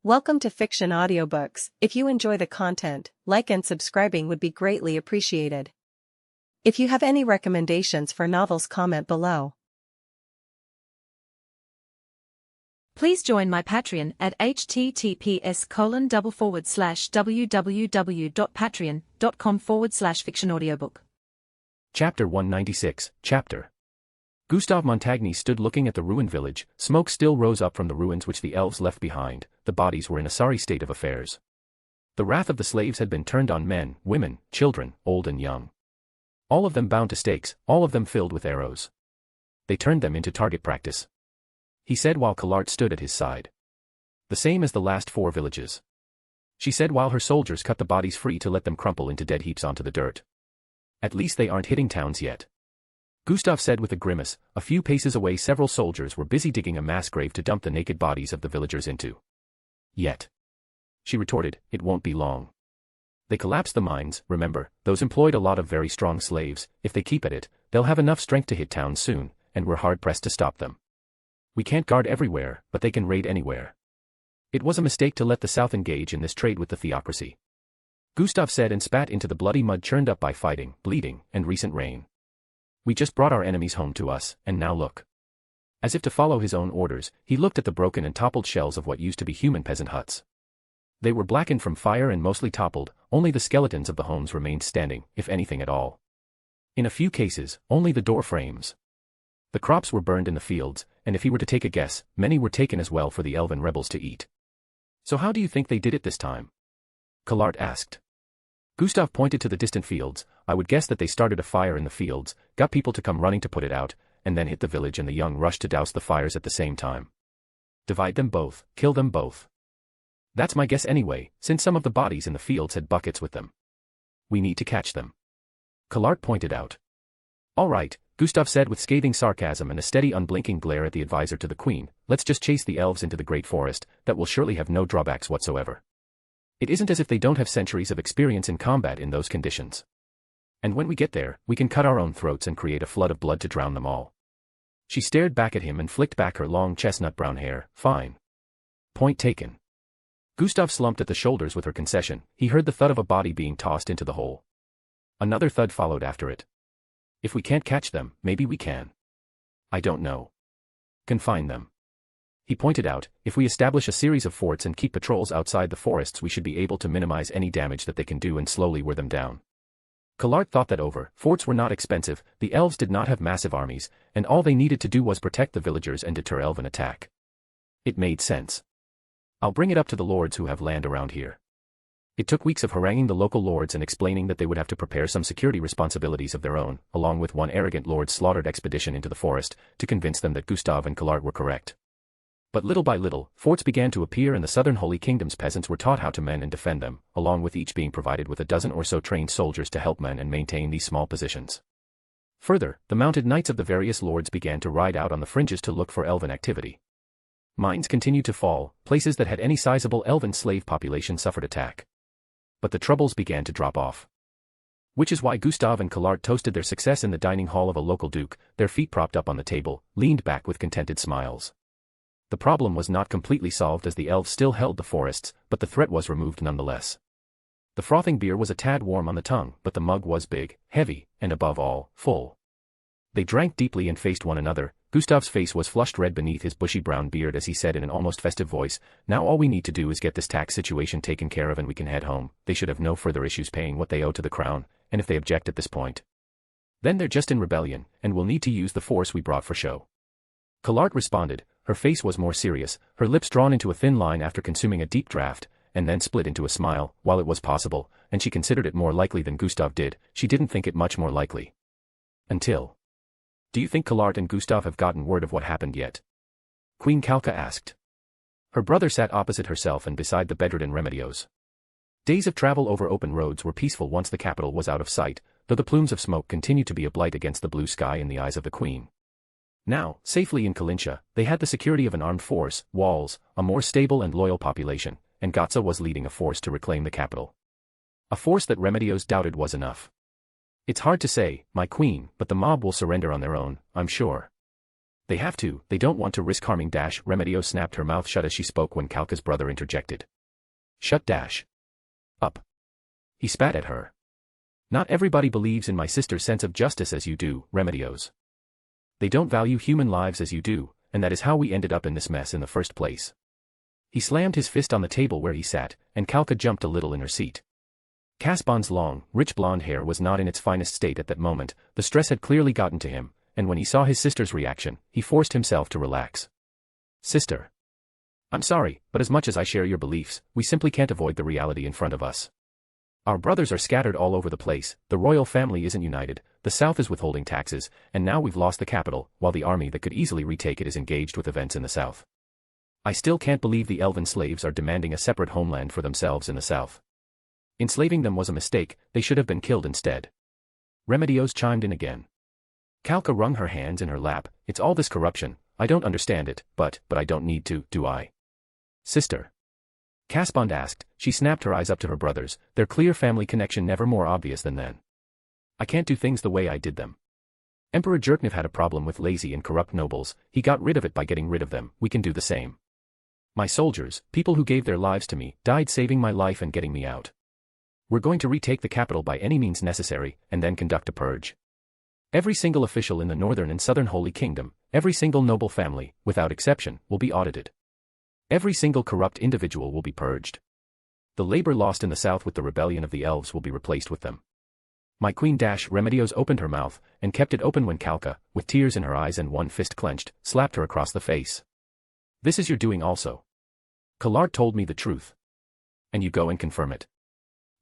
Welcome to Fiction Audiobooks. If you enjoy the content, like and subscribing would be greatly appreciated. If you have any recommendations for novels, comment below. Please join my Patreon at https://www.patreon.com/fictionaudiobook. Chapter 196, Chapter. Gustave Montagny stood looking at the ruined village. Smoke still rose up from the ruins which the elves left behind. The bodies were in a sorry state of affairs. The wrath of the slaves had been turned on men, women, children, old and young. All of them bound to stakes, all of them filled with arrows. They turned them into target practice, he said while Collard stood at his side. The same as the last 4 villages, she said while her soldiers cut the bodies free to let them crumple into dead heaps onto the dirt. At least they aren't hitting towns yet, Gustave said with a grimace. A few paces away several soldiers were busy digging a mass grave to dump the naked bodies of the villagers into. Yet, she retorted, it won't be long. They collapsed the mines, remember, those employed a lot of very strong slaves. If they keep at it, they'll have enough strength to hit towns soon, and we're hard-pressed to stop them. We can't guard everywhere, but they can raid anywhere. It was a mistake to let the South engage in this trade with the theocracy, Gustave said and spat into the bloody mud churned up by fighting, bleeding, and recent rain. We just brought our enemies home to us, and now look. As if to follow his own orders, he looked at the broken and toppled shells of what used to be human peasant huts. They were blackened from fire and mostly toppled. Only the skeletons of the homes remained standing, if anything at all. In a few cases, only the door frames. The crops were burned in the fields, and if he were to take a guess, many were taken as well for the elven rebels to eat. So how do you think they did it this time? Collard asked. Gustave pointed to the distant fields. I would guess that they started a fire in the fields, got people to come running to put it out, and then hit the village and the young rushed to douse the fires at the same time. Divide them both, kill them both. That's my guess anyway, since some of the bodies in the fields had buckets with them. We need to catch them, Collard pointed out. All right, Gustave said with scathing sarcasm and a steady unblinking glare at the advisor to the queen, let's just chase the elves into the great forest. That will surely have no drawbacks whatsoever. It isn't as if they don't have centuries of experience in combat in those conditions. And when we get there, we can cut our own throats and create a flood of blood to drown them all. She stared back at him and flicked back her long chestnut brown hair. Fine. Point taken. Gustave slumped at the shoulders with her concession. He heard the thud of a body being tossed into the hole. Another thud followed after it. If we can't catch them, maybe we can. I don't know. Confine them, he pointed out. If we establish a series of forts and keep patrols outside the forests, we should be able to minimize any damage that they can do and slowly wear them down. Collard thought that over. Forts were not expensive, the elves did not have massive armies, and all they needed to do was protect the villagers and deter elven attack. It made sense. I'll bring it up to the lords who have land around here. It took weeks of haranguing the local lords and explaining that they would have to prepare some security responsibilities of their own, along with one arrogant lord's slaughtered expedition into the forest, to convince them that Gustave and Collard were correct. But little by little, forts began to appear and the southern Holy Kingdom's peasants were taught how to man and defend them, along with each being provided with a dozen or so trained soldiers to help man and maintain these small positions. Further, the mounted knights of the various lords began to ride out on the fringes to look for elven activity. Mines continued to fall, places that had any sizable elven slave population suffered attack. But the troubles began to drop off. Which is why Gustave and Collard toasted their success in the dining hall of a local duke, their feet propped up on the table, leaned back with contented smiles. The problem was not completely solved as the elves still held the forests, but the threat was removed nonetheless. The frothing beer was a tad warm on the tongue, but the mug was big, heavy, and above all, full. They drank deeply and faced one another. Gustave's face was flushed red beneath his bushy brown beard as he said in an almost festive voice, now all we need to do is get this tax situation taken care of and we can head home. They should have no further issues paying what they owe to the crown, and if they object at this point, then they're just in rebellion, and will need to use the force we brought for show. Collard responded. Her face was more serious, her lips drawn into a thin line after consuming a deep draught, and then split into a smile. While it was possible, and she considered it more likely than Gustave did, she didn't think it much more likely. Until. Do you think Collard and Gustave have gotten word of what happened yet? Queen Calca asked. Her brother sat opposite herself and beside the bedridden Remedios. Days of travel over open roads were peaceful once the capital was out of sight, though the plumes of smoke continued to be a blight against the blue sky in the eyes of the queen. Now, safely in Calintia, they had the security of an armed force, walls, a more stable and loyal population, and Gotza was leading a force to reclaim the capital. A force that Remedios doubted was enough. It's hard to say, my queen, but the mob will surrender on their own, I'm sure. They have to, they don't want to risk harming Dash. Remedios snapped her mouth shut as she spoke when Calca's brother interjected. Shut Dash up. He spat at her. Not everybody believes in my sister's sense of justice as you do, Remedios. They don't value human lives as you do, and that is how we ended up in this mess in the first place. He slammed his fist on the table where he sat, and Calca jumped a little in her seat. Caspion's long, rich blonde hair was not in its finest state at that moment. The stress had clearly gotten to him, and when he saw his sister's reaction, he forced himself to relax. Sister. I'm sorry, but as much as I share your beliefs, we simply can't avoid the reality in front of us. Our brothers are scattered all over the place, the royal family isn't united, the South is withholding taxes, and now we've lost the capital, while the army that could easily retake it is engaged with events in the South. I still can't believe the elven slaves are demanding a separate homeland for themselves in the South. Enslaving them was a mistake, they should have been killed instead. Remedios chimed in again. Calca wrung her hands in her lap. It's all this corruption, I don't understand it, but I don't need to, do I? Sister. Caspond asked. She snapped her eyes up to her brothers, their clear family connection never more obvious than then. I can't do things the way I did them. Emperor Jerkniv had a problem with lazy and corrupt nobles, he got rid of it by getting rid of them, we can do the same. My soldiers, people who gave their lives to me, died saving my life and getting me out. We're going to retake the capital by any means necessary, and then conduct a purge. Every single official in the northern and southern Holy Kingdom, every single noble family, without exception, will be audited. Every single corrupt individual will be purged. The labor lost in the south with the rebellion of the elves will be replaced with them. My queen Dash. Remedios opened her mouth, and kept it open when Calca, with tears in her eyes and one fist clenched, slapped her across the face. This is your doing also. Kallart told me the truth. And you go and confirm it.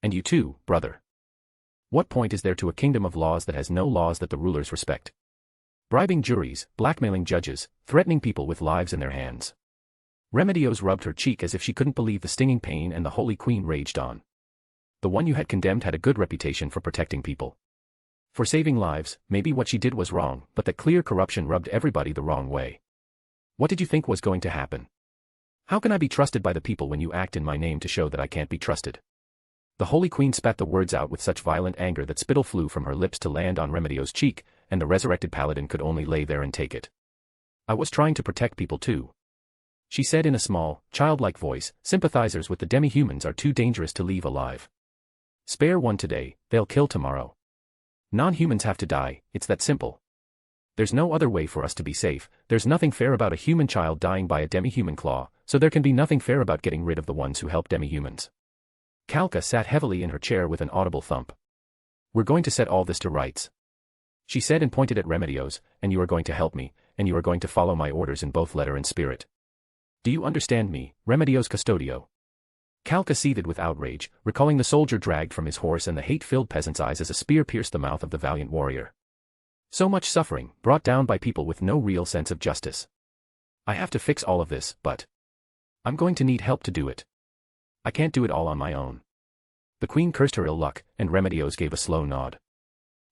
And you too, brother. What point is there to a kingdom of laws that has no laws that the rulers respect? Bribing juries, blackmailing judges, threatening people with lives in their hands. Remedios rubbed her cheek as if she couldn't believe the stinging pain, and the Holy Queen raged on. The one you had condemned had a good reputation for protecting people. For saving lives, maybe what she did was wrong, but that clear corruption rubbed everybody the wrong way. What did you think was going to happen? How can I be trusted by the people when you act in my name to show that I can't be trusted? The Holy Queen spat the words out with such violent anger that spittle flew from her lips to land on Remedios' cheek, and the resurrected paladin could only lay there and take it. I was trying to protect people too. She said in a small, childlike voice, sympathizers with the demi-humans are too dangerous to leave alive. Spare one today, they'll kill tomorrow. Non-humans have to die, it's that simple. There's no other way for us to be safe, there's nothing fair about a human child dying by a demi-human claw, so there can be nothing fair about getting rid of the ones who help demi-humans. Calca sat heavily in her chair with an audible thump. We're going to set all this to rights. She said and pointed at Remedios, and you are going to help me, and you are going to follow my orders in both letter and spirit. Do you understand me, Remedios Custodio? Calca seethed with outrage, recalling the soldier dragged from his horse and the hate-filled peasant's eyes as a spear pierced the mouth of the valiant warrior. So much suffering, brought down by people with no real sense of justice. I have to fix all of this, but I'm going to need help to do it. I can't do it all on my own. The queen cursed her ill luck, and Remedios gave a slow nod.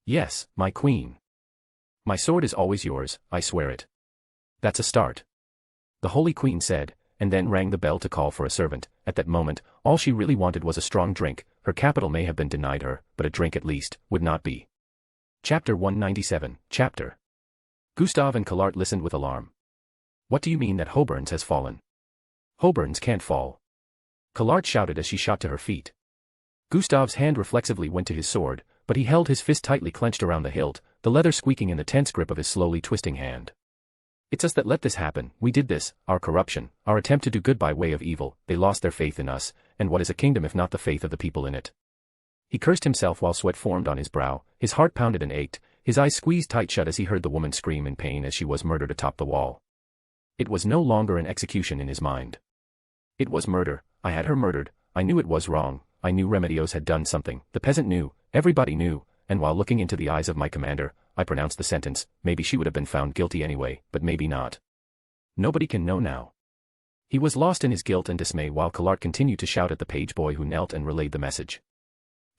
Yes, my queen. My sword is always yours, I swear it. That's a start. The Holy Queen said, and then rang the bell to call for a servant. At that moment, all she really wanted was a strong drink. Her capital may have been denied her, but a drink at least would not be. Chapter 197, Chapter. Gustav and Kallart listened with alarm. What do you mean that Hoburns has fallen? Hoburns can't fall. Kallart shouted as she shot to her feet. Gustav's hand reflexively went to his sword, but he held his fist tightly clenched around the hilt, the leather squeaking in the tense grip of his slowly twisting hand. It's us that let this happen, we did this, our corruption, our attempt to do good by way of evil, they lost their faith in us, and what is a kingdom if not the faith of the people in it? He cursed himself while sweat formed on his brow, his heart pounded and ached, his eyes squeezed tight shut as he heard the woman scream in pain as she was murdered atop the wall. It was no longer an execution in his mind. It was murder. I had her murdered, I knew it was wrong, I knew Remedios had done something, the peasant knew, everybody knew, and while looking into the eyes of my commander, I pronounced the sentence, maybe she would have been found guilty anyway, but maybe not. Nobody can know now. He was lost in his guilt and dismay while Kallart continued to shout at the page boy who knelt and relayed the message.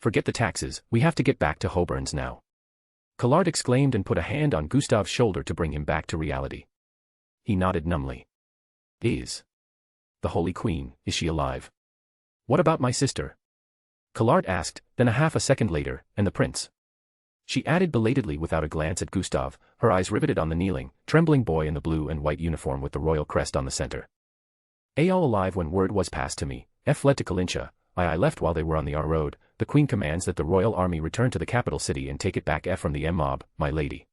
Forget the taxes, we have to get back to Hoburns now. Kallart exclaimed and put a hand on Gustav's shoulder to bring him back to reality. He nodded numbly. Is the Holy Queen, is she alive? What about my sister? Kallart asked, then a half a second later, and the prince? she added belatedly without a glance at Gustav, her eyes riveted on the kneeling, trembling boy in the blue and white uniform with the royal crest on the center. All alive when word was passed to me, fled to Kalincha, I left while they were on the R road, the Queen commands that the royal army return to the capital city and take it back from the mob, my lady.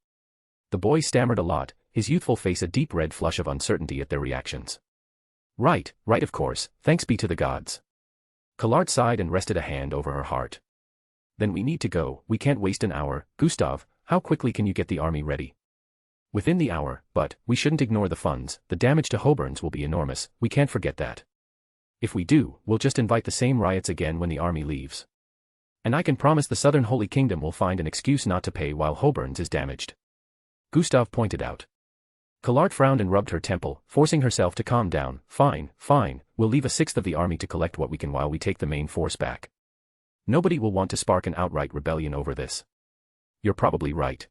The boy stammered a lot, his youthful face a deep red flush of uncertainty at their reactions. Right, of course, thanks be to the gods. Collard sighed and rested a hand over her heart. Then we need to go, we can't waste an hour. Gustav, how quickly can you get the army ready? Within the hour, but we shouldn't ignore the funds, the damage to Hoburn's will be enormous, we can't forget that. If we do, we'll just invite the same riots again when the army leaves. And I can promise the Southern Holy Kingdom will find an excuse not to pay while Hoburn's is damaged. Gustav pointed out. Collard frowned and rubbed her temple, forcing herself to calm down. Fine, we'll leave a sixth of the army to collect what we can while we take the main force back. Nobody will want to spark an outright rebellion over this. You're probably right.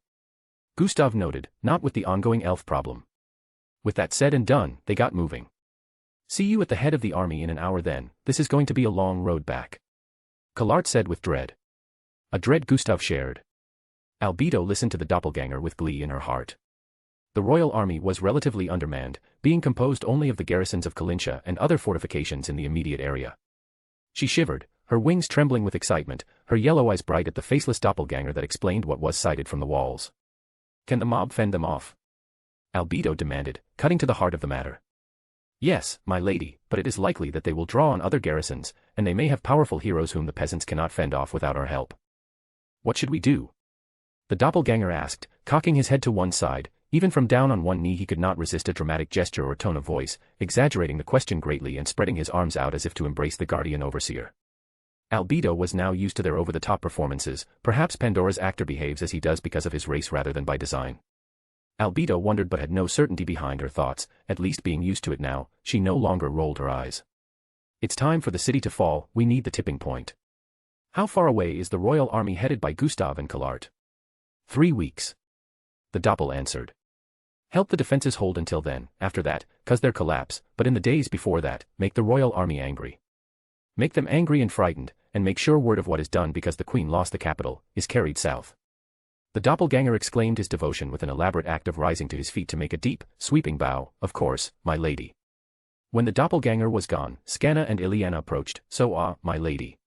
Gustav noted, not with the ongoing elf problem. With that said and done, they got moving. See you at the head of the army in an hour then, this is going to be a long road back. Collard said with dread. A dread Gustav shared. Albedo listened to the doppelganger with glee in her heart. The royal army was relatively undermanned, being composed only of the garrisons of Kalincha and other fortifications in the immediate area. She shivered, her wings trembling with excitement, her yellow eyes bright at the faceless doppelganger that explained what was sighted from the walls. Can the mob fend them off? Albedo demanded, cutting to the heart of the matter. Yes, my lady, but it is likely that they will draw on other garrisons, and they may have powerful heroes whom the peasants cannot fend off without our help. What should we do? The doppelganger asked, cocking his head to one side. Even from down on one knee he could not resist a dramatic gesture or tone of voice, exaggerating the question greatly and spreading his arms out as if to embrace the guardian overseer. Albedo was now used to their over-the-top performances, perhaps Pandora's actor behaves as he does because of his race rather than by design. Albedo wondered but had no certainty behind her thoughts, at least being used to it now, she no longer rolled her eyes. It's time for the city to fall, we need the tipping point. How far away is the royal army headed by Gustav and Collard? 3 weeks. The doppel answered. Help the defenses hold until then, after that, cause their collapse, but in the days before that, make the royal army angry. Make them angry and frightened, and make sure word of what is done because the queen lost the capital, is carried south. The doppelganger exclaimed his devotion with an elaborate act of rising to his feet to make a deep, sweeping bow, of course, my lady. When the doppelganger was gone, Scanna and Ileana approached, so my lady.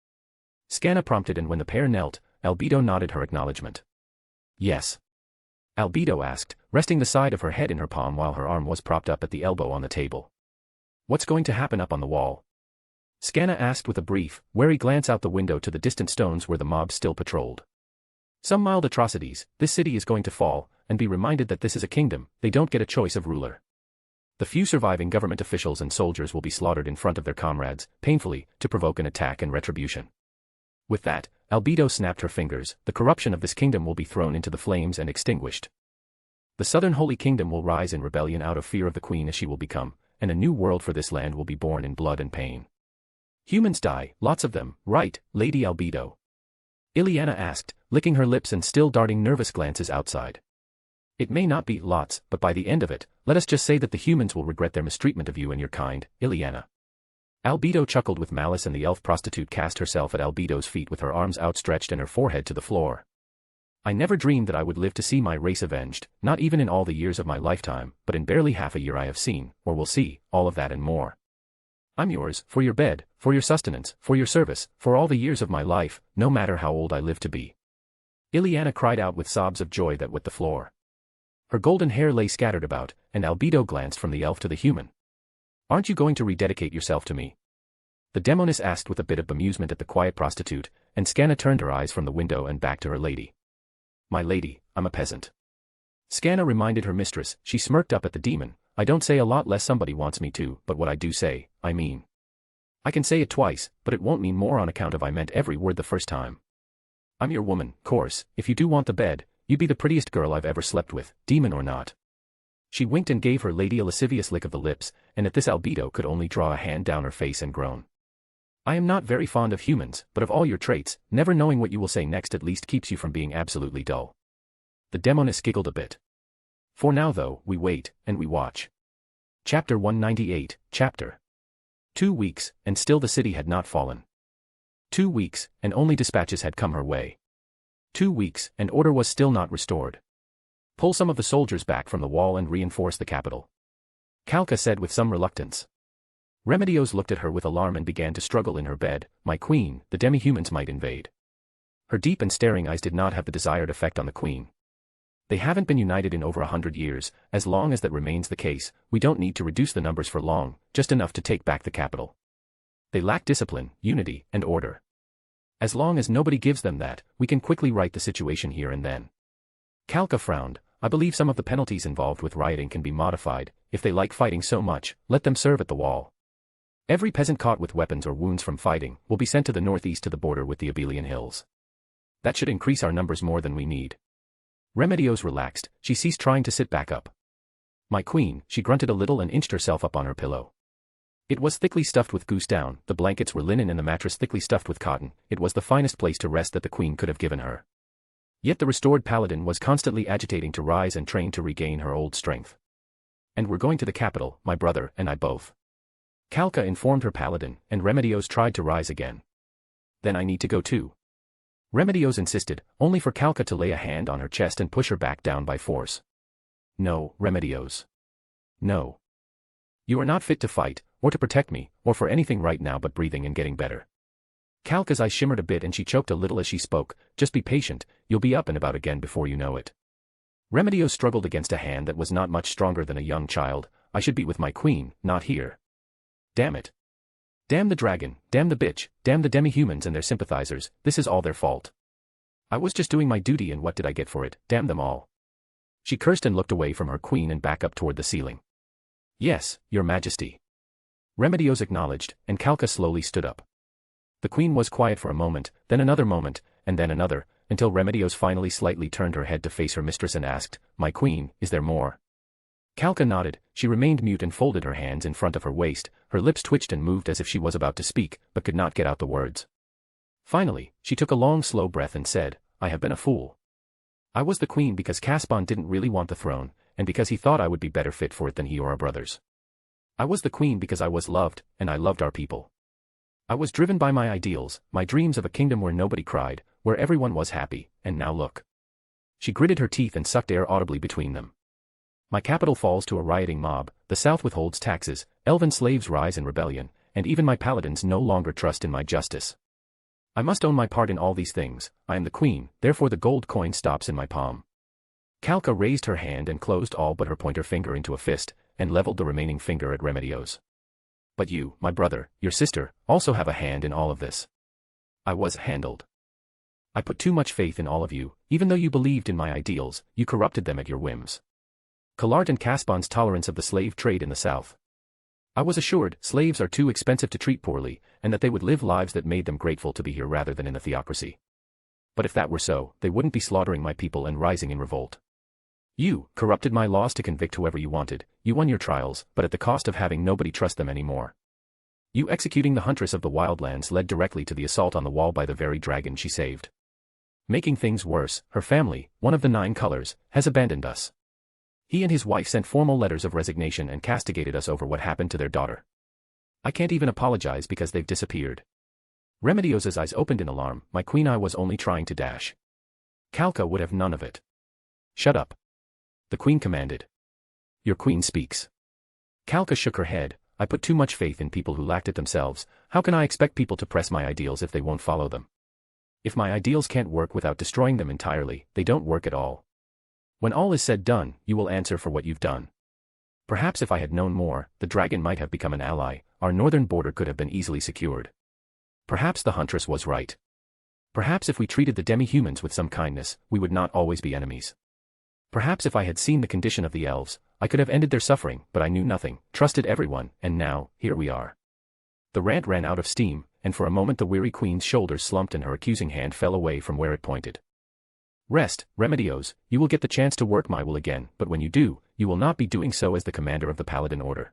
Scanna prompted and when the pair knelt, Albedo nodded her acknowledgement. Yes. Albedo asked, resting the side of her head in her palm while her arm was propped up at the elbow on the table. What's going to happen up on the wall? Scanna asked with a brief, wary glance out the window to the distant stones where the mob still patrolled. Some mild atrocities, this city is going to fall, and be reminded that this is a kingdom, they don't get a choice of ruler. The few surviving government officials and soldiers will be slaughtered in front of their comrades, painfully, to provoke an attack and retribution. With that, Albedo snapped her fingers, the corruption of this kingdom will be thrown into the flames and extinguished. The Southern Holy Kingdom will rise in rebellion out of fear of the queen as she will become, and a new world for this land will be born in blood and pain. Humans die, lots of them, right, Lady Albedo? Ileana asked, licking her lips and still darting nervous glances outside. It may not be lots, but by the end of it, let us just say that the humans will regret their mistreatment of you and your kind, Ileana. Albedo chuckled with malice and the elf prostitute cast herself at Albedo's feet with her arms outstretched and her forehead to the floor. I never dreamed that I would live to see my race avenged, not even in all the years of my lifetime, but in barely half a year I have seen, or will see, all of that and more. I'm yours, for your bed, for your sustenance, for your service, for all the years of my life, no matter how old I live to be. Ileana cried out with sobs of joy that wet the floor. Her golden hair lay scattered about, and Albedo glanced from the elf to the human. Aren't you going to rededicate yourself to me? The demoness asked with a bit of bemusement at the quiet prostitute, and Scanna turned her eyes from the window and back to her lady. My lady, I'm a peasant. Scanna reminded her mistress, she smirked up at the demon, I don't say a lot less somebody wants me to, but what I do say, I mean. I can say it twice, but it won't mean more on account of I meant every word the first time. I'm your woman, course, if you do want the bed, you be the prettiest girl I've ever slept with, demon or not. She winked and gave her lady a lascivious lick of the lips, and at this Albedo could only draw a hand down her face and groan. I am not very fond of humans, but of all your traits, never knowing what you will say next at least keeps you from being absolutely dull. The demoness giggled a bit. For now though, we wait, and we watch. Chapter 198, Chapter 2 weeks, and still the city had not fallen. 2 weeks, and only dispatches had come her way. 2 weeks, and order was still not restored. Pull some of the soldiers back from the wall and reinforce the capital. Kalka said with some reluctance. Remedios looked at her with alarm and began to struggle in her bed. My queen, the demi-humans might invade. Her deep and staring eyes did not have the desired effect on the queen. They haven't been united in over 100 years, as long as that remains the case, we don't need to reduce the numbers for long, just enough to take back the capital. They lack discipline, unity, and order. As long as nobody gives them that, we can quickly right the situation here and then. Kalka frowned. I believe some of the penalties involved with rioting can be modified. If they like fighting so much, let them serve at the wall. Every peasant caught with weapons or wounds from fighting will be sent to the northeast to the border with the Abelian Hills. That should increase our numbers more than we need. Remedios relaxed. She ceased trying to sit back up. My queen, she grunted a little and inched herself up on her pillow. It was thickly stuffed with goose down, the blankets were linen and the mattress thickly stuffed with cotton. It was the finest place to rest that the queen could have given her. Yet the restored paladin was constantly agitating to rise and train to regain her old strength. And we're going to the capital, my brother and I both. Kalka informed her paladin, and Remedios tried to rise again. Then I need to go too. Remedios insisted, only for Kalka to lay a hand on her chest and push her back down by force. No, Remedios. No. You are not fit to fight, or to protect me, or for anything right now but breathing and getting better. Kalka's eyes shimmered a bit and she choked a little as she spoke. Just be patient, you'll be up and about again before you know it. Remedios struggled against a hand that was not much stronger than a young child. I should be with my queen, not here. Damn it. Damn the dragon, damn the bitch, damn the demi-humans and their sympathizers, this is all their fault. I was just doing my duty and what did I get for it, damn them all. She cursed and looked away from her queen and back up toward the ceiling. Yes, your majesty. Remedios acknowledged, and Kalka slowly stood up. The queen was quiet for a moment, then another moment, and then another, until Remedios finally slightly turned her head to face her mistress and asked, My queen, is there more? Kalka nodded. She remained mute and folded her hands in front of her waist. Her lips twitched and moved as if she was about to speak, but could not get out the words. Finally, she took a long slow breath and said, I have been a fool. I was the queen because Caspon didn't really want the throne, and because he thought I would be better fit for it than he or our brothers. I was the queen because I was loved, and I loved our people. I was driven by my ideals, my dreams of a kingdom where nobody cried, where everyone was happy, and now look. She gritted her teeth and sucked air audibly between them. My capital falls to a rioting mob, the south withholds taxes, elven slaves rise in rebellion, and even my paladins no longer trust in my justice. I must own my part in all these things. I am the queen, therefore the gold coin stops in my palm. Kalka raised her hand and closed all but her pointer finger into a fist, and leveled the remaining finger at Remedios. But you, my brother, your sister, also have a hand in all of this. I was handled. I put too much faith in all of you, even though you believed in my ideals, you corrupted them at your whims. Kalart and Caspon's tolerance of the slave trade in the south. I was assured slaves are too expensive to treat poorly, and that they would live lives that made them grateful to be here rather than in the theocracy. But if that were so, they wouldn't be slaughtering my people and rising in revolt. You corrupted my laws to convict whoever you wanted, you won your trials, but at the cost of having nobody trust them anymore. You executing the huntress of the wildlands led directly to the assault on the wall by the very dragon she saved. Making things worse, her family, one of the 9 colors, has abandoned us. He and his wife sent formal letters of resignation and castigated us over what happened to their daughter. I can't even apologize because they've disappeared. Remedios' eyes opened in alarm. My queen, I was only trying to dash. Kalka would have none of it. Shut up. The queen commanded. Your queen speaks. Kalka shook her head. I put too much faith in people who lacked it themselves. How can I expect people to press my ideals if they won't follow them? If my ideals can't work without destroying them entirely, they don't work at all. When all is said done, you will answer for what you've done. Perhaps if I had known more, the dragon might have become an ally, our northern border could have been easily secured. Perhaps the huntress was right. Perhaps if we treated the demi-humans with some kindness, we would not always be enemies. Perhaps if I had seen the condition of the elves, I could have ended their suffering, but I knew nothing, trusted everyone, and now, here we are. The rant ran out of steam, and for a moment the weary queen's shoulders slumped and her accusing hand fell away from where it pointed. Rest, Remedios, you will get the chance to work my will again, but when you do, you will not be doing so as the commander of the Paladin Order.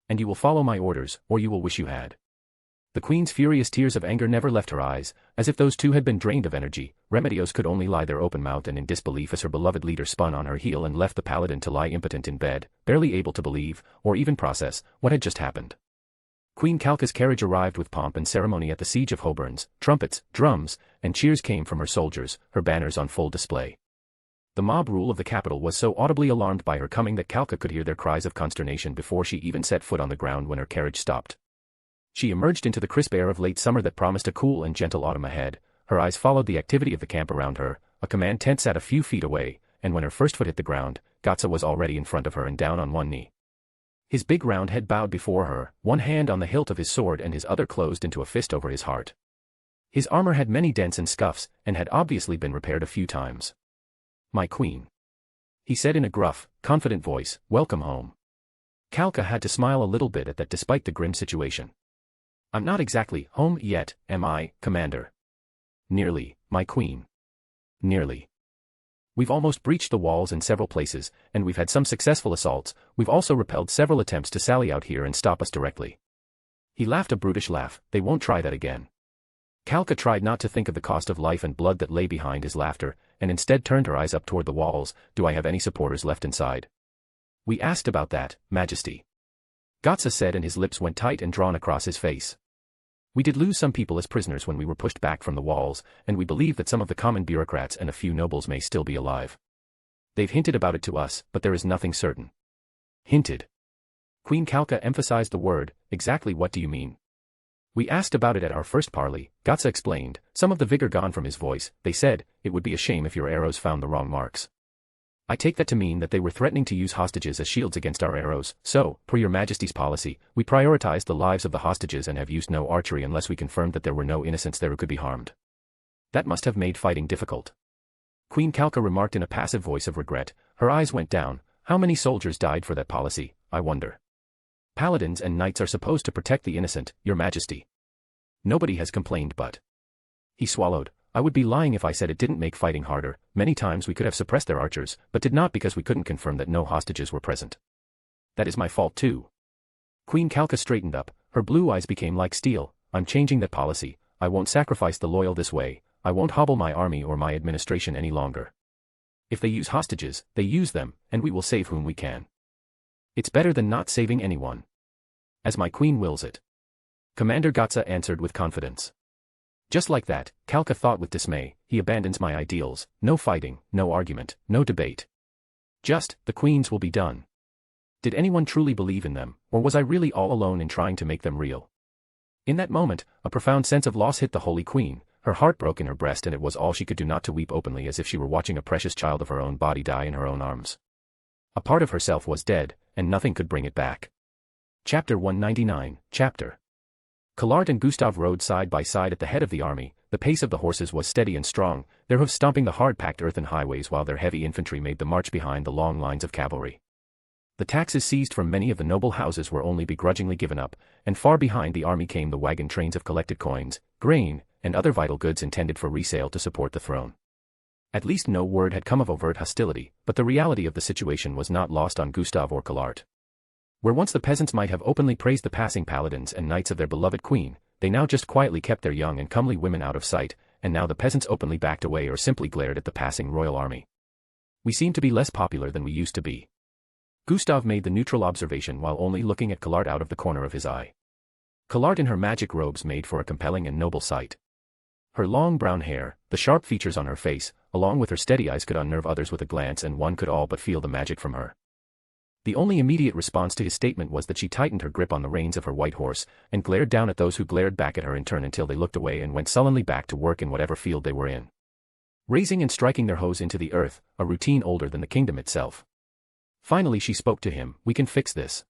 And you will follow my orders, or you will wish you had. The queen's furious tears of anger never left her eyes, as if those two had been drained of energy. Remedios could only lie there open-mouthed and in disbelief as her beloved leader spun on her heel and left the paladin to lie impotent in bed, barely able to believe, or even process, what had just happened. Queen Kalka's carriage arrived with pomp and ceremony at the siege of Hoburns. Trumpets, drums, and cheers came from her soldiers, her banners on full display. The mob rule of the capital was so audibly alarmed by her coming that Kalka could hear their cries of consternation before she even set foot on the ground when her carriage stopped. She emerged into the crisp air of late summer that promised a cool and gentle autumn ahead. Her eyes followed the activity of the camp around her. A command tent sat a few feet away, and when her first foot hit the ground, Gotza was already in front of her and down on one knee. His big round head bowed before her, one hand on the hilt of his sword and his other closed into a fist over his heart. His armor had many dents and scuffs, and had obviously been repaired a few times. "My queen," he said in a gruff, confident voice, "welcome home." Kalka had to smile a little bit at that despite the grim situation. "I'm not exactly home yet, am I, Commander?" "Nearly, my queen. Nearly. We've almost breached the walls in several places, and we've had some successful assaults. We've also repelled several attempts to sally out here and stop us directly." He laughed a brutish laugh. "They won't try that again." Kalka tried not to think of the cost of life and blood that lay behind his laughter, and instead turned her eyes up toward the walls. "Do I have any supporters left inside?" "We asked about that, Majesty," Gotza said, and his lips went tight and drawn across his face. "We did lose some people as prisoners when we were pushed back from the walls, and we believe that some of the common bureaucrats and a few nobles may still be alive. They've hinted about it to us, but there is nothing certain." "Hinted?" Queen Kalka emphasized the word. "Exactly what do you mean?" "We asked about it at our first parley," Gotza explained, some of the vigor gone from his voice. "They said, it would be a shame if your arrows found the wrong marks. I take that to mean that they were threatening to use hostages as shields against our arrows, so, per your Majesty's policy, we prioritized the lives of the hostages and have used no archery unless we confirmed that there were no innocents there who could be harmed." "That must have made fighting difficult," Queen Kalka remarked in a passive voice of regret. Her eyes went down. "How many soldiers died for that policy, I wonder?" "Paladins and knights are supposed to protect the innocent, your Majesty. Nobody has complained but..." He swallowed. "I would be lying if I said it didn't make fighting harder. Many times we could have suppressed their archers, but did not because we couldn't confirm that no hostages were present. That is my fault too." Queen Kalka straightened up. Her blue eyes became like steel. "I'm changing that policy. I won't sacrifice the loyal this way. I won't hobble my army or my administration any longer. If they use hostages, they use them, and we will save whom we can. It's better than not saving anyone. As my queen wills it." Commander Gotza answered with confidence. Just like that, Kalka thought with dismay, he abandons my ideals. No fighting, no argument, no debate. Just, the queens will be done. Did anyone truly believe in them, or was I really all alone in trying to make them real? In that moment, a profound sense of loss hit the Holy Queen. Her heart broke in her breast, and it was all she could do not to weep openly, as if she were watching a precious child of her own body die in her own arms. A part of herself was dead, and nothing could bring it back. Chapter 199, Chapter. Collard and Gustav rode side by side at the head of the army. The pace of the horses was steady and strong, their hoofs stomping the hard-packed earthen highways while their heavy infantry made the march behind the long lines of cavalry. The taxes seized from many of the noble houses were only begrudgingly given up, and far behind the army came the wagon trains of collected coins, grain, and other vital goods intended for resale to support the throne. At least no word had come of overt hostility, but the reality of the situation was not lost on Gustav or Collard. Where once the peasants might have openly praised the passing paladins and knights of their beloved queen, they now just quietly kept their young and comely women out of sight, and now the peasants openly backed away or simply glared at the passing royal army. "We seem to be less popular than we used to be." Gustav made the neutral observation while only looking at Collard out of the corner of his eye. Collard in her magic robes made for a compelling and noble sight. Her long brown hair, the sharp features on her face, along with her steady eyes could unnerve others with a glance, and one could all but feel the magic from her. The only immediate response to his statement was that she tightened her grip on the reins of her white horse, and glared down at those who glared back at her in turn until they looked away and went sullenly back to work in whatever field they were in. Raising and striking their hoes into the earth, a routine older than the kingdom itself. Finally she spoke to him. "We can fix this.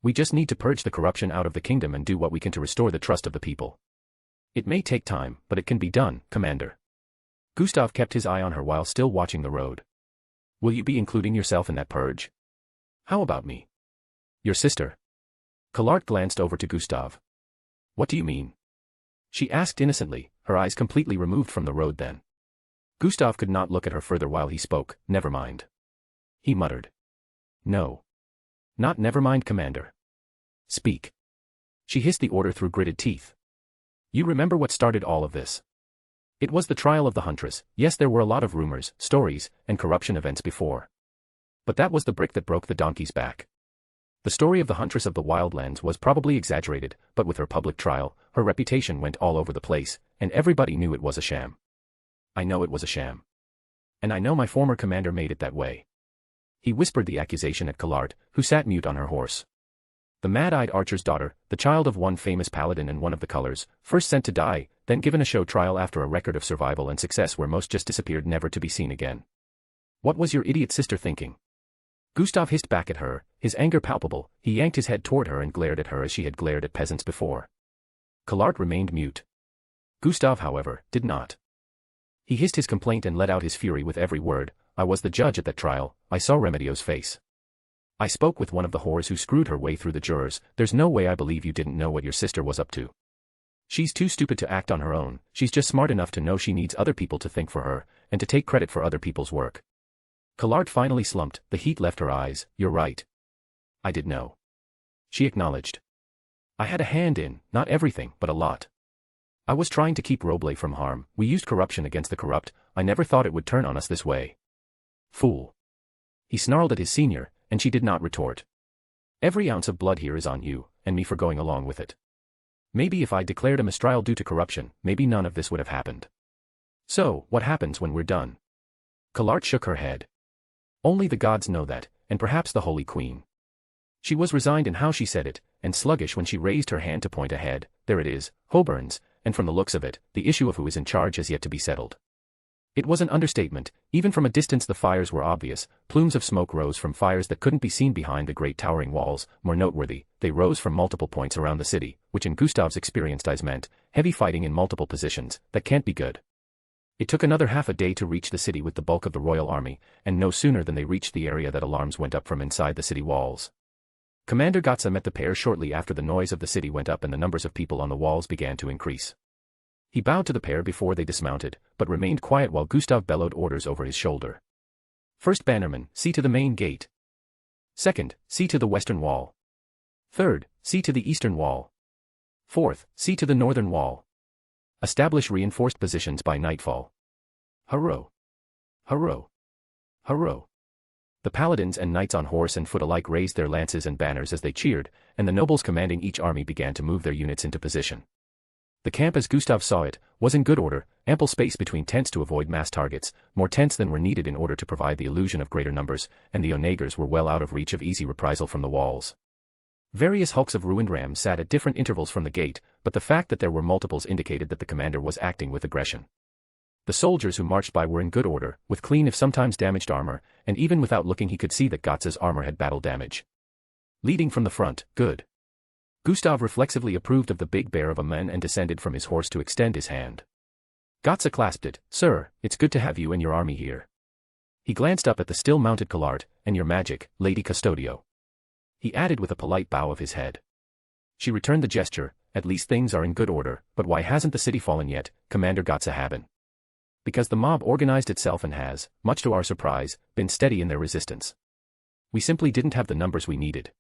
We just need to purge the corruption out of the kingdom and do what we can to restore the trust of the people. It may take time, but it can be done, Commander." Gustav kept his eye on her while still watching the road. "Will you be including yourself in that purge? How about me? Your sister?" Collard glanced over to Gustav. "What do you mean?" she asked innocently, her eyes completely removed from the road then. Gustav could not look at her further while he spoke. "Never mind," he muttered. "No. Not never mind, Commander. Speak." She hissed the order through gritted teeth. "You remember what started all of this? It was the trial of the Huntress. Yes, there were a lot of rumors, stories, and corruption events before. But that was the brick that broke the donkey's back. The story of the Huntress of the Wildlands was probably exaggerated, but with her public trial, her reputation went all over the place, and everybody knew it was a sham. I know it was a sham. And I know my former commander made it that way. He whispered the accusation at Collard, who sat mute on her horse. The mad-eyed archer's daughter, the child of one famous paladin and one of the colors, first sent to die, then given a show trial after a record of survival and success where most just disappeared never to be seen again. What was your idiot sister thinking? Gustav hissed back at her, his anger palpable. He yanked his head toward her and glared at her as she had glared at peasants before. Collard remained mute. Gustav, however, did not. He hissed his complaint and let out his fury with every word. I was the judge at that trial. I saw Remedio's face. I spoke with one of the whores who screwed her way through the jurors. There's no way I believe you didn't know what your sister was up to. She's too stupid to act on her own. She's just smart enough to know she needs other people to think for her, and to take credit for other people's work. Collard finally slumped, the heat left her eyes. You're right. I did know. She acknowledged. I had a hand in, not everything, but a lot. I was trying to keep Roble from harm. We used corruption against the corrupt. I never thought it would turn on us this way. Fool. He snarled at his senior, and she did not retort. Every ounce of blood here is on you, and me for going along with it. Maybe if I declared a mistrial due to corruption, maybe none of this would have happened. So, what happens when we're done? Collard shook her head. Only the gods know that, and perhaps the Holy Queen. She was resigned in how she said it, and sluggish when she raised her hand to point ahead. There it is, Hoburns, and from the looks of it, the issue of who is in charge has yet to be settled. It was an understatement. Even from a distance the fires were obvious. Plumes of smoke rose from fires that couldn't be seen behind the great towering walls. More noteworthy, they rose from multiple points around the city, which in Gustav's experienced eyes meant heavy fighting in multiple positions. That can't be good. It took another half a day to reach the city with the bulk of the royal army, and no sooner than they reached the area that alarms went up from inside the city walls. Commander Gotza met the pair shortly after the noise of the city went up and the numbers of people on the walls began to increase. He bowed to the pair before they dismounted, but remained quiet while Gustav bellowed orders over his shoulder. First bannerman, see to the main gate. Second, see to the western wall. Third, see to the eastern wall. Fourth, see to the northern wall. Establish reinforced positions by nightfall. Hurrah! Hurrah! Hurrah! The paladins and knights on horse and foot alike raised their lances and banners as they cheered, and the nobles commanding each army began to move their units into position. The camp as Gustav saw it, was in good order, ample space between tents to avoid mass targets, more tents than were needed in order to provide the illusion of greater numbers, and the onagers were well out of reach of easy reprisal from the walls. Various hulks of ruined rams sat at different intervals from the gate, but the fact that there were multiples indicated that the commander was acting with aggression. The soldiers who marched by were in good order, with clean if sometimes damaged armor, and even without looking he could see that Gotza's armor had battle damage. Leading from the front, good. Gustav reflexively approved of the big bear of a man and descended from his horse to extend his hand. Gotza clasped it. Sir, it's good to have you and your army here. He glanced up at the still-mounted Collard, and your magic, Lady Custodio. He added with a polite bow of his head. She returned the gesture. At least things are in good order, but why hasn't the city fallen yet, Commander Gotza Haben? Because the mob organized itself and has, much to our surprise, been steady in their resistance. We simply didn't have the numbers we needed.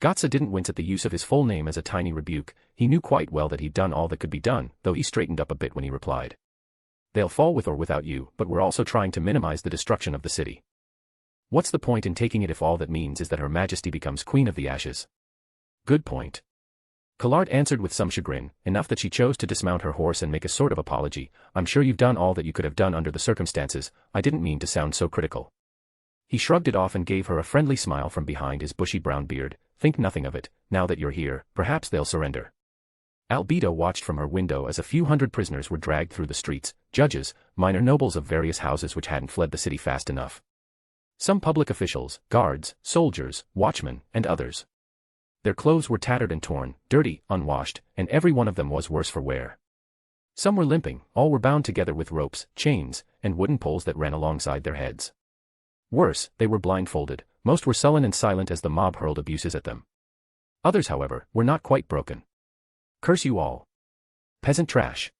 Gotza didn't wince at the use of his full name as a tiny rebuke. He knew quite well that he'd done all that could be done, though he straightened up a bit when he replied. They'll fall with or without you, but we're also trying to minimize the destruction of the city. What's the point in taking it if all that means is that Her Majesty becomes Queen of the Ashes? Good point. Collard answered with some chagrin, enough that she chose to dismount her horse and make a sort of apology. I'm sure you've done all that you could have done under the circumstances. I didn't mean to sound so critical. He shrugged it off and gave her a friendly smile from behind his bushy brown beard. Think nothing of it. Now that you're here, perhaps they'll surrender. Albedo watched from her window as a few hundred prisoners were dragged through the streets, judges, minor nobles of various houses which hadn't fled the city fast enough. Some public officials, guards, soldiers, watchmen, and others. Their clothes were tattered and torn, dirty, unwashed, and every one of them was worse for wear. Some were limping, all were bound together with ropes, chains, and wooden poles that ran alongside their heads. Worse, they were blindfolded. Most were sullen and silent as the mob hurled abuses at them. Others, however, were not quite broken. Curse you all. Peasant trash.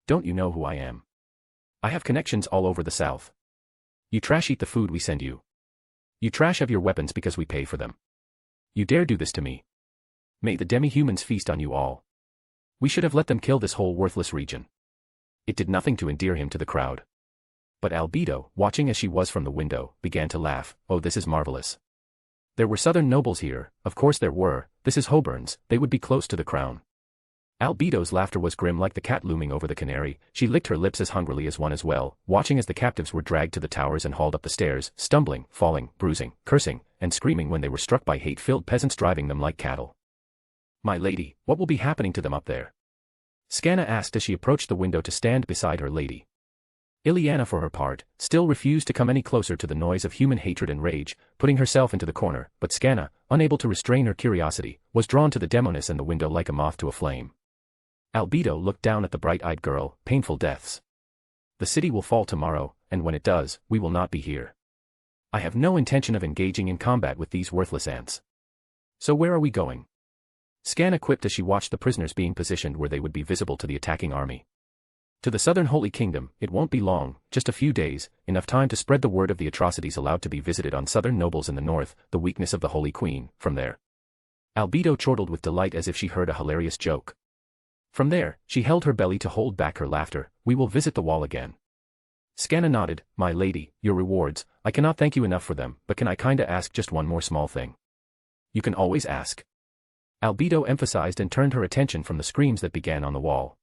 Don't you know who I am? I have connections all over the south. You trash eat the food we send you. You trash have your weapons because we pay for them. You dare do this to me. May the demi-humans feast on you all. We should have let them kill this whole worthless region. It did nothing to endear him to the crowd. But Albedo, watching as she was from the window, began to laugh. Oh, this is marvelous. There were southern nobles here, of course there were, this is Hoburn's, they would be close to the crown. Albedo's laughter was grim like the cat looming over the canary. She licked her lips as hungrily as one as well, watching as the captives were dragged to the towers and hauled up the stairs, stumbling, falling, bruising, cursing, and screaming when they were struck by hate-filled peasants driving them like cattle. My lady, what will be happening to them up there? Scanna asked as she approached the window to stand beside her lady. Ileana for her part, still refused to come any closer to the noise of human hatred and rage, putting herself into the corner, but Scanna, unable to restrain her curiosity, was drawn to the demoness and the window like a moth to a flame. Albedo looked down at the bright-eyed girl, painful deaths. The city will fall tomorrow, and when it does, we will not be here. I have no intention of engaging in combat with these worthless ants. So where are we going? Scanna quipped as she watched the prisoners being positioned where they would be visible to the attacking army. To the southern Holy Kingdom, it won't be long, just a few days, enough time to spread the word of the atrocities allowed to be visited on southern nobles in the north, the weakness of the Holy Queen, from there. Albedo chortled with delight as if she heard a hilarious joke. From there, she held her belly to hold back her laughter. We will visit the wall again. Scanna nodded. My lady, your rewards, I cannot thank you enough for them, but can I kinda ask just one more small thing? You can always ask. Albedo emphasized and turned her attention from the screams that began on the wall.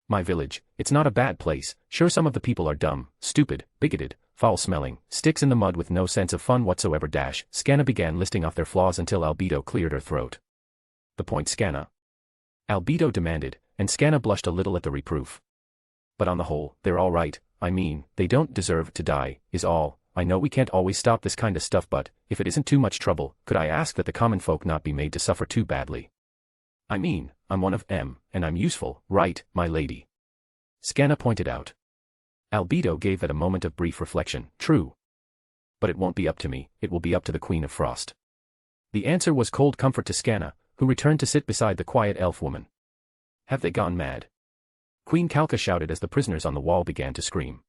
My village, it's not a bad place, sure some of the people are dumb, stupid, bigoted, foul-smelling, sticks in the mud with no sense of fun whatsoever. Scanna began listing off their flaws until Albedo cleared her throat. The point, Scanna? Albedo demanded, and Scanna blushed a little at the reproof. But on the whole, they're all right, I mean, they don't deserve to die, is all. I know we can't always stop this kind of stuff, but, if it isn't too much trouble, could I ask that the common folk not be made to suffer too badly? I mean, I'm one of them, and I'm useful, right, my lady? Scanna pointed out. Albedo gave that a moment of brief reflection. True. But it won't be up to me, it will be up to the Queen of Frost. The answer was cold comfort to Scanna, who returned to sit beside the quiet elf woman. Have they gone mad? Queen Calca shouted as the prisoners on the wall began to scream.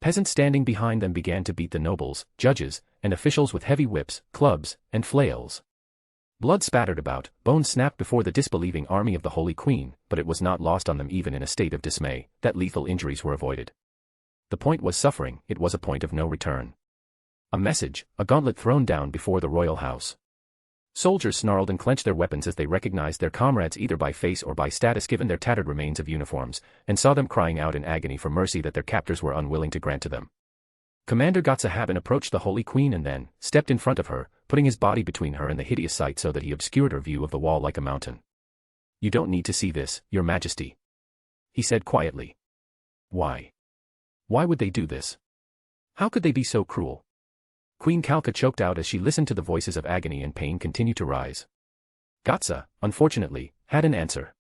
Peasants standing behind them began to beat the nobles, judges, and officials with heavy whips, clubs, and flails. Blood spattered about, bones snapped before the disbelieving army of the Holy Queen, but it was not lost on them even in a state of dismay, that lethal injuries were avoided. The point was suffering, it was a point of no return. A message, a gauntlet thrown down before the royal house. Soldiers snarled and clenched their weapons as they recognized their comrades either by face or by status given their tattered remains of uniforms, and saw them crying out in agony for mercy that their captors were unwilling to grant to them. Commander Gotzahaben approached the Holy Queen and then stepped in front of her, putting his body between her and the hideous sight so that he obscured her view of the wall like a mountain. You don't need to see this, Your Majesty, he said quietly. Why? Why would they do this? How could they be so cruel? Queen Calca choked out as she listened to the voices of agony and pain continue to rise. Gotza, unfortunately, had an answer.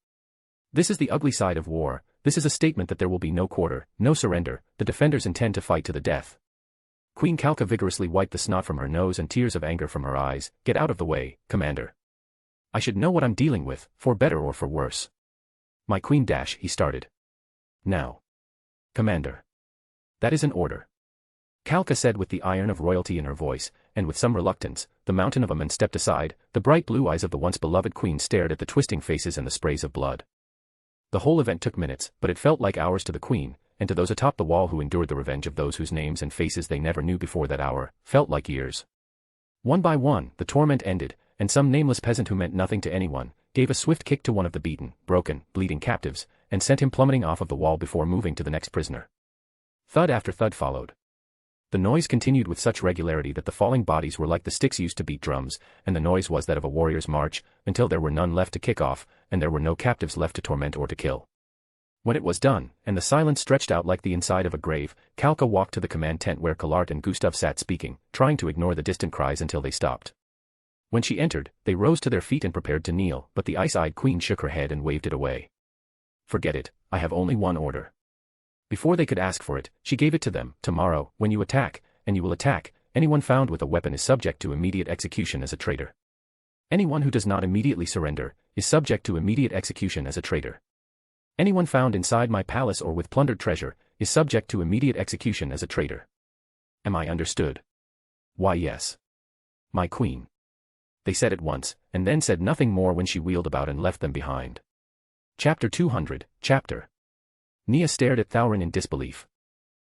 This is the ugly side of war, this is a statement that there will be no quarter, no surrender, the defenders intend to fight to the death. Queen Calca vigorously wiped the snot from her nose and tears of anger from her eyes. Get out of the way, Commander. I should know what I'm dealing with, for better or for worse. My queen he started. Now. Commander. That is an order. Calca said with the iron of royalty in her voice, and with some reluctance, the mountain of a man stepped aside, the bright blue eyes of the once beloved queen stared at the twisting faces and the sprays of blood. The whole event took minutes, but it felt like hours to the queen, and to those atop the wall who endured the revenge of those whose names and faces they never knew before that hour, felt like years. One by one, the torment ended, and some nameless peasant who meant nothing to anyone, gave a swift kick to one of the beaten, broken, bleeding captives, and sent him plummeting off of the wall before moving to the next prisoner. Thud after thud followed. The noise continued with such regularity that the falling bodies were like the sticks used to beat drums, and the noise was that of a warrior's march, until there were none left to kick off, and there were no captives left to torment or to kill. When it was done, and the silence stretched out like the inside of a grave, Calca walked to the command tent where Collart and Gustav sat speaking, trying to ignore the distant cries until they stopped. When she entered, they rose to their feet and prepared to kneel, but the ice-eyed queen shook her head and waved it away. Forget it, I have only one order. Before they could ask for it, she gave it to them. Tomorrow, when you attack, and you will attack, anyone found with a weapon is subject to immediate execution as a traitor. Anyone who does not immediately surrender, is subject to immediate execution as a traitor. Anyone found inside my palace or with plundered treasure, is subject to immediate execution as a traitor. Am I understood? Why yes. My queen. They said it once, and then said nothing more when she wheeled about and left them behind. Chapter 200, Chapter. Nia stared at Thaurin in disbelief.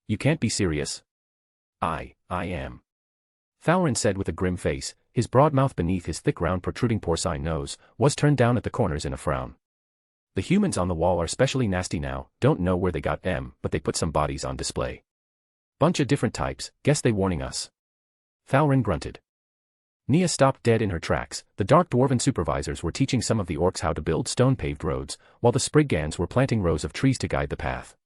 You can't be serious? I am. Thaurin said with a grim face, His broad mouth beneath his thick round protruding porcine nose was turned down at the corners in a frown. The humans on the wall are specially nasty now, don't know where they got them, but they put some bodies on display. Bunch of different types, guess they warning us. Thalrin grunted. Nia stopped dead in her tracks. The dark dwarven supervisors were teaching some of the orcs how to build stone-paved roads, while the Spriggans were planting rows of trees to guide the path.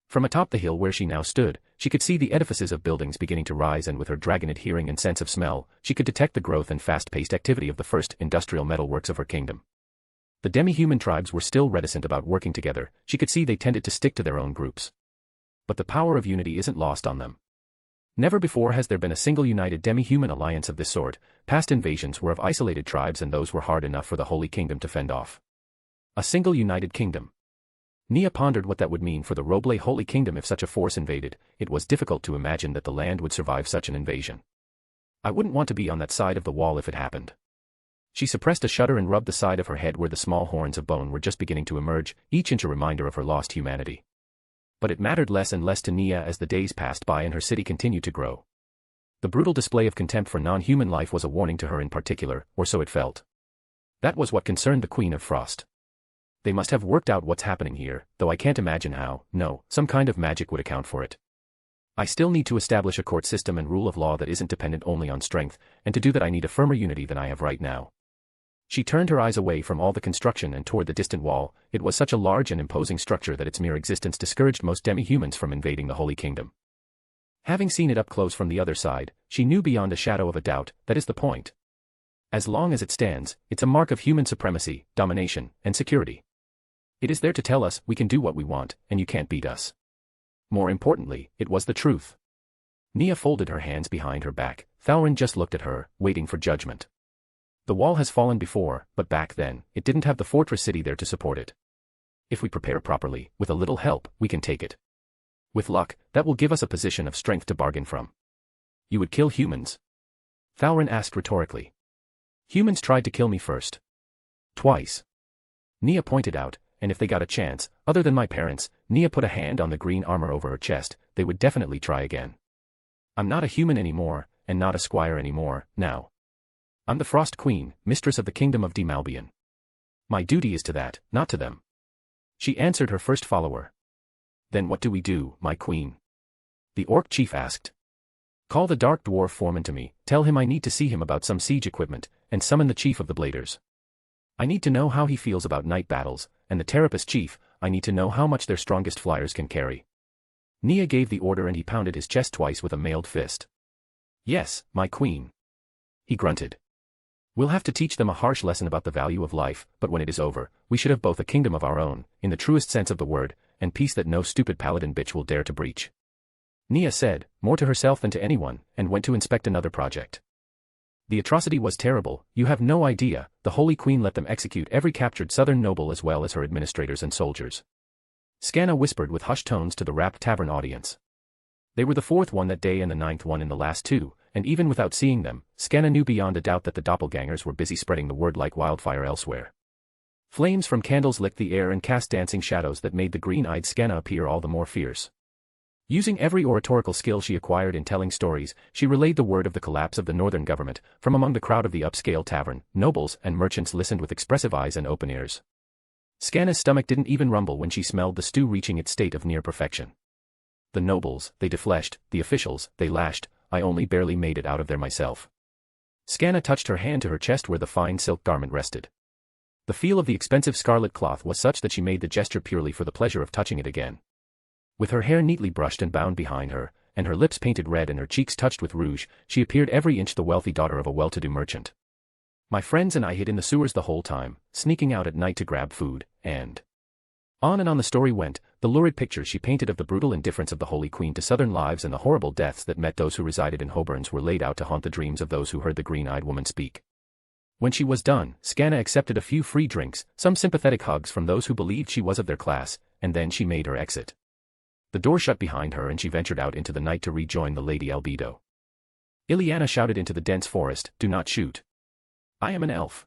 From atop the hill where she now stood, she could see the edifices of buildings beginning to rise, and with her dragonid hearing and sense of smell, she could detect the growth and fast-paced activity of the first industrial metalworks of her kingdom. The demi-human tribes were still reticent about working together. She could see they tended to stick to their own groups. But the power of unity isn't lost on them. Never before has there been a single united demi-human alliance of this sort. Past invasions were of isolated tribes, and those were hard enough for the Holy Kingdom to fend off. A single united kingdom. Nia pondered what that would mean for the Roble Holy Kingdom if such a force invaded. It was difficult to imagine that the land would survive such an invasion. I wouldn't want to be on that side of the wall if it happened. She suppressed a shudder and rubbed the side of her head where the small horns of bone were just beginning to emerge, each inch a reminder of her lost humanity. But it mattered less and less to Nia as the days passed by and her city continued to grow. The brutal display of contempt for non-human life was a warning to her in particular, or so it felt. That was what concerned the Queen of Frost. They must have worked out what's happening here, though I can't imagine how. No, some kind of magic would account for it. I still need to establish a court system and rule of law that isn't dependent only on strength, and to do that I need a firmer unity than I have right now. She turned her eyes away from all the construction and toward the distant wall. It was such a large and imposing structure that its mere existence discouraged most demi-humans from invading the Holy Kingdom. Having seen it up close from the other side, she knew beyond a shadow of a doubt that is the point. As long as it stands, it's a mark of human supremacy, domination, and security. It is there to tell us we can do what we want, and you can't beat us. More importantly, it was the truth. Nia folded her hands behind her back. Thalrin just looked at her, waiting for judgment. The wall has fallen before, but back then, it didn't have the fortress city there to support it. If we prepare properly, with a little help, we can take it. With luck, that will give us a position of strength to bargain from. You would kill humans? Thalrin asked rhetorically. Humans tried to kill me first. Twice. Nia pointed out, and if they got a chance, other than my parents, Nia put a hand on the green armor over her chest, they would definitely try again. I'm not a human anymore, and not a squire anymore, now. I'm the Frost Queen, mistress of the kingdom of Demalbion. My duty is to that, not to them. She answered her first follower. Then what do we do, my queen? The orc chief asked. Call the dark dwarf foreman to me, tell him I need to see him about some siege equipment, and summon the chief of the bladers. I need to know how he feels about night battles, and the Terapus chief, I need to know how much their strongest flyers can carry. Nia gave the order and he pounded his chest twice with a mailed fist. Yes, my queen. He grunted. We'll have to teach them a harsh lesson about the value of life, but when it is over, we should have both a kingdom of our own, in the truest sense of the word, and peace that no stupid paladin bitch will dare to breach. Nia said, more to herself than to anyone, and went to inspect another project. The atrocity was terrible, you have no idea. The Holy Queen let them execute every captured southern noble as well as her administrators and soldiers. Scanna whispered with hushed tones to the rapt tavern audience. They were the fourth one that day and the ninth one in the last two, and even without seeing them, Scanna knew beyond a doubt that the doppelgangers were busy spreading the word like wildfire elsewhere. Flames from candles licked the air and cast dancing shadows that made the green-eyed Scanna appear all the more fierce. Using every oratorical skill she acquired in telling stories, she relayed the word of the collapse of the northern government. From among the crowd of the upscale tavern, nobles and merchants listened with expressive eyes and open ears. Scanna's stomach didn't even rumble when she smelled the stew reaching its state of near perfection. The nobles, they defleshed, the officials, they lashed, I only barely made it out of there myself. Scanna touched her hand to her chest where the fine silk garment rested. The feel of the expensive scarlet cloth was such that she made the gesture purely for the pleasure of touching it again. With her hair neatly brushed and bound behind her, and her lips painted red and her cheeks touched with rouge, she appeared every inch the wealthy daughter of a well-to-do merchant. My friends and I hid in the sewers the whole time, sneaking out at night to grab food, and on the story went, the lurid pictures she painted of the brutal indifference of the Holy Queen to southern lives and the horrible deaths that met those who resided in Hoburns were laid out to haunt the dreams of those who heard the green-eyed woman speak. When she was done, Scanna accepted a few free drinks, some sympathetic hugs from those who believed she was of their class, and then she made her exit. The door shut behind her and she ventured out into the night to rejoin the Lady Albedo. Ileana shouted into the dense forest, "Do not shoot. I am an elf."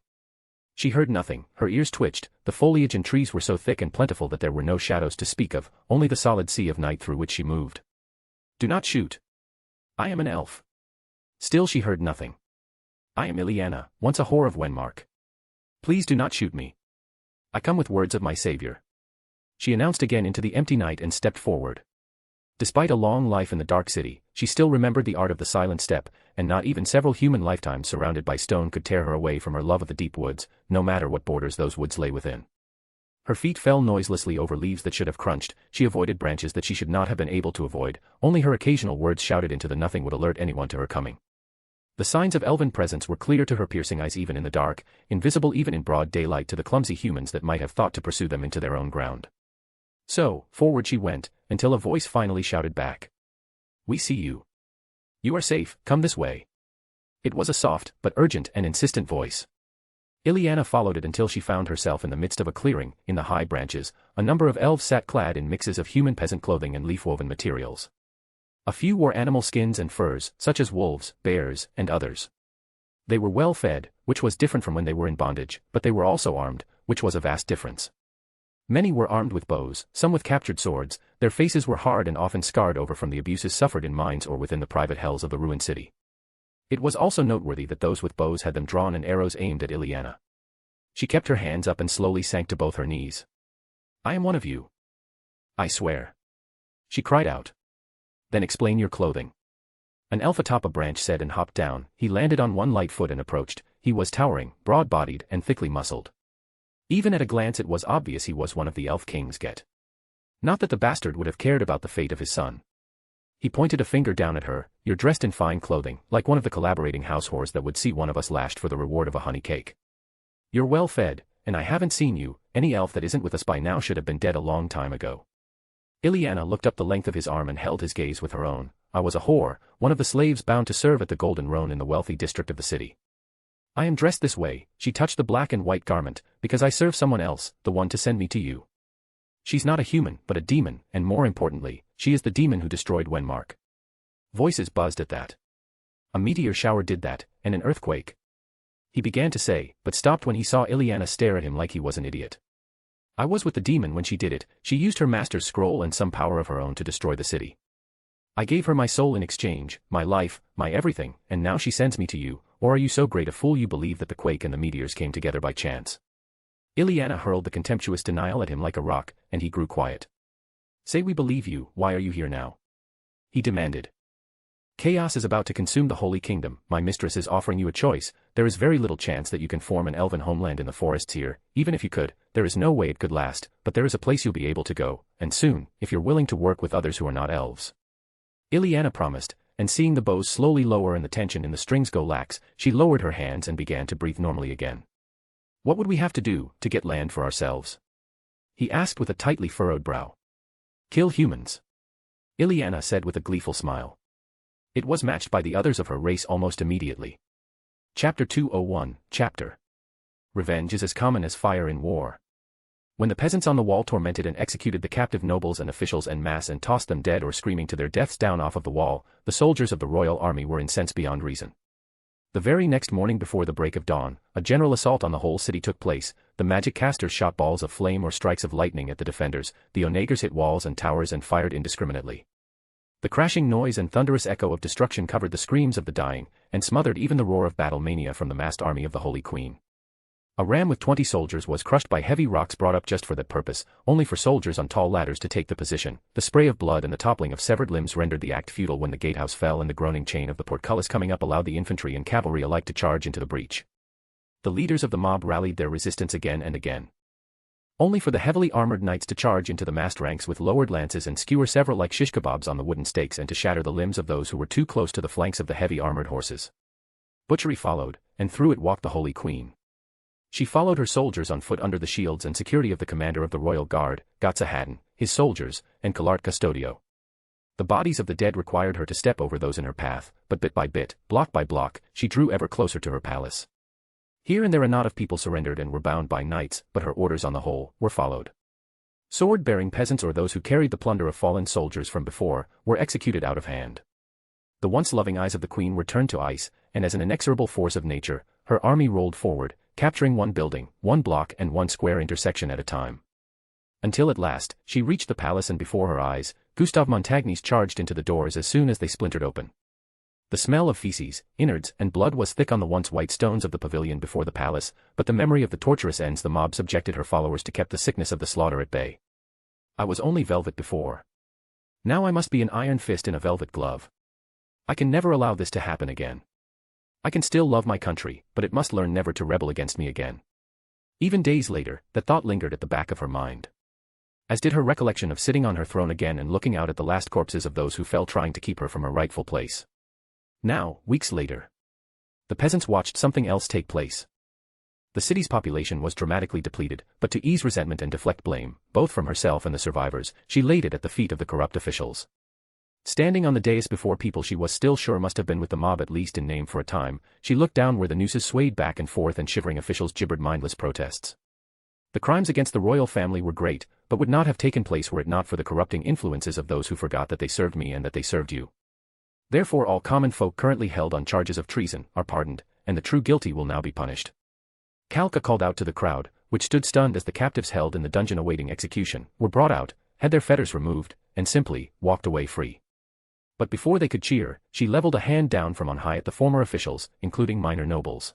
She heard nothing, her ears twitched, the foliage and trees were so thick and plentiful that there were no shadows to speak of, only the solid sea of night through which she moved. "Do not shoot. I am an elf." Still she heard nothing. I am Ileana, once a whore of Wenmark. Please do not shoot me. I come with words of my savior. She announced again into the empty night and stepped forward. Despite a long life in the dark city, she still remembered the art of the silent step, and not even several human lifetimes surrounded by stone could tear her away from her love of the deep woods, no matter what borders those woods lay within. Her feet fell noiselessly over leaves that should have crunched, she avoided branches that she should not have been able to avoid, only her occasional words shouted into the nothing would alert anyone to her coming. The signs of elven presence were clear to her piercing eyes even in the dark, invisible even in broad daylight to the clumsy humans that might have thought to pursue them into their own ground. So, forward she went, until a voice finally shouted back. We see you. You are safe, come this way. It was a soft, but urgent and insistent voice. Ileana followed it until she found herself in the midst of a clearing. In the high branches, a number of elves sat clad in mixes of human peasant clothing and leaf-woven materials. A few wore animal skins and furs, such as wolves, bears, and others. They were well fed, which was different from when they were in bondage, but they were also armed, which was a vast difference. Many were armed with bows, some with captured swords, their faces were hard and often scarred over from the abuses suffered in mines or within the private hells of the ruined city. It was also noteworthy that those with bows had them drawn and arrows aimed at Ileana. She kept her hands up and slowly sank to both her knees. I am one of you. I swear. She cried out. Then explain your clothing. An elf atop a branch said and hopped down. He landed on one light foot and approached. He was towering, broad-bodied, and thickly muscled. Even at a glance it was obvious he was one of the elf king's get. Not that the bastard would have cared about the fate of his son. He pointed a finger down at her. You're dressed in fine clothing, like one of the collaborating house whores that would see one of us lashed for the reward of a honey cake. You're well fed, and I haven't seen you. Any elf that isn't with us by now should have been dead a long time ago. Ileana looked up the length of his arm and held his gaze with her own. I was a whore, one of the slaves bound to serve at the Golden Roan in the wealthy district of the city. I am dressed this way, she touched the black and white garment, because I serve someone else, the one to send me to you. She's not a human, but a demon, and more importantly, she is the demon who destroyed Wenmark. Voices buzzed at that. A meteor shower did that, and an earthquake. He began to say, but stopped when he saw Ileana stare at him like he was an idiot. I was with the demon when she did it. She used her master's scroll and some power of her own to destroy the city. I gave her my soul in exchange, my life, my everything, and now she sends me to you. Or are you so great a fool you believe that the quake and the meteors came together by chance? Ileana hurled the contemptuous denial at him like a rock, and he grew quiet. Say we believe you, why are you here now? He demanded. Chaos is about to consume the Holy Kingdom. My mistress is offering you a choice. There is very little chance that you can form an elven homeland in the forests here. Even if you could, there is no way it could last, but there is a place you'll be able to go, and soon, if you're willing to work with others who are not elves. Ileana promised, and seeing the bows slowly lower and the tension in the strings go lax, she lowered her hands and began to breathe normally again. What would we have to do to get land for ourselves? He asked with a tightly furrowed brow. Kill humans. Ileana said with a gleeful smile. It was matched by the others of her race almost immediately. Chapter 201, Chapter. Revenge is as common as fire in war. When the peasants on the wall tormented and executed the captive nobles and officials en masse and tossed them dead or screaming to their deaths down off of the wall, the soldiers of the royal army were incensed beyond reason. The very next morning before the break of dawn, a general assault on the whole city took place. The magic casters shot balls of flame or strikes of lightning at the defenders, the onagers hit walls and towers and fired indiscriminately. The crashing noise and thunderous echo of destruction covered the screams of the dying, and smothered even the roar of battle mania from the massed army of the Holy Queen. A ram with 20 soldiers was crushed by heavy rocks brought up just for that purpose, only for soldiers on tall ladders to take the position. The spray of blood and the toppling of severed limbs rendered the act futile when the gatehouse fell and the groaning chain of the portcullis coming up allowed the infantry and cavalry alike to charge into the breach. The leaders of the mob rallied their resistance again and again. Only for the heavily armored knights to charge into the massed ranks with lowered lances and skewer several like shish kebabs on the wooden stakes and to shatter the limbs of those who were too close to the flanks of the heavy armored horses. Butchery followed, and through it walked the Holy Queen. She followed her soldiers on foot under the shields and security of the commander of the royal guard, Gatsa Haddon, his soldiers, and Kalart Custodio. The bodies of the dead required her to step over those in her path, but bit by bit, block by block, she drew ever closer to her palace. Here and there a knot of people surrendered and were bound by knights, but her orders on the whole were followed. Sword-bearing peasants or those who carried the plunder of fallen soldiers from before were executed out of hand. The once loving eyes of the queen were turned to ice, and as an inexorable force of nature, her army rolled forward, capturing one building, one block and one square intersection at a time. Until at last, she reached the palace and before her eyes, Gustave Montagny's charged into the doors as soon as they splintered open. The smell of feces, innards, and blood was thick on the once white stones of the pavilion before the palace, but the memory of the torturous ends the mob subjected her followers to kept the sickness of the slaughter at bay. I was only velvet before. Now I must be an iron fist in a velvet glove. I can never allow this to happen again. I can still love my country, but it must learn never to rebel against me again. Even days later, that thought lingered at the back of her mind. As did her recollection of sitting on her throne again and looking out at the last corpses of those who fell trying to keep her from her rightful place. Now, weeks later, the peasants watched something else take place. The city's population was dramatically depleted, but to ease resentment and deflect blame, both from herself and the survivors, she laid it at the feet of the corrupt officials. Standing on the dais before people she was still sure must have been with the mob at least in name for a time, she looked down where the nooses swayed back and forth and shivering officials gibbered mindless protests. The crimes against the royal family were great, but would not have taken place were it not for the corrupting influences of those who forgot that they served me and that they served you. Therefore all common folk currently held on charges of treason are pardoned, and the true guilty will now be punished. Kalka called out to the crowd, which stood stunned as the captives held in the dungeon awaiting execution were brought out, had their fetters removed, and simply walked away free. But before they could cheer, she leveled a hand down from on high at the former officials, including minor nobles.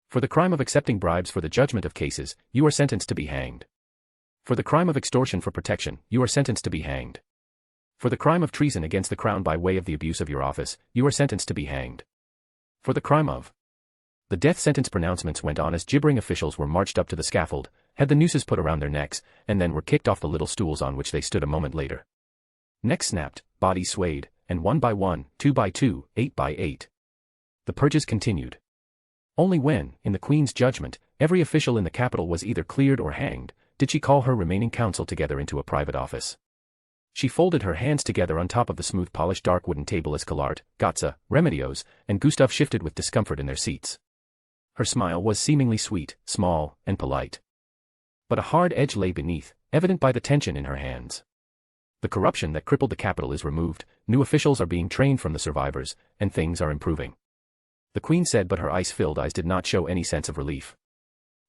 For the crime of accepting bribes for the judgment of cases, you are sentenced to be hanged. For the crime of extortion for protection, you are sentenced to be hanged. For the crime of treason against the crown by way of the abuse of your office, you are sentenced to be hanged. For the crime of... The death sentence pronouncements went on as gibbering officials were marched up to the scaffold, had the nooses put around their necks, and then were kicked off the little stools on which they stood a moment later. Necks snapped, bodies swayed, and 1 by 1, 2 by 2, 8 by 8. The purges continued. Only when, in the Queen's judgment, every official in the capital was either cleared or hanged, did she call her remaining council together into a private office. She folded her hands together on top of the smooth polished dark wooden table as Collart, Gotza, Remedios, and Gustav shifted with discomfort in their seats. Her smile was seemingly sweet, small, and polite. But a hard edge lay beneath, evident by the tension in her hands. The corruption that crippled the capital is removed, new officials are being trained from the survivors, and things are improving. The Queen said, but her ice-filled eyes did not show any sense of relief.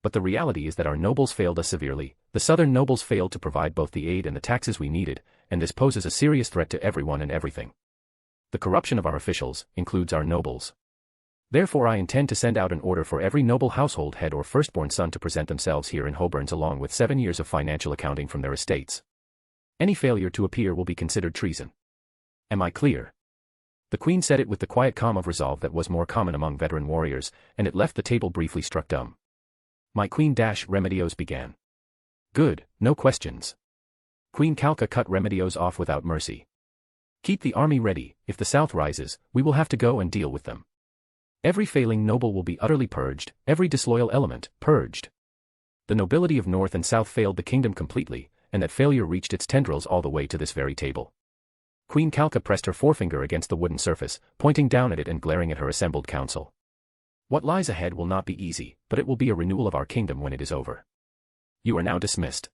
But the reality is that our nobles failed us severely, the southern nobles failed to provide both the aid and the taxes we needed, and this poses a serious threat to everyone and everything. The corruption of our officials includes our nobles. Therefore I intend to send out an order for every noble household head or firstborn son to present themselves here in Hobarns along with 7 years of financial accounting from their estates. Any failure to appear will be considered treason. Am I clear? The Queen said it with the quiet calm of resolve that was more common among veteran warriors, and it left the table briefly struck dumb. My Queen Remedios began. Good, no questions. Queen Kalka cut Remedios off without mercy. Keep the army ready, if the south rises, we will have to go and deal with them. Every failing noble will be utterly purged, every disloyal element, purged. The nobility of north and south failed the kingdom completely, and that failure reached its tendrils all the way to this very table. Queen Kalka pressed her forefinger against the wooden surface, pointing down at it and glaring at her assembled council. What lies ahead will not be easy, but it will be a renewal of our kingdom when it is over. You are now dismissed.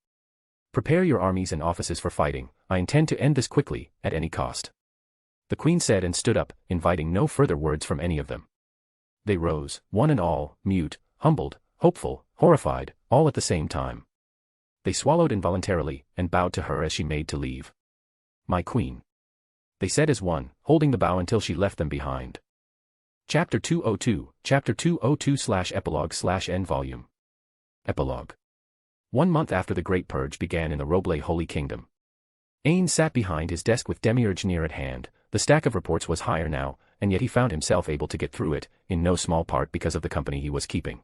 Prepare your armies and offices for fighting, I intend to end this quickly, at any cost. The Queen said and stood up, inviting no further words from any of them. They rose, one and all, mute, humbled, hopeful, horrified, all at the same time. They swallowed involuntarily, and bowed to her as she made to leave. My Queen. They said as one, holding the bow until she left them behind. Chapter 202, Chapter 202/Epilogue/End Volume. Epilogue. 1 month after the Great Purge began in the Roble Holy Kingdom. Ainz sat behind his desk with Demiurge near at hand. The stack of reports was higher now, and yet he found himself able to get through it, in no small part because of the company he was keeping.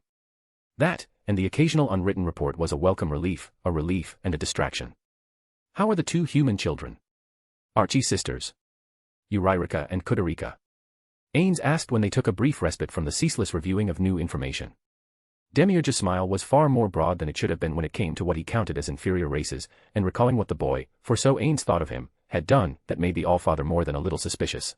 That, and the occasional unwritten report was a welcome relief, and a distraction. How are the 2 human children? Archie's sisters. Euryrika and Kudurika. Ainz asked when they took a brief respite from the ceaseless reviewing of new information. Demiurge's smile was far more broad than it should have been when it came to what he counted as inferior races, and recalling what the boy, for so Ainz thought of him, had done, that made the Allfather more than a little suspicious.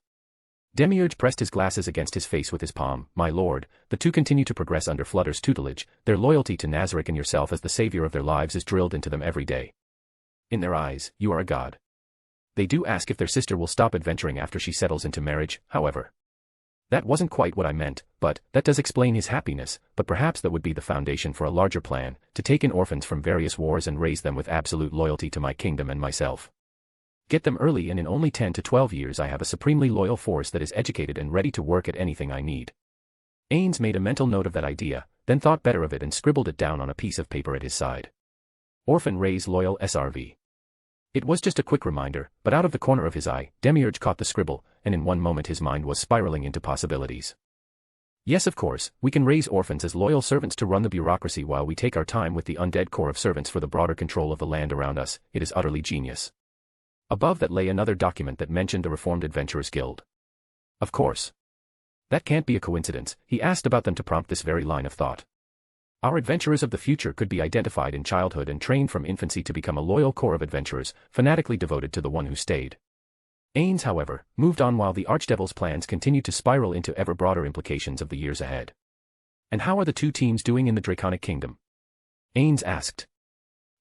Demiurge pressed his glasses against his face with his palm. My lord, the 2 continue to progress under Flutter's tutelage, their loyalty to Nazarick and yourself as the savior of their lives is drilled into them every day. In their eyes, you are a god. They do ask if their sister will stop adventuring after she settles into marriage, however. That wasn't quite what I meant, but that does explain his happiness, but perhaps that would be the foundation for a larger plan, to take in orphans from various wars and raise them with absolute loyalty to my kingdom and myself. Get them early, and in only 10 to 12 years I have a supremely loyal force that is educated and ready to work at anything I need. Ainz made a mental note of that idea, then thought better of it and scribbled it down on a piece of paper at his side. Orphan Ray's loyal SRV. It was just a quick reminder, but out of the corner of his eye, Demiurge caught the scribble, and in one moment his mind was spiraling into possibilities. Yes, of course, we can raise orphans as loyal servants to run the bureaucracy while we take our time with the undead corps of servants for the broader control of the land around us. It is utterly genius. Above that lay another document that mentioned the Reformed Adventurers Guild. Of course. That can't be a coincidence. He asked about them to prompt this very line of thought. Our adventurers of the future could be identified in childhood and trained from infancy to become a loyal corps of adventurers, fanatically devoted to the one who stayed. Ainz, however, moved on while the Archdevil's plans continued to spiral into ever broader implications of the years ahead. And how are the two teams doing in the Draconic Kingdom? Ainz asked.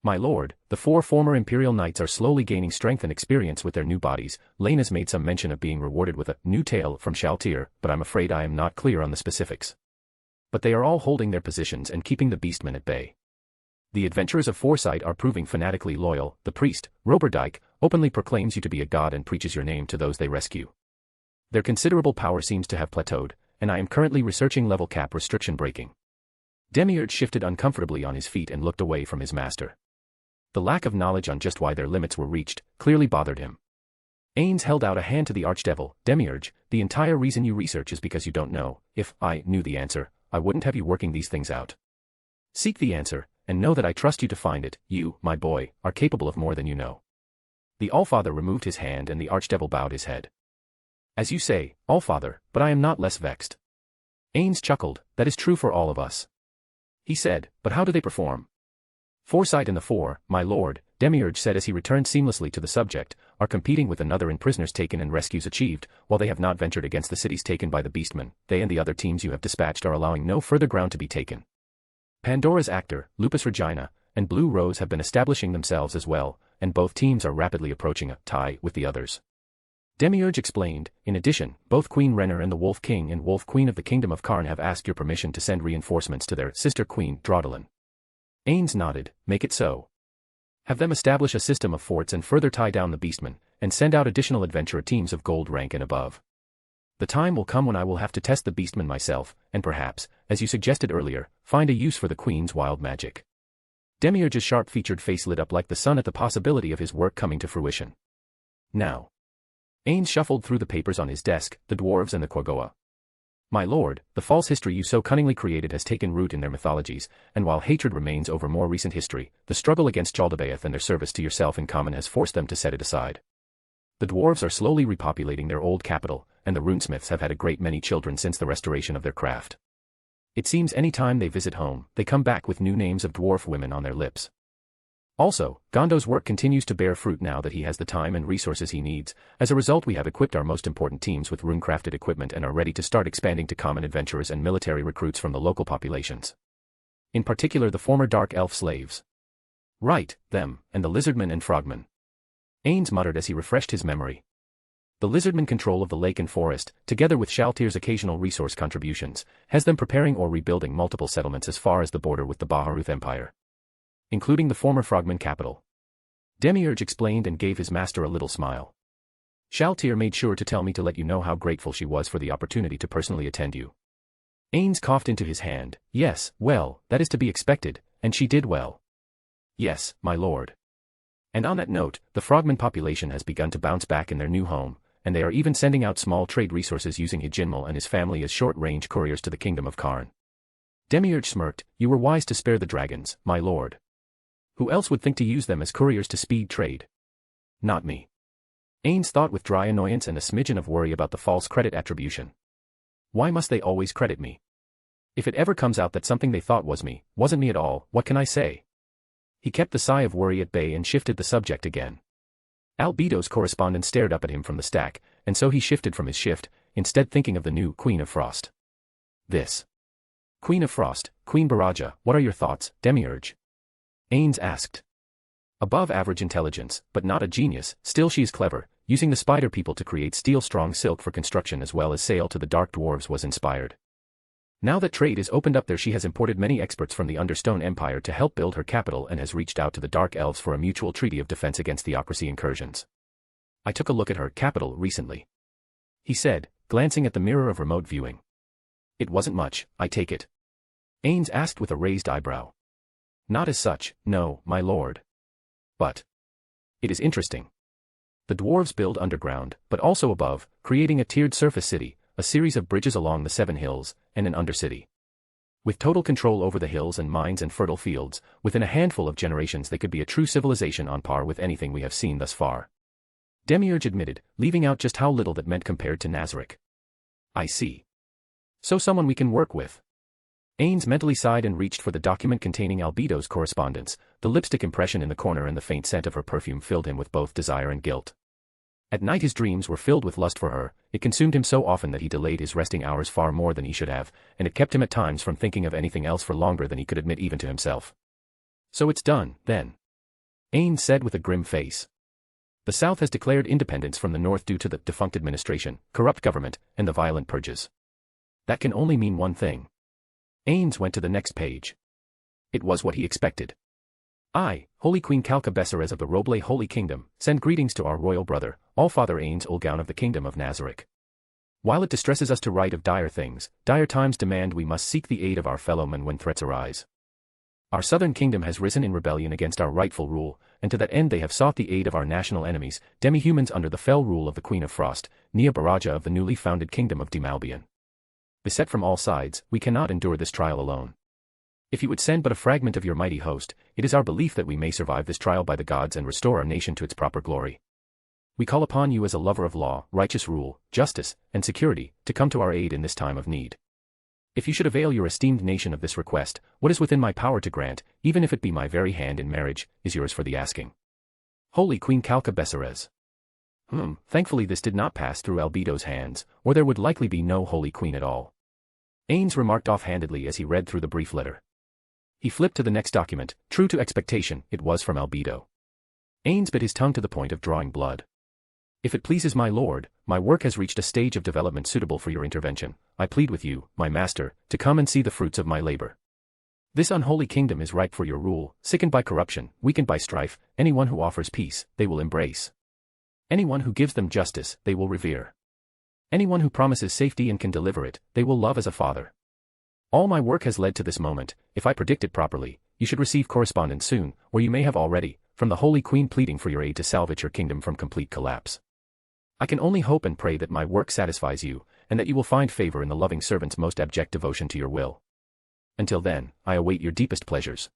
My lord, the 4 former Imperial Knights are slowly gaining strength and experience with their new bodies. Lena's made some mention of being rewarded with a new tail from Shaltir, but I'm afraid I am not clear on the specifics. But they are all holding their positions and keeping the beastmen at bay. The adventurers of Foresight are proving fanatically loyal. The priest, Roberdijk, openly proclaims you to be a god and preaches your name to those they rescue. Their considerable power seems to have plateaued, and I am currently researching level cap restriction breaking. Demiurge shifted uncomfortably on his feet and looked away from his master. The lack of knowledge on just why their limits were reached clearly bothered him. Ainz held out a hand to the Archdevil. Demiurge, the entire reason you research is because you don't know. If I knew the answer, I wouldn't have you working these things out. Seek the answer, and know that I trust you to find it. You, my boy, are capable of more than you know. The Allfather removed his hand and the Archdevil bowed his head. As you say, Allfather, but I am not less vexed. Ainz chuckled. That is true for all of us. He said, but how do they perform? Foresight and the 4, my lord, Demiurge said as he returned seamlessly to the subject, are competing with another in prisoners taken and rescues achieved. While they have not ventured against the cities taken by the beastmen, they and the other teams you have dispatched are allowing no further ground to be taken. Pandora's Actor, Lupus Regina, and Blue Rose have been establishing themselves as well, and both teams are rapidly approaching a tie with the others. Demiurge explained. In addition, both Queen Renner and the Wolf King and Wolf Queen of the Kingdom of Karn have asked your permission to send reinforcements to their sister queen, Draudelin. Ainz nodded. Make it so. Have them establish a system of forts and further tie down the beastmen, and send out additional adventurer teams of gold rank and above. The time will come when I will have to test the beastmen myself, and perhaps, as you suggested earlier, find a use for the queen's wild magic. Demiurge's sharp-featured face lit up like the sun at the possibility of his work coming to fruition. Now. Ainz shuffled through the papers on his desk, the dwarves and the Quagoa. My lord, the false history you so cunningly created has taken root in their mythologies, and while hatred remains over more recent history, the struggle against Chaldabaoth and their service to yourself in common has forced them to set it aside. The dwarves are slowly repopulating their old capital, and the runesmiths have had a great many children since the restoration of their craft. It seems any time they visit home, they come back with new names of dwarf women on their lips. Also, Gondo's work continues to bear fruit now that he has the time and resources he needs. As a result, we have equipped our most important teams with rune-crafted equipment and are ready to start expanding to common adventurers and military recruits from the local populations. In particular the former Dark Elf slaves. Right, them, and the lizardmen and frogmen. Ainz muttered as he refreshed his memory. The lizardmen control of the lake and forest, together with Shaltir's occasional resource contributions, has them preparing or rebuilding multiple settlements as far as the border with the Baharuth Empire, including the former frogman capital. Demiurge explained and gave his master a little smile. Shaltir made sure to tell me to let you know how grateful she was for the opportunity to personally attend you. Ainz coughed into his hand. Yes, well, that is to be expected, and she did well. Yes, my lord. And on that note, the frogman population has begun to bounce back in their new home, and they are even sending out small trade resources using Hijinmal and his family as short-range couriers to the Kingdom of Karn. Demiurge smirked. You were wise to spare the dragons, my lord. Who else would think to use them as couriers to speed trade? Not me. Ainz thought with dry annoyance and a smidgen of worry about the false credit attribution. Why must they always credit me? If it ever comes out that something they thought was me, wasn't me at all, what can I say? He kept the sigh of worry at bay and shifted the subject again. Albedo's correspondent stared up at him from the stack, and so he shifted from his shift, instead thinking of the new Queen of Frost. This. Queen of Frost, Queen Baraja, what are your thoughts, Demiurge? Ainz asked. Above average intelligence, but not a genius, still she is clever, using the spider people to create steel-strong silk for construction as well as sail to the dark dwarves was inspired. Now that trade is opened up there, she has imported many experts from the Understone Empire to help build her capital and has reached out to the Dark Elves for a mutual treaty of defense against theocracy incursions. I took a look at her capital recently," he said, glancing at the mirror of remote viewing. "It wasn't much, I take it?" Ainz asked with a raised eyebrow. "Not as such, no, my lord. But it is interesting. The dwarves build underground, but also above, creating a tiered surface city, a series of bridges along the 7 hills, and an undercity. With total control over the hills and mines and fertile fields, within a handful of generations they could be a true civilization on par with anything we have seen thus far." Demiurge admitted, leaving out just how little that meant compared to Nazarick. "I see. So someone we can work with." Ainz mentally sighed and reached for the document containing Albedo's correspondence. The lipstick impression in the corner and the faint scent of her perfume filled him with both desire and guilt. At night his dreams were filled with lust for her. It consumed him so often that he delayed his resting hours far more than he should have, and it kept him at times from thinking of anything else for longer than he could admit even to himself. "So it's done, then," Ainz said with a grim face. "The South has declared independence from the North due to the defunct administration, corrupt government, and the violent purges. That can only mean one thing." Ainz went to the next page. It was what he expected. "I, Holy Queen Calca Besserez of the Roble Holy Kingdom, send greetings to our royal brother, Allfather Ainz Ulgaun of the Kingdom of Nazarick. While it distresses us to write of dire things, dire times demand we must seek the aid of our fellowmen when threats arise. Our southern kingdom has risen in rebellion against our rightful rule, and to that end they have sought the aid of our national enemies, demi-humans under the fell rule of the Queen of Frost, Nia Baraja of the newly founded Kingdom of Demalbian. Beset from all sides, we cannot endure this trial alone. If you would send but a fragment of your mighty host, it is our belief that we may survive this trial by the gods and restore our nation to its proper glory. We call upon you as a lover of law, righteous rule, justice, and security, to come to our aid in this time of need. If you should avail your esteemed nation of this request, what is within my power to grant, even if it be my very hand in marriage, is yours for the asking. Holy Queen Calca Besserez." Thankfully this did not pass through Albedo's hands, or there would likely be no Holy Queen at all. Ainz remarked offhandedly as he read through the brief letter. He flipped to the next document. True to expectation, it was from Albedo. Ainz bit his tongue to the point of drawing blood. "If it pleases my lord, my work has reached a stage of development suitable for your intervention. I plead with you, my master, to come and see the fruits of my labor. This unholy kingdom is ripe for your rule, sickened by corruption, weakened by strife. Anyone who offers peace, they will embrace. Anyone who gives them justice, they will revere. Anyone who promises safety and can deliver it, they will love as a father. All my work has led to this moment. If I predict it properly, you should receive correspondence soon, or you may have already, from the Holy Queen pleading for your aid to salvage your kingdom from complete collapse. I can only hope and pray that my work satisfies you, and that you will find favor in the loving servant's most abject devotion to your will. Until then, I await your deepest pleasures.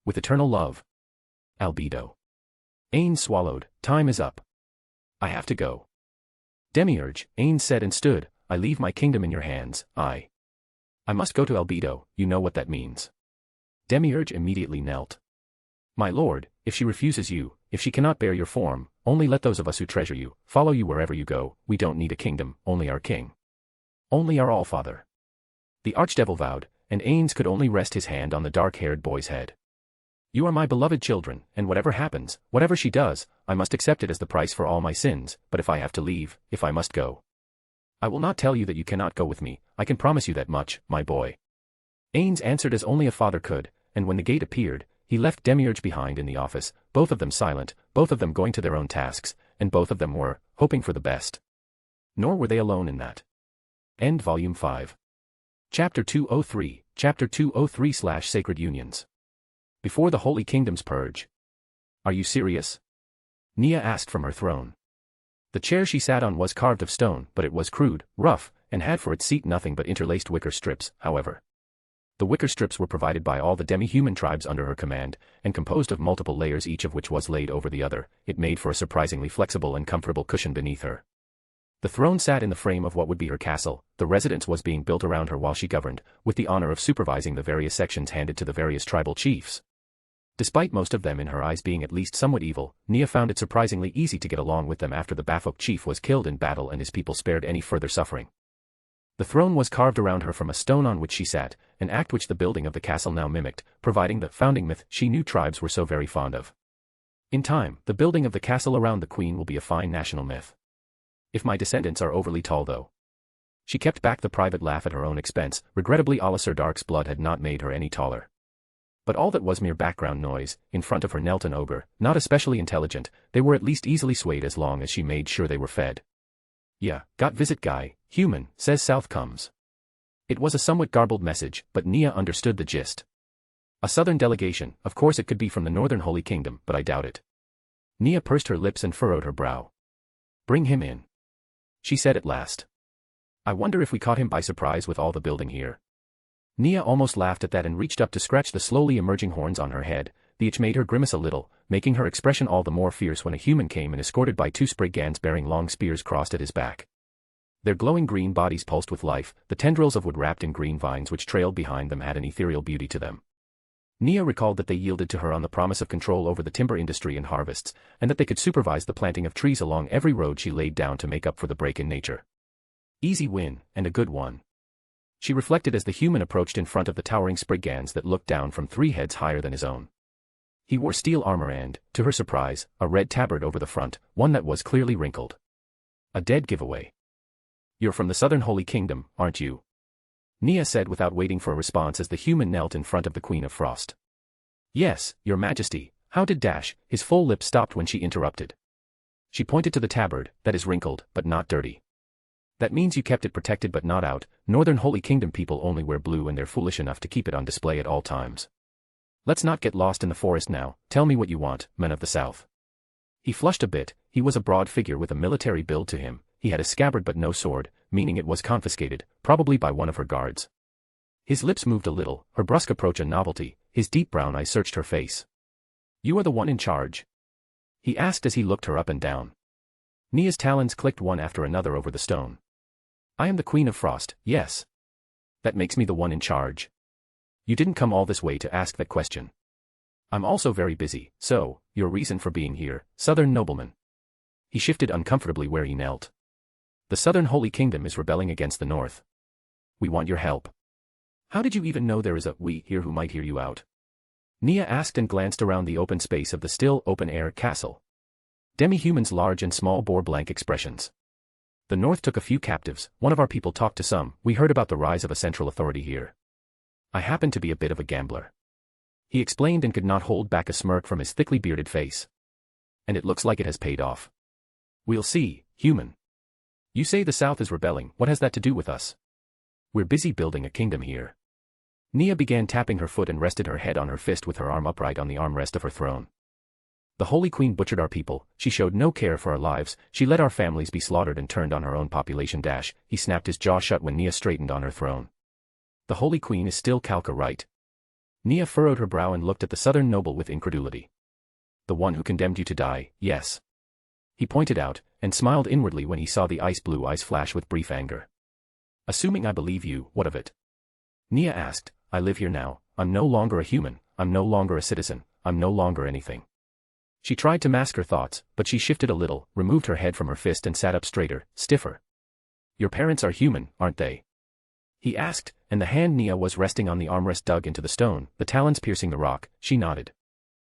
With eternal love. Albedo." Ainz swallowed. "Time is up. I have to go." "Demiurge," Ainz said and stood, "I leave my kingdom in your hands. I must go to Albedo, you know what that means." Demiurge immediately knelt. "My lord, if she refuses you, if she cannot bear your form, only let those of us who treasure you, follow you wherever you go. We don't need a kingdom, only our king. Only our Allfather." The archdevil vowed, and Ainz could only rest his hand on the dark-haired boy's head. "You are my beloved children, and whatever happens, whatever she does, I must accept it as the price for all my sins, but if I have to leave, if I must go, I will not tell you that you cannot go with me. I can promise you that much, my boy." Ainz answered as only a father could, and when the gate appeared, he left Demiurge behind in the office, both of them silent, both of them going to their own tasks, and both of them were hoping for the best. Nor were they alone in that. End Volume 5. Chapter 203, Chapter 203/Sacred Unions. Before the Holy Kingdom's purge. "Are you serious?" Nia asked from her throne. The chair she sat on was carved of stone, but it was crude, rough, and had for its seat nothing but interlaced wicker strips, however. The wicker strips were provided by all the demi-human tribes under her command, and composed of multiple layers each of which was laid over the other. It made for a surprisingly flexible and comfortable cushion beneath her. The throne sat in the frame of what would be her castle. The residence was being built around her while she governed, with the honor of supervising the various sections handed to the various tribal chiefs. Despite most of them in her eyes being at least somewhat evil, Nia found it surprisingly easy to get along with them after the Bafok chief was killed in battle and his people spared any further suffering. The throne was carved around her from a stone on which she sat, an act which the building of the castle now mimicked, providing the founding myth she knew tribes were so very fond of. In time, the building of the castle around the queen will be a fine national myth. If my descendants are overly tall though. She kept back the private laugh at her own expense. Regrettably Alisar Dark's blood had not made her any taller. But all that was mere background noise. In front of her knelt an ogre, not especially intelligent. They were at least easily swayed as long as she made sure they were fed. "Yeah, got visit guy, human, says south comes." It was a somewhat garbled message, but Nia understood the gist. A southern delegation, of course it could be from the northern Holy Kingdom, but I doubt it. Nia pursed her lips and furrowed her brow. "Bring him in," she said at last. "I wonder if we caught him by surprise with all the building here." Nia almost laughed at that and reached up to scratch the slowly emerging horns on her head. The itch made her grimace a little, making her expression all the more fierce when a human came and escorted by two Spriggans bearing long spears crossed at his back. Their glowing green bodies pulsed with life, the tendrils of wood wrapped in green vines which trailed behind them had an ethereal beauty to them. Nia recalled that they yielded to her on the promise of control over the timber industry and harvests, and that they could supervise the planting of trees along every road she laid down to make up for the break in nature. Easy win, and a good one. She reflected as the human approached in front of the towering Spriggans that looked down from 3 heads higher than his own. He wore steel armor and, to her surprise, a red tabard over the front, one that was clearly wrinkled. A dead giveaway. "You're from the Southern Holy Kingdom, aren't you?" Nia said without waiting for a response as the human knelt in front of the Queen of Frost. "Yes, Your Majesty." How did Dash? His full lips stopped when she interrupted. She pointed to the tabard, "That is wrinkled, but not dirty. That means you kept it protected but not out. Northern Holy Kingdom people only wear blue and they're foolish enough to keep it on display at all times. Let's not get lost in the forest now. Tell me what you want, men of the South." He flushed a bit. He was a broad figure with a military build to him. He had a scabbard but no sword, meaning it was confiscated, probably by one of her guards. His lips moved a little, her brusque approach a novelty. His deep brown eyes searched her face. "You are the one in charge?" he asked as he looked her up and down. Nia's talons clicked one after another over the stone. "I am the Queen of Frost, yes. That makes me the one in charge. You didn't come all this way to ask that question. I'm also very busy, so, your reason for being here, Southern nobleman." He shifted uncomfortably where he knelt. "The Southern Holy Kingdom is rebelling against the North. We want your help." "How did you even know there is a we here who might hear you out?" Nia asked and glanced around the open space of the still, open-air castle. Demi-humans large and small bore blank expressions. "The North took a few captives, one of our people talked to some, we heard about the rise of a central authority here. I happen to be a bit of a gambler." He explained and could not hold back a smirk from his thickly bearded face. "And it looks like it has paid off. We'll see, human. You say the South is rebelling, what has that to do with us? We're busy building a kingdom here." Nia began tapping her foot and rested her head on her fist with her arm upright on the armrest of her throne. "The Holy Queen butchered our people, she showed no care for our lives, she let our families be slaughtered and turned on her own population. He snapped his jaw shut when Nia straightened on her throne. "The Holy Queen is still Kalka, right?" Nia furrowed her brow and looked at the southern noble with incredulity. "The one who condemned you to die, yes." He pointed out, and smiled inwardly when he saw the ice-blue eyes flash with brief anger. "Assuming I believe you, what of it?" Nia asked. "I live here now, I'm no longer a human, I'm no longer a citizen, I'm no longer anything." She tried to mask her thoughts, but she shifted a little, removed her head from her fist and sat up straighter, stiffer. "Your parents are human, aren't they?" he asked, and the hand Nia was resting on the armrest dug into the stone, the talons piercing the rock. She nodded.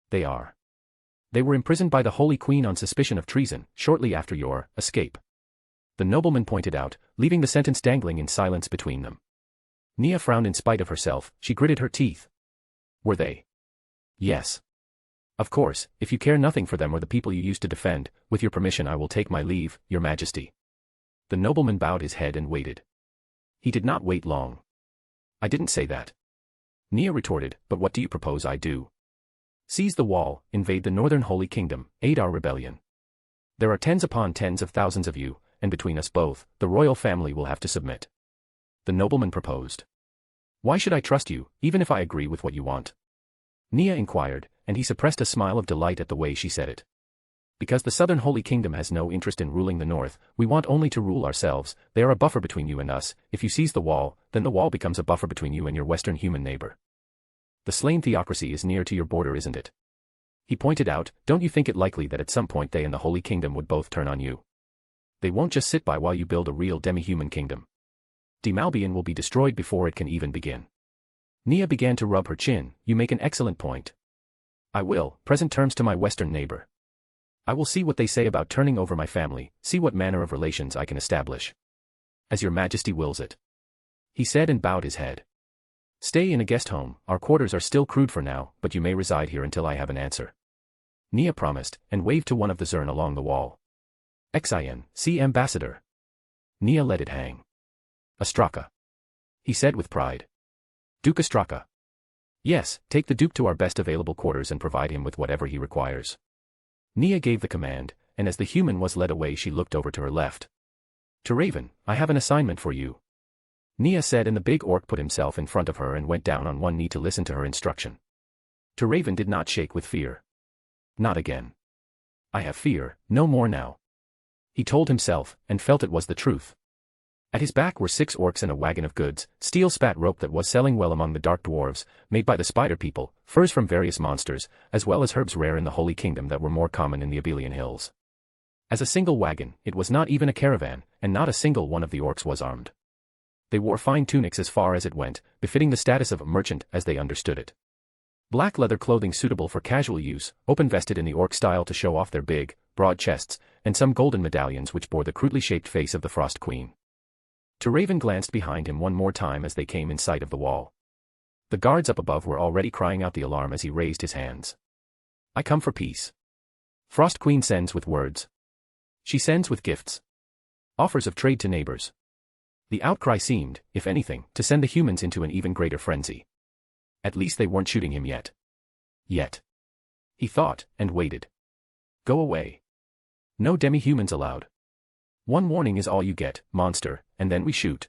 "They are. They were imprisoned by the Holy Queen on suspicion of treason, shortly after your escape." The nobleman pointed out, leaving the sentence dangling in silence between them. Nia frowned in spite of herself. She gritted her teeth. "Were they?" "Yes. Of course, if you care nothing for them or the people you used to defend, with your permission I will take my leave, Your Majesty." The nobleman bowed his head and waited. He did not wait long. "I didn't say that," Nia retorted, "but what do you propose I do?" "Seize the wall, invade the Northern Holy Kingdom, aid our rebellion. There are tens upon tens of thousands of you, and between us both, the royal family will have to submit," the nobleman proposed. "Why should I trust you, even if I agree with what you want?" Nia inquired, and he suppressed a smile of delight at the way she said it. "Because the Southern Holy Kingdom has no interest in ruling the North, we want only to rule ourselves. They are a buffer between you and us. If you seize the wall, then the wall becomes a buffer between you and your Western human neighbor. The slain theocracy is near to your border, isn't it?" he pointed out. "Don't you think it likely that at some point they and the Holy Kingdom would both turn on you? They won't just sit by while you build a real demi-human kingdom. Demalbian will be destroyed before it can even begin." Nia began to rub her chin. "You make an excellent point. I will, present terms to my Western neighbor. I will see what they say about turning over my family, see what manner of relations I can establish. As Your Majesty wills it," he said and bowed his head. Stay in a guest home, our quarters are still crude for now, but you may reside here until I have an answer. Nia promised, and waved to one of the Zern along the wall. Xin, see ambassador. Nia let it hang. Astraka. He said with pride. Duke Astraka. Yes, take the Duke to our best available quarters and provide him with whatever he requires. Nia gave the command, and as the human was led away she looked over to her left. To Raven, I have an assignment for you. Nia said, and the big orc put himself in front of her and went down on one knee to listen to her instruction. To Raven did not shake with fear. Not again. I have fear, no more now. He told himself, and felt it was the truth. At his back were 6 orcs and a wagon of goods, steel spat rope that was selling well among the dark dwarves, made by the spider people, furs from various monsters, as well as herbs rare in the Holy Kingdom that were more common in the Abelian Hills. As a single wagon, it was not even a caravan, and not a single one of the orcs was armed. They wore fine tunics as far as it went, befitting the status of a merchant as they understood it. Black leather clothing suitable for casual use, open-vested in the orc style to show off their big, broad chests, and some golden medallions which bore the crudely shaped face of the Frost Queen. To Raven glanced behind him one more time as they came in sight of the wall. The guards up above were already crying out the alarm as he raised his hands. I come for peace. Frost Queen sends with words. She sends with gifts. Offers of trade to neighbors. The outcry seemed, if anything, to send the humans into an even greater frenzy. At least they weren't shooting him yet. Yet. He thought, and waited. Go away. No demi-humans allowed. One warning is all you get, monster, and then we shoot.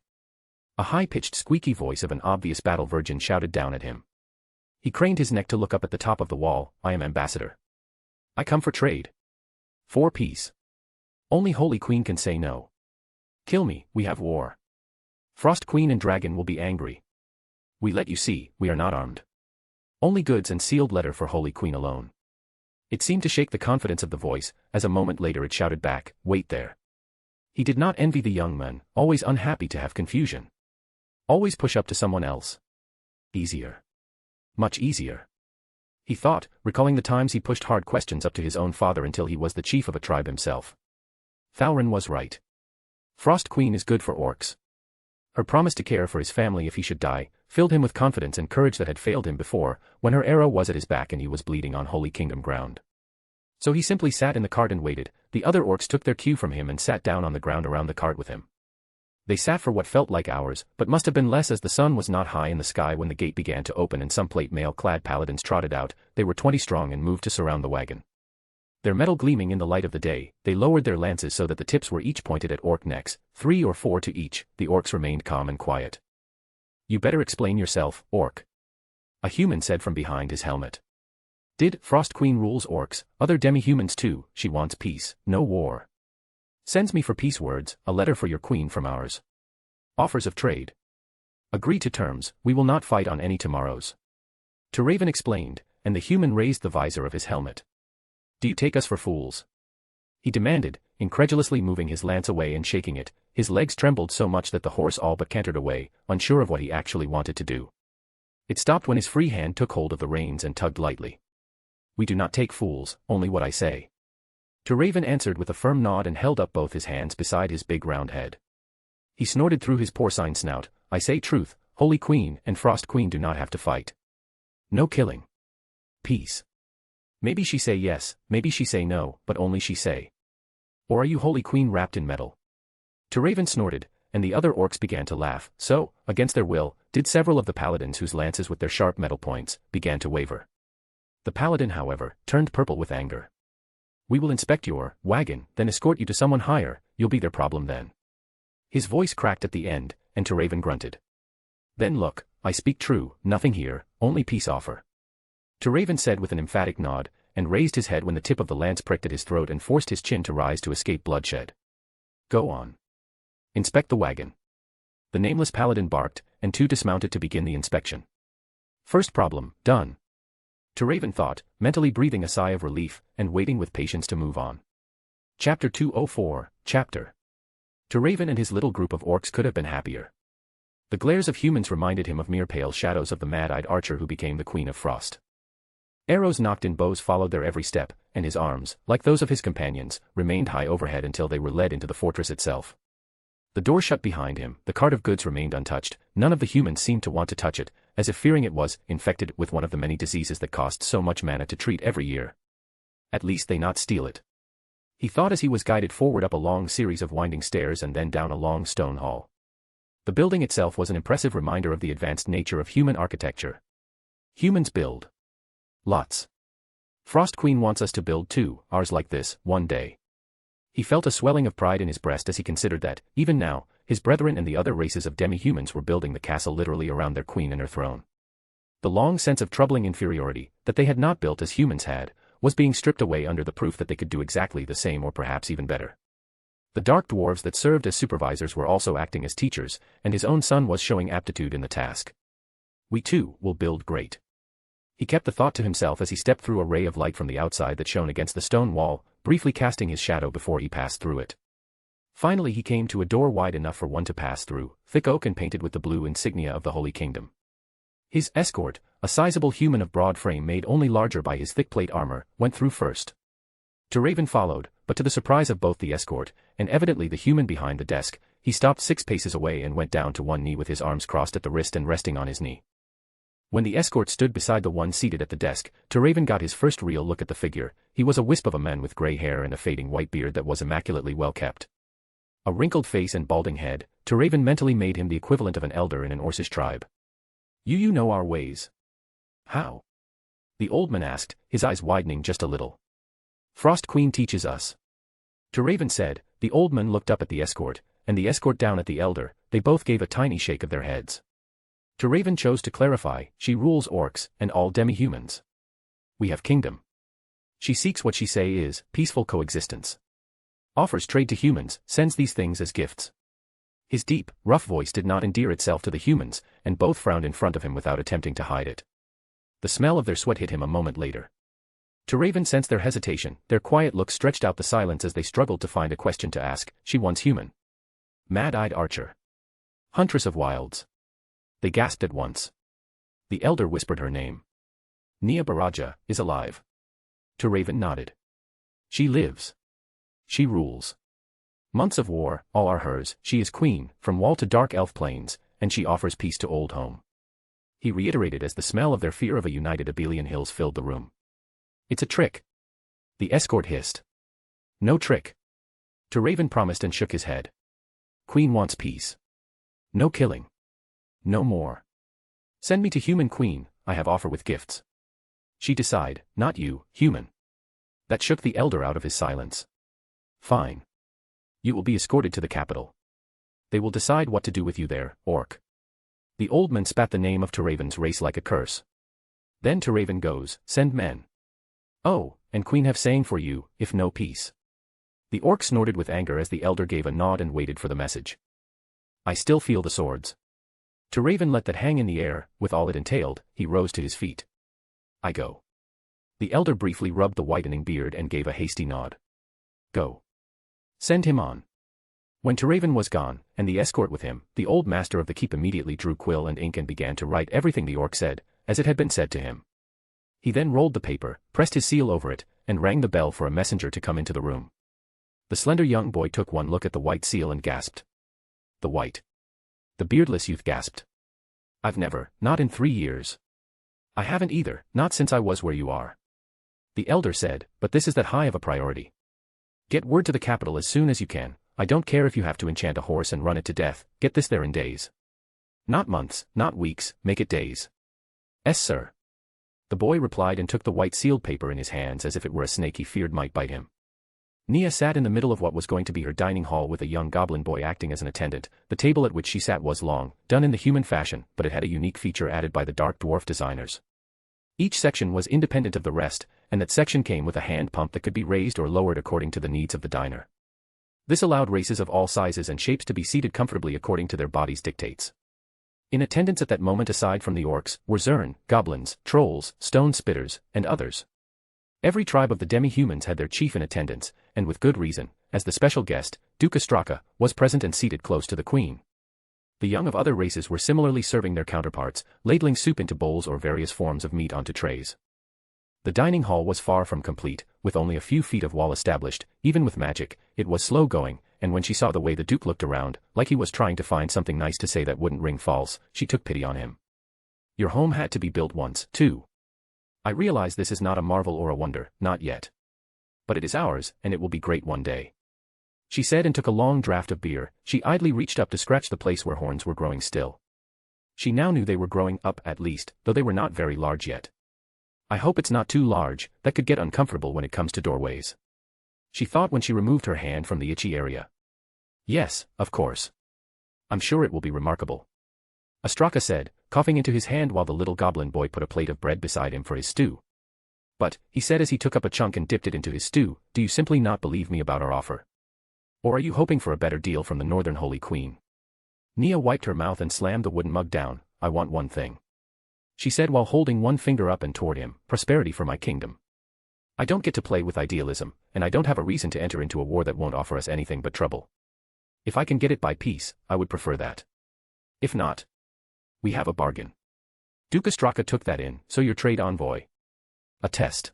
A high-pitched squeaky voice of an obvious battle virgin shouted down at him. He craned his neck to look up at the top of the wall. I am ambassador. I come for trade. For peace. Only Holy Queen can say no. Kill me, we have war. Frost Queen and Dragon will be angry. We let you see, we are not armed. Only goods and sealed letter for Holy Queen alone. It seemed to shake the confidence of the voice, as a moment later it shouted back, wait there. He did not envy the young man, always unhappy to have confusion. Always push up to someone else. Easier. Much easier. He thought, recalling the times he pushed hard questions up to his own father until he was the chief of a tribe himself. Thalrin was right. Frost Queen is good for orcs. Her promise to care for his family if he should die, filled him with confidence and courage that had failed him before, when her arrow was at his back and he was bleeding on Holy Kingdom ground. So he simply sat in the cart and waited. The other orcs took their cue from him and sat down on the ground around the cart with him. They sat for what felt like hours, but must have been less as the sun was not high in the sky when the gate began to open and some plate mail-clad paladins trotted out. They were 20 strong and moved to surround the wagon. Their metal gleaming in the light of the day, they lowered their lances so that the tips were each pointed at orc necks, 3 or 4 to each. The orcs remained calm and quiet. You better explain yourself, orc. A human said from behind his helmet. Did Frost Queen rules orcs, other demi-humans too, she wants peace, no war. Sends me for peace words, a letter for your queen from ours. Offers of trade. Agree to terms, we will not fight on any tomorrows. To Raven explained, and the human raised the visor of his helmet. Do you take us for fools? He demanded, incredulously moving his lance away and shaking it. His legs trembled so much that the horse all but cantered away, unsure of what he actually wanted to do. It stopped when his free hand took hold of the reins and tugged lightly. We do not take fools, only what I say. To Raven answered with a firm nod and held up both his hands beside his big round head. He snorted through his porcine snout, I say truth, Holy Queen and Frost Queen do not have to fight. No killing. Peace. Maybe she say yes, maybe she say no, but only she say. Or are you Holy Queen wrapped in metal? To Raven snorted, and the other orcs began to laugh, so, against their will, did several of the paladins whose lances with their sharp metal points, began to waver. The paladin, however, turned purple with anger. We will inspect your wagon, then escort you to someone higher, you'll be their problem then. His voice cracked at the end, and to Raven grunted. Then look, I speak true, nothing here, only peace offer. To Raven said with an emphatic nod, and raised his head when the tip of the lance pricked at his throat and forced his chin to rise to escape bloodshed. Go on. Inspect the wagon. The nameless paladin barked, and 2 dismounted to begin the inspection. First problem, done. To Raven thought, mentally breathing a sigh of relief, and waiting with patience to move on. Chapter 204, Chapter. To Raven and his little group of orcs could have been happier. The glares of humans reminded him of mere pale shadows of the mad-eyed archer who became the Queen of Frost. Arrows knocked in bows followed their every step, and his arms, like those of his companions, remained high overhead until they were led into the fortress itself. The door shut behind him, the cart of goods remained untouched, none of the humans seemed to want to touch it, as if fearing it was infected with one of the many diseases that cost so much mana to treat every year. At least they not steal it. He thought as he was guided forward up a long series of winding stairs and then down a long stone hall. The building itself was an impressive reminder of the advanced nature of human architecture. Humans build. Lots. Frost Queen wants us to build too, ours like this, one day. He felt a swelling of pride in his breast as he considered that, even now, his brethren and the other races of demi-humans were building the castle literally around their queen and her throne. The long sense of troubling inferiority, that they had not built as humans had, was being stripped away under the proof that they could do exactly the same or perhaps even better. The dark dwarves that served as supervisors were also acting as teachers, and his own son was showing aptitude in the task. We too will build great. He kept the thought to himself as he stepped through a ray of light from the outside that shone against the stone wall, briefly casting his shadow before he passed through it. Finally he came to a door wide enough for one to pass through, thick oak and painted with the blue insignia of the Holy Kingdom. His escort, a sizable human of broad frame made only larger by his thick plate armor, went through first. Raven followed, but to the surprise of both the escort, and evidently the human behind the desk, he stopped 6 paces away and went down to one knee with his arms crossed at the wrist and resting on his knee. When the escort stood beside the one seated at the desk, Raven got his first real look at the figure. He was a wisp of a man with grey hair and a fading white beard that was immaculately well kept. A wrinkled face and balding head, Raven mentally made him the equivalent of an elder in an Orcish tribe. You know our ways. How? The old man asked, his eyes widening just a little. Frost Queen teaches us. Raven said. The old man looked up at the escort, and the escort down at the elder. They both gave a tiny shake of their heads. Raven chose to clarify, she rules orcs, and all demi-humans. We have kingdom. She seeks what she say is, peaceful coexistence. Offers trade to humans, sends these things as gifts. His deep, rough voice did not endear itself to the humans, and both frowned in front of him without attempting to hide it. The smell of their sweat hit him a moment later. Raven sensed their hesitation, their quiet look stretched out the silence as they struggled to find a question to ask. She once human. Mad-eyed archer. Huntress of wilds. They gasped at once. The elder whispered her name. Nia Baraja is alive. Raven nodded. She lives. She rules. Months of war, all are hers. She is queen, from wall to dark elf plains, and she offers peace to old home. He reiterated as the smell of their fear of a united Abelian hills filled the room. It's a trick. The escort hissed. No trick. Raven promised and shook his head. Queen wants peace. No killing. No more. Send me to human queen, I have offer with gifts. She decide, not you, human. That shook the elder out of his silence. Fine. You will be escorted to the capital. They will decide what to do with you there, orc. The old man spat the name of Raven's race like a curse. Then Raven goes, send men. Oh, and queen have saying for you, if no peace. The orc snorted with anger as the elder gave a nod and waited for the message. I still feel the swords. Raven let that hang in the air, with all it entailed. He rose to his feet. I go. The elder briefly rubbed the whitening beard and gave a hasty nod. Go. Send him on. When Raven was gone, and the escort with him, the old master of the keep immediately drew quill and ink and began to write everything the orc said, as it had been said to him. He then rolled the paper, pressed his seal over it, and rang the bell for a messenger to come into the room. The slender young boy took one look at the white seal and gasped. The white. The beardless youth gasped. I've never, not in 3 years. I haven't either, not since I was where you are. The elder said, but this is that high of a priority. Get word to the capital as soon as you can. I don't care if you have to enchant a horse and run it to death, get this there in days. Not months, not weeks, make it days. Yes, sir. The boy replied and took the white sealed paper in his hands as if it were a snake he feared might bite him. Nia sat in the middle of what was going to be her dining hall with a young goblin boy acting as an attendant. The table at which she sat was long, done in the human fashion, but it had a unique feature added by the dark dwarf designers. Each section was independent of the rest, and that section came with a hand pump that could be raised or lowered according to the needs of the diner. This allowed races of all sizes and shapes to be seated comfortably according to their bodies' dictates. In attendance at that moment aside from the orcs, were Zern, goblins, trolls, stone spitters, and others. Every tribe of the demi-humans had their chief in attendance, and with good reason, as the special guest, Duke Astraka, was present and seated close to the queen. The young of other races were similarly serving their counterparts, ladling soup into bowls or various forms of meat onto trays. The dining hall was far from complete, with only a few feet of wall established. Even with magic, it was slow going, and when she saw the way the Duke looked around, like he was trying to find something nice to say that wouldn't ring false, she took pity on him. Your home had to be built once, too. I realize this is not a marvel or a wonder, not yet. But it is ours, and it will be great one day. She said and took a long draught of beer. She idly reached up to scratch the place where horns were growing still. She now knew they were growing up at least, though they were not very large yet. I hope it's not too large, that could get uncomfortable when it comes to doorways. She thought when she removed her hand from the itchy area. Yes, of course. I'm sure it will be remarkable. Ostraka said, coughing into his hand while the little goblin boy put a plate of bread beside him for his stew. But, he said as he took up a chunk and dipped it into his stew, do you simply not believe me about our offer? Or are you hoping for a better deal from the Northern Holy Queen? Nia wiped her mouth and slammed the wooden mug down. I want one thing. She said while holding one finger up and toward him, prosperity for my kingdom. I don't get to play with idealism, and I don't have a reason to enter into a war that won't offer us anything but trouble. If I can get it by peace, I would prefer that. If not, we have a bargain. Duke Ostraka took that in, so your trade envoy. A test.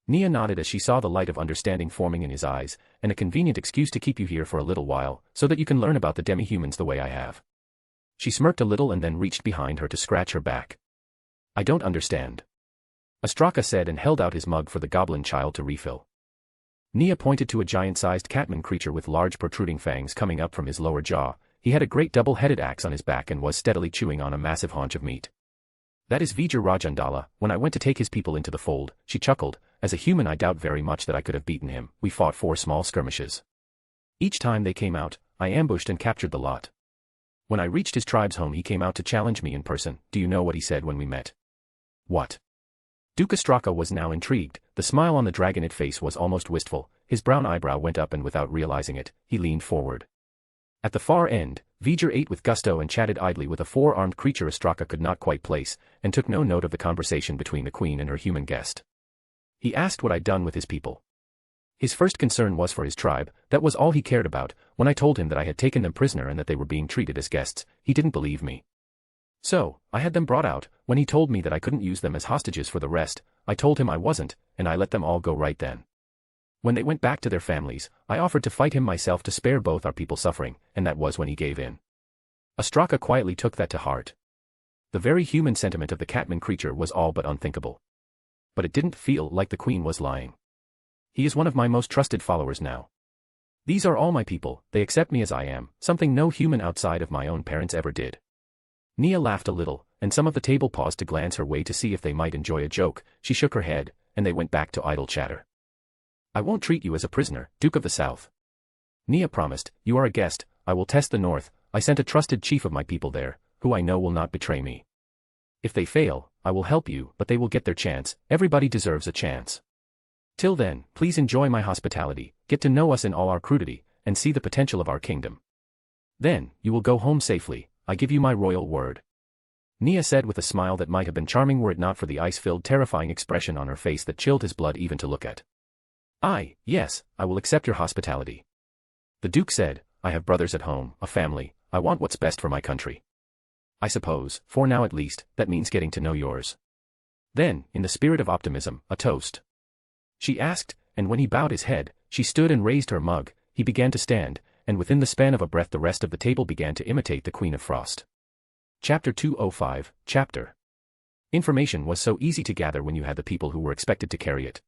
Nia nodded as she saw the light of understanding forming in his eyes, and a convenient excuse to keep you here for a little while, so that you can learn about the demi-humans the way I have. She smirked a little and then reached behind her to scratch her back. I don't understand. Ostraka said and held out his mug for the goblin child to refill. Nia pointed to a giant-sized catman creature with large protruding fangs coming up from his lower jaw. He had a great double-headed axe on his back and was steadily chewing on a massive haunch of meat. That is Vijay Rajandala. When I went to take his people into the fold, she chuckled. As a human I doubt very much that I could have beaten him. We fought 4 small skirmishes. Each time they came out, I ambushed and captured the lot. When I reached his tribe's home he came out to challenge me in person. Do you know what he said when we met? What? Duke Ostraka was now intrigued. The smile on the dragonid face was almost wistful. His brown eyebrow went up and without realizing it, he leaned forward. At the far end, Vijay ate with gusto and chatted idly with a 4-armed creature Ostraka could not quite place, and took no note of the conversation between the queen and her human guest. He asked what I'd done with his people. His first concern was for his tribe. That was all he cared about. When I told him that I had taken them prisoner and that they were being treated as guests, he didn't believe me. So, I had them brought out. When he told me that I couldn't use them as hostages for the rest, I told him I wasn't, and I let them all go right then. When they went back to their families, I offered to fight him myself to spare both our people suffering, and that was when he gave in. Ostraka quietly took that to heart. The very human sentiment of the catman creature was all but unthinkable. But it didn't feel like the queen was lying. He is one of my most trusted followers now. These are all my people, they accept me as I am, something no human outside of my own parents ever did. Nia laughed a little, and some of the table paused to glance her way to see if they might enjoy a joke. She shook her head, and they went back to idle chatter. I won't treat you as a prisoner, Duke of the South. Nia promised. You are a guest. I will test the north. I sent a trusted chief of my people there, who I know will not betray me. If they fail, I will help you, but they will get their chance. Everybody deserves a chance. Till then, please enjoy my hospitality, get to know us in all our crudity, and see the potential of our kingdom. Then, you will go home safely. I give you my royal word. Nia said with a smile that might have been charming were it not for the ice-filled terrifying expression on her face that chilled his blood even to look at. Yes, I will accept your hospitality. The Duke said, I have brothers at home, a family, I want what's best for my country. I suppose, for now at least, that means getting to know yours. Then, in the spirit of optimism, a toast. She asked, and when he bowed his head, she stood and raised her mug. He began to stand, and within the span of a breath the rest of the table began to imitate the Queen of Frost. Chapter 205, Chapter. Information was so easy to gather when you had the people who were expected to carry it.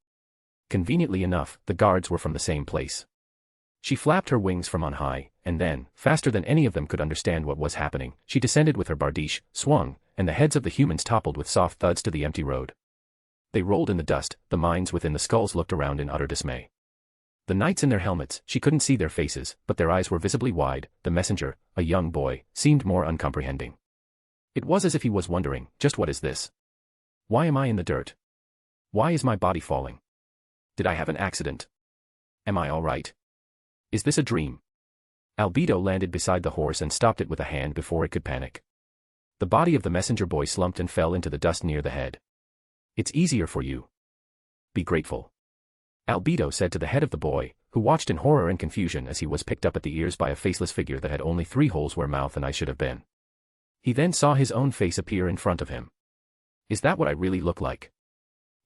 Conveniently enough, the guards were from the same place. She flapped her wings from on high, and then, faster than any of them could understand what was happening, she descended with her bardiche, swung, and the heads of the humans toppled with soft thuds to the empty road. They rolled in the dust, the minds within the skulls looked around in utter dismay. The knights in their helmets, she couldn't see their faces, but their eyes were visibly wide. The messenger, a young boy, seemed more uncomprehending. It was as if he was wondering, just what is this? Why am I in the dirt? Why is my body falling? Did I have an accident? Am I all right? Is this a dream? Albedo landed beside the horse and stopped it with a hand before it could panic. The body of the messenger boy slumped and fell into the dust near the head. It's easier for you. Be grateful. Albedo said to the head of the boy, who watched in horror and confusion as he was picked up at the ears by a faceless figure that had only 3 holes where mouth and eyes should have been. He then saw his own face appear in front of him. Is that what I really look like?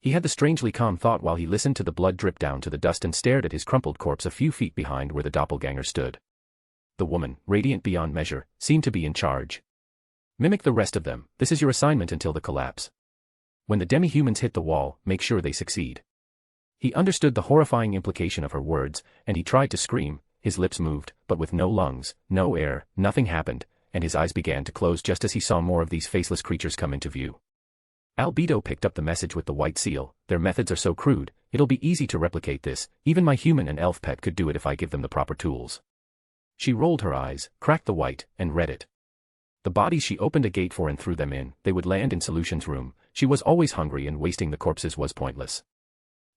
He had the strangely calm thought while he listened to the blood drip down to the dust and stared at his crumpled corpse a few feet behind where the doppelganger stood. The woman, radiant beyond measure, seemed to be in charge. Mimic the rest of them, this is your assignment until the collapse. When the demi-humans hit the wall, make sure they succeed. He understood the horrifying implication of her words, and he tried to scream, his lips moved, but with no lungs, no air, nothing happened, and his eyes began to close just as he saw more of these faceless creatures come into view. Albedo picked up the message with the white seal, their methods are so crude, it'll be easy to replicate this, even my human and elf pet could do it if I give them the proper tools. She rolled her eyes, cracked the white, and read it. The bodies she opened a gate for and threw them in, they would land in Solution's room, she was always hungry and wasting the corpses was pointless.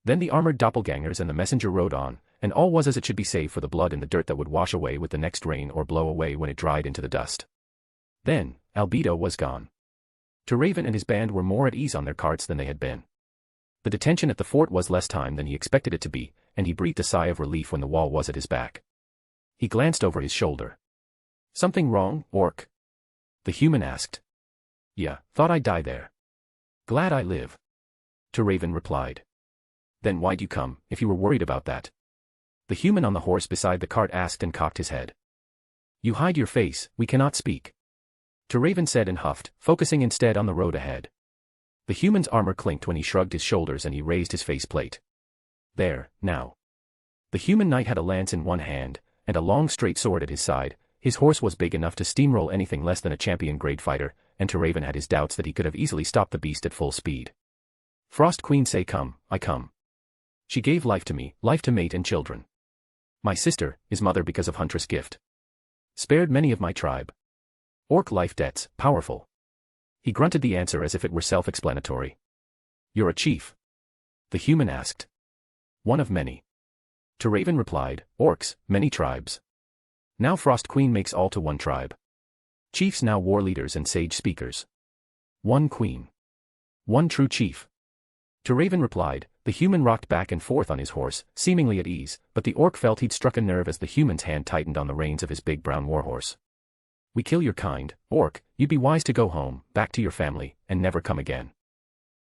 Then the armored doppelgangers and the messenger rode on, and all was as it should be save for the blood in the dirt that would wash away with the next rain or blow away when it dried into the dust. Then, Albedo was gone. Raven and his band were more at ease on their carts than they had been. The detention at the fort was less time than he expected it to be, and he breathed a sigh of relief when the wall was at his back. He glanced over his shoulder. Something wrong, Orc? The human asked. Yeah, thought I'd die there. Glad I live. Raven replied. Then why'd you come, if you were worried about that? The human on the horse beside the cart asked and cocked his head. You hide your face, we cannot speak. Raven said and huffed, focusing instead on the road ahead. The human's armor clinked when he shrugged his shoulders and he raised his faceplate. There, now. The human knight had a lance in one hand, and a long straight sword at his side. His horse was big enough to steamroll anything less than a champion-grade fighter, and Raven had his doubts that he could have easily stopped the beast at full speed. Frost Queen say come, I come. She gave life to me, life to mate and children. My sister, is mother because of Huntress gift. Spared many of my tribe. Orc life debts, powerful. He grunted the answer as if it were self-explanatory. You're a chief? The human asked. One of many. Raven replied, Orcs, many tribes. Now Frost Queen makes all to one tribe. Chiefs now war leaders and sage speakers. One queen. One true chief. Raven replied, the human rocked back and forth on his horse, seemingly at ease, but the orc felt he'd struck a nerve as the human's hand tightened on the reins of his big brown warhorse. We kill your kind, Orc, you'd be wise to go home, back to your family, and never come again.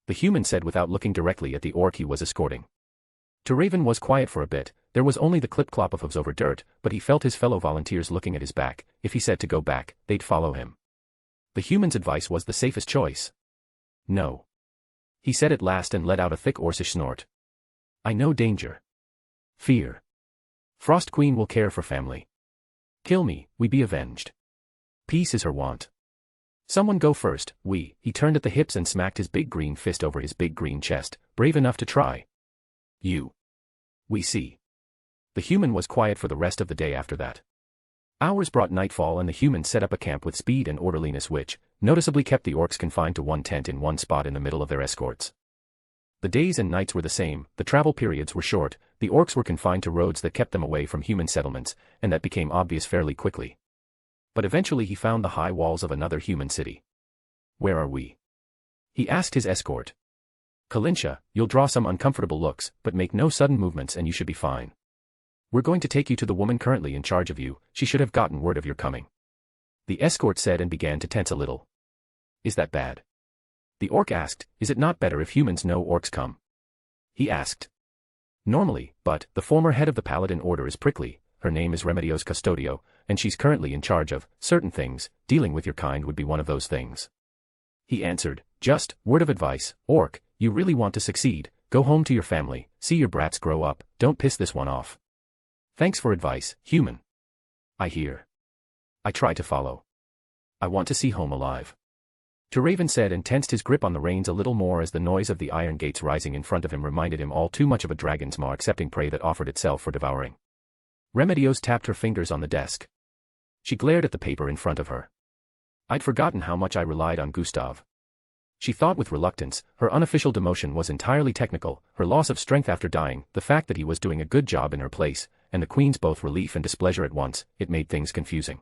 The human said without looking directly at the orc he was escorting. Raven was quiet for a bit, there was only the clip-clop of hooves over dirt, but he felt his fellow volunteers looking at his back. If he said to go back, they'd follow him. The human's advice was the safest choice. No. He said at last and let out a thick Orcish snort. I know danger. Fear. Frost Queen will care for family. Kill me, we be avenged. Peace is her want. Someone go first, we. He turned at the hips and smacked his big green fist over his big green chest, brave enough to try. You. We see. The human was quiet for the rest of the day after that. Hours brought nightfall and the humans set up a camp with speed and orderliness which, noticeably kept the orcs confined to one tent in one spot in the middle of their escorts. The days and nights were the same, the travel periods were short, the orcs were confined to roads that kept them away from human settlements, and that became obvious fairly quickly. But eventually he found the high walls of another human city. Where are we? He asked his escort. Kalinsha, you'll draw some uncomfortable looks, but make no sudden movements and you should be fine. We're going to take you to the woman currently in charge of you, she should have gotten word of your coming. The escort said and began to tense a little. Is that bad? The orc asked, is it not better if humans know orcs come? He asked. Normally, but, the former head of the Paladin Order is prickly, her name is Remedios Custodio, and she's currently in charge of certain things, dealing with your kind would be one of those things. He answered, just, word of advice, orc, you really want to succeed, go home to your family, see your brats grow up, don't piss this one off. Thanks for advice, human. I hear. I try to follow. I want to see home alive. Raven said and tensed his grip on the reins a little more as the noise of the iron gates rising in front of him reminded him all too much of a dragon's maw accepting prey that offered itself for devouring. Remedios tapped her fingers on the desk. She glared at the paper in front of her. I'd forgotten how much I relied on Gustav. She thought with reluctance, her unofficial demotion was entirely technical, her loss of strength after dying, the fact that he was doing a good job in her place, and the Queen's both relief and displeasure at once, it made things confusing.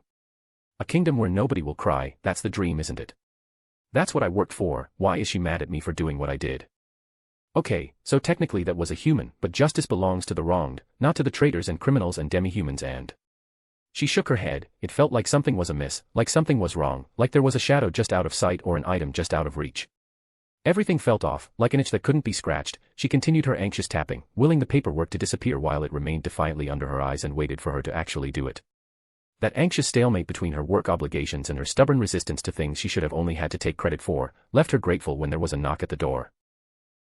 A kingdom where nobody will cry, that's the dream, isn't it? That's what I worked for, why is she mad at me for doing what I did? Okay, so technically that was a human, but justice belongs to the wronged, not to the traitors and criminals and demi-humans and... She shook her head, it felt like something was amiss, like something was wrong, like there was a shadow just out of sight or an item just out of reach. Everything felt off, like an itch that couldn't be scratched. She continued her anxious tapping, willing the paperwork to disappear while it remained defiantly under her eyes and waited for her to actually do it. That anxious stalemate between her work obligations and her stubborn resistance to things she should have only had to take credit for, left her grateful when there was a knock at the door.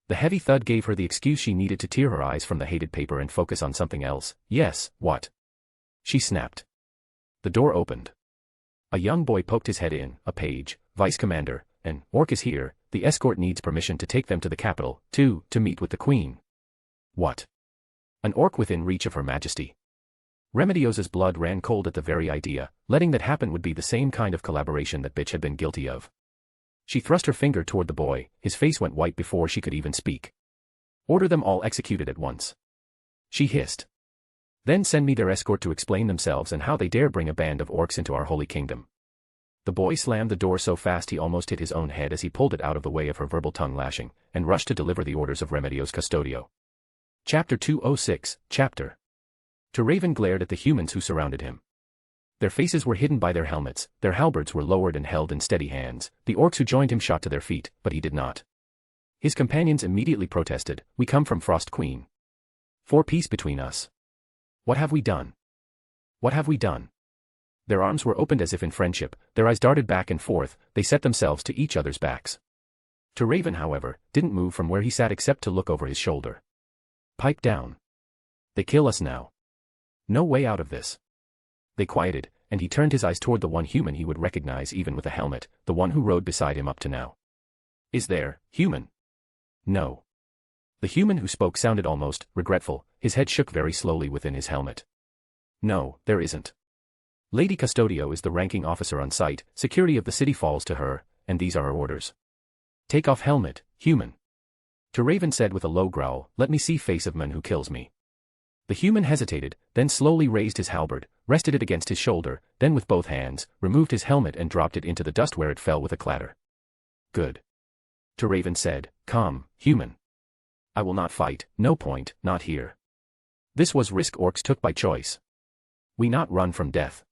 The heavy thud gave her the excuse she needed to tear her eyes from the hated paper and focus on something else. Yes, what? She snapped. The door opened. A young boy poked his head in, a page, Vice Commander, an orc is here, the escort needs permission to take them to the capital, to meet with the Queen. What? An orc within reach of Her Majesty. Remediosa's blood ran cold at the very idea. Letting that happen would be the same kind of collaboration that bitch had been guilty of. She thrust her finger toward the boy, his face went white before she could even speak. Order them all executed at once. She hissed. Then send me their escort to explain themselves and how they dare bring a band of orcs into our holy kingdom. The boy slammed the door so fast he almost hit his own head as he pulled it out of the way of her verbal tongue lashing, and rushed to deliver the orders of Remedio's Custodio. Chapter 206, Chapter. Raven glared at the humans who surrounded him. Their faces were hidden by their helmets, their halberds were lowered and held in steady hands. The orcs who joined him shot to their feet, but he did not. His companions immediately protested, "We come from Frost Queen. For peace between us. What have we done? What have we done?" Their arms were opened as if in friendship, their eyes darted back and forth, they set themselves to each other's backs. Raven, however, didn't move from where he sat except to look over his shoulder. Pipe down. They kill us now. No way out of this. They quieted, and he turned his eyes toward the one human he would recognize even with a helmet, the one who rode beside him up to now. Is there, human? No. The human who spoke sounded almost regretful, his head shook very slowly within his helmet. No, there isn't. Lady Custodio is the ranking officer on site, security of the city falls to her, and these are her orders. Take off helmet, human. Raven said with a low growl, let me see face of man who kills me. The human hesitated, then slowly raised his halberd, rested it against his shoulder, then with both hands, removed his helmet and dropped it into the dust where it fell with a clatter. Good. Raven said, calm, human. I will not fight, no point, not here. This was risk orcs took by choice. We not run from death.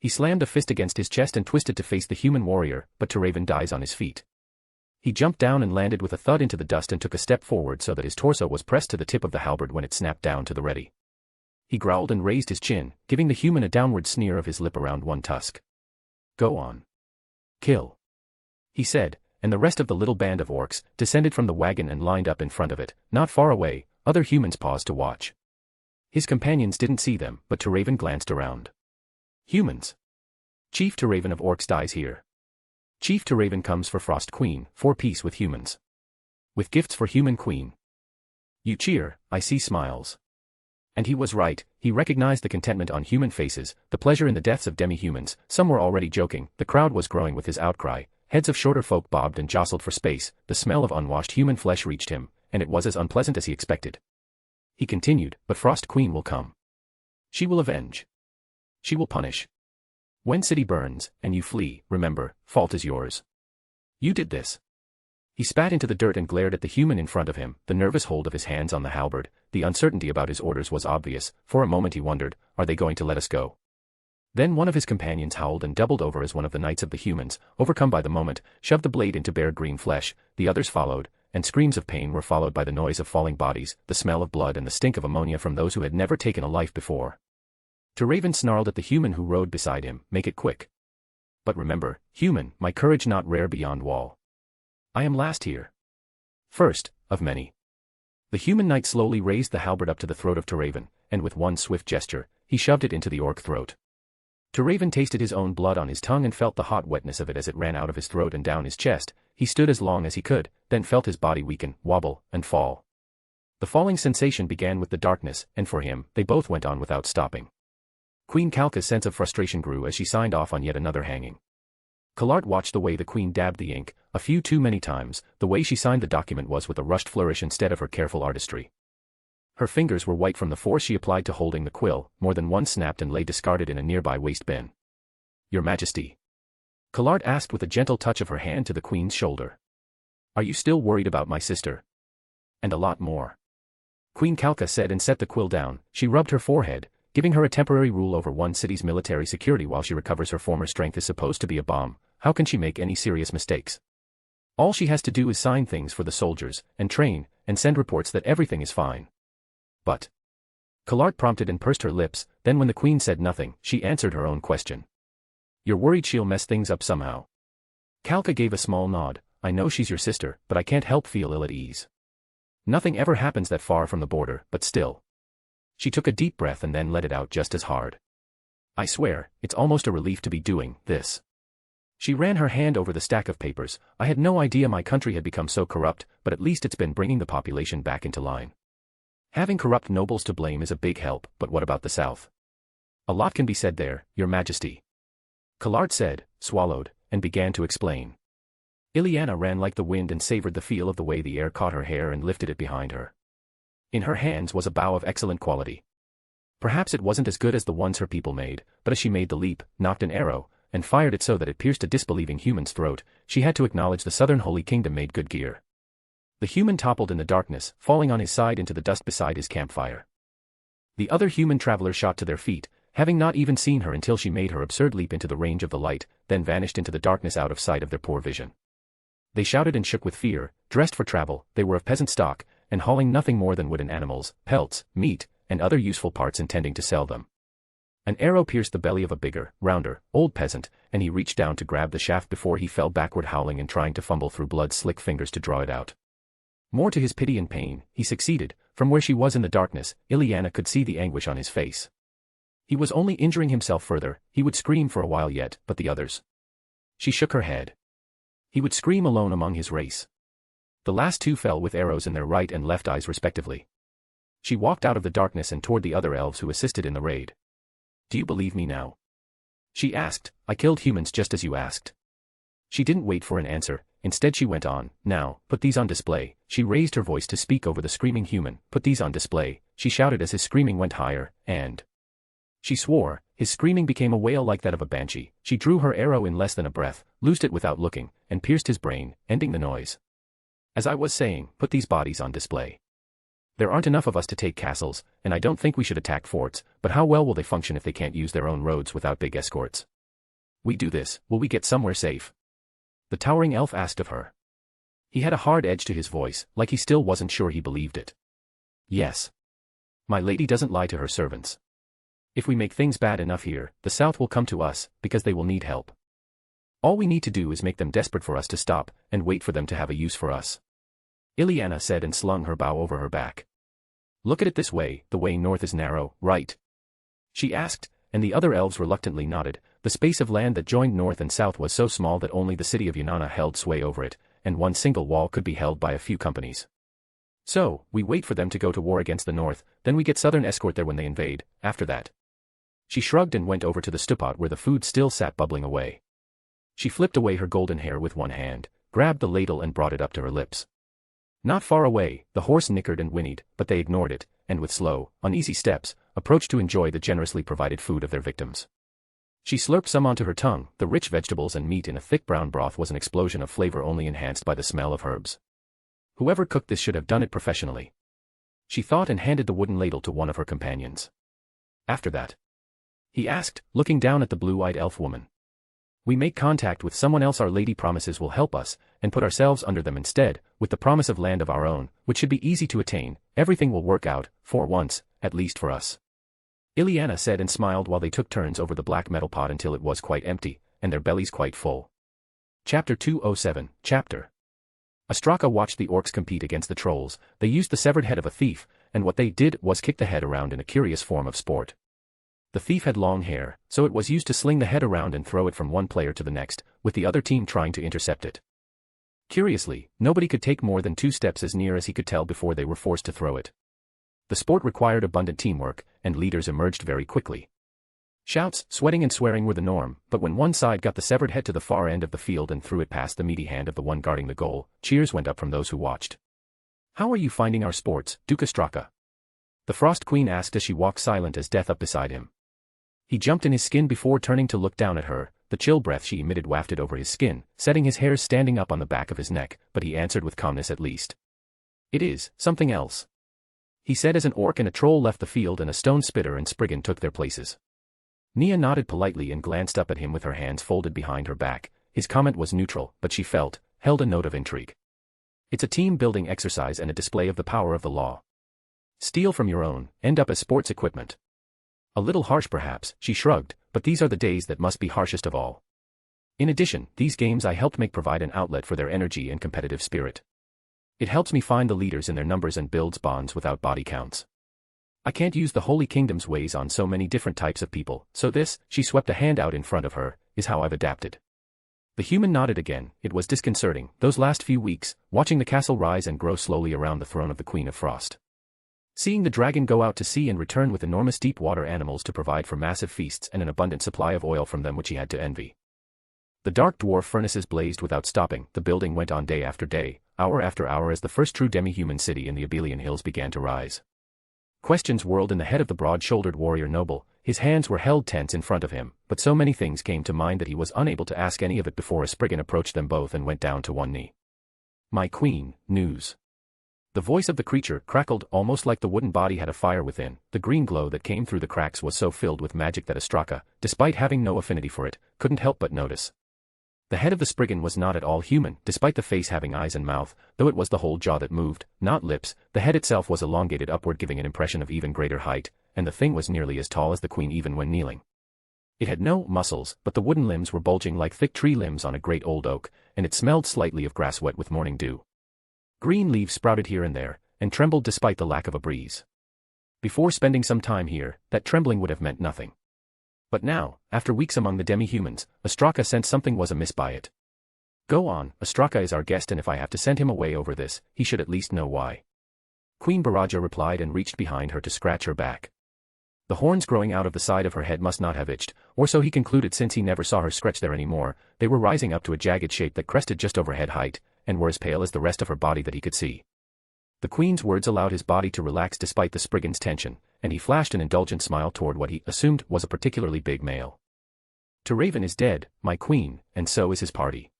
He slammed a fist against his chest and twisted to face the human warrior, but Raven dies on his feet. He jumped down and landed with a thud into the dust and took a step forward so that his torso was pressed to the tip of the halberd when it snapped down to the ready. He growled and raised his chin, giving the human a downward sneer of his lip around one tusk. Go on. Kill. He said, and the rest of the little band of orcs descended from the wagon and lined up in front of it. Not far away, other humans paused to watch. His companions didn't see them, but Raven glanced around. Humans. Chief Raven of orcs dies here. Chief Raven comes for Frost Queen, for peace with humans. With gifts for human queen. You cheer, I see smiles. And he was right, he recognized the contentment on human faces, the pleasure in the deaths of demi-humans. Some were already joking, the crowd was growing with his outcry, heads of shorter folk bobbed and jostled for space, the smell of unwashed human flesh reached him, and it was as unpleasant as he expected. He continued, but Frost Queen will come. She will avenge. She will punish. When city burns, and you flee, remember, fault is yours. You did this. He spat into the dirt and glared at the human in front of him, the nervous hold of his hands on the halberd, the uncertainty about his orders was obvious. For a moment he wondered, are they going to let us go? Then one of his companions howled and doubled over as one of the knights of the humans, overcome by the moment, shoved the blade into bare green flesh, the others followed, and screams of pain were followed by the noise of falling bodies, the smell of blood and the stink of ammonia from those who had never taken a life before. Raven snarled at the human who rode beside him, make it quick. But remember, human, my courage not rare beyond wall. I am last here. First, of many. The human knight slowly raised the halberd up to the throat of Raven, and with one swift gesture, he shoved it into the orc throat. Raven tasted his own blood on his tongue and felt the hot wetness of it as it ran out of his throat and down his chest. He stood as long as he could, then felt his body weaken, wobble, and fall. The falling sensation began with the darkness, and for him, they both went on without stopping. Queen Kalka's sense of frustration grew as she signed off on yet another hanging. Kalart watched the way the queen dabbed the ink, a few too many times. The way she signed the document was with a rushed flourish instead of her careful artistry. Her fingers were white from the force she applied to holding the quill, more than one snapped and lay discarded in a nearby waste bin. Your Majesty. Kalart asked with a gentle touch of her hand to the queen's shoulder. Are you still worried about my sister? And a lot more. Queen Kalka said and set the quill down. She rubbed her forehead, giving her a temporary rule over one city's military security while she recovers her former strength is supposed to be a bomb. How can she make any serious mistakes? All she has to do is sign things for the soldiers, and train, and send reports that everything is fine. But Kallart prompted and pursed her lips, then when the queen said nothing, she answered her own question. You're worried she'll mess things up somehow. Kalka gave a small nod. I know she's your sister, but I can't help feel ill at ease. Nothing ever happens that far from the border, but still. She took a deep breath and then let it out just as hard. I swear, it's almost a relief to be doing this. She ran her hand over the stack of papers. I had no idea my country had become so corrupt, but at least it's been bringing the population back into line. Having corrupt nobles to blame is a big help, but what about the South? A lot can be said there, Your Majesty. Kallart said, swallowed, and began to explain. Ileana ran like the wind and savored the feel of the way the air caught her hair and lifted it behind her. In her hands was a bow of excellent quality. Perhaps it wasn't as good as the ones her people made, but as she made the leap, knocked an arrow, and fired it so that it pierced a disbelieving human's throat, she had to acknowledge the southern Holy Kingdom made good gear. The human toppled in the darkness, falling on his side into the dust beside his campfire. The other human travelers shot to their feet, having not even seen her until she made her absurd leap into the range of the light, then vanished into the darkness out of sight of their poor vision. They shouted and shook with fear, dressed for travel, they were of peasant stock, and hauling nothing more than wooden animals, pelts, meat, and other useful parts intending to sell them. An arrow pierced the belly of a bigger, rounder, old peasant, and he reached down to grab the shaft before he fell backward howling and trying to fumble through blood-slick fingers to draw it out. More to his pity and pain, he succeeded. From where she was in the darkness, Ileana could see the anguish on his face. He was only injuring himself further, he would scream for a while yet, but the others. She shook her head. He would scream alone among his race. The last two fell with arrows in their right and left eyes respectively. She walked out of the darkness and toward the other elves who assisted in the raid. Do you believe me now? She asked. I killed humans just as you asked. She didn't wait for an answer, instead she went on. Now, put these on display. She raised her voice to speak over the screaming human. Put these on display, she shouted as his screaming went higher, and... She swore. His screaming became a wail like that of a banshee. She drew her arrow in less than a breath, loosed it without looking, and pierced his brain, ending the noise. As I was saying, put these bodies on display. There aren't enough of us to take castles, and I don't think we should attack forts, but how well will they function if they can't use their own roads without big escorts? We do this, will we get somewhere safe? The towering elf asked of her. He had a hard edge to his voice, like he still wasn't sure he believed it. Yes. My lady doesn't lie to her servants. If we make things bad enough here, the South will come to us, because they will need help. All we need to do is make them desperate for us to stop, and wait for them to have a use for us. Ileana said and slung her bow over her back. Look at it this way, the way north is narrow, right? She asked, and the other elves reluctantly nodded. The space of land that joined north and south was so small that only the city of Yanana held sway over it, and one single wall could be held by a few companies. So, we wait for them to go to war against the north, then we get southern escort there when they invade, after that. She shrugged and went over to the stewpot where the food still sat bubbling away. She flipped away her golden hair with one hand, grabbed the ladle and brought it up to her lips. Not far away, the horse nickered and whinnied, but they ignored it, and with slow, uneasy steps, approached to enjoy the generously provided food of their victims. She slurped some onto her tongue. The rich vegetables and meat in a thick brown broth was an explosion of flavor only enhanced by the smell of herbs. Whoever cooked this should have done it professionally. She thought and handed the wooden ladle to one of her companions. After that? He asked, looking down at the blue-eyed elf woman. We make contact with someone else our lady promises will help us, and put ourselves under them instead, with the promise of land of our own, which should be easy to attain. Everything will work out, for once, at least for us. Ileana said and smiled while they took turns over the black metal pot until it was quite empty, and their bellies quite full. Chapter 207, Chapter. Astraka watched the orcs compete against the trolls. They used the severed head of a thief, and what they did was kick the head around in a curious form of sport. The thief had long hair, so it was used to sling the head around and throw it from one player to the next, with the other team trying to intercept it. Curiously, nobody could take more than 2 steps as near as he could tell before they were forced to throw it. The sport required abundant teamwork, and leaders emerged very quickly. Shouts, sweating and swearing were the norm, but when one side got the severed head to the far end of the field and threw it past the meaty hand of the one guarding the goal, cheers went up from those who watched. How are you finding our sports, Duke Astraka? The Frost Queen asked as she walked silent as death up beside him. He jumped in his skin before turning to look down at her. The chill breath she emitted wafted over his skin, setting his hairs standing up on the back of his neck, but he answered with calmness at least. It is something else. He said as an orc and a troll left the field and a stone spitter and Spriggan took their places. Nia nodded politely and glanced up at him with her hands folded behind her back. His comment was neutral, but she held a note of intrigue. It's a team-building exercise and a display of the power of the law. Steal from your own, end up as sports equipment. A little harsh perhaps, she shrugged, but these are the days that must be harshest of all. In addition, these games I helped make provide an outlet for their energy and competitive spirit. It helps me find the leaders in their numbers and builds bonds without body counts. I can't use the Holy Kingdom's ways on so many different types of people, so this, she swept a hand out in front of her, is how I've adapted. The human nodded again. It was disconcerting, those last few weeks, watching the castle rise and grow slowly around the throne of the Queen of Frost. Seeing the dragon go out to sea and return with enormous deep-water animals to provide for massive feasts and an abundant supply of oil from them which he had to envy. The dark dwarf furnaces blazed without stopping, the building went on day after day, hour after hour as the first true demi-human city in the Abelian Hills began to rise. Questions whirled in the head of the broad-shouldered warrior noble, his hands were held tense in front of him, but so many things came to mind that he was unable to ask any of it before a Spriggan approached them both and went down to one knee. "My queen, news." The voice of the creature crackled almost like the wooden body had a fire within. The green glow that came through the cracks was so filled with magic that Astraka, despite having no affinity for it, couldn't help but notice. The head of the Spriggan was not at all human, despite the face having eyes and mouth, though it was the whole jaw that moved, not lips. The head itself was elongated upward, giving an impression of even greater height, and the thing was nearly as tall as the queen even when kneeling. It had no muscles, but the wooden limbs were bulging like thick tree limbs on a great old oak, and it smelled slightly of grass wet with morning dew. Green leaves sprouted here and there, and trembled despite the lack of a breeze. Before spending some time here, that trembling would have meant nothing. But now, after weeks among the demi-humans, Astraka sensed something was amiss by it. "Go on, Astraka is our guest, and if I have to send him away over this, he should at least know why." Queen Baraja replied and reached behind her to scratch her back. The horns growing out of the side of her head must not have itched, or so he concluded since he never saw her scratch there anymore. They were rising up to a jagged shape that crested just over head height, and were as pale as the rest of her body that he could see. The queen's words allowed his body to relax despite the Spriggan's tension, and he flashed an indulgent smile toward what he assumed was a particularly big male. "To Raven is dead, my queen, and so is his party."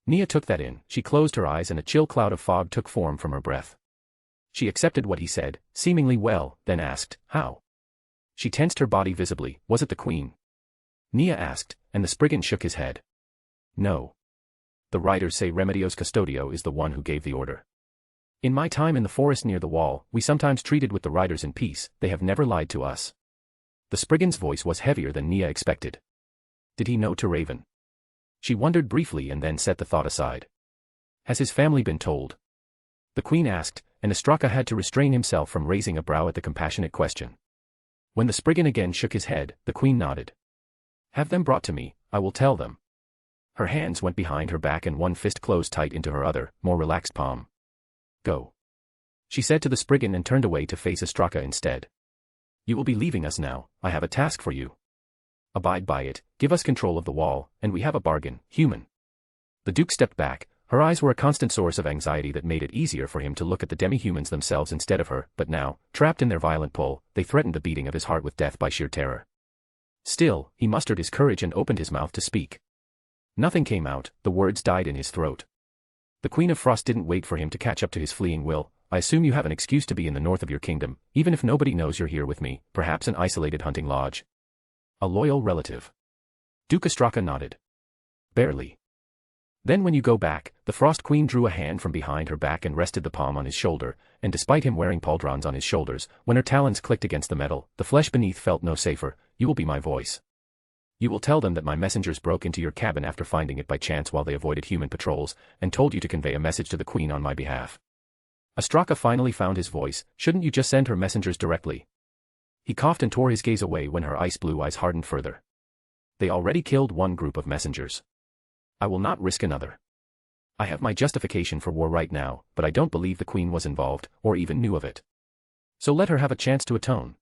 Nia took that in. She closed her eyes and a chill cloud of fog took form from her breath. She accepted what he said, seemingly well, then asked, "How?" She tensed her body visibly. "Was it the queen?" Nia asked, and the Spriggan shook his head. "No. The writers say Remedios Custodio is the one who gave the order. In my time in the forest near the wall, we sometimes treated with the riders in peace. They have never lied to us." The Spriggan's voice was heavier than Nia expected. Did he know to Raven? She wondered briefly and then set the thought aside. Has his family been told? The queen asked, and Astraka had to restrain himself from raising a brow at the compassionate question. When the Spriggan again shook his head, the queen nodded. "Have them brought to me, I will tell them." Her hands went behind her back and one fist closed tight into her other, more relaxed palm. "Go," she said to the Spriggan and turned away to face Astraka instead. "You will be leaving us now. I have a task for you. Abide by it, give us control of the wall, and we have a bargain, human." The Duke stepped back. Her eyes were a constant source of anxiety that made it easier for him to look at the demi-humans themselves instead of her, but now, trapped in their violent pull, they threatened the beating of his heart with death by sheer terror. Still, he mustered his courage and opened his mouth to speak. Nothing came out, the words died in his throat. The Queen of Frost didn't wait for him to catch up to his fleeing will. "I assume you have an excuse to be in the north of your kingdom, even if nobody knows you're here with me, perhaps an isolated hunting lodge." "A loyal relative." Duke Astraka nodded. "Barely." "Then when you go back," the Frost Queen drew a hand from behind her back and rested the palm on his shoulder, and despite him wearing pauldrons on his shoulders, when her talons clicked against the metal, the flesh beneath felt no safer. "You will be my voice. You will tell them that my messengers broke into your cabin after finding it by chance while they avoided human patrols, and told you to convey a message to the Queen on my behalf." Astraka finally found his voice. "Shouldn't you just send her messengers directly?" He coughed and tore his gaze away when her ice-blue eyes hardened further. "They already killed one group of messengers. I will not risk another. I have my justification for war right now, but I don't believe the Queen was involved, or even knew of it. So let her have a chance to atone.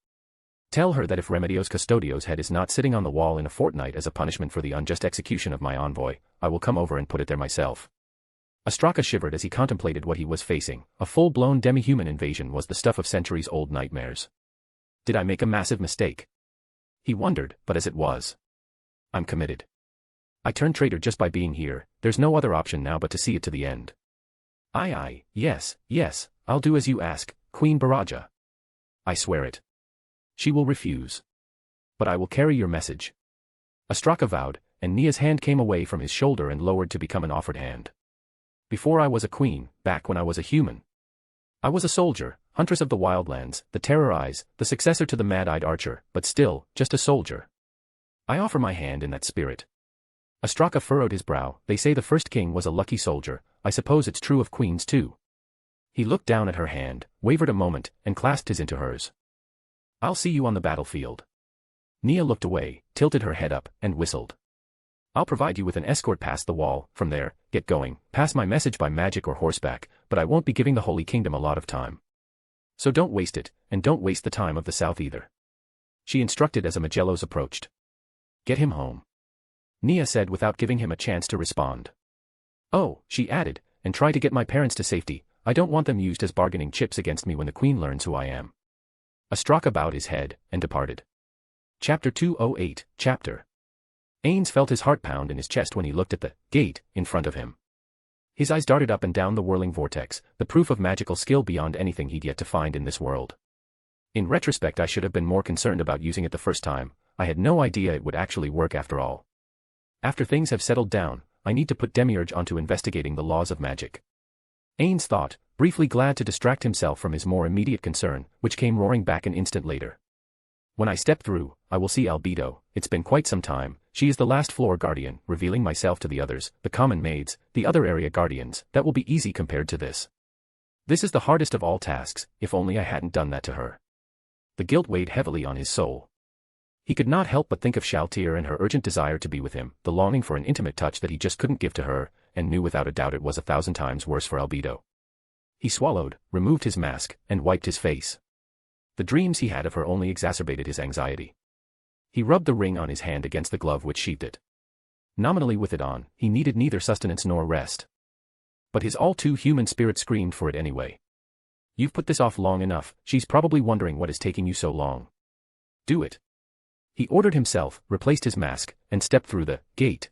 Tell her that if Remedios Custodio's head is not sitting on the wall in a fortnight as a punishment for the unjust execution of my envoy, I will come over and put it there myself." Astraka shivered as he contemplated what he was facing. A full-blown demi-human invasion was the stuff of centuries-old nightmares. Did I make a massive mistake? He wondered, but as it was. I'm committed. I turned traitor just by being here. There's no other option now but to see it to the end. Aye, yes, I'll do as you ask, Queen Baraja. I swear it. She will refuse. But I will carry your message. Astraka vowed, and Nia's hand came away from his shoulder and lowered to become an offered hand. Before I was a queen, back when I was a human. I was a soldier, Huntress of the Wildlands, the Terror Eyes, the successor to the Mad-Eyed Archer, but still, just a soldier. I offer my hand in that spirit. Astraka furrowed his brow. They say the first king was a lucky soldier, I suppose it's true of queens too. He looked down at her hand, wavered a moment, and clasped his into hers. I'll see you on the battlefield. Nia looked away, tilted her head up, and whistled. I'll provide you with an escort past the wall. From there, get going, pass my message by magic or horseback, but I won't be giving the Holy Kingdom a lot of time. So don't waste it, and don't waste the time of the South either. She instructed as a Magellos approached. Get him home. Nia said without giving him a chance to respond. Oh, she added, and try to get my parents to safety. I don't want them used as bargaining chips against me when the Queen learns who I am. Astraka bowed his head, and departed. Chapter 208, Chapter. Ainz felt his heart pound in his chest when he looked at the gate in front of him. His eyes darted up and down the whirling vortex, the proof of magical skill beyond anything he'd yet to find in this world. In retrospect, I should have been more concerned about using it the first time. I had no idea it would actually work after all. After things have settled down, I need to put Demiurge onto investigating the laws of magic. Ainz thought, briefly glad to distract himself from his more immediate concern, which came roaring back an instant later. When I step through, I will see Albedo. It's been quite some time. She is the last floor guardian, revealing myself to the others, the common maids, the other area guardians. That will be easy compared to this. This is the hardest of all tasks, if only I hadn't done that to her. The guilt weighed heavily on his soul. He could not help but think of Shaltir and her urgent desire to be with him, the longing for an intimate touch that he just couldn't give to her, and knew without a doubt it was 1,000 times worse for Albedo. He swallowed, removed his mask, and wiped his face. The dreams he had of her only exacerbated his anxiety. He rubbed the ring on his hand against the glove which sheathed it. Nominally with it on, he needed neither sustenance nor rest. But his all-too-human spirit screamed for it anyway. You've put this off long enough. She's probably wondering what is taking you so long. Do it. He ordered himself, replaced his mask, and stepped through the gate.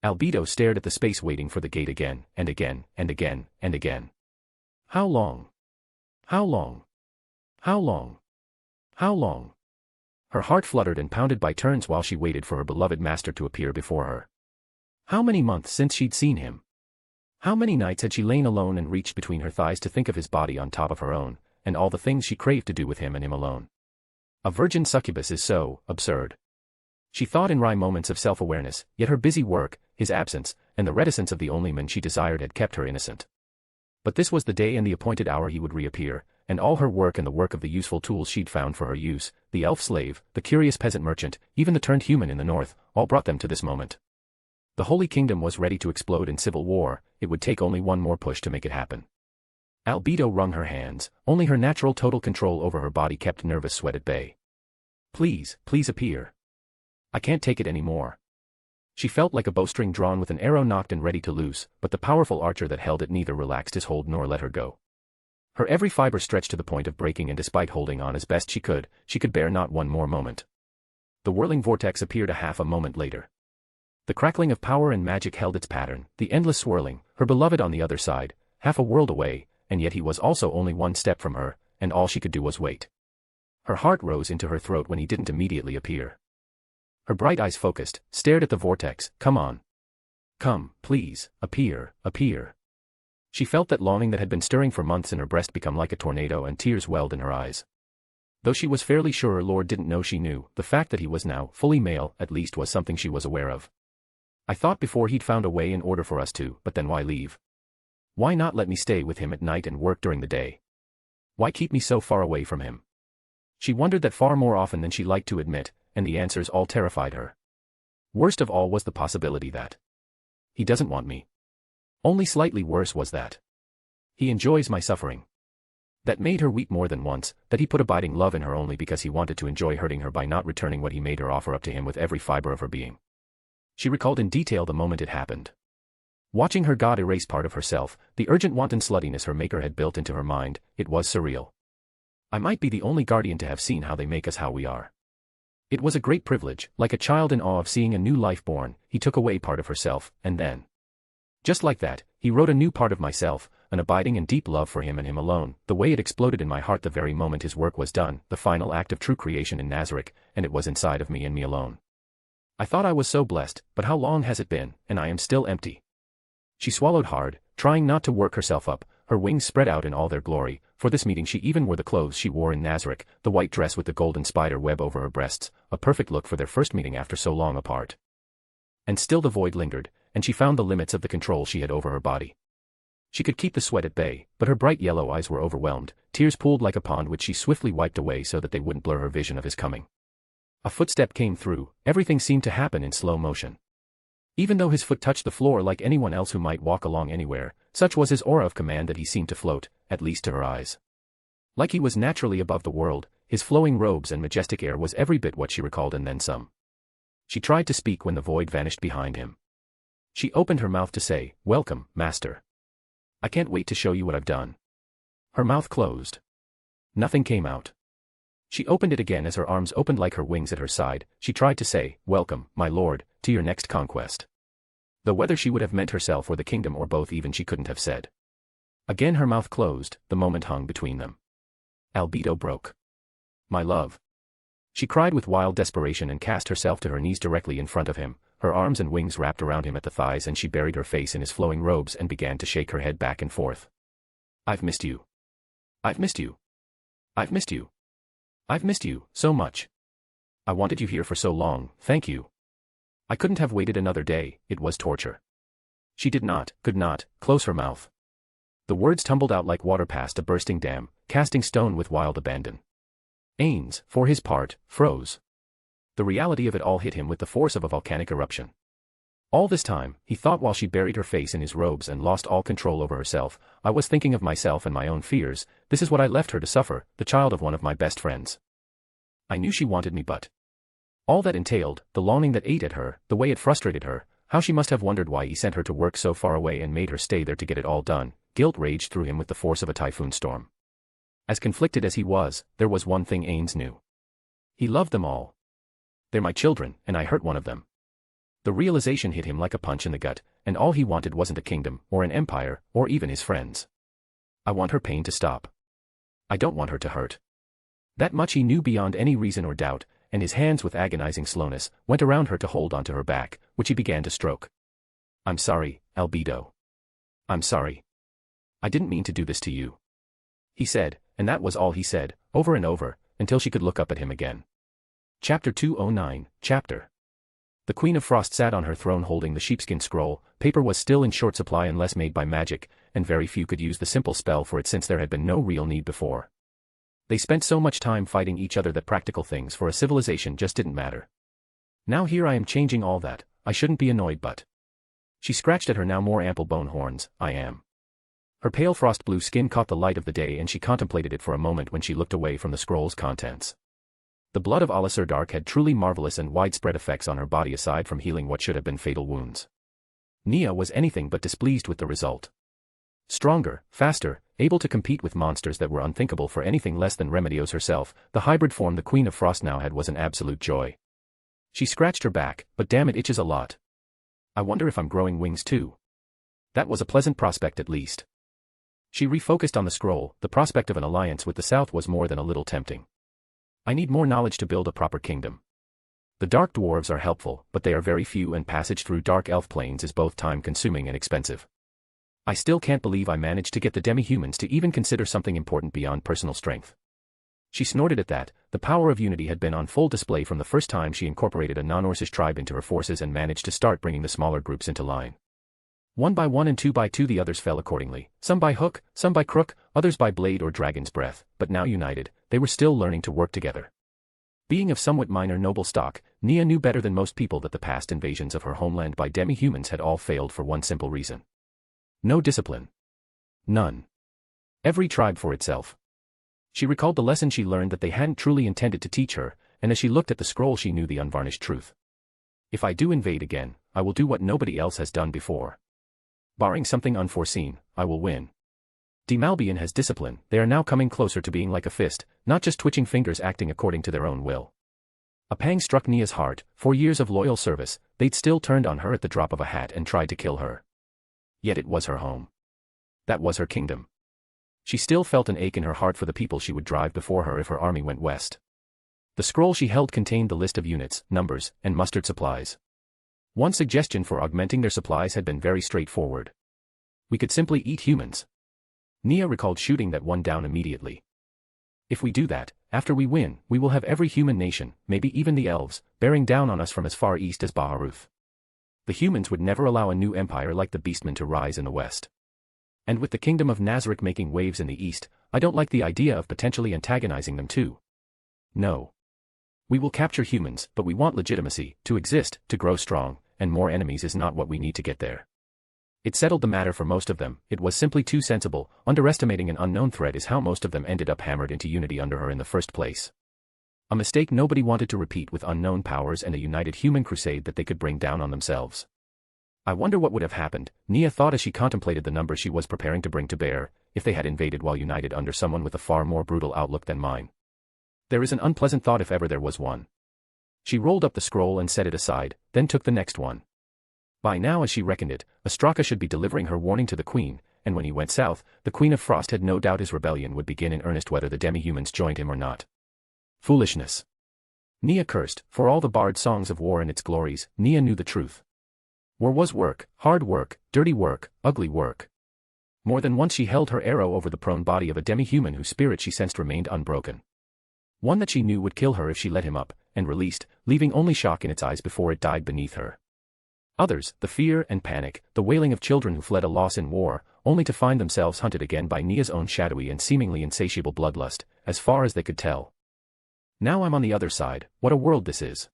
Albedo stared at the space waiting for the gate again, and again, and again, and again. How long? How long? How long? How long? Her heart fluttered and pounded by turns while she waited for her beloved master to appear before her. How many months since she'd seen him? How many nights had she lain alone and reached between her thighs to think of his body on top of her own, and all the things she craved to do with him and him alone? A virgin succubus is so absurd. She thought in wry moments of self-awareness, yet her busy work, his absence, and the reticence of the only man she desired had kept her innocent. But this was the day and the appointed hour he would reappear, and all her work and the work of the useful tools she'd found for her use, the elf slave, the curious peasant merchant, even the turned human in the north, all brought them to this moment. The Holy Kingdom was ready to explode in civil war. It would take only one more push to make it happen. Albedo wrung her hands, only her natural total control over her body kept nervous sweat at bay. Please, please appear. I can't take it anymore. She felt like a bowstring drawn with an arrow nocked and ready to loose, but the powerful archer that held it neither relaxed his hold nor let her go. Her every fiber stretched to the point of breaking, and despite holding on as best she could bear not one more moment. The whirling vortex appeared a half a moment later. The crackling of power and magic held its pattern, the endless swirling, her beloved on the other side, half a world away, and yet he was also only one step from her, and all she could do was wait. Her heart rose into her throat when he didn't immediately appear. Her bright eyes focused, stared at the vortex. Come on. Come, please, appear, appear. She felt that longing that had been stirring for months in her breast become like a tornado, and tears welled in her eyes. Though she was fairly sure her lord didn't know she knew, the fact that he was now fully male at least was something she was aware of. I thought before he'd found a way in order for us to, but then why leave? Why not let me stay with him at night and work during the day? Why keep me so far away from him? She wondered that far more often than she liked to admit, and the answers all terrified her. Worst of all was the possibility that he doesn't want me. Only slightly worse was that he enjoys my suffering. That made her weep more than once, that he put abiding love in her only because he wanted to enjoy hurting her by not returning what he made her offer up to him with every fiber of her being. She recalled in detail the moment it happened. Watching her god erase part of herself, the urgent wanton sluttiness her maker had built into her mind, it was surreal. I might be the only guardian to have seen how they make us how we are. It was a great privilege, like a child in awe of seeing a new life born. He took away part of herself, and then, just like that, he wrote a new part of myself, an abiding and deep love for him and him alone. The way it exploded in my heart the very moment his work was done, the final act of true creation in Nazarick, and it was inside of me and me alone. I thought I was so blessed, but how long has it been, and I am still empty. She swallowed hard, trying not to work herself up, Her wings spread out in all their glory. For this meeting she even wore the clothes she wore in Nazarick, the white dress with the golden spider web over her breasts, a perfect look for their first meeting after so long apart. And still the void lingered, and she found the limits of the control she had over her body. She could keep the sweat at bay, but her bright yellow eyes were overwhelmed, tears pooled like a pond which she swiftly wiped away so that they wouldn't blur her vision of his coming. A footstep came through, everything seemed to happen in slow motion. Even though his foot touched the floor like anyone else who might walk along anywhere, such was his aura of command that he seemed to float, at least to her eyes. Like he was naturally above the world, his flowing robes and majestic air was every bit what she recalled and then some. She tried to speak when the void vanished behind him. She opened her mouth to say, "Welcome, Master. I can't wait to show you what I've done." Her mouth closed. Nothing came out. She opened it again as her arms opened like her wings at her side. She tried to say, "Welcome, my lord, to your next conquest." Though whether she would have meant herself or the kingdom or both even she couldn't have said. Again her mouth closed, the moment hung between them. Albedo broke. "My love." She cried with wild desperation and cast herself to her knees directly in front of him, her arms and wings wrapped around him at the thighs, and she buried her face in his flowing robes and began to shake her head back and forth. "I've missed you. I've missed you. I've missed you. I've missed you, so much. I wanted you here for so long, thank you. I couldn't have waited another day, it was torture." She did not, could not, close her mouth. The words tumbled out like water past a bursting dam, casting stone with wild abandon. Ainz, for his part, froze. The reality of it all hit him with the force of a volcanic eruption. All this time, he thought while she buried her face in his robes and lost all control over herself, "I was thinking of myself and my own fears. This is what I left her to suffer, the child of one of my best friends. I knew she wanted me, but all that entailed, the longing that ate at her, the way it frustrated her, how she must have wondered why he sent her to work so far away and made her stay there to get it all done." Guilt raged through him with the force of a typhoon storm. As conflicted as he was, there was one thing Ainz knew. He loved them all. "They're my children, and I hurt one of them." The realization hit him like a punch in the gut, and all he wanted wasn't a kingdom, or an empire, or even his friends. "I want her pain to stop. I don't want her to hurt." That much he knew beyond any reason or doubt, and his hands with agonizing slowness went around her to hold onto her back, which he began to stroke. "I'm sorry, Albedo. I'm sorry. I didn't mean to do this to you," he said, and that was all he said, over and over, until she could look up at him again. Chapter 209, Chapter. The Queen of Frost sat on her throne holding the sheepskin scroll. Paper was still in short supply unless made by magic, and very few could use the simple spell for it since there had been no real need before. They spent so much time fighting each other that practical things for a civilization just didn't matter. Now here I am changing all that. I shouldn't be annoyed, but... She scratched at her now more ample bone horns. "I am." Her pale frost blue skin caught the light of the day and she contemplated it for a moment when she looked away from the scroll's contents. The blood of Alisur Dark had truly marvelous and widespread effects on her body aside from healing what should have been fatal wounds. Nia was anything but displeased with the result. Stronger, faster, able to compete with monsters that were unthinkable for anything less than Remedios herself, the hybrid form the Queen of Frost now had was an absolute joy. She scratched her back, but damn it itches a lot. I wonder if I'm growing wings too. That was a pleasant prospect at least. She refocused on the scroll. The prospect of an alliance with the South was more than a little tempting. I need more knowledge to build a proper kingdom. The dark dwarves are helpful, but they are very few and passage through dark elf plains is both time-consuming and expensive. I still can't believe I managed to get the demi-humans to even consider something important beyond personal strength. She snorted at that. The power of unity had been on full display from the first time she incorporated a non-Orcish tribe into her forces and managed to start bringing the smaller groups into line. One by one and two by two the others fell accordingly, some by hook, some by crook, others by blade or dragon's breath, but now united, they were still learning to work together. Being of somewhat minor noble stock, Nia knew better than most people that the past invasions of her homeland by demi-humans had all failed for one simple reason. No discipline. None. Every tribe for itself. She recalled the lesson she learned that they hadn't truly intended to teach her, and as she looked at the scroll she knew the unvarnished truth. If I do invade again, I will do what nobody else has done before. Barring something unforeseen, I will win. Demalbian has discipline. They are now coming closer to being like a fist, not just twitching fingers acting according to their own will. A pang struck Nia's heart. 4 years of loyal service, they'd still turned on her at the drop of a hat and tried to kill her. Yet it was her home. That was her kingdom. She still felt an ache in her heart for the people she would drive before her if her army went west. The scroll she held contained the list of units, numbers, and mustered supplies. One suggestion for augmenting their supplies had been very straightforward. We could simply eat humans. Nia recalled shooting that one down immediately. If we do that, after we win, we will have every human nation, maybe even the elves, bearing down on us from as far east as Baharuth. The humans would never allow a new empire like the Beastmen to rise in the west. And with the kingdom of Nazarick making waves in the east, I don't like the idea of potentially antagonizing them too. No. We will capture humans, but we want legitimacy, to exist, to grow strong, and more enemies is not what we need to get there. It settled the matter for most of them, it was simply too sensible. Underestimating an unknown threat is how most of them ended up hammered into unity under her in the first place. A mistake nobody wanted to repeat with unknown powers and a united human crusade that they could bring down on themselves. I wonder what would have happened, Nia thought as she contemplated the number she was preparing to bring to bear, if they had invaded while united under someone with a far more brutal outlook than mine. There is an unpleasant thought if ever there was one. She rolled up the scroll and set it aside, then took the next one. By now, as she reckoned it, Ostraka should be delivering her warning to the Queen, and when he went south, the Queen of Frost had no doubt his rebellion would begin in earnest whether the demi-humans joined him or not. Foolishness. Nia cursed, for all the bard songs of war and its glories, Nia knew the truth. War was work, hard work, dirty work, ugly work. More than once she held her arrow over the prone body of a demi-human whose spirit she sensed remained unbroken. One that she knew would kill her if she let him up, and released, leaving only shock in its eyes before it died beneath her. Others, the fear and panic, the wailing of children who fled a loss in war, only to find themselves hunted again by Nia's own shadowy and seemingly insatiable bloodlust, as far as they could tell. Now I'm on the other side, what a world this is.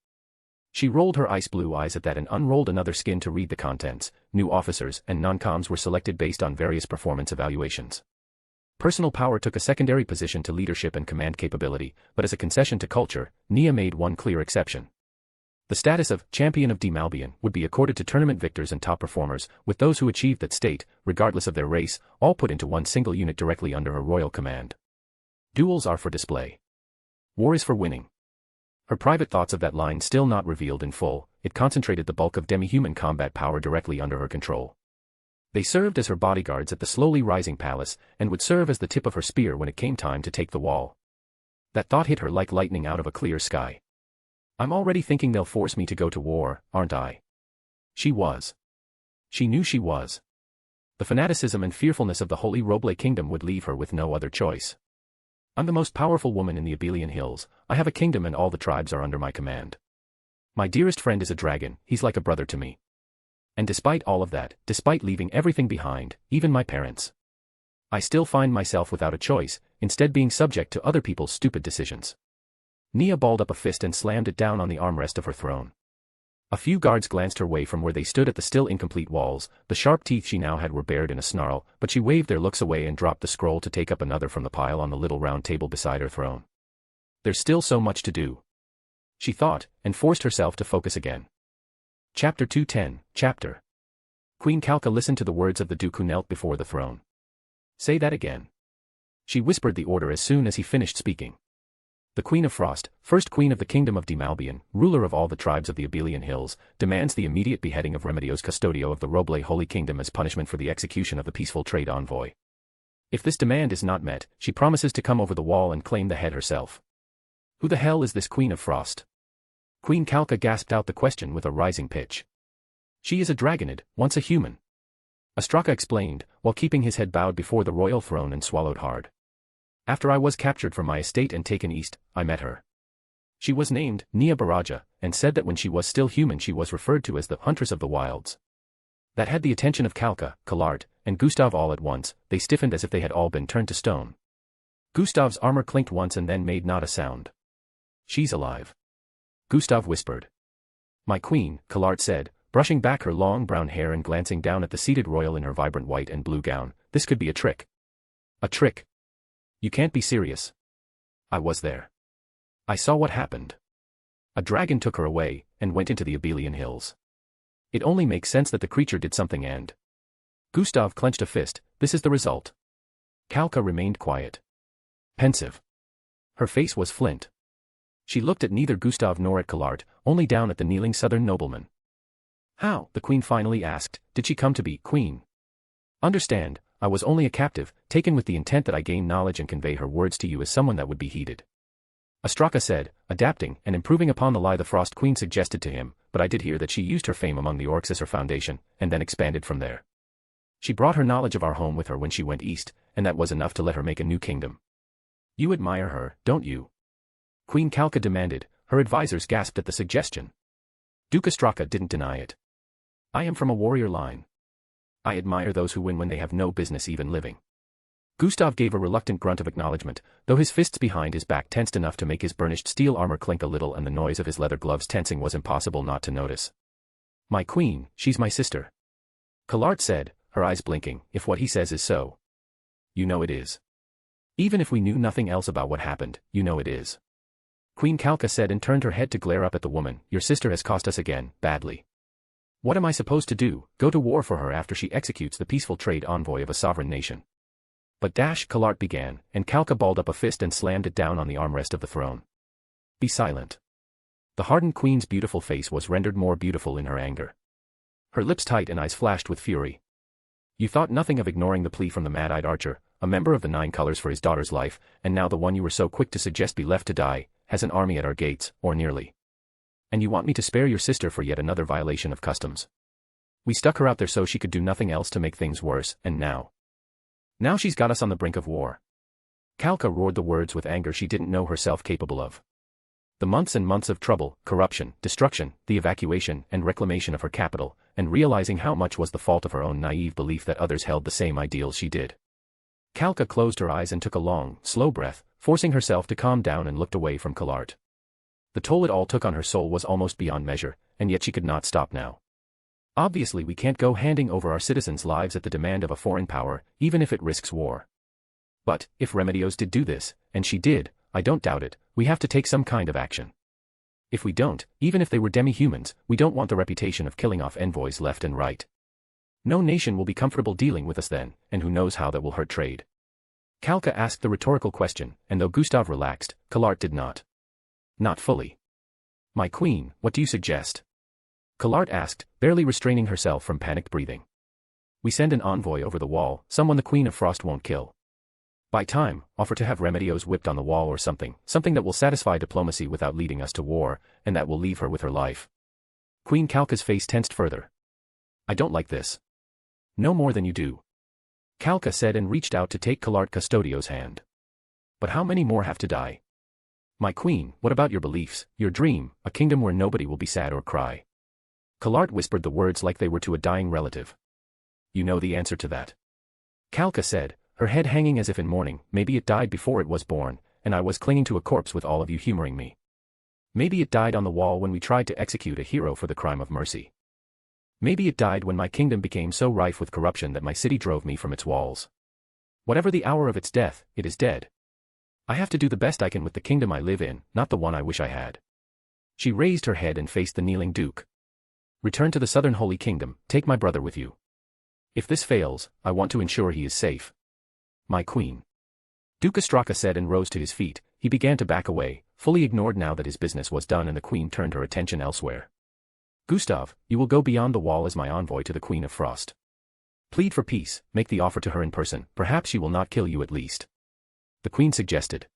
She rolled her ice-blue eyes at that and unrolled another skin to read the contents. New officers and non-coms were selected based on various performance evaluations. Personal power took a secondary position to leadership and command capability, but as a concession to culture, Nia made one clear exception. The status of Champion of Demalbian would be accorded to tournament victors and top performers, with those who achieved that state, regardless of their race, all put into one single unit directly under her royal command. Duels are for display. War is for winning. Her private thoughts of that line still not revealed in full, it concentrated the bulk of demi-human combat power directly under her control. They served as her bodyguards at the slowly rising palace, and would serve as the tip of her spear when it came time to take the wall. That thought hit her like lightning out of a clear sky. I'm already thinking they'll force me to go to war, aren't I? She was. She knew she was. The fanaticism and fearfulness of the Holy Roble Kingdom would leave her with no other choice. I'm the most powerful woman in the Abelian Hills, I have a kingdom and all the tribes are under my command. My dearest friend is a dragon, he's like a brother to me. And despite all of that, despite leaving everything behind, even my parents, I still find myself without a choice, instead being subject to other people's stupid decisions. Nia balled up a fist and slammed it down on the armrest of her throne. A few guards glanced her way from where they stood at the still incomplete walls, the sharp teeth she now had were bared in a snarl, but she waved their looks away and dropped the scroll to take up another from the pile on the little round table beside her throne. There's still so much to do, she thought, and forced herself to focus again. Chapter 210, Chapter. Queen Kalka listened to the words of the Duke who knelt before the throne. Say that again. She whispered the order as soon as he finished speaking. The Queen of Frost, first Queen of the Kingdom of Demalbian, ruler of all the tribes of the Abelian Hills, demands the immediate beheading of Remedios Custodio of the Roble Holy Kingdom as punishment for the execution of the peaceful trade envoy. If this demand is not met, she promises to come over the wall and claim the head herself. Who the hell is this Queen of Frost? Queen Kalka gasped out the question with a rising pitch. She is a dragonid, once a human. Ostraka explained, while keeping his head bowed before the royal throne and swallowed hard. After I was captured from my estate and taken east, I met her. She was named Nia Baraja, and said that when she was still human she was referred to as the Huntress of the Wilds. That had the attention of Kalka, Kalart, and Gustav all at once, they stiffened as if they had all been turned to stone. Gustav's armor clinked once and then made not a sound. She's alive. Gustav whispered. My queen, Kalart said, brushing back her long brown hair and glancing down at the seated royal in her vibrant white and blue gown, this could be a trick. A trick. You can't be serious. I was there. I saw what happened. A dragon took her away, and went into the Abelian Hills. It only makes sense that the creature did something and... Gustav clenched a fist, this is the result. Kalka remained quiet. Pensive. Her face was flint. She looked at neither Gustav nor at Kalart, only down at the kneeling southern nobleman. How, the queen finally asked, did she come to be queen? Understand, I was only a captive, taken with the intent that I gain knowledge and convey her words to you as someone that would be heeded. Ostraka said, adapting and improving upon the lie the Frost Queen suggested to him, but I did hear that she used her fame among the orcs as her foundation, and then expanded from there. She brought her knowledge of our home with her when she went east, and that was enough to let her make a new kingdom. You admire her, don't you? Queen Kalka demanded. Her advisors gasped at the suggestion. Duke Ostraka didn't deny it. I am from a warrior line. I admire those who win when they have no business even living. Gustav gave a reluctant grunt of acknowledgement, though his fists behind his back tensed enough to make his burnished steel armor clink a little and the noise of his leather gloves tensing was impossible not to notice. My queen, she's my sister. Kallart said, her eyes blinking, if what he says is so. You know it is. Even if we knew nothing else about what happened, you know it is. Queen Kalka said and turned her head to glare up at the woman. Your sister has cost us again, badly. What am I supposed to do, go to war for her after she executes the peaceful trade envoy of a sovereign nation? But Kallart began, and Kalka balled up a fist and slammed it down on the armrest of the throne. Be silent. The hardened queen's beautiful face was rendered more beautiful in her anger. Her lips tight and eyes flashed with fury. You thought nothing of ignoring the plea from the mad-eyed archer, a member of the 9 Colors for his daughter's life, and now the one you were so quick to suggest be left to die, has an army at our gates, or nearly. And you want me to spare your sister for yet another violation of customs. We stuck her out there so she could do nothing else to make things worse, and now she's got us on the brink of war. Kalka roared the words with anger she didn't know herself capable of. The months and months of trouble, corruption, destruction, the evacuation and reclamation of her capital, and realizing how much was the fault of her own naive belief that others held the same ideals she did. Kalka closed her eyes and took a long, slow breath, forcing herself to calm down and looked away from Kallart. The toll it all took on her soul was almost beyond measure, and yet she could not stop now. Obviously we can't go handing over our citizens' lives at the demand of a foreign power, even if it risks war. But, if Remedios did do this, and she did, I don't doubt it, we have to take some kind of action. If we don't, even if they were demi-humans, we don't want the reputation of killing off envoys left and right. No nation will be comfortable dealing with us then, and who knows how that will hurt trade. Kalka asked the rhetorical question, and though Gustav relaxed, Kallart did not. Not fully. My queen, what do you suggest? Kallart asked, barely restraining herself from panicked breathing. We send an envoy over the wall, someone the Queen of Frost won't kill. By time, offer to have Remedios whipped on the wall or something that will satisfy diplomacy without leading us to war, and that will leave her with her life. Queen Kalka's face tensed further. I don't like this. No more than you do. Kalka said and reached out to take Kallart Custodio's hand. But how many more have to die? My queen, what about your beliefs, your dream, a kingdom where nobody will be sad or cry? Kallart whispered the words like they were to a dying relative. You know the answer to that. Kalka said, her head hanging as if in mourning. Maybe it died before it was born, and I was clinging to a corpse with all of you humoring me. Maybe it died on the wall when we tried to execute a hero for the crime of mercy. Maybe it died when my kingdom became so rife with corruption that my city drove me from its walls. Whatever the hour of its death, it is dead. I have to do the best I can with the kingdom I live in, not the one I wish I had. She raised her head and faced the kneeling duke. Return to the southern Holy Kingdom, take my brother with you. If this fails, I want to ensure he is safe. My queen. Duke Ostraka said and rose to his feet. He began to back away, fully ignored now that his business was done and the queen turned her attention elsewhere. Gustav, you will go beyond the wall as my envoy to the Queen of Frost. Plead for peace, make the offer to her in person, perhaps she will not kill you at least. The queen suggested.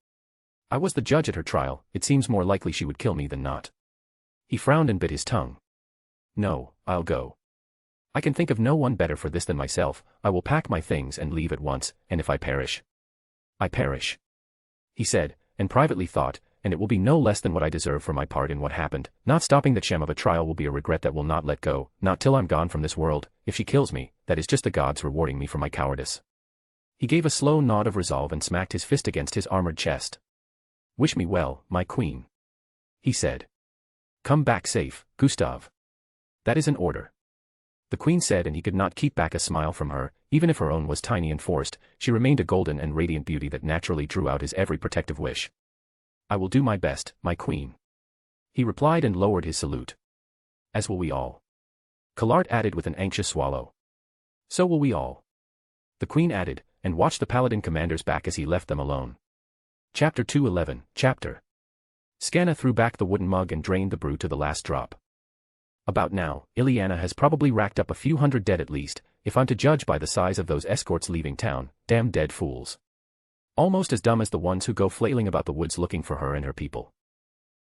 I was the judge at her trial, it seems more likely she would kill me than not. He frowned and bit his tongue. No, I'll go. I can think of no one better for this than myself. I will pack my things and leave at once, and if I perish, I perish. He said, and privately thought, and it will be no less than what I deserve for my part in what happened. Not stopping the gem of a trial will be a regret that will not let go, not till I'm gone from this world. If she kills me, that is just the gods rewarding me for my cowardice. He gave a slow nod of resolve and smacked his fist against his armored chest. Wish me well, my queen. He said. Come back safe, Gustav. That is an order. The queen said, and he could not keep back a smile from her. Even if her own was tiny and forced, she remained a golden and radiant beauty that naturally drew out his every protective wish. I will do my best, my queen. He replied and lowered his salute. As will we all. Kallart added with an anxious swallow. So will we all. The queen added, and watched the paladin commanders back as he left them alone. Chapter 211, Chapter. Scanna threw back the wooden mug and drained the brew to the last drop. About now, Ileana has probably racked up a few hundred dead at least, if I'm to judge by the size of those escorts leaving town. Damn dead fools. Almost as dumb as the ones who go flailing about the woods looking for her and her people.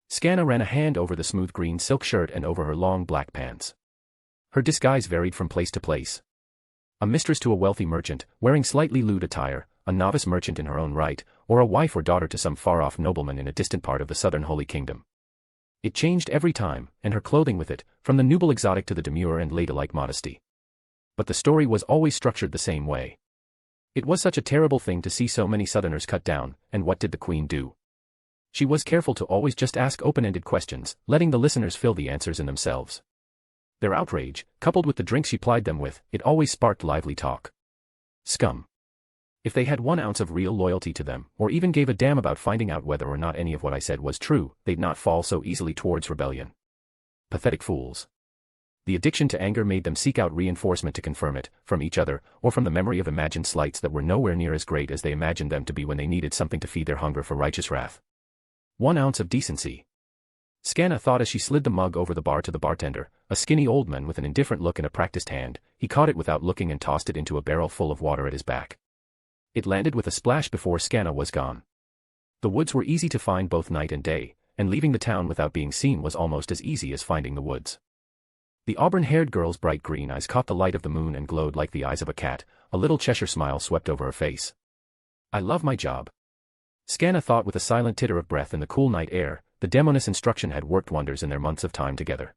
Scanna ran a hand over the smooth green silk shirt and over her long black pants. Her disguise varied from place to place. A mistress to a wealthy merchant, wearing slightly lewd attire, a novice merchant in her own right, or a wife or daughter to some far-off nobleman in a distant part of the southern Holy Kingdom. It changed every time, and her clothing with it, from the nubile exotic to the demure and ladylike modesty. But the story was always structured the same way. It was such a terrible thing to see so many southerners cut down, and what did the queen do? She was careful to always just ask open-ended questions, letting the listeners fill the answers in themselves. Their outrage, coupled with the drink she plied them with, it always sparked lively talk. Scum. If they had 1 ounce of real loyalty to them, or even gave a damn about finding out whether or not any of what I said was true, they'd not fall so easily towards rebellion. Pathetic fools. The addiction to anger made them seek out reinforcement to confirm it, from each other, or from the memory of imagined slights that were nowhere near as great as they imagined them to be when they needed something to feed their hunger for righteous wrath. 1 ounce of decency. Scanna thought as she slid the mug over the bar to the bartender, a skinny old man with an indifferent look and a practiced hand. He caught it without looking and tossed it into a barrel full of water at his back. It landed with a splash before Scanna was gone. The woods were easy to find both night and day, and leaving the town without being seen was almost as easy as finding the woods. The auburn-haired girl's bright green eyes caught the light of the moon and glowed like the eyes of a cat. A little Cheshire smile swept over her face. I love my job. Scanna thought with a silent titter of breath in the cool night air. The demoness instruction had worked wonders in their months of time together.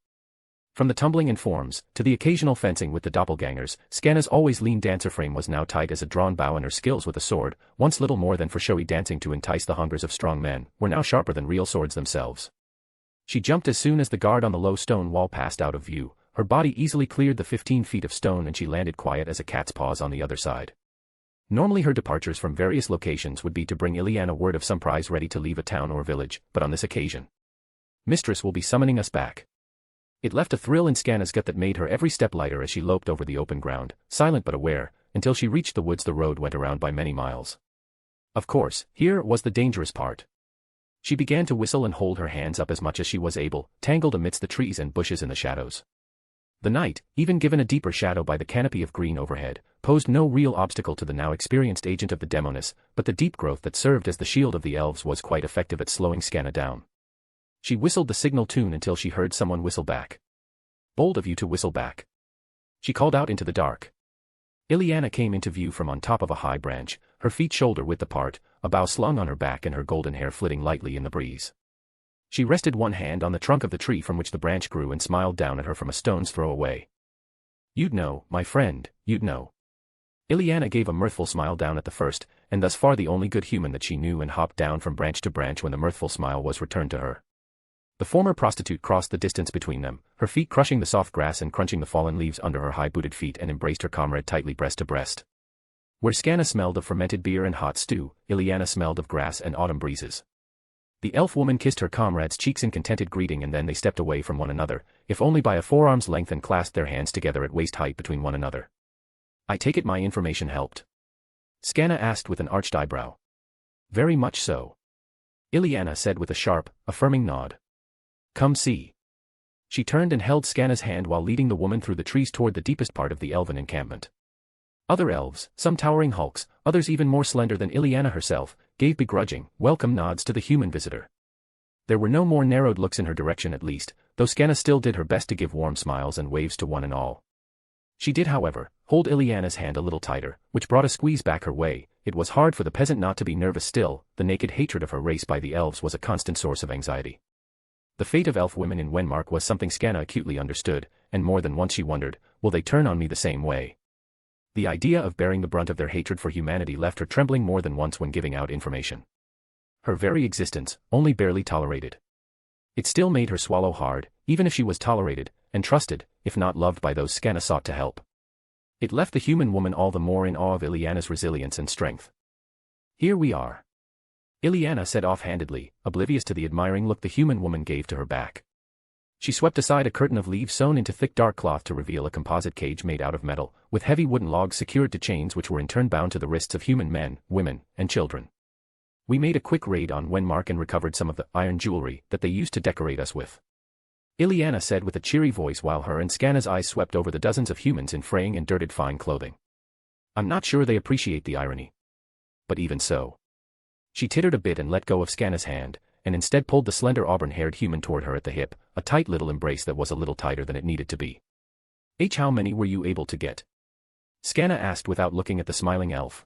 From the tumbling in forms, to the occasional fencing with the doppelgangers, Scanna's always lean dancer frame was now tight as a drawn bow, and her skills with a sword, once little more than for showy dancing to entice the hungers of strong men, were now sharper than real swords themselves. She jumped as soon as the guard on the low stone wall passed out of view. Her body easily cleared the 15 feet of stone and she landed quiet as a cat's paws on the other side. Normally her departures from various locations would be to bring Ileana word of some prize ready to leave a town or village, but on this occasion, Mistress will be summoning us back. It left a thrill in Scanna's gut that made her every step lighter as she loped over the open ground, silent but aware, until she reached the woods. The road went around by many miles. Of course, here was the dangerous part. She began to whistle and hold her hands up as much as she was able, tangled amidst the trees and bushes in the shadows. The night, even given a deeper shadow by the canopy of green overhead, posed no real obstacle to the now experienced agent of the demoness, but the deep growth that served as the shield of the elves was quite effective at slowing Scanna down. She whistled the signal tune until she heard someone whistle back. Bold of you to whistle back. She called out into the dark. Ileana came into view from on top of a high branch, her feet shoulder-width apart, a bough slung on her back and her golden hair flitting lightly in the breeze. She rested one hand on the trunk of the tree from which the branch grew and smiled down at her from a stone's throw away. You'd know, my friend, you'd know. Ileana gave a mirthful smile down at the first, and thus far the only good human that she knew, and hopped down from branch to branch when the mirthful smile was returned to her. The former prostitute crossed the distance between them, her feet crushing the soft grass and crunching the fallen leaves under her high-booted feet, and embraced her comrade tightly breast to breast. Where Scanna smelled of fermented beer and hot stew, Ileana smelled of grass and autumn breezes. The elf woman kissed her comrade's cheeks in contented greeting, and then they stepped away from one another, if only by a forearm's length, and clasped their hands together at waist height between one another. I take it my information helped? Scanna asked with an arched eyebrow. Very much so. Ileana said with a sharp, affirming nod. Come see. She turned and held Scanna's hand while leading the woman through the trees toward the deepest part of the elven encampment. Other elves, some towering hulks, others even more slender than Ileana herself, gave begrudging, welcome nods to the human visitor. There were no more narrowed looks in her direction at least, though Scanna still did her best to give warm smiles and waves to one and all. She did, however, hold Ileana's hand a little tighter, which brought a squeeze back her way. It was hard for the peasant not to be nervous still. The naked hatred of her race by the elves was a constant source of anxiety. The fate of elf women in Wenmark was something Scanna acutely understood, and more than once she wondered, will they turn on me the same way? The idea of bearing the brunt of their hatred for humanity left her trembling more than once when giving out information. Her very existence, only barely tolerated. It still made her swallow hard, even if she was tolerated, and trusted, if not loved by those Scanna sought to help. It left the human woman all the more in awe of Ileana's resilience and strength. Here we are. Ileana said offhandedly, oblivious to the admiring look the human woman gave to her back. She swept aside a curtain of leaves sewn into thick dark cloth to reveal a composite cage made out of metal, with heavy wooden logs secured to chains which were in turn bound to the wrists of human men, women, and children. We made a quick raid on Wenmark and recovered some of the iron jewelry that they used to decorate us with. Ileana said with a cheery voice while her and Scanna's eyes swept over the dozens of humans in fraying and dirted fine clothing. I'm not sure they appreciate the irony. But even so. She tittered a bit and let go of Scanna's hand, and instead pulled the slender auburn-haired human toward her at the hip, a tight little embrace that was a little tighter than it needed to be. How many were you able to get? Scanna asked without looking at the smiling elf.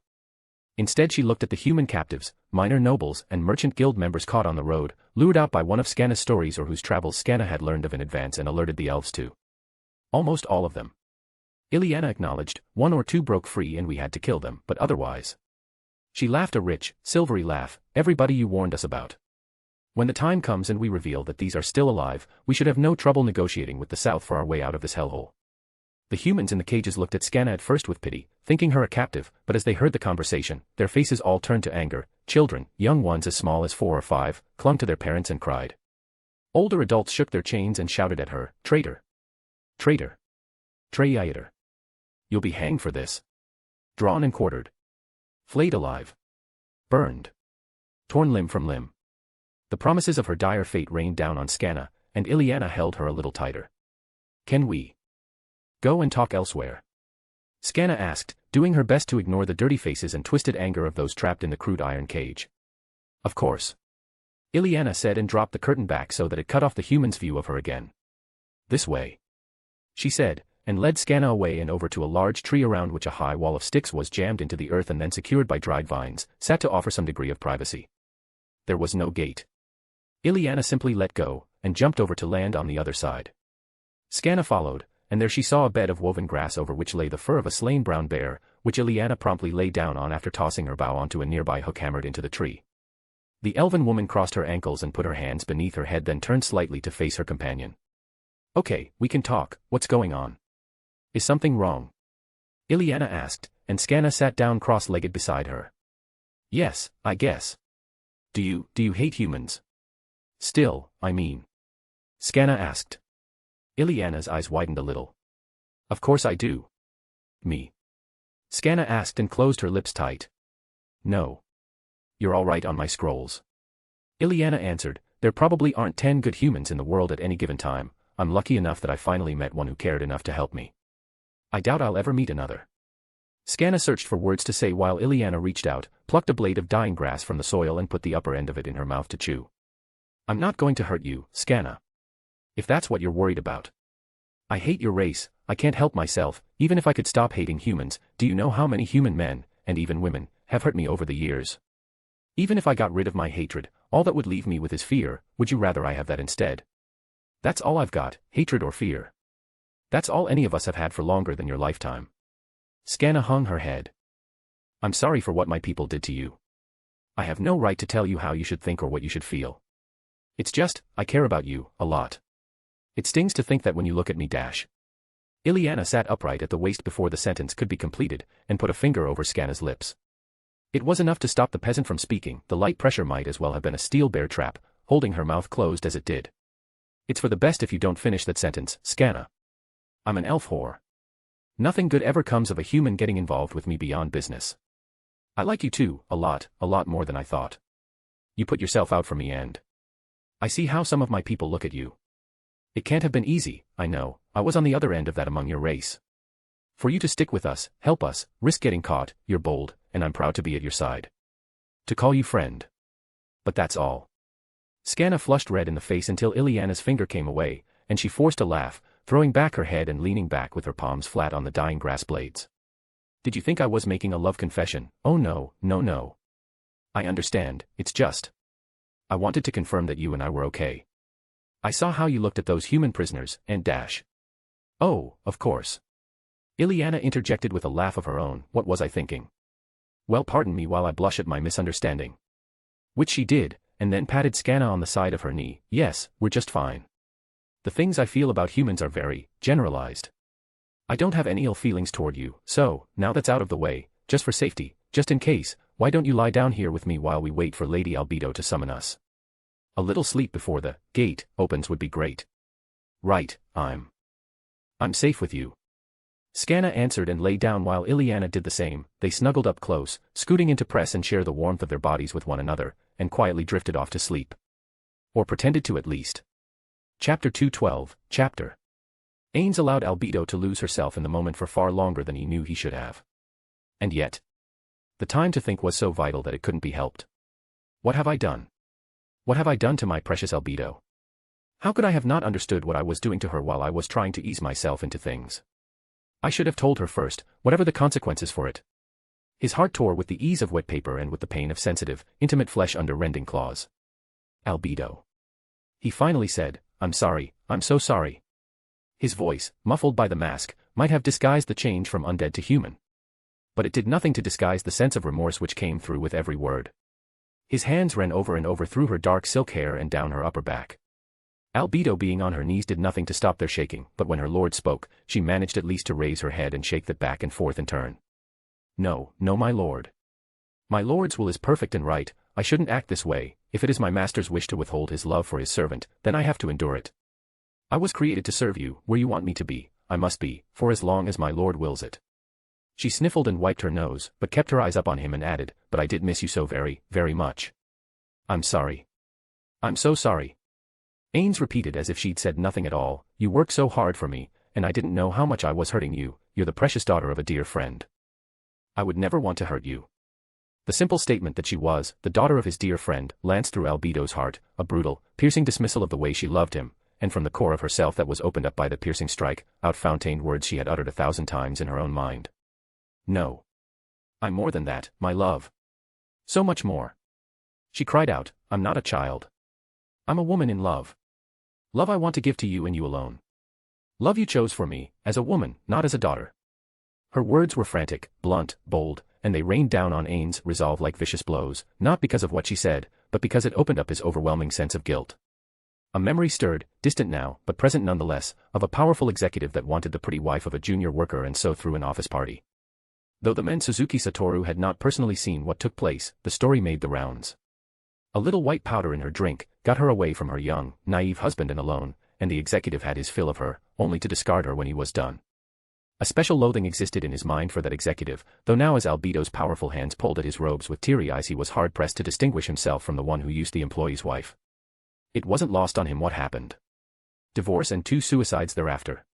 Instead she looked at the human captives, minor nobles and merchant guild members caught on the road, lured out by one of Scanna's stories or whose travels Scanna had learned of in advance and alerted the elves to. Almost all of them. Ileana acknowledged, 1 or 2 broke free and we had to kill them, but otherwise. She laughed a rich, silvery laugh, everybody you warned us about. When the time comes and we reveal that these are still alive, we should have no trouble negotiating with the South for our way out of this hellhole. The humans in the cages looked at Scanna at first with pity, thinking her a captive, but as they heard the conversation, their faces all turned to anger. Children, young ones as small as 4 or 5, clung to their parents and cried. Older adults shook their chains and shouted at her, "Traitor! Traitor! Traitor! You'll be hanged for this. Drawn and quartered. Flayed alive. Burned. Torn limb from limb." The promises of her dire fate rained down on Scanna, and Ileana held her a little tighter. "Can we go and talk elsewhere?" Scanna asked, doing her best to ignore the dirty faces and twisted anger of those trapped in the crude iron cage. "Of course," Ileana said and dropped the curtain back so that it cut off the human's view of her again. "This way," she said, and led Scanna away and over to a large tree around which a high wall of sticks was jammed into the earth and then secured by dried vines, sat to offer some degree of privacy. There was no gate. Ileana simply let go, and jumped over to land on the other side. Scanna followed, and there she saw a bed of woven grass over which lay the fur of a slain brown bear, which Ileana promptly lay down on after tossing her bow onto a nearby hook hammered into the tree. The elven woman crossed her ankles and put her hands beneath her head, then turned slightly to face her companion. "Okay, we can talk. What's going on? Is something wrong?" Ileana asked, and Scanna sat down cross-legged beside her. "Yes, I guess. Do you hate humans? Still, I mean?" Scanna asked. Ileana's eyes widened a little. "Of course I do." "Me?" Scanna asked and closed her lips tight. "No. You're all right on my scrolls." Ileana answered, "There probably aren't 10 good humans in the world at any given time. I'm lucky enough that I finally met one who cared enough to help me. I doubt I'll ever meet another." Scanna searched for words to say while Ileana reached out, plucked a blade of dying grass from the soil and put the upper end of it in her mouth to chew. "I'm not going to hurt you, Scanna. If that's what you're worried about. I hate your race, I can't help myself, even if I could stop hating humans. Do you know how many human men, and even women, have hurt me over the years? Even if I got rid of my hatred, all that would leave me with is fear. Would you rather I have that instead? That's all I've got, hatred or fear. That's all any of us have had for longer than your lifetime." Scanna hung her head. "I'm sorry for what my people did to you. I have no right to tell you how you should think or what you should feel. It's just, I care about you, a lot. It stings to think that when you look at me dash." Ileana sat upright at the waist before the sentence could be completed, and put a finger over Scanna's lips. It was enough to stop the peasant from speaking. The light pressure might as well have been a steel bear trap, holding her mouth closed as it did. "It's for the best if you don't finish that sentence, Scanna. I'm an elf whore. Nothing good ever comes of a human getting involved with me beyond business. I like you too, a lot more than I thought. You put yourself out for me and I see how some of my people look at you. It can't have been easy, I know, I was on the other end of that among your race. For you to stick with us, help us, risk getting caught, you're bold, and I'm proud to be at your side. To call you friend. But that's all." Scanna flushed red in the face until Ileana's finger came away, and she forced a laugh, throwing back her head and leaning back with her palms flat on the dying grass blades. "Did you think I was making a love confession? Oh no, no, no. I understand, it's just. I wanted to confirm that you and I were okay. I saw how you looked at those human prisoners, and dash. Oh, of course." Ileana interjected with a laugh of her own. "What was I thinking? Well, pardon me while I blush at my misunderstanding." Which she did, and then patted Scanna on the side of her knee. "Yes, we're just fine. The things I feel about humans are very generalized. I don't have any ill feelings toward you, so, now that's out of the way, just for safety, just in case, why don't you lie down here with me while we wait for Lady Albedo to summon us? A little sleep before the gate opens would be great." "Right, I'm safe with you." Scanna answered and lay down while Ileana did the same. They snuggled up close, scooting in to press and share the warmth of their bodies with one another, and quietly drifted off to sleep. Or pretended to at least. Chapter 212, Chapter. Ainz allowed Albedo to lose herself in the moment for far longer than he knew he should have. And yet, the time to think was so vital that it couldn't be helped. What have I done? What have I done to my precious Albedo? How could I have not understood what I was doing to her while I was trying to ease myself into things? I should have told her first, whatever the consequences for it. His heart tore with the ease of wet paper and with the pain of sensitive, intimate flesh under rending claws. Albedo. He finally said, I'm sorry, I'm so sorry. His voice, muffled by the mask, might have disguised the change from undead to human. But it did nothing to disguise the sense of remorse which came through with every word. His hands ran over and over through her dark silk hair and down her upper back. Albedo being on her knees did nothing to stop their shaking, but when her lord spoke, she managed at least to raise her head and shake that back and forth in turn. No, no, my lord. My lord's will is perfect and right. I shouldn't act this way. If it is my master's wish to withhold his love for his servant, then I have to endure it. I was created to serve you. Where you want me to be, I must be, for as long as my lord wills it. She sniffled and wiped her nose, but kept her eyes up on him and added, but I did miss you so very, very much. I'm sorry. I'm so sorry. Ainz repeated as if she'd said nothing at all, you work so hard for me, and I didn't know how much I was hurting you. You're the precious daughter of a dear friend. I would never want to hurt you. The simple statement that she was, the daughter of his dear friend, lanced through Albedo's heart, a brutal, piercing dismissal of the way she loved him, and from the core of herself that was opened up by the piercing strike, out-fountained words she had uttered 1,000 times in her own mind. No. I'm more than that, my love. So much more. She cried out, I'm not a child. I'm a woman in love. Love I want to give to you and you alone. Love you chose for me, as a woman, not as a daughter. Her words were frantic, blunt, bold, and they rained down on Ainz' resolve like vicious blows, not because of what she said, but because it opened up his overwhelming sense of guilt. A memory stirred, distant now, but present nonetheless, of a powerful executive that wanted the pretty wife of a junior worker and so threw an office party. Though the men Suzuki Satoru had not personally seen what took place, the story made the rounds. A little white powder in her drink got her away from her young, naive husband and alone, and the executive had his fill of her, only to discard her when he was done. A special loathing existed in his mind for that executive, though now as Albedo's powerful hands pulled at his robes with teary eyes he was hard-pressed to distinguish himself from the one who used the employee's wife. It wasn't lost on him what happened. Divorce and 2 suicides thereafter.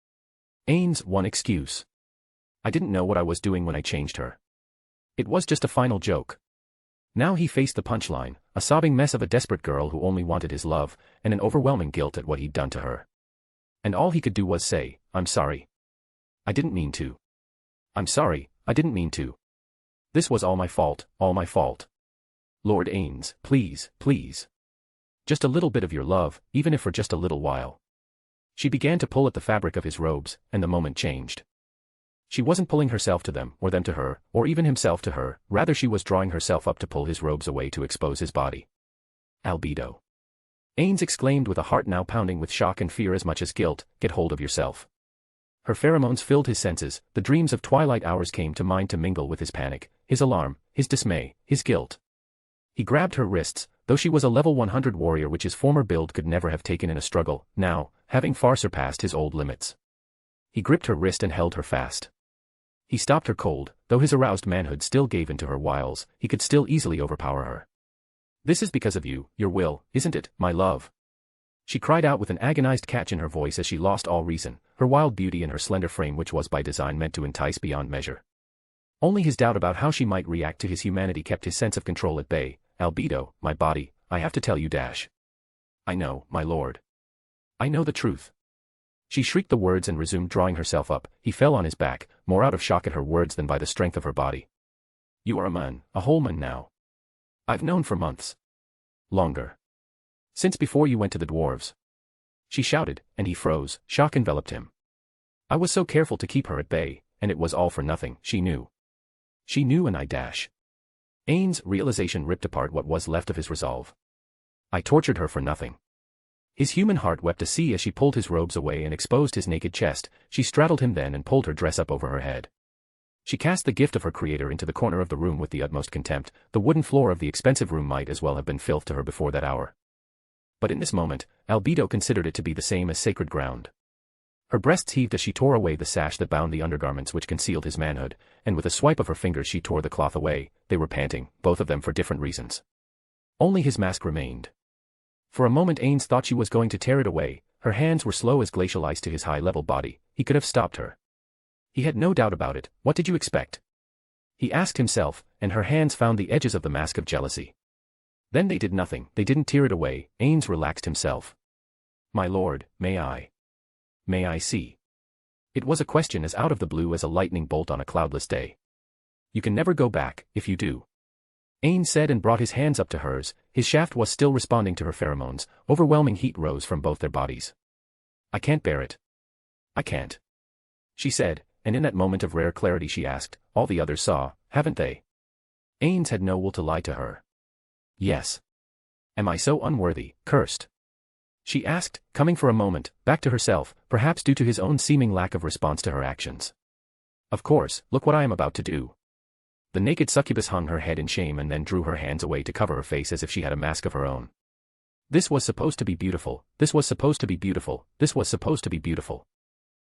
Ainz' one excuse. I didn't know what I was doing when I changed her. It was just a final joke. Now he faced the punchline, a sobbing mess of a desperate girl who only wanted his love, and an overwhelming guilt at what he'd done to her. And all he could do was say, I'm sorry. I didn't mean to. I'm sorry, I didn't mean to. This was all my fault, all my fault. Lord Ainz, please, please. Just a little bit of your love, even if for just a little while. She began to pull at the fabric of his robes, and the moment changed. She wasn't pulling herself to them, or them to her, or even himself to her, rather she was drawing herself up to pull his robes away to expose his body. Albedo. Ainz exclaimed with a heart now pounding with shock and fear as much as guilt, get hold of yourself. Her pheromones filled his senses, the dreams of twilight hours came to mind to mingle with his panic, his alarm, his dismay, his guilt. He grabbed her wrists, though she was a level 100 warrior which his former build could never have taken in a struggle, now, having far surpassed his old limits. He gripped her wrist and held her fast. He stopped her cold, though his aroused manhood still gave in to her wiles, he could still easily overpower her. This is because of you, your will, isn't it, my love? She cried out with an agonized catch in her voice as she lost all reason, her wild beauty and her slender frame which was by design meant to entice beyond measure. Only his doubt about how she might react to his humanity kept his sense of control at bay. Albedo, my body, I have to tell you dash. I know, my lord. I know the truth. She shrieked the words and resumed drawing herself up. He fell on his back, more out of shock at her words than by the strength of her body. You are a man, a whole man now. I've known for months. Longer. Since before you went to the dwarves. She shouted, and he froze, shock enveloped him. I was so careful to keep her at bay, and it was all for nothing, she knew. She knew and I dash. Ainz' realization ripped apart what was left of his resolve. I tortured her for nothing. His human heart wept a sea as she pulled his robes away and exposed his naked chest. She straddled him then and pulled her dress up over her head. She cast the gift of her creator into the corner of the room with the utmost contempt. The wooden floor of the expensive room might as well have been filth to her before that hour. But in this moment, Albedo considered it to be the same as sacred ground. Her breasts heaved as she tore away the sash that bound the undergarments which concealed his manhood, and with a swipe of her fingers she tore the cloth away. They were panting, both of them for different reasons. Only his mask remained. For a moment Ainz thought she was going to tear it away. Her hands were slow as glacial ice to his high-level body. He could have stopped her. He had no doubt about it. What did you expect? He asked himself, and her hands found the edges of the mask of jealousy. Then they did nothing, they didn't tear it away. Ainz relaxed himself. My lord, may I see? It was a question as out of the blue as a lightning bolt on a cloudless day. You can never go back, if you do. Ainz said and brought his hands up to hers. His shaft was still responding to her pheromones. Overwhelming heat rose from both their bodies. I can't bear it. I can't. She said, and in that moment of rare clarity she asked, all the others saw, haven't they? Ainz had no will to lie to her. Yes. Am I so unworthy, cursed? She asked, coming for a moment, back to herself, perhaps due to his own seeming lack of response to her actions. Of course, look what I am about to do. The naked succubus hung her head in shame and then drew her hands away to cover her face as if she had a mask of her own. This was supposed to be beautiful, this was supposed to be beautiful, this was supposed to be beautiful.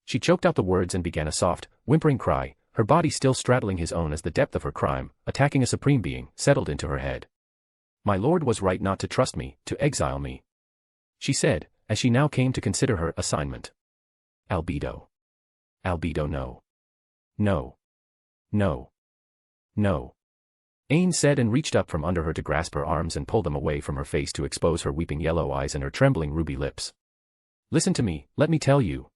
She choked out the words and began a soft, whimpering cry, her body still straddling his own as the depth of her crime, attacking a supreme being, settled into her head. My lord was right not to trust me, to exile me. She said, as she now came to consider her assignment. Albedo. Albedo no. No. No. No. Ainz said and reached up from under her to grasp her arms and pull them away from her face to expose her weeping yellow eyes and her trembling ruby lips. Listen to me, let me tell you.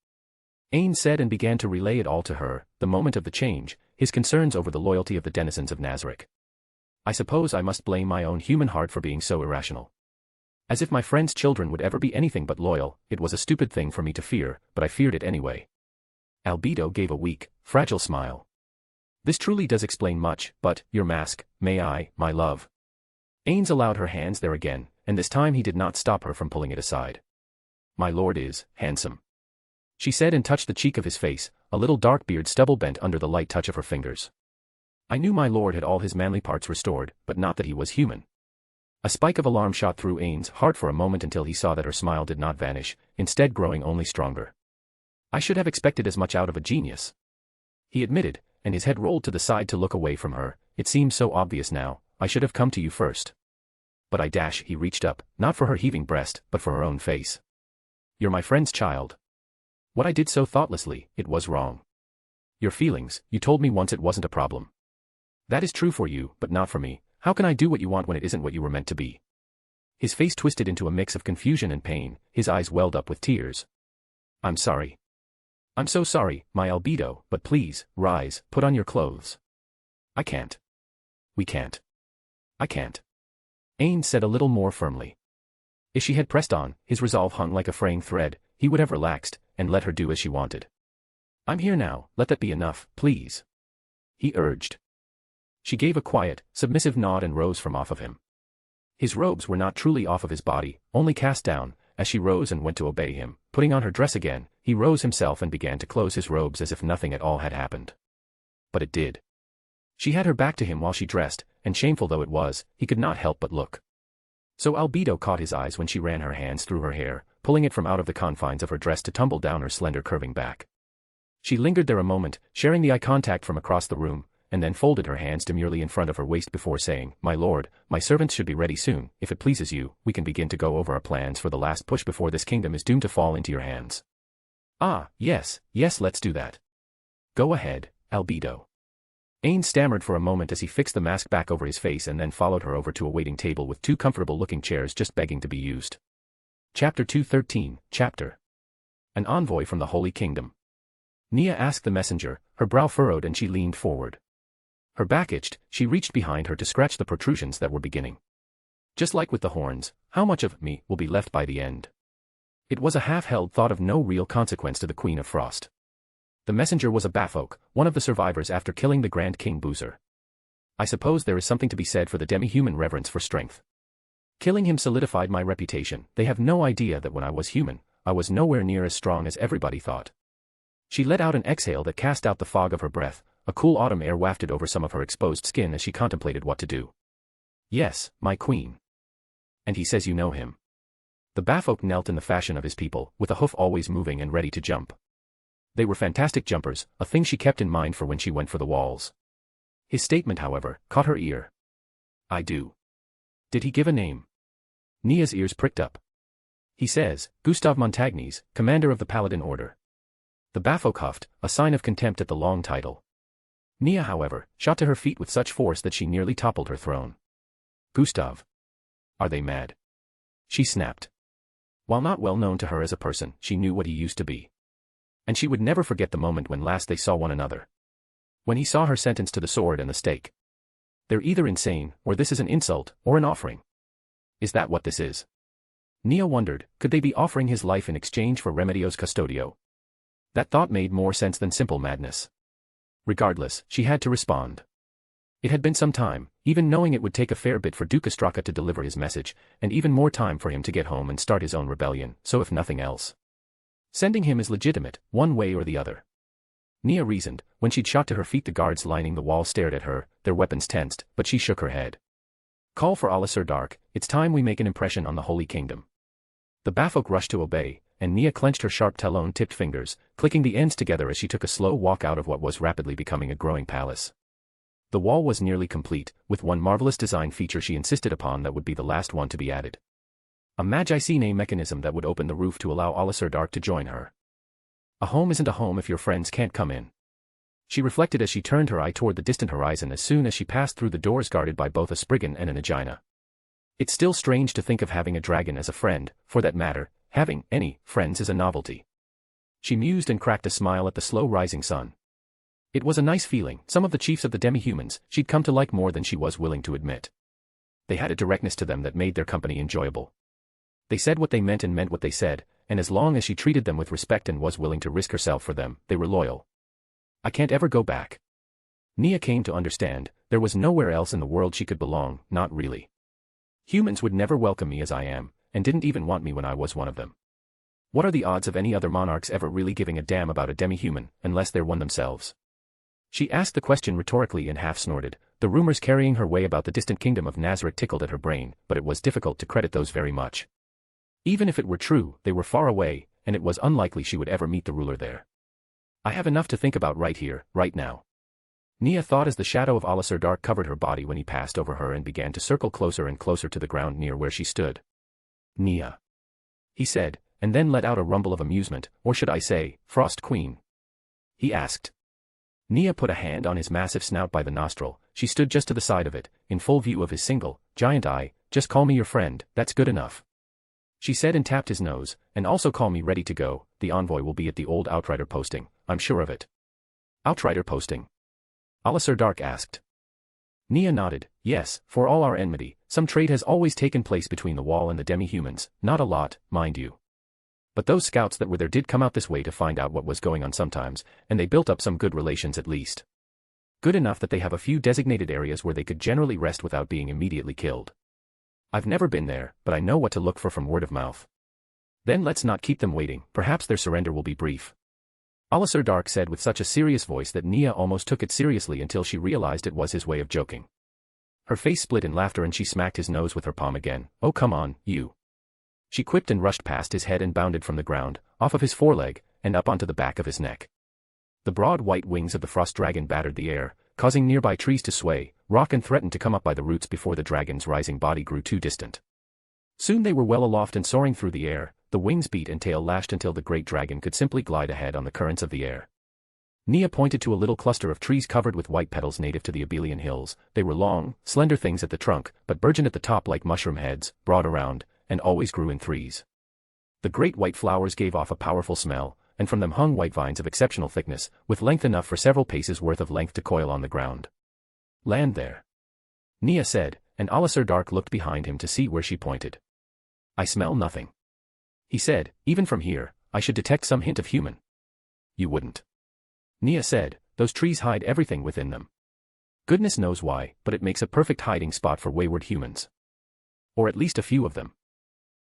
Ainz said and began to relay it all to her, the moment of the change, his concerns over the loyalty of the denizens of Nazarick. I suppose I must blame my own human heart for being so irrational. As if my friend's children would ever be anything but loyal, it was a stupid thing for me to fear, but I feared it anyway. Albedo gave a weak, fragile smile. This truly does explain much, but, your mask, may I, my love? Ainz allowed her hands there again, and this time he did not stop her from pulling it aside. My lord is handsome. She said and touched the cheek of his face, a little dark beard stubble bent under the light touch of her fingers. I knew my lord had all his manly parts restored, but not that he was human. A spike of alarm shot through Ainz' heart for a moment until he saw that her smile did not vanish, instead growing only stronger. I should have expected as much out of a genius. He admitted, and his head rolled to the side to look away from her. It seems so obvious now, I should have come to you first. But he reached up, not for her heaving breast, but for her own face. You're my friend's child. What I did so thoughtlessly, it was wrong. Your feelings, you told me once it wasn't a problem. That is true for you, but not for me. How can I do what you want when it isn't what you were meant to be? His face twisted into a mix of confusion and pain, his eyes welled up with tears. I'm sorry. I'm so sorry, my Albedo, but please, rise, put on your clothes. I can't. We can't. I can't. Ainz said a little more firmly. If she had pressed on, his resolve hung like a fraying thread, he would have relaxed, and let her do as she wanted. I'm here now, let that be enough, please. He urged. She gave a quiet, submissive nod and rose from off of him. His robes were not truly off of his body, only cast down. As she rose and went to obey him, putting on her dress again, he rose himself and began to close his robes as if nothing at all had happened. But it did. She had her back to him while she dressed, and shameful though it was, he could not help but look. So Albedo caught his eyes when she ran her hands through her hair, pulling it from out of the confines of her dress to tumble down her slender curving back. She lingered there a moment, sharing the eye contact from across the room, and then folded her hands demurely in front of her waist before saying, My lord, my servants should be ready soon. If it pleases you, we can begin to go over our plans for the last push before this kingdom is doomed to fall into your hands. Ah, yes, let's do that. Go ahead, Albedo. Ainz stammered for a moment as he fixed the mask back over his face and then followed her over to a waiting table with two comfortable-looking chairs just begging to be used. Chapter 213, Chapter. An envoy from the Holy Kingdom. Nia asked the messenger, her brow furrowed and she leaned forward. Her back itched, she reached behind her to scratch the protrusions that were beginning. Just like with the horns, how much of me will be left by the end? It was a half-held thought of no real consequence to the Queen of Frost. The messenger was a Bafolk, one of the survivors after killing the Grand King Boozer. I suppose there is something to be said for the demi-human reverence for strength. Killing him solidified my reputation. They have no idea that when I was human, I was nowhere near as strong as everybody thought. She let out an exhale that cast out the fog of her breath. A cool autumn air wafted over some of her exposed skin as she contemplated what to do. Yes, my queen. And he says you know him. The Bafolk knelt in the fashion of his people, with a hoof always moving and ready to jump. They were fantastic jumpers, a thing she kept in mind for when she went for the walls. His statement, however, caught her ear. I do. Did he give a name? Nia's ears pricked up. He says, Gustav Montagnes, commander of the Paladin Order. The Bafolk huffed, a sign of contempt at the long title. Nia, however, shot to her feet with such force that she nearly toppled her throne. Gustav. Are they mad? She snapped. While not well known to her as a person, she knew what he used to be. And she would never forget the moment when last they saw one another. When he saw her sentenced to the sword and the stake. They're either insane, or this is an insult, or an offering. Is that what this is? Nia wondered, could they be offering his life in exchange for Remedio's custodio? That thought made more sense than simple madness. Regardless, she had to respond. It had been some time, even knowing it would take a fair bit for Duca Straka to deliver his message, and even more time for him to get home and start his own rebellion, so if nothing else. Sending him is legitimate, one way or the other. Nia reasoned. When she'd shot to her feet, the guards lining the wall stared at her, their weapons tensed, but she shook her head. Call for Alisir Dark, it's time we make an impression on the Holy Kingdom. The Bafok rushed to obey, and Nia clenched her sharp talon-tipped fingers, clicking the ends together as she took a slow walk out of what was rapidly becoming a growing palace. The wall was nearly complete, with one marvelous design feature she insisted upon that would be the last one to be added. A Magicine mechanism that would open the roof to allow Alisir Dark to join her. A home isn't a home if your friends can't come in. She reflected as she turned her eye toward the distant horizon as soon as she passed through the doors guarded by both a Spriggan and an Aegina. It's still strange to think of having a dragon as a friend, for that matter, having any friends is a novelty. She mused and cracked a smile at the slow rising sun. It was a nice feeling. Some of the chiefs of the demi-humans she'd come to like more than she was willing to admit. They had a directness to them that made their company enjoyable. They said what they meant and meant what they said, and as long as she treated them with respect and was willing to risk herself for them, they were loyal. I can't ever go back. Nia came to understand, there was nowhere else in the world she could belong, not really. Humans would never welcome me as I am, and didn't even want me when I was one of them. What are the odds of any other monarchs ever really giving a damn about a demi-human, unless they're one themselves? She asked the question rhetorically and half-snorted. The rumors carrying her way about the distant kingdom of Nazarick tickled at her brain, but it was difficult to credit those very much. Even if it were true, they were far away, and it was unlikely she would ever meet the ruler there. I have enough to think about right here, right now. Nia thought as the shadow of Alisir Dark covered her body when he passed over her and began to circle closer and closer to the ground near where she stood. Nia, he said, and then let out a rumble of amusement, or should I say, Frost Queen? He asked. Nia put a hand on his massive snout by the nostril. She stood just to the side of it, in full view of his single, giant eye. Just call me your friend, that's good enough. She said and tapped his nose, and also call me ready to go. The envoy will be at the old Outrider posting, I'm sure of it. Outrider posting? Alisir Dark asked. Nia nodded. Yes, for all our enmity, some trade has always taken place between the wall and the demi-humans, not a lot, mind you. But those scouts that were there did come out this way to find out what was going on sometimes, and they built up some good relations at least. Good enough that they have a few designated areas where they could generally rest without being immediately killed. I've never been there, but I know what to look for from word of mouth. Then let's not keep them waiting, perhaps their surrender will be brief. Alisir Dark said with such a serious voice that Nia almost took it seriously until she realized it was his way of joking. Her face split in laughter and she smacked his nose with her palm again. Oh come on, you. She quipped and rushed past his head and bounded from the ground, off of his foreleg, and up onto the back of his neck. The broad white wings of the frost dragon battered the air, causing nearby trees to sway, rock and threatened to come up by the roots before the dragon's rising body grew too distant. Soon they were well aloft and soaring through the air, the wings beat and tail lashed until the great dragon could simply glide ahead on the currents of the air. Nia pointed to a little cluster of trees covered with white petals native to the Abelian hills. They were long, slender things at the trunk, but burgeoned at the top like mushroom heads, broad around, and always grew in threes. The great white flowers gave off a powerful smell, and from them hung white vines of exceptional thickness, with length enough for several paces worth of length to coil on the ground. Land there, Nia said, and Alisir Dark looked behind him to see where she pointed. I smell nothing. He said, even from here, I should detect some hint of human. You wouldn't. Nia said, those trees hide everything within them. Goodness knows why, but it makes a perfect hiding spot for wayward humans. Or at least a few of them.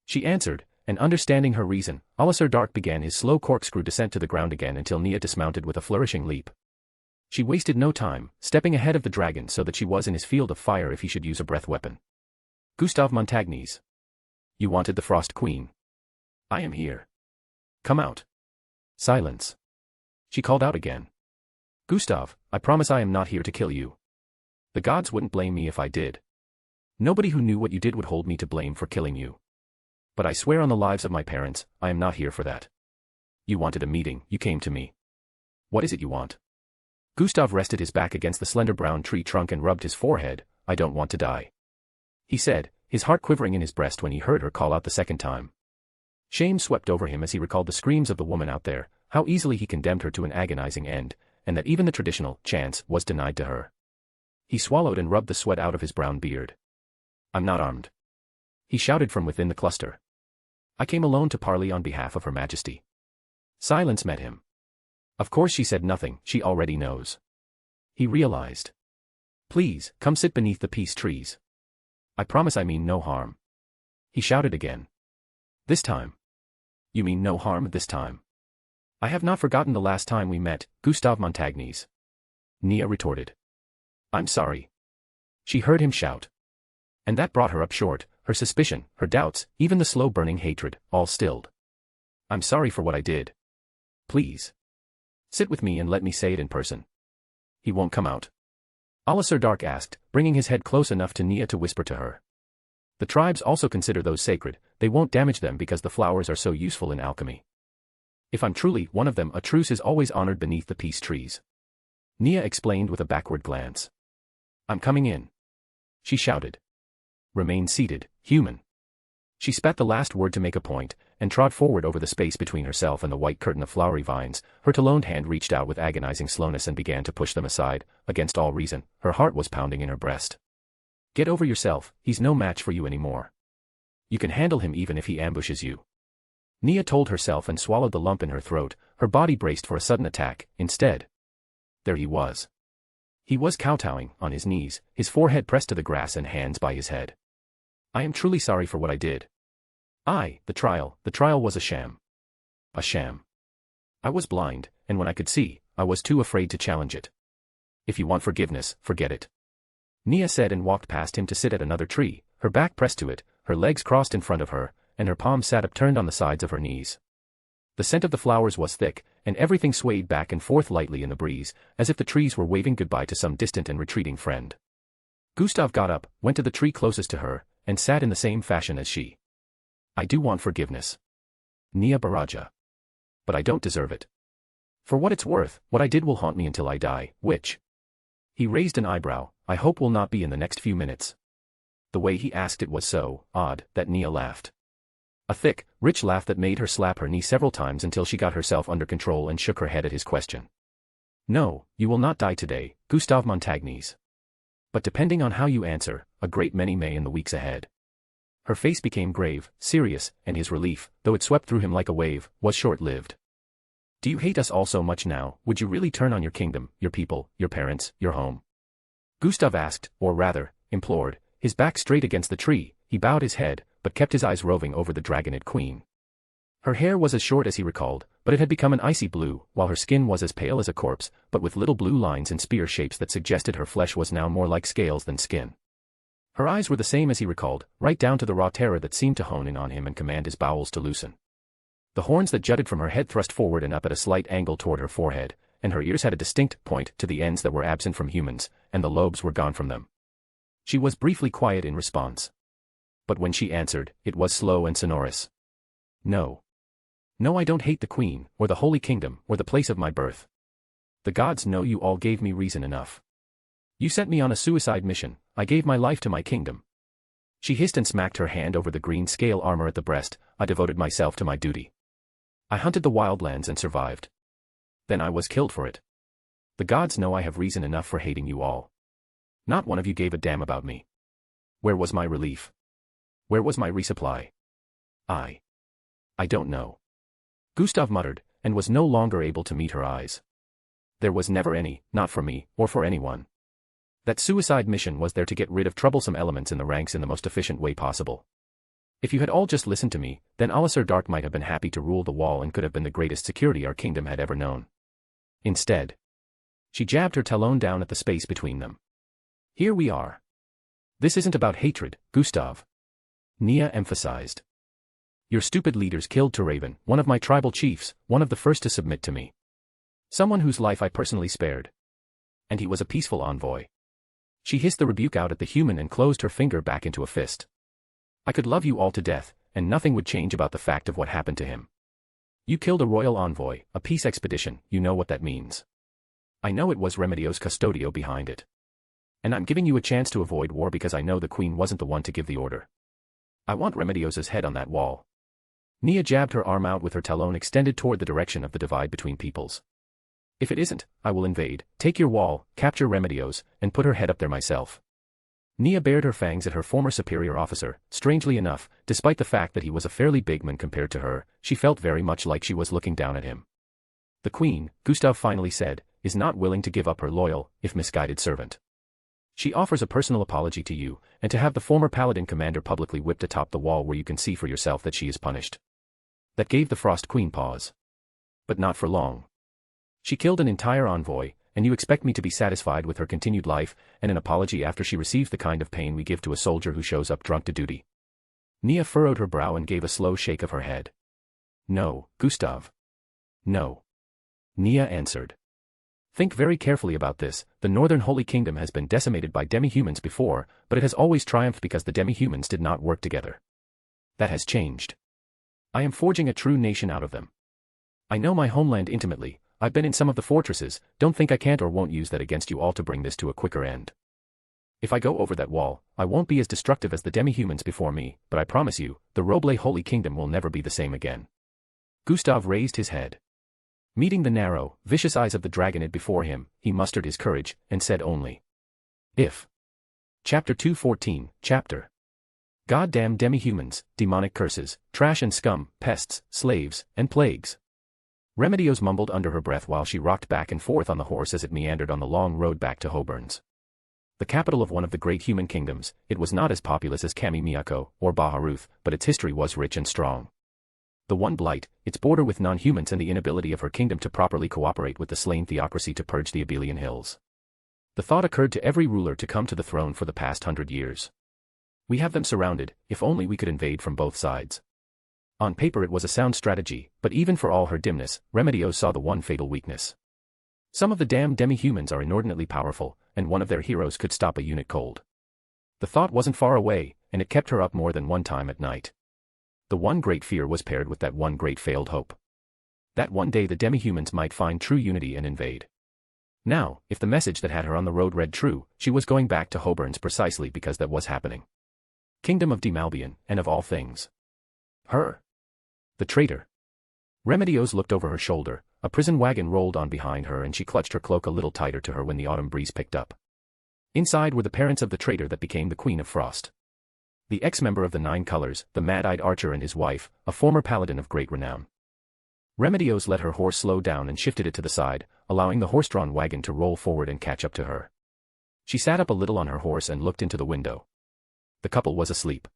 She answered, and understanding her reason, Alisir Dark began his slow corkscrew descent to the ground again until Nia dismounted with a flourishing leap. She wasted no time, stepping ahead of the dragon so that she was in his field of fire if he should use a breath weapon. Gustav Montagnes. You wanted the Frost Queen. I am here. Come out. Silence. She called out again. Gustav, I promise I am not here to kill you. The gods wouldn't blame me if I did. Nobody who knew what you did would hold me to blame for killing you. But I swear on the lives of my parents, I am not here for that. You wanted a meeting, you came to me. What is it you want? Gustav rested his back against the slender brown tree trunk and rubbed his forehead. I don't want to die. He said, his heart quivering in his breast when he heard her call out the second time. Shame swept over him as he recalled the screams of the woman out there, how easily he condemned her to an agonizing end, and that even the traditional chance was denied to her. He swallowed and rubbed the sweat out of his brown beard. "I'm not armed," he shouted from within the cluster. "I came alone to parley on behalf of Her Majesty." Silence met him. Of course she said nothing, she already knows. He realized. "Please, come sit beneath the peace trees. I promise I mean no harm." He shouted again. "This time." "You mean no harm this time?" "I have not forgotten the last time we met, Gustave Montagnes," Nia retorted. "I'm sorry." She heard him shout. And that brought her up short, her suspicion, her doubts, even the slow-burning hatred, all stilled. "I'm sorry for what I did. Please. Sit with me and let me say it in person." "He won't come out?" Alisar Dark asked, bringing his head close enough to Nia to whisper to her. "The tribes also consider those sacred, they won't damage them because the flowers are so useful in alchemy. If I'm truly one of them, a truce is always honored beneath the peace trees." Nia explained with a backward glance. "I'm coming in," she shouted. "Remain seated, human." She spat the last word to make a point, and trod forward over the space between herself and the white curtain of flowery vines. Her taloned hand reached out with agonizing slowness and began to push them aside. Against all reason, her heart was pounding in her breast. "Get over yourself, he's no match for you anymore. You can handle him even if he ambushes you," Nia told herself and swallowed the lump in her throat. Her body braced for a sudden attack. Instead, there he was. He was kowtowing, on his knees, his forehead pressed to the grass and hands by his head. "I am truly sorry for what I did. The trial was a sham. A sham. I was blind, and when I could see, I was too afraid to challenge it. If you want forgiveness, forget it," Nia said and walked past him to sit at another tree, her back pressed to it, her legs crossed in front of her, and her palms sat upturned on the sides of her knees. The scent of the flowers was thick, and everything swayed back and forth lightly in the breeze, as if the trees were waving goodbye to some distant and retreating friend. Gustave got up, went to the tree closest to her, and sat in the same fashion as she. "I do want forgiveness, Nia Baraja. But I don't deserve it. For what it's worth, what I did will haunt me until I die, which," he raised an eyebrow, "I hope will not be in the next few minutes." The way he asked it was so odd that Nia laughed. A thick, rich laugh that made her slap her knee several times until she got herself under control and shook her head at his question. "No, you will not die today, Gustave Montagnes. But depending on how you answer, a great many may in the weeks ahead." Her face became grave, serious, and his relief, though it swept through him like a wave, was short-lived. "Do you hate us all so much now? Would you really turn on your kingdom, your people, your parents, your home?" Gustave asked, or rather, implored, his back straight against the tree. He bowed his head, but kept his eyes roving over the dragonid queen. Her hair was as short as he recalled, but it had become an icy blue, while her skin was as pale as a corpse, but with little blue lines and spear shapes that suggested her flesh was now more like scales than skin. Her eyes were the same as he recalled, right down to the raw terror that seemed to hone in on him and command his bowels to loosen. The horns that jutted from her head thrust forward and up at a slight angle toward her forehead, and her ears had a distinct point to the ends that were absent from humans, and the lobes were gone from them. She was briefly quiet in response. But when she answered, it was slow and sonorous. "No. No, I don't hate the queen, or the holy kingdom, or the place of my birth. The gods know you all gave me reason enough. You sent me on a suicide mission, I gave my life to my kingdom." She hissed and smacked her hand over the green scale armor at the breast. "I devoted myself to my duty. I hunted the wildlands and survived. Then I was killed for it. The gods know I have reason enough for hating you all. Not one of you gave a damn about me. Where was my relief? Where was my resupply? I don't know." Gustave muttered, and was no longer able to meet her eyes. "There was never any, not for me, or for anyone. That suicide mission was there to get rid of troublesome elements in the ranks in the most efficient way possible. If you had all just listened to me, then Alisar Dark might have been happy to rule the wall and could have been the greatest security our kingdom had ever known. Instead," she jabbed her talon down at the space between them. "Here we are. This isn't about hatred, Gustave," Nia emphasized. "Your stupid leaders killed Turaven, one of my tribal chiefs, one of the first to submit to me. Someone whose life I personally spared. And he was a peaceful envoy." She hissed the rebuke out at the human and closed her finger back into a fist. "I could love you all to death, and nothing would change about the fact of what happened to him. You killed a royal envoy, a peace expedition, you know what that means. I know it was Remedios Custodio behind it. And I'm giving you a chance to avoid war because I know the queen wasn't the one to give the order. I want Remedios' head on that wall. Nia jabbed her arm out with her talon extended toward the direction of the divide between peoples. If it isn't, I will invade, take your wall, capture Remedios, and put her head up there myself. Nia bared her fangs at her former superior officer. Strangely enough, despite the fact that he was a fairly big man compared to her, she felt very much like she was looking down at him. The Queen, Gustav finally said, is not willing to give up her loyal, if misguided servant. She offers a personal apology to you, and to have the former Paladin commander publicly whipped atop the wall where you can see for yourself that she is punished. That gave the Frost Queen pause. But not for long. She killed an entire envoy, and you expect me to be satisfied with her continued life, and an apology after she receives the kind of pain we give to a soldier who shows up drunk to duty? Nia furrowed her brow and gave a slow shake of her head. No, Gustav. No. Nia answered. Think very carefully about this. The Northern Holy Kingdom has been decimated by demi-humans before, but it has always triumphed because the demi-humans did not work together. That has changed. I am forging a true nation out of them. I know my homeland intimately. I've been in some of the fortresses. Don't think I can't or won't use that against you all to bring this to a quicker end. If I go over that wall, I won't be as destructive as the demi-humans before me, but I promise you, the Roble Holy Kingdom will never be the same again. Gustav raised his head. Meeting the narrow, vicious eyes of the dragonid before him, he mustered his courage, and said only, if. Chapter 214, Chapter. Goddamn demi-humans, demonic curses, trash and scum, pests, slaves, and plagues. Remedios mumbled under her breath while she rocked back and forth on the horse as it meandered on the long road back to Hoburn's. The capital of one of the great human kingdoms, it was not as populous as Kami Miyako or Baharuth, but its history was rich and strong. The one blight, its border with non-humans and the inability of her kingdom to properly cooperate with the slain theocracy to purge the Abelian Hills. The thought occurred to every ruler to come to the throne for the past 100 years. We have them surrounded, if only we could invade from both sides. On paper it was a sound strategy, but even for all her dimness, Remedios saw the one fatal weakness. Some of the damned demi-humans are inordinately powerful, and one of their heroes could stop a unit cold. The thought wasn't far away, and it kept her up more than one time at night. The one great fear was paired with that one great failed hope. That one day the demi-humans might find true unity and invade. Now, if the message that had her on the road read true, she was going back to Hoburn's precisely because that was happening. Kingdom of Demalbian, and of all things. Her. The traitor. Remedios looked over her shoulder. A prison wagon rolled on behind her and she clutched her cloak a little tighter to her when the autumn breeze picked up. Inside were the parents of the traitor that became the Queen of Frost. The ex-member of the Nine Colors, the mad-eyed archer and his wife, a former paladin of great renown. Remedios let her horse slow down and shifted it to the side, allowing the horse-drawn wagon to roll forward and catch up to her. She sat up a little on her horse and looked into the window. The couple was asleep.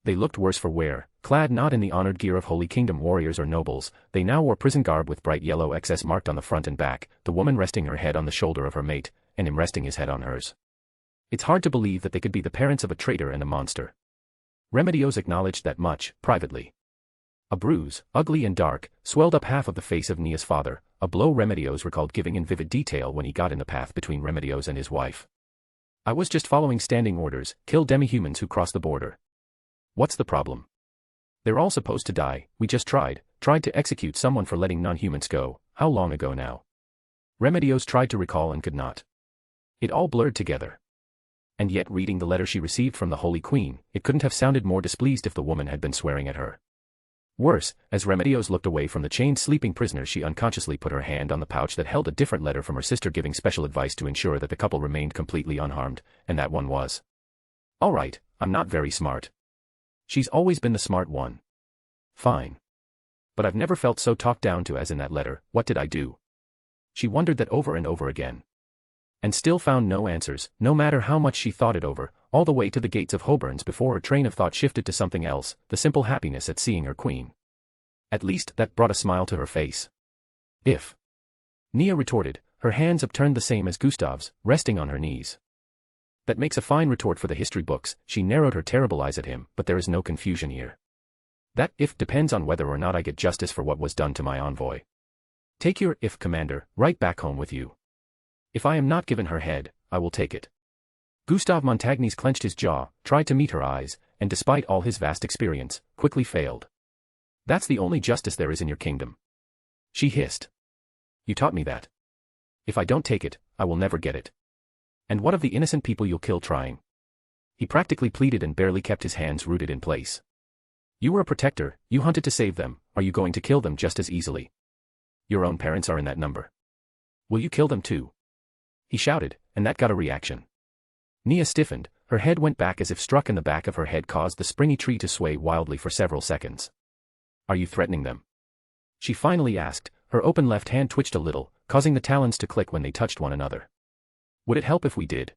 They looked worse for wear, clad not in the honored gear of Holy Kingdom warriors or nobles, they now wore prison garb with bright yellow XS marked on the front and back, the woman resting her head on the shoulder of her mate, and him resting his head on hers. It's hard to believe that they could be the parents of a traitor and a monster. Remedios acknowledged that much, privately. A bruise, ugly and dark, swelled up half of the face of Nia's father, a blow Remedios recalled giving in vivid detail when he got in the path between Remedios and his wife. I was just following standing orders, kill demi-humans who cross the border. What's the problem? They're all supposed to die, we just tried to execute someone for letting non-humans go, how long ago now? Remedios tried to recall and could not. It all blurred together. And yet reading the letter she received from the Holy Queen, it couldn't have sounded more displeased if the woman had been swearing at her. Worse, as Remedios looked away from the chained sleeping prisoner she unconsciously put her hand on the pouch that held a different letter from her sister giving special advice to ensure that the couple remained completely unharmed, and that one was. All right, I'm not very smart. She's always been the smart one. Fine. But I've never felt so talked down to as in that letter. What did I do? She wondered that over and over again. And still found no answers, no matter how much she thought it over, all the way to the gates of Hoburn's before her train of thought shifted to something else, the simple happiness at seeing her queen. At least that brought a smile to her face. If. Nia retorted, her hands upturned the same as Gustav's, resting on her knees. That makes a fine retort for the history books, she narrowed her terrible eyes at him, but there is no confusion here. That if depends on whether or not I get justice for what was done to my envoy. Take your if commander, right back home with you. If I am not given her head, I will take it. Gustav Montagnes clenched his jaw, tried to meet her eyes, and despite all his vast experience, quickly failed. That's the only justice there is in your kingdom. She hissed. You taught me that. If I don't take it, I will never get it. And what of the innocent people you'll kill trying? He practically pleaded and barely kept his hands rooted in place. You were a protector, you hunted to save them, are you going to kill them just as easily? Your own parents are in that number. Will you kill them too? He shouted, and that got a reaction. Nia stiffened, her head went back as if struck, and the back of her head caused the springy tree to sway wildly for several seconds. Are you threatening them? She finally asked, her open left hand twitched a little, causing the talons to click when they touched one another. Would it help if we did?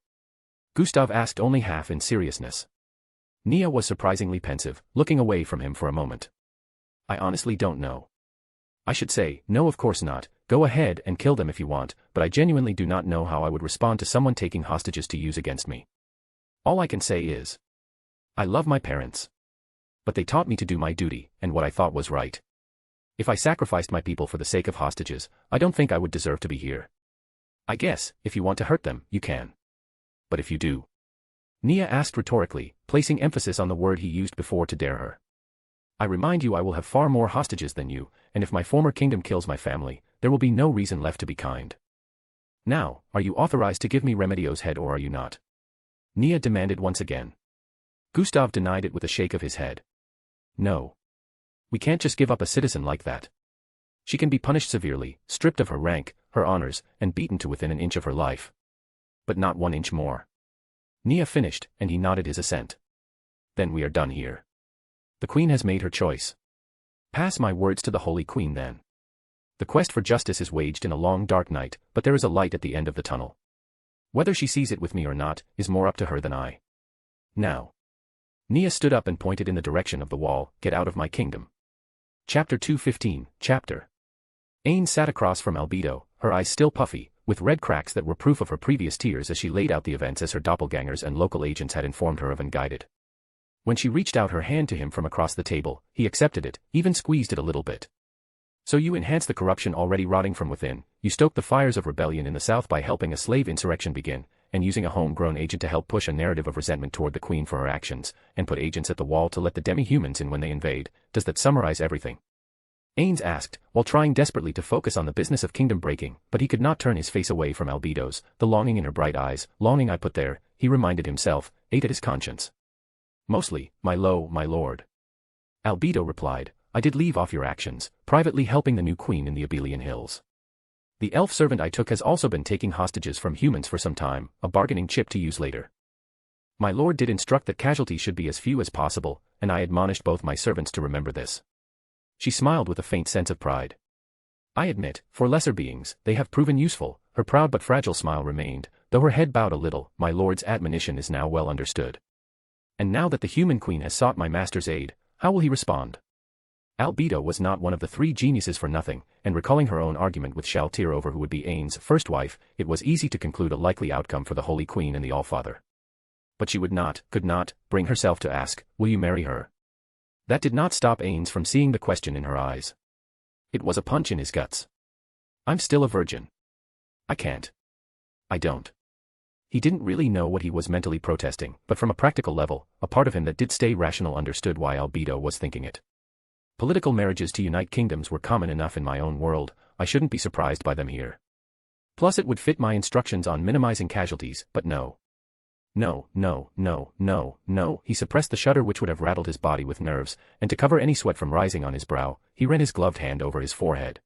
Gustav asked, only half in seriousness. Nia was surprisingly pensive, looking away from him for a moment. I honestly don't know. I should say, no, of course not, go ahead and kill them if you want, but I genuinely do not know how I would respond to someone taking hostages to use against me. All I can say is, I love my parents. But they taught me to do my duty, and what I thought was right. If I sacrificed my people for the sake of hostages, I don't think I would deserve to be here. I guess, if you want to hurt them, you can. But if you do? Nia asked rhetorically, placing emphasis on the word he used before to dare her. I remind you, I will have far more hostages than you, and if my former kingdom kills my family, there will be no reason left to be kind. Now, are you authorized to give me Remedio's head or are you not? Nia demanded once again. Gustav denied it with a shake of his head. No. We can't just give up a citizen like that. She can be punished severely, stripped of her rank, her honors, and beaten to within an inch of her life. But not 1 inch more. Nia finished, and he nodded his assent. Then we are done here. The Queen has made her choice. Pass my words to the Holy Queen then. The quest for justice is waged in a long dark night, but there is a light at the end of the tunnel. Whether she sees it with me or not, is more up to her than I. Now. Nia stood up and pointed in the direction of the wall, get out of my kingdom. Chapter 2:15, Chapter. Ainz sat across from Albedo, her eyes still puffy, with red cracks that were proof of her previous tears as she laid out the events as her doppelgangers and local agents had informed her of and guided. When she reached out her hand to him from across the table, he accepted it, even squeezed it a little bit. So you enhance the corruption already rotting from within, you stoke the fires of rebellion in the South by helping a slave insurrection begin, and using a homegrown agent to help push a narrative of resentment toward the Queen for her actions, and put agents at the wall to let the demi-humans in when they invade. Does that summarize everything? Ainz asked, while trying desperately to focus on the business of kingdom breaking, but he could not turn his face away from Albedo's, the longing in her bright eyes, longing I put there, he reminded himself, ate at his conscience. Mostly, my lord. Albedo replied, I did leave off your actions, privately helping the new queen in the Abelian Hills. The elf servant I took has also been taking hostages from humans for some time, a bargaining chip to use later. My lord did instruct that casualties should be as few as possible, and I admonished both my servants to remember this. She smiled with a faint sense of pride. I admit, for lesser beings, they have proven useful. Her proud but fragile smile remained, though her head bowed a little. My lord's admonition is now well understood. And now that the human queen has sought my master's aid, how will he respond? Albedo was not one of the 3 geniuses for nothing, and recalling her own argument with Shaltir over who would be Ainz' first wife, it was easy to conclude a likely outcome for the Holy Queen and the Allfather. But she would not, could not, bring herself to ask, will you marry her? That did not stop Ainz from seeing the question in her eyes. It was a punch in his guts. I'm still a virgin. I can't. I don't. He didn't really know what he was mentally protesting, but from a practical level, a part of him that did stay rational understood why Albedo was thinking it. Political marriages to unite kingdoms were common enough in my own world, I shouldn't be surprised by them here. Plus it would fit my instructions on minimizing casualties, but no. No, he suppressed the shudder which would have rattled his body with nerves, and to cover any sweat from rising on his brow, he ran his gloved hand over his forehead.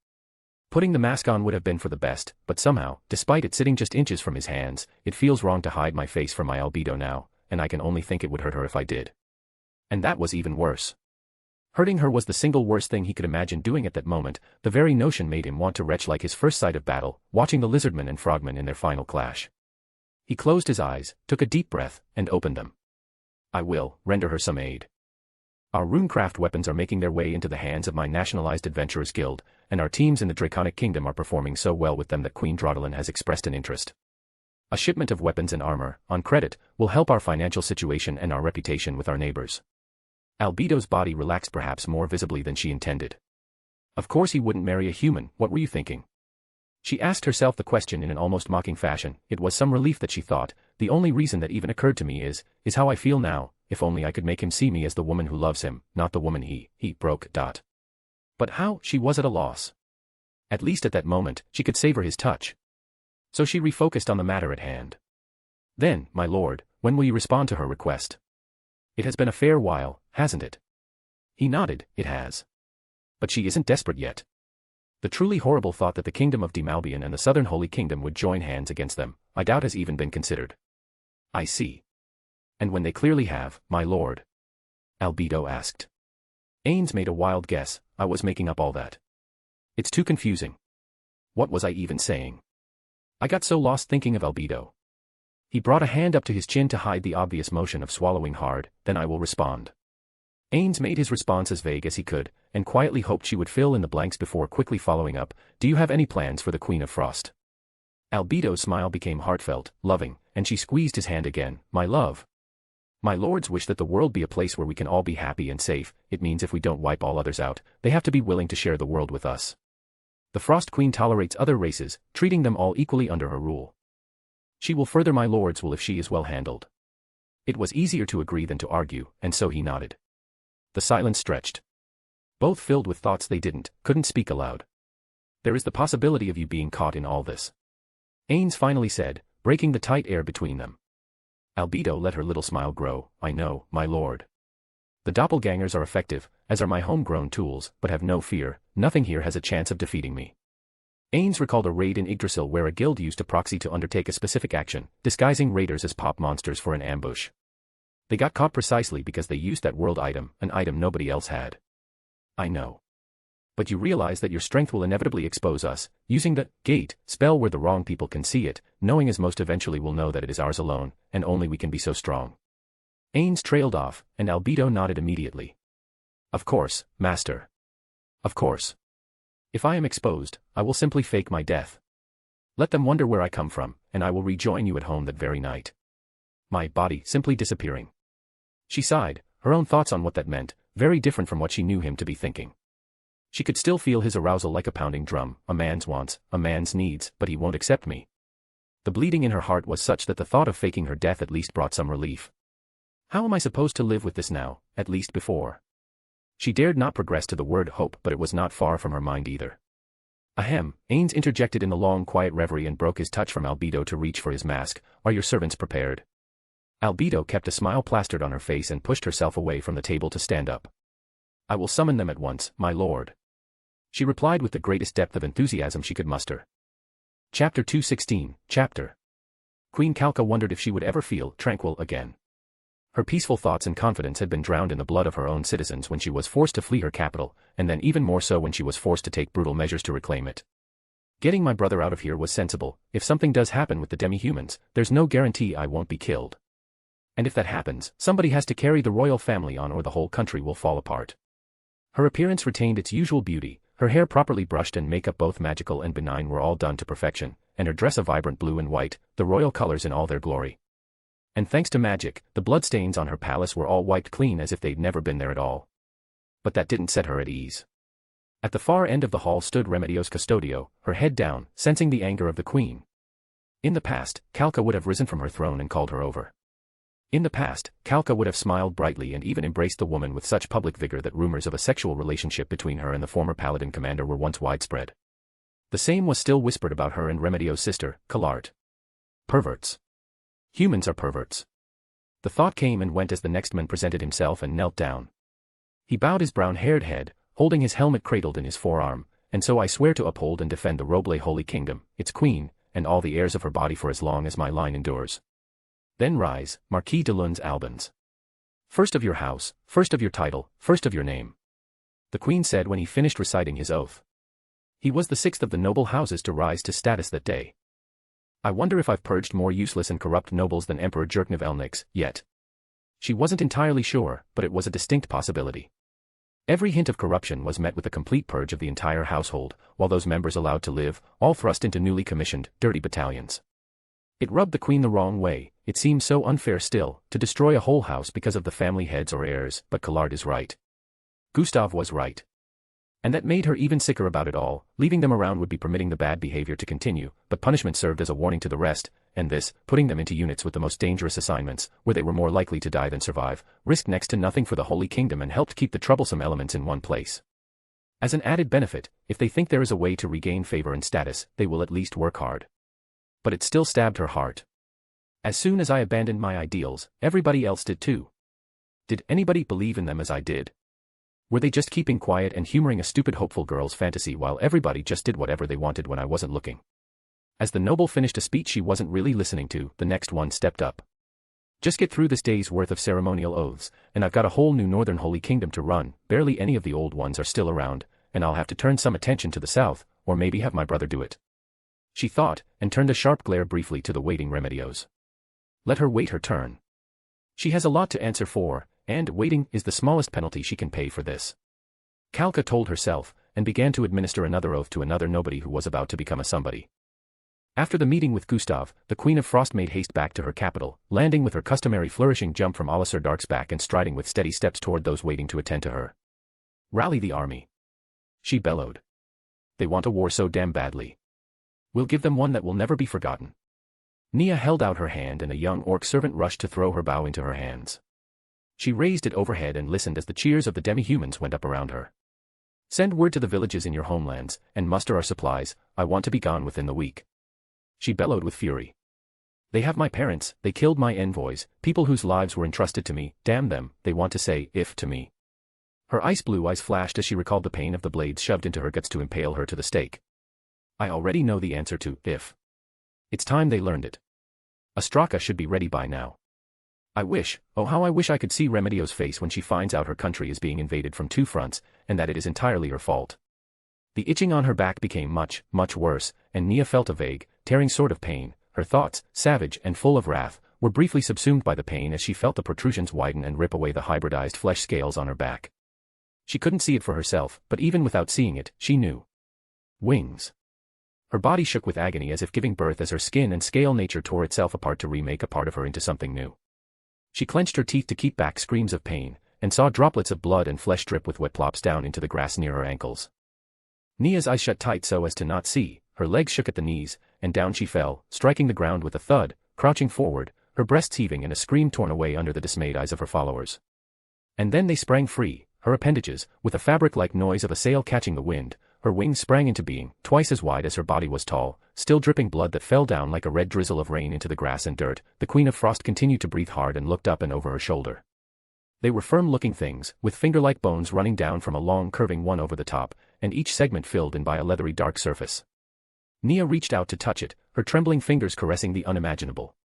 Putting the mask on would have been for the best, but somehow, despite it sitting just inches from his hands, it feels wrong to hide my face from my Albedo now, and I can only think it would hurt her if I did. And that was even worse. Hurting her was the single worst thing he could imagine doing at that moment. The very notion made him want to retch like his first sight of battle, watching the lizardmen and frogmen in their final clash. He closed his eyes, took a deep breath, and opened them. I will render her some aid. Our runecraft weapons are making their way into the hands of my nationalized adventurers guild, and our teams in the Draconic Kingdom are performing so well with them that Queen Draudelin has expressed an interest. A shipment of weapons and armor, on credit, will help our financial situation and our reputation with our neighbors. Albedo's body relaxed perhaps more visibly than she intended. Of course he wouldn't marry a human, what were you thinking? She asked herself the question in an almost mocking fashion. It was some relief that she thought, the only reason that even occurred to me is how I feel now, if only I could make him see me as the woman who loves him, not the woman he broke. But how? She was at a loss. At least at that moment, she could savor his touch. So she refocused on the matter at hand. Then, my lord, when will you respond to her request? It has been a fair while, hasn't it? He nodded, it has. But she isn't desperate yet. The truly horrible thought that the kingdom of Demalbion and the Southern Holy Kingdom would join hands against them, I doubt has even been considered. I see. And when they clearly have, my lord? Albedo asked. Ainz made a wild guess. I was making up all that. It's too confusing. What was I even saying? I got so lost thinking of Albedo. He brought a hand up to his chin to hide the obvious motion of swallowing hard. Then I will respond. Ainz made his response as vague as he could, and quietly hoped she would fill in the blanks before quickly following up. Do you have any plans for the Queen of Frost? Albedo's smile became heartfelt, loving, and she squeezed his hand again. My love. My lords wish that the world be a place where we can all be happy and safe. It means if we don't wipe all others out, they have to be willing to share the world with us. The Frost Queen tolerates other races, treating them all equally under her rule. She will further my lord's will if she is well handled. It was easier to agree than to argue, and so he nodded. The silence stretched. Both filled with thoughts they couldn't speak aloud. There is the possibility of you being caught in all this. Ainz finally said, breaking the tight air between them. Albedo let her little smile grow. I know, my lord. The doppelgangers are effective, as are my homegrown tools, but have no fear, nothing here has a chance of defeating me. Ainz recalled a raid in Yggdrasil where a guild used a proxy to undertake a specific action, disguising raiders as pop monsters for an ambush. They got caught precisely because they used that world item, an item nobody else had. I know. But you realize that your strength will inevitably expose us, using the gate spell where the wrong people can see it, knowing as most eventually will know that it is ours alone, and only we can be so strong. Ainz trailed off, and Albedo nodded immediately. Of course, master. Of course. If I am exposed, I will simply fake my death. Let them wonder where I come from, and I will rejoin you at home that very night. My body simply disappearing. She sighed, her own thoughts on what that meant, very different from what she knew him to be thinking. She could still feel his arousal like a pounding drum, a man's wants, a man's needs, but he won't accept me. The bleeding in her heart was such that the thought of faking her death at least brought some relief. How am I supposed to live with this now, at least before? She dared not progress to the word hope, but it was not far from her mind either. Ahem, Ainz interjected in the long quiet reverie and broke his touch from Albedo to reach for his mask. Are your servants prepared? Albedo kept a smile plastered on her face and pushed herself away from the table to stand up. I will summon them at once, my lord. She replied with the greatest depth of enthusiasm she could muster. Chapter 216, Chapter. Queen Kalka wondered if she would ever feel tranquil again. Her peaceful thoughts and confidence had been drowned in the blood of her own citizens when she was forced to flee her capital, and then even more so when she was forced to take brutal measures to reclaim it. Getting my brother out of here was sensible. If something does happen with the demi-humans, there's no guarantee I won't be killed. And if that happens, somebody has to carry the royal family on or the whole country will fall apart. Her appearance retained its usual beauty, her hair properly brushed and makeup both magical and benign were all done to perfection, and her dress a vibrant blue and white, the royal colors in all their glory. And thanks to magic, the bloodstains on her palace were all wiped clean as if they'd never been there at all. But that didn't set her at ease. At the far end of the hall stood Remedios Custodio, her head down, sensing the anger of the queen. In the past, Kalka would have risen from her throne and called her over. In the past, Kalka would have smiled brightly and even embraced the woman with such public vigor that rumors of a sexual relationship between her and the former paladin commander were once widespread. The same was still whispered about her and Remedios' sister, Kalart. Perverts. Humans are perverts. The thought came and went as the next man presented himself and knelt down. He bowed his brown-haired head, holding his helmet cradled in his forearm, and so I swear to uphold and defend the Roble Holy Kingdom, its queen, and all the heirs of her body for as long as my line endures. Then rise, Marquis de Lund's Albans. First of your house, first of your title, first of your name. The queen said when he finished reciting his oath. He was the sixth of the noble houses to rise to status that day. I wonder if I've purged more useless and corrupt nobles than Emperor Jerknev Elnix, yet. She wasn't entirely sure, but it was a distinct possibility. Every hint of corruption was met with a complete purge of the entire household, while those members allowed to live, all thrust into newly commissioned, dirty battalions. It rubbed the queen the wrong way. It seemed so unfair still, to destroy a whole house because of the family heads or heirs, but Collard is right. Gustav was right. And that made her even sicker about it all. Leaving them around would be permitting the bad behavior to continue, but punishment served as a warning to the rest, and this, putting them into units with the most dangerous assignments, where they were more likely to die than survive, risked next to nothing for the Holy Kingdom and helped keep the troublesome elements in one place. As an added benefit, if they think there is a way to regain favor and status, they will at least work hard. But it still stabbed her heart. As soon as I abandoned my ideals, everybody else did too. Did anybody believe in them as I did? Were they just keeping quiet and humoring a stupid hopeful girl's fantasy while everybody just did whatever they wanted when I wasn't looking? As the noble finished a speech she wasn't really listening to, the next one stepped up. Just get through this day's worth of ceremonial oaths, and I've got a whole new northern holy kingdom to run, barely any of the old ones are still around, and I'll have to turn some attention to the south, or maybe have my brother do it. She thought, and turned a sharp glare briefly to the waiting Remedios. Let her wait her turn. She has a lot to answer for, and waiting is the smallest penalty she can pay for this. Kalka told herself, and began to administer another oath to another nobody who was about to become a somebody. After the meeting with Gustav, the Queen of Frost made haste back to her capital, landing with her customary flourishing jump from Alisar Dark's back and striding with steady steps toward those waiting to attend to her. Rally the army, she bellowed. They want a war so damn badly. We'll give them one that will never be forgotten. Nia held out her hand and a young orc servant rushed to throw her bow into her hands. She raised it overhead and listened as the cheers of the demi-humans went up around her. Send word to the villages in your homelands, and muster our supplies, I want to be gone within the week. She bellowed with fury. They have my parents, they killed my envoys, people whose lives were entrusted to me, damn them, they want to say, if to me. Her ice-blue eyes flashed as she recalled the pain of the blades shoved into her guts to impale her to the stake. I already know the answer to, if. It's time they learned it. Astraka should be ready by now. I wish, oh how I wish I could see Remedio's face when she finds out her country is being invaded from two fronts, and that it is entirely her fault. The itching on her back became much, much worse, and Nia felt a vague, tearing sort of pain. Her thoughts, savage and full of wrath, were briefly subsumed by the pain as she felt the protrusions widen and rip away the hybridized flesh scales on her back. She couldn't see it for herself, but even without seeing it, she knew. Wings. Her body shook with agony as if giving birth as her skin and scale nature tore itself apart to remake a part of her into something new. She clenched her teeth to keep back screams of pain, and saw droplets of blood and flesh drip with wet plops down into the grass near her ankles. Nia's eyes shut tight so as to not see, her legs shook at the knees, and down she fell, striking the ground with a thud, crouching forward, her breasts heaving and a scream torn away under the dismayed eyes of her followers. And then they sprang free, her appendages, with a fabric-like noise of a sail catching the wind, her wings sprang into being, twice as wide as her body was tall, still dripping blood that fell down like a red drizzle of rain into the grass and dirt. The Queen of Frost continued to breathe hard and looked up and over her shoulder. They were firm-looking things, with finger-like bones running down from a long curving one over the top, and each segment filled in by a leathery dark surface. Nia reached out to touch it, her trembling fingers caressing the unimaginable.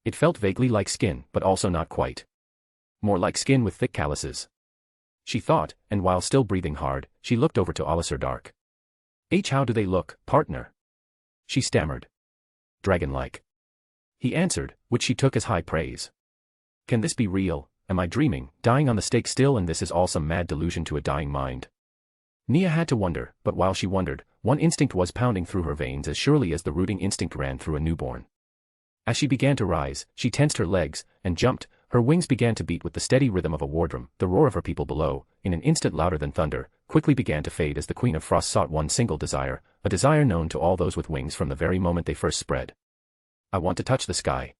It felt vaguely like skin, but also not quite. More like skin with thick calluses. She thought, and while still breathing hard, she looked over to Alisar Dark. How do they look, partner? She stammered. Dragon-like. He answered, which she took as high praise. Can this be real? Am I dreaming, dying on the stake still, and this is all some mad delusion to a dying mind? Nia had to wonder, but while she wondered, one instinct was pounding through her veins as surely as the rooting instinct ran through a newborn. As she began to rise, she tensed her legs, and jumped, her wings began to beat with the steady rhythm of a war drum. The roar of her people below, in an instant louder than thunder, quickly began to fade as the Queen of Frost sought one single desire, a desire known to all those with wings from the very moment they first spread. I want to touch the sky.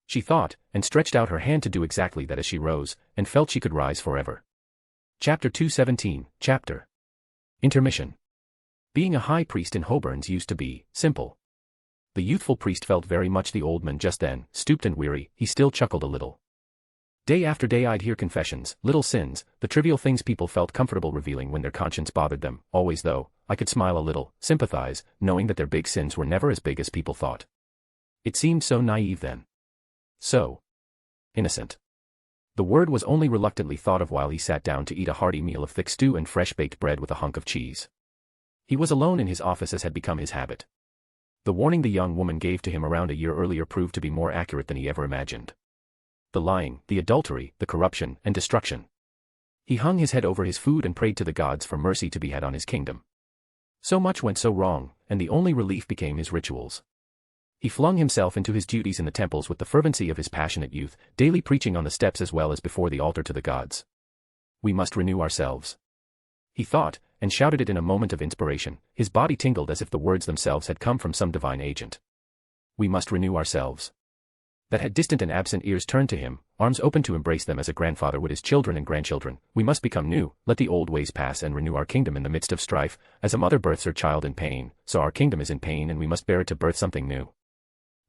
She thought, and stretched out her hand to do exactly that as she rose, and felt she could rise forever. Chapter 217, Chapter. Intermission. Being a high priest in Hoburns used to be simple. The youthful priest felt very much the old man just then, stooped and weary, he still chuckled a little. Day after day I'd hear confessions, little sins, the trivial things people felt comfortable revealing when their conscience bothered them, always though, I could smile a little, sympathize, knowing that their big sins were never as big as people thought. It seemed so naive then. So innocent. The word was only reluctantly thought of while he sat down to eat a hearty meal of thick stew and fresh-baked bread with a hunk of cheese. He was alone in his office as had become his habit. The warning the young woman gave to him around a year earlier proved to be more accurate than he ever imagined. The lying, the adultery, the corruption, and destruction. He hung his head over his food and prayed to the gods for mercy to be had on his kingdom. So much went so wrong, and the only relief became his rituals. He flung himself into his duties in the temples with the fervency of his passionate youth, daily preaching on the steps as well as before the altar to the gods. We must renew ourselves. He thought, and shouted it in a moment of inspiration, his body tingled as if the words themselves had come from some divine agent. We must renew ourselves. That had distant and absent ears turned to him, arms open to embrace them as a grandfather would his children and grandchildren. We must become new, let the old ways pass and renew our kingdom in the midst of strife, as a mother births her child in pain, so our kingdom is in pain and we must bear it to birth something new.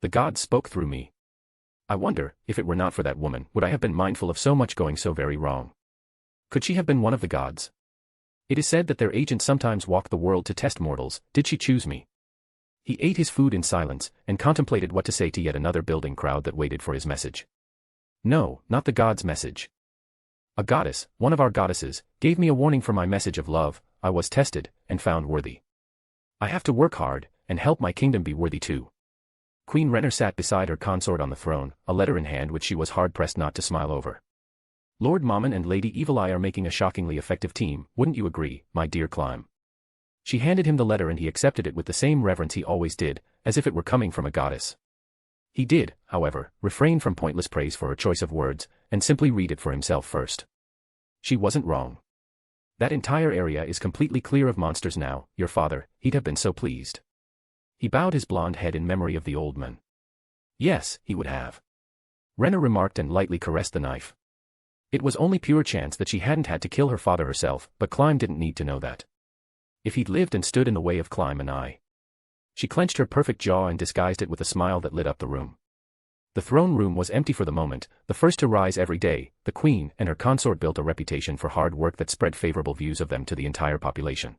The gods spoke through me. I wonder, if it were not for that woman, would I have been mindful of so much going so very wrong? Could she have been one of the gods? It is said that their agents sometimes walk the world to test mortals. Did she choose me? He ate his food in silence, and contemplated what to say to yet another building crowd that waited for his message. No, not the god's message. A goddess, one of our goddesses, gave me a warning for my message of love. I was tested, and found worthy. I have to work hard, and help my kingdom be worthy too. Queen Renner sat beside her consort on the throne, a letter in hand which she was hard-pressed not to smile over. Lord Mammon and Lady Evil Eye are making a shockingly effective team, wouldn't you agree, my dear Climb? She handed him the letter and he accepted it with the same reverence he always did, as if it were coming from a goddess. He did, however, refrain from pointless praise for her choice of words, and simply read it for himself first. She wasn't wrong. That entire area is completely clear of monsters now, your father, he'd have been so pleased. He bowed his blonde head in memory of the old man. Yes, he would have. Renner remarked and lightly caressed the knife. It was only pure chance that she hadn't had to kill her father herself, but Climb didn't need to know that. If he'd lived and stood in the way of Climb and I. She clenched her perfect jaw and disguised it with a smile that lit up the room. The throne room was empty for the moment, the first to rise every day. The queen and her consort built a reputation for hard work that spread favorable views of them to the entire population.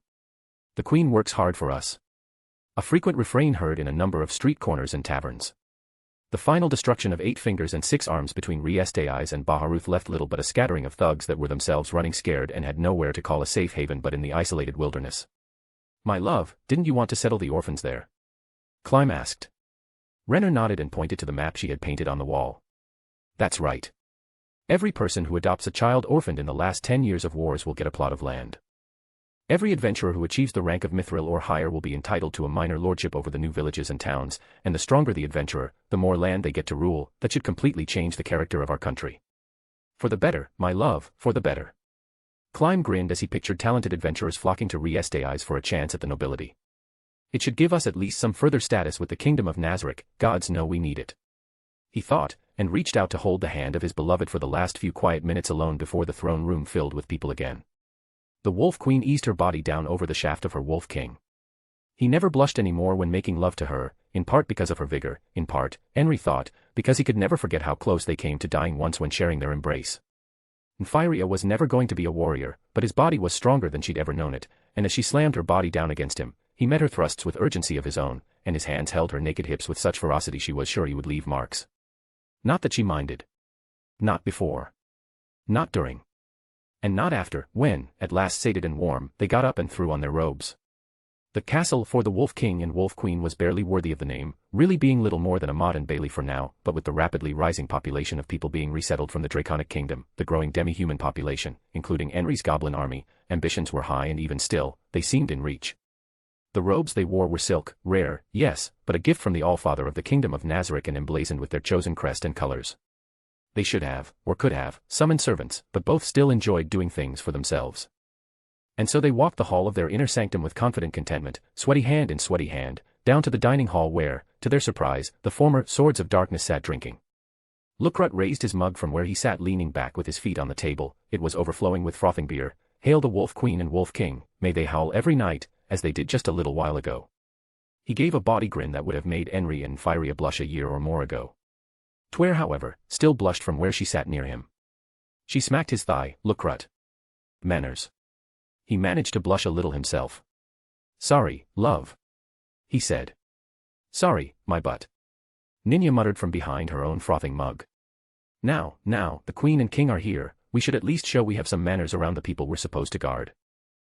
The queen works hard for us. A frequent refrain heard in a number of street corners and taverns. The final destruction of 8 fingers and 6 arms between Riestai's and Baharuth left little but a scattering of thugs that were themselves running scared and had nowhere to call a safe haven but in the isolated wilderness. My love, didn't you want to settle the orphans there? Climb asked. Renner nodded and pointed to the map she had painted on the wall. That's right. Every person who adopts a child orphaned in the last 10 years of wars will get a plot of land. Every adventurer who achieves the rank of mithril or higher will be entitled to a minor lordship over the new villages and towns, and the stronger the adventurer, the more land they get to rule. That should completely change the character of our country. For the better, my love, for the better. Climb grinned as he pictured talented adventurers flocking to Riestai's for a chance at the nobility. It should give us at least some further status with the kingdom of Nazarick. Gods know we need it. He thought, and reached out to hold the hand of his beloved for the last few quiet minutes alone before the throne room filled with people again. The Wolf Queen eased her body down over the shaft of her Wolf King. He never blushed any more when making love to her, in part because of her vigor, in part, Henry thought, because he could never forget how close they came to dying once when sharing their embrace. Nymphyria was never going to be a warrior, but his body was stronger than she'd ever known it, and as she slammed her body down against him, he met her thrusts with urgency of his own, and his hands held her naked hips with such ferocity she was sure he would leave marks. Not that she minded. Not before. Not during. And not after, when, at last sated and warm, they got up and threw on their robes. The castle for the Wolf King and Wolf Queen was barely worthy of the name, really being little more than a mod and bailey for now, but with the rapidly rising population of people being resettled from the Draconic Kingdom, the growing demi-human population, including Henry's goblin army, ambitions were high and even still, they seemed in reach. The robes they wore were silk, rare, yes, but a gift from the Allfather of the Kingdom of Nazarick and emblazoned with their chosen crest and colors. They should have, or could have, summoned servants, but both still enjoyed doing things for themselves. And so they walked the hall of their inner sanctum with confident contentment, sweaty hand in sweaty hand, down to the dining hall where, to their surprise, the former Swords of Darkness sat drinking. Lucrut raised his mug from where he sat leaning back with his feet on the table, it was overflowing with frothing beer. Hail the Wolf Queen and Wolf King, may they howl every night, as they did just a little while ago. He gave a bawdy grin that would have made Henry and Nymphyria blush a year or more ago. Twere, however, still blushed from where she sat near him. She smacked his thigh. Lucrut. Manners. He managed to blush a little himself. Sorry, love. He said. Sorry, my butt. Ninya muttered from behind her own frothing mug. Now, the Queen and King are here, we should at least show we have some manners around the people we're supposed to guard.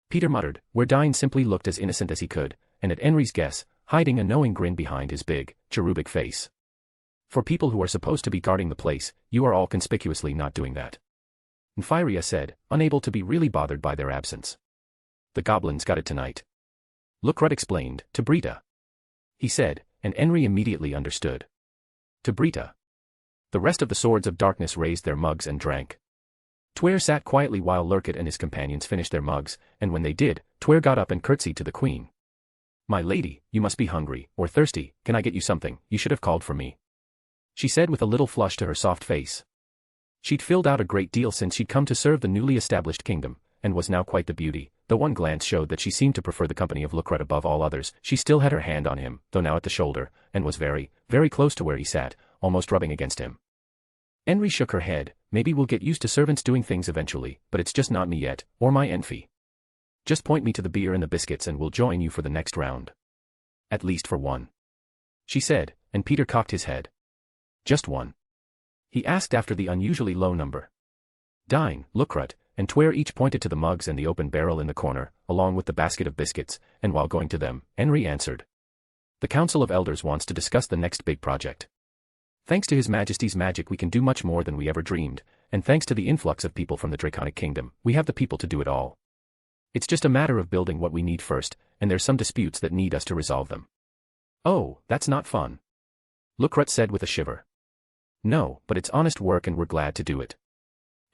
Peter muttered, where Dine simply looked as innocent as he could, and at Henry's guess, hiding a knowing grin behind his big, cherubic face. For people who are supposed to be guarding the place, you are all conspicuously not doing that. Nymphyria said, unable to be really bothered by their absence. The goblins got it tonight. Lucrut explained, to Brita. He said, and Henry immediately understood. To Brita. The rest of the Swords of Darkness raised their mugs and drank. Twere sat quietly while Lurkit and his companions finished their mugs, and when they did, Twere got up and curtsied to the Queen. My lady, you must be hungry, or thirsty, can I get you something? You should have called for me. She said with a little flush to her soft face. She'd filled out a great deal since she'd come to serve the newly established kingdom, and was now quite the beauty, though one glance showed that she seemed to prefer the company of Lucrut above all others. She still had her hand on him, though now at the shoulder, and was very, very close to where he sat, almost rubbing against him. Henry shook her head, maybe we'll get used to servants doing things eventually, but it's just not me yet, or my Enfi. Just point me to the beer and the biscuits and we'll join you for the next round. At least for one. She said, and Peter cocked his head. Just one? He asked after the unusually low number. Dine, Lucrut, and Tware each pointed to the mugs and the open barrel in the corner, along with the basket of biscuits, and while going to them, Henry answered. The Council of Elders wants to discuss the next big project. Thanks to His Majesty's magic we can do much more than we ever dreamed, and thanks to the influx of people from the Draconic Kingdom, we have the people to do it all. It's just a matter of building what we need first, and there's some disputes that need us to resolve them. Oh, that's not fun. Lucrut said with a shiver. No, but it's honest work and we're glad to do it.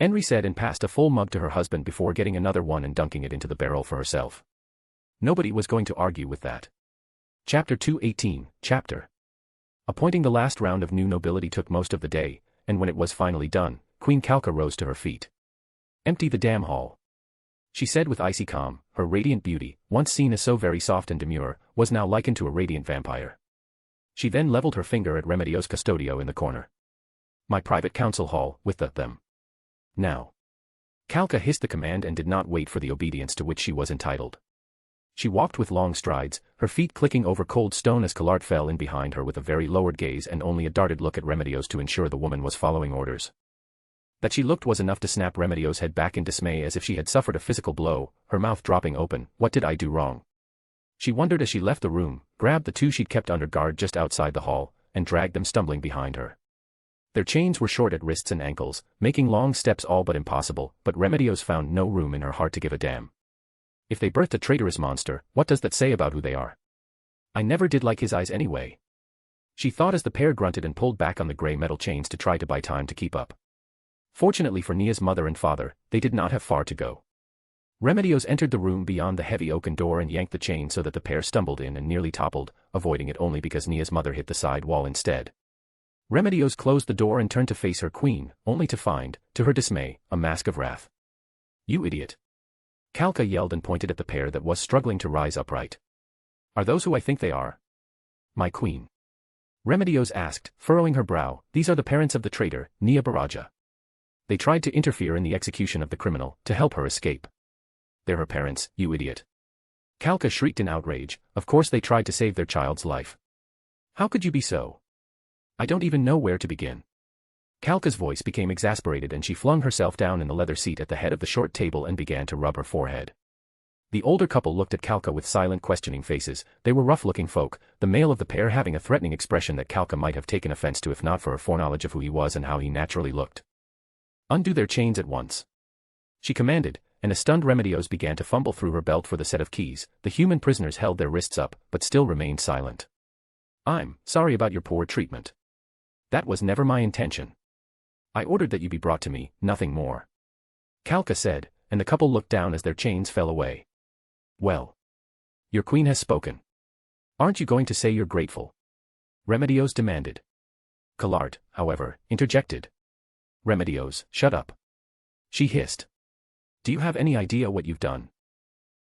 Henry said and passed a full mug to her husband before getting another one and dunking it into the barrel for herself. Nobody was going to argue with that. Chapter 218, Chapter. Appointing the last round of new nobility took most of the day, and when it was finally done, Queen Calca rose to her feet. Empty the damn hall. She said with icy calm, her radiant beauty, once seen as so very soft and demure, was now likened to a radiant vampire. She then leveled her finger at Remedios Custodio in the corner. My private council hall, with them. Now. Calca hissed the command and did not wait for the obedience to which she was entitled. She walked with long strides, her feet clicking over cold stone as Collard fell in behind her with a very lowered gaze and only a darted look at Remedios to ensure the woman was following orders. That she looked was enough to snap Remedios' head back in dismay as if she had suffered a physical blow, her mouth dropping open. What did I do wrong? She wondered as she left the room, grabbed the two she'd kept under guard just outside the hall, and dragged them stumbling behind her. Their chains were short at wrists and ankles, making long steps all but impossible, but Remedios found no room in her heart to give a damn. If they birthed a traitorous monster, what does that say about who they are? I never did like his eyes anyway. She thought as the pair grunted and pulled back on the grey metal chains to try to buy time to keep up. Fortunately for Nia's mother and father, they did not have far to go. Remedios entered the room beyond the heavy oaken door and yanked the chain so that the pair stumbled in and nearly toppled, avoiding it only because Nia's mother hit the side wall instead. Remedios closed the door and turned to face her queen, only to find, to her dismay, a mask of wrath. You idiot. Calca yelled and pointed at the pair that was struggling to rise upright. Are those who I think they are? My queen. Remedios asked, furrowing her brow. These are the parents of the traitor, Nia Baraja. They tried to interfere in the execution of the criminal, to help her escape. They're her parents, you idiot. Calca shrieked in outrage. Of course they tried to save their child's life. How could you be so? I don't even know where to begin. Calca's voice became exasperated and she flung herself down in the leather seat at the head of the short table and began to rub her forehead. The older couple looked at Calca with silent questioning faces. They were rough-looking folk, the male of the pair having a threatening expression that Calca might have taken offense to if not for her foreknowledge of who he was and how he naturally looked. Undo their chains at once. She commanded, and a stunned Remedios began to fumble through her belt for the set of keys. The human prisoners held their wrists up, but still remained silent. I'm sorry about your poor treatment. That was never my intention. I ordered that you be brought to me, nothing more. Calca said, and the couple looked down as their chains fell away. Well. Your queen has spoken. Aren't you going to say you're grateful? Remedios demanded. Collard, however, interjected. Remedios, shut up. She hissed. Do you have any idea what you've done?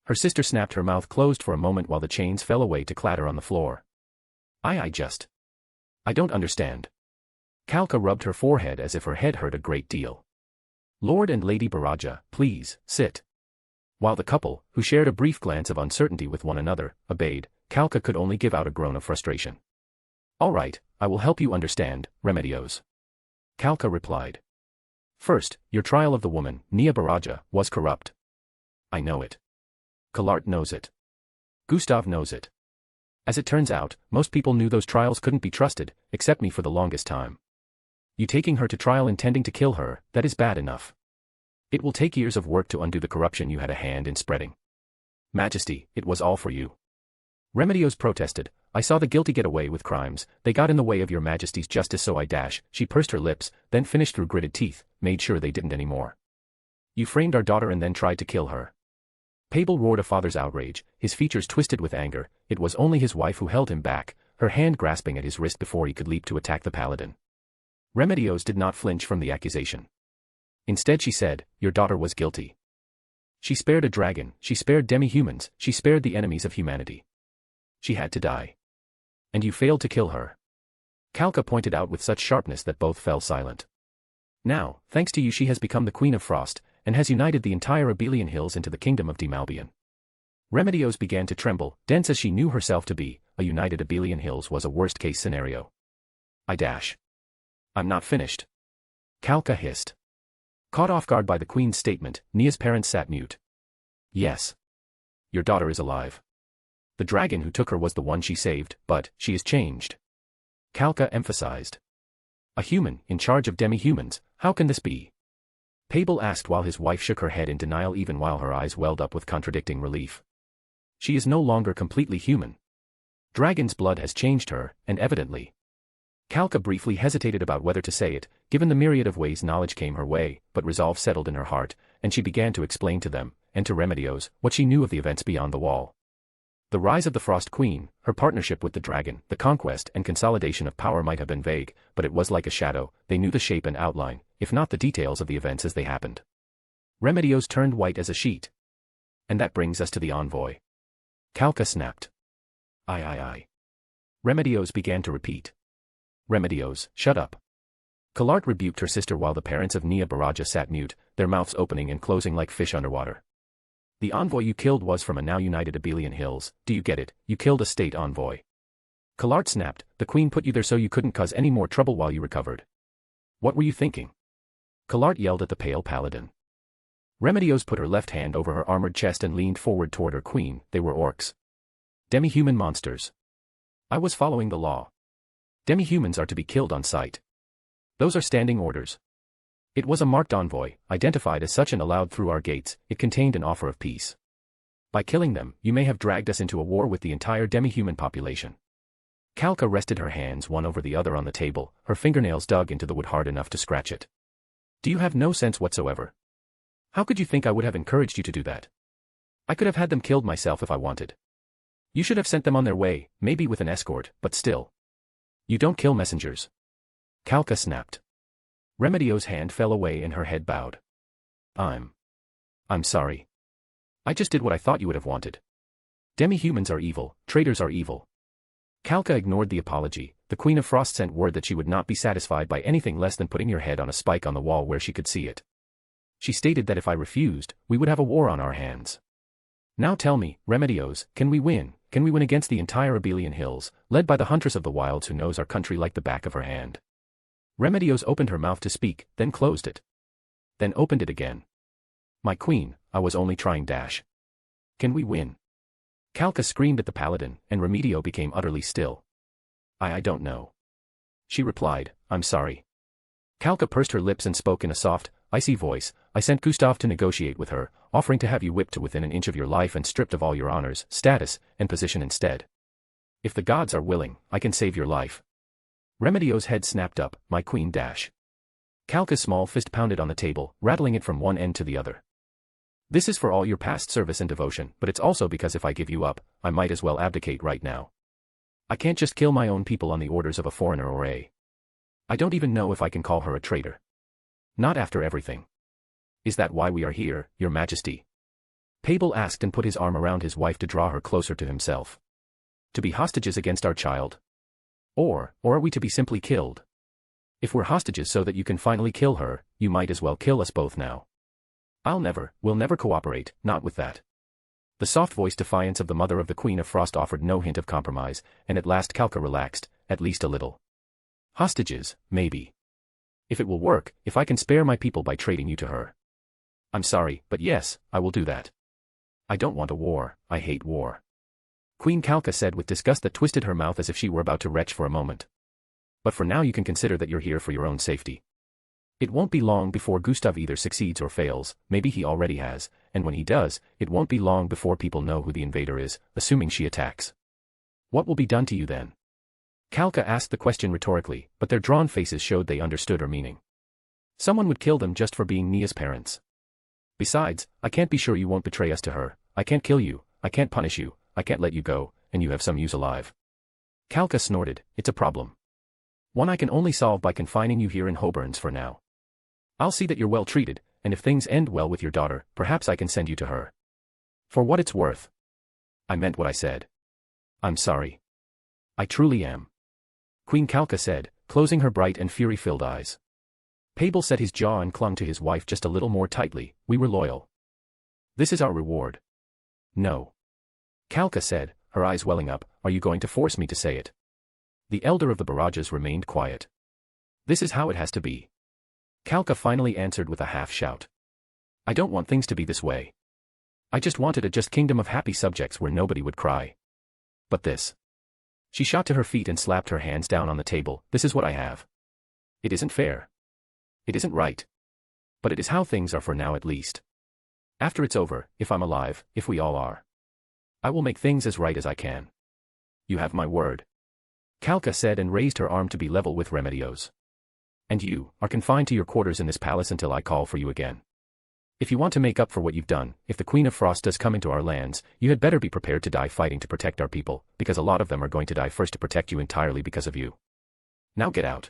Her sister snapped her mouth closed for a moment while the chains fell away to clatter on the floor. I don't understand. Calca rubbed her forehead as if her head hurt a great deal. Lord and Lady Baraja, please, sit. While the couple, who shared a brief glance of uncertainty with one another, obeyed, Calca could only give out a groan of frustration. All right, I will help you understand, Remedios. Calca replied. First, your trial of the woman, Nia Baraja, was corrupt. I know it. Collard knows it. Gustav knows it. As it turns out, most people knew those trials couldn't be trusted, except me for the longest time. You taking her to trial intending to kill her, that is bad enough. It will take years of work to undo the corruption you had a hand in spreading. Majesty, it was all for you. Remedios protested. I saw the guilty get away with crimes, they got in the way of your Majesty's justice so she pursed her lips, then finished through gritted teeth, made sure they didn't anymore. You framed our daughter and then tried to kill her. Pabel roared a father's outrage, his features twisted with anger. It was only his wife who held him back, her hand grasping at his wrist before he could leap to attack the paladin. Remedios did not flinch from the accusation. Instead she said, your daughter was guilty. She spared a dragon, she spared demi-humans, she spared the enemies of humanity. She had to die. And you failed to kill her. Calca pointed out with such sharpness that both fell silent. Now, thanks to you she has become the Queen of Frost, and has united the entire Abelian Hills into the kingdom of Demalbion. Remedios began to tremble, dense as she knew herself to be. A united Abelian Hills was a worst-case scenario. I'm not finished. Kalka hissed. Caught off guard by the Queen's statement, Nia's parents sat mute. Yes. Your daughter is alive. The dragon who took her was the one she saved, but she is changed. Kalka emphasized. A human, in charge of demi-humans, how can this be? Pabel asked while his wife shook her head in denial even while her eyes welled up with contradicting relief. She is no longer completely human. Dragon's blood has changed her, and evidently. Kalka briefly hesitated about whether to say it, given the myriad of ways knowledge came her way, but resolve settled in her heart, and she began to explain to them, and to Remedios, what she knew of the events beyond the wall. The rise of the Frost Queen, her partnership with the dragon, the conquest and consolidation of power might have been vague, but it was like a shadow. They knew the shape and outline, if not the details of the events as they happened. Remedios turned white as a sheet. And that brings us to the envoy. Kalka snapped. Aye. Remedios began to repeat. Remedios, shut up. Kalart rebuked her sister while the parents of Nia Baraja sat mute, their mouths opening and closing like fish underwater. The envoy you killed was from a now united Abelian Hills, do you get it? You killed a state envoy. Kalart snapped, the Queen put you there so you couldn't cause any more trouble while you recovered. What were you thinking? Kalart yelled at the pale paladin. Remedios put her left hand over her armored chest and leaned forward toward her queen. They were orcs. Demi-human monsters. I was following the law. Demi-humans are to be killed on sight. Those are standing orders. It was a marked envoy, identified as such and allowed through our gates. It contained an offer of peace. By killing them, you may have dragged us into a war with the entire demi-human population. Kalka rested her hands one over the other on the table, her fingernails dug into the wood hard enough to scratch it. Do you have no sense whatsoever? How could you think I would have encouraged you to do that? I could have had them killed myself if I wanted. You should have sent them on their way, maybe with an escort, but still. You don't kill messengers. Kalka snapped. Remedios' hand fell away and her head bowed. I'm sorry. I just did what I thought you would have wanted. Demi-humans are evil, traitors are evil. Kalka ignored the apology. The Queen of Frost sent word that she would not be satisfied by anything less than putting your head on a spike on the wall where she could see it. She stated that if I refused, we would have a war on our hands. Now tell me, Remedios, can we win? Can we win against the entire Abelian Hills, led by the Huntress of the Wilds who knows our country like the back of her hand? Remedios opened her mouth to speak, then closed it. Then opened it again. My queen, I was only trying dash. Can we win? Kalka screamed at the paladin, and Remedio became utterly still. I don't know. She replied, I'm sorry. Kalka pursed her lips and spoke in a soft, icy voice. I sent Gustav to negotiate with her, offering to have you whipped to within an inch of your life and stripped of all your honors, status, and position instead. If the gods are willing, I can save your life. Remedio's head snapped up, my queen dash. Kalka's small fist pounded on the table, rattling it from one end to the other. This is for all your past service and devotion, but it's also because if I give you up, I might as well abdicate right now. I can't just kill my own people on the orders of a foreigner or a. I don't even know if I can call her a traitor. Not after everything. Is that why we are here, your majesty? Pabel asked and put his arm around his wife to draw her closer to himself. To be hostages against our child? Or are we to be simply killed? If we're hostages so that you can finally kill her, you might as well kill us both now. We'll never cooperate, not with that. The soft-voiced defiance of the mother of the Queen of Frost offered no hint of compromise, and at last Kalka relaxed, at least a little. Hostages, maybe. If it will work, if I can spare my people by trading you to her. I'm sorry, but yes, I will do that. I don't want a war, I hate war. Queen Kalka said with disgust that twisted her mouth as if she were about to retch for a moment. But for now you can consider that you're here for your own safety. It won't be long before Gustav either succeeds or fails, maybe he already has, and when he does, it won't be long before people know who the invader is, assuming she attacks. What will be done to you then? Kalka asked the question rhetorically, but their drawn faces showed they understood her meaning. Someone would kill them just for being Nia's parents. Besides, I can't be sure you won't betray us to her. I can't kill you, I can't punish you, I can't let you go, and you have some use alive. Kalka snorted, it's a problem. One I can only solve by confining you here in Hoburns for now. I'll see that you're well treated, and if things end well with your daughter, perhaps I can send you to her. For what it's worth. I meant what I said. I'm sorry. I truly am. Queen Kalka said, closing her bright and fury-filled eyes. Pabel set his jaw and clung to his wife just a little more tightly. We were loyal. This is our reward. No. Kalka said, her eyes welling up, are you going to force me to say it? The elder of the barrages remained quiet. This is how it has to be. Kalka finally answered with a half-shout. I don't want things to be this way. I just wanted a just kingdom of happy subjects where nobody would cry. But this. She shot to her feet and slapped her hands down on the table. This is what I have. It isn't fair. It isn't right. But it is how things are for now at least. After it's over, if I'm alive, if we all are, I will make things as right as I can. You have my word. Kalka said and raised her arm to be level with Remedios. And you are confined to your quarters in this palace until I call for you again. If you want to make up for what you've done, if the Queen of Frost does come into our lands, you had better be prepared to die fighting to protect our people, because a lot of them are going to die first to protect you entirely because of you. Now get out.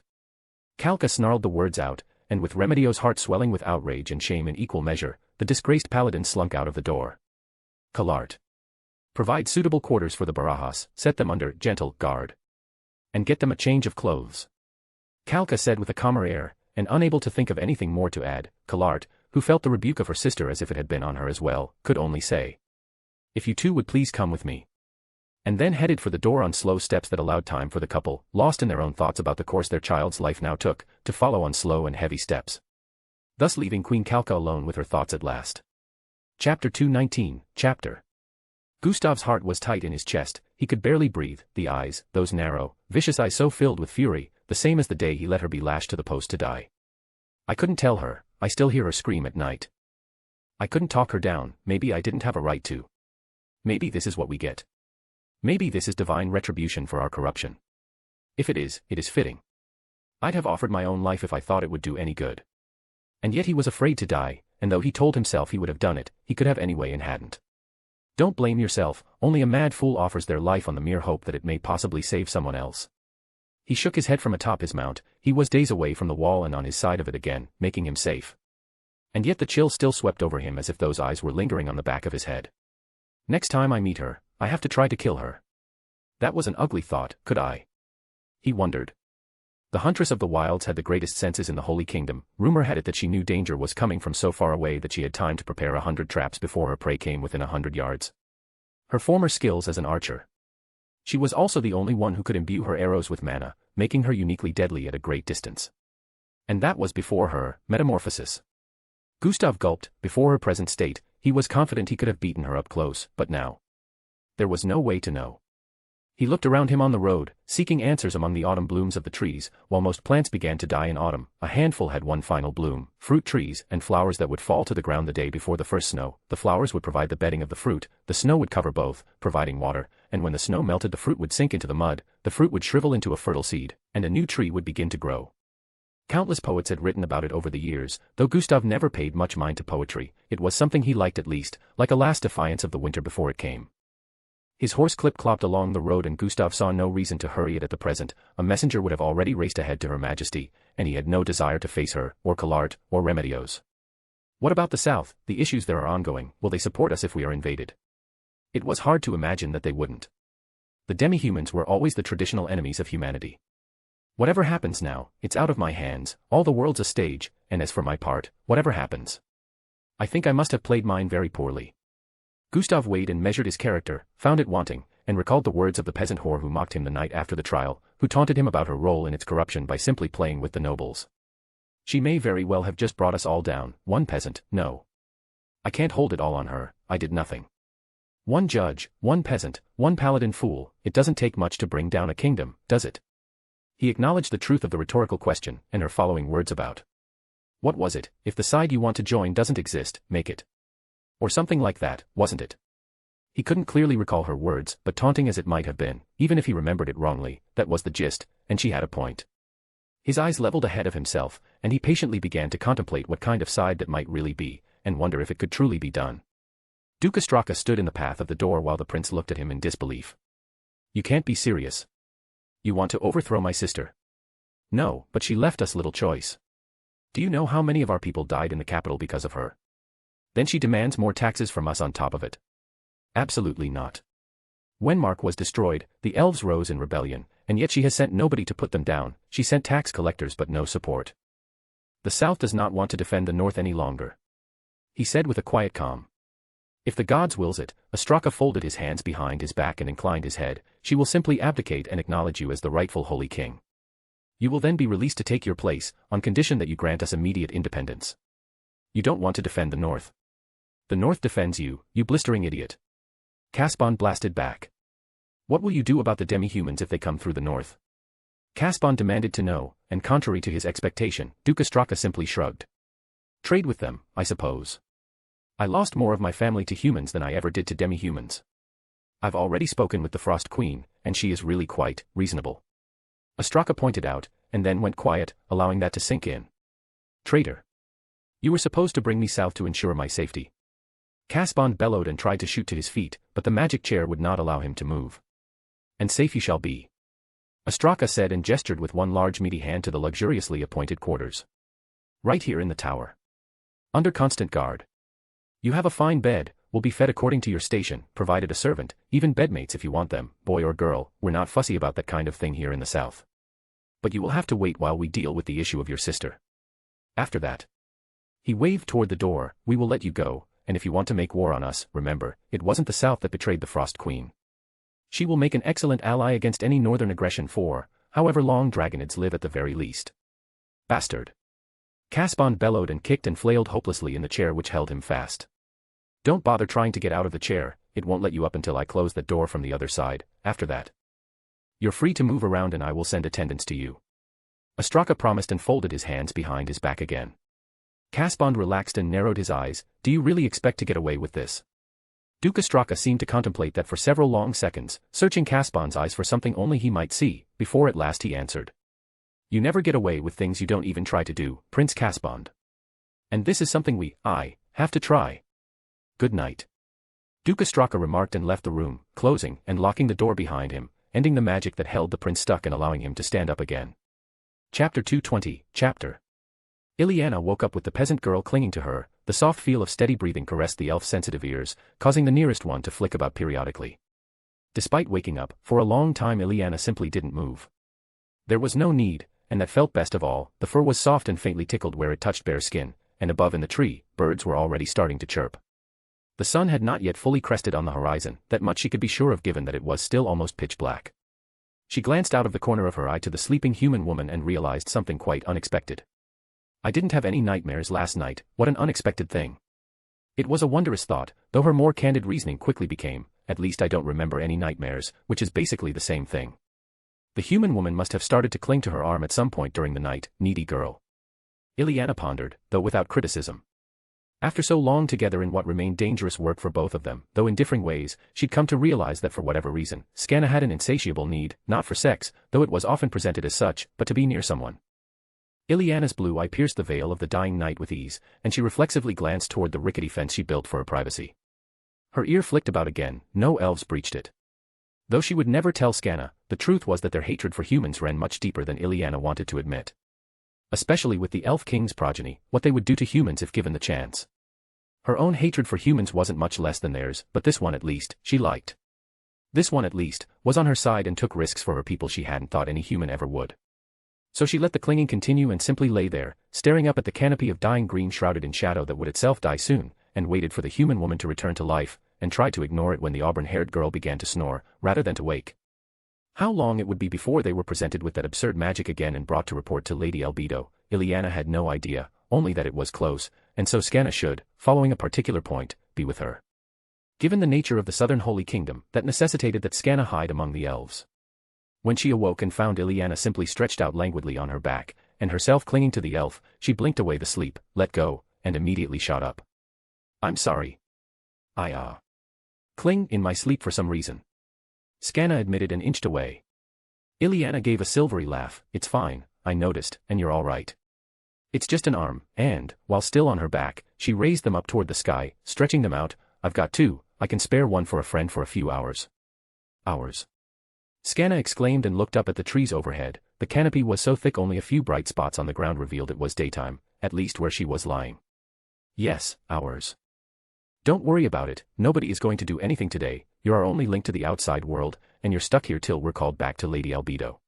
Kalka snarled the words out, and with Remedios' heart swelling with outrage and shame in equal measure, the disgraced paladin slunk out of the door. Kalart. Provide suitable quarters for the Barajas, set them under gentle guard. And get them a change of clothes. Kalka said with a calmer air, and unable to think of anything more to add. Kalart, who felt the rebuke of her sister as if it had been on her as well, could only say, if you two would please come with me. And then headed for the door on slow steps that allowed time for the couple, lost in their own thoughts about the course their child's life now took, to follow on slow and heavy steps. Thus leaving Queen Kalka alone with her thoughts at last. Chapter 219, Chapter. Gustav's heart was tight in his chest, he could barely breathe, the eyes, those narrow, vicious eyes so filled with fury, the same as the day he let her be lashed to the post to die. I couldn't tell her, I still hear her scream at night. I couldn't talk her down, maybe I didn't have a right to. Maybe this is what we get. Maybe this is divine retribution for our corruption. If it is fitting. I'd have offered my own life if I thought it would do any good. And yet he was afraid to die, and though he told himself he would have done it, he could have anyway and hadn't. Don't blame yourself, only a mad fool offers their life on the mere hope that it may possibly save someone else. He shook his head from atop his mount, he was days away from the wall and on his side of it again, making him safe. And yet the chill still swept over him as if those eyes were lingering on the back of his head. Next time I meet her, I have to try to kill her. That was an ugly thought, could I? He wondered. The huntress of the wilds had the greatest senses in the Holy Kingdom. Rumor had it that she knew danger was coming from so far away that she had time to prepare 100 traps before her prey came within 100 yards. Her former skills as an archer. She was also the only one who could imbue her arrows with mana, making her uniquely deadly at a great distance. And that was before her metamorphosis. Gustav gulped. Before her present state, he was confident he could have beaten her up close, but now. There was no way to know. He looked around him on the road, seeking answers among the autumn blooms of the trees. While most plants began to die in autumn, a handful had one final bloom, fruit trees and flowers that would fall to the ground the day before the first snow. The flowers would provide the bedding of the fruit, the snow would cover both, providing water, and when the snow melted the fruit would sink into the mud, the fruit would shrivel into a fertile seed, and a new tree would begin to grow. Countless poets had written about it over the years, though Gustav never paid much mind to poetry. It was something he liked at least, like a last defiance of the winter before it came. His horse clip-clopped along the road and Gustav saw no reason to hurry it at the present. A messenger would have already raced ahead to Her Majesty, and he had no desire to face her, or Kalart, or Remedios. What about the south? The issues there are ongoing. Will they support us if we are invaded? It was hard to imagine that they wouldn't. The demi-humans were always the traditional enemies of humanity. Whatever happens now, it's out of my hands, all the world's a stage, and as for my part, whatever happens. I think I must have played mine very poorly. Gustav weighed and measured his character, found it wanting, and recalled the words of the peasant whore who mocked him the night after the trial, who taunted him about her role in its corruption by simply playing with the nobles. She may very well have just brought us all down. One peasant, no. I can't hold it all on her, I did nothing. One judge, one peasant, one paladin fool, it doesn't take much to bring down a kingdom, does it? He acknowledged the truth of the rhetorical question, and her following words about. What was it? If the side you want to join doesn't exist, make it. Or something like that, wasn't it? He couldn't clearly recall her words, but taunting as it might have been, even if he remembered it wrongly, that was the gist, and she had a point. His eyes leveled ahead of himself, and he patiently began to contemplate what kind of side that might really be, and wonder if it could truly be done. Duke Ostraka stood in the path of the door while the prince looked at him in disbelief. You can't be serious. You want to overthrow my sister? No, but she left us little choice. Do you know how many of our people died in the capital because of her? Then she demands more taxes from us on top of it. Absolutely not. When Mark was destroyed, the elves rose in rebellion, and yet she has sent nobody to put them down. She sent tax collectors but no support. The South does not want to defend the North any longer, he said with a quiet calm. If the gods wills it, Ostraka folded his hands behind his back and inclined his head, she will simply abdicate and acknowledge you as the rightful Holy King. You will then be released to take your place, on condition that you grant us immediate independence. You don't want to defend the North. The North defends you, you blistering idiot. Caspon blasted back. What will you do about the demi-humans if they come through the North? Caspon demanded to know, and contrary to his expectation, Duke Ostraka simply shrugged. Trade with them, I suppose. I lost more of my family to humans than I ever did to demi-humans. I've already spoken with the Frost Queen, and she is really quite reasonable. Ostraka pointed out, and then went quiet, allowing that to sink in. Traitor. You were supposed to bring me south to ensure my safety. Caspon bellowed and tried to shoot to his feet, but the magic chair would not allow him to move. And safe you shall be. Ostraka said and gestured with one large meaty hand to the luxuriously appointed quarters. Right here in the tower. Under constant guard. You have a fine bed, will be fed according to your station, provided a servant, even bedmates if you want them, boy or girl, we're not fussy about that kind of thing here in the South. But you will have to wait while we deal with the issue of your sister. After that. He waved toward the door, we will let you go, and if you want to make war on us, remember, it wasn't the South that betrayed the Frost Queen. She will make an excellent ally against any northern aggression for, however long dragonids live at the very least. Bastard. Caspon bellowed and kicked and flailed hopelessly in the chair which held him fast. Don't bother trying to get out of the chair, it won't let you up until I close the door from the other side, after that. You're free to move around and I will send attendants to you. Ostraka promised and folded his hands behind his back again. Caspon relaxed and narrowed his eyes, do you really expect to get away with this? Duke Ostraka seemed to contemplate that for several long seconds, searching Caspon's eyes for something only he might see, before at last he answered. You never get away with things you don't even try to do, Prince Caspon. And this is something I have to try. Good night. Duke Ostraka remarked and left the room, closing and locking the door behind him, ending the magic that held the prince stuck and allowing him to stand up again. Chapter 220, Chapter. Ileana woke up with the peasant girl clinging to her, the soft feel of steady breathing caressed the elf's sensitive ears, causing the nearest one to flick about periodically. Despite waking up, for a long time Ileana simply didn't move. There was no need, and that felt best of all, the fur was soft and faintly tickled where it touched bare skin, and above in the tree, birds were already starting to chirp. The sun had not yet fully crested on the horizon, that much she could be sure of given that it was still almost pitch black. She glanced out of the corner of her eye to the sleeping human woman and realized something quite unexpected. I didn't have any nightmares last night, what an unexpected thing. It was a wondrous thought, though her more candid reasoning quickly became, at least I don't remember any nightmares, which is basically the same thing. The human woman must have started to cling to her arm at some point during the night, needy girl. Ileana pondered, though without criticism. After so long together in what remained dangerous work for both of them, though in differing ways, she'd come to realize that for whatever reason, Scanna had an insatiable need, not for sex, though it was often presented as such, but to be near someone. Ileana's blue eye pierced the veil of the dying night with ease, and she reflexively glanced toward the rickety fence she built for her privacy. Her ear flicked about again, no elves breached it. Though she would never tell Scanna, the truth was that their hatred for humans ran much deeper than Ileana wanted to admit. Especially with the Elf King's progeny, what they would do to humans if given the chance. Her own hatred for humans wasn't much less than theirs, but this one at least, she liked. This one at least, was on her side and took risks for her people she hadn't thought any human ever would. So she let the clinging continue and simply lay there, staring up at the canopy of dying green shrouded in shadow that would itself die soon, and waited for the human woman to return to life, and tried to ignore it when the auburn-haired girl began to snore, rather than to wake. How long it would be before they were presented with that absurd magic again and brought to report to Lady Albedo, Ileana had no idea, only that it was close, and so Scanna should, following a particular point, be with her. Given the nature of the Southern Holy Kingdom, that necessitated that Scanna hide among the elves. When she awoke and found Ileana simply stretched out languidly on her back, and herself clinging to the elf, she blinked away the sleep, let go, and immediately shot up. I'm sorry. I cling in my sleep for some reason. Scanna admitted and inched away. Ileana gave a silvery laugh, it's fine, I noticed, and you're all right. It's just an arm, and, while still on her back, she raised them up toward the sky, stretching them out, I've got two, I can spare one for a friend for a few hours. Hours. Scanna exclaimed and looked up at the trees overhead, the canopy was so thick only a few bright spots on the ground revealed it was daytime, at least where she was lying. Yes, hours. Don't worry about it, nobody is going to do anything today, you're our only link to the outside world, and you're stuck here till we're called back to Lady Albedo.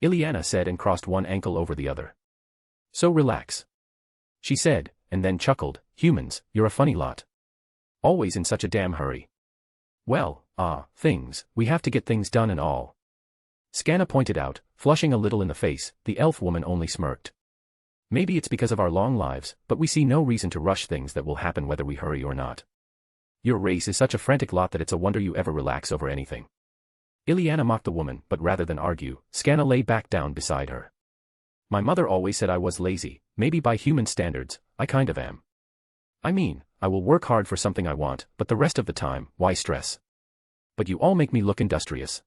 Ileana said and crossed one ankle over the other. So relax. she said, and then chuckled, humans, you're a funny lot. Always in such a damn hurry. Well, things, we have to get things done and all. Scanna pointed out, flushing a little in the face. The elf woman only smirked. Maybe it's because of our long lives, but we see no reason to rush things that will happen whether we hurry or not. Your race is such a frantic lot that it's a wonder you ever relax over anything. Ileana mocked the woman, but rather than argue, Scanna lay back down beside her. My mother always said I was lazy. Maybe by human standards, I kind of am. I mean, I will work hard for something I want, but the rest of the time, why stress? But you all make me look industrious.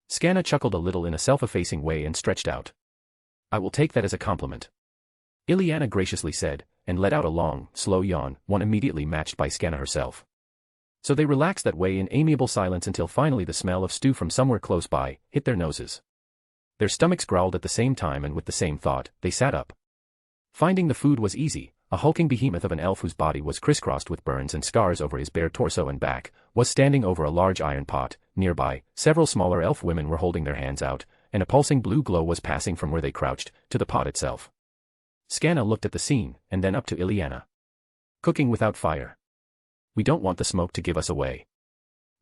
Scanna chuckled a little in a self-effacing way and stretched out. I will take that as a compliment. Ileana graciously said, and let out a long, slow yawn, one immediately matched by Scanna herself. So they relaxed that way in amiable silence until finally the smell of stew from somewhere close by hit their noses. Their stomachs growled at the same time, and with the same thought, they sat up. Finding the food was easy. A hulking behemoth of an elf whose body was crisscrossed with burns and scars over his bare torso and back was standing over a large iron pot. Nearby, several smaller elf women were holding their hands out, and a pulsing blue glow was passing from where they crouched to the pot itself. Scanna looked at the scene, and then up to Ileana. Cooking without fire. We don't want the smoke to give us away.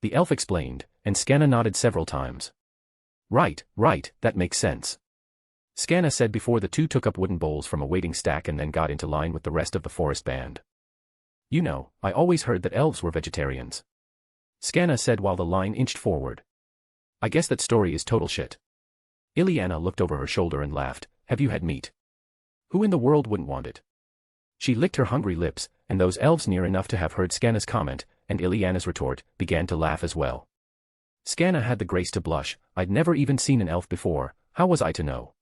The elf explained, and Scanna nodded several times. Right, that makes sense. Scanna said before the two took up wooden bowls from a waiting stack and then got into line with the rest of the forest band. You know, I always heard that elves were vegetarians. Scanna said while the line inched forward. I guess that story is total shit. Ileana looked over her shoulder and laughed. Have you had meat? Who in the world wouldn't want it? She licked her hungry lips, and those elves near enough to have heard Scanna's comment, and Ileana's retort, began to laugh as well. Scanna had the grace to blush. I'd never even seen an elf before. How was I to know?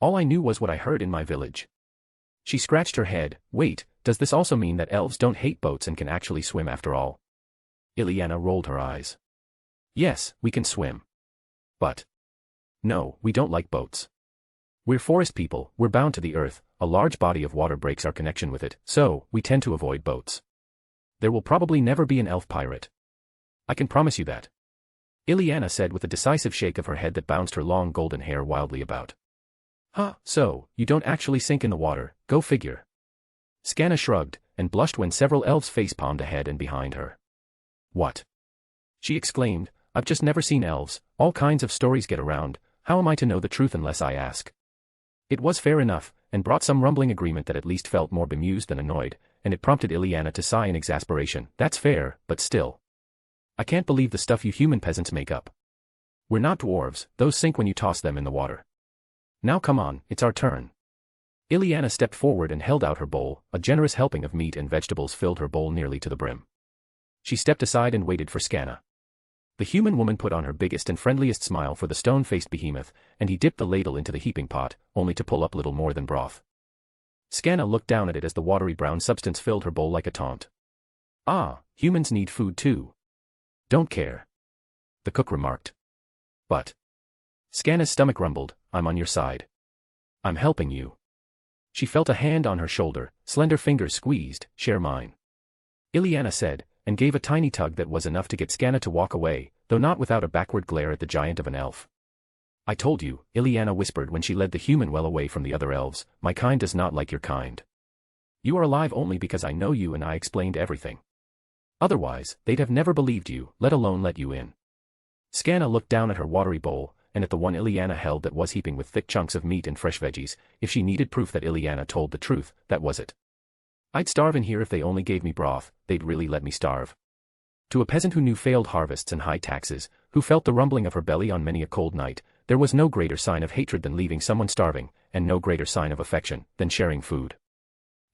All I knew was what I heard in my village. She scratched her head. Wait, does this also mean that elves don't hate boats and can actually swim after all? Ileana rolled her eyes. Yes, we can swim. But no, we don't like boats. We're forest people, we're bound to the earth. A large body of water breaks our connection with it, so we tend to avoid boats. There will probably never be an elf pirate. I can promise you that. Ileana said with a decisive shake of her head that bounced her long golden hair wildly about. Huh, so, you don't actually sink in the water, go figure. Scanna shrugged, and blushed when several elves face-palmed ahead and behind her. What? She exclaimed, I've just never seen elves, all kinds of stories get around, how am I to know the truth unless I ask? It was fair enough, and brought some rumbling agreement that at least felt more bemused than annoyed, and it prompted Ileana to sigh in exasperation. That's fair, but still. I can't believe the stuff you human peasants make up. We're not dwarves, those sink when you toss them in the water. Now come on, it's our turn. Ileana stepped forward and held out her bowl. A generous helping of meat and vegetables filled her bowl nearly to the brim. She stepped aside and waited for Scanna. The human woman put on her biggest and friendliest smile for the stone-faced behemoth, and he dipped the ladle into the heaping pot, only to pull up little more than broth. Scanna looked down at it as the watery brown substance filled her bowl like a taunt. Ah, humans need food too. Don't care. The cook remarked. But Scanna's stomach rumbled. I'm on your side. I'm helping you. She felt a hand on her shoulder, slender fingers squeezed. Share mine. Ileana said, and gave a tiny tug that was enough to get Scanna to walk away, though not without a backward glare at the giant of an elf. I told you, Ileana whispered when she led the human well away from the other elves, my kind does not like your kind. You are alive only because I know you and I explained everything. Otherwise, they'd have never believed you, let alone let you in. Scanna looked down at her watery bowl, and at the one Ileana held that was heaping with thick chunks of meat and fresh veggies. If she needed proof that Ileana told the truth, that was it. I'd starve in here if they only gave me broth, they'd really let me starve. To a peasant who knew failed harvests and high taxes, who felt the rumbling of her belly on many a cold night, there was no greater sign of hatred than leaving someone starving, and no greater sign of affection than sharing food.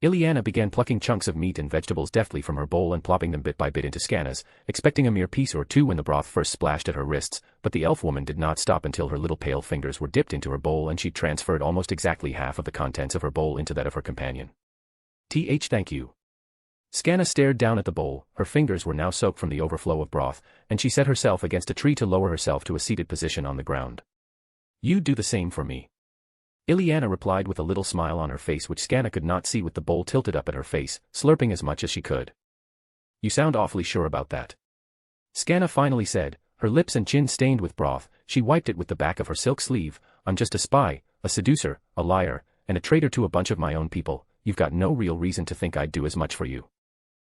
Ileana began plucking chunks of meat and vegetables deftly from her bowl and plopping them bit by bit into Scanna's, expecting a mere piece or two when the broth first splashed at her wrists, but the elf woman did not stop until her little pale fingers were dipped into her bowl and she transferred almost exactly half of the contents of her bowl into that of her companion. Thank you. Scanna stared down at the bowl. Her fingers were now soaked from the overflow of broth, and she set herself against a tree to lower herself to a seated position on the ground. You do the same for me. Ileana replied with a little smile on her face which Scanna could not see with the bowl tilted up at her face, slurping as much as she could. You sound awfully sure about that. Scanna finally said, her lips and chin stained with broth. She wiped it with the back of her silk sleeve. I'm just a spy, a seducer, a liar, and a traitor to a bunch of my own people. you've got no real reason to think I'd do as much for you.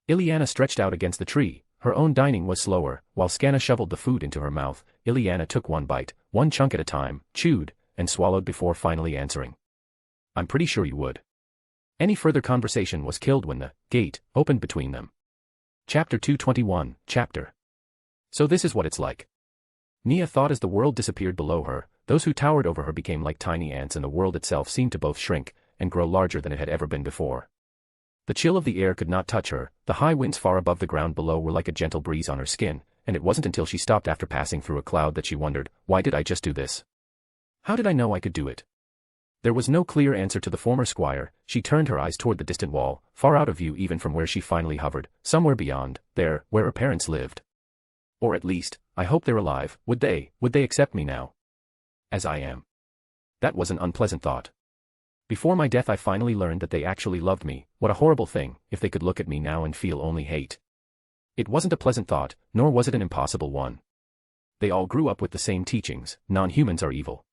Ileana stretched out against the tree. Her own dining was slower. While Scanna shoveled the food into her mouth, Ileana took one bite, one chunk at a time, chewed, and swallowed before finally answering. I'm pretty sure you would. Any further conversation was killed when the gate opened between them. Chapter 221, Chapter. So this is what it's like. Nia thought as the world disappeared below her. Those who towered over her became like tiny ants and the world itself seemed to both shrink and grow larger than it had ever been before. The chill of the air could not touch her, the high winds far above the ground below were like a gentle breeze on her skin, and it wasn't until she stopped after passing through a cloud that she wondered, why did I just do this? How did I know I could do it? There was no clear answer to the former squire. She turned her eyes toward the distant wall, far out of view even from where she finally hovered, somewhere beyond, there, where her parents lived. Or at least, I hope they're alive. Would they accept me now? As I am. That was an unpleasant thought. Before my death I finally learned that they actually loved me. What a horrible thing, if they could look at me now and feel only hate. It wasn't a pleasant thought, nor was it an impossible one. They all grew up with the same teachings: non-humans are evil.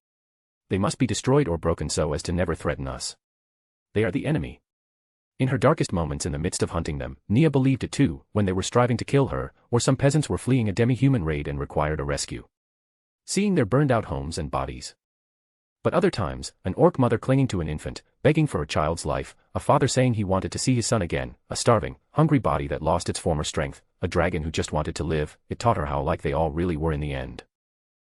They must be destroyed or broken so as to never threaten us. They are the enemy. In her darkest moments in the midst of hunting them, Nia believed it too, when they were striving to kill her, or some peasants were fleeing a demi-human raid and required a rescue. Seeing their burned-out homes and bodies. But other times, an orc mother clinging to an infant, begging for her child's life, a father saying he wanted to see his son again, a starving, hungry body that lost its former strength, a dragon who just wanted to live. It taught her how like they all really were in the end.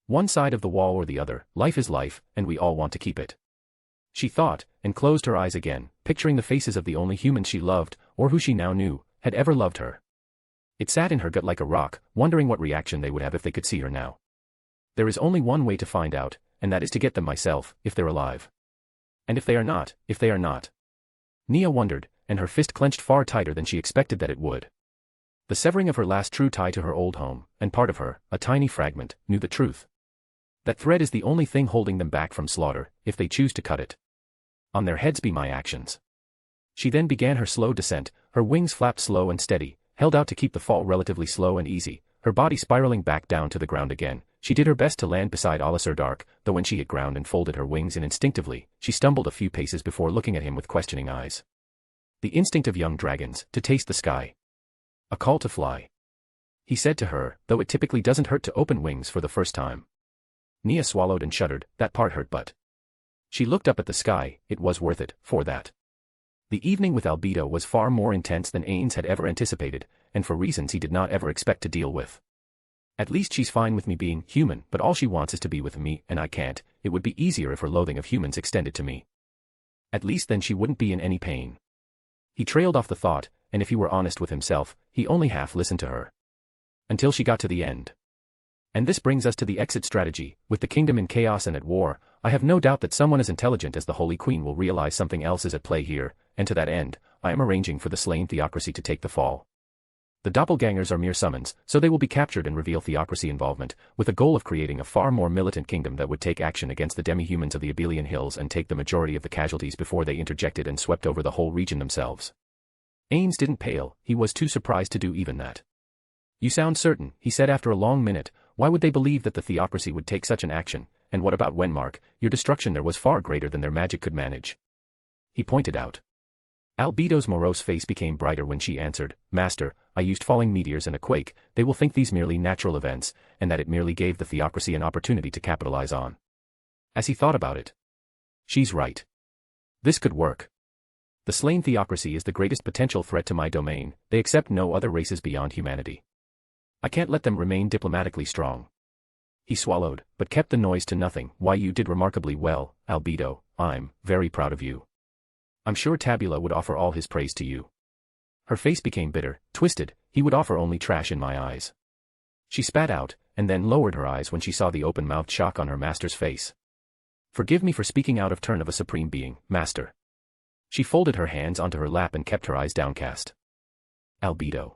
One side of the wall or the other, life is life, and we all want to keep it. She thought, and closed her eyes again, picturing the faces of the only humans she loved, or who she now knew, had ever loved her. It sat in her gut like a rock, wondering what reaction they would have if they could see her now. There is only one way to find out, and that is to get them myself, if they're alive. And if they are not. Nia wondered, and her fist clenched far tighter than she expected that it would. The severing of her last true tie to her old home, and part of her, a tiny fragment, knew the truth. That thread is the only thing holding them back from slaughter, if they choose to cut it. On their heads be my actions. She then began her slow descent, her wings flapped slow and steady, held out to keep the fall relatively slow and easy, her body spiraling back down to the ground again. She did her best to land beside Alisar Dark, though when she hit ground and folded her wings in instinctively, she stumbled a few paces before looking at him with questioning eyes. The instinct of young dragons, to taste the sky. A call to fly. He said to her, though it typically doesn't hurt to open wings for the first time. Nia swallowed and shuddered. That part hurt, but she looked up at the sky. It was worth it, for that. The evening with Albedo was far more intense than Ainz had ever anticipated, and for reasons he did not ever expect to deal with. At least she's fine with me being human, but all she wants is to be with me, and I can't. It would be easier if her loathing of humans extended to me. At least then she wouldn't be in any pain. He trailed off the thought, and if he were honest with himself, he only half listened to her. Until she got to the end. And this brings us to the exit strategy. With the kingdom in chaos and at war, I have no doubt that someone as intelligent as the Holy Queen will realize something else is at play here, and to that end, I am arranging for the slain theocracy to take the fall. The doppelgangers are mere summons, so they will be captured and reveal theocracy involvement, with the goal of creating a far more militant kingdom that would take action against the demi-humans of the Abelian Hills and take the majority of the casualties before they interjected and swept over the whole region themselves. Ainz didn't pale, he was too surprised to do even that. You sound certain, he said after a long minute. Why would they believe that the theocracy would take such an action, and what about Wenmark? Your destruction there was far greater than their magic could manage. He pointed out. Albedo's morose face became brighter when she answered, Master, I used falling meteors and a quake. They will think these merely natural events, and that it merely gave the theocracy an opportunity to capitalize on. As he thought about it. She's right. This could work. The slain theocracy is the greatest potential threat to my domain. They accept no other races beyond humanity. I can't let them remain diplomatically strong. He swallowed, but kept the noise to nothing. Why, you did remarkably well, Albedo. I'm very proud of you. I'm sure Tabula would offer all his praise to you. Her face became bitter, twisted. He would offer only trash in my eyes. She spat out, and then lowered her eyes when she saw the open-mouthed shock on her master's face. Forgive me for speaking out of turn of a supreme being, master. She folded her hands onto her lap and kept her eyes downcast. Albedo.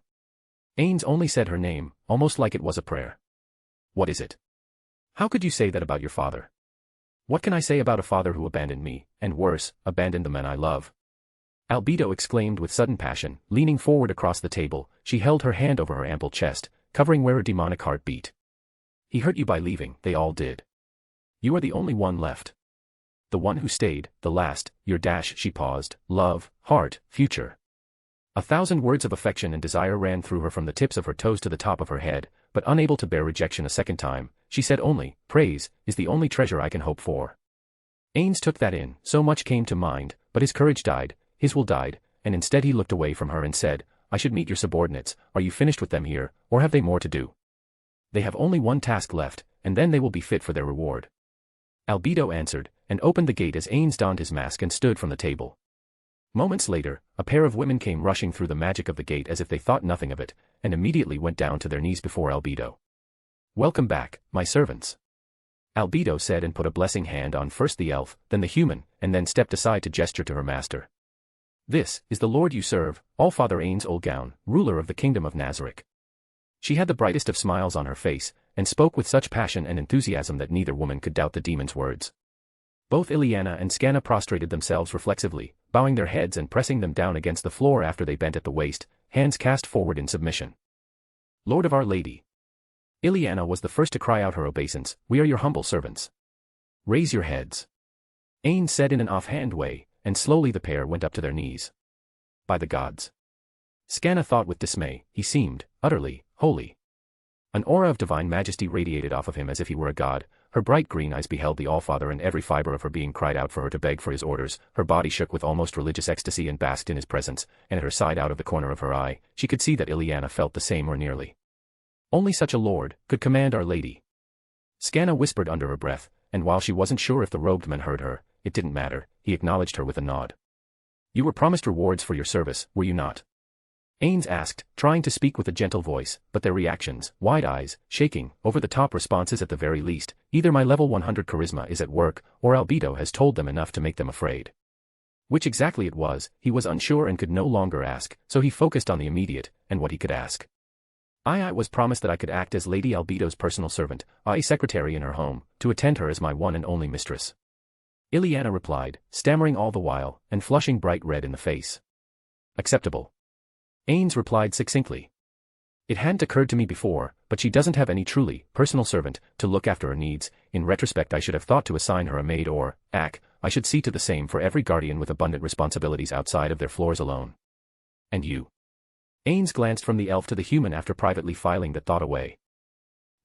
Ainz only said her name, almost like it was a prayer. What is it? How could you say that about your father? What can I say about a father who abandoned me, and worse, abandoned the men I love? Albedo exclaimed with sudden passion, leaning forward across the table. She held her hand over her ample chest, covering where her demonic heart beat. He hurt you by leaving, they all did. You are the only one left. The one who stayed, the last, your dash, she paused, love, heart, future. 1,000 words of affection and desire ran through her from the tips of her toes to the top of her head, but unable to bear rejection a second time, she said only, praise, is the only treasure I can hope for. Ainz took that in, so much came to mind, but his courage died, his will died, and instead he looked away from her and said, I should meet your subordinates, are you finished with them here, or have they more to do? They have only one task left, and then they will be fit for their reward. Albedo answered, and opened the gate as Ainz donned his mask and stood from the table. Moments later, a pair of women came rushing through the magic of the gate as if they thought nothing of it, and immediately went down to their knees before Albedo. Welcome back, my servants. Albedo said and put a blessing hand on first the elf, then the human, and then stepped aside to gesture to her master. This is the Lord you serve, Allfather Ainz Olgown, ruler of the kingdom of Nazarick. She had the brightest of smiles on her face, and spoke with such passion and enthusiasm that neither woman could doubt the demon's words. Both Ileana and Scanna prostrated themselves reflexively, bowing their heads and pressing them down against the floor after they bent at the waist, hands cast forward in submission. Lord of Our Lady. Ileana was the first to cry out her obeisance, we are your humble servants. Raise your heads. Ainz said in an offhand way, and slowly the pair went up to their knees. By the gods. Scanna thought with dismay, he seemed, utterly, holy. An aura of divine majesty radiated off of him as if he were a god. Her bright green eyes beheld the Allfather and every fiber of her being cried out for her to beg for his orders, her body shook with almost religious ecstasy and basked in his presence, and at her side out of the corner of her eye, she could see that Ileana felt the same or nearly. Only such a lord could command Our Lady. Scanna whispered under her breath, and while she wasn't sure if the robed man heard her, it didn't matter, he acknowledged her with a nod. You were promised rewards for your service, were you not? Ainz asked, trying to speak with a gentle voice, but their reactions, wide eyes, shaking, over-the-top responses at the very least, either my level 100 charisma is at work, or Albedo has told them enough to make them afraid. Which exactly it was, he was unsure and could no longer ask, so he focused on the immediate, and what he could ask. I was promised that I could act as Lady Albedo's personal servant, a secretary in her home, to attend her as my one and only mistress. Ileana replied, stammering all the while, and flushing bright red in the face. Acceptable. Ainz replied succinctly. It hadn't occurred to me before, but she doesn't have any truly personal servant to look after her needs. In retrospect I should have thought to assign her a maid or, I should see to the same for every guardian with abundant responsibilities outside of their floors alone. And you? Ainz glanced from the elf to the human after privately filing that thought away.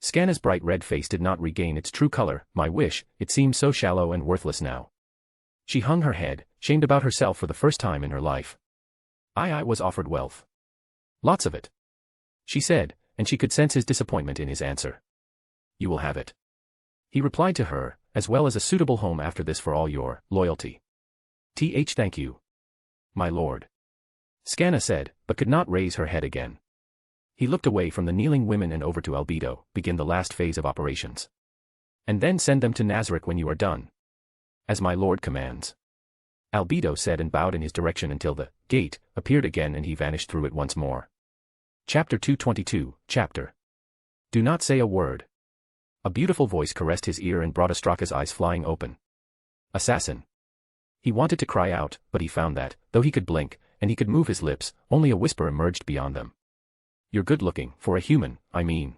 Scanna's bright red face did not regain its true color, my wish, it seemed so shallow and worthless now. She hung her head, shamed about herself for the first time in her life. I was offered wealth. Lots of it. She said, and she could sense his disappointment in his answer. You will have it. He replied to her, as well as a suitable home after this for all your loyalty. Thank you. My lord. Scanna said, but could not raise her head again. He looked away from the kneeling women and over to Albedo, begin the last phase of operations. And then send them to Nazarick when you are done. As my lord commands. Albedo said and bowed in his direction until the gate appeared again and he vanished through it once more. Chapter 222, Chapter. Do not say a word. A beautiful voice caressed his ear and brought Astraka's eyes flying open. Assassin. He wanted to cry out, but he found that, though he could blink, and he could move his lips, only a whisper emerged beyond them. You're good-looking, for a human, I mean.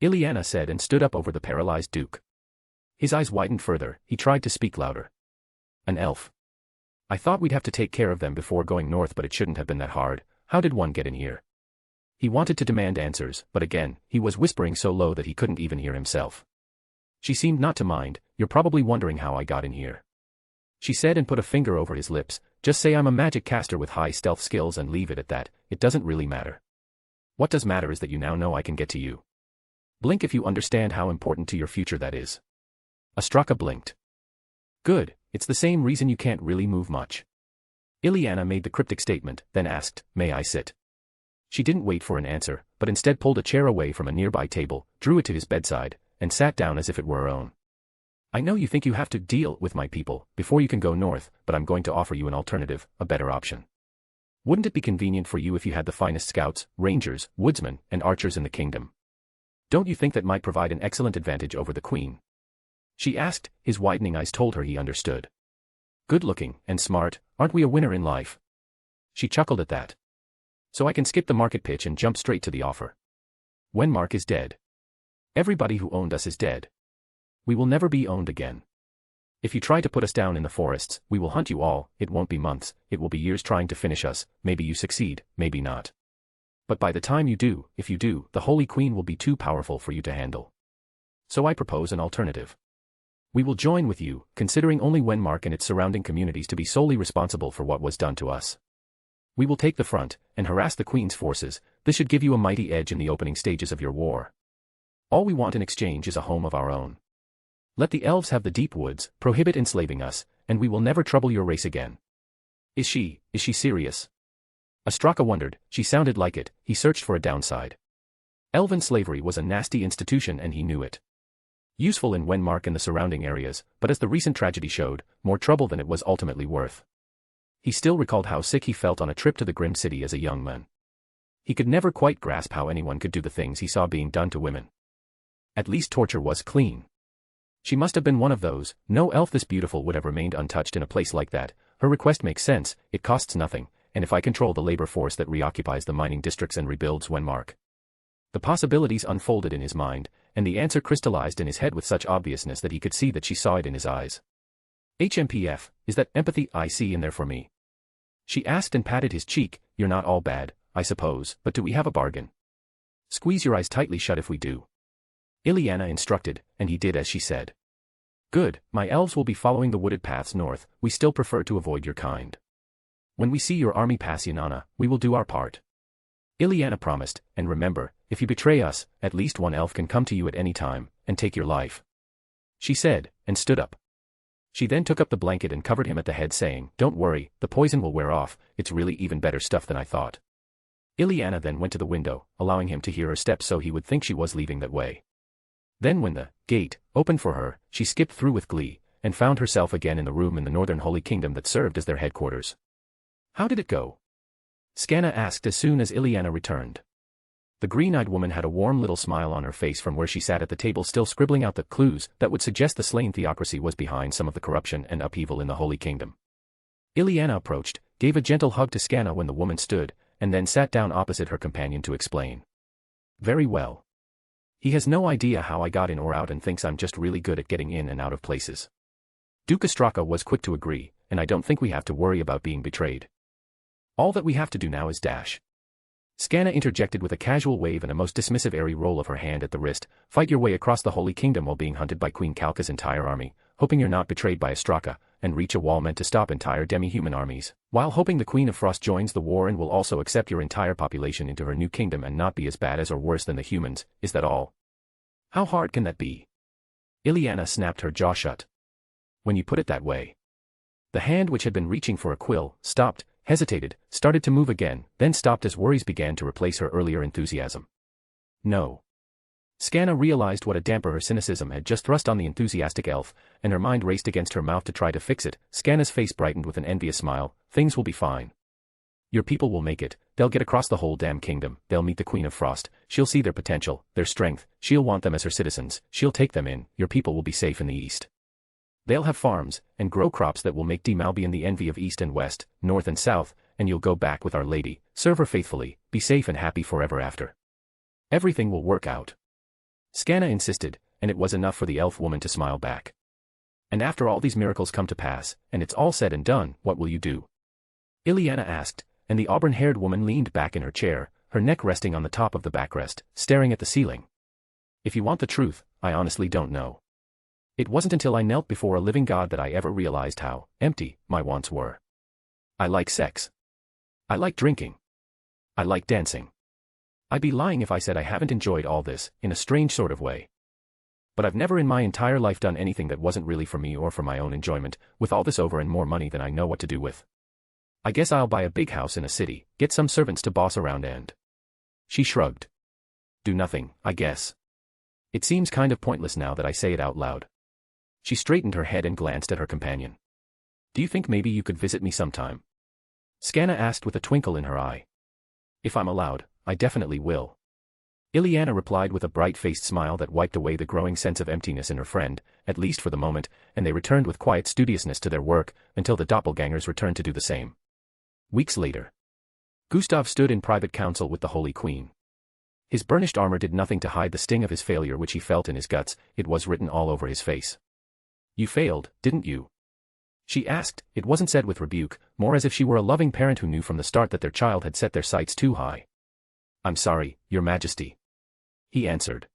Ileana said and stood up over the paralyzed duke. His eyes widened further, he tried to speak louder. An elf. I thought we'd have to take care of them before going north, but it shouldn't have been that hard. How did one get in here? He wanted to demand answers, but again, he was whispering so low that he couldn't even hear himself. She seemed not to mind. You're probably wondering how I got in here. She said and put a finger over his lips. Just say I'm a magic caster with high stealth skills and leave it at that. It doesn't really matter. What does matter is that you now know I can get to you. Blink if you understand how important to your future that is. Astraka blinked. Good, it's the same reason you can't really move much. Ileana made the cryptic statement, then asked, may I sit? She didn't wait for an answer, but instead pulled a chair away from a nearby table, drew it to his bedside, and sat down as if it were her own. I know you think you have to deal with my people before you can go north, but I'm going to offer you an alternative, a better option. Wouldn't it be convenient for you if you had the finest scouts, rangers, woodsmen, and archers in the kingdom? Don't you think that might provide an excellent advantage over the queen? She asked, his widening eyes told her he understood. Good-looking and smart, aren't we a winner in life? She chuckled at that. So I can skip the market pitch and jump straight to the offer. When Mark is dead. Everybody who owned us is dead. We will never be owned again. If you try to put us down in the forests, we will hunt you all. It won't be months, it will be years trying to finish us. Maybe you succeed, maybe not. But by the time you do, if you do, the Holy Queen will be too powerful for you to handle. So I propose an alternative. We will join with you, considering only Wenmark and its surrounding communities to be solely responsible for what was done to us. We will take the front, and harass the Queen's forces. This should give you a mighty edge in the opening stages of your war. All we want in exchange is a home of our own. Let the elves have the deep woods, prohibit enslaving us, and we will never trouble your race again. Is she serious? Ostraka wondered. She sounded like it. He searched for a downside. Elven slavery was a nasty institution and he knew it. Useful in Wenmark and the surrounding areas, but as the recent tragedy showed, more trouble than it was ultimately worth. He still recalled how sick he felt on a trip to the Grim City as a young man. He could never quite grasp how anyone could do the things he saw being done to women. At least torture was clean. She must have been one of those. No elf this beautiful would have remained untouched in a place like that. Her request makes sense, it costs nothing, and if I control the labor force that reoccupies the mining districts and rebuilds Wenmark. The possibilities unfolded in his mind, and the answer crystallized in his head with such obviousness that he could see that she saw it in his eyes. HMPF, is that empathy I see in there for me? She asked and patted his cheek. You're not all bad, I suppose, but do we have a bargain? Squeeze your eyes tightly shut if we do. Ileana instructed, and he did as she said. Good, my elves will be following the wooded paths north. We still prefer to avoid your kind. When we see your army pass Yanana, we will do our part. Ileana promised, and remember, if you betray us, at least one elf can come to you at any time, and take your life. She said, and stood up. She then took up the blanket and covered him at the head saying, Don't worry, the poison will wear off, it's really even better stuff than I thought. Ileana then went to the window, allowing him to hear her steps so he would think she was leaving that way. Then when the gate opened for her, she skipped through with glee, and found herself again in the room in the northern Holy Kingdom that served as their headquarters. How did it go? Scanna asked as soon as Ileana returned. The green-eyed woman had a warm little smile on her face from where she sat at the table still scribbling out the clues that would suggest the slain theocracy was behind some of the corruption and upheaval in the Holy Kingdom. Ileana approached, gave a gentle hug to Scanna when the woman stood, and then sat down opposite her companion to explain. Very well. He has no idea how I got in or out and thinks I'm just really good at getting in and out of places. Duke Ostraka was quick to agree, and I don't think we have to worry about being betrayed. All that we have to do now is dash. Scanna interjected with a casual wave and a most dismissive airy roll of her hand at the wrist. Fight your way across the Holy Kingdom while being hunted by Queen Kalka's entire army, hoping you're not betrayed by Ostraka, and reach a wall meant to stop entire demi-human armies, while hoping the Queen of Frost joins the war and will also accept your entire population into her new kingdom and not be as bad as or worse than the humans. Is that all? How hard can that be? Ileana snapped her jaw shut. When you put it that way. The hand which had been reaching for a quill, stopped, hesitated, started to move again, then stopped as worries began to replace her earlier enthusiasm. No. Scanna realized what a damper her cynicism had just thrust on the enthusiastic elf, and her mind raced against her mouth to try to fix it. Scanna's face brightened with an envious smile. Things will be fine. Your people will make it, they'll get across the whole damn kingdom, they'll meet the Queen of Frost, she'll see their potential, their strength, she'll want them as her citizens, she'll take them in, your people will be safe in the east. They'll have farms, and grow crops that will make Malbian the envy of east and west, north and south, and you'll go back with Our Lady, serve her faithfully, be safe and happy forever after. Everything will work out. Scanna insisted, and it was enough for the elf woman to smile back. And after all these miracles come to pass, and it's all said and done, what will you do? Ileana asked, and the auburn-haired woman leaned back in her chair, her neck resting on the top of the backrest, staring at the ceiling. If you want the truth, I honestly don't know. It wasn't until I knelt before a living God that I ever realized how empty my wants were. I like sex. I like drinking. I like dancing. I'd be lying if I said I haven't enjoyed all this, in a strange sort of way. But I've never in my entire life done anything that wasn't really for me or for my own enjoyment, with all this over and more money than I know what to do with. I guess I'll buy a big house in a city, get some servants to boss around and... She shrugged. Do nothing, I guess. It seems kind of pointless now that I say it out loud. She straightened her head and glanced at her companion. Do you think maybe you could visit me sometime? Scanna asked with a twinkle in her eye. If I'm allowed, I definitely will. Ileana replied with a bright-faced smile that wiped away the growing sense of emptiness in her friend, at least for the moment, and they returned with quiet studiousness to their work, until the doppelgangers returned to do the same. Weeks later. Gustav stood in private council with the Holy Queen. His burnished armor did nothing to hide the sting of his failure which he felt in his guts, it was written all over his face. You failed, didn't you? She asked. It wasn't said with rebuke, more as if she were a loving parent who knew from the start that their child had set their sights too high. I'm sorry, Your Majesty. He answered.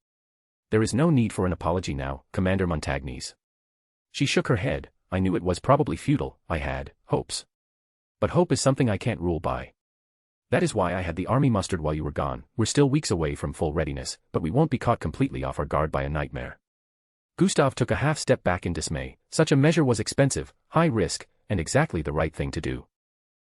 There is no need for an apology now, Commander Montagnes. She shook her head. I knew it was probably futile. I had hopes. But hope is something I can't rule by. That is why I had the army mustered while you were gone. We're still weeks away from full readiness, but we won't be caught completely off our guard by a nightmare. Gustav took a half step back in dismay. Such a measure was expensive, high risk, and exactly the right thing to do.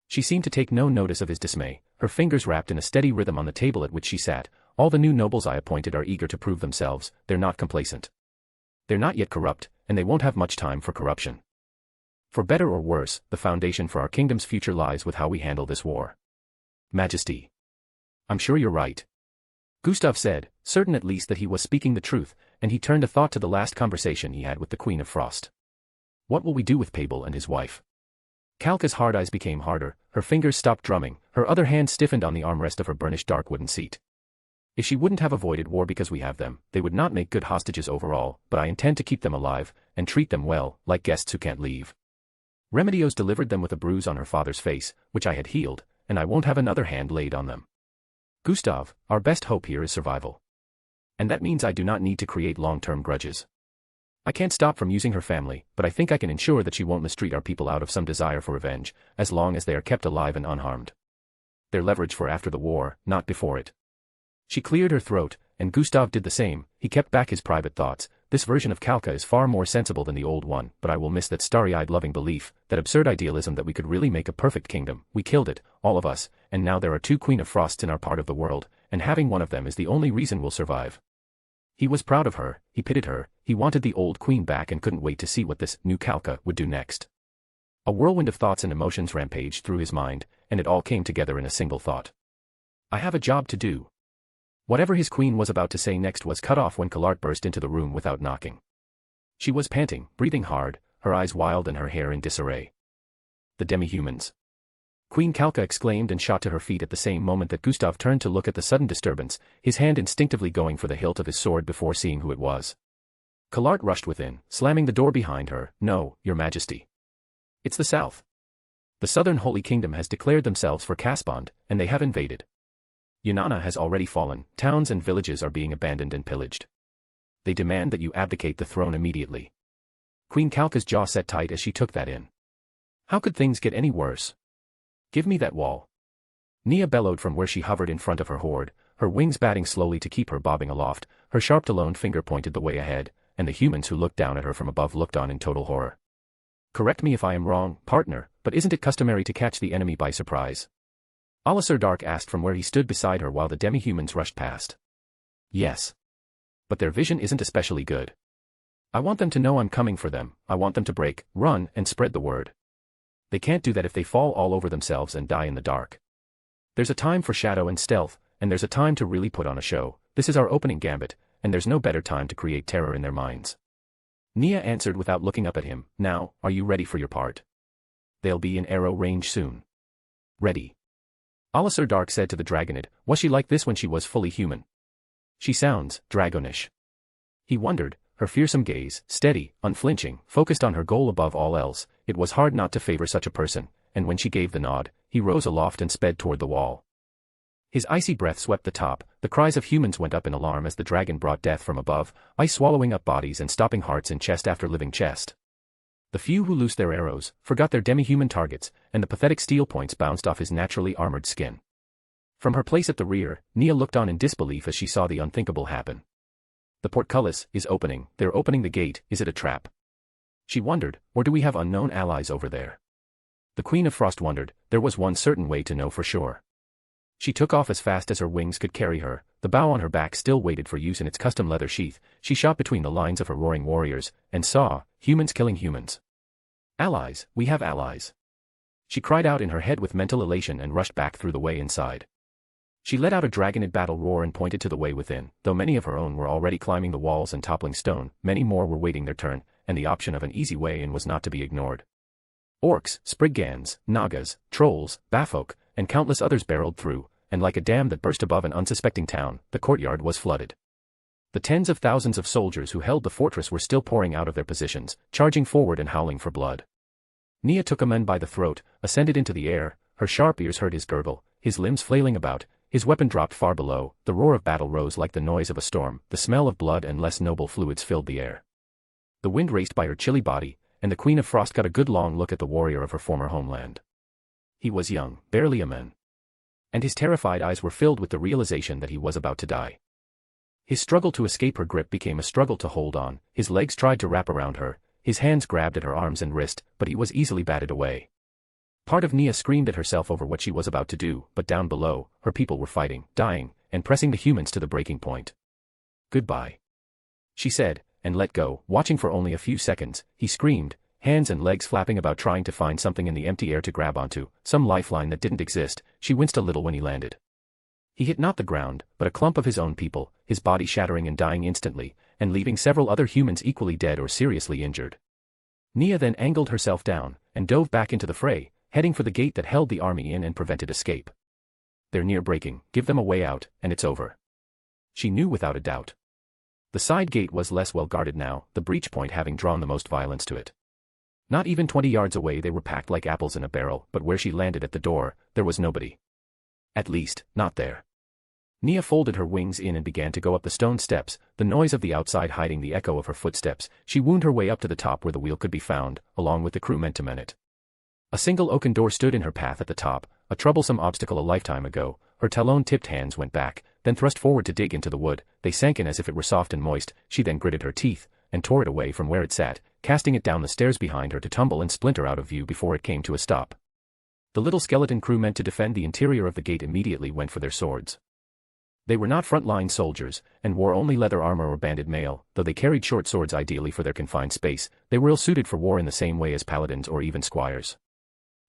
She seemed to take no notice of his dismay, her fingers rapped in a steady rhythm on the table at which she sat. All the new nobles I appointed are eager to prove themselves, they're not complacent. They're not yet corrupt, and they won't have much time for corruption. For better or worse, the foundation for our kingdom's future lies with how we handle this war. Majesty. I'm sure you're right. Gustav said, certain at least that he was speaking the truth, and he turned a thought to the last conversation he had with the Queen of Frost. What will we do with Pavel and his wife? Kalka's hard eyes became harder, her fingers stopped drumming, her other hand stiffened on the armrest of her burnished dark wooden seat. If she wouldn't have avoided war because we have them, they would not make good hostages overall, but I intend to keep them alive, and treat them well, like guests who can't leave. Remedios delivered them with a bruise on her father's face, which I had healed, and I won't have another hand laid on them. Gustav, our best hope here is survival. And that means I do not need to create long-term grudges. I can't stop from using her family, but I think I can ensure that she won't mistreat our people out of some desire for revenge, as long as they are kept alive and unharmed. They're leverage for after the war, not before it. She cleared her throat, and Gustav did the same. He kept back his private thoughts. This version of Kalka is far more sensible than the old one, but I will miss that starry-eyed loving belief, that absurd idealism that we could really make a perfect kingdom. We killed it, all of us, and now there are 2 Queen of Frosts in our part of the world, and having one of them is the only reason we'll survive. He was proud of her, he pitied her, he wanted the old queen back and couldn't wait to see what this new Kalka would do next. A whirlwind of thoughts and emotions rampaged through his mind, and it all came together in a single thought. I have a job to do. Whatever his queen was about to say next was cut off when Collart burst into the room without knocking. She was panting, breathing hard, her eyes wild and her hair in disarray. The demi-humans. Queen Kalka exclaimed and shot to her feet at the same moment that Gustav turned to look at the sudden disturbance, his hand instinctively going for the hilt of his sword before seeing who it was. Collart rushed within, slamming the door behind her. No, Your Majesty. It's the South. The Southern Holy Kingdom has declared themselves for Caspond, and they have invaded. Yunana has already fallen, towns and villages are being abandoned and pillaged. They demand that you abdicate the throne immediately. Queen Kalka's jaw set tight as she took that in. How could things get any worse? Give me that wall. Nia bellowed from where she hovered in front of her horde, her wings batting slowly to keep her bobbing aloft, her sharp taloned finger pointed the way ahead, and the humans who looked down at her from above looked on in total horror. Correct me if I am wrong, partner, but isn't it customary to catch the enemy by surprise? Alisir Dark asked from where he stood beside her while the demi-humans rushed past. Yes. But their vision isn't especially good. I want them to know I'm coming for them, I want them to break, run, and spread the word. They can't do that if they fall all over themselves and die in the dark. There's a time for shadow and stealth, and there's a time to really put on a show. This is our opening gambit, and there's no better time to create terror in their minds. Nia answered without looking up at him. Now, are you ready for your part? They'll be in arrow range soon. Ready. Alisir Dark said to the Dragonid. Was she like this when she was fully human? She sounds dragonish. He wondered, her fearsome gaze, steady, unflinching, focused on her goal above all else. It was hard not to favor such a person, and when she gave the nod, he rose aloft and sped toward the wall. His icy breath swept the top, the cries of humans went up in alarm as the dragon brought death from above, ice swallowing up bodies and stopping hearts in chest after living chest. The few who loosed their arrows, forgot their demi-human targets, and the pathetic steel points bounced off his naturally armored skin. From her place at the rear, Nia looked on in disbelief as she saw the unthinkable happen. The portcullis is opening, they're opening the gate, is it a trap? She wondered, or do we have unknown allies over there? The Queen of Frost wondered, there was one certain way to know for sure. She took off as fast as her wings could carry her, the bow on her back still waited for use in its custom leather sheath. She shot between the lines of her roaring warriors, and saw, humans killing humans. Allies, we have allies. She cried out in her head with mental elation and rushed back through the way inside. She let out a dragonid battle roar and pointed to the way within. Though many of her own were already climbing the walls and toppling stone, many more were waiting their turn, and the option of an easy way in was not to be ignored. Orcs, Spriggans, Nagas, Trolls, Bafolk, and countless others barreled through, and like a dam that burst above an unsuspecting town, the courtyard was flooded. The tens of thousands of soldiers who held the fortress were still pouring out of their positions, charging forward and howling for blood. Nia took a man by the throat, ascended into the air, her sharp ears heard his gurgle, his limbs flailing about, his weapon dropped far below, the roar of battle rose like the noise of a storm, the smell of blood and less noble fluids filled the air. The wind raced by her chilly body, and the Queen of Frost got a good long look at the warrior of her former homeland. He was young, barely a man. And his terrified eyes were filled with the realization that he was about to die. His struggle to escape her grip became a struggle to hold on, his legs tried to wrap around her, his hands grabbed at her arms and wrist, but he was easily batted away. Part of Nia screamed at herself over what she was about to do, but down below, her people were fighting, dying, and pressing the humans to the breaking point. "Goodbye," she said, and let go. Watching for only a few seconds, he screamed, hands and legs flapping about trying to find something in the empty air to grab onto, some lifeline that didn't exist. She winced a little when he landed. He hit not the ground, but a clump of his own people, his body shattering and dying instantly, and leaving several other humans equally dead or seriously injured. Nia then angled herself down, and dove back into the fray, heading for the gate that held the army in and prevented escape. They're near breaking, give them a way out, and it's over. She knew without a doubt. The side gate was less well guarded now, the breach point having drawn the most violence to it. Not even 20 yards away they were packed like apples in a barrel, but where she landed at the door, there was nobody. At least, not there. Nia folded her wings in and began to go up the stone steps, the noise of the outside hiding the echo of her footsteps. She wound her way up to the top where the wheel could be found, along with the crew meant to man it. A single oaken door stood in her path at the top, a troublesome obstacle a lifetime ago. Her talon-tipped hands went back, then thrust forward to dig into the wood. They sank in as if it were soft and moist. She then gritted her teeth, and tore it away from where it sat, casting it down the stairs behind her to tumble and splinter out of view before it came to a stop. The little skeleton crew meant to defend the interior of the gate immediately went for their swords. They were not front-line soldiers, and wore only leather armor or banded mail, though they carried short swords ideally for their confined space. They were ill-suited for war in the same way as paladins or even squires.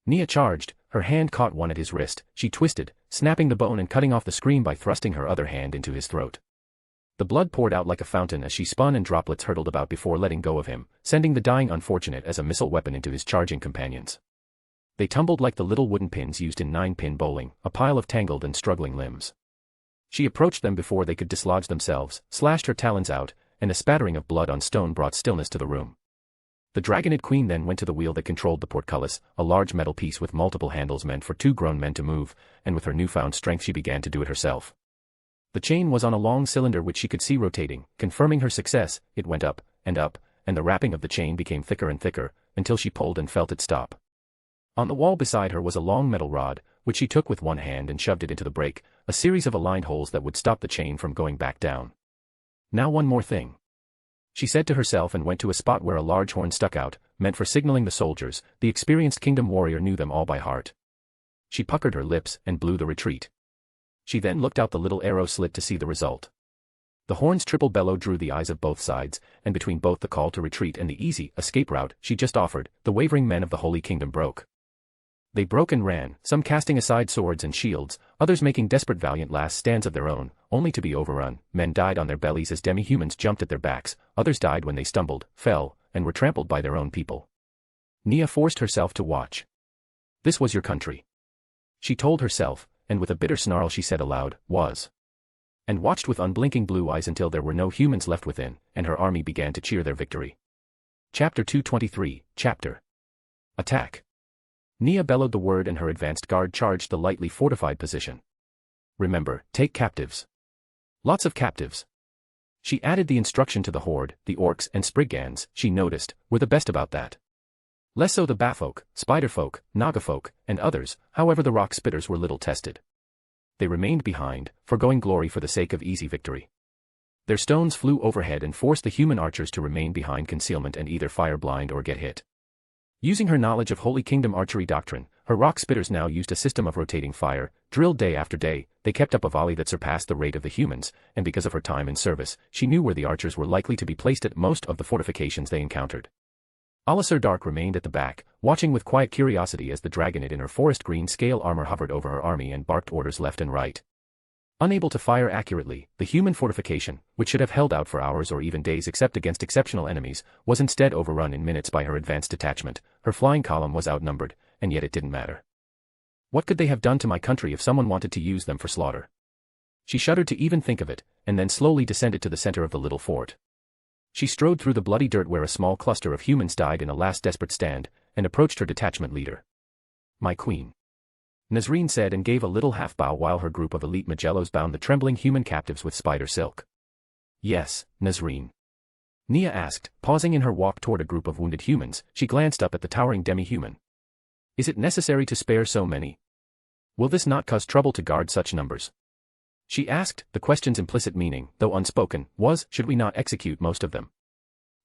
Nia charged, her hand caught one at his wrist. She twisted, snapping the bone and cutting off the scream by thrusting her other hand into his throat. The blood poured out like a fountain as she spun and droplets hurtled about before letting go of him, sending the dying unfortunate as a missile weapon into his charging companions. They tumbled like the little wooden pins used in 9-pin bowling, a pile of tangled and struggling limbs. She approached them before they could dislodge themselves, slashed her talons out, and a spattering of blood on stone brought stillness to the room. The Dragonid Queen then went to the wheel that controlled the portcullis, a large metal piece with multiple handles meant for 2 grown men to move, and with her newfound strength she began to do it herself. The chain was on a long cylinder which she could see rotating, confirming her success. It went up, and the wrapping of the chain became thicker and thicker, until she pulled and felt it stop. On the wall beside her was a long metal rod, which she took with one hand and shoved it into the break, a series of aligned holes that would stop the chain from going back down. Now one more thing, she said to herself, and went to a spot where a large horn stuck out, meant for signaling the soldiers. The experienced kingdom warrior knew them all by heart. She puckered her lips and blew the retreat. She then looked out the little arrow slit to see the result. The horn's triple bellow drew the eyes of both sides, and between both the call to retreat and the easy escape route she just offered, the wavering men of the Holy Kingdom broke. They broke and ran, some casting aside swords and shields, others making desperate valiant last stands of their own, only to be overrun. Men died on their bellies as demi-humans jumped at their backs, others died when they stumbled, fell, and were trampled by their own people. Nia forced herself to watch. This was your country, she told herself, and with a bitter snarl she said aloud, was. And watched with unblinking blue eyes until there were no humans left within, and her army began to cheer their victory. Chapter 223, Chapter Attack. Nia bellowed the word and her advanced guard charged the lightly fortified position. Remember, take captives. Lots of captives. She added the instruction to the horde. The orcs and spriggans, she noticed, were the best about that. Less so the batfolk, spiderfolk, nagafolk, and others. However, the rock spitters were little tested. They remained behind, foregoing glory for the sake of easy victory. Their stones flew overhead and forced the human archers to remain behind concealment and either fire blind or get hit. Using her knowledge of Holy Kingdom archery doctrine, her rock spitters now used a system of rotating fire. Drilled day after day, they kept up a volley that surpassed the rate of the humans, and because of her time in service, she knew where the archers were likely to be placed at most of the fortifications they encountered. Alisar Dark remained at the back, watching with quiet curiosity as the Dragonid in her forest green scale armor hovered over her army and barked orders left and right. Unable to fire accurately, the human fortification, which should have held out for hours or even days except against exceptional enemies, was instead overrun in minutes by her advanced detachment. Her flying column was outnumbered, and yet it didn't matter. What could they have done to my country if someone wanted to use them for slaughter? She shuddered to even think of it, and then slowly descended to the center of the little fort. She strode through the bloody dirt where a small cluster of humans died in a last desperate stand, and approached her detachment leader. "My queen," Nazarick said, and gave a little half-bow while her group of elite Magellos bound the trembling human captives with spider silk. "Yes, Nazarick?" Nia asked, pausing in her walk toward a group of wounded humans. She glanced up at the towering demi-human. "Is it necessary to spare so many? Will this not cause trouble to guard such numbers?" She asked, the question's implicit meaning, though unspoken, was, should we not execute most of them?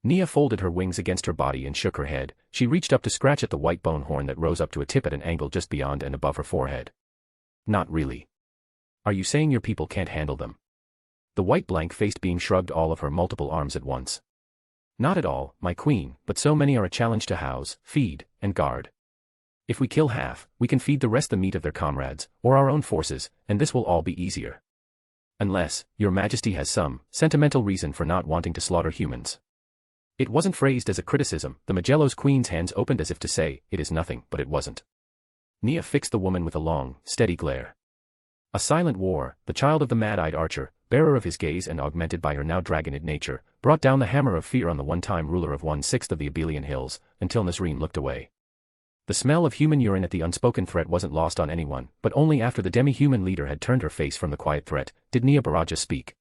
Nia folded her wings against her body and shook her head. She reached up to scratch at the white bone horn that rose up to a tip at an angle just beyond and above her forehead. "Not really. Are you saying your people can't handle them?" The white blank-faced being shrugged all of her multiple arms at once. "Not at all, my queen, but so many are a challenge to house, feed, and guard. If we kill half, we can feed the rest the meat of their comrades, or our own forces, and this will all be easier. Unless, your majesty has some sentimental reason for not wanting to slaughter humans." It wasn't phrased as a criticism. The Magello's queen's hands opened as if to say, it is nothing, but it wasn't. Nia fixed the woman with a long, steady glare. A silent war, the child of the mad-eyed archer, bearer of his gaze and augmented by her now dragonid nature, brought down the hammer of fear on the one-time ruler of 1/6 of the Abelian Hills, until Nazarick looked away. The smell of human urine at the unspoken threat wasn't lost on anyone, but only after the demi-human leader had turned her face from the quiet threat, did Nia Baraja speak.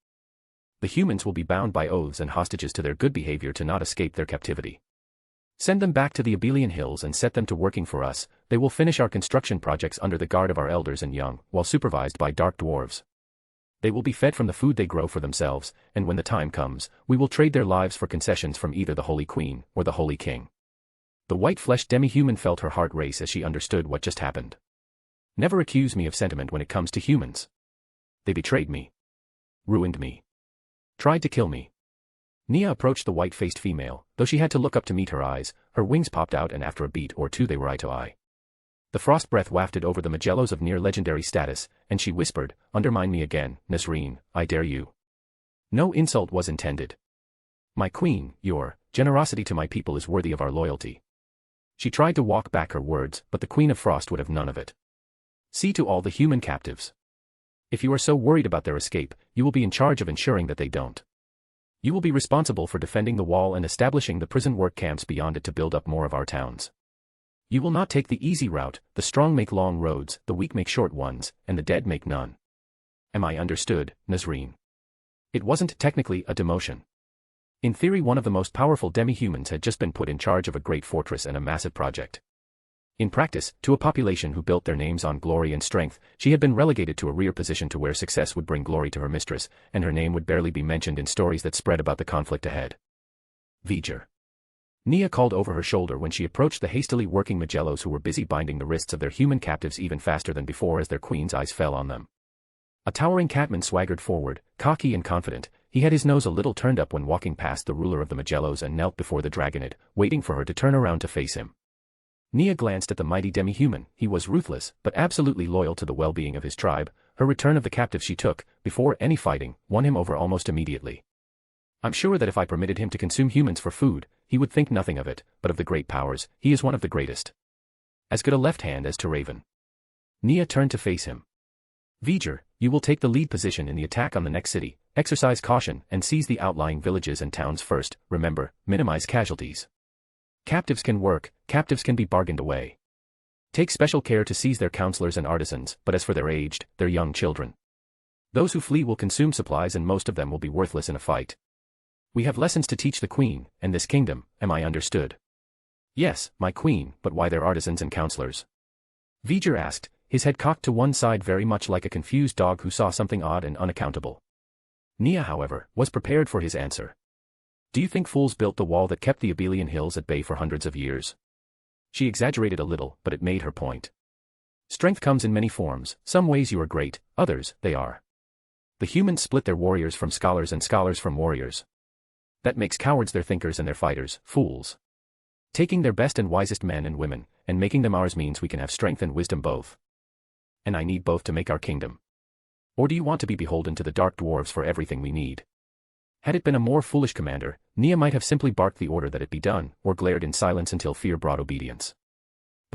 "The humans will be bound by oaths and hostages to their good behavior to not escape their captivity. Send them back to the Abelian Hills and set them to working for us. They will finish our construction projects under the guard of our elders and young, while supervised by dark dwarves. They will be fed from the food they grow for themselves, and when the time comes, we will trade their lives for concessions from either the Holy Queen or the Holy King." The white-fleshed demi-human felt her heart race as she understood what just happened. "Never accuse me of sentiment when it comes to humans. They betrayed me. Ruined me. Tried to kill me." Nia approached the white-faced female, though she had to look up to meet her eyes. Her wings popped out and after a beat or two they were eye to eye. The frost breath wafted over the Magellos of near-legendary status, and she whispered, "Undermine me again, Nazarick, I dare you." No insult was intended. "My queen, your generosity to my people is worthy of our loyalty." She tried to walk back her words, but the Queen of Frost would have none of it. "See to all the human captives. If you are so worried about their escape, you will be in charge of ensuring that they don't. You will be responsible for defending the wall and establishing the prison work camps beyond it to build up more of our towns. You will not take the easy route. The strong make long roads, the weak make short ones, and the dead make none. Am I understood, Nazarick?" It wasn't technically a demotion. In theory, one of the most powerful demi-humans had just been put in charge of a great fortress and a massive project. In practice, to a population who built their names on glory and strength, she had been relegated to a rear position to where success would bring glory to her mistress, and her name would barely be mentioned in stories that spread about the conflict ahead. "V'ger." Nia called over her shoulder when she approached the hastily working Magellos who were busy binding the wrists of their human captives even faster than before as their queen's eyes fell on them. A towering catman swaggered forward, cocky and confident. He had his nose a little turned up when walking past the ruler of the Magellos and knelt before the dragonid, waiting for her to turn around to face him. Nia glanced at the mighty demi-human. He was ruthless, but absolutely loyal to the well-being of his tribe. Her return of the captive she took, before any fighting, won him over almost immediately. "I'm sure that if I permitted him to consume humans for food, he would think nothing of it, but of the great powers, he is one of the greatest. As good a left hand as to Raven." Nia turned to face him. "V'ger, you will take the lead position in the attack on the next city. Exercise caution and seize the outlying villages and towns first. Remember, minimize casualties. Captives can work, captives can be bargained away. Take special care to seize their counselors and artisans, but as for their aged, their young children. Those who flee will consume supplies and most of them will be worthless in a fight. We have lessons to teach the queen, and this kingdom, am I understood?" "Yes, my queen, but why their artisans and counselors?" V'ger asked, his head cocked to one side very much like a confused dog who saw something odd and unaccountable. Nia, however, was prepared for his answer. "Do you think fools built the wall that kept the Abelian Hills at bay for hundreds of years?" She exaggerated a little, but it made her point. "Strength comes in many forms. Some ways you are great, others, they are. The humans split their warriors from scholars and scholars from warriors. That makes cowards their thinkers and their fighters, fools. Taking their best and wisest men and women, and making them ours means we can have strength and wisdom both. And I need both to make our kingdom. Or do you want to be beholden to the dark dwarves for everything we need?" Had it been a more foolish commander, Nia might have simply barked the order that it be done, or glared in silence until fear brought obedience.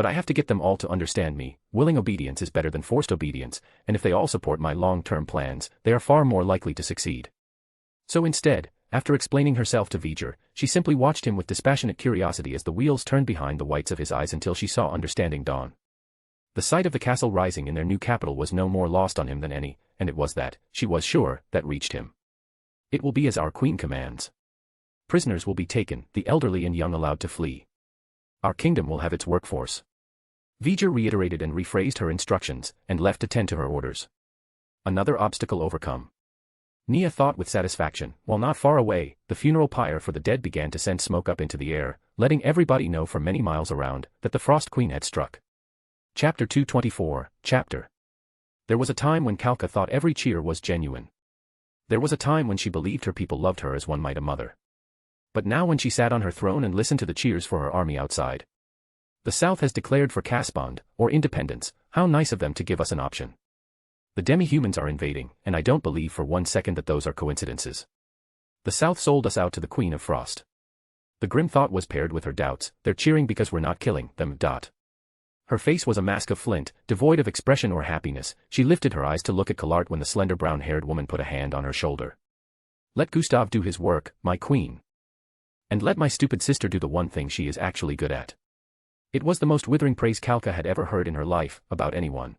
But I have to get them all to understand me. Willing obedience is better than forced obedience, and if they all support my long-term plans, they are far more likely to succeed. So instead, after explaining herself to V'ger, she simply watched him with dispassionate curiosity as the wheels turned behind the whites of his eyes until she saw understanding dawn. The sight of the castle rising in their new capital was no more lost on him than any, and it was that, she was sure, that reached him. It will be as our queen commands. Prisoners will be taken, the elderly and young allowed to flee. Our kingdom will have its workforce. V'ger reiterated and rephrased her instructions, and left to tend to her orders. Another obstacle overcome. Nia thought with satisfaction, while not far away, the funeral pyre for the dead began to send smoke up into the air, letting everybody know for many miles around, that the Frost Queen had struck. Chapter 224, Chapter. There was a time when Kalka thought every cheer was genuine. There was a time when she believed her people loved her as one might a mother. But now when she sat on her throne and listened to the cheers for her army outside. The South has declared for Caspond, or independence, how nice of them to give us an option. The demi-humans are invading, and I don't believe for 1 second that those are coincidences. The South sold us out to the Queen of Frost. The grim thought was paired with her doubts, they're cheering because we're not killing them. Her face was a mask of flint, devoid of expression or happiness. She lifted her eyes to look at Collart when the slender brown-haired woman put a hand on her shoulder. Let Gustav do his work, my queen. And let my stupid sister do the one thing she is actually good at. It was the most withering praise Kalka had ever heard in her life, about anyone.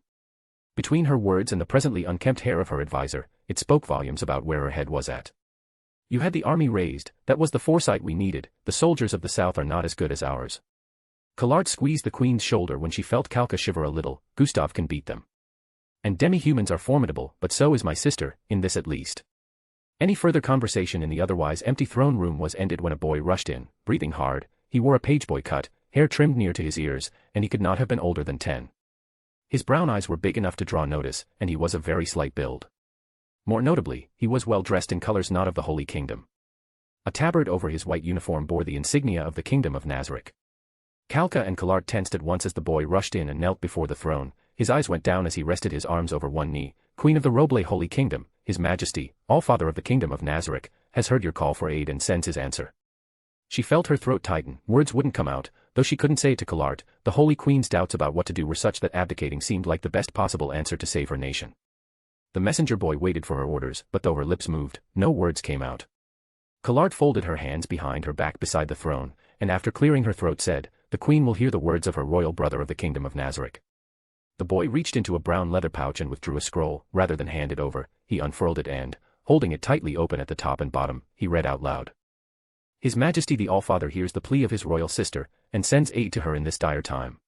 Between her words and the presently unkempt hair of her advisor, it spoke volumes about where her head was at. You had the army raised, that was the foresight we needed, the soldiers of the South are not as good as ours. Collard squeezed the queen's shoulder when she felt Kalka shiver a little. Gustav can beat them. And demi-humans are formidable, but so is my sister, in this at least. Any further conversation in the otherwise empty throne room was ended when a boy rushed in, breathing hard. He wore a pageboy cut, hair trimmed near to his ears, and he could not have been older than 10. His brown eyes were big enough to draw notice, and he was of very slight build. More notably, he was well dressed in colors not of the Holy Kingdom. A tabard over his white uniform bore the insignia of the Kingdom of Nazarick. Kalka and Collard tensed at once as the boy rushed in and knelt before the throne. His eyes went down as he rested his arms over one knee. Queen of the Roble Holy Kingdom, His Majesty, All-Father of the Kingdom of Nazarick, has heard your call for aid and sends his answer. She felt her throat tighten, words wouldn't come out, though she couldn't say it to Collard. The Holy Queen's doubts about what to do were such that abdicating seemed like the best possible answer to save her nation. The messenger boy waited for her orders, but though her lips moved, no words came out. Collard folded her hands behind her back beside the throne, and after clearing her throat said, the Queen will hear the words of her royal brother of the Kingdom of Nazarick. The boy reached into a brown leather pouch and withdrew a scroll. Rather than hand it over, he unfurled it and, holding it tightly open at the top and bottom, he read out loud. His Majesty the All-Father hears the plea of his royal sister, and sends aid to her in this dire time.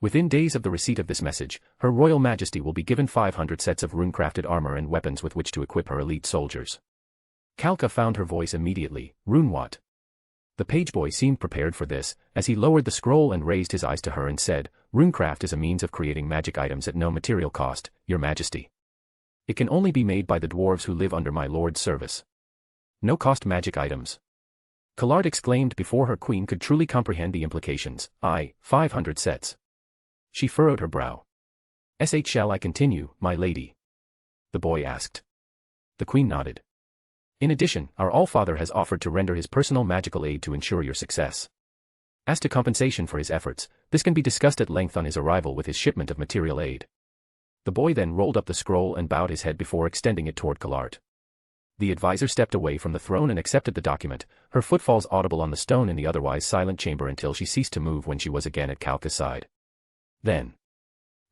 Within days of the receipt of this message, Her Royal Majesty will be given 500 sets of rune-crafted armor and weapons with which to equip her elite soldiers. Kalka found her voice immediately. Rune what? The pageboy seemed prepared for this, as he lowered the scroll and raised his eyes to her and said, Runecraft is a means of creating magic items at no material cost, Your Majesty. It can only be made by the dwarves who live under my lord's service. No-cost magic items. Collard exclaimed before her queen could truly comprehend the implications. 500 sets. She furrowed her brow. Shall I continue, my lady? The boy asked. The queen nodded. In addition, our All-Father has offered to render his personal magical aid to ensure your success. As to compensation for his efforts, this can be discussed at length on his arrival with his shipment of material aid. The boy then rolled up the scroll and bowed his head before extending it toward Collard. The advisor stepped away from the throne and accepted the document, her footfalls audible on the stone in the otherwise silent chamber until she ceased to move when she was again at Kalka's side. Then.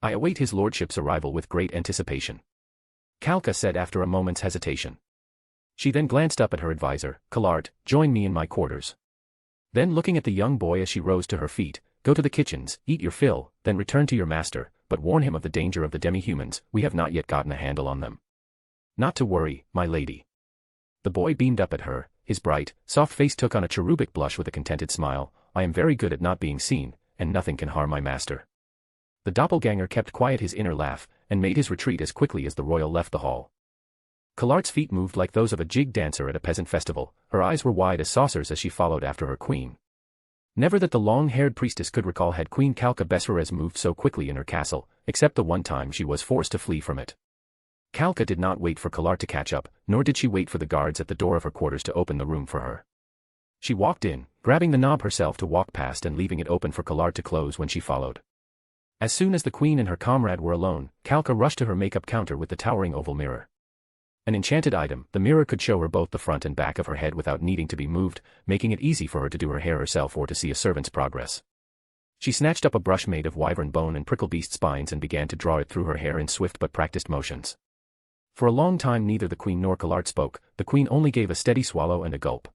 I await his lordship's arrival with great anticipation. Kalka said after a moment's hesitation. She then glanced up at her advisor. Collard, join me in my quarters. Then looking at the young boy as she rose to her feet, go to the kitchens, eat your fill, then return to your master, but warn him of the danger of the demi-humans. We have not yet gotten a handle on them. Not to worry, my lady. The boy beamed up at her, his bright, soft face took on a cherubic blush with a contented smile. I am very good at not being seen, and nothing can harm my master. The doppelganger kept quiet his inner laugh, and made his retreat as quickly as the royal left the hall. Collard's feet moved like those of a jig dancer at a peasant festival, her eyes were wide as saucers as she followed after her queen. Never that the long-haired priestess could recall had Queen Kalka Besserez moved so quickly in her castle, except the one time she was forced to flee from it. Kalka did not wait for Collard to catch up, nor did she wait for the guards at the door of her quarters to open the room for her. She walked in, grabbing the knob herself to walk past and leaving it open for Collard to close when she followed. As soon as the queen and her comrade were alone, Calca rushed to her makeup counter with the towering oval mirror. An enchanted item, the mirror could show her both the front and back of her head without needing to be moved, making it easy for her to do her hair herself or to see a servant's progress. She snatched up a brush made of wyvern bone and prickle beast spines and began to draw it through her hair in swift but practiced motions. For a long time neither the queen nor Collard spoke, the queen only gave a steady swallow and a gulp.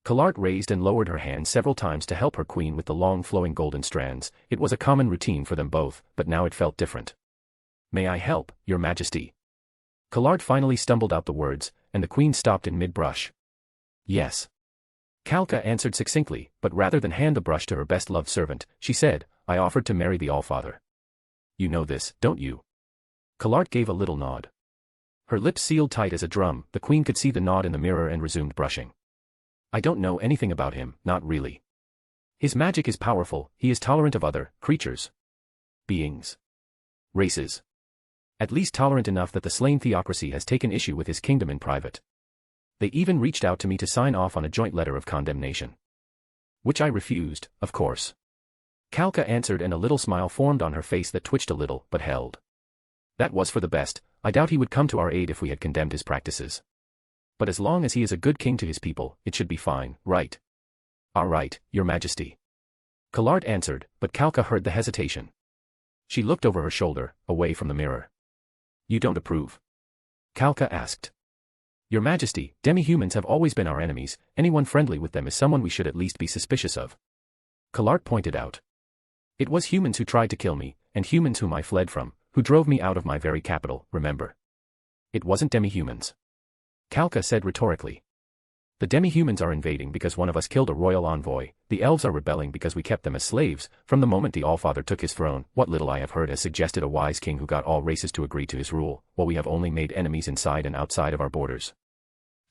Collard raised and lowered her hand several times to help her queen with the long flowing golden strands. It was a common routine for them both, but now it felt different. "May I help, your majesty?" Collard finally stumbled out the words, and the queen stopped in mid-brush. "Yes." Calca answered succinctly, but rather than hand the brush to her best-loved servant, she said, "I offered to marry the Allfather. You know this, don't you?" Collard gave a little nod. Her lips sealed tight as a drum, the queen could see the nod in the mirror and resumed brushing. "I don't know anything about him, not really. His magic is powerful, he is tolerant of other creatures. Beings. Races. At least tolerant enough that the slain theocracy has taken issue with his kingdom in private. They even reached out to me to sign off on a joint letter of condemnation. Which I refused, of course." Calca answered and a little smile formed on her face that twitched a little, but held. "That was for the best. I doubt he would come to our aid if we had condemned his practices. But as long as he is a good king to his people, it should be fine, right?" "All right, your majesty." Collard answered, but Calca heard the hesitation. She looked over her shoulder, away from the mirror. "You don't approve?" Calca asked. "Your majesty, demi-humans have always been our enemies, anyone friendly with them is someone we should at least be suspicious of." Collard pointed out. "It was humans who tried to kill me, and humans whom I fled from, who drove me out of my very capital, remember. It wasn't demi-humans." Calca said rhetorically. "The demi-humans are invading because one of us killed a royal envoy, the elves are rebelling because we kept them as slaves. From the moment the Allfather took his throne, what little I have heard has suggested a wise king who got all races to agree to his rule, while we have only made enemies inside and outside of our borders."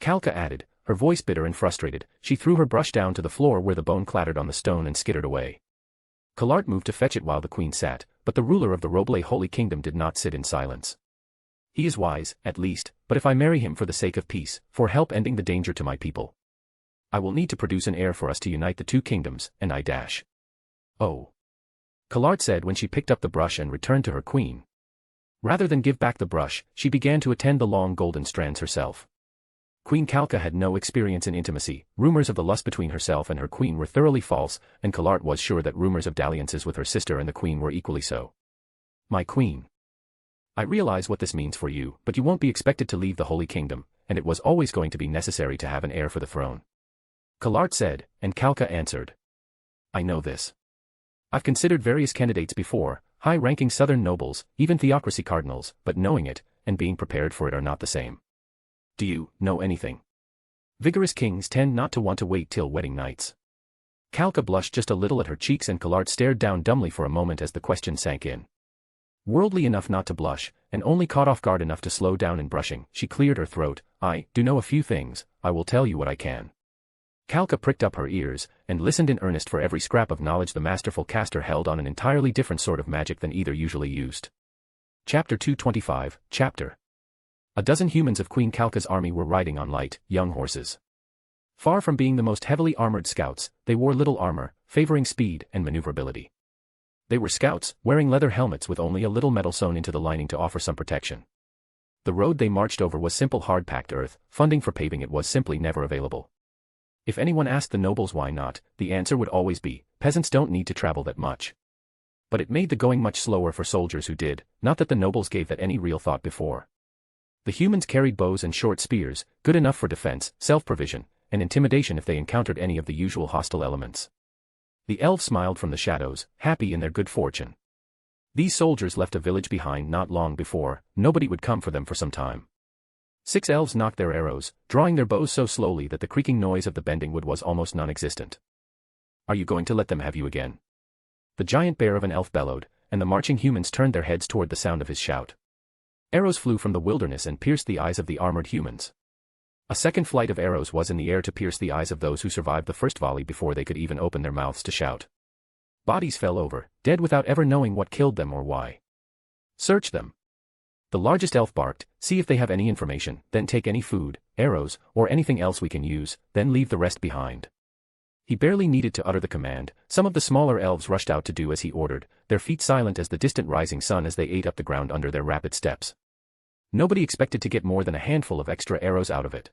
Calca added, her voice bitter and frustrated. She threw her brush down to the floor where the bone clattered on the stone and skittered away. Collard moved to fetch it while the queen sat, but the ruler of the Roble Holy Kingdom did not sit in silence. "He is wise, at least, but if I marry him for the sake of peace, for help ending the danger to my people, I will need to produce an heir for us to unite the two kingdoms, and I dash." "Oh," Collard said when she picked up the brush and returned to her queen. Rather than give back the brush, she began to attend the long golden strands herself. Queen Calca had no experience in intimacy, rumors of the lust between herself and her queen were thoroughly false, and Collard was sure that rumors of dalliances with her sister and the queen were equally so. "My queen. I realize what this means for you, but you won't be expected to leave the Holy Kingdom, and it was always going to be necessary to have an heir for the throne." Collard said, and Calca answered. "I know this. I've considered various candidates before, high-ranking southern nobles, even theocracy cardinals, but knowing it, and being prepared for it are not the same. Do you know anything? Vigorous kings tend not to want to wait till wedding nights." Calca blushed just a little at her cheeks and Collard stared down dumbly for a moment as the question sank in. Worldly enough not to blush, and only caught off guard enough to slow down in brushing, she cleared her throat. "I do know a few things, I will tell you what I can." Calca pricked up her ears, and listened in earnest for every scrap of knowledge the masterful caster held on an entirely different sort of magic than either usually used. Chapter 225, Chapter. A dozen humans of Queen Calca's army were riding on light, young horses. Far from being the most heavily armored scouts, they wore little armor, favoring speed and maneuverability. They were scouts, wearing leather helmets with only a little metal sewn into the lining to offer some protection. The road they marched over was simple hard-packed earth, funding for paving it was simply never available. If anyone asked the nobles why not, the answer would always be, peasants don't need to travel that much. But it made the going much slower for soldiers who did, not that the nobles gave that any real thought before. The humans carried bows and short spears, good enough for defense, self-provision, and intimidation if they encountered any of the usual hostile elements. The elves smiled from the shadows, happy in their good fortune. These soldiers left a village behind not long before, nobody would come for them for some time. 6 elves knocked their arrows, drawing their bows so slowly that the creaking noise of the bending wood was almost non-existent. "Are you going to let them have you again?" The giant bear of an elf bellowed, and the marching humans turned their heads toward the sound of his shout. Arrows flew from the wilderness and pierced the eyes of the armored humans. A second flight of arrows was in the air to pierce the eyes of those who survived the first volley before they could even open their mouths to shout. Bodies fell over, dead without ever knowing what killed them or why. "Search them." The largest elf barked, "See if they have any information, then take any food, arrows, or anything else we can use, then leave the rest behind." He barely needed to utter the command. Some of the smaller elves rushed out to do as he ordered, their feet silent as the distant rising sun as they ate up the ground under their rapid steps. Nobody expected to get more than a handful of extra arrows out of it.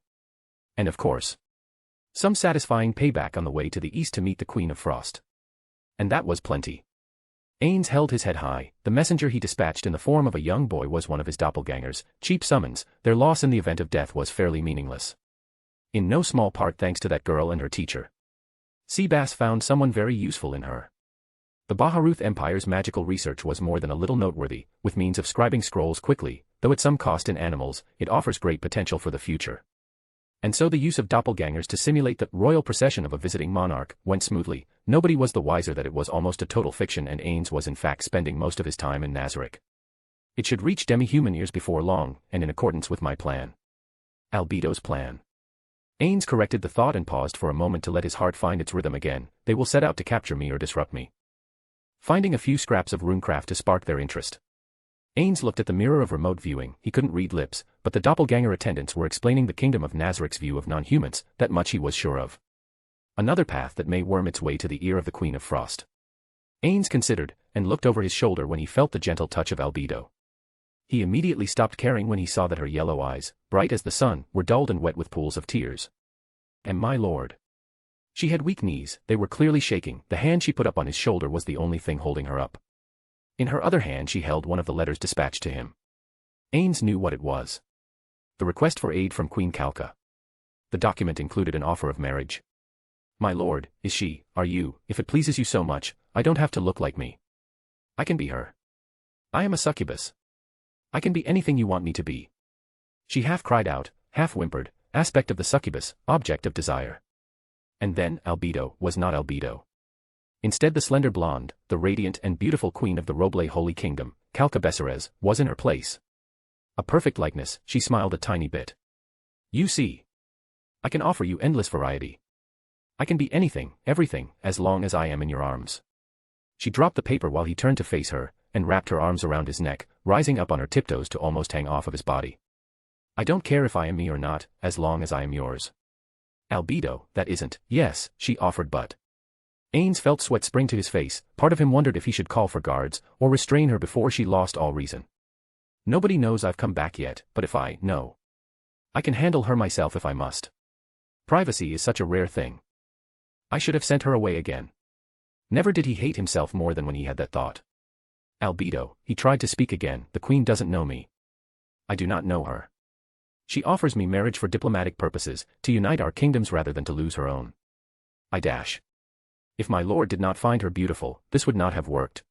And of course, some satisfying payback on the way to the east to meet the Queen of Frost. And that was plenty. Ainz held his head high. The messenger he dispatched in the form of a young boy was one of his doppelgangers. Cheap summons, their loss in the event of death was fairly meaningless. In no small part thanks to that girl and her teacher. Seabass found someone very useful in her. The Baharuth Empire's magical research was more than a little noteworthy, with means of scribing scrolls quickly, though at some cost in animals, it offers great potential for the future. And so the use of doppelgangers to simulate the royal procession of a visiting monarch went smoothly. Nobody was the wiser that it was almost a total fiction and Ainz was in fact spending most of his time in Nazarick. It should reach demi-human ears before long, and in accordance with my plan. Albedo's plan. Ainz corrected the thought and paused for a moment to let his heart find its rhythm again. They will set out to capture me or disrupt me. Finding a few scraps of runecraft to spark their interest. Ainz looked at the mirror of remote viewing. He couldn't read lips, but the doppelganger attendants were explaining the kingdom of Nazarick's view of non-humans, that much he was sure of. Another path that may worm its way to the ear of the Queen of Frost. Ainz considered, and looked over his shoulder when he felt the gentle touch of albedo. He immediately stopped caring when he saw that her yellow eyes, bright as the sun, were dulled and wet with pools of tears. And my lord. She had weak knees, they were clearly shaking. The hand she put up on his shoulder was the only thing holding her up. In her other hand she held one of the letters dispatched to him. Ainz knew what it was. The request for aid from Queen Kalka. The document included an offer of marriage. My lord, is she, are you, if it pleases you so much, I don't have to look like me. I can be her. I am a succubus. I can be anything you want me to be. She half cried out, half whimpered, aspect of the succubus, object of desire. And then, albedo was not albedo. Instead the slender blonde, the radiant and beautiful queen of the Roble Holy Kingdom, Kalka Besserez, was in her place. A perfect likeness, she smiled a tiny bit. You see. I can offer you endless variety. I can be anything, everything, as long as I am in your arms. She dropped the paper while he turned to face her, and wrapped her arms around his neck, rising up on her tiptoes to almost hang off of his body. I don't care if I am me or not, as long as I am yours. Albedo, that isn't, yes, she offered but. Ainz felt sweat spring to his face. Part of him wondered if he should call for guards, or restrain her before she lost all reason. Nobody knows I've come back yet, but if I know, I can handle her myself if I must. Privacy is such a rare thing. I should have sent her away again. Never did he hate himself more than when he had that thought. Albedo, he tried to speak again, the queen doesn't know me. I do not know her. She offers me marriage for diplomatic purposes, to unite our kingdoms rather than to lose her own. I dash. If my lord did not find her beautiful, this would not have worked.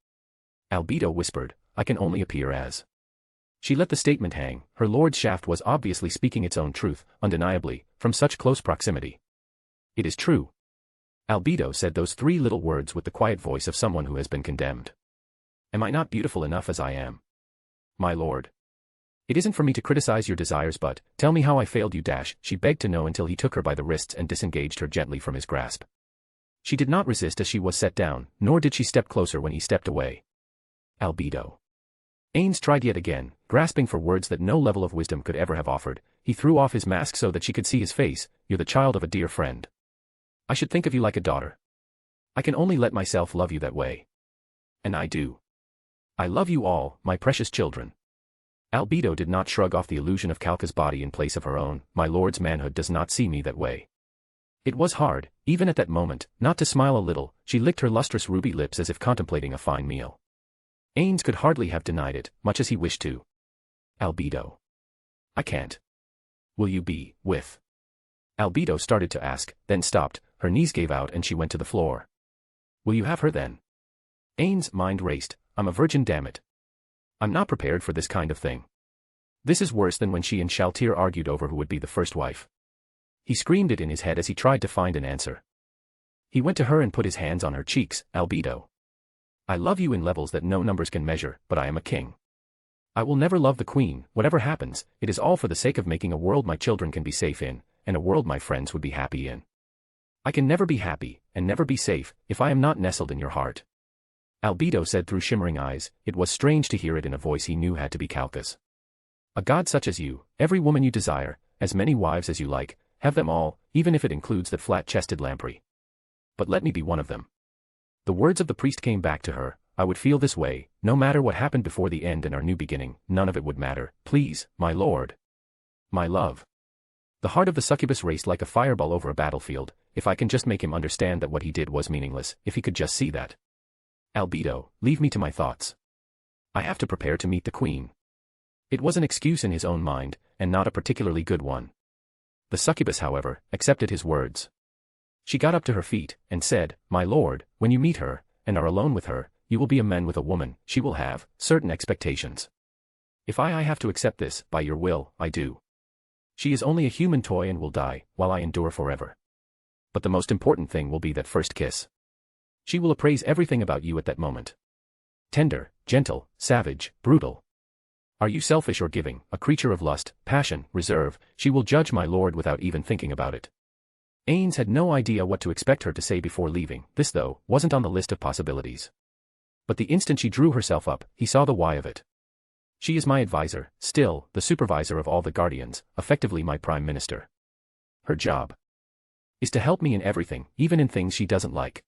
Albedo whispered, I can only appear as. She let the statement hang. Her lord's shaft was obviously speaking its own truth, undeniably, from such close proximity. It is true. Albedo said those three little words with the quiet voice of someone who has been condemned. Am I not beautiful enough as I am? My lord. It isn't for me to criticize your desires but, tell me how I failed you dash, she begged to know until he took her by the wrists and disengaged her gently from his grasp. She did not resist as she was set down, nor did she step closer when he stepped away. Albedo. Ainz tried yet again, grasping for words that no level of wisdom could ever have offered. He threw off his mask so that she could see his face. You're the child of a dear friend. I should think of you like a daughter. I can only let myself love you that way. And I do. I love you all, my precious children. Albedo did not shrug off the illusion of Kalka's body in place of her own. My lord's manhood does not see me that way. It was hard, even at that moment, not to smile a little. She licked her lustrous ruby lips as if contemplating a fine meal. Ainz could hardly have denied it, much as he wished to. Albedo. I can't. Will you be, with? Albedo started to ask, then stopped, her knees gave out and she went to the floor. Will you have her then? Ainz' mind raced, I'm a virgin damn it. I'm not prepared for this kind of thing. This is worse than when she and Shaltir argued over who would be the first wife. He screamed it in his head as he tried to find an answer. He went to her and put his hands on her cheeks, Albedo. I love you in levels that no numbers can measure, but I am a king. I will never love the queen, whatever happens, it is all for the sake of making a world my children can be safe in, and a world my friends would be happy in. I can never be happy, and never be safe, if I am not nestled in your heart. Albedo said through shimmering eyes. It was strange to hear it in a voice he knew had to be Kalka's. A god such as you, every woman you desire, as many wives as you like, have them all, even if it includes that flat-chested lamprey. But let me be one of them. The words of the priest came back to her. I would feel this way, no matter what happened before the end and our new beginning, none of it would matter. Please, my lord. My love. The heart of the succubus raced like a fireball over a battlefield. If I can just make him understand that what he did was meaningless, if he could just see that. Albedo, leave me to my thoughts. I have to prepare to meet the queen. It was an excuse in his own mind, and not a particularly good one. The succubus, however, accepted his words. She got up to her feet, and said, My lord, when you meet her, and are alone with her, you will be a man with a woman. She will have certain expectations. If I have to accept this, by your will, I do. She is only a human toy and will die, while I endure forever. But the most important thing will be that first kiss. She will appraise everything about you at that moment. Tender, gentle, savage, brutal. Are you selfish or giving, a creature of lust, passion, reserve? She will judge my lord without even thinking about it. Ainz had no idea what to expect her to say before leaving. This, though, wasn't on the list of possibilities. But the instant she drew herself up, he saw the why of it. She is my advisor, still, the supervisor of all the guardians, effectively my prime minister. Her job is to help me in everything, even in things she doesn't like.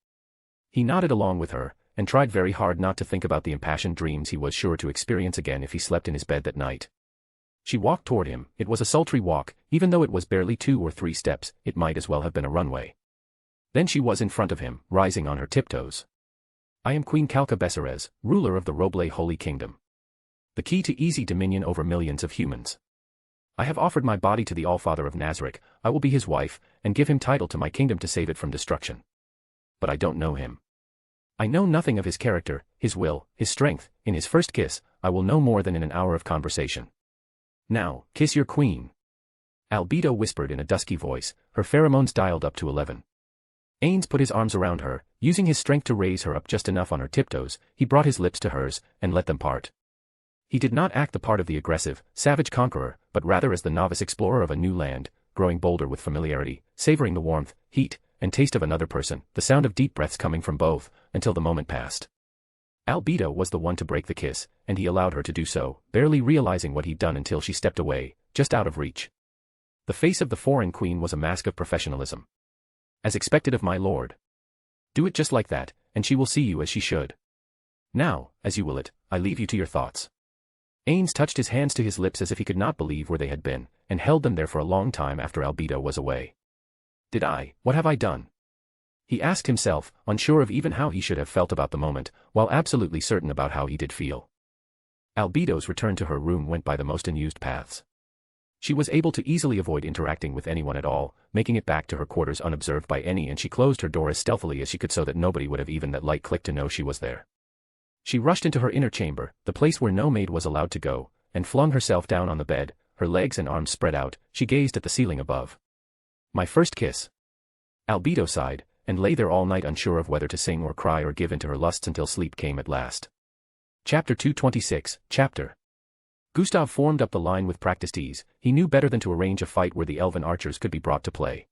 He nodded along with her, and tried very hard not to think about the impassioned dreams he was sure to experience again if he slept in his bed that night. She walked toward him. It was a sultry walk, even though it was barely 2 or 3 steps, it might as well have been a runway. Then she was in front of him, rising on her tiptoes. I am Queen Calca Besserez, ruler of the Roble Holy Kingdom. The key to easy dominion over millions of humans. I have offered my body to the Allfather of Nazarick. I will be his wife, and give him title to my kingdom to save it from destruction. But I don't know him. I know nothing of his character, his will, his strength. In his first kiss, I will know more than in an hour of conversation. Now, kiss your queen. Albedo whispered in a dusky voice, her pheromones dialed up to 11. Ainz put his arms around her, using his strength to raise her up just enough on her tiptoes. He brought his lips to hers, and let them part. He did not act the part of the aggressive, savage conqueror, but rather as the novice explorer of a new land, growing bolder with familiarity, savoring the warmth, heat, and taste of another person, the sound of deep breaths coming from both, until the moment passed. Albedo was the one to break the kiss, and he allowed her to do so, barely realizing what he'd done until she stepped away, just out of reach. The face of the foreign queen was a mask of professionalism. As expected of my lord. Do it just like that, and she will see you as she should. Now, as you will it, I leave you to your thoughts. Ainz touched his hands to his lips as if he could not believe where they had been, and held them there for a long time after Albedo was away. What have I done? He asked himself, unsure of even how he should have felt about the moment, while absolutely certain about how he did feel. Albedo's return to her room went by the most unused paths. She was able to easily avoid interacting with anyone at all, making it back to her quarters unobserved by any, and she closed her door as stealthily as she could so that nobody would have even that light click to know she was there. She rushed into her inner chamber, the place where no maid was allowed to go, and flung herself down on the bed, her legs and arms spread out. She gazed at the ceiling above. My first kiss. Albedo sighed, and lay there all night unsure of whether to sing or cry or give in to her lusts until sleep came at last. Chapter 226, Chapter. Gustav formed up the line with practiced ease. He knew better than to arrange a fight where the elven archers could be brought to play.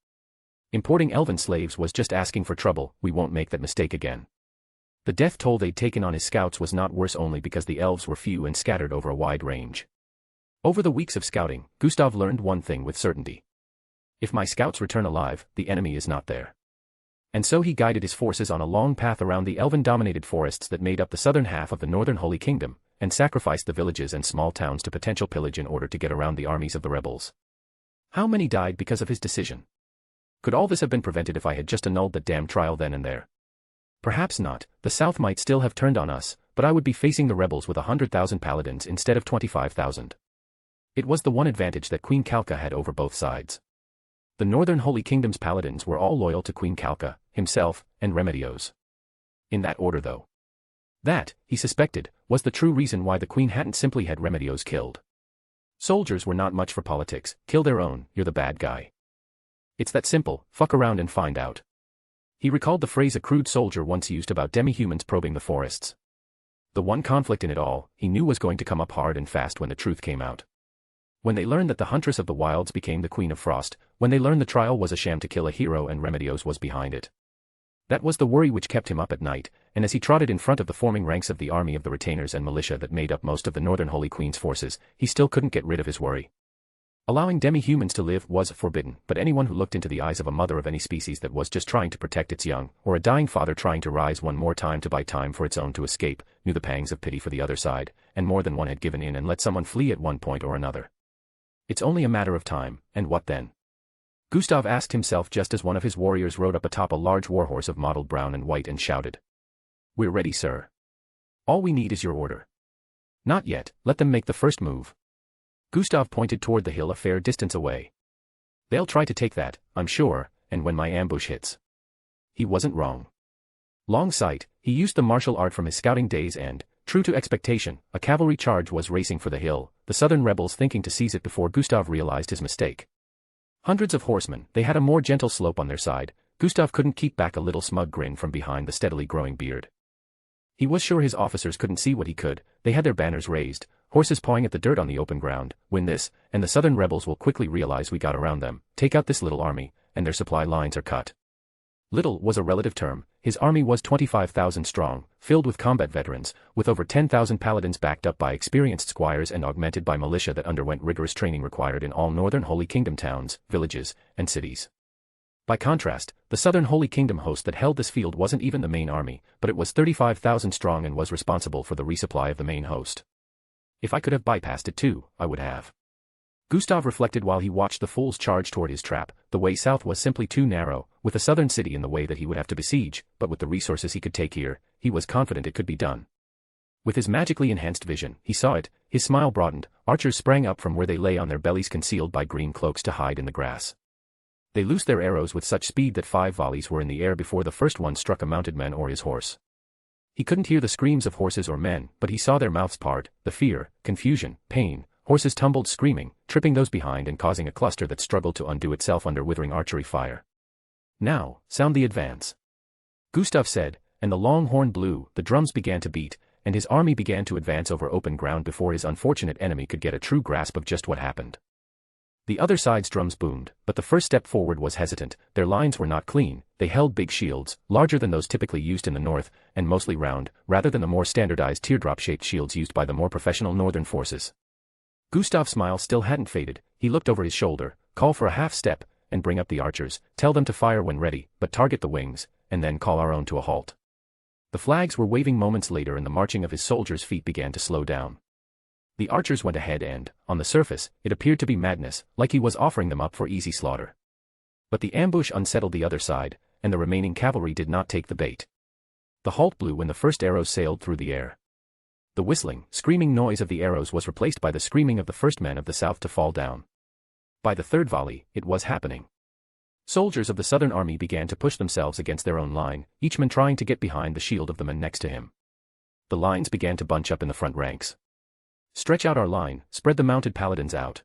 Importing elven slaves was just asking for trouble. We won't make that mistake again. The death toll they'd taken on his scouts was not worse only because the elves were few and scattered over a wide range. Over the weeks of scouting, Gustav learned one thing with certainty. If my scouts return alive, the enemy is not there. And so he guided his forces on a long path around the elven-dominated forests that made up the southern half of the northern Holy Kingdom, and sacrificed the villages and small towns to potential pillage in order to get around the armies of the rebels. How many died because of his decision? Could all this have been prevented if I had just annulled that damn trial then and there? Perhaps not. The South might still have turned on us, but I would be facing the rebels with 100,000 paladins instead of 25,000. It was the one advantage that Queen Calca had over both sides. The Northern Holy Kingdom's paladins were all loyal to Queen Calca, himself, and Remedios. In that order though. That, he suspected, was the true reason why the Queen hadn't simply had Remedios killed. Soldiers were not much for politics. Kill their own, you're the bad guy. It's that simple, fuck around and find out. He recalled the phrase a crude soldier once used about demi-humans probing the forests. The one conflict in it all, he knew was going to come up hard and fast when the truth came out. When they learned that the Huntress of the Wilds became the Queen of Frost, when they learned the trial was a sham to kill a hero and Remedios was behind it. That was the worry which kept him up at night, and as he trotted in front of the forming ranks of the army of the retainers and militia that made up most of the Northern Holy Queen's forces, he still couldn't get rid of his worry. Allowing demi-humans to live was forbidden, but anyone who looked into the eyes of a mother of any species that was just trying to protect its young, or a dying father trying to rise one more time to buy time for its own to escape, knew the pangs of pity for the other side, and more than one had given in and let someone flee at one point or another. It's only a matter of time, and what then? Gustav asked himself just as one of his warriors rode up atop a large warhorse of mottled brown and white and shouted. "We're ready, sir. All we need is your order." "Not yet, let them make the first move." Gustav pointed toward the hill a fair distance away. "They'll try to take that, I'm sure, and when my ambush hits." He wasn't wrong. Long sight, he used the martial art from his scouting days and, true to expectation, a cavalry charge was racing for the hill, the southern rebels thinking to seize it before Gustav realized his mistake. Hundreds of horsemen, they had a more gentle slope on their side. Gustav couldn't keep back a little smug grin from behind the steadily growing beard. He was sure his officers couldn't see what he could. They had their banners raised, horses pawing at the dirt on the open ground. Win this, and the southern rebels will quickly realize we got around them, take out this little army, and their supply lines are cut. Little was a relative term. His army was 25,000 strong, filled with combat veterans, with over 10,000 paladins backed up by experienced squires and augmented by militia that underwent rigorous training required in all northern Holy Kingdom towns, villages, and cities. By contrast, the southern Holy Kingdom host that held this field wasn't even the main army, but it was 35,000 strong and was responsible for the resupply of the main host. If I could have bypassed it too, I would have. Gustav reflected while he watched the fools charge toward his trap. The way south was simply too narrow, with a southern city in the way that he would have to besiege, but with the resources he could take here, he was confident it could be done. With his magically enhanced vision, he saw it, his smile broadened, archers sprang up from where they lay on their bellies concealed by green cloaks to hide in the grass. They loosed their arrows with such speed that 5 volleys were in the air before the first one struck a mounted man or his horse. He couldn't hear the screams of horses or men, but he saw their mouths part, the fear, confusion, pain. Horses tumbled screaming, tripping those behind and causing a cluster that struggled to undo itself under withering archery fire. "Now, sound the advance," Gustav said, and the long horn blew, the drums began to beat, and his army began to advance over open ground before his unfortunate enemy could get a true grasp of just what happened. The other side's drums boomed, but the first step forward was hesitant. Their lines were not clean. They held big shields, larger than those typically used in the north, and mostly round, rather than the more standardized teardrop-shaped shields used by the more professional northern forces. Gustav's smile still hadn't faded. He looked over his shoulder, call for a half step, and bring up the archers, tell them to fire when ready, but target the wings, and then call our own to a halt. The flags were waving moments later and the marching of his soldiers' feet began to slow down. The archers went ahead and, on the surface, it appeared to be madness, like he was offering them up for easy slaughter. But the ambush unsettled the other side, and the remaining cavalry did not take the bait. The halt blew when the first arrows sailed through the air. The whistling, screaming noise of the arrows was replaced by the screaming of the first men of the south to fall down. By the third volley, it was happening. Soldiers of the southern army began to push themselves against their own line, each man trying to get behind the shield of the man next to him. The lines began to bunch up in the front ranks. "Stretch out our line, spread the mounted paladins out."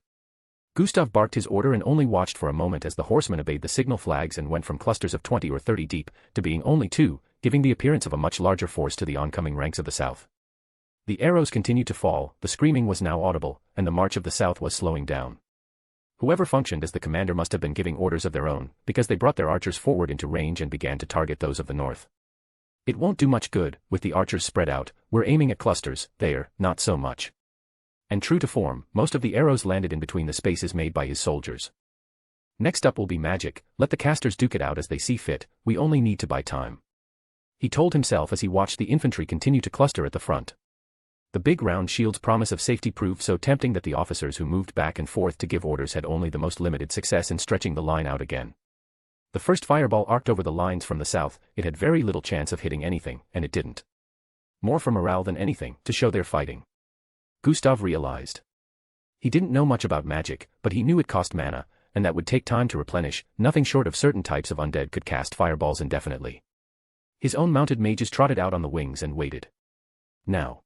Gustav barked his order and only watched for a moment as the horsemen obeyed the signal flags and went from clusters of 20 or 30 deep, to being only 2, giving the appearance of a much larger force to the oncoming ranks of the south. The arrows continued to fall, the screaming was now audible, and the march of the south was slowing down. Whoever functioned as the commander must have been giving orders of their own, because they brought their archers forward into range and began to target those of the north. "It won't do much good, with the archers spread out, we're aiming at clusters, there, not so much." And true to form, most of the arrows landed in between the spaces made by his soldiers. "Next up will be magic, let the casters duke it out as they see fit, we only need to buy time," he told himself as he watched the infantry continue to cluster at the front. The big round shield's promise of safety proved so tempting that the officers who moved back and forth to give orders had only the most limited success in stretching the line out again. The first fireball arced over the lines from the south, it had very little chance of hitting anything, and it didn't. More for morale than anything, to show they're fighting. Gustav realized. He didn't know much about magic, but he knew it cost mana, and that would take time to replenish. Nothing short of certain types of undead could cast fireballs indefinitely. His own mounted mages trotted out on the wings and waited. Now.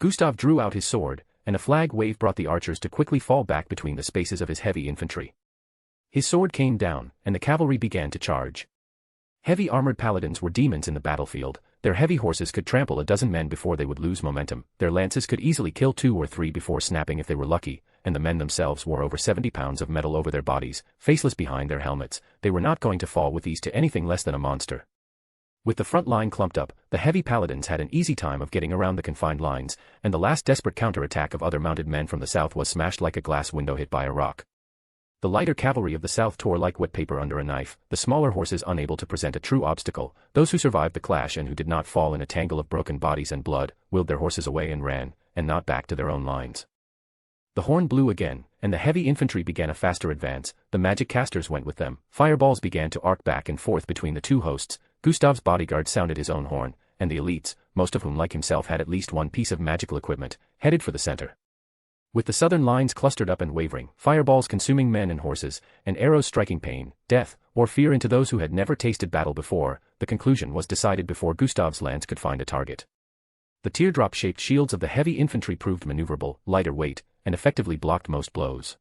Gustav drew out his sword, and a flag wave brought the archers to quickly fall back between the spaces of his heavy infantry. His sword came down, and the cavalry began to charge. Heavy armored paladins were demons in the battlefield. Their heavy horses could trample a dozen men before they would lose momentum, their lances could easily kill 2 or 3 before snapping if they were lucky, and the men themselves wore over 70 pounds of metal over their bodies, faceless behind their helmets. They were not going to fall with ease to anything less than a monster. With the front line clumped up, the heavy paladins had an easy time of getting around the confined lines, and the last desperate counterattack of other mounted men from the south was smashed like a glass window hit by a rock. The lighter cavalry of the south tore like wet paper under a knife, the smaller horses unable to present a true obstacle. Those who survived the clash and who did not fall in a tangle of broken bodies and blood, wheeled their horses away and ran, and not back to their own lines. The horn blew again, and the heavy infantry began a faster advance. The magic casters went with them. Fireballs began to arc back and forth between the two hosts. Gustav's bodyguard sounded his own horn, and the elites, most of whom like himself had at least one piece of magical equipment, headed for the center. With the southern lines clustered up and wavering, fireballs consuming men and horses, and arrows striking pain, death, or fear into those who had never tasted battle before, the conclusion was decided before Gustav's lance could find a target. The teardrop-shaped shields of the heavy infantry proved maneuverable, lighter weight, and effectively blocked most blows.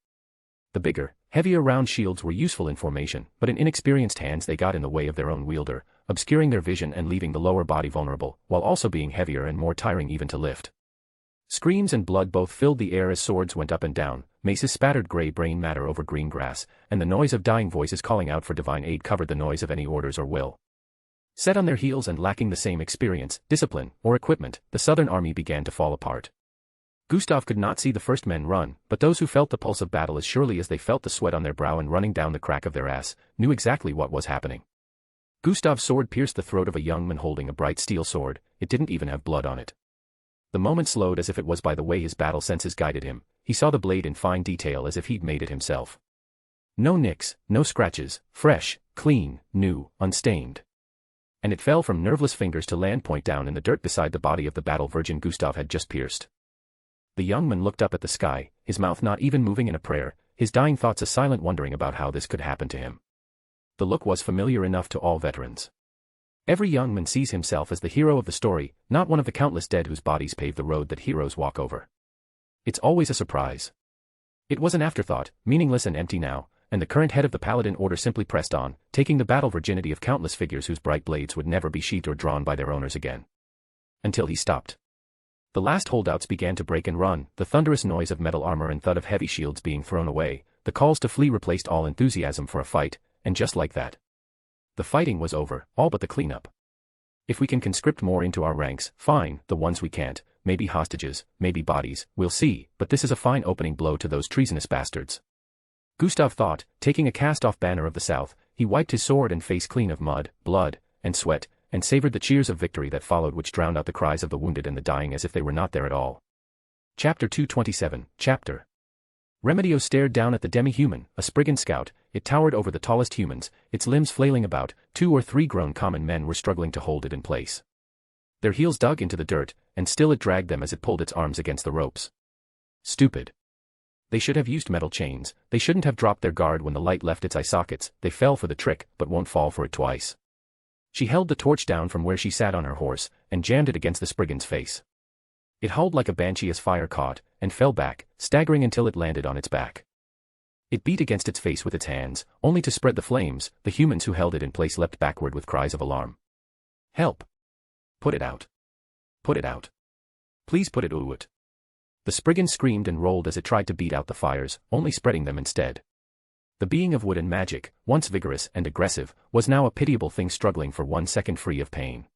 The bigger, heavier round shields were useful in formation, but in inexperienced hands they got in the way of their own wielder, obscuring their vision and leaving the lower body vulnerable, while also being heavier and more tiring even to lift. Screams and blood both filled the air as swords went up and down, maces spattered gray brain matter over green grass, and the noise of dying voices calling out for divine aid covered the noise of any orders or will. Set on their heels and lacking the same experience, discipline, or equipment, the southern army began to fall apart. Gustav could not see the first men run, but those who felt the pulse of battle as surely as they felt the sweat on their brow and running down the crack of their ass, knew exactly what was happening. Gustav's sword pierced the throat of a young man holding a bright steel sword. It didn't even have blood on it. The moment slowed as if it was by the way his battle senses guided him. He saw the blade in fine detail as if he'd made it himself. No nicks, no scratches, fresh, clean, new, unstained. And it fell from nerveless fingers to land point down in the dirt beside the body of the battle virgin Gustav had just pierced. The young man looked up at the sky, his mouth not even moving in a prayer, his dying thoughts a silent wondering about how this could happen to him. The look was familiar enough to all veterans. Every young man sees himself as the hero of the story, not one of the countless dead whose bodies pave the road that heroes walk over. It's always a surprise. It was an afterthought, meaningless and empty now, and the current head of the Paladin Order simply pressed on, taking the battle virginity of countless figures whose bright blades would never be sheathed or drawn by their owners again. Until he stopped. The last holdouts began to break and run, the thunderous noise of metal armor and thud of heavy shields being thrown away, the calls to flee replaced all enthusiasm for a fight, and just like that. The fighting was over, all but the cleanup. If we can conscript more into our ranks, fine, the ones we can't, maybe hostages, maybe bodies, we'll see, but this is a fine opening blow to those treasonous bastards. Gustav thought, taking a cast-off banner of the south, he wiped his sword and face clean of mud, blood, and sweat, and savored the cheers of victory that followed which drowned out the cries of the wounded and the dying as if they were not there at all. Chapter 227, Chapter. Remedios stared down at the demi-human, a Spriggan scout. It towered over the tallest humans, its limbs flailing about. 2 or 3 grown common men were struggling to hold it in place. Their heels dug into the dirt, and still it dragged them as it pulled its arms against the ropes. Stupid. They should have used metal chains, they shouldn't have dropped their guard when the light left its eye sockets. They fell for the trick, but won't fall for it twice. She held the torch down from where she sat on her horse, and jammed it against the Spriggan's face. It howled like a banshee as fire caught, and fell back, staggering until it landed on its back. It beat against its face with its hands, only to spread the flames. The humans who held it in place leapt backward with cries of alarm. Help! Put it out! Put it out! Please put it out! The Spriggan screamed and rolled as it tried to beat out the fires, only spreading them instead. The being of wood and magic, once vigorous and aggressive, was now a pitiable thing struggling for 1 second free of pain.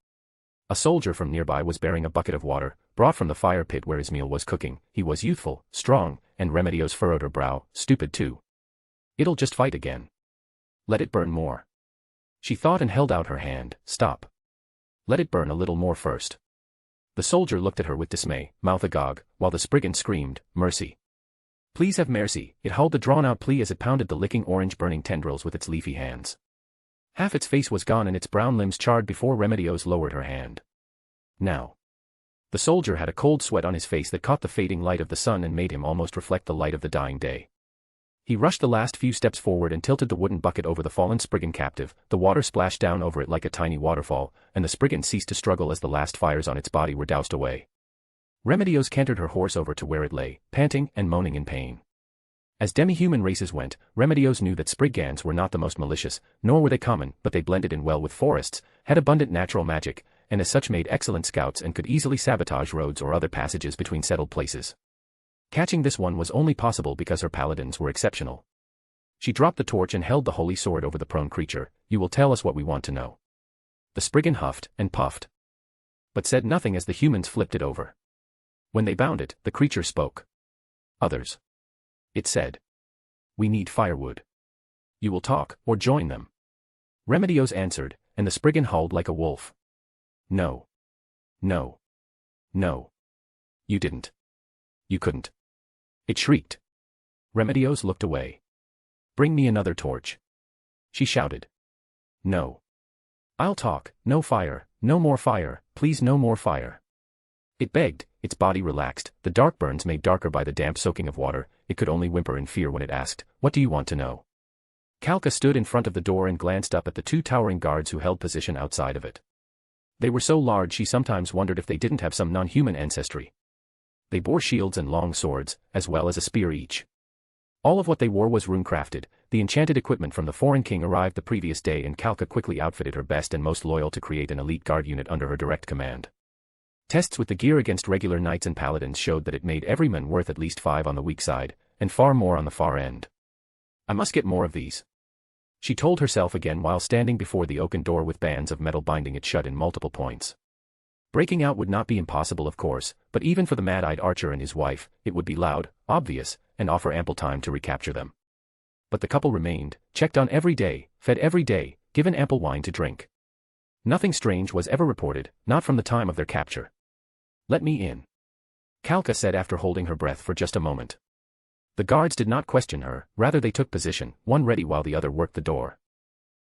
A soldier from nearby was bearing a bucket of water, brought from the fire pit where his meal was cooking. He was youthful, strong, and Remedios furrowed her brow, stupid too. It'll just fight again. Let it burn more. She thought and held out her hand. Stop. Let it burn a little more first. The soldier looked at her with dismay, mouth agog, while the Spriggan screamed, mercy. Please have mercy. It howled a drawn-out plea as it pounded the licking orange burning tendrils with its leafy hands. Half its face was gone and its brown limbs charred before Remedios lowered her hand. Now. The soldier had a cold sweat on his face that caught the fading light of the sun and made him almost reflect the light of the dying day. He rushed the last few steps forward and tilted the wooden bucket over the fallen Spriggan captive. The water splashed down over it like a tiny waterfall, and the Spriggan ceased to struggle as the last fires on its body were doused away. Remedios cantered her horse over to where it lay, panting and moaning in pain. As demi-human races went, Remedios knew that Spriggans were not the most malicious, nor were they common, but they blended in well with forests, had abundant natural magic, and as such made excellent scouts and could easily sabotage roads or other passages between settled places. Catching this one was only possible because her paladins were exceptional. She dropped the torch and held the holy sword over the prone creature. You will tell us what we want to know. The Spriggan huffed and puffed, but said nothing as the humans flipped it over. When they bound it, the creature spoke. Others. It said. We need firewood. You will talk, or join them. Remedios answered, and the Spriggan howled like a wolf. No. No. No. You didn't. You couldn't. It shrieked. Remedios looked away. Bring me another torch. She shouted. No. I'll talk, no fire, no more fire, please no more fire. It begged, its body relaxed, the dark burns made darker by the damp soaking of water, it could only whimper in fear when it asked, what do you want to know? Kalka stood in front of the door and glanced up at the two towering guards who held position outside of it. They were so large she sometimes wondered if they didn't have some non-human ancestry. They bore shields and long swords, as well as a spear each. All of what they wore was rune-crafted, the enchanted equipment from the foreign king arrived the previous day and Kalka quickly outfitted her best and most loyal to create an elite guard unit under her direct command. Tests with the gear against regular knights and paladins showed that it made every man worth at least 5 on the weak side, and far more on the far end. I must get more of these. She told herself again while standing before the oaken door with bands of metal binding it shut in multiple points. Breaking out would not be impossible of course, but even for the mad-eyed archer and his wife, it would be loud, obvious, and offer ample time to recapture them. But the couple remained, checked on every day, fed every day, given ample wine to drink. Nothing strange was ever reported, not from the time of their capture. Let me in. Kalka said after holding her breath for just a moment. The guards did not question her, rather they took position, one ready while the other worked the door.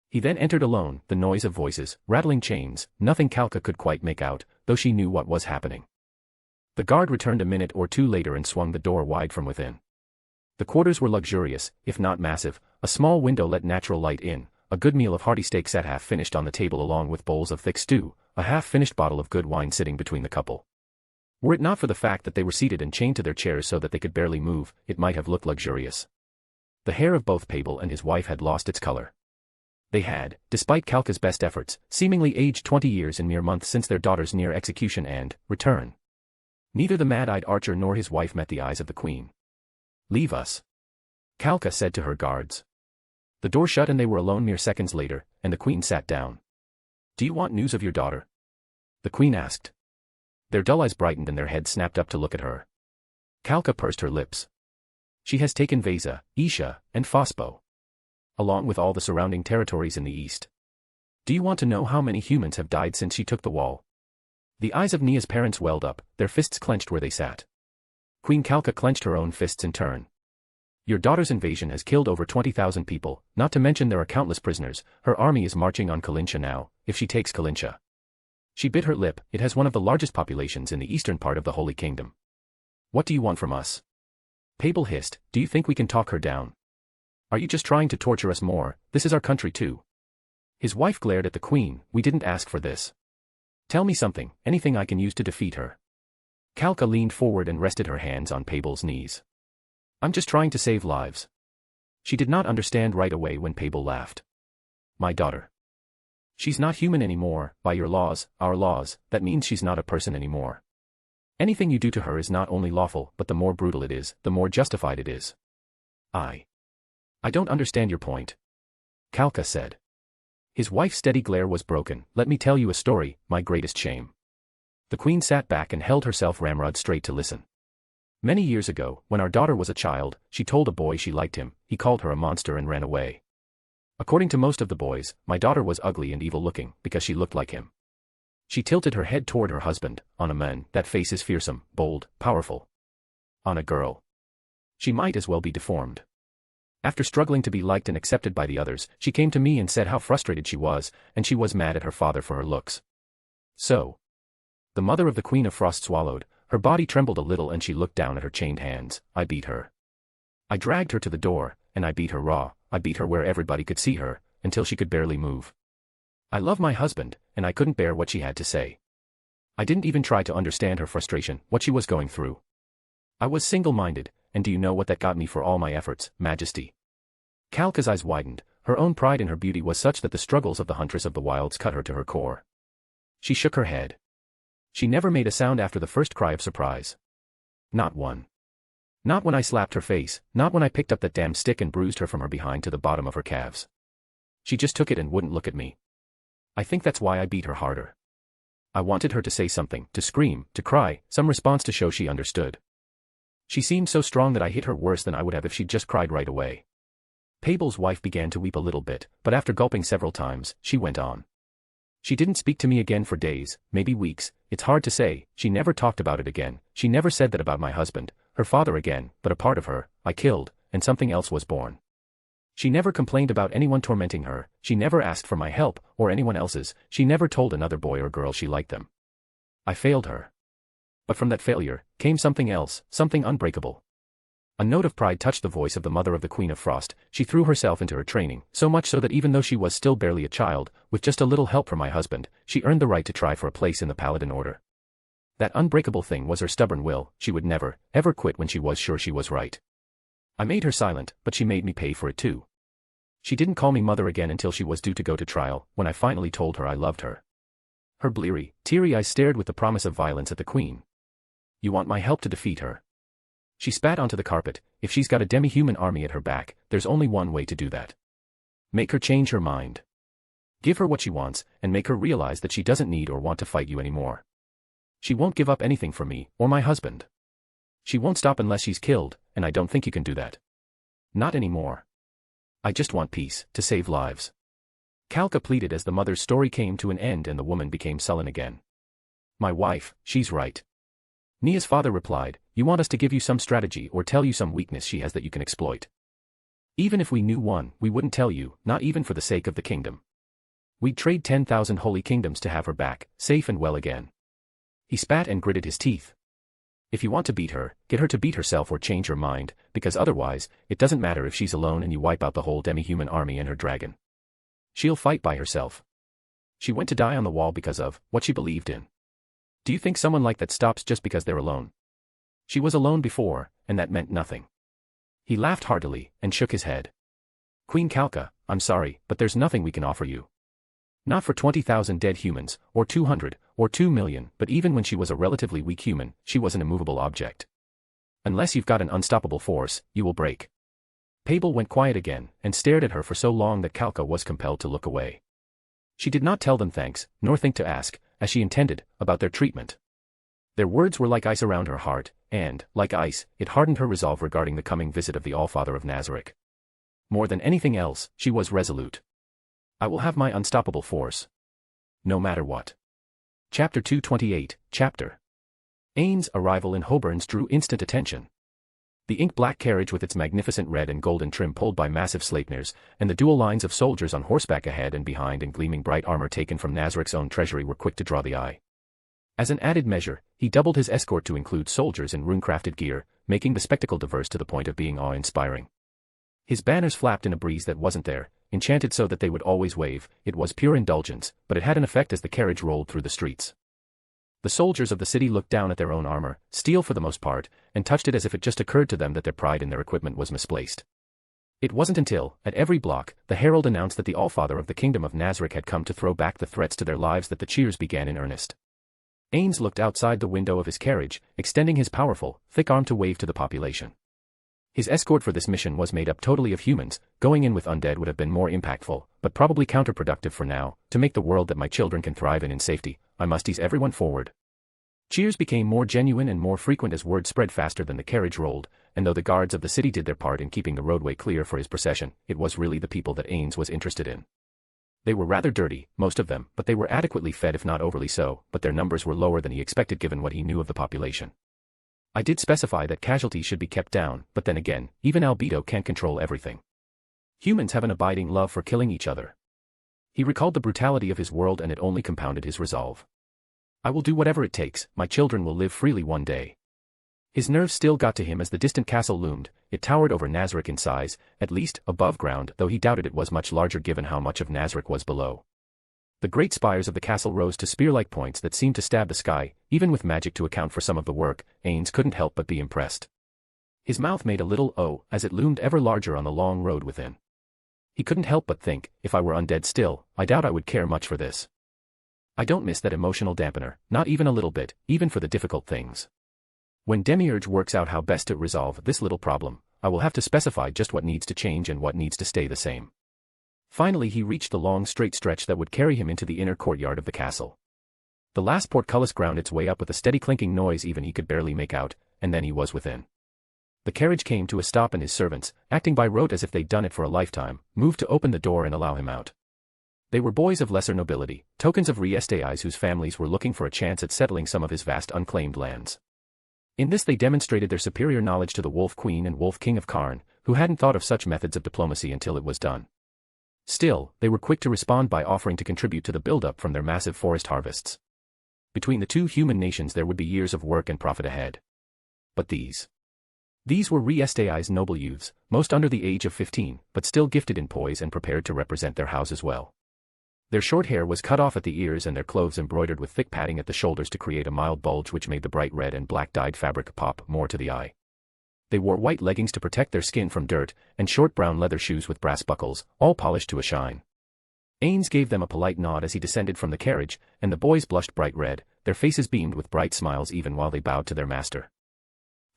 He then entered alone, the noise of voices, rattling chains, nothing Kalka could quite make out, though she knew what was happening. The guard returned a minute or two later and swung the door wide from within. The quarters were luxurious, if not massive, a small window let natural light in, a good meal of hearty steak sat half-finished on the table along with bowls of thick stew, a half-finished bottle of good wine sitting between the couple. Were it not for the fact that they were seated and chained to their chairs so that they could barely move, it might have looked luxurious. The hair of both Pavel and his wife had lost its color. They had, despite Kalka's best efforts, seemingly aged 20 years in mere months since their daughter's near execution and return. Neither the mad-eyed archer nor his wife met the eyes of the queen. Leave us. Kalka said to her guards. The door shut and they were alone mere seconds later, and the queen sat down. Do you want news of your daughter? The queen asked. Their dull eyes brightened and their heads snapped up to look at her. Kalka pursed her lips. She has taken Veza, Isha, and Fospo, along with all the surrounding territories in the east. Do you want to know how many humans have died since she took the wall? The eyes of Nia's parents welled up, their fists clenched where they sat. Queen Kalka clenched her own fists in turn. Your daughter's invasion has killed over 20,000 people, not to mention there are countless prisoners, her army is marching on Kalinsha now, if she takes Kalinsha. She bit her lip, it has one of the largest populations in the eastern part of the Holy Kingdom. What do you want from us? Pavel hissed, do you think we can talk her down? Are you just trying to torture us more? This is our country too. His wife glared at the queen, we didn't ask for this. Tell me something, anything I can use to defeat her. Kalka leaned forward and rested her hands on Pavel's knees. I'm just trying to save lives. She did not understand right away when Pavel laughed. My daughter. She's not human anymore, by your laws, our laws, that means she's not a person anymore. Anything you do to her is not only lawful, but the more brutal it is, the more justified it is. I don't understand your point. Kalka said. His wife's steady glare was broken, let me tell you a story, my greatest shame. The queen sat back and held herself ramrod straight to listen. Many years ago, when our daughter was a child, she told a boy she liked him, he called her a monster and ran away. According to most of the boys, my daughter was ugly and evil-looking, because she looked like him. She tilted her head toward her husband, on a man, that face is fearsome, bold, powerful. On a girl. She might as well be deformed. After struggling to be liked and accepted by the others, she came to me and said how frustrated she was, and she was mad at her father for her looks. So. The mother of the Queen of Frost swallowed, her body trembled a little and she looked down at her chained hands, I beat her. I dragged her to the door, and I beat her raw, I beat her where everybody could see her, until she could barely move. I love my husband, and I couldn't bear what she had to say. I didn't even try to understand her frustration, what she was going through. I was single-minded, and do you know what that got me for all my efforts, Majesty? Kalka's eyes widened, her own pride in her beauty was such that the struggles of the huntress of the wilds cut her to her core. She shook her head. She never made a sound after the first cry of surprise. Not one. Not when I slapped her face, not when I picked up that damn stick and bruised her from her behind to the bottom of her calves. She just took it and wouldn't look at me. I think that's why I beat her harder. I wanted her to say something, to scream, to cry, some response to show she understood. She seemed so strong that I hit her worse than I would have if she'd just cried right away. Pable's wife began to weep a little bit, but after gulping several times, she went on. She didn't speak to me again for days, maybe weeks, it's hard to say, she never talked about it again, she never said that about my husband, her father again, but a part of her, I killed, and something else was born. She never complained about anyone tormenting her, she never asked for my help, or anyone else's, she never told another boy or girl she liked them. I failed her. But from that failure, came something else, something unbreakable. A note of pride touched the voice of the mother of the Queen of Frost, she threw herself into her training, so much so that even though she was still barely a child, with just a little help from my husband, she earned the right to try for a place in the Paladin Order. That unbreakable thing was her stubborn will, she would never, ever quit when she was sure she was right. I made her silent, but she made me pay for it too. She didn't call me mother again until she was due to go to trial, when I finally told her I loved her. Her bleary, teary eyes stared with the promise of violence at the Queen. You want my help to defeat her? She spat onto the carpet. If she's got a demi-human army at her back, there's only one way to do that. Make her change her mind. Give her what she wants, and make her realize that she doesn't need or want to fight you anymore. She won't give up anything for me, or my husband. She won't stop unless she's killed, and I don't think you can do that. Not anymore. I just want peace, to save lives. Kalka pleaded as the mother's story came to an end and the woman became sullen again. My wife, she's right. Nia's father replied, you want us to give you some strategy or tell you some weakness she has that you can exploit. Even if we knew one, we wouldn't tell you, not even for the sake of the kingdom. We'd trade 10,000 holy kingdoms to have her back, safe and well again. He spat and gritted his teeth. If you want to beat her, get her to beat herself or change her mind, because otherwise, it doesn't matter if she's alone and you wipe out the whole demi-human army and her dragon. She'll fight by herself. She went to die on the wall because of what she believed in. Do you think someone like that stops just because they're alone? She was alone before, and that meant nothing. He laughed heartily, and shook his head. Queen Kalka, I'm sorry, but there's nothing we can offer you. Not for 20,000 dead humans, or 200, or 2 million, but even when she was a relatively weak human, she was an immovable object. Unless you've got an unstoppable force, you will break. Pable went quiet again, and stared at her for so long that Kalka was compelled to look away. She did not tell them thanks, nor think to ask, as she intended, about their treatment. Their words were like ice around her heart, and, like ice, it hardened her resolve regarding the coming visit of the Allfather of Nazarick. More than anything else, she was resolute. I will have my unstoppable force. No matter what. Chapter 228, Chapter. Ainz' arrival in Hoburns drew instant attention. The ink-black carriage with its magnificent red and golden trim pulled by massive Sleipnirs, and the dual lines of soldiers on horseback ahead and behind and gleaming bright armor taken from Nazarick's own treasury were quick to draw the eye. As an added measure, he doubled his escort to include soldiers in rune-crafted gear, making the spectacle diverse to the point of being awe-inspiring. His banners flapped in a breeze that wasn't there, enchanted so that they would always wave. It was pure indulgence, but it had an effect as the carriage rolled through the streets. The soldiers of the city looked down at their own armor, steel for the most part, and touched it as if it just occurred to them that their pride in their equipment was misplaced. It wasn't until, at every block, the herald announced that the Allfather of the Kingdom of Nazarick had come to throw back the threats to their lives that the cheers began in earnest. Ainz looked outside the window of his carriage, extending his powerful, thick arm to wave to the population. His escort for this mission was made up totally of humans. Going in with undead would have been more impactful, but probably counterproductive for now. To make the world that my children can thrive in safety, I must ease everyone forward. Cheers became more genuine and more frequent as word spread faster than the carriage rolled, and though the guards of the city did their part in keeping the roadway clear for his procession, it was really the people that Ainz was interested in. They were rather dirty, most of them, but they were adequately fed if not overly so, but their numbers were lower than he expected given what he knew of the population. I did specify that casualties should be kept down, but then again, even albedo can't control everything. Humans have an abiding love for killing each other. He recalled the brutality of his world and it only compounded his resolve. I will do whatever it takes, my children will live freely one day. His nerves still got to him as the distant castle loomed. It towered over Nazarick in size, at least, above ground, though he doubted it was much larger given how much of Nazarick was below. The great spires of the castle rose to spear-like points that seemed to stab the sky. Even with magic to account for some of the work, Ainz couldn't help but be impressed. His mouth made a little O as it loomed ever larger on the long road within. He couldn't help but think, if I were undead still, I doubt I would care much for this. I don't miss that emotional dampener, not even a little bit, even for the difficult things. When Demiurge works out how best to resolve this little problem, I will have to specify just what needs to change and what needs to stay the same. Finally he reached the long straight stretch that would carry him into the inner courtyard of the castle. The last portcullis ground its way up with a steady clinking noise even he could barely make out, and then he was within. The carriage came to a stop and his servants, acting by rote as if they'd done it for a lifetime, moved to open the door and allow him out. They were boys of lesser nobility, tokens of retelling whose families were looking for a chance at settling some of his vast unclaimed lands. In this they demonstrated their superior knowledge to the Wolf Queen and Wolf King of Karn, who hadn't thought of such methods of diplomacy until it was done. Still, they were quick to respond by offering to contribute to the build-up from their massive forest harvests. Between the two human nations there would be years of work and profit ahead. But these were reteling's noble youths, most under the age of 15, but still gifted in poise and prepared to represent their house as well. Their short hair was cut off at the ears and their clothes embroidered with thick padding at the shoulders to create a mild bulge which made the bright red and black dyed fabric pop more to the eye. They wore white leggings to protect their skin from dirt, and short brown leather shoes with brass buckles, all polished to a shine. Ainz gave them a polite nod as he descended from the carriage, and the boys blushed bright red, their faces beamed with bright smiles even while they bowed to their master.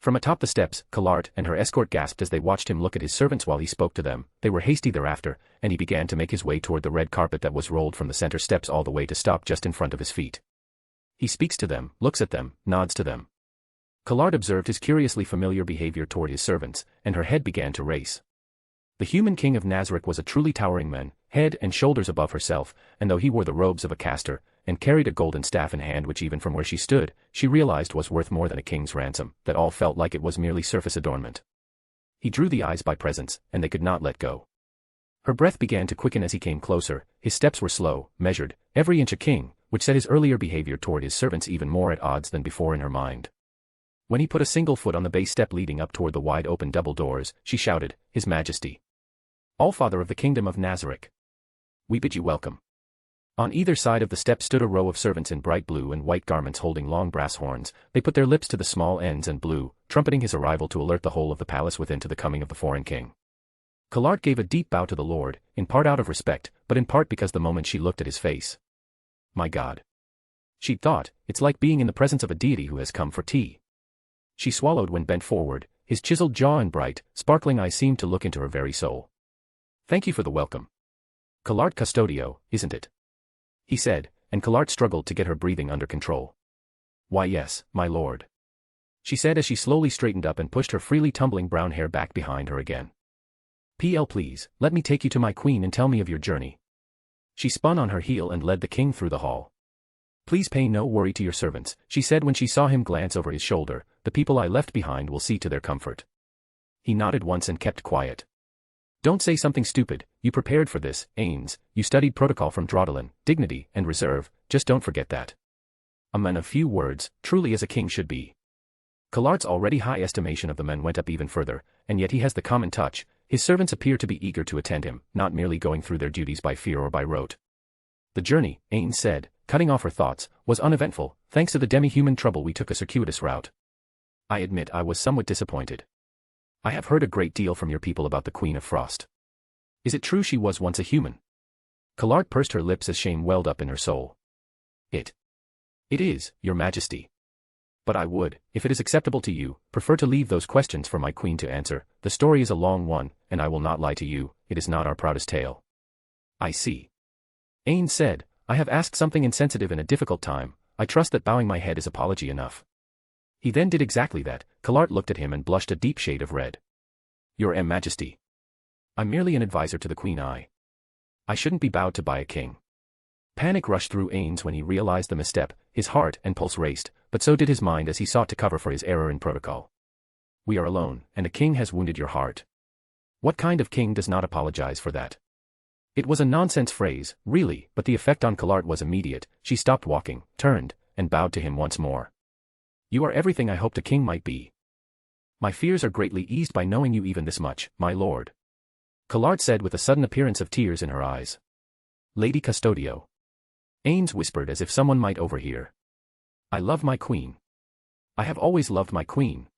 From atop the steps, Kallart and her escort gasped as they watched him look at his servants while he spoke to them. They were hasty thereafter, and he began to make his way toward the red carpet that was rolled from the center steps all the way to stop just in front of his feet. He speaks to them, looks at them, nods to them. Kallart observed his curiously familiar behavior toward his servants, and her head began to race. The human king of Nazarick was a truly towering man, head and shoulders above herself, and though he wore the robes of a caster, and carried a golden staff in hand which even from where she stood, she realized was worth more than a king's ransom, that all felt like it was merely surface adornment. He drew the eyes by presence, and they could not let go. Her breath began to quicken as he came closer, his steps were slow, measured, every inch a king, which set his earlier behavior toward his servants even more at odds than before in her mind. When he put a single foot on the base step leading up toward the wide-open double doors, she shouted, "His Majesty! Allfather of the Kingdom of Nazarick! We bid you welcome." On either side of the step stood a row of servants in bright blue and white garments holding long brass horns. They put their lips to the small ends and blew, trumpeting his arrival to alert the whole of the palace within to the coming of the foreign king. Kallart gave a deep bow to the lord, in part out of respect, but in part because the moment she looked at his face. My God! She'd thought, it's like being in the presence of a deity who has come for tea. She swallowed when bent forward, his chiseled jaw and bright, sparkling eyes seemed to look into her very soul. Thank you for the welcome. Kallart Custodio, isn't it? He said, and Kallart struggled to get her breathing under control. Why yes, my lord. She said as she slowly straightened up and pushed her freely tumbling brown hair back behind her again. Please, let me take you to my queen and tell me of your journey. She spun on her heel and led the king through the hall. Please pay no worry to your servants, she said when she saw him glance over his shoulder, the people I left behind will see to their comfort. He nodded once and kept quiet. Don't say something stupid, you prepared for this, Ainz, you studied protocol from Drawdalin, dignity and reserve, just don't forget that. A man of few words, truly as a king should be. Kallart's already high estimation of the men went up even further, and yet he has the common touch, his servants appear to be eager to attend him, not merely going through their duties by fear or by rote. The journey, Ainz said, cutting off her thoughts, was uneventful, thanks to the demi-human trouble we took a circuitous route. I admit I was somewhat disappointed. I have heard a great deal from your people about the Queen of Frost. Is it true she was once a human? Kallart pursed her lips as shame welled up in her soul. It is, your majesty. But I would, if it is acceptable to you, prefer to leave those questions for my queen to answer. The story is a long one, and I will not lie to you, it is not our proudest tale. I see. Ainz said, I have asked something insensitive in a difficult time, I trust that bowing my head is apology enough. He then did exactly that. Kallart looked at him and blushed a deep shade of red. Your Majesty. I'm merely an advisor to the Queen. I shouldn't be bowed to by a king. Panic rushed through Ainz when he realized the misstep, his heart and pulse raced, but so did his mind as he sought to cover for his error in protocol. We are alone, and a king has wounded your heart. What kind of king does not apologize for that? It was a nonsense phrase, really, but the effect on Kallart was immediate. She stopped walking, turned, and bowed to him once more. You are everything I hoped a king might be. My fears are greatly eased by knowing you even this much, my lord. Kallart said with a sudden appearance of tears in her eyes. Lady Custodio. Ainz whispered as if someone might overhear. I love my queen. I have always loved my queen.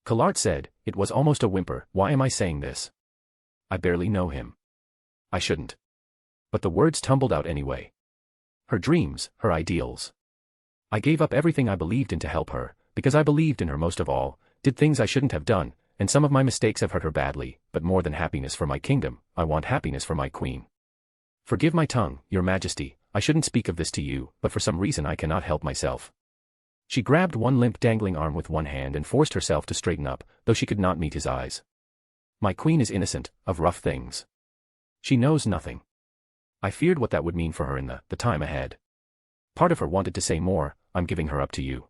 Kallart said, it was almost a whimper, why am I saying this? I barely know him. I shouldn't. But the words tumbled out anyway. Her dreams, her ideals. I gave up everything I believed in to help her, because I believed in her most of all, did things I shouldn't have done, and some of my mistakes have hurt her badly, but more than happiness for my kingdom, I want happiness for my queen. Forgive my tongue, your majesty, I shouldn't speak of this to you, but for some reason I cannot help myself. She grabbed one limp dangling arm with one hand and forced herself to straighten up, though she could not meet his eyes. My queen is innocent of rough things. She knows nothing. I feared what that would mean for her in the time ahead. Part of her wanted to say more, I'm giving her up to you.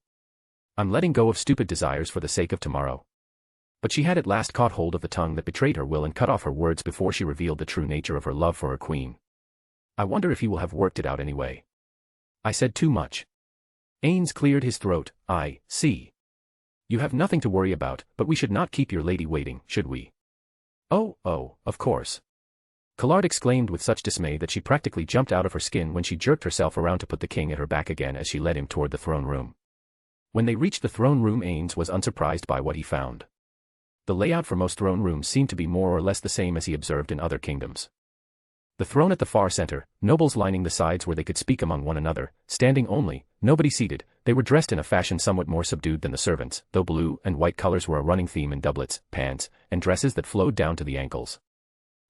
I'm letting go of stupid desires for the sake of tomorrow. But she had at last caught hold of the tongue that betrayed her will and cut off her words before she revealed the true nature of her love for her queen. I wonder if he will have worked it out anyway. I said too much. Ainz cleared his throat. I see. You have nothing to worry about, but we should not keep your lady waiting, should we? Oh, of course. Collard exclaimed with such dismay that she practically jumped out of her skin when she jerked herself around to put the king at her back again as she led him toward the throne room. When they reached the throne room, Ainz was unsurprised by what he found. The layout for most throne rooms seemed to be more or less the same as he observed in other kingdoms. The throne at the far center, nobles lining the sides where they could speak among one another, standing only, nobody seated. They were dressed in a fashion somewhat more subdued than the servants, though blue and white colors were a running theme in doublets, pants, and dresses that flowed down to the ankles.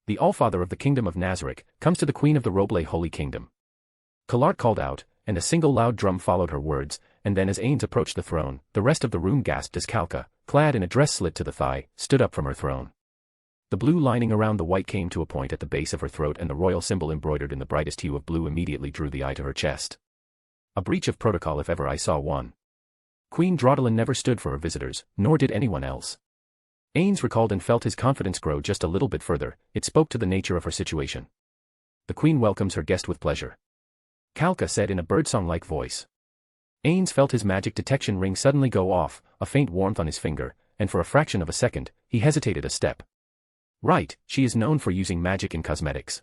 The Allfather of the kingdom of Nazarick comes to the queen of the Roble Holy Kingdom. Collard called out, and a single loud drum followed her words, and then as Ainz approached the throne, the rest of the room gasped as Calca, clad in a dress slit to the thigh, stood up from her throne. The blue lining around the white came to a point at the base of her throat, and the royal symbol embroidered in the brightest hue of blue immediately drew the eye to her chest. A breach of protocol if ever I saw one. Queen Draudelin never stood for her visitors, nor did anyone else. Ainz recalled and felt his confidence grow just a little bit further. It spoke to the nature of her situation. The queen welcomes her guest with pleasure, Calca said in a birdsong-like voice. Ainz felt his magic detection ring suddenly go off, a faint warmth on his finger, and for a fraction of a second, he hesitated a step. Right, she is known for using magic in cosmetics.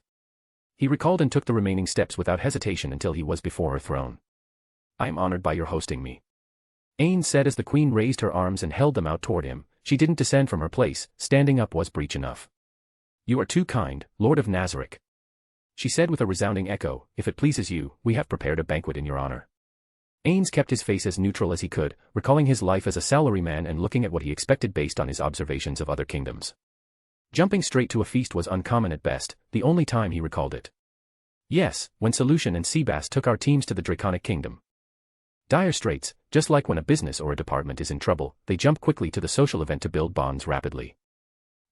He recalled and took the remaining steps without hesitation until he was before her throne. I am honored by your hosting me, Ainz said as the queen raised her arms and held them out toward him. She didn't descend from her place, standing up was breach enough. You are too kind, Lord of Nazarick, she said with a resounding echo. If it pleases you, we have prepared a banquet in your honor. Ainz kept his face as neutral as he could, recalling his life as a salaryman and looking at what he expected based on his observations of other kingdoms. Jumping straight to a feast was uncommon at best, the only time he recalled it. Yes, when Solution and Seabass took our teams to the Draconic Kingdom. Dire straits, just like when a business or a department is in trouble, they jump quickly to the social event to build bonds rapidly.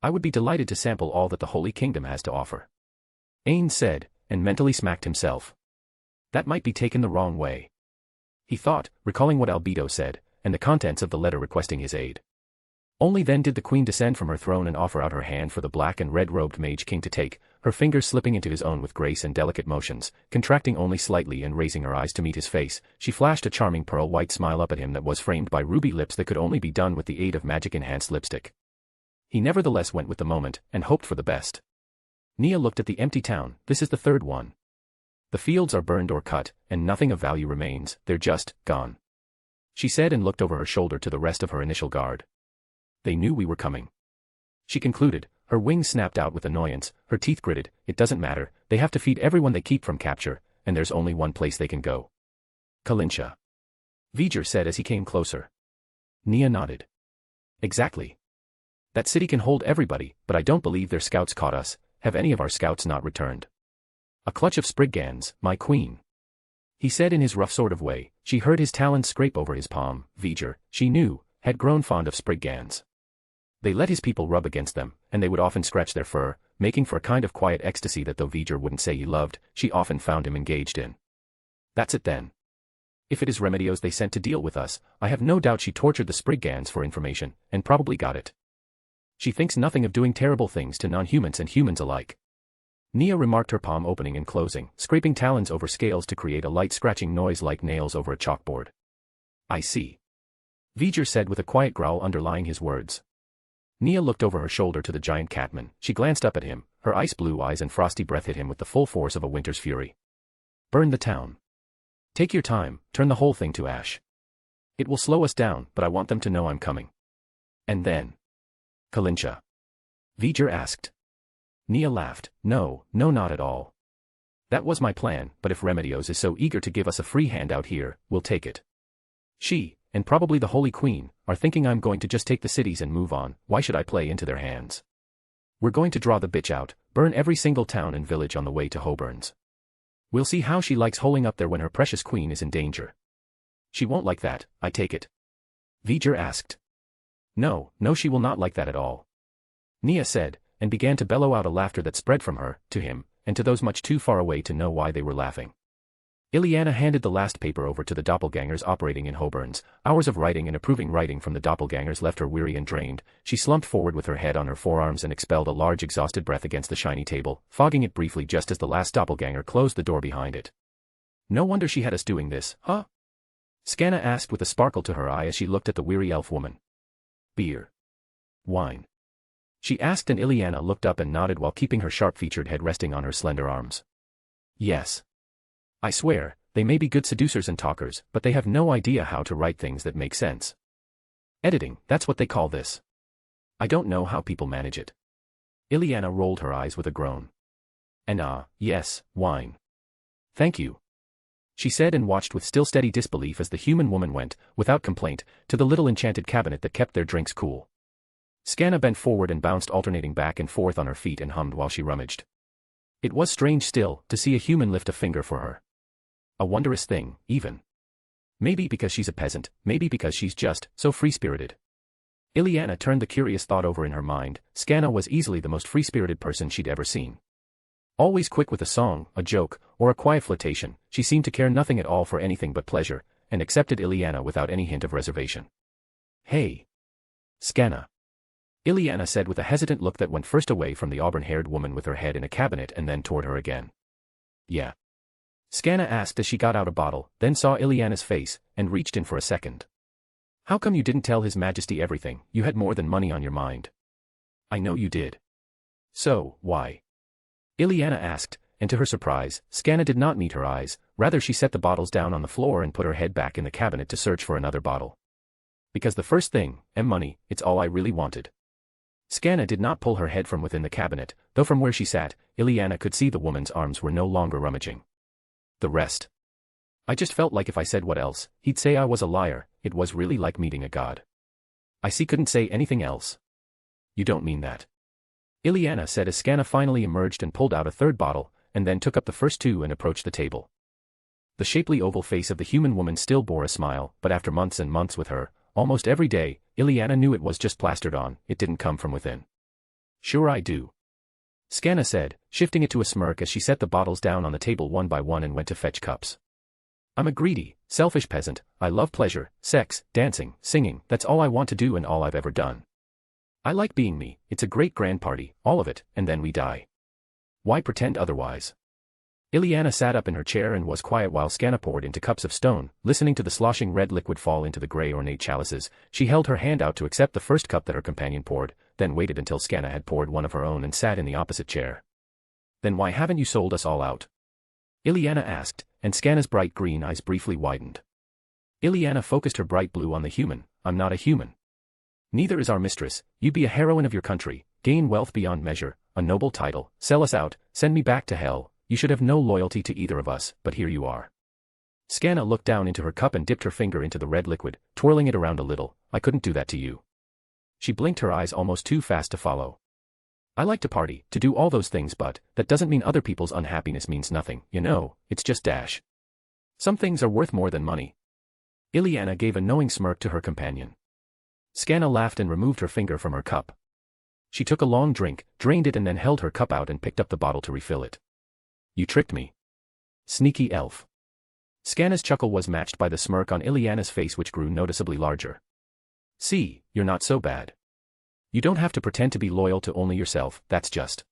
I would be delighted to sample all that the Holy Kingdom has to offer, Ainz said, and mentally smacked himself. That might be taken the wrong way, he thought, recalling what Albedo said, and the contents of the letter requesting his aid. Only then did the queen descend from her throne and offer out her hand for the black and red-robed mage king to take, her fingers slipping into his own with grace and delicate motions, contracting only slightly and raising her eyes to meet his face. She flashed a charming pearl-white smile up at him that was framed by ruby lips that could only be done with the aid of magic-enhanced lipstick. He nevertheless went with the moment, and hoped for the best. Nia looked at the empty town. This is the third one. The fields are burned or cut, and nothing of value remains, they're just gone, she said and looked over her shoulder to the rest of her initial guard. They knew we were coming, she concluded, her wings snapped out with annoyance, her teeth gritted. It doesn't matter, they have to feed everyone they keep from capture, and there's only one place they can go. Kalincha, V'ger said as he came closer. Nia nodded. Exactly. That city can hold everybody, but I don't believe their scouts caught us. Have any of our scouts not returned? A clutch of Spriggans, my queen, he said in his rough sort of way. She heard his talons scrape over his palm. V'ger, she knew, had grown fond of Spriggans. They let his people rub against them, and they would often scratch their fur, making for a kind of quiet ecstasy that though V'ger wouldn't say he loved, she often found him engaged in. That's it then. If it is Remedios they sent to deal with us, I have no doubt she tortured the Spriggans for information, and probably got it. She thinks nothing of doing terrible things to non-humans and humans alike. Nia remarked, her palm opening and closing, scraping talons over scales to create a light scratching noise like nails over a chalkboard. I see, V'ger said with a quiet growl underlying his words. Nia looked over her shoulder to the giant catman. She glanced up at him, her ice-blue eyes and frosty breath hit him with the full force of a winter's fury. Burn the town. Take your time, turn the whole thing to ash. It will slow us down, but I want them to know I'm coming. And then? Kalincha, V'ger asked. Nia laughed. No, not at all. That was my plan, but if Remedios is so eager to give us a free hand out here, we'll take it. She, and probably the Holy Queen, are thinking I'm going to just take the cities and move on. Why should I play into their hands? We're going to draw the bitch out, burn every single town and village on the way to Hoburns. We'll see how she likes holing up there when her precious queen is in danger. She won't like that, I take it. V'ger asked. No, she will not like that at all. Nia said, and began to bellow out a laughter that spread from her, to him, and to those much too far away to know why they were laughing. Ileana handed the last paper over to the doppelgangers operating in Hoburns. Hours of writing and approving writing from the doppelgangers left her weary and drained. She slumped forward with her head on her forearms and expelled a large exhausted breath against the shiny table, fogging it briefly just as the last doppelganger closed the door behind it. No wonder she had us doing this, huh? Scanna asked with a sparkle to her eye as she looked at the weary elf woman. Beer. Wine. She asked, and Ileana looked up and nodded while keeping her sharp-featured head resting on her slender arms. Yes. I swear, they may be good seducers and talkers, but they have no idea how to write things that make sense. Editing, that's what they call this. I don't know how people manage it. Ileana rolled her eyes with a groan. And yes, wine. Thank you. She said and watched with still steady disbelief as the human woman went, without complaint, to the little enchanted cabinet that kept their drinks cool. Scanna bent forward and bounced alternating back and forth on her feet and hummed while she rummaged. It was strange still, to see a human lift a finger for her. A wondrous thing, even. Maybe because she's a peasant, maybe because she's just so free-spirited. Ileana turned the curious thought over in her mind. Scanna was easily the most free-spirited person she'd ever seen. Always quick with a song, a joke, or a quiet flirtation, she seemed to care nothing at all for anything but pleasure, and accepted Ileana without any hint of reservation. Hey. Scanna. Ileana said with a hesitant look that went first away from the auburn-haired woman with her head in a cabinet and then toward her again. Yeah. Scanna asked as she got out a bottle, then saw Ileana's face, and reached in for a second. How come you didn't tell His Majesty everything? You had more than money on your mind. I know you did. So, why? Ileana asked, and to her surprise, Scanna did not meet her eyes, rather she set the bottles down on the floor and put her head back in the cabinet to search for another bottle. Because the first thing, money, it's all I really wanted. Scanna did not pull her head from within the cabinet, though from where she sat, Ileana could see the woman's arms were no longer rummaging. The rest. I just felt like if I said what else, he'd say I was a liar. It was really like meeting a god. I couldn't say anything else. You don't mean that. Ileana said as Scanna finally emerged and pulled out a third bottle, and then took up the first two and approached the table. The shapely oval face of the human woman still bore a smile, but after months and months with her, almost every day, Ileana knew it was just plastered on, it didn't come from within. Sure I do. Scanna said, shifting it to a smirk as she set the bottles down on the table one by one and went to fetch cups. I'm a greedy, selfish peasant. I love pleasure, sex, dancing, singing. That's all I want to do and all I've ever done. I like being me. It's a great grand party, all of it, and then we die. Why pretend otherwise? Ileana sat up in her chair and was quiet while Scanna poured into cups of stone, listening to the sloshing red liquid fall into the grey ornate chalices. She held her hand out to accept the first cup that her companion poured, then waited until Scanna had poured one of her own and sat in the opposite chair. Then why haven't you sold us all out? Ileana asked, and Scanna's bright green eyes briefly widened. Ileana focused her bright blue on the human. I'm not a human. Neither is our mistress. You be a heroine of your country, gain wealth beyond measure, a noble title, sell us out, send me back to hell. You should have no loyalty to either of us, but here you are. Scanna looked down into her cup and dipped her finger into the red liquid, twirling it around a little. I couldn't do that to you. She blinked her eyes almost too fast to follow. I like to party, to do all those things, but that doesn't mean other people's unhappiness means nothing, you know, it's just dash. Some things are worth more than money. Ileana gave a knowing smirk to her companion. Scanna laughed and removed her finger from her cup. She took a long drink, drained it and then held her cup out and picked up the bottle to refill it. You tricked me. Sneaky elf. Scanna's chuckle was matched by the smirk on Ileana's face, which grew noticeably larger. See, you're not so bad. You don't have to pretend to be loyal to only yourself, that's just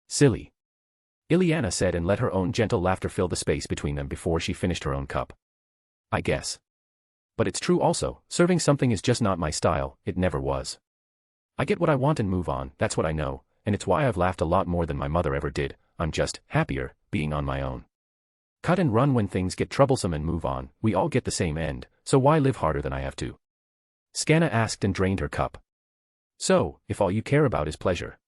silly. Ileana said and let her own gentle laughter fill the space between them before she finished her own cup. I guess. But it's true also, serving something is just not my style, it never was. I get what I want and move on, that's what I know, and it's why I've laughed a lot more than my mother ever did. I'm just happier being on my own. Cut and run when things get troublesome and move on. We all get the same end, so why live harder than I have to? Scanna asked and drained her cup. So, if all you care about is pleasure.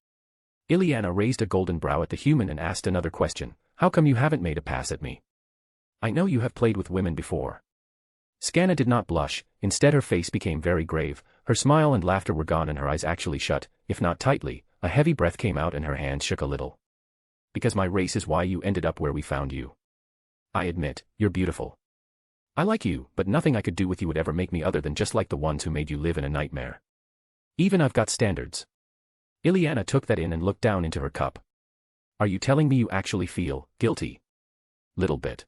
Ileana raised a golden brow at the human and asked another question. How come you haven't made a pass at me? I know you have played with women before. Scanna did not blush, instead her face became very grave, her smile and laughter were gone and her eyes actually shut, if not tightly. A heavy breath came out and her hands shook a little. Because my race is why you ended up where we found you. I admit, you're beautiful. I like you, but nothing I could do with you would ever make me other than just like the ones who made you live in a nightmare. Even I've got standards. Ileana took that in and looked down into her cup. Are you telling me you actually feel guilty? Little bit.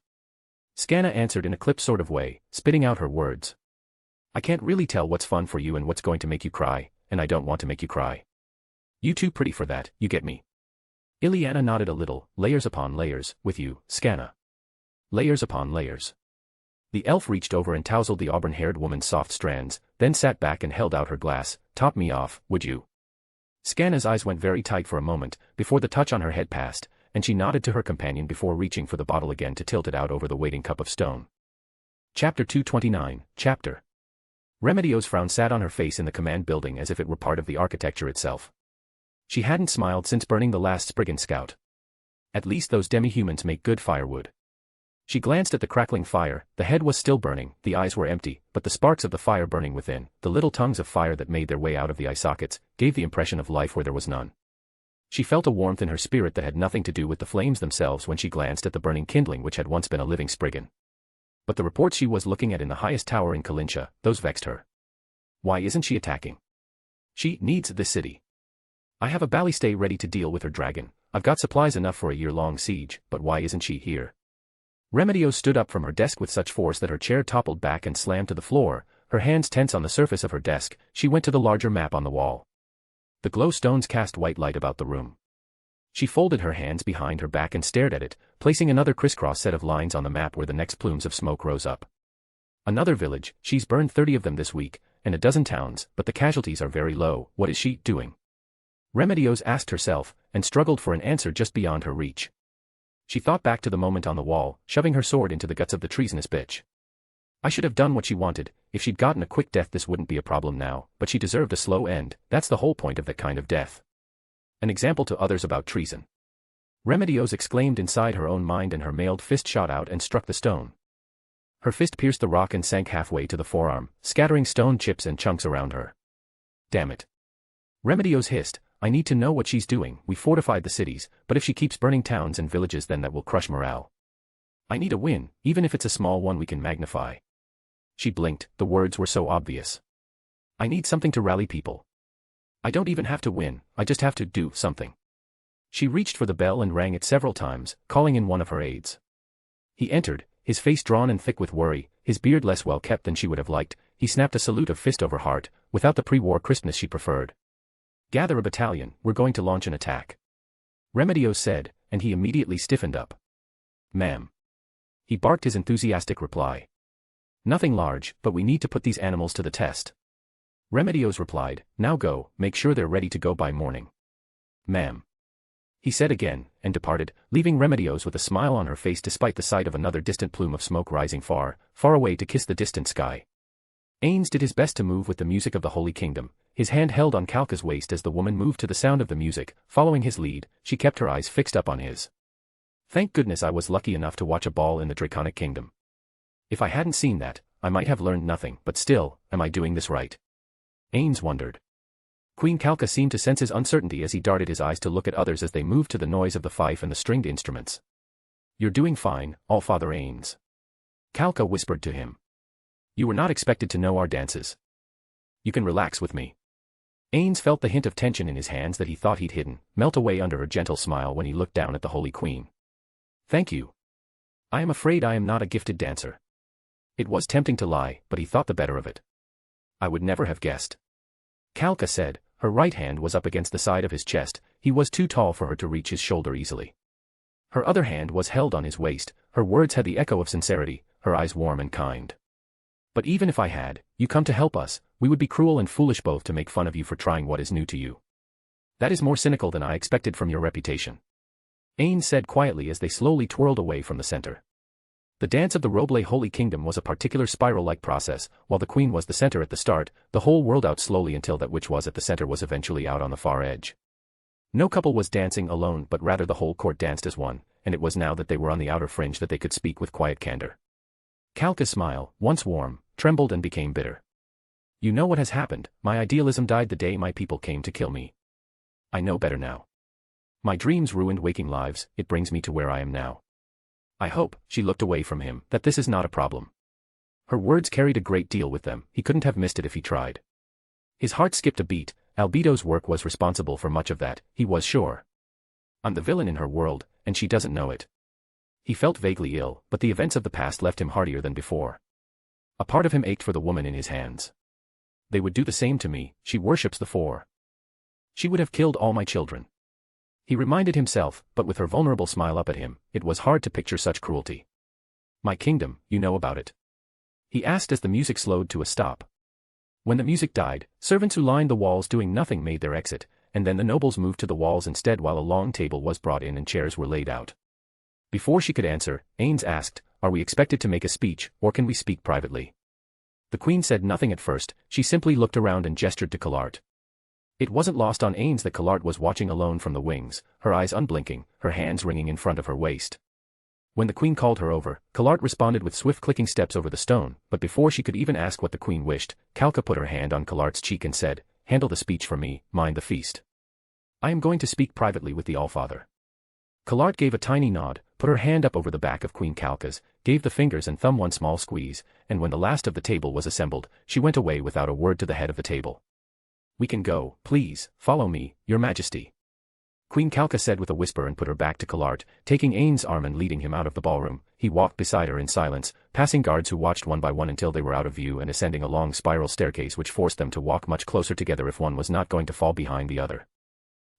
Scanna answered in a clipped sort of way, spitting out her words. I can't really tell what's fun for you and what's going to make you cry, and I don't want to make you cry. You too pretty for that, you get me. Ileana nodded a little, layers upon layers, with you, Scanna. Layers upon layers. The elf reached over and tousled the auburn-haired woman's soft strands, then sat back and held out her glass. Top me off, would you? Scanna's eyes went very tight for a moment, before the touch on her head passed, and she nodded to her companion before reaching for the bottle again to tilt it out over the waiting cup of stone. Chapter 229, Chapter. Remedio's frown sat on her face in the command building as if it were part of the architecture itself. She hadn't smiled since burning the last Spriggan scout. At least those demi-humans make good firewood. She glanced at the crackling fire, the head was still burning, the eyes were empty, but the sparks of the fire burning within, the little tongues of fire that made their way out of the eye sockets, gave the impression of life where there was none. She felt a warmth in her spirit that had nothing to do with the flames themselves when she glanced at the burning kindling which had once been a living Spriggan. But the reports she was looking at in the highest tower in Kalincha, those vexed her. Why isn't she attacking? She needs this city. I have a ballistay ready to deal with her dragon, I've got supplies enough for a year-long siege, but why isn't she here? Remedio stood up from her desk with such force that her chair toppled back and slammed to the floor, her hands tense on the surface of her desk. She went to the larger map on the wall. The glow stones cast white light about the room. She folded her hands behind her back and stared at it, placing another crisscross set of lines on the map where the next plumes of smoke rose up. Another village, she's burned 30 of them this week, and a dozen towns, but the casualties are very low. What is she doing? Remedios asked herself, and struggled for an answer just beyond her reach. She thought back to the moment on the wall, shoving her sword into the guts of the treasonous bitch. I should have done what she wanted. If she'd gotten a quick death this wouldn't be a problem now, but she deserved a slow end. That's the whole point of that kind of death. An example to others about treason. Remedios exclaimed inside her own mind, and her mailed fist shot out and struck the stone. Her fist pierced the rock and sank halfway to the forearm, scattering stone chips and chunks around her. Damn it. Remedios hissed, I need to know what she's doing. We fortified the cities, but if she keeps burning towns and villages then that will crush morale. I need a win, even if it's a small one we can magnify. She blinked, the words were so obvious. I need something to rally people. I don't even have to win, I just have to do something. She reached for the bell and rang it several times, calling in one of her aides. He entered, his face drawn and thick with worry, his beard less well kept than she would have liked. He snapped a salute of fist over heart, without the pre-war crispness she preferred. Gather a battalion, we're going to launch an attack. Remedios said, and he immediately stiffened up. Ma'am. He barked his enthusiastic reply. Nothing large, but we need to put these animals to the test. Remedios replied, now go, make sure they're ready to go by morning. Ma'am. He said again, and departed, leaving Remedios with a smile on her face despite the sight of another distant plume of smoke rising far, far away to kiss the distant sky. Ainz did his best to move with the music of the Holy Kingdom, his hand held on Kalka's waist as the woman moved to the sound of the music. Following his lead, she kept her eyes fixed up on his. Thank goodness I was lucky enough to watch a ball in the Draconic Kingdom. If I hadn't seen that, I might have learned nothing, but still, am I doing this right? Ainz wondered. Queen Kalka seemed to sense his uncertainty as he darted his eyes to look at others as they moved to the noise of the fife and the stringed instruments. You're doing fine, Allfather Ainz. Kalka whispered to him. You were not expected to know our dances. You can relax with me. Ainz felt the hint of tension in his hands that he thought he'd hidden, melt away under her gentle smile when he looked down at the Holy Queen. Thank you. I am afraid I am not a gifted dancer. It was tempting to lie, but he thought the better of it. I would never have guessed. Kalka said, her right hand was up against the side of his chest. He was too tall for her to reach his shoulder easily. Her other hand was held on his waist, her words had the echo of sincerity, her eyes warm and kind. But even if I had, you come to help us, we would be cruel and foolish both to make fun of you for trying what is new to you. That is more cynical than I expected from your reputation. Ainz said quietly as they slowly twirled away from the center. The dance of the Roble Holy Kingdom was a particular spiral-like process. While the queen was the center at the start, the whole whirled out slowly until that which was at the center was eventually out on the far edge. No couple was dancing alone, but rather the whole court danced as one, and it was now that they were on the outer fringe that they could speak with quiet candor. Kalka's smile, once warm, trembled and became bitter. You know what has happened, my idealism died the day my people came to kill me. I know better now. My dreams ruined waking lives, it brings me to where I am now. I hope, she looked away from him, that this is not a problem. Her words carried a great deal with them, he couldn't have missed it if he tried. His heart skipped a beat. Albedo's work was responsible for much of that, he was sure. I'm the villain in her world, and she doesn't know it. He felt vaguely ill, but the events of the past left him heartier than before. A part of him ached for the woman in his hands. They would do the same to me, she worships the Four. She would have killed all my children. He reminded himself, but with her vulnerable smile up at him, it was hard to picture such cruelty. My kingdom, you know about it? He asked as the music slowed to a stop. When the music died, servants who lined the walls doing nothing made their exit, and then the nobles moved to the walls instead while a long table was brought in and chairs were laid out. Before she could answer, Ainz asked, are we expected to make a speech, or can we speak privately? The queen said nothing at first, she simply looked around and gestured to Collart. It wasn't lost on Ainz that Collart was watching alone from the wings, her eyes unblinking, her hands wringing in front of her waist. When the queen called her over, Collart responded with swift clicking steps over the stone, but before she could even ask what the queen wished, Calca put her hand on Collart's cheek and said, handle the speech for me, mind the feast. I am going to speak privately with the Allfather. Collart gave a tiny nod, put her hand up over the back of Queen Calca's, gave the fingers and thumb one small squeeze, and when the last of the table was assembled, she went away without a word to the head of the table. We can go, please, follow me, your majesty. Queen Calca said with a whisper and put her back to Collart, taking Ainz's arm and leading him out of the ballroom. He walked beside her in silence, passing guards who watched one by one until they were out of view and ascending a long spiral staircase which forced them to walk much closer together if one was not going to fall behind the other.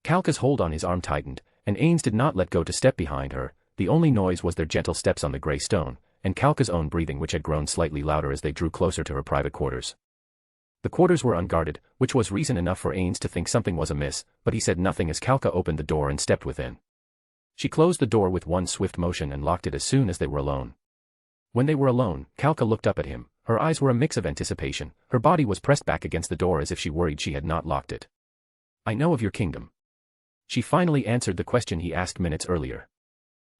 Calca's hold on his arm tightened, and Ainz did not let go to step behind her. The only noise was their gentle steps on the grey stone, and Calca's own breathing which had grown slightly louder as they drew closer to her private quarters. The quarters were unguarded, which was reason enough for Ainz to think something was amiss, but he said nothing as Calca opened the door and stepped within. She closed the door with one swift motion and locked it as soon as they were alone. When they were alone, Calca looked up at him. Her eyes were a mix of anticipation, her body was pressed back against the door as if she worried she had not locked it. I know of your kingdom. She finally answered the question he asked minutes earlier.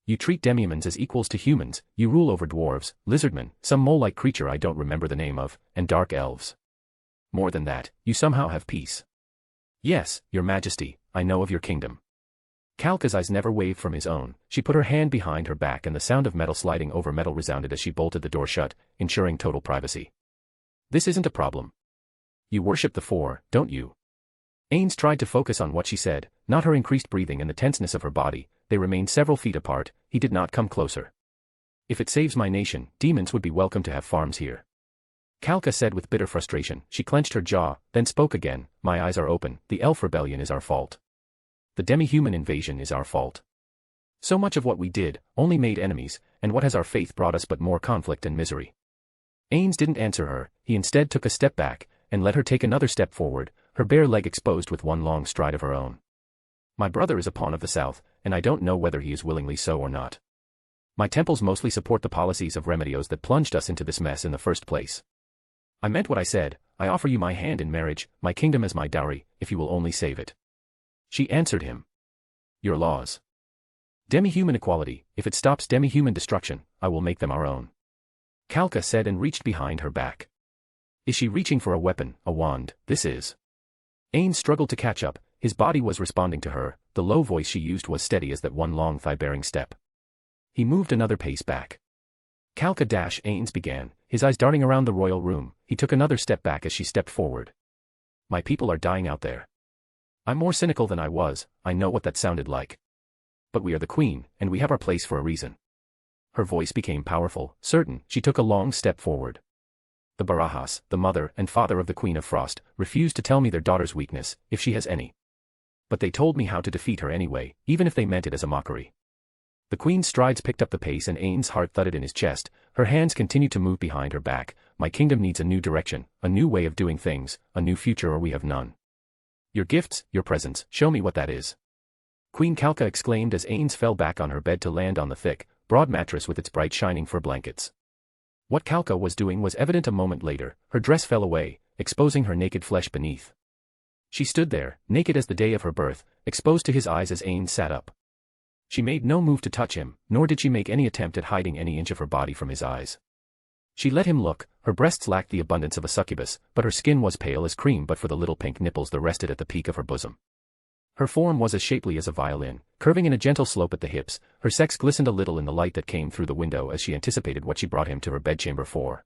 You treat demihumans as equals to humans, you rule over dwarves, lizardmen, some mole-like creature I don't remember the name of, and dark elves. More than that, you somehow have peace. Yes, your majesty, I know of your kingdom. Calca's eyes never waved from his own. She put her hand behind her back and the sound of metal sliding over metal resounded as she bolted the door shut, ensuring total privacy. This isn't a problem. You worship the Four, don't you? Ainz tried to focus on what she said, not her increased breathing and the tenseness of her body. They remained several feet apart. He did not come closer. If it saves my nation, demons would be welcome to have farms here. Calca said with bitter frustration. She clenched her jaw, then spoke again. My eyes are open. The elf rebellion is our fault. The demi-human invasion is our fault. So much of what we did only made enemies, and what has our faith brought us but more conflict and misery? Ainz didn't answer her. He instead took a step back, and let her take another step forward, her bare leg exposed with one long stride of her own. My brother is a pawn of the south, and I don't know whether he is willingly so or not. My temples mostly support the policies of Remedios that plunged us into this mess in the first place. I meant what I said. I offer you my hand in marriage, my kingdom as my dowry, if you will only save it. She answered him. Your laws. Demi-human equality, if it stops demi-human destruction, I will make them our own. Calca said and reached behind her back. Is she reaching for a weapon, a wand? This is. Ainz struggled to catch up, his body was responding to her, the low voice she used was steady as that one long thigh-bearing step. He moved another pace back. Calca Ainz began, his eyes darting around the royal room. He took another step back as she stepped forward. My people are dying out there. I'm more cynical than I was, I know what that sounded like. But we are the queen, and we have our place for a reason. Her voice became powerful, certain. She took a long step forward. The Barajas, the mother and father of the Queen of Frost, refused to tell me their daughter's weakness, if she has any. But they told me how to defeat her anyway, even if they meant it as a mockery. The queen's strides picked up the pace and Ainz's heart thudded in his chest. Her hands continued to move behind her back. My kingdom needs a new direction, a new way of doing things, a new future or we have none. Your gifts, your presence, show me what that is. Queen Calca exclaimed as Ainz fell back on her bed to land on the thick, broad mattress with its bright shining fur blankets. What Calca was doing was evident a moment later. Her dress fell away, exposing her naked flesh beneath. She stood there, naked as the day of her birth, exposed to his eyes as Ainz sat up. She made no move to touch him, nor did she make any attempt at hiding any inch of her body from his eyes. She let him look. Her breasts lacked the abundance of a succubus, but her skin was pale as cream but for the little pink nipples that rested at the peak of her bosom. Her form was as shapely as a violin, curving in a gentle slope at the hips. Her sex glistened a little in the light that came through the window as she anticipated what she brought him to her bedchamber for.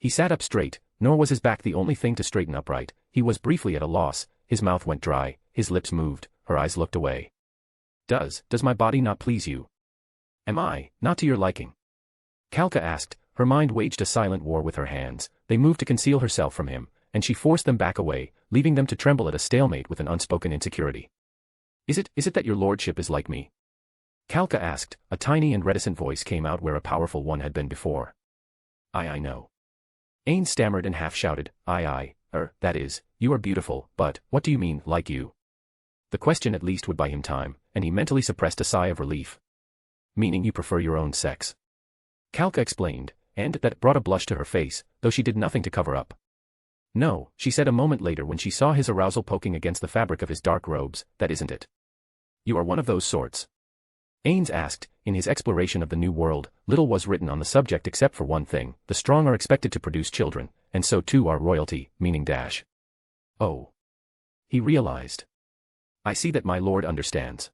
He sat up straight, nor was his back the only thing to straighten upright. He was briefly at a loss, his mouth went dry, his lips moved, her eyes looked away. Does my body not please you? Am I not to your liking? Kalka asked, her mind waged a silent war with her hands. They moved to conceal herself from him, and she forced them back away, leaving them to tremble at a stalemate with an unspoken insecurity. Is it that your lordship is like me? Kalka asked, a tiny and reticent voice came out where a powerful one had been before. I know. Ainz stammered and half-shouted, that is, you are beautiful, but, what do you mean, like you? The question at least would buy him time, and he mentally suppressed a sigh of relief. Meaning you prefer your own sex. Kalka explained, and that brought a blush to her face, though she did nothing to cover up. No, she said a moment later when she saw his arousal poking against the fabric of his dark robes, that isn't it. You are one of those sorts. Ainz asked, in his exploration of the new world, little was written on the subject except for one thing: the strong are expected to produce children, and so too are royalty, meaning dash. Oh. He realized. I see that my lord understands.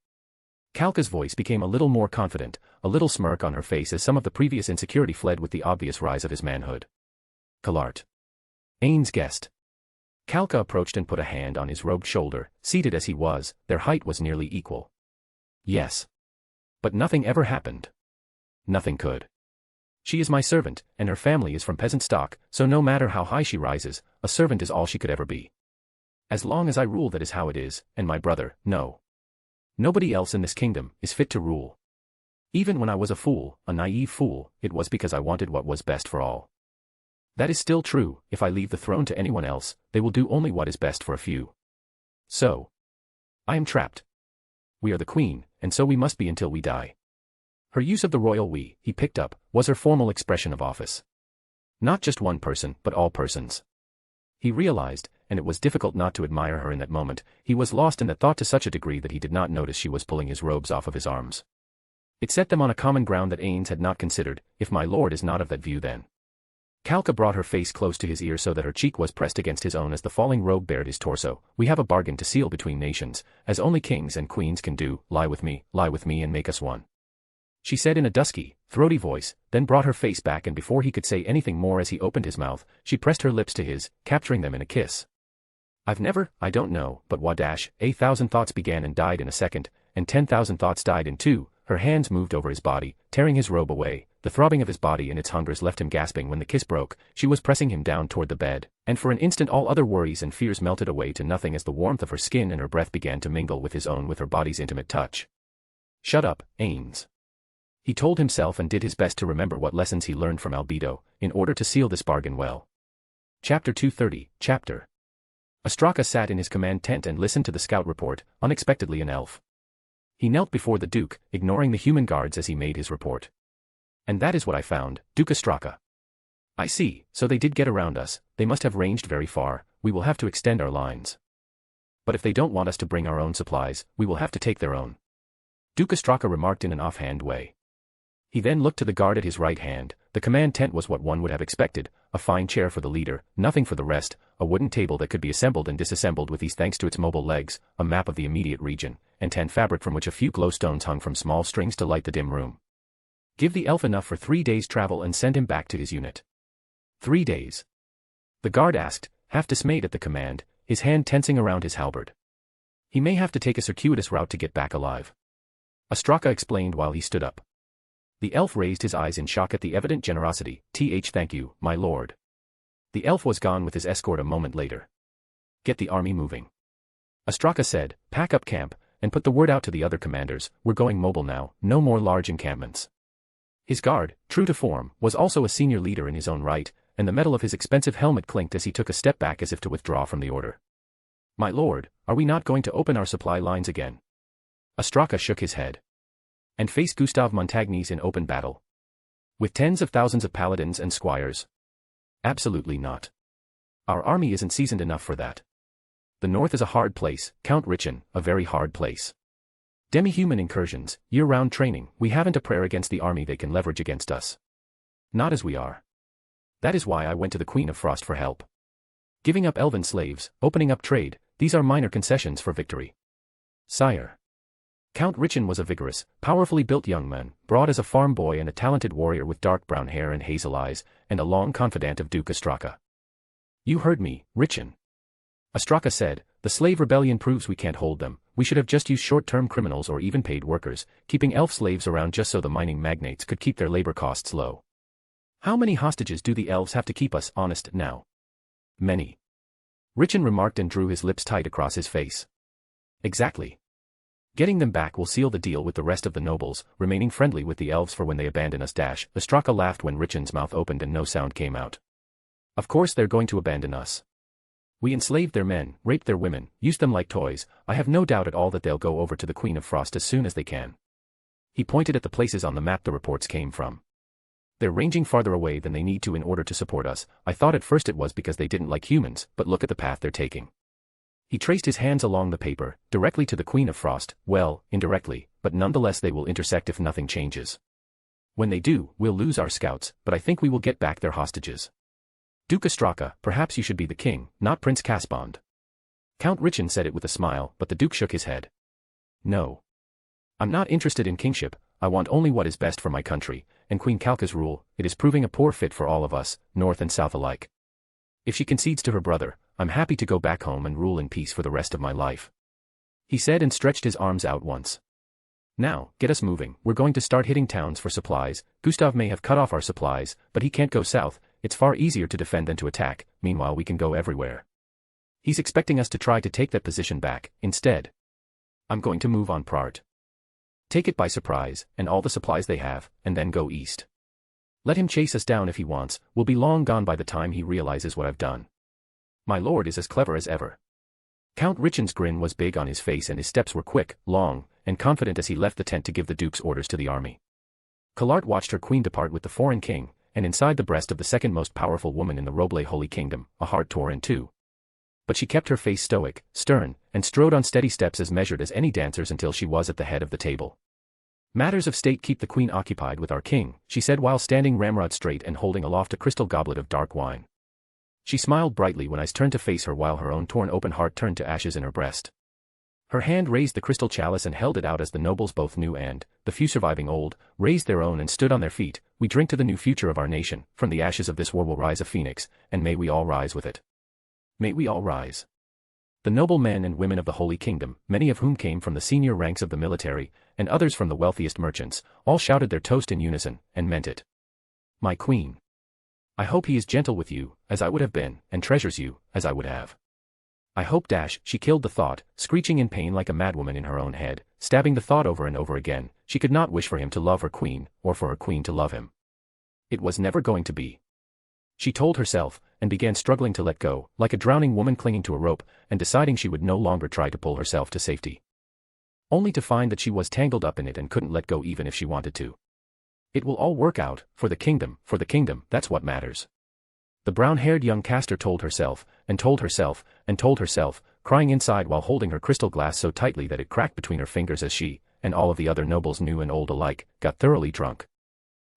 Kalka's voice became a little more confident, a little smirk on her face as some of the previous insecurity fled with the obvious rise of his manhood. Kalart. Ainz guessed. Kalka approached and put a hand on his robed shoulder. Seated as he was, their height was nearly equal. Yes. But nothing ever happened. Nothing could. She is my servant, and her family is from peasant stock, so no matter how high she rises, a servant is all she could ever be. As long as I rule, that is how it is, and my brother, no. Nobody else in this kingdom is fit to rule. Even when I was a fool, a naive fool, it was because I wanted what was best for all. That is still true. If I leave the throne to anyone else, they will do only what is best for a few. So. I am trapped. We are the queen, and so we must be until we die. Her use of the royal we, he picked up, was her formal expression of office. Not just one person, but all persons. He realized, and it was difficult not to admire her in that moment, he was lost in that thought to such a degree that he did not notice she was pulling his robes off of his arms. It set them on a common ground that Ainz had not considered. If my lord is not of that view, then. Kalka brought her face close to his ear so that her cheek was pressed against his own as the falling robe bared his torso. We have a bargain to seal between nations, as only kings and queens can do. Lie with me, and make us one. She said in a dusky, throaty voice, then brought her face back, and before he could say anything more as he opened his mouth, she pressed her lips to his, capturing them in a kiss. I don't know, but wadash, 1,000 thoughts began and died in a second, and 10,000 thoughts died in 2. Her hands moved over his body, tearing his robe away. The throbbing of his body and its hungers left him gasping when the kiss broke. She was pressing him down toward the bed, and for an instant all other worries and fears melted away to nothing as the warmth of her skin and her breath began to mingle with his own with her body's intimate touch. Shut up, Ainz. He told himself and did his best to remember what lessons he learned from Albedo, in order to seal this bargain well. Chapter 230, Chapter. Ostraka sat in his command tent and listened to the scout report, unexpectedly an elf. He knelt before the Duke, ignoring the human guards as he made his report. And that is what I found, Duke Ostraka. I see, so they did get around us. They must have ranged very far. We will have to extend our lines. But if they don't want us to bring our own supplies, we will have to take their own. Duke Ostraka remarked in an offhand way. He then looked to the guard at his right hand. The command tent was what one would have expected, a fine chair for the leader, nothing for the rest, a wooden table that could be assembled and disassembled with ease thanks to its mobile legs, a map of the immediate region, and tan fabric from which a few glowstones hung from small strings to light the dim room. Give the elf enough for 3 days' travel and send him back to his unit. 3 days? The guard asked, half dismayed at the command, his hand tensing around his halberd. He may have to take a circuitous route to get back alive. Ostraka explained while he stood up. The elf raised his eyes in shock at the evident generosity. Thank you, my lord. The elf was gone with his escort a moment later. Get the army moving. Ostraka said, pack up camp, and put the word out to the other commanders, we're going mobile now, no more large encampments. His guard, true to form, was also a senior leader in his own right, and the metal of his expensive helmet clinked as he took a step back as if to withdraw from the order. My lord, are we not going to open our supply lines again? Ostraka shook his head. And face Gustav Montagnes in open battle? With tens of thousands of paladins and squires? Absolutely not. Our army isn't seasoned enough for that. The north is a hard place, Count Richin, a very hard place. Demi-human incursions, year-round training, we haven't a prayer against the army they can leverage against us. Not as we are. That is why I went to the Queen of Frost for help. Giving up elven slaves, opening up trade, these are minor concessions for victory. Sire. Count Richin was a vigorous, powerfully built young man, broad as a farm boy and a talented warrior with dark brown hair and hazel eyes, and a long confidant of Duke Ostraka. "You heard me, Richin," Ostraka said. "The slave rebellion proves we can't hold them. We should have just used short-term criminals or even paid workers, keeping elf slaves around just so the mining magnates could keep their labor costs low. How many hostages do the elves have to keep us honest now?" "Many," Richin remarked and drew his lips tight across his face. "Exactly. Getting them back will seal the deal with the rest of the nobles, remaining friendly with the elves for when they abandon us." Ostraka laughed when Richin's mouth opened and no sound came out. "Of course they're going to abandon us. We enslaved their men, raped their women, used them like toys. I have no doubt at all that they'll go over to the Queen of Frost as soon as they can." He pointed at the places on the map the reports came from. "They're ranging farther away than they need to in order to support us. I thought at first it was because they didn't like humans, but look at the path they're taking." He traced his hands along the paper, directly to the Queen of Frost. "Well, indirectly, but nonetheless they will intersect if nothing changes. When they do, we'll lose our scouts, but I think we will get back their hostages. Duke Ostraka, perhaps you should be the king, not Prince Caspond." Count Richin said it with a smile, but the Duke shook his head. "No. I'm not interested in kingship. I want only what is best for my country, and Queen Kalka's rule, it is proving a poor fit for all of us, north and south alike. If she concedes to her brother, I'm happy to go back home and rule in peace for the rest of my life," he said and stretched his arms out once. "Now, get us moving. We're going to start hitting towns for supplies. Gustav may have cut off our supplies, but he can't go south. It's far easier to defend than to attack. Meanwhile we can go everywhere. He's expecting us to try to take that position back. Instead, I'm going to move on Prart. Take it by surprise, and all the supplies they have, and then go east. Let him chase us down if he wants. We'll be long gone by the time he realizes what I've done. My lord is as clever as ever." Count Richin's grin was big on his face and his steps were quick, long, and confident as he left the tent to give the Duke's orders to the army. Kalart watched her queen depart with the foreign king, and inside the breast of the second most powerful woman in the Roble Holy Kingdom, a heart tore in two. But she kept her face stoic, stern, and strode on steady steps as measured as any dancers until she was at the head of the table. "Matters of state keep the queen occupied with our king," she said while standing ramrod straight and holding aloft a crystal goblet of dark wine. She smiled brightly when I turned to face her while her own torn open heart turned to ashes in her breast. Her hand raised the crystal chalice and held it out as the nobles both new and, the few surviving old, raised their own and stood on their feet. "We drink to the new future of our nation. From the ashes of this war will rise a phoenix, and may we all rise with it. May we all rise." The noble men and women of the Holy Kingdom, many of whom came from the senior ranks of the military, and others from the wealthiest merchants, all shouted their toast in unison, and meant it. "My queen. I hope he is gentle with you, as I would have been, and treasures you, as I would have. I hope she killed the thought, screeching in pain like a madwoman in her own head, stabbing the thought over and over again. She could not wish for him to love her queen, or for her queen to love him. It was never going to be. She told herself, and began struggling to let go, like a drowning woman clinging to a rope, and deciding she would no longer try to pull herself to safety. Only to find that she was tangled up in it and couldn't let go even if she wanted to. It will all work out, for the kingdom, that's what matters. The brown-haired young caster told herself, and told herself, and told herself, crying inside while holding her crystal glass so tightly that it cracked between her fingers as she, and all of the other nobles new and old alike, got thoroughly drunk.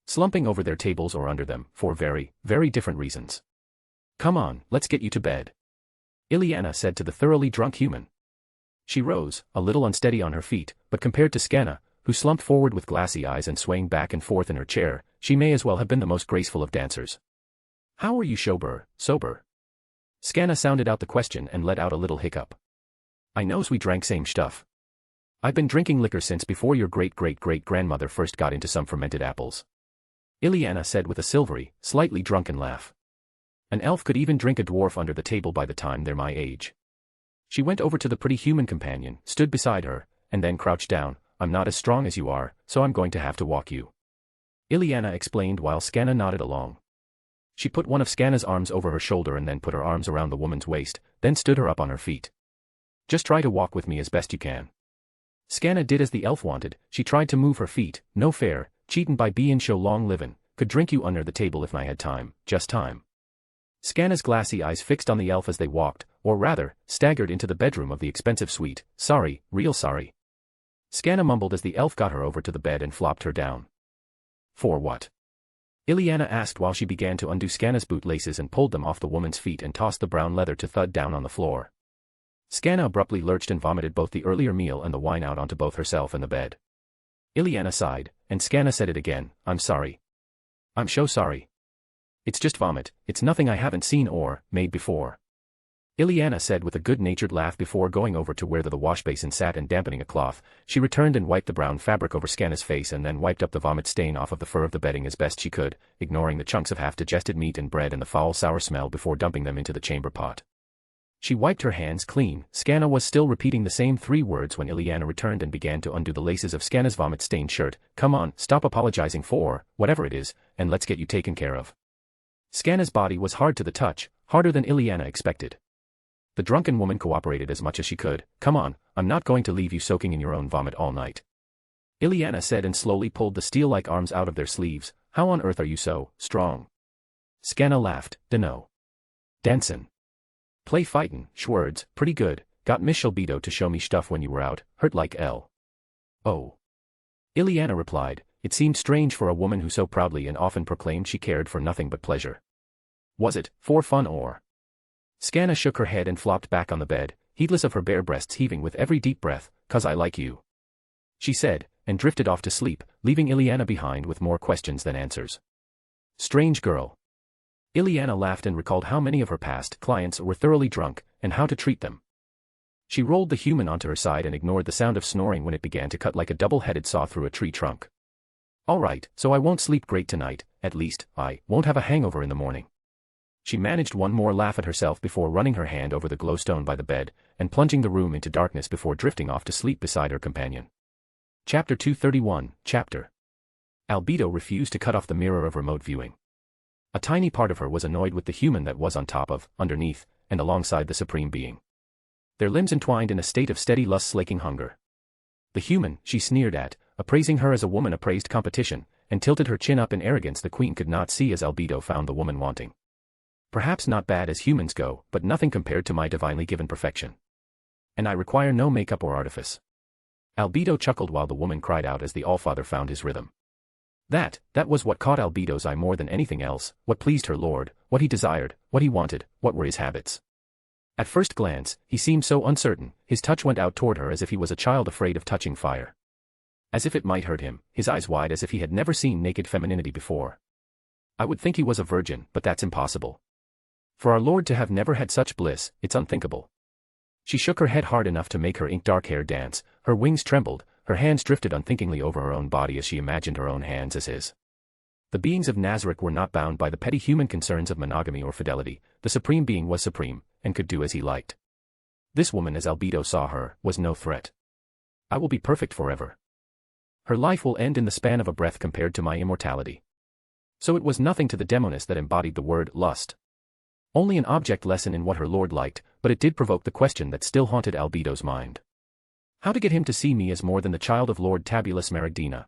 Slumping over their tables or under them, for very, very different reasons. "Come on, let's get you to bed," Ileana said to the thoroughly drunk human. She rose, a little unsteady on her feet, but compared to Scanna, who slumped forward with glassy eyes and swaying back and forth in her chair, she may as well have been the most graceful of dancers. "How are you sober?" Scanna sounded out the question and let out a little hiccup. "I knows we drank same stuff. I've been drinking liquor since before your great-great-great-grandmother first got into some fermented apples," Ileana said with a silvery, slightly drunken laugh. "An elf could even drink a dwarf under the table by the time they're my age." She went over to the pretty human companion, stood beside her, and then crouched down. "I'm not as strong as you are, so I'm going to have to walk you," Ileana explained while Scanna nodded along. She put one of Scanna's arms over her shoulder and then put her arms around the woman's waist, then stood her up on her feet. "Just try to walk with me as best you can." Scanna did as the elf wanted. She tried to move her feet. "No fair, cheatin' by bein' so long livin', could drink you under the table if I had time, just time." Scanna's glassy eyes fixed on the elf as they walked, or rather, staggered into the bedroom of the expensive suite. "Sorry, real sorry," Scanna mumbled as the elf got her over to the bed and flopped her down. "For what?" Ileana asked while she began to undo Scanna's bootlaces and pulled them off the woman's feet and tossed the brown leather to thud down on the floor. Scanna abruptly lurched and vomited both the earlier meal and the wine out onto both herself and the bed. Ileana sighed, and Scanna said it again, "I'm sorry. I'm so sorry. It's just vomit, it's nothing I haven't seen or made before." Ileana said with a good-natured laugh before going over to where the wash basin sat and dampening a cloth. She returned and wiped the brown fabric over Scanna's face and then wiped up the vomit stain off of the fur of the bedding as best she could, ignoring the chunks of half-digested meat and bread and the foul sour smell before dumping them into the chamber pot. She wiped her hands clean. Scanna was still repeating the same 3 words when Ileana returned and began to undo the laces of Scanna's vomit-stained shirt. "Come on, stop apologizing for whatever it is, and let's get you taken care of." Scanna's body was hard to the touch, harder than Ileana expected. The drunken woman cooperated as much as she could. "Come on, I'm not going to leave you soaking in your own vomit all night," Ileana said and slowly pulled the steel-like arms out of their sleeves. "How on earth are you so strong?" Scanna laughed. "Dunno. Dancin'. Play fightin', schwords, pretty good, got Miss Albedo to show me stuff when you were out, hurt like L. Oh." Ileana replied. It seemed strange for a woman who so proudly and often proclaimed she cared for nothing but pleasure. "Was it, for fun or?" Scanna shook her head and flopped back on the bed, heedless of her bare breasts heaving with every deep breath. "'Cause I like you," she said, and drifted off to sleep, leaving Ileana behind with more questions than answers. Strange girl. Ileana laughed and recalled how many of her past clients were thoroughly drunk, and how to treat them. She rolled the human onto her side and ignored the sound of snoring when it began to cut like a double-headed saw through a tree trunk. "All right, so I won't sleep great tonight, at least, I won't have a hangover in the morning." She managed one more laugh at herself before running her hand over the glowstone by the bed, and plunging the room into darkness before drifting off to sleep beside her companion. Chapter 231, Chapter. Albedo refused to cut off the mirror of remote viewing. A tiny part of her was annoyed with the human that was on top of, underneath, and alongside the Supreme Being. Their limbs entwined in a state of steady lust-slaking hunger. The human, she sneered at, appraising her as a woman appraised competition, and tilted her chin up in arrogance the queen could not see as Albedo found the woman wanting. "Perhaps not bad as humans go, but nothing compared to my divinely given perfection. And I require no makeup or artifice." Albedo chuckled while the woman cried out as the Allfather found his rhythm. That was what caught Albedo's eye more than anything else, what pleased her lord, what he desired, what he wanted, what were his habits. At first glance, he seemed so uncertain, his touch went out toward her as if he was a child afraid of touching fire. As if it might hurt him, his eyes wide as if he had never seen naked femininity before. "I would think he was a virgin, but that's impossible. For our Lord to have never had such bliss, it's unthinkable." She shook her head hard enough to make her ink-dark hair dance, her wings trembled, her hands drifted unthinkingly over her own body as she imagined her own hands as his. The beings of Nazarick were not bound by the petty human concerns of monogamy or fidelity. The Supreme Being was supreme, and could do as he liked. This woman, as Albedo saw her, was no threat. "I will be perfect forever. Her life will end in the span of a breath compared to my immortality." So it was nothing to the demoness that embodied the word lust. Only an object lesson in what her lord liked, but it did provoke the question that still haunted Albedo's mind. How to get him to see me as more than the child of Lord Tabula Smaragdina?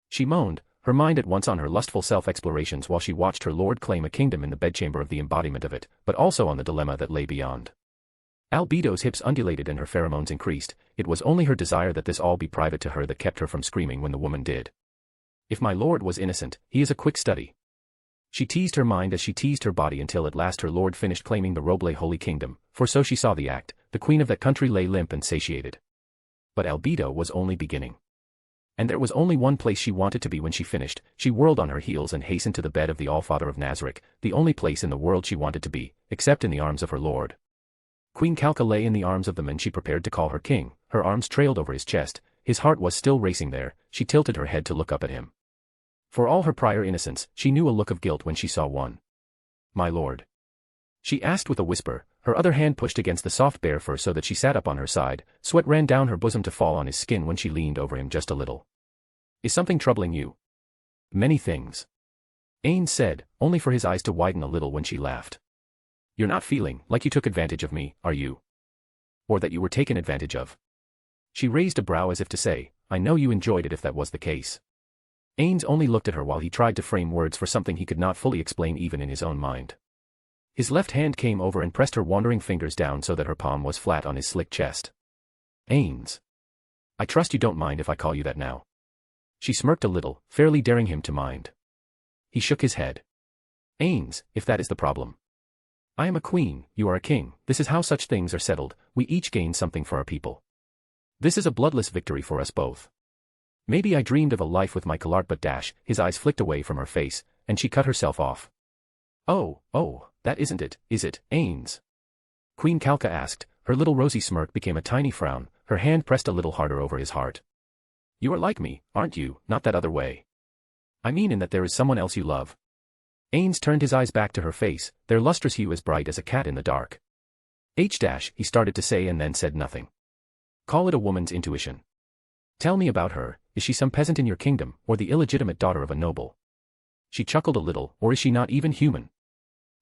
She moaned, her mind at once on her lustful self-explorations while she watched her lord claim a kingdom in the bedchamber of the embodiment of it, but also on the dilemma that lay beyond. Albedo's hips undulated and her pheromones increased. It was only her desire that this all be private to her that kept her from screaming when the woman did. If my lord was innocent, he is a quick study. She teased her mind as she teased her body until at last her lord finished claiming the Roble Holy Kingdom, for so she saw the act. The queen of that country lay limp and satiated. But Albedo was only beginning. And there was only one place she wanted to be when she finished. She whirled on her heels and hastened to the bed of the Allfather of Nazarick, the only place in the world she wanted to be, except in the arms of her lord. Queen Calca lay in the arms of the man she prepared to call her king, her arms trailed over his chest, his heart was still racing there. She tilted her head to look up at him. For all her prior innocence, she knew a look of guilt when she saw one. "My lord?" she asked with a whisper, her other hand pushed against the soft bare fur so that she sat up on her side. Sweat ran down her bosom to fall on his skin when she leaned over him just a little. "Is something troubling you?" "Many things," Ainz said, only for his eyes to widen a little when she laughed. "You're not feeling like you took advantage of me, are you? Or that you were taken advantage of?" She raised a brow as if to say, "I know you enjoyed it if that was the case." Ainz only looked at her while he tried to frame words for something he could not fully explain even in his own mind. His left hand came over and pressed her wandering fingers down so that her palm was flat on his slick chest. "Ainz, I trust you don't mind if I call you that now." She smirked a little, fairly daring him to mind. He shook his head. "Ainz, if that is the problem." I am a queen, you are a king, this is how such things are settled, we each gain something for our people. This is a bloodless victory for us both. Maybe I dreamed of a life with my Kalart but his eyes flicked away from her face, and she cut herself off. Oh, that isn't it, is it, Ainz? Queen Kalka asked, her little rosy smirk became a tiny frown, her hand pressed a little harder over his heart. You are like me, aren't you, not that other way. I mean in that there is someone else you love. Ainz turned his eyes back to her face, their lustrous hue as bright as a cat in the dark. He started to say and then said nothing. Call it a woman's intuition. Tell me about her, is she some peasant in your kingdom, or the illegitimate daughter of a noble? She chuckled a little, or is she not even human?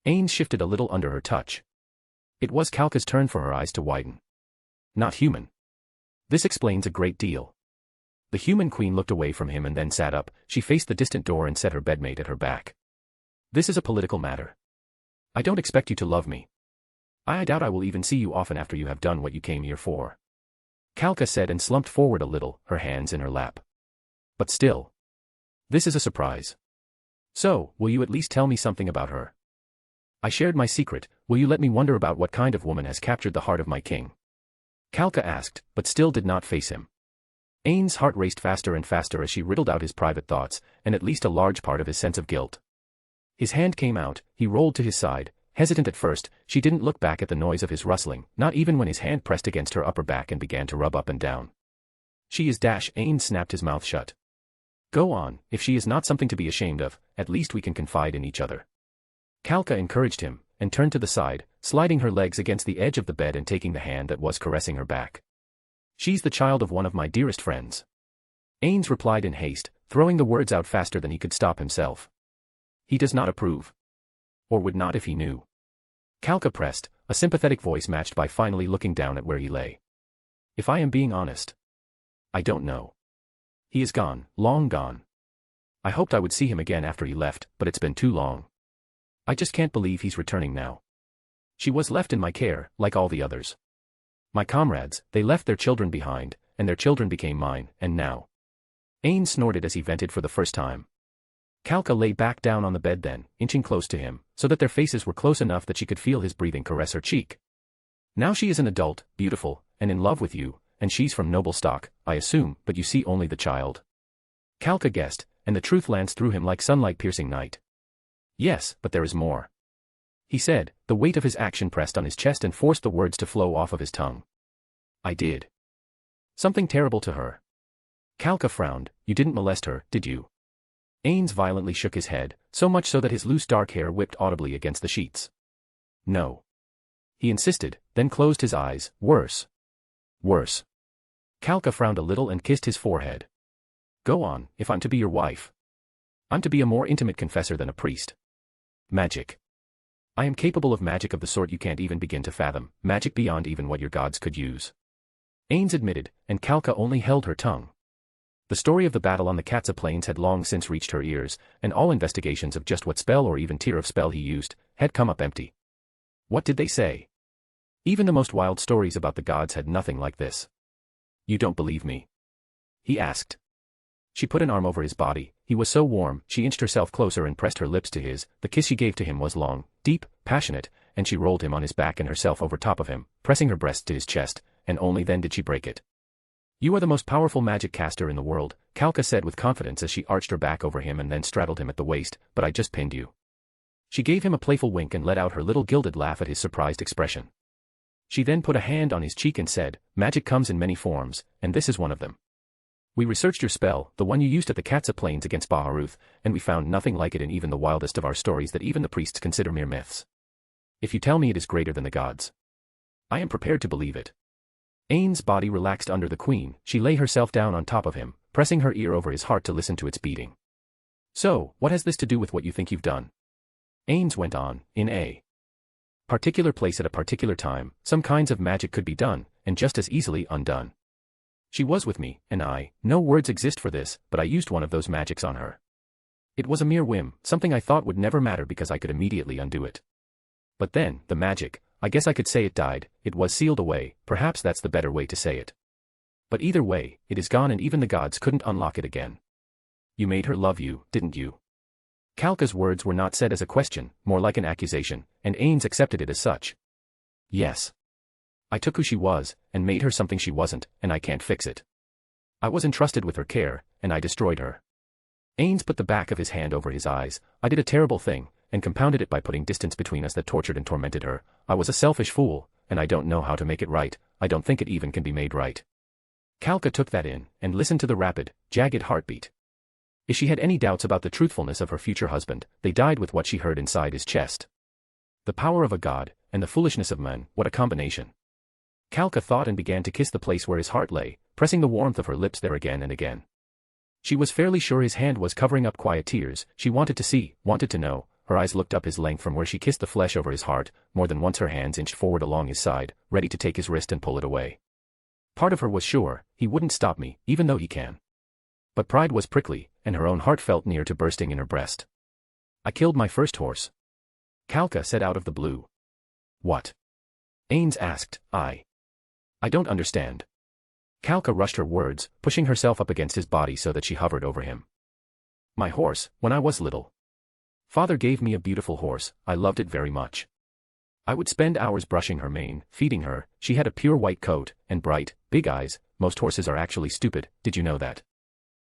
Ainz shifted a little under her touch. It was Kalka's turn for her eyes to widen. Not human. This explains a great deal. The human queen looked away from him and then sat up, she faced the distant door and set her bedmate at her back. This is a political matter. I don't expect you to love me. I doubt I will even see you often after you have done what you came here for. Kalka said and slumped forward a little, her hands in her lap. But still. This is a surprise. So, will you at least tell me something about her? I shared my secret, will you let me wonder about what kind of woman has captured the heart of my king? Kalka asked, but still did not face him. Ainz's heart raced faster and faster as she riddled out his private thoughts, and at least a large part of his sense of guilt. His hand came out, he rolled to his side, hesitant at first, she didn't look back at the noise of his rustling, not even when his hand pressed against her upper back and began to rub up and down. She is Ainz snapped his mouth shut. Go on, if she is not something to be ashamed of, at least we can confide in each other. Kalka encouraged him, and turned to the side, sliding her legs against the edge of the bed and taking the hand that was caressing her back. She's the child of one of my dearest friends. Ainz replied in haste, throwing the words out faster than he could stop himself. He does not approve. Or would not if he knew. Kalka pressed, a sympathetic voice matched by finally looking down at where he lay. If I am being honest. I don't know. He is gone, long gone. I hoped I would see him again after he left, but it's been too long. I just can't believe he's returning now. She was left in my care, like all the others. My comrades, they left their children behind, and their children became mine, and now. Ainz snorted as he vented for the first time. Kalka lay back down on the bed then, inching close to him, so that their faces were close enough that she could feel his breathing caress her cheek. Now she is an adult, beautiful, and in love with you, and she's from noble stock, I assume, but you see only the child. Kalka guessed, and the truth lanced through him like sunlight piercing night. Yes, but there is more. He said, the weight of his action pressed on his chest and forced the words to flow off of his tongue. I did. Something terrible to her. Kalka frowned, you didn't molest her, did you? Ainz violently shook his head, so much so that his loose dark hair whipped audibly against the sheets. No. He insisted, then closed his eyes, worse. Worse. Kalka frowned a little and kissed his forehead. Go on, if I'm to be your wife. I'm to be a more intimate confessor than a priest. Magic. I am capable of magic of the sort you can't even begin to fathom, magic beyond even what your gods could use. Ainz admitted, and Kalka only held her tongue. The story of the battle on the Katsa plains had long since reached her ears, and all investigations of just what spell or even tier of spell he used, had come up empty. What did they say? Even the most wild stories about the gods had nothing like this. You don't believe me? He asked. She put an arm over his body, he was so warm, she inched herself closer and pressed her lips to his, the kiss she gave to him was long, deep, passionate, and she rolled him on his back and herself over top of him, pressing her breast to his chest, and only then did she break it. You are the most powerful magic caster in the world, Kalka said with confidence as she arched her back over him and then straddled him at the waist, but I just pinned you. She gave him a playful wink and let out her little gilded laugh at his surprised expression. She then put a hand on his cheek and said, magic comes in many forms, and this is one of them. We researched your spell, the one you used at the Katsa plains against Baharuth, and we found nothing like it in even the wildest of our stories that even the priests consider mere myths. If you tell me it is greater than the gods, I am prepared to believe it. Ainz's body relaxed under the queen, she lay herself down on top of him, pressing her ear over his heart to listen to its beating. So, what has this to do with what you think you've done? Ainz went on, in a particular place at a particular time, some kinds of magic could be done, and just as easily undone. She was with me, and no words exist for this, but I used one of those magics on her. It was a mere whim, something I thought would never matter because I could immediately undo it. But then, the magic, I guess I could say it died, it was sealed away, perhaps that's the better way to say it. But either way, it is gone and even the gods couldn't unlock it again. You made her love you, didn't you? Kalka's words were not said as a question, more like an accusation, and Ainz accepted it as such. Yes. I took who she was, and made her something she wasn't, and I can't fix it. I was entrusted with her care, and I destroyed her. Ainz put the back of his hand over his eyes. I did a terrible thing, and compounded it by putting distance between us that tortured and tormented her. I was a selfish fool, and I don't know how to make it right. I don't think it even can be made right. Kalka took that in, and listened to the rapid, jagged heartbeat. If she had any doubts about the truthfulness of her future husband, they died with what she heard inside his chest. The power of a god, and the foolishness of men, what a combination. Kalka thought and began to kiss the place where his heart lay, pressing the warmth of her lips there again and again. She was fairly sure his hand was covering up quiet tears. She wanted to see, wanted to know. Her eyes looked up his length from where she kissed the flesh over his heart. More than once her hands inched forward along his side, ready to take his wrist and pull it away. Part of her was sure, he wouldn't stop me, even though he can. But pride was prickly, and her own heart felt near to bursting in her breast. I killed my first horse. Kalka said out of the blue. What? Ainz asked. I don't understand. Kalka rushed her words, pushing herself up against his body so that she hovered over him. My horse, when I was little. Father gave me a beautiful horse, I loved it very much. I would spend hours brushing her mane, feeding her. She had a pure white coat, and bright, big eyes. Most horses are actually stupid, did you know that?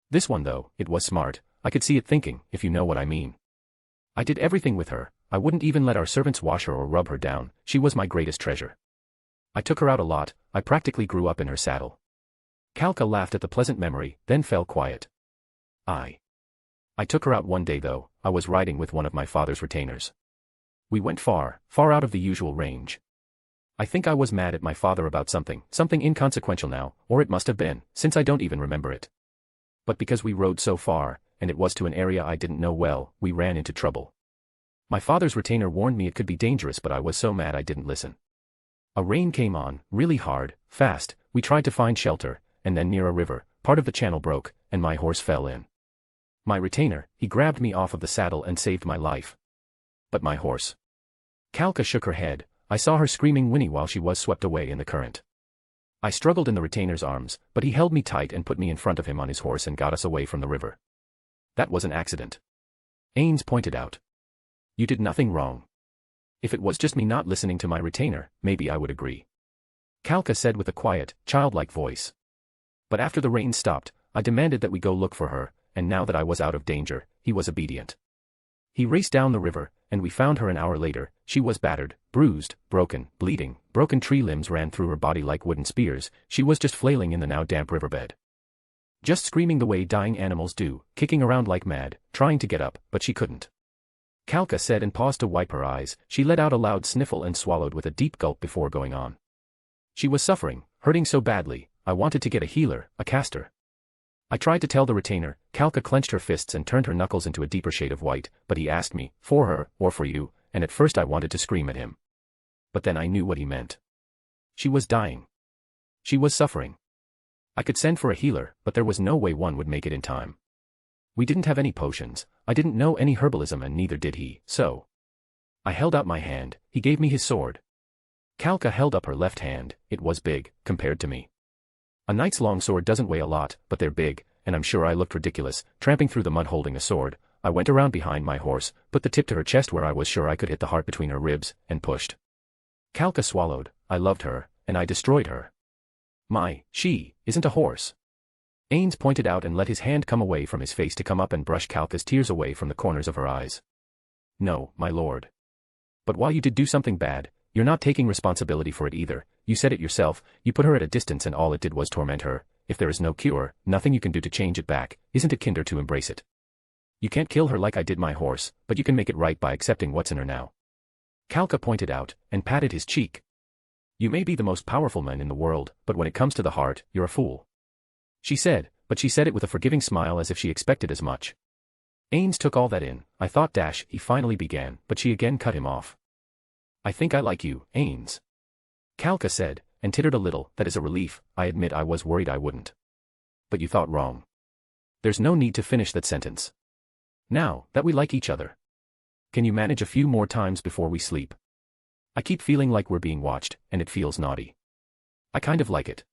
This one though, it was smart. I could see it thinking, if you know what I mean. I did everything with her. I wouldn't even let our servants wash her or rub her down. She was my greatest treasure. I took her out a lot. I practically grew up in her saddle. Kalka laughed at the pleasant memory, then fell quiet. I took her out one day though. I was riding with one of my father's retainers. We went far, far out of the usual range. I think I was mad at my father about something inconsequential now, or it must have been, since I don't even remember it. But because we rode so far, and it was to an area I didn't know well, we ran into trouble. My father's retainer warned me it could be dangerous, but I was so mad I didn't listen. A rain came on, really hard, fast. We tried to find shelter, and then near a river, part of the channel broke, and my horse fell in. My retainer, he grabbed me off of the saddle and saved my life. But my horse. Kalka shook her head. I saw her screaming whinny while she was swept away in the current. I struggled in the retainer's arms, but he held me tight and put me in front of him on his horse and got us away from the river. That was an accident. Ainz pointed out. You did nothing wrong. If it was just me not listening to my retainer, maybe I would agree. Kalka said with a quiet, childlike voice. But after the rain stopped, I demanded that we go look for her, and now that I was out of danger, he was obedient. He raced down the river, and we found her an hour later. She was battered, bruised, broken, bleeding. Broken tree limbs ran through her body like wooden spears. She was just flailing in the now damp riverbed. Just screaming the way dying animals do, kicking around like mad, trying to get up, but she couldn't. Kalka said and paused to wipe her eyes. She let out a loud sniffle and swallowed with a deep gulp before going on. She was suffering, hurting so badly. I wanted to get a healer, a caster. I tried to tell the retainer. Kalka clenched her fists and turned her knuckles into a deeper shade of white, but he asked me, for her, or for you, and at first I wanted to scream at him. But then I knew what he meant. She was dying. She was suffering. I could send for a healer, but there was no way one would make it in time. We didn't have any potions. I didn't know any herbalism and neither did he, so. I held out my hand. He gave me his sword. Kalka held up her left hand. It was big, compared to me. A knight's long sword doesn't weigh a lot, but they're big, and I'm sure I looked ridiculous, tramping through the mud holding a sword. I went around behind my horse, put the tip to her chest where I was sure I could hit the heart between her ribs, and pushed. Kalka swallowed. I loved her, and I destroyed her. She isn't a horse. Ainz pointed out and let his hand come away from his face to come up and brush Kalka's tears away from the corners of her eyes. No, my lord. But while you did do something bad, you're not taking responsibility for it either. You said it yourself. You put her at a distance and all it did was torment her. If there is no cure, nothing you can do to change it back. Isn't it kinder to embrace it? You can't kill her like I did my horse, but you can make it right by accepting what's in her now. Kalka pointed out, and patted his cheek. You may be the most powerful man in the world, but when it comes to the heart, you're a fool. She said, but she said it with a forgiving smile as if she expected as much. Ainz took all that in. I thought he finally began, but she again cut him off. I think I like you, Ainz. Kalka said, and tittered a little. That is a relief. I admit I was worried I wouldn't. But you thought wrong. There's no need to finish that sentence. Now that we like each other. Can you manage a few more times before we sleep? I keep feeling like we're being watched, and it feels naughty. I kind of like it.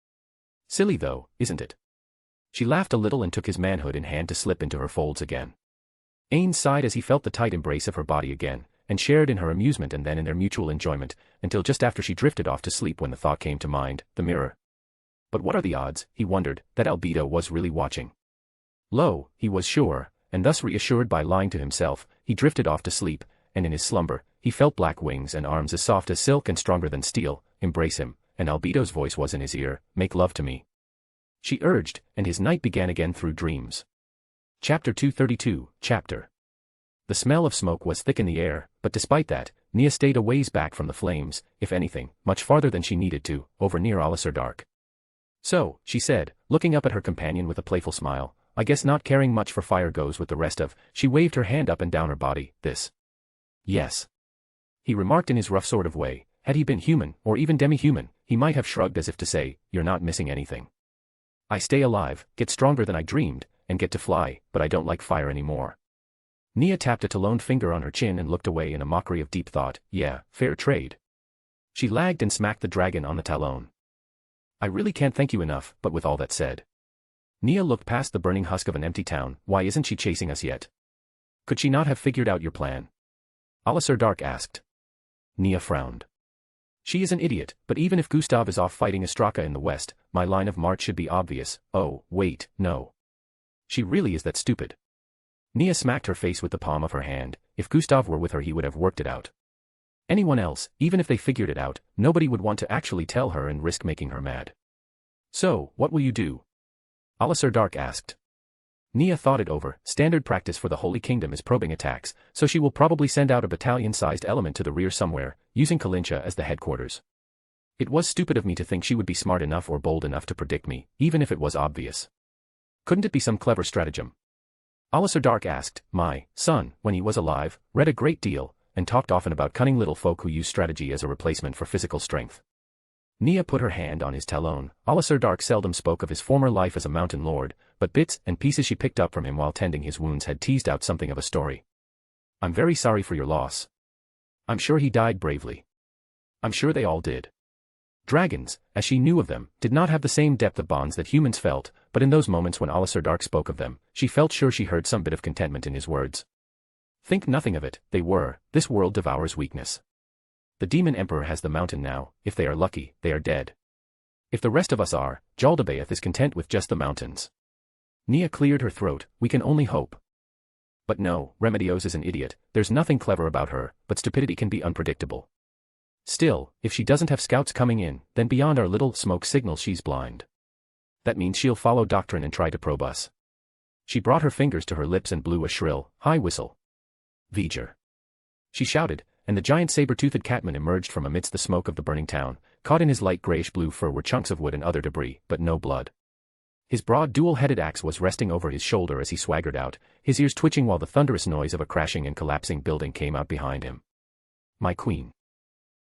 Silly though, isn't it? She laughed a little and took his manhood in hand to slip into her folds again. Ainz sighed as he felt the tight embrace of her body again, and shared in her amusement and then in their mutual enjoyment, until just after she drifted off to sleep when the thought came to mind, the mirror. But what are the odds, he wondered, that Albedo was really watching? Lo, he was sure, and thus reassured by lying to himself, he drifted off to sleep, and in his slumber, he felt black wings and arms as soft as silk and stronger than steel, embrace him, and Albedo's voice was in his ear, make love to me. She urged, and his night began again through dreams. Chapter 232, Chapter. The smell of smoke was thick in the air, but despite that, Nia stayed a ways back from the flames, if anything, much farther than she needed to, over near Nazarick. So, she said, looking up at her companion with a playful smile, I guess not caring much for fire goes with the rest of, she waved her hand up and down her body, this. Yes. He remarked in his rough sort of way, had he been human, or even demi-human, he might have shrugged as if to say, you're not missing anything. I stay alive, get stronger than I dreamed, and get to fly, but I don't like fire anymore. Nia tapped a taloned finger on her chin and looked away in a mockery of deep thought, yeah, fair trade. She lagged and smacked the dragon on the talon. I really can't thank you enough, but with all that said. Nia looked past the burning husk of an empty town, why isn't she chasing us yet? Could she not have figured out your plan? Nazarick asked. Nia frowned. She is an idiot, but even if Gustav is off fighting Astraka in the west, my line of march should be obvious, oh, wait, no. She really is that stupid. Nia smacked her face with the palm of her hand, if Gustav were with her he would have worked it out. Anyone else, even if they figured it out, nobody would want to actually tell her and risk making her mad. So, what will you do? Nazarick asked. Nia thought it over, standard practice for the Holy Kingdom is probing attacks, so she will probably send out a battalion-sized element to the rear somewhere, using Kalincha as the headquarters. It was stupid of me to think she would be smart enough or bold enough to predict me, even if it was obvious. Couldn't it be some clever stratagem? Nazarick asked, my son, when he was alive, read a great deal, and talked often about cunning little folk who use strategy as a replacement for physical strength. Nia put her hand on his talon. Nazarick seldom spoke of his former life as a mountain lord, but bits and pieces she picked up from him while tending his wounds had teased out something of a story. I'm very sorry for your loss. I'm sure he died bravely. I'm sure they all did. Dragons, as she knew of them, did not have the same depth of bonds that humans felt, but in those moments when Nazarick spoke of them, she felt sure she heard some bit of contentment in his words. Think nothing of it, this world devours weakness. The demon emperor has the mountain now, if they are lucky, they are dead. If the rest of us are, Jaldabaoth is content with just the mountains. Nia cleared her throat, we can only hope. But no, Remedios is an idiot, there's nothing clever about her, but stupidity can be unpredictable. Still, if she doesn't have scouts coming in, then beyond our little smoke signal she's blind. That means she'll follow doctrine and try to probe us. She brought her fingers to her lips and blew a shrill, high whistle. V'ger. She shouted, and the giant saber-toothed catman emerged from amidst the smoke of the burning town. Caught in his light grayish-blue fur were chunks of wood and other debris, but no blood. His broad dual-headed axe was resting over his shoulder as he swaggered out, his ears twitching while the thunderous noise of a crashing and collapsing building came out behind him. My queen?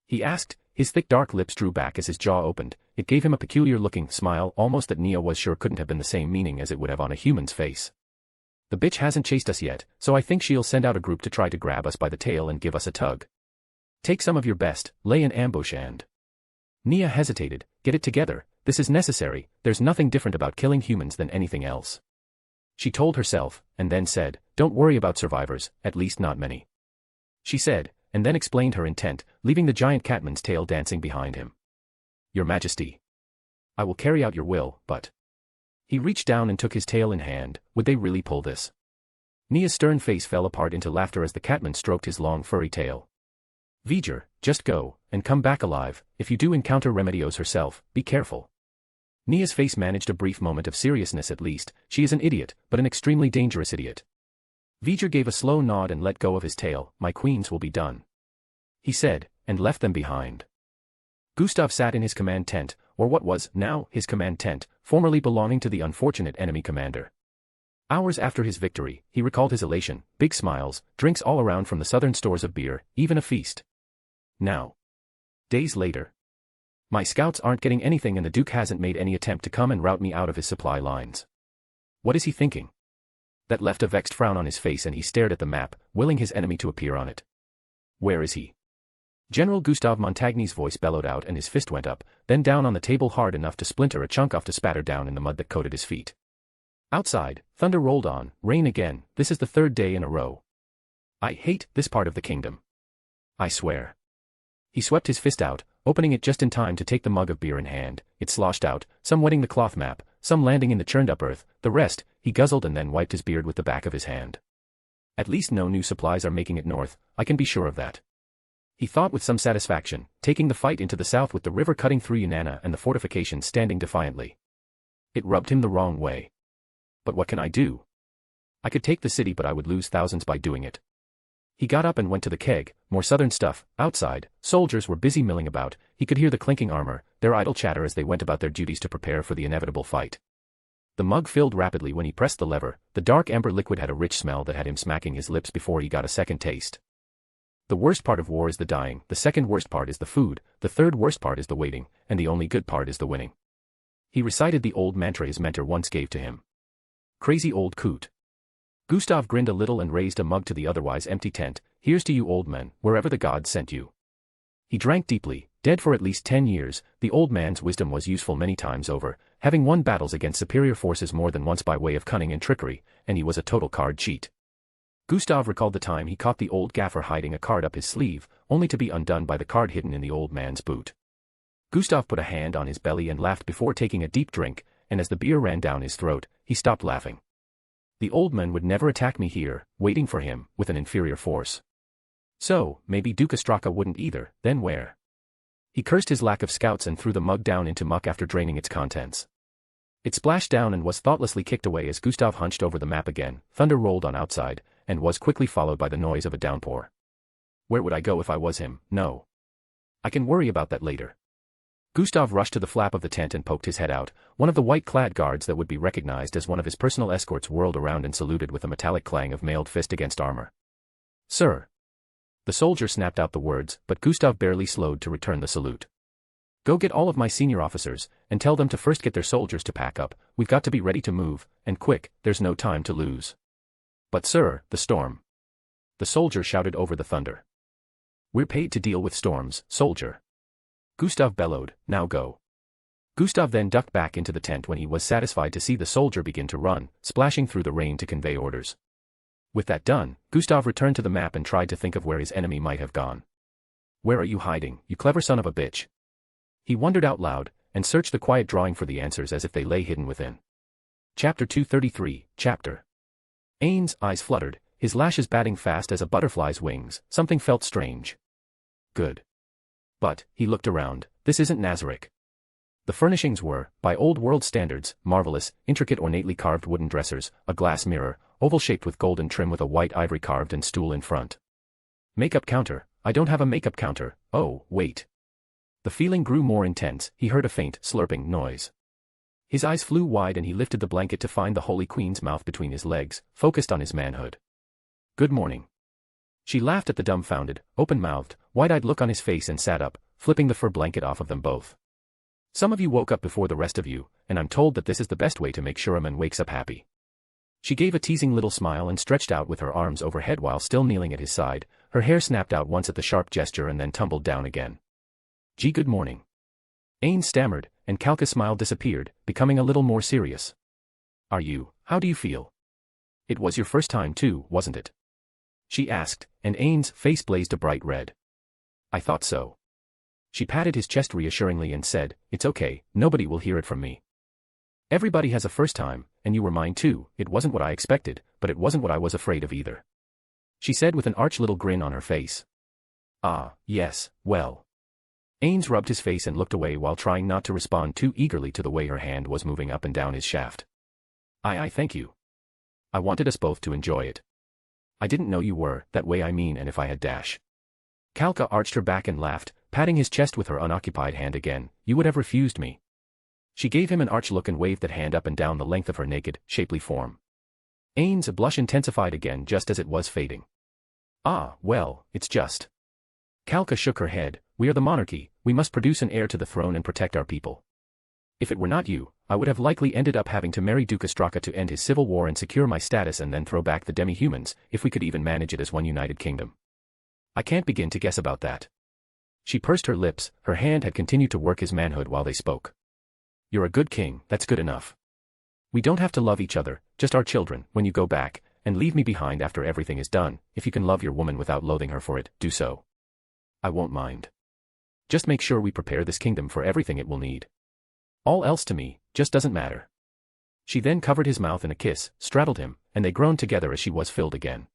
He asked, his thick dark lips drew back as his jaw opened. It gave him a peculiar-looking smile almost that Nia was sure couldn't have been the same meaning as it would have on a human's face. The bitch hasn't chased us yet, so I think she'll send out a group to try to grab us by the tail and give us a tug. Take some of your best, lay in ambush and... Nia hesitated, get it together, this is necessary, there's nothing different about killing humans than anything else. She told herself, and then said, don't worry about survivors, at least not many. She said, and then explained her intent, leaving the giant catman's tail dancing behind him. Your Majesty. I will carry out your will, but... He reached down and took his tail in hand, would they really pull this? Nia's stern face fell apart into laughter as the catman stroked his long furry tail. V'ger, just go, and come back alive, if you do encounter Remedios herself, be careful. Nia's face managed a brief moment of seriousness at least, she is an idiot, but an extremely dangerous idiot. V'ger gave a slow nod and let go of his tail, my queens will be done. He said, and left them behind. Gustav sat in his command tent, or what was, now, his command tent, formerly belonging to the unfortunate enemy commander. Hours after his victory, he recalled his elation, big smiles, drinks all around from the southern stores of beer, even a feast. Now. Days later. My scouts aren't getting anything and the Duke hasn't made any attempt to come and rout me out of his supply lines. What is he thinking? That left a vexed frown on his face and he stared at the map, willing his enemy to appear on it. Where is he? General Gustav Montagny's voice bellowed out and his fist went up, then down on the table hard enough to splinter a chunk off to spatter down in the mud that coated his feet. Outside, thunder rolled on, rain again, this is the third day in a row. I hate this part of the kingdom. I swear. He swept his fist out, opening it just in time to take the mug of beer in hand. It sloshed out, some wetting the cloth map, some landing in the churned-up earth, the rest, he guzzled and then wiped his beard with the back of his hand. At least no new supplies are making it north, I can be sure of that. He thought with some satisfaction, taking the fight into the south with the river cutting through Yunnan and the fortifications standing defiantly. It rubbed him the wrong way. But what can I do? I could take the city, but I would lose thousands by doing it. He got up and went to the keg, more southern stuff. Outside, soldiers were busy milling about. He could hear the clinking armor, their idle chatter as they went about their duties to prepare for the inevitable fight. The mug filled rapidly when he pressed the lever. The dark amber liquid had a rich smell that had him smacking his lips before he got a second taste. The worst part of war is the dying, the second worst part is the food, the third worst part is the waiting, and the only good part is the winning. He recited the old mantra his mentor once gave to him. Crazy old coot. Gustav grinned a little and raised a mug to the otherwise empty tent. Here's to you old men, wherever the gods sent you. He drank deeply. Dead for at least 10 years, the old man's wisdom was useful many times over, having won battles against superior forces more than once by way of cunning and trickery, and he was a total card cheat. Gustav recalled the time he caught the old gaffer hiding a card up his sleeve, only to be undone by the card hidden in the old man's boot. Gustav put a hand on his belly and laughed before taking a deep drink, and as the beer ran down his throat, he stopped laughing. The old man would never attack me here, waiting for him, with an inferior force. So, maybe Duka Straka wouldn't either, then where? He cursed his lack of scouts and threw the mug down into muck after draining its contents. It splashed down and was thoughtlessly kicked away as Gustav hunched over the map again. Thunder rolled on outside, and was quickly followed by the noise of a downpour. Where would I go if I was him? No. I can worry about that later. Gustav rushed to the flap of the tent and poked his head out. One of the white-clad guards that would be recognized as one of his personal escorts whirled around and saluted with a metallic clang of mailed fist against armor. Sir. The soldier snapped out the words, but Gustav barely slowed to return the salute. Go get all of my senior officers, and tell them to first get their soldiers to pack up. We've got to be ready to move, and quick, there's no time to lose. But sir, the storm. The soldier shouted over the thunder. We're paid to deal with storms, soldier. Gustav bellowed, now go. Gustav then ducked back into the tent when he was satisfied to see the soldier begin to run, splashing through the rain to convey orders. With that done, Gustav returned to the map and tried to think of where his enemy might have gone. Where are you hiding, you clever son of a bitch? He wondered out loud, and searched the quiet drawing for the answers as if they lay hidden within. Chapter 233, Chapter. Ainz' eyes fluttered, his lashes batting fast as a butterfly's wings. Something felt strange. Good. But, he looked around, this isn't Nazarick. The furnishings were, by old world standards, marvelous, intricate ornately carved wooden dressers, a glass mirror, oval-shaped with golden trim with a white ivory carved and stool in front. Makeup counter. I don't have a makeup counter. Oh, wait. The feeling grew more intense. He heard a faint, slurping noise. His eyes flew wide and he lifted the blanket to find the Holy Queen's mouth between his legs, focused on his manhood. Good morning. She laughed at the dumbfounded, open-mouthed, wide-eyed look on his face and sat up, flipping the fur blanket off of them both. Some of you woke up before the rest of you, and I'm told that this is the best way to make sure a man wakes up happy. She gave a teasing little smile and stretched out with her arms overhead while still kneeling at his side. Her hair snapped out once at the sharp gesture and then tumbled down again. Gee, good morning. Ainz stammered, and Kalka's smile disappeared, becoming a little more serious. How do you feel? It was your first time too, wasn't it? She asked, and Ainz' face blazed a bright red. I thought so. She patted his chest reassuringly and said, it's okay, nobody will hear it from me. Everybody has a first time, and you were mine too. It wasn't what I expected, but it wasn't what I was afraid of either. She said with an arch little grin on her face. Ah, yes, well. Ainz rubbed his face and looked away while trying not to respond too eagerly to the way her hand was moving up and down his shaft. I thank you. I wanted us both to enjoy it. I didn't know you were, that way I mean, and if I had dash. Kalka arched her back and laughed, patting his chest with her unoccupied hand again. You would have refused me. She gave him an arch look and waved that hand up and down the length of her naked, shapely form. Ainz' blush intensified again just as it was fading. Ah, well, it's just. Kalka shook her head. We are the monarchy, we must produce an heir to the throne and protect our people. If it were not you, I would have likely ended up having to marry Duka Straka to end his civil war and secure my status and then throw back the demi-humans, if we could even manage it as one united kingdom. I can't begin to guess about that. She pursed her lips, her hand had continued to work his manhood while they spoke. You're a good king, that's good enough. We don't have to love each other, just our children, when you go back, and leave me behind after everything is done. If you can love your woman without loathing her for it, do so. I won't mind. Just make sure we prepare this kingdom for everything it will need. All else to me, just doesn't matter. She then covered his mouth in a kiss, straddled him, and they groaned together as she was filled again.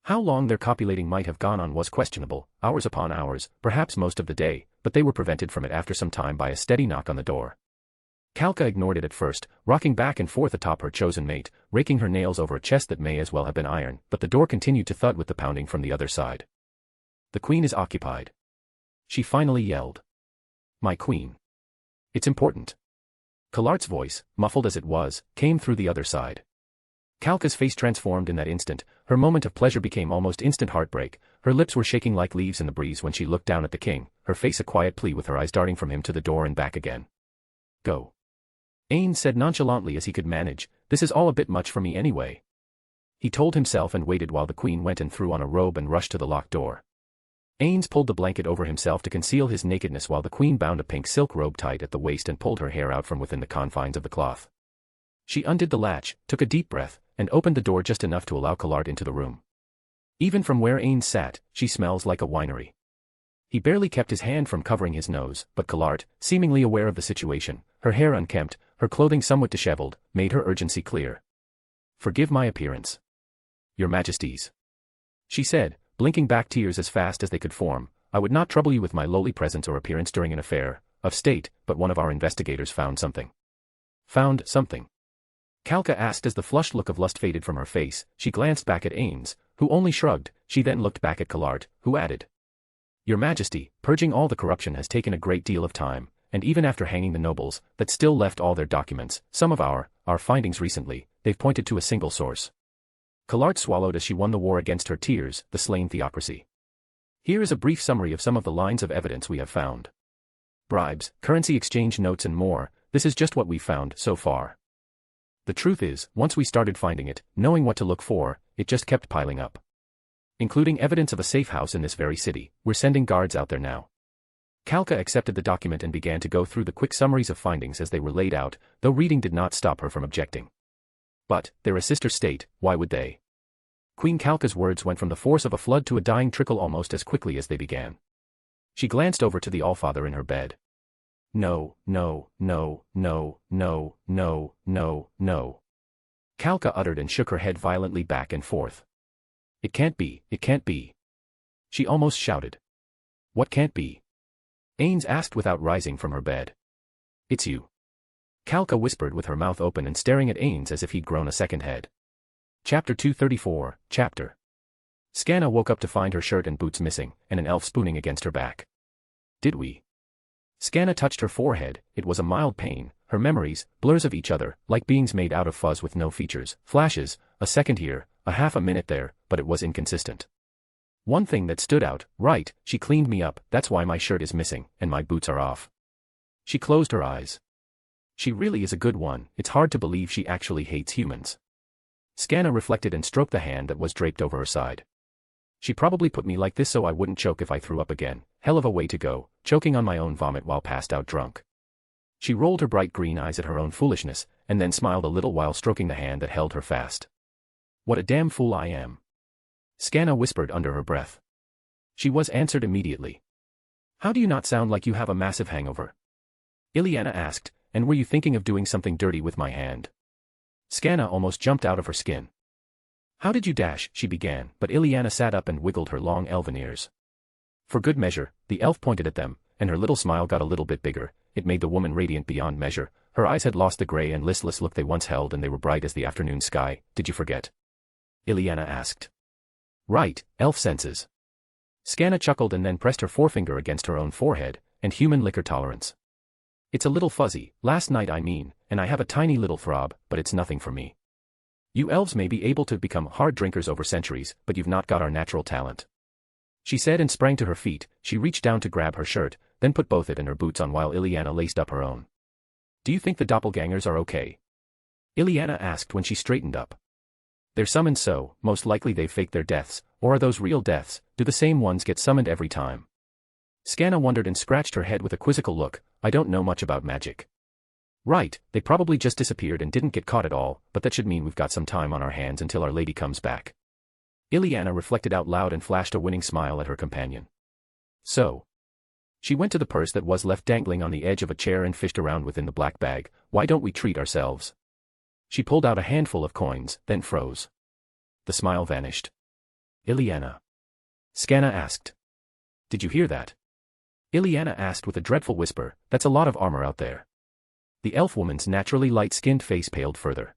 How long their copulating might have gone on was questionable, hours upon hours, perhaps most of the day, but they were prevented from it after some time by a steady knock on the door. Kalka ignored it at first, rocking back and forth atop her chosen mate, raking her nails over a chest that may as well have been iron, but the door continued to thud with the pounding from the other side. The queen is occupied. She finally yelled. My queen. It's important. Kalart's voice, muffled as it was, came through the other side. Kalka's face transformed in that instant, her moment of pleasure became almost instant heartbreak, her lips were shaking like leaves in the breeze when she looked down at the king, her face a quiet plea with her eyes darting from him to the door and back again. Go. Ainz said nonchalantly as he could manage, this is all a bit much for me anyway. He told himself and waited while the queen went and threw on a robe and rushed to the locked door. Ainz pulled the blanket over himself to conceal his nakedness while the queen bound a pink silk robe tight at the waist and pulled her hair out from within the confines of the cloth. She undid the latch, took a deep breath, and opened the door just enough to allow Kalart into the room. Even from where Ainz sat, she smells like a winery. He barely kept his hand from covering his nose, but Kalart, seemingly aware of the situation, her hair unkempt, her clothing somewhat disheveled, made her urgency clear. Forgive my appearance. Your Majesties. She said, blinking back tears as fast as they could form, I would not trouble you with my lowly presence or appearance during an affair of state, but one of our investigators found something. Found something? Kalka asked as the flushed look of lust faded from her face. She glanced back at Ainz, who only shrugged. She then looked back at Kalart, who added, Your Majesty, purging all the corruption has taken a great deal of time, and even after hanging the nobles, that still left all their documents, some of our findings recently, they've pointed to a single source. Kalart swallowed as she won the war against her tears, the slain theocracy. Here is a brief summary of some of the lines of evidence we have found. Bribes, currency exchange notes and more, this is just what we've found so far. The truth is, once we started finding it, knowing what to look for, it just kept piling up. Including evidence of a safe house in this very city, we're sending guards out there now. Kalka accepted the document and began to go through the quick summaries of findings as they were laid out, though reading did not stop her from objecting. But, they're a sister state, why would they? Queen Kalka's words went from the force of a flood to a dying trickle almost as quickly as they began. She glanced over to the Allfather in her bed. No, no, no, no, no, no, no, no. Kalka uttered and shook her head violently back and forth. It can't be, it can't be. She almost shouted. What can't be? Ainz asked without rising from her bed. It's you. Kalka whispered with her mouth open and staring at Ainz as if he'd grown a second head. Chapter 234, Chapter. Scanna woke up to find her shirt and boots missing, and an elf spooning against her back. Did we? Scanna touched her forehead, it was a mild pain, her memories, blurs of each other, like beings made out of fuzz with no features, flashes, a second here, a half a minute there, but it was inconsistent. One thing that stood out, right, she cleaned me up, that's why my shirt is missing, and my boots are off. She closed her eyes. She really is a good one, it's hard to believe she actually hates humans. Scanna reflected and stroked the hand that was draped over her side. She probably put me like this so I wouldn't choke if I threw up again, hell of a way to go, choking on my own vomit while passed out drunk. She rolled her bright green eyes at her own foolishness, and then smiled a little while stroking the hand that held her fast. What a damn fool I am. Scanna whispered under her breath. She was answered immediately. How do you not sound like you have a massive hangover? Ileana asked, and were you thinking of doing something dirty with my hand? Scanna almost jumped out of her skin. How did you dash, she began, but Ileana sat up and wiggled her long elven ears. For good measure, the elf pointed at them, and her little smile got a little bit bigger, it made the woman radiant beyond measure, her eyes had lost the grey and listless look they once held and they were bright as the afternoon sky. Did you forget? Ileana asked. Right, elf senses. Scanna chuckled and then pressed her forefinger against her own forehead, and human liquor tolerance. It's a little fuzzy, last night I mean, and I have a tiny little throb, but it's nothing for me. You elves may be able to become hard drinkers over centuries, but you've not got our natural talent. She said and sprang to her feet, she reached down to grab her shirt, then put both it and her boots on while Ileana laced up her own. Do you think the doppelgangers are okay? Ileana asked when she straightened up. They're summoned so, most likely they've faked their deaths, or are those real deaths, do the same ones get summoned every time? Scanna wondered and scratched her head with a quizzical look, I don't know much about magic. Right, they probably just disappeared and didn't get caught at all, but that should mean we've got some time on our hands until Our Lady comes back. Ileana reflected out loud and flashed a winning smile at her companion. So. She went to the purse that was left dangling on the edge of a chair and fished around within the black bag. Why don't we treat ourselves? She pulled out a handful of coins, then froze. The smile vanished. Ileana. Scanna asked. Did you hear that? Ileana asked with a dreadful whisper. That's a lot of armor out there. The elf woman's naturally light-skinned face paled further.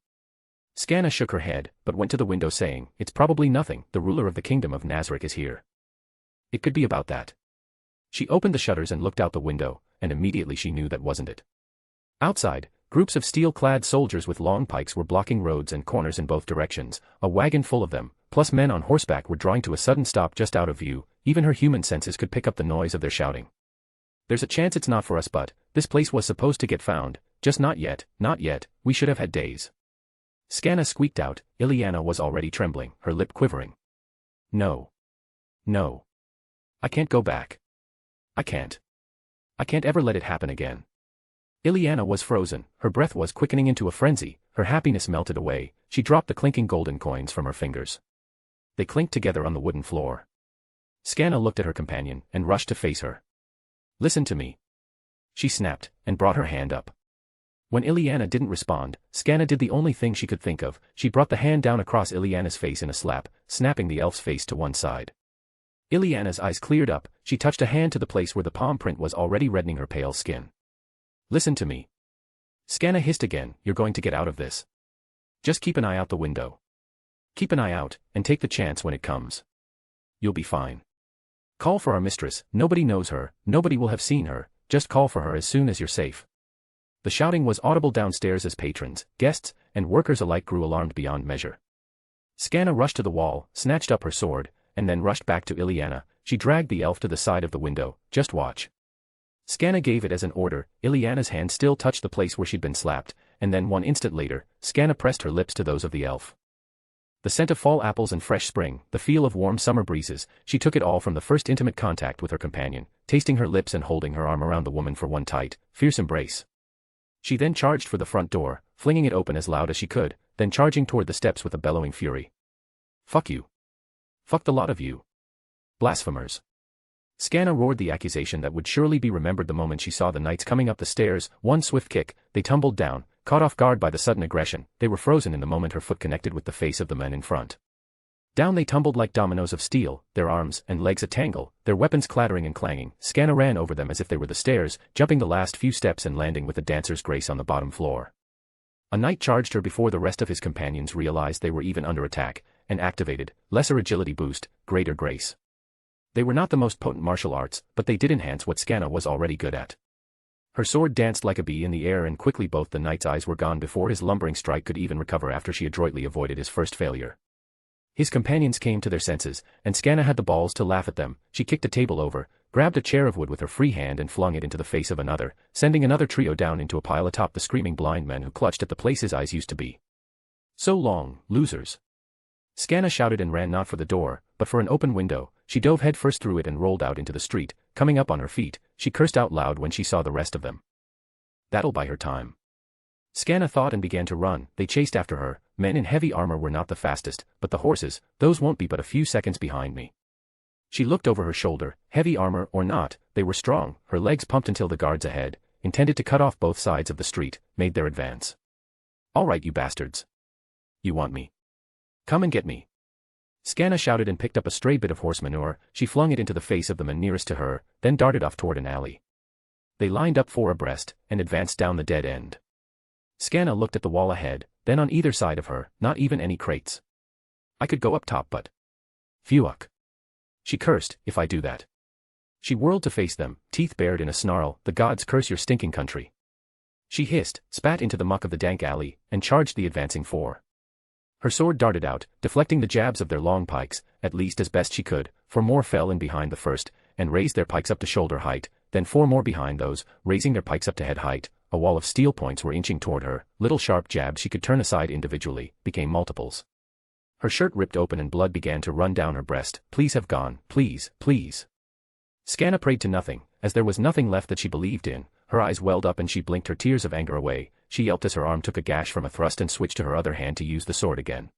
Scanna shook her head, but went to the window saying, It's probably nothing, the ruler of the kingdom of Nazarick is here. It could be about that. She opened the shutters and looked out the window, and immediately she knew that wasn't it. Outside, groups of steel-clad soldiers with long pikes were blocking roads and corners in both directions, a wagon full of them, plus men on horseback were drawing to a sudden stop just out of view. Even her human senses could pick up the noise of their shouting. There's a chance it's not for us, but this place was supposed to get found, just not yet, we should have had days. Scanna squeaked out. Ileana was already trembling, her lip quivering. No. No. I can't go back. I can't ever let it happen again. Ileana was frozen, her breath was quickening into a frenzy, her happiness melted away, she dropped the clinking golden coins from her fingers. They clinked together on the wooden floor. Scanna looked at her companion and rushed to face her. Listen to me. She snapped, and brought her hand up. When Ileana didn't respond, Scanna did the only thing she could think of, she brought the hand down across Ileana's face in a slap, snapping the elf's face to one side. Ileana's eyes cleared up, she touched a hand to the place where the palm print was already reddening her pale skin. Listen to me. Scanna hissed again, you're going to get out of this. Just keep an eye out the window. Keep an eye out, and take the chance when it comes. You'll be fine. Call for our mistress, nobody knows her, nobody will have seen her, just call for her as soon as you're safe. The shouting was audible downstairs as patrons, guests, and workers alike grew alarmed beyond measure. Scanna rushed to the wall, snatched up her sword, and then rushed back to Ileana. She dragged the elf to the side of the window. Just watch. Scanna gave it as an order. Ileana's hand still touched the place where she'd been slapped, and then 1 instant later, Scanna pressed her lips to those of the elf. The scent of fall apples and fresh spring, the feel of warm summer breezes, she took it all from the first intimate contact with her companion, tasting her lips and holding her arm around the woman for one tight, fierce embrace. She then charged for the front door, flinging it open as loud as she could, then charging toward the steps with a bellowing fury. Fuck you. Fuck the lot of you. Blasphemers. Scanna roared the accusation that would surely be remembered the moment she saw the knights coming up the stairs. One swift kick, they tumbled down, caught off guard by the sudden aggression. They were frozen in the moment her foot connected with the face of the men in front. Down they tumbled like dominoes of steel, their arms and legs a tangle, their weapons clattering and clanging. Scanna ran over them as if they were the stairs, jumping the last few steps and landing with a dancer's grace on the bottom floor. A knight charged her before the rest of his companions realized they were even under attack, and activated, lesser agility boost, greater grace. They were not the most potent martial arts, but they did enhance what Scanna was already good at. Her sword danced like a bee in the air and quickly both the knight's eyes were gone before his lumbering strike could even recover after she adroitly avoided his first failure. His companions came to their senses, and Scanna had the balls to laugh at them. She kicked a table over, grabbed a chair of wood with her free hand and flung it into the face of another, sending another trio down into a pile atop the screaming blind men who clutched at the place his eyes used to be. So long, losers. Scanna shouted and ran not for the door, but for an open window. She dove headfirst through it and rolled out into the street. Coming up on her feet, she cursed out loud when she saw the rest of them. That'll buy her time. Scanna thought and began to run. They chased after her. Men in heavy armor were not the fastest, but the horses, those won't be but a few seconds behind me. She looked over her shoulder. Heavy armor or not, they were strong. Her legs pumped until the guards ahead, intended to cut off both sides of the street, made their advance. All right, you bastards. You want me? Come and get me. Scanna shouted and picked up a stray bit of horse manure. She flung it into the face of the man nearest to her, then darted off toward an alley. They lined up 4 abreast, and advanced down the dead end. Scanna looked at the wall ahead, then on either side of her, not even any crates. I could go up top but... Phuck. She cursed, if I do that. She whirled to face them, teeth bared in a snarl. The gods curse your stinking country. She hissed, spat into the muck of the dank alley, and charged the advancing 4. Her sword darted out, deflecting the jabs of their long pikes, at least as best she could, 4 more fell in behind the first, and raised their pikes up to shoulder height, then 4 more behind those, raising their pikes up to head height. A wall of steel points were inching toward her. Little sharp jabs she could turn aside individually, became multiples. Her shirt ripped open and blood began to run down her breast. Please have gone, please, please. Scanna prayed to nothing, as there was nothing left that she believed in. Her eyes welled up and she blinked her tears of anger away. she yelped as her arm took a gash from a thrust and switched to her other hand to use the sword again.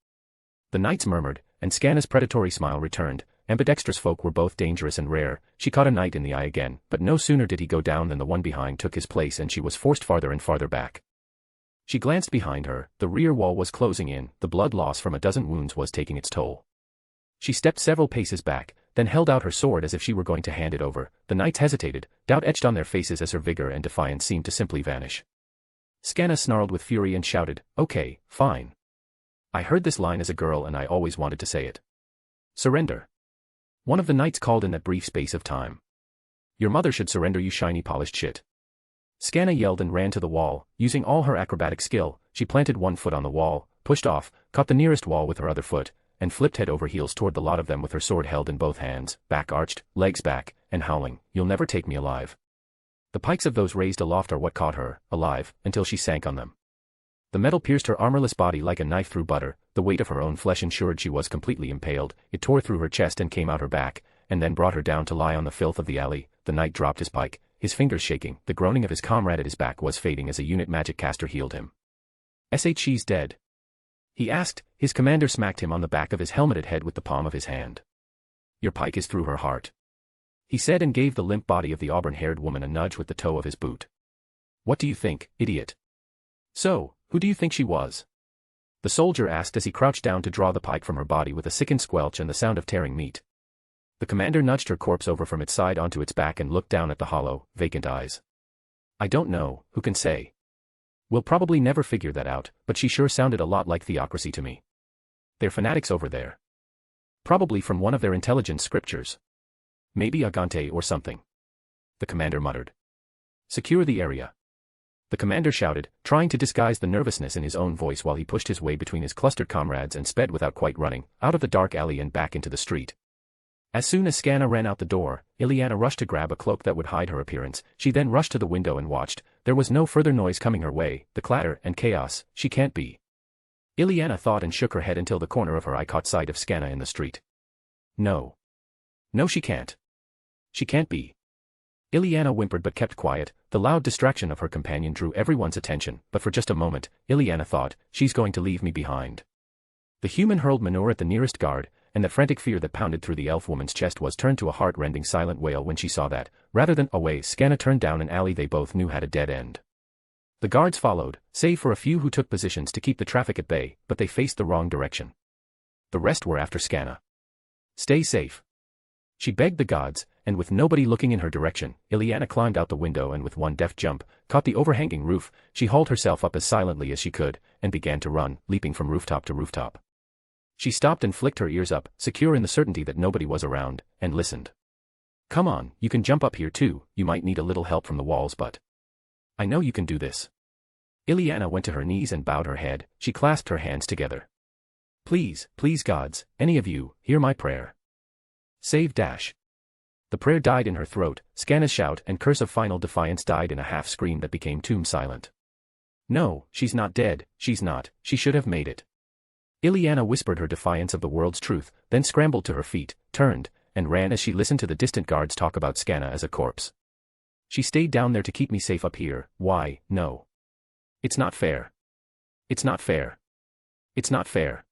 The knights murmured, and Scanna's predatory smile returned. Ambidextrous folk were both dangerous and rare. She caught a knight in the eye again, but no sooner did he go down than the one behind took his place and she was forced farther and farther back. She glanced behind her, the rear wall was closing in, the blood loss from a dozen wounds was taking its toll. She stepped several paces back, then held out her sword as if she were going to hand it over. The knights hesitated, doubt etched on their faces as her vigor and defiance seemed to simply vanish. Scanna snarled with fury and shouted, "Okay, fine. I heard this line as a girl and I always wanted to say it. Surrender." One of the knights called in that brief space of time. "Your mother should surrender, you shiny polished shit." Scanna yelled and ran to the wall. Using all her acrobatic skill, she planted one foot on the wall, pushed off, caught the nearest wall with her other foot, and flipped head over heels toward the lot of them with her sword held in both hands, back arched, legs back, and howling, "You'll never take me alive." The pikes of those raised aloft are what caught her, alive, until she sank on them. The metal pierced her armorless body like a knife through butter, the weight of her own flesh ensured she was completely impaled, it tore through her chest and came out her back, and then brought her down to lie on the filth of the alley. The knight dropped his pike, his fingers shaking, the groaning of his comrade at his back was fading as a unit magic caster healed him. "She's dead?" he asked. His commander smacked him on the back of his helmeted head with the palm of his hand. "Your pike is through her heart," he said and gave the limp body of the auburn-haired woman a nudge with the toe of his boot. "What do you think, idiot?" "So, who do you think she was?" the soldier asked as he crouched down to draw the pike from her body with a sickened squelch and the sound of tearing meat. The commander nudged her corpse over from its side onto its back and looked down at the hollow, vacant eyes. "I don't know, who can say? We'll probably never figure that out, but she sure sounded a lot like theocracy to me. They're fanatics over there. Probably from one of their intelligence scriptures. Maybe Agante or something," the commander muttered. "Secure the area," the commander shouted, trying to disguise the nervousness in his own voice while he pushed his way between his clustered comrades and sped without quite running, out of the dark alley and back into the street. As soon as Scanna ran out the door, Ileana rushed to grab a cloak that would hide her appearance. She then rushed to the window and watched. There was no further noise coming her way, the clatter and chaos. She can't be. Ileana thought and shook her head until the corner of her eye caught sight of Scanna in the street. No. No, she can't. She can't be. Ileana whimpered but kept quiet. The loud distraction of her companion drew everyone's attention, but for just a moment, Ileana thought, "She's going to leave me behind." The human hurled manure at the nearest guard, and that frantic fear that pounded through the elf woman's chest was turned to a heart-rending silent wail when she saw that, rather than away, Scanna turned down an alley they both knew had a dead end. The guards followed, save for a few who took positions to keep the traffic at bay, but they faced the wrong direction. The rest were after Scanna. "Stay safe," she begged the gods, and with nobody looking in her direction, Ileana climbed out the window and with one deft jump, caught the overhanging roof. She hauled herself up as silently as she could, and began to run, leaping from rooftop to rooftop. She stopped and flicked her ears up, secure in the certainty that nobody was around, and listened. "Come on, you can jump up here too, you might need a little help from the walls but I know you can do this." Ileana went to her knees and bowed her head. She clasped her hands together. "Please, please gods, any of you, hear my prayer. Save Dash." The prayer died in her throat. Scanna's shout and curse of final defiance died in a half-scream that became tomb silent. "No, she's not dead, she's not, she should have made it." Ileana whispered her defiance of the world's truth, then scrambled to her feet, turned, and ran as she listened to the distant guards talk about Scanna as a corpse. "She stayed down there to keep me safe up here, why, no. It's not fair. It's not fair. It's not fair."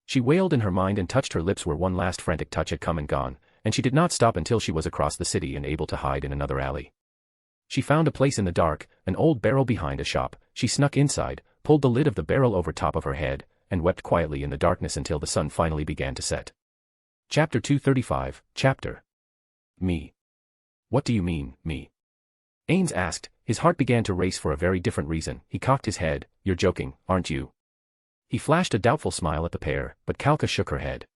She wailed in her mind and touched her lips where one last frantic touch had come and gone, and she did not stop until she was across the city and able to hide in another alley. She found a place in the dark, an old barrel behind a shop. She snuck inside, pulled the lid of the barrel over top of her head, and wept quietly in the darkness until the sun finally began to set. Chapter 235, Chapter. Me. "What do you mean, me?" Ainz asked. His heart began to race for a very different reason. He cocked his head. "You're joking, aren't you?" He flashed a doubtful smile at the pair, but Kalka shook her head.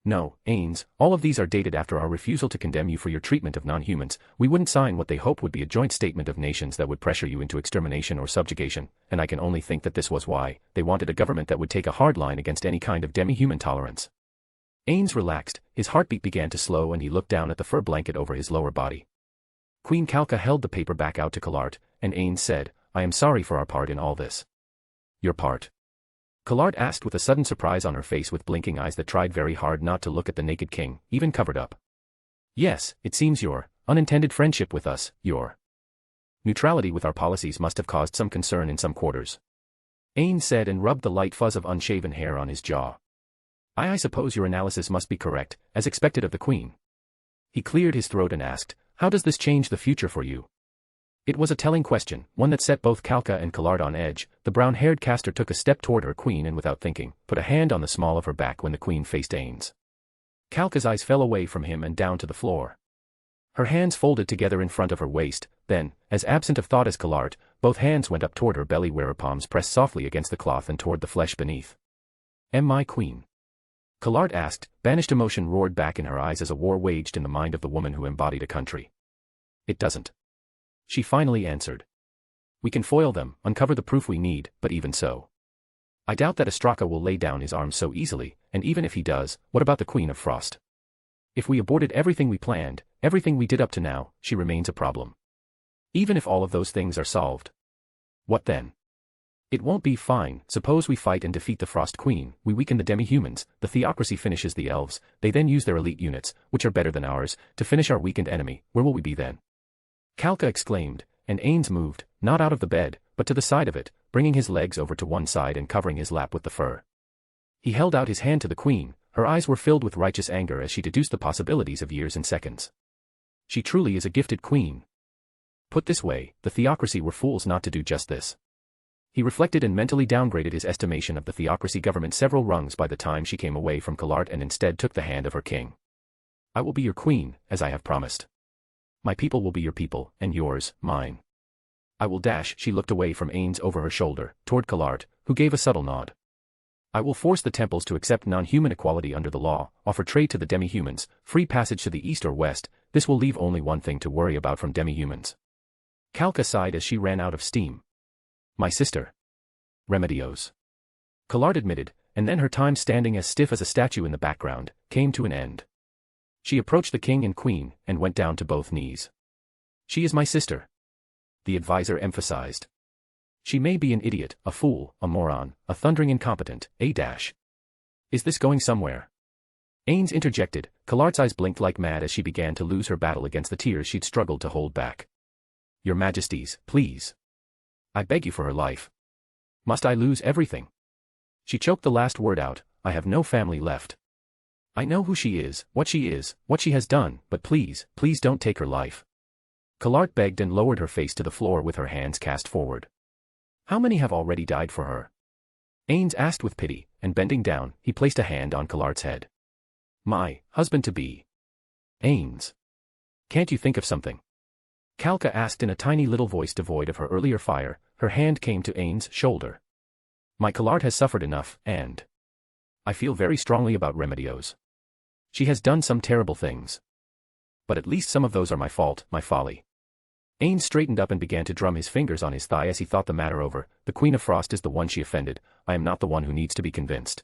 "No, Ainz, all of these are dated after our refusal to condemn you for your treatment of non-humans. We wouldn't sign what they hope would be a joint statement of nations that would pressure you into extermination or subjugation, and I can only think that this was why. They wanted a government that would take a hard line against any kind of demi-human tolerance." Ainz relaxed, his heartbeat began to slow and he looked down at the fur blanket over his lower body. Queen Kalka held the paper back out to Kalart, and Ainz said, "I am sorry for our part in all this." "Your part?" Kalart asked with a sudden surprise on her face with blinking eyes that tried very hard not to look at the naked king, even covered up. "Yes, it seems your unintended friendship with us, your Neutrality with our policies must have caused some concern in some quarters. Ainz said and rubbed the light fuzz of unshaven hair on his jaw. I suppose your analysis must be correct, as expected of the Queen. He cleared his throat and asked, how does this change the future for you? It was a telling question, one that set both Kalka and Collard on edge. The brown-haired caster took a step toward her Queen and without thinking, put a hand on the small of her back when the Queen faced Ainz. Kalka's eyes fell away from him and down to the floor. Her hands folded together in front of her waist, then, as absent of thought as Collard, both hands went up toward her belly where her palms pressed softly against the cloth and toward the flesh beneath. Am I Queen? Collard asked. Banished emotion roared back in her eyes as a war waged in the mind of the woman who embodied a country. It doesn't. She finally answered. We can foil them, uncover the proof we need, but even so. I doubt that Ostraka will lay down his arms so easily, and even if he does, what about the Queen of Frost? If we aborted everything we planned, everything we did up to now, she remains a problem. Even if all of those things are solved. What then? It won't be fine. Suppose we fight and defeat the Frost Queen, we weaken the demi-humans, the theocracy finishes the elves, they then use their elite units, which are better than ours, to finish our weakened enemy. Where will we be then? Kalka exclaimed, and Ainz moved, not out of the bed, but to the side of it, bringing his legs over to one side and covering his lap with the fur. He held out his hand to the Queen, her eyes were filled with righteous anger as she deduced the possibilities of years and seconds. She truly is a gifted Queen. Put this way, the theocracy were fools not to do just this. He reflected and mentally downgraded his estimation of the theocracy government several rungs by the time she came away from Collard and instead took the hand of her king. I will be your Queen, as I have promised. My people will be your people, and yours, mine. I will dash. She looked away from Ainz over her shoulder, toward Collard, who gave a subtle nod. I will force the temples to accept non-human equality under the law, offer trade to the demi-humans, free passage to the east or west. This will leave only one thing to worry about from demi-humans. Kalka sighed as she ran out of steam. My sister. Remedios. Collard admitted, and then her time standing as stiff as a statue in the background, came to an end. She approached the king and queen, and went down to both knees. She is my sister. The advisor emphasized. She may be an idiot, a fool, a moron, a thundering incompetent, a dash. Is this going somewhere? Ainz interjected. Collard's eyes blinked like mad as she began to lose her battle against the tears she'd struggled to hold back. Your Majesties, please. I beg you for her life. Must I lose everything? She choked the last word out. I have no family left. I know who she is, what she has done, but please, please don't take her life. Collard begged and lowered her face to the floor with her hands cast forward. How many have already died for her? Ainz asked with pity, and bending down, he placed a hand on Collard's head. My husband-to-be. Ainz. Can't you think of something? Kalka asked in a tiny little voice devoid of her earlier fire. Her hand came to Ainz's shoulder. My Collard has suffered enough, and I feel very strongly about Remedios. She has done some terrible things. But at least some of those are my fault, my folly. Ainz straightened up and began to drum his fingers on his thigh as he thought the matter over. The Queen of Frost is the one she offended. I am not the one who needs to be convinced.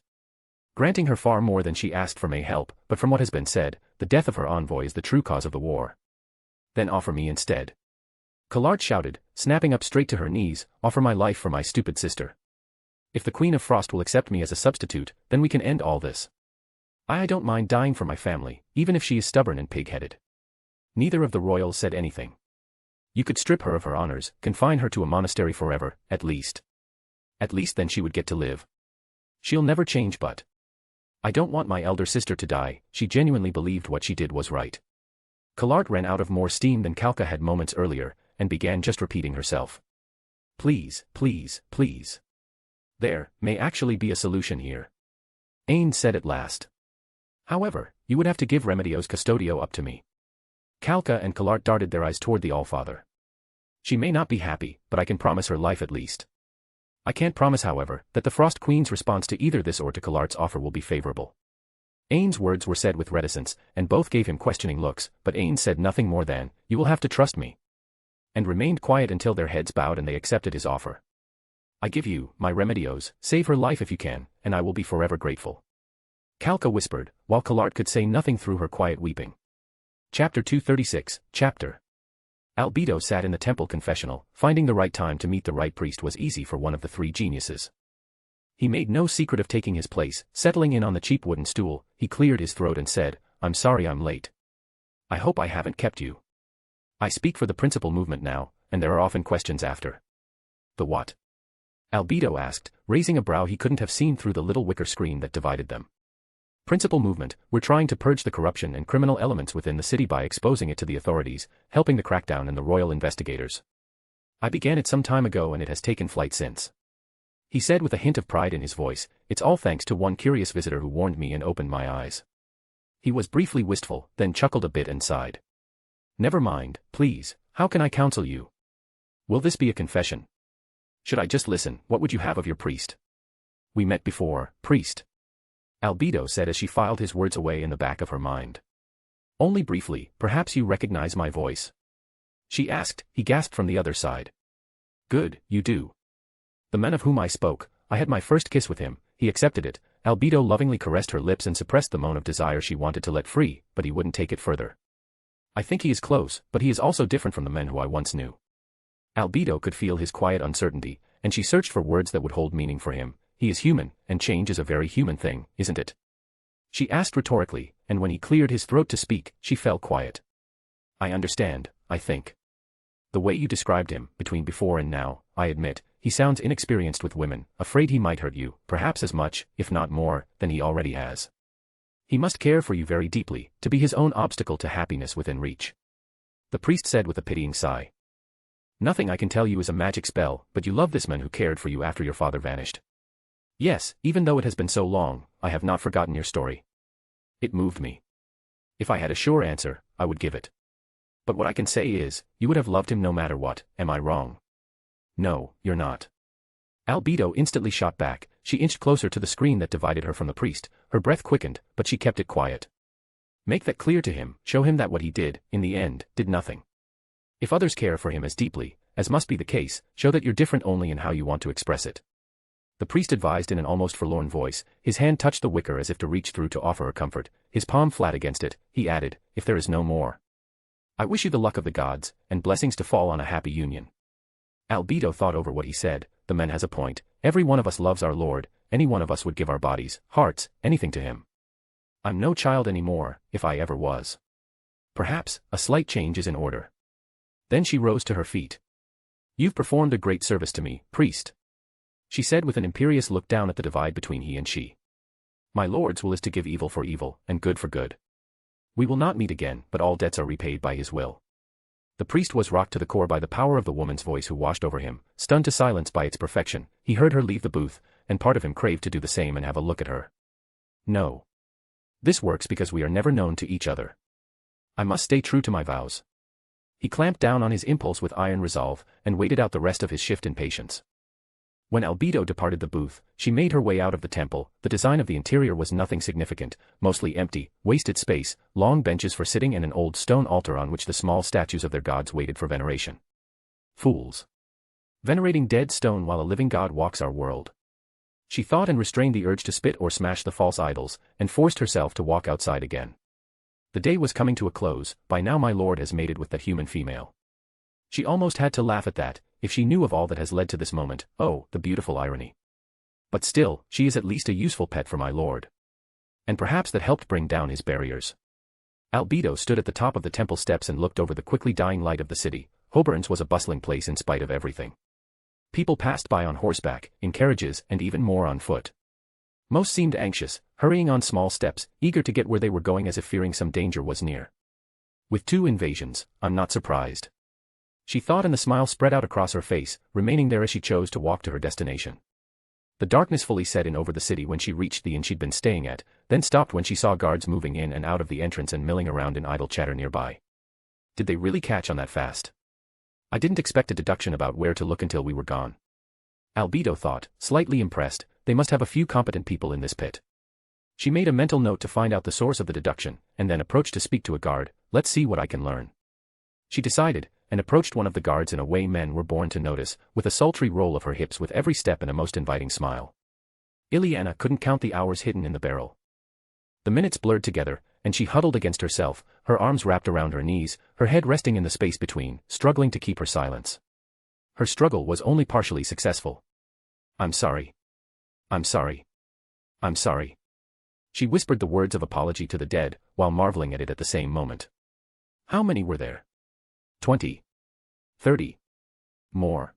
Granting her far more than she asked for may help, but from what has been said, the death of her envoy is the true cause of the war. Then offer me instead. Collard shouted, snapping up straight to her knees, offer my life for my stupid sister. If the Queen of Frost will accept me as a substitute, then we can end all this. I don't mind dying for my family, even if she is stubborn and pig-headed. Neither of the royals said anything. You could strip her of her honors, confine her to a monastery forever, at least. At least then she would get to live. She'll never change but. I don't want my elder sister to die. She genuinely believed what she did was right. Collard ran out of more steam than Kalka had moments earlier, and began just repeating herself. Please, please, please. There may actually be a solution here. Ainz said at last. However, you would have to give Remedios Custodio up to me. Kalka and Collard darted their eyes toward the Allfather. She may not be happy, but I can promise her life at least. I can't promise, however, that the Frost Queen's response to either this or to Collard's offer will be favorable. Ainz's words were said with reticence, and both gave him questioning looks, but Ainz said nothing more than, you will have to trust me. And remained quiet until their heads bowed and they accepted his offer. I give you, my Remedios, save her life if you can, and I will be forever grateful. Kalka whispered, while Collard could say nothing through her quiet weeping. Chapter 236, Chapter. Albedo sat in the temple confessional. Finding the right time to meet the right priest was easy for one of the three geniuses. He made no secret of taking his place. Settling in on the cheap wooden stool, he cleared his throat and said, I'm sorry I'm late. I hope I haven't kept you. I speak for the principal movement now, and there are often questions after. The what? Albedo asked, raising a brow he couldn't have seen through the little wicker screen that divided them. Principal movement, we're trying to purge the corruption and criminal elements within the city by exposing it to the authorities, helping the crackdown and the royal investigators. I began it some time ago and it has taken flight since. He said with a hint of pride in his voice, it's all thanks to one curious visitor who warned me and opened my eyes. He was briefly wistful, then chuckled a bit and sighed. Never mind, please, how can I counsel you? Will this be a confession? Should I just listen? What would you have of your priest? We met before, priest. Albedo said as she filed his words away in the back of her mind. Only briefly, perhaps you recognize my voice? She asked, he gasped from the other side. Good, you do. The man of whom I spoke, I had my first kiss with him, he accepted it. Albedo lovingly caressed her lips and suppressed the moan of desire she wanted to let free, but he wouldn't take it further. I think he is close, but he is also different from the men who I once knew. Albedo could feel his quiet uncertainty, and she searched for words that would hold meaning for him. He is human, and change is a very human thing, isn't it? She asked rhetorically, and when he cleared his throat to speak, she fell quiet. I understand, I think. The way you described him, between before and now, I admit, he sounds inexperienced with women, afraid he might hurt you, perhaps as much, if not more, than he already has. He must care for you very deeply, to be his own obstacle to happiness within reach. The priest said with a pitying sigh. Nothing I can tell you is a magic spell, but you love this man who cared for you after your father vanished. Yes, even though it has been so long, I have not forgotten your story. It moved me. If I had a sure answer, I would give it. But what I can say is, you would have loved him no matter what, am I wrong? No, you're not. Albedo instantly shot back, she inched closer to the screen that divided her from the priest, her breath quickened, but she kept it quiet. Make that clear to him, show him that what he did, in the end, did nothing. If others care for him as deeply, as must be the case, show that you're different only in how you want to express it. The priest advised in an almost forlorn voice, his hand touched the wicker as if to reach through to offer her comfort, his palm flat against it, he added, if there is no more. I wish you the luck of the gods, and blessings to fall on a happy union. Albedo thought over what he said, the man has a point, every one of us loves our Lord, any one of us would give our bodies, hearts, anything to him. I'm no child anymore, if I ever was. Perhaps, a slight change is in order. Then she rose to her feet. You've performed a great service to me, priest. She said with an imperious look down at the divide between he and she. My Lord's will is to give evil for evil, and good for good. We will not meet again, but all debts are repaid by his will. The priest was rocked to the core by the power of the woman's voice who washed over him, stunned to silence by its perfection. He heard her leave the booth, and part of him craved to do the same and have a look at her. No. This works because we are never known to each other. I must stay true to my vows. He clamped down on his impulse with iron resolve, and waited out the rest of his shift in patience. When Albedo departed the booth, she made her way out of the temple. The design of the interior was nothing significant, mostly empty, wasted space, long benches for sitting and an old stone altar on which the small statues of their gods waited for veneration. Fools. Venerating dead stone while a living god walks our world. She thought and restrained the urge to spit or smash the false idols, and forced herself to walk outside again. The day was coming to a close, by now my lord has mated with that human female. She almost had to laugh at that, if she knew of all that has led to this moment, oh, the beautiful irony. But still, she is at least a useful pet for my lord. And perhaps that helped bring down his barriers. Albedo stood at the top of the temple steps and looked over the quickly dying light of the city. Hobarns was a bustling place in spite of everything. People passed by on horseback, in carriages, and even more on foot. Most seemed anxious, hurrying on small steps, eager to get where they were going as if fearing some danger was near. With 2 invasions, I'm not surprised. She thought, and the smile spread out across her face, remaining there as she chose to walk to her destination. The darkness fully set in over the city when she reached the inn she'd been staying at, then stopped when she saw guards moving in and out of the entrance and milling around in idle chatter nearby. Did they really catch on that fast? I didn't expect a deduction about where to look until we were gone. Albedo thought, slightly impressed, they must have a few competent people in this pit. She made a mental note to find out the source of the deduction, and then approached to speak to a guard. Let's see what I can learn. She decided, and approached one of the guards in a way men were born to notice, with a sultry roll of her hips with every step and a most inviting smile. Ileana couldn't count the hours hidden in the barrel. The minutes blurred together, and she huddled against herself, her arms wrapped around her knees, her head resting in the space between, struggling to keep her silence. Her struggle was only partially successful. I'm sorry. I'm sorry. I'm sorry. She whispered the words of apology to the dead, while marveling at it at the same moment. How many were there? 20. 30. More.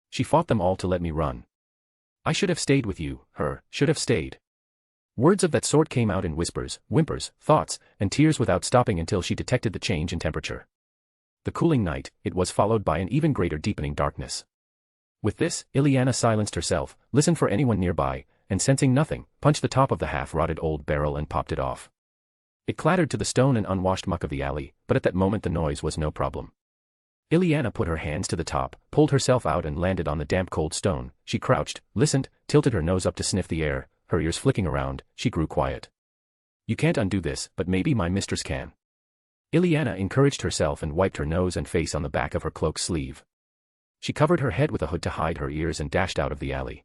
She fought them all to let me run. I should have stayed with you, should have stayed. Words of that sort came out in whispers, whimpers, thoughts, and tears without stopping until she detected the change in temperature. The cooling night, it was followed by an even greater deepening darkness. With this, Ileana silenced herself, listened for anyone nearby, and sensing nothing, punched the top of the half-rotted old barrel and popped it off. It clattered to the stone and unwashed muck of the alley, but at that moment the noise was no problem. Ileana put her hands to the top, pulled herself out and landed on the damp cold stone. She crouched, listened, tilted her nose up to sniff the air, her ears flicking around. She grew quiet. You can't undo this, but maybe my mistress can. Ileana encouraged herself and wiped her nose and face on the back of her cloak sleeve. She covered her head with a hood to hide her ears and dashed out of the alley.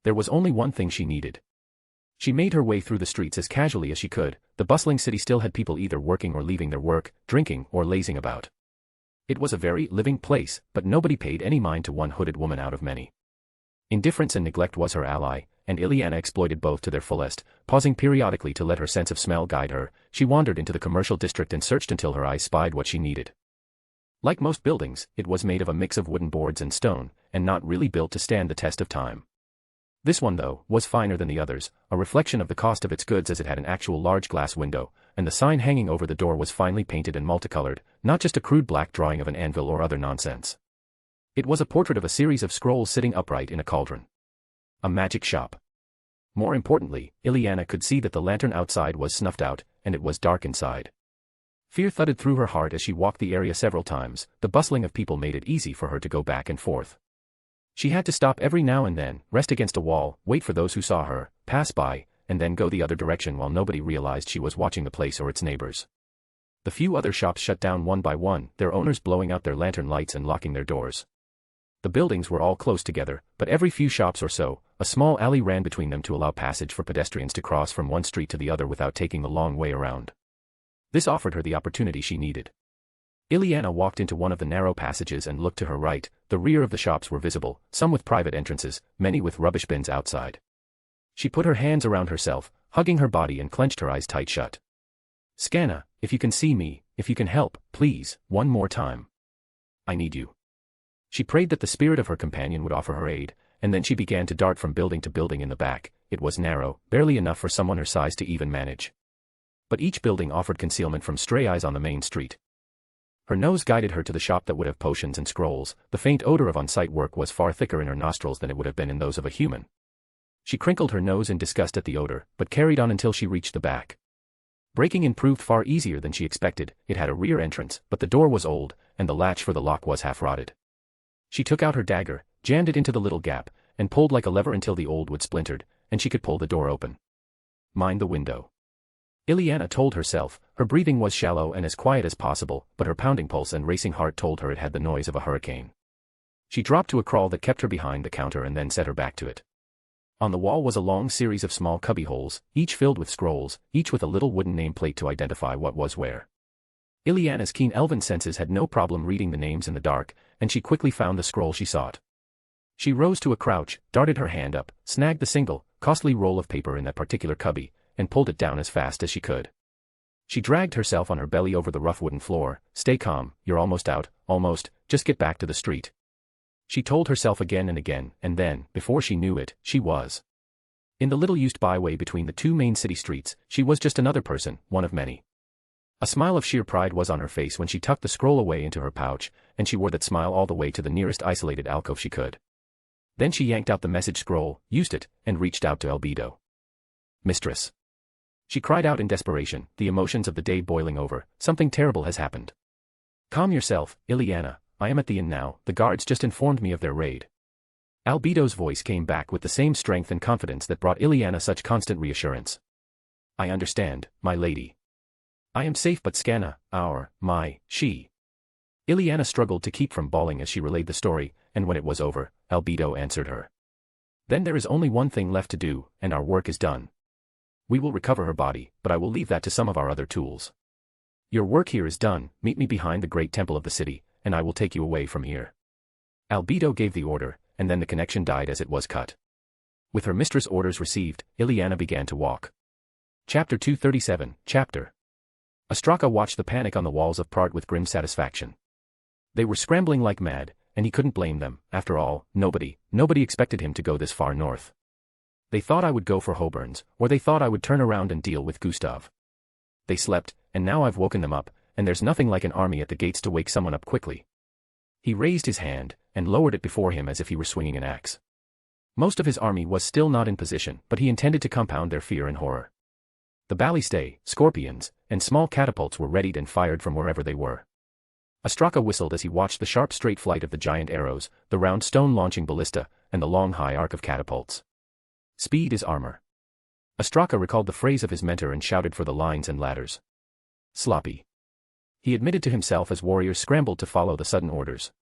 There was only one thing she needed. She made her way through the streets as casually as she could. The bustling city still had people either working or leaving their work, drinking or lazing about. It was a very living place, but nobody paid any mind to one hooded woman out of many. Indifference and neglect was her ally, and Ileana exploited both to their fullest, pausing periodically to let her sense of smell guide her. She wandered into the commercial district and searched until her eyes spied what she needed. Like most buildings, it was made of a mix of wooden boards and stone, and not really built to stand the test of time. This one, though, was finer than the others, a reflection of the cost of its goods as it had an actual large glass window, and the sign hanging over the door was finely painted and multicolored, not just a crude black drawing of an anvil or other nonsense. It was a portrait of a series of scrolls sitting upright in a cauldron. A magic shop. More importantly, Ileana could see that the lantern outside was snuffed out, and it was dark inside. Fear thudded through her heart as she walked the area several times. The bustling of people made it easy for her to go back and forth. She had to stop every now and then, rest against a wall, wait for those who saw her, pass by, and then go the other direction while nobody realized she was watching the place or its neighbors. The few other shops shut down one by one, their owners blowing out their lantern lights and locking their doors. The buildings were all close together, but every few shops or so, a small alley ran between them to allow passage for pedestrians to cross from one street to the other without taking the long way around. This offered her the opportunity she needed. Ileana walked into one of the narrow passages and looked to her right. The rear of the shops were visible, some with private entrances, many with rubbish bins outside. She put her hands around herself, hugging her body and clenched her eyes tight shut. Scanna, if you can see me, if you can help, please, one more time. I need you. She prayed that the spirit of her companion would offer her aid, and then she began to dart from building to building in the back. It was narrow, barely enough for someone her size to even manage. But each building offered concealment from stray eyes on the main street. Her nose guided her to the shop that would have potions and scrolls. The faint odor of on-site work was far thicker in her nostrils than it would have been in those of a human. She crinkled her nose in disgust at the odor, but carried on until she reached the back. Breaking in proved far easier than she expected. It had a rear entrance, but the door was old, and the latch for the lock was half-rotted. She took out her dagger, jammed it into the little gap, and pulled like a lever until the old wood splintered, and she could pull the door open. Mind the window. Ileana told herself. Her breathing was shallow and as quiet as possible, but her pounding pulse and racing heart told her it had the noise of a hurricane. She dropped to a crawl that kept her behind the counter and then set her back to it. On the wall was a long series of small cubby holes, each filled with scrolls, each with a little wooden nameplate to identify what was where. Ileana's keen elven senses had no problem reading the names in the dark, and she quickly found the scroll she sought. She rose to a crouch, darted her hand up, snagged the single, costly roll of paper in that particular cubby, and pulled it down as fast as she could. She dragged herself on her belly over the rough wooden floor. Stay calm, you're almost out, almost, just get back to the street. She told herself again and again, and then, before she knew it, she was. In the little-used byway between the two main city streets, she was just another person, one of many. A smile of sheer pride was on her face when she tucked the scroll away into her pouch, and she wore that smile all the way to the nearest isolated alcove she could. Then she yanked out the message scroll, used it, and reached out to Albedo. Mistress. She cried out in desperation, the emotions of the day boiling over. Something terrible has happened. Calm yourself, Ileana, I am at the inn now, the guards just informed me of their raid. Albedo's voice came back with the same strength and confidence that brought Ileana such constant reassurance. I understand, my lady. I am safe, but Scanna, she. Ileana struggled to keep from bawling as she relayed the story, and when it was over, Albedo answered her. Then there is only one thing left to do, and our work is done. We will recover her body, but I will leave that to some of our other tools. Your work here is done. Meet me behind the great temple of the city, and I will take you away from here. Albedo gave the order, and then the connection died as it was cut. With her mistress' orders received, Ileana began to walk. Chapter 237, Chapter. Ostraka watched the panic on the walls of Prart with grim satisfaction. They were scrambling like mad, and he couldn't blame them. After all, nobody expected him to go this far north. They thought I would go for Hoburns, or they thought I would turn around and deal with Gustav. They slept, and now I've woken them up, and there's nothing like an army at the gates to wake someone up quickly. He raised his hand, and lowered it before him as if he were swinging an axe. Most of his army was still not in position, but he intended to compound their fear and horror. The ballistae, scorpions, and small catapults were readied and fired from wherever they were. Ostraka whistled as he watched the sharp straight flight of the giant arrows, the round stone launching ballista, and the long high arc of catapults. Speed is armor. Ostraka recalled the phrase of his mentor and shouted for the lines and ladders. Sloppy. He admitted to himself as warriors scrambled to follow the sudden orders.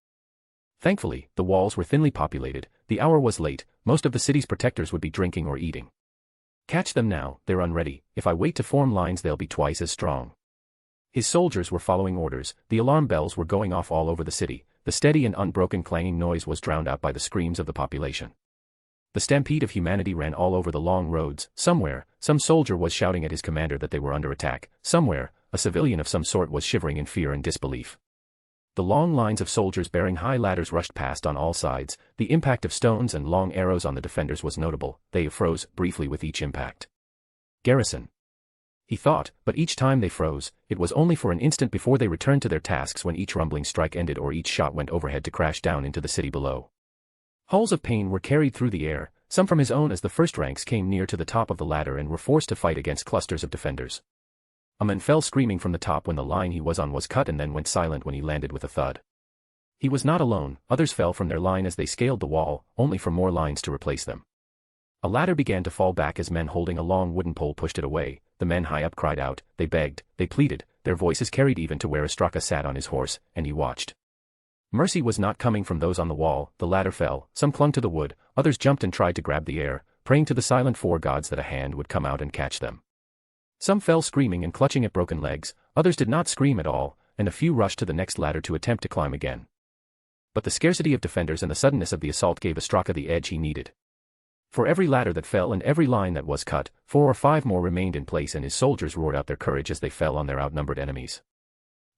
Thankfully, the walls were thinly populated, the hour was late, most of the city's protectors would be drinking or eating. Catch them now, they're unready, if I wait to form lines they'll be twice as strong. His soldiers were following orders, the alarm bells were going off all over the city, the steady and unbroken clanging noise was drowned out by the screams of the population. The stampede of humanity ran all over the long roads. Somewhere, some soldier was shouting at his commander that they were under attack. Somewhere, a civilian of some sort was shivering in fear and disbelief. The long lines of soldiers bearing high ladders rushed past on all sides. The impact of stones and long arrows on the defenders was notable. They froze briefly with each impact. Garrison. He thought, but each time they froze, it was only for an instant before they returned to their tasks when each rumbling strike ended or each shot went overhead to crash down into the city below. Howls of pain were carried through the air, some from his own as the first ranks came near to the top of the ladder and were forced to fight against clusters of defenders. A man fell screaming from the top when the line he was on was cut and then went silent when he landed with a thud. He was not alone, others fell from their line as they scaled the wall, only for more lines to replace them. A ladder began to fall back as men holding a long wooden pole pushed it away. The men high up cried out, they begged, they pleaded, their voices carried even to where Ostraka sat on his horse, and he watched. Mercy was not coming from those on the wall. The ladder fell, some clung to the wood, others jumped and tried to grab the air, praying to the silent four gods that a hand would come out and catch them. Some fell screaming and clutching at broken legs, others did not scream at all, and a few rushed to the next ladder to attempt to climb again. But the scarcity of defenders and the suddenness of the assault gave Ostraka the edge he needed. For every ladder that fell and every line that was cut, 4 or 5 more remained in place and his soldiers roared out their courage as they fell on their outnumbered enemies.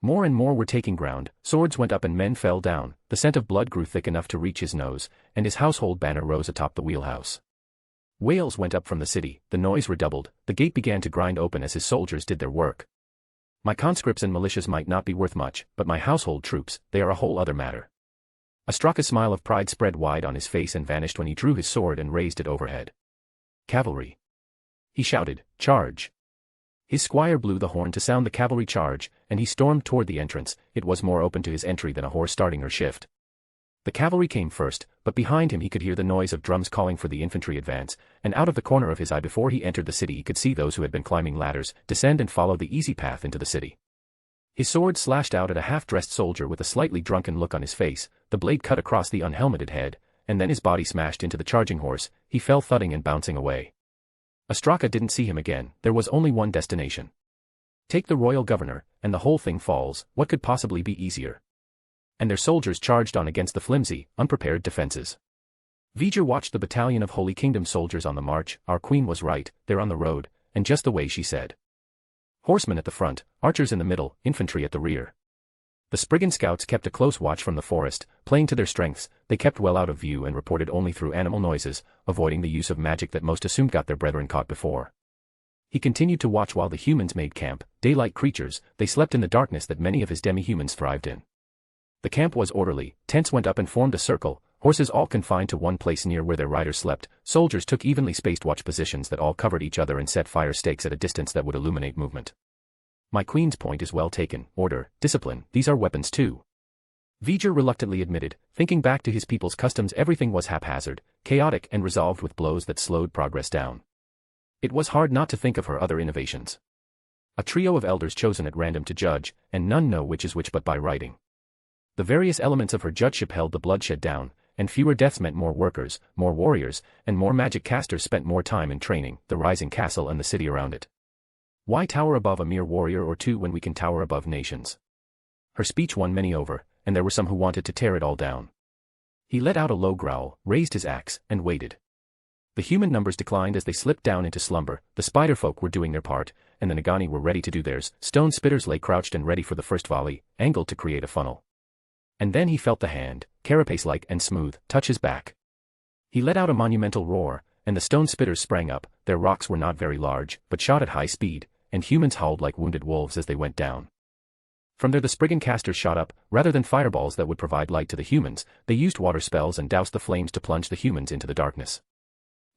More and more were taking ground, swords went up and men fell down, the scent of blood grew thick enough to reach his nose, and his household banner rose atop the wheelhouse. Wails went up from the city, the noise redoubled, the gate began to grind open as his soldiers did their work. My conscripts and militias might not be worth much, but my household troops, they are a whole other matter. Ostraka's smile of pride spread wide on his face and vanished when he drew his sword and raised it overhead. Cavalry. He shouted, charge. His squire blew the horn to sound the cavalry charge, and he stormed toward the entrance. It was more open to his entry than a horse starting her shift. The cavalry came first, but behind him he could hear the noise of drums calling for the infantry advance, and out of the corner of his eye before he entered the city he could see those who had been climbing ladders descend and follow the easy path into the city. His sword slashed out at a half-dressed soldier with a slightly drunken look on his face, the blade cut across the unhelmeted head, and then his body smashed into the charging horse. He fell thudding and bouncing away. Ostraka didn't see him again. There was only one destination. Take the royal governor, and the whole thing falls. What could possibly be easier? And their soldiers charged on against the flimsy, unprepared defenses. V'ger watched the battalion of Holy Kingdom soldiers on the march. Our queen was right, they're on the road, and just the way she said. Horsemen at the front, archers in the middle, infantry at the rear. The Spriggan scouts kept a close watch from the forest, playing to their strengths. They kept well out of view and reported only through animal noises, avoiding the use of magic that most assumed got their brethren caught before. He continued to watch while the humans made camp, daylight creatures. They slept in the darkness that many of his demi-humans thrived in. The camp was orderly, tents went up and formed a circle, horses all confined to one place near where their riders slept. Soldiers took evenly spaced watch positions that all covered each other and set fire stakes at a distance that would illuminate movement. My queen's point is well taken. Order, discipline, these are weapons too. V'ger reluctantly admitted, thinking back to his people's customs everything was haphazard, chaotic and resolved with blows that slowed progress down. It was hard not to think of her other innovations. A trio of elders chosen at random to judge, and none know which is which but by writing. The various elements of her judgeship held the bloodshed down, and fewer deaths meant more workers, more warriors, and more magic casters spent more time in training the rising castle and the city around it. Why tower above a mere warrior or two when we can tower above nations? Her speech won many over, and there were some who wanted to tear it all down. He let out a low growl, raised his axe, and waited. The human numbers declined as they slipped down into slumber. The spider folk were doing their part, and the Nagani were ready to do theirs. Stone spitters lay crouched and ready for the first volley, angled to create a funnel. And then he felt the hand, carapace-like and smooth, touch his back. He let out a monumental roar, and the stone spitters sprang up. Their rocks were not very large, but shot at high speed, and humans howled like wounded wolves as they went down. From there the Spriggan casters shot up. Rather than fireballs that would provide light to the humans, they used water spells and doused the flames to plunge the humans into the darkness.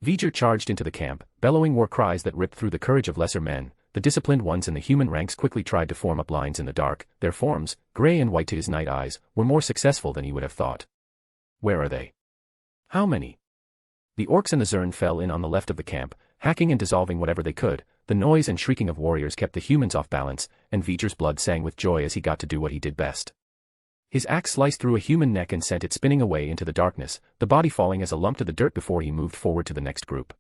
V'ger charged into the camp, bellowing war cries that ripped through the courage of lesser men. The disciplined ones in the human ranks quickly tried to form up lines in the dark. Their forms, gray and white to his night eyes, were more successful than he would have thought. Where are they? How many? The orcs and the Zern fell in on the left of the camp, hacking and dissolving whatever they could. The noise and shrieking of warriors kept the humans off balance, and V'ger's blood sang with joy as he got to do what he did best. His axe sliced through a human neck and sent it spinning away into the darkness, the body falling as a lump to the dirt before he moved forward to the next group.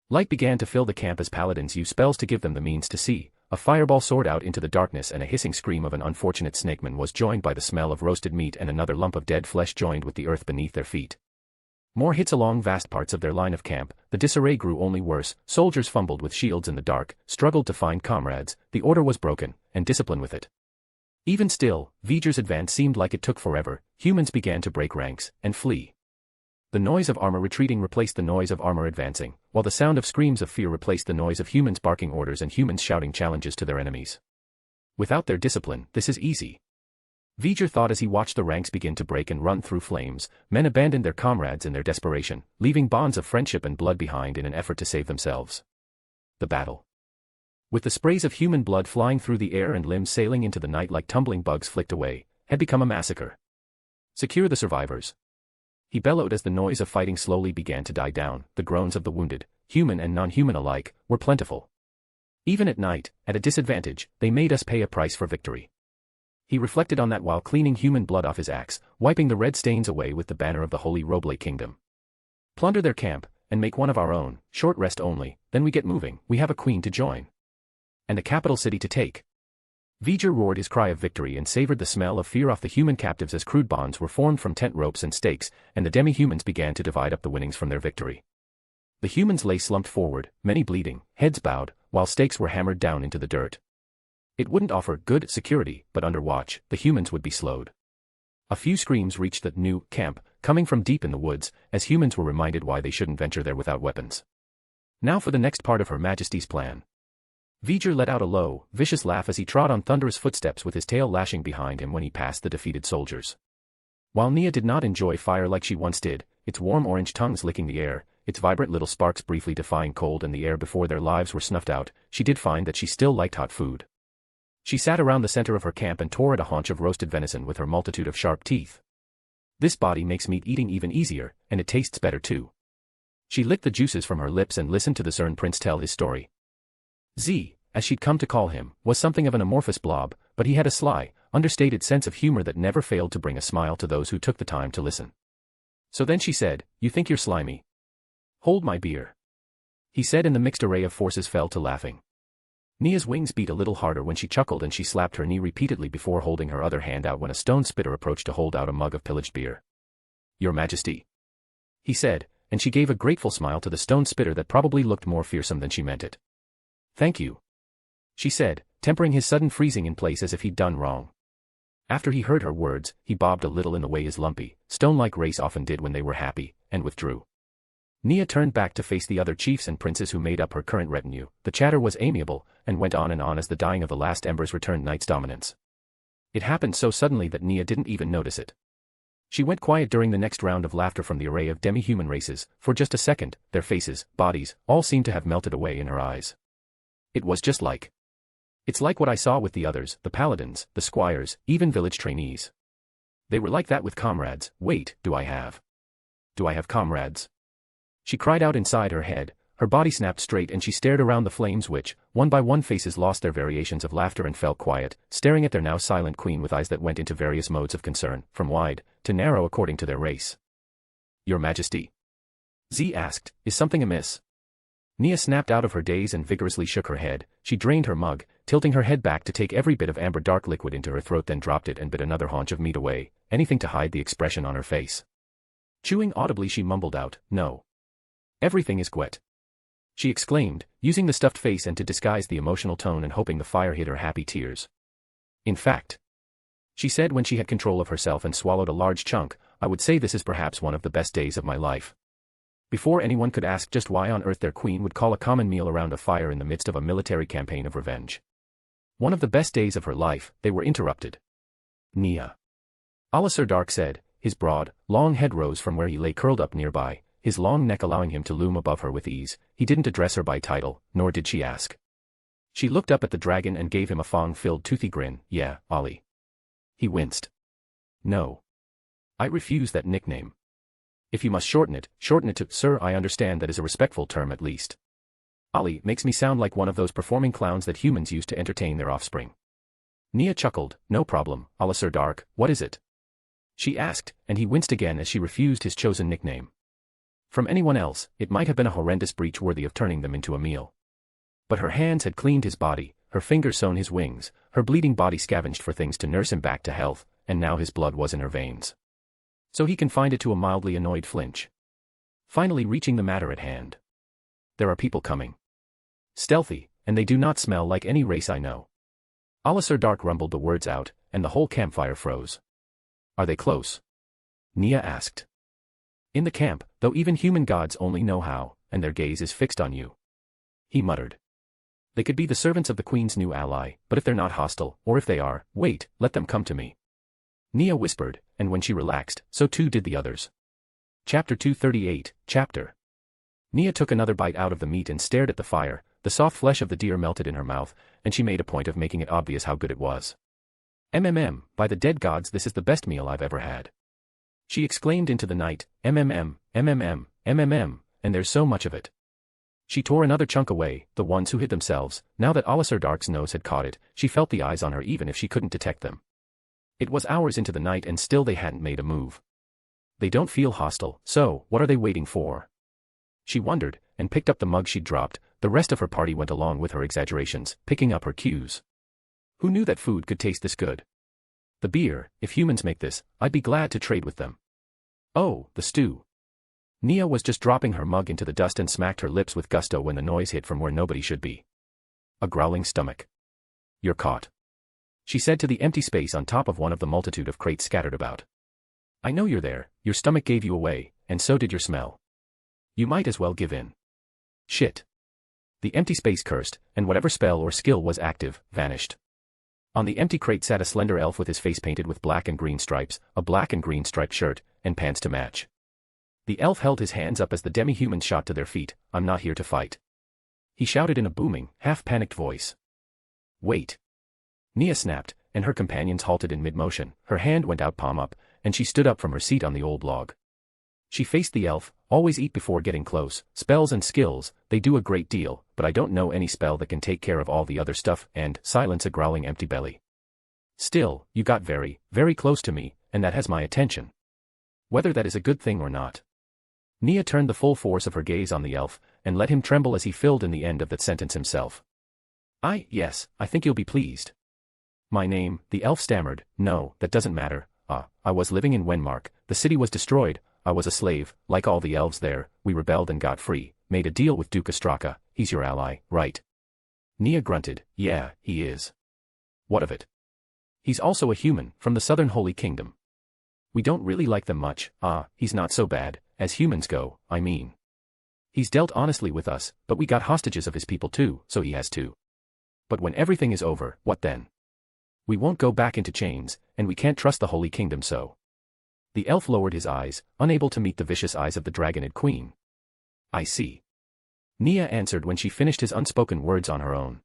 Light began to fill the camp as paladins used spells to give them the means to see. A fireball soared out into the darkness and a hissing scream of an unfortunate snakeman was joined by the smell of roasted meat, and another lump of dead flesh joined with the earth beneath their feet. More hits along vast parts of their line of camp. The disarray grew only worse. Soldiers fumbled with shields in the dark, struggled to find comrades. The order was broken, and discipline with it. Even still, V'ger's advance seemed like it took forever. Humans began to break ranks and flee. The noise of armor retreating replaced the noise of armor advancing, while the sound of screams of fear replaced the noise of humans barking orders and humans shouting challenges to their enemies. Without their discipline, this is easy. V'ger thought as he watched the ranks begin to break and run through flames. Men abandoned their comrades in their desperation, leaving bonds of friendship and blood behind in an effort to save themselves. The battle, with the sprays of human blood flying through the air and limbs sailing into the night like tumbling bugs flicked away, had become a massacre. Secure the survivors, he bellowed as the noise of fighting slowly began to die down. The groans of the wounded, human and non-human alike, were plentiful. Even at night, at a disadvantage, they made us pay a price for victory. He reflected on that while cleaning human blood off his axe, wiping the red stains away with the banner of the Holy Roble Kingdom. Plunder their camp, and make one of our own. Short rest only, then we get moving. We have a queen to join. And a capital city to take. V'ger roared his cry of victory and savored the smell of fear off the human captives as crude bonds were formed from tent ropes and stakes, and the demi-humans began to divide up the winnings from their victory. The humans lay slumped forward, many bleeding, heads bowed, while stakes were hammered down into the dirt. It wouldn't offer good security, but under watch, the humans would be slowed. A few screams reached the new camp, coming from deep in the woods, as humans were reminded why they shouldn't venture there without weapons. Now for the next part of Her Majesty's plan. V'ger let out a low, vicious laugh as he trod on thunderous footsteps with his tail lashing behind him when he passed the defeated soldiers. While Nia did not enjoy fire like she once did, its warm orange tongues licking the air, its vibrant little sparks briefly defying cold and the air before their lives were snuffed out, she did find that she still liked hot food. She sat around the center of her camp and tore at a haunch of roasted venison with her multitude of sharp teeth. This body makes meat eating even easier, and it tastes better too. She licked the juices from her lips and listened to the Zern prince tell his story. Z, as she'd come to call him, was something of an amorphous blob, but he had a sly, understated sense of humor that never failed to bring a smile to those who took the time to listen. So then she said, "You think you're slimy? Hold my beer." He said, and the mixed array of forces fell to laughing. Nia's wings beat a little harder when she chuckled, and she slapped her knee repeatedly before holding her other hand out when a stone spitter approached to hold out a mug of pillaged beer. "Your Majesty," he said, and she gave a grateful smile to the stone spitter that probably looked more fearsome than she meant it. "Thank you," she said, tempering his sudden freezing in place as if he'd done wrong. After he heard her words, he bobbed a little in the way his lumpy, stone-like race often did when they were happy, and withdrew. Nia turned back to face the other chiefs and princes who made up her current retinue. The chatter was amiable, and went on and on as the dying of the last embers returned night's dominance. It happened so suddenly that Nia didn't even notice it. She went quiet during the next round of laughter from the array of demi-human races. For just a second, their faces, bodies, all seemed to have melted away in her eyes. It was just like. It's like what I saw with the others, the paladins, the squires, even village trainees. They were like that with comrades. Wait, do I have comrades? She cried out inside her head, her body snapped straight and she stared around the flames which, one by one faces lost their variations of laughter and fell quiet, staring at their now silent queen with eyes that went into various modes of concern, from wide to narrow according to their race. "Your Majesty," Z asked, "is something amiss?" Nia snapped out of her daze and vigorously shook her head. She drained her mug, tilting her head back to take every bit of amber dark liquid into her throat, then dropped it and bit another haunch of meat away, anything to hide the expression on her face. Chewing audibly she mumbled out, "No. Everything is Gwet," she exclaimed, using the stuffed face and to disguise the emotional tone and hoping the fire hid her happy tears. "In fact, She said when she had control of herself and swallowed a large chunk, I would say this is perhaps one of the best days of my life. Before anyone could ask just why on earth their queen would call a common meal around a fire in the midst of a military campaign of revenge. One of the best days of her life, they were interrupted. Nia. Alisar Dark said, his broad, long head rose from where he lay curled up nearby, his long neck allowing him to loom above her with ease. He didn't address her by title, nor did she ask. She looked up at the dragon and gave him a fang-filled toothy grin. Yeah, Ollie. He winced. No. I refuse that nickname. If you must shorten it to, sir. I understand that is a respectful term at least. Ollie makes me sound like one of those performing clowns that humans use to entertain their offspring. Nia chuckled. No problem, Alisar Dark, what is it? She asked, and he winced again as she refused his chosen nickname. From anyone else, it might have been a horrendous breach worthy of turning them into a meal. But her hands had cleaned his body, her fingers sewn his wings, her bleeding body scavenged for things to nurse him back to health, and now his blood was in her veins. So he confined it to a mildly annoyed flinch. Finally reaching the matter at hand. There are people coming. Stealthy, and they do not smell like any race I know. Alisar Dark rumbled the words out, and the whole campfire froze. Are they close? Nia asked. In the camp, though even human gods only know how, and their gaze is fixed on you. He muttered. They could be the servants of the Queen's new ally, but if they're not hostile, or if they are, wait, let them come to me. Nia whispered, and when she relaxed, so too did the others. Chapter 238, Chapter. Nia took another bite out of the meat and stared at the fire. The soft flesh of the deer melted in her mouth, and she made a point of making it obvious how good it was. By the dead gods, this is the best meal I've ever had. She exclaimed into the night, and there's so much of it. She tore another chunk away, the ones who hid themselves. Now that Alisar Dark's nose had caught it, she felt the eyes on her even if she couldn't detect them. It was hours into the night and still they hadn't made a move. They don't feel hostile, so what are they waiting for? She wondered, and picked up the mug she'd dropped. The rest of her party went along with her exaggerations, picking up her cues. Who knew that food could taste this good? The beer, if humans make this, I'd be glad to trade with them. Oh, the stew. Nia was just dropping her mug into the dust and smacked her lips with gusto when the noise hit from where nobody should be. A growling stomach. You're caught. She said to the empty space on top of one of the multitude of crates scattered about. I know you're there, your stomach gave you away, and so did your smell. You might as well give in. Shit. The empty space cursed, and whatever spell or skill was active, vanished. On the empty crate sat a slender elf with his face painted with black and green stripes, a black and green striped shirt, and pants to match. The elf held his hands up as the demi-humans shot to their feet. I'm not here to fight. He shouted in a booming, half-panicked voice. Wait. Nia snapped, and her companions halted in mid-motion. Her hand went out palm up, and she stood up from her seat on the old log. She faced the elf. Always eat before getting close. Spells and skills, they do a great deal, but I don't know any spell that can take care of all the other stuff and silence a growling empty belly. Still, you got very, very close to me, and that has my attention. Whether that is a good thing or not. Nia turned the full force of her gaze on the elf, and let him tremble as he filled in the end of that sentence himself. Yes, I think you'll be pleased. My name, the elf stammered. No, that doesn't matter. I was living in Wenmark, the city was destroyed, I was a slave, like all the elves there, we rebelled and got free, made a deal with Duke Ostraka, he's your ally, right? Nia grunted, yeah, he is. What of it? He's also a human, from the southern Holy Kingdom. We don't really like them much. He's not so bad, as humans go, I mean. He's dealt honestly with us, but we got hostages of his people too, so he has too. But when everything is over, what then? We won't go back into chains, and we can't trust the Holy Kingdom so. The elf lowered his eyes, unable to meet the vicious eyes of the dragonid queen. I see. Nia answered when she finished his unspoken words on her own.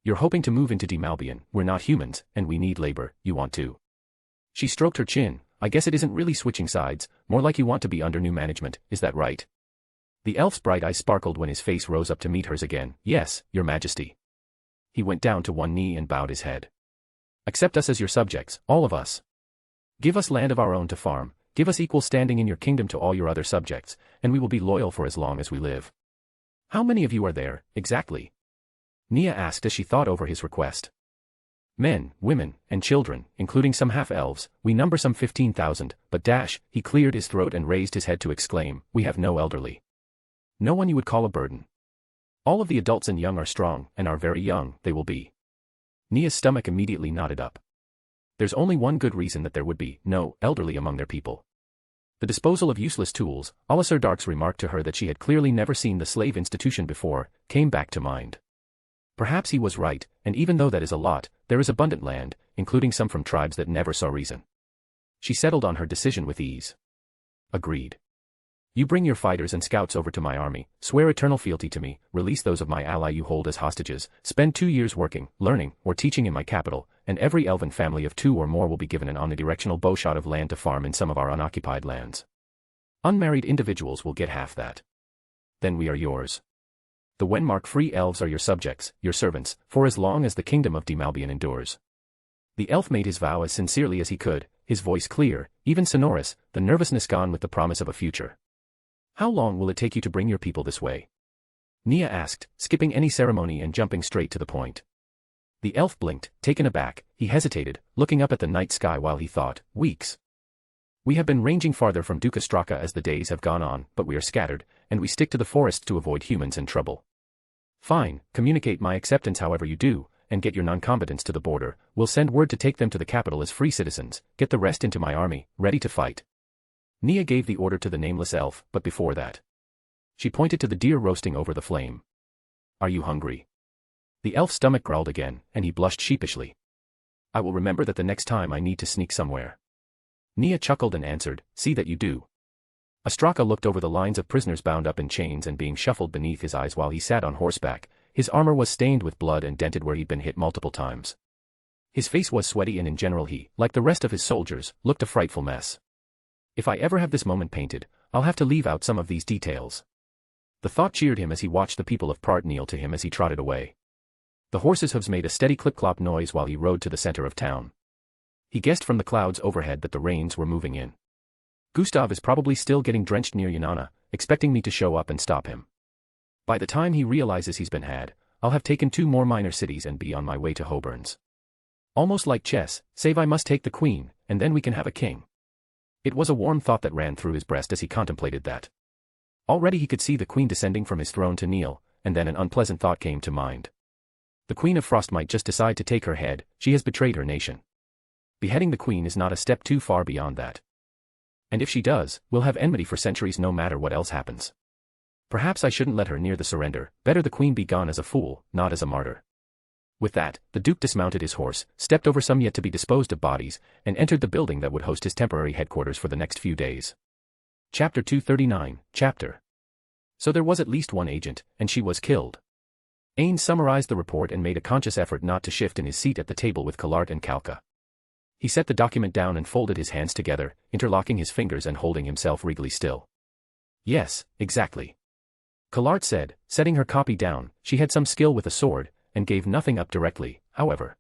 You're hoping to move into Demalbian, we're not humans, and we need labor, you want to. She stroked her chin. I guess it isn't really switching sides, more like you want to be under new management, is that right? The elf's bright eyes sparkled when his face rose up to meet hers again. Yes, your majesty. He went down to one knee and bowed his head. Accept us as your subjects, all of us. Give us land of our own to farm, give us equal standing in your kingdom to all your other subjects, and we will be loyal for as long as we live. How many of you are there, exactly? Nia asked as she thought over his request. Men, women, and children, including some half-elves, we number some 15,000, but he cleared his throat and raised his head to exclaim, we have no elderly. No one you would call a burden. All of the adults and young are strong, and are very young, they will be. Nia's stomach immediately knotted up. There's only one good reason that there would be no elderly among their people. The disposal of useless tools, Alisar Dark's remark to her that she had clearly never seen the slave institution before, came back to mind. Perhaps he was right, and even though that is a lot, there is abundant land, including some from tribes that never saw reason. She settled on her decision with ease. Agreed. You bring your fighters and scouts over to my army, swear eternal fealty to me, release those of my ally you hold as hostages, spend 2 years working, learning, or teaching in my capital, and every elven family of 2 or more will be given an omnidirectional bowshot of land to farm in some of our unoccupied lands. Unmarried individuals will get half that. Then we are yours. The Wenmark-free elves are your subjects, your servants, for as long as the kingdom of Demalbion endures. The elf made his vow as sincerely as he could, his voice clear, even sonorous, the nervousness gone with the promise of a future. How long will it take you to bring your people this way? Nia asked, skipping any ceremony and jumping straight to the point. The elf blinked, taken aback, he hesitated, looking up at the night sky while he thought, weeks. We have been ranging farther from Duca Straka as the days have gone on, but we are scattered, and we stick to the forests to avoid humans and trouble. Fine, communicate my acceptance however you do, and get your non-combatants to the border, we'll send word to take them to the capital as free citizens, get the rest into my army, ready to fight. Nia gave the order to the nameless elf, but before that. She pointed to the deer roasting over the flame. Are you hungry? The elf's stomach growled again, and he blushed sheepishly. I will remember that the next time I need to sneak somewhere. Nia chuckled and answered, see that you do. Astraka looked over the lines of prisoners bound up in chains and being shuffled beneath his eyes while he sat on horseback. His armor was stained with blood and dented where he'd been hit multiple times. His face was sweaty and in general he, like the rest of his soldiers, looked a frightful mess. If I ever have this moment painted, I'll have to leave out some of these details. The thought cheered him as he watched the people of Part kneel to him as he trotted away. The horses' hooves made a steady clip-clop noise while he rode to the center of town. He guessed from the clouds overhead that the rains were moving in. Gustav is probably still getting drenched near Yanana, expecting me to show up and stop him. By the time he realizes he's been had, I'll have taken 2 more minor cities and be on my way to Hoburns. Almost like chess, save I must take the queen, and then we can have a king. It was a warm thought that ran through his breast as he contemplated that. Already he could see the queen descending from his throne to kneel, and then an unpleasant thought came to mind. The Queen of Frost might just decide to take her head, she has betrayed her nation. Beheading the queen is not a step too far beyond that. And if she does, we'll have enmity for centuries no matter what else happens. Perhaps I shouldn't let her near the surrender, better the queen be gone as a fool, not as a martyr. With that, the Duke dismounted his horse, stepped over some yet to be disposed of bodies, and entered the building that would host his temporary headquarters for the next few days. Chapter 239, Chapter. So there was at least one agent, and she was killed. Ainz summarized the report and made a conscious effort not to shift in his seat at the table with Kalart and Kalka. He set the document down and folded his hands together, interlocking his fingers and holding himself regally still. Yes, exactly. Kalart said, setting her copy down. She had some skill with a sword, and gave nothing up directly, however.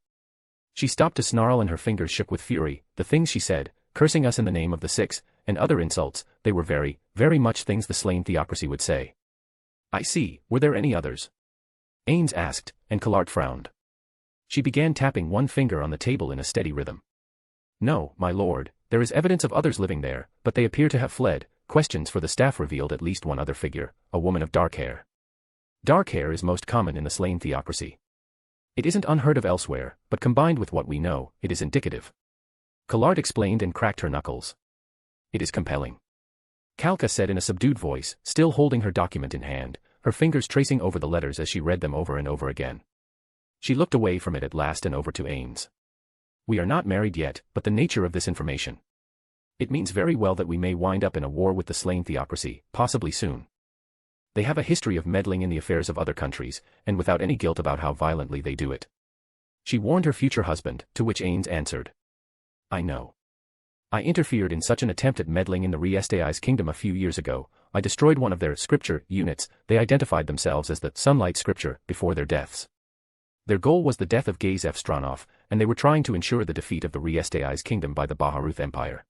She stopped to snarl and her fingers shook with fury. The things she said, cursing us in the name of the Six, and other insults, they were very, very much things the slain theocracy would say. I see, were there any others? Ainz asked, and Kalart frowned. She began tapping one finger on the table in a steady rhythm. No, my lord, there is evidence of others living there, but they appear to have fled. Questions for the staff revealed at least one other figure, a woman of dark hair. Dark hair is most common in the slain theocracy. It isn't unheard of elsewhere, but combined with what we know, it is indicative. Kalart explained and cracked her knuckles. It is compelling. Kalka said in a subdued voice, still holding her document in hand, her fingers tracing over the letters as she read them over and over again. She looked away from it at last and over to Ainz. We are not married yet, but the nature of this information. It means very well that we may wind up in a war with the slain theocracy, possibly soon. They have a history of meddling in the affairs of other countries, and without any guilt about how violently they do it. She warned her future husband, to which Ainz answered. I know. I interfered in such an attempt at meddling in the Riestai's kingdom a few years ago. I destroyed one of their scripture units. They identified themselves as the Sunlight Scripture before their deaths. Their goal was the death of Gazef Stranov, and they were trying to ensure the defeat of the Riestai's kingdom by the Baharuth Empire.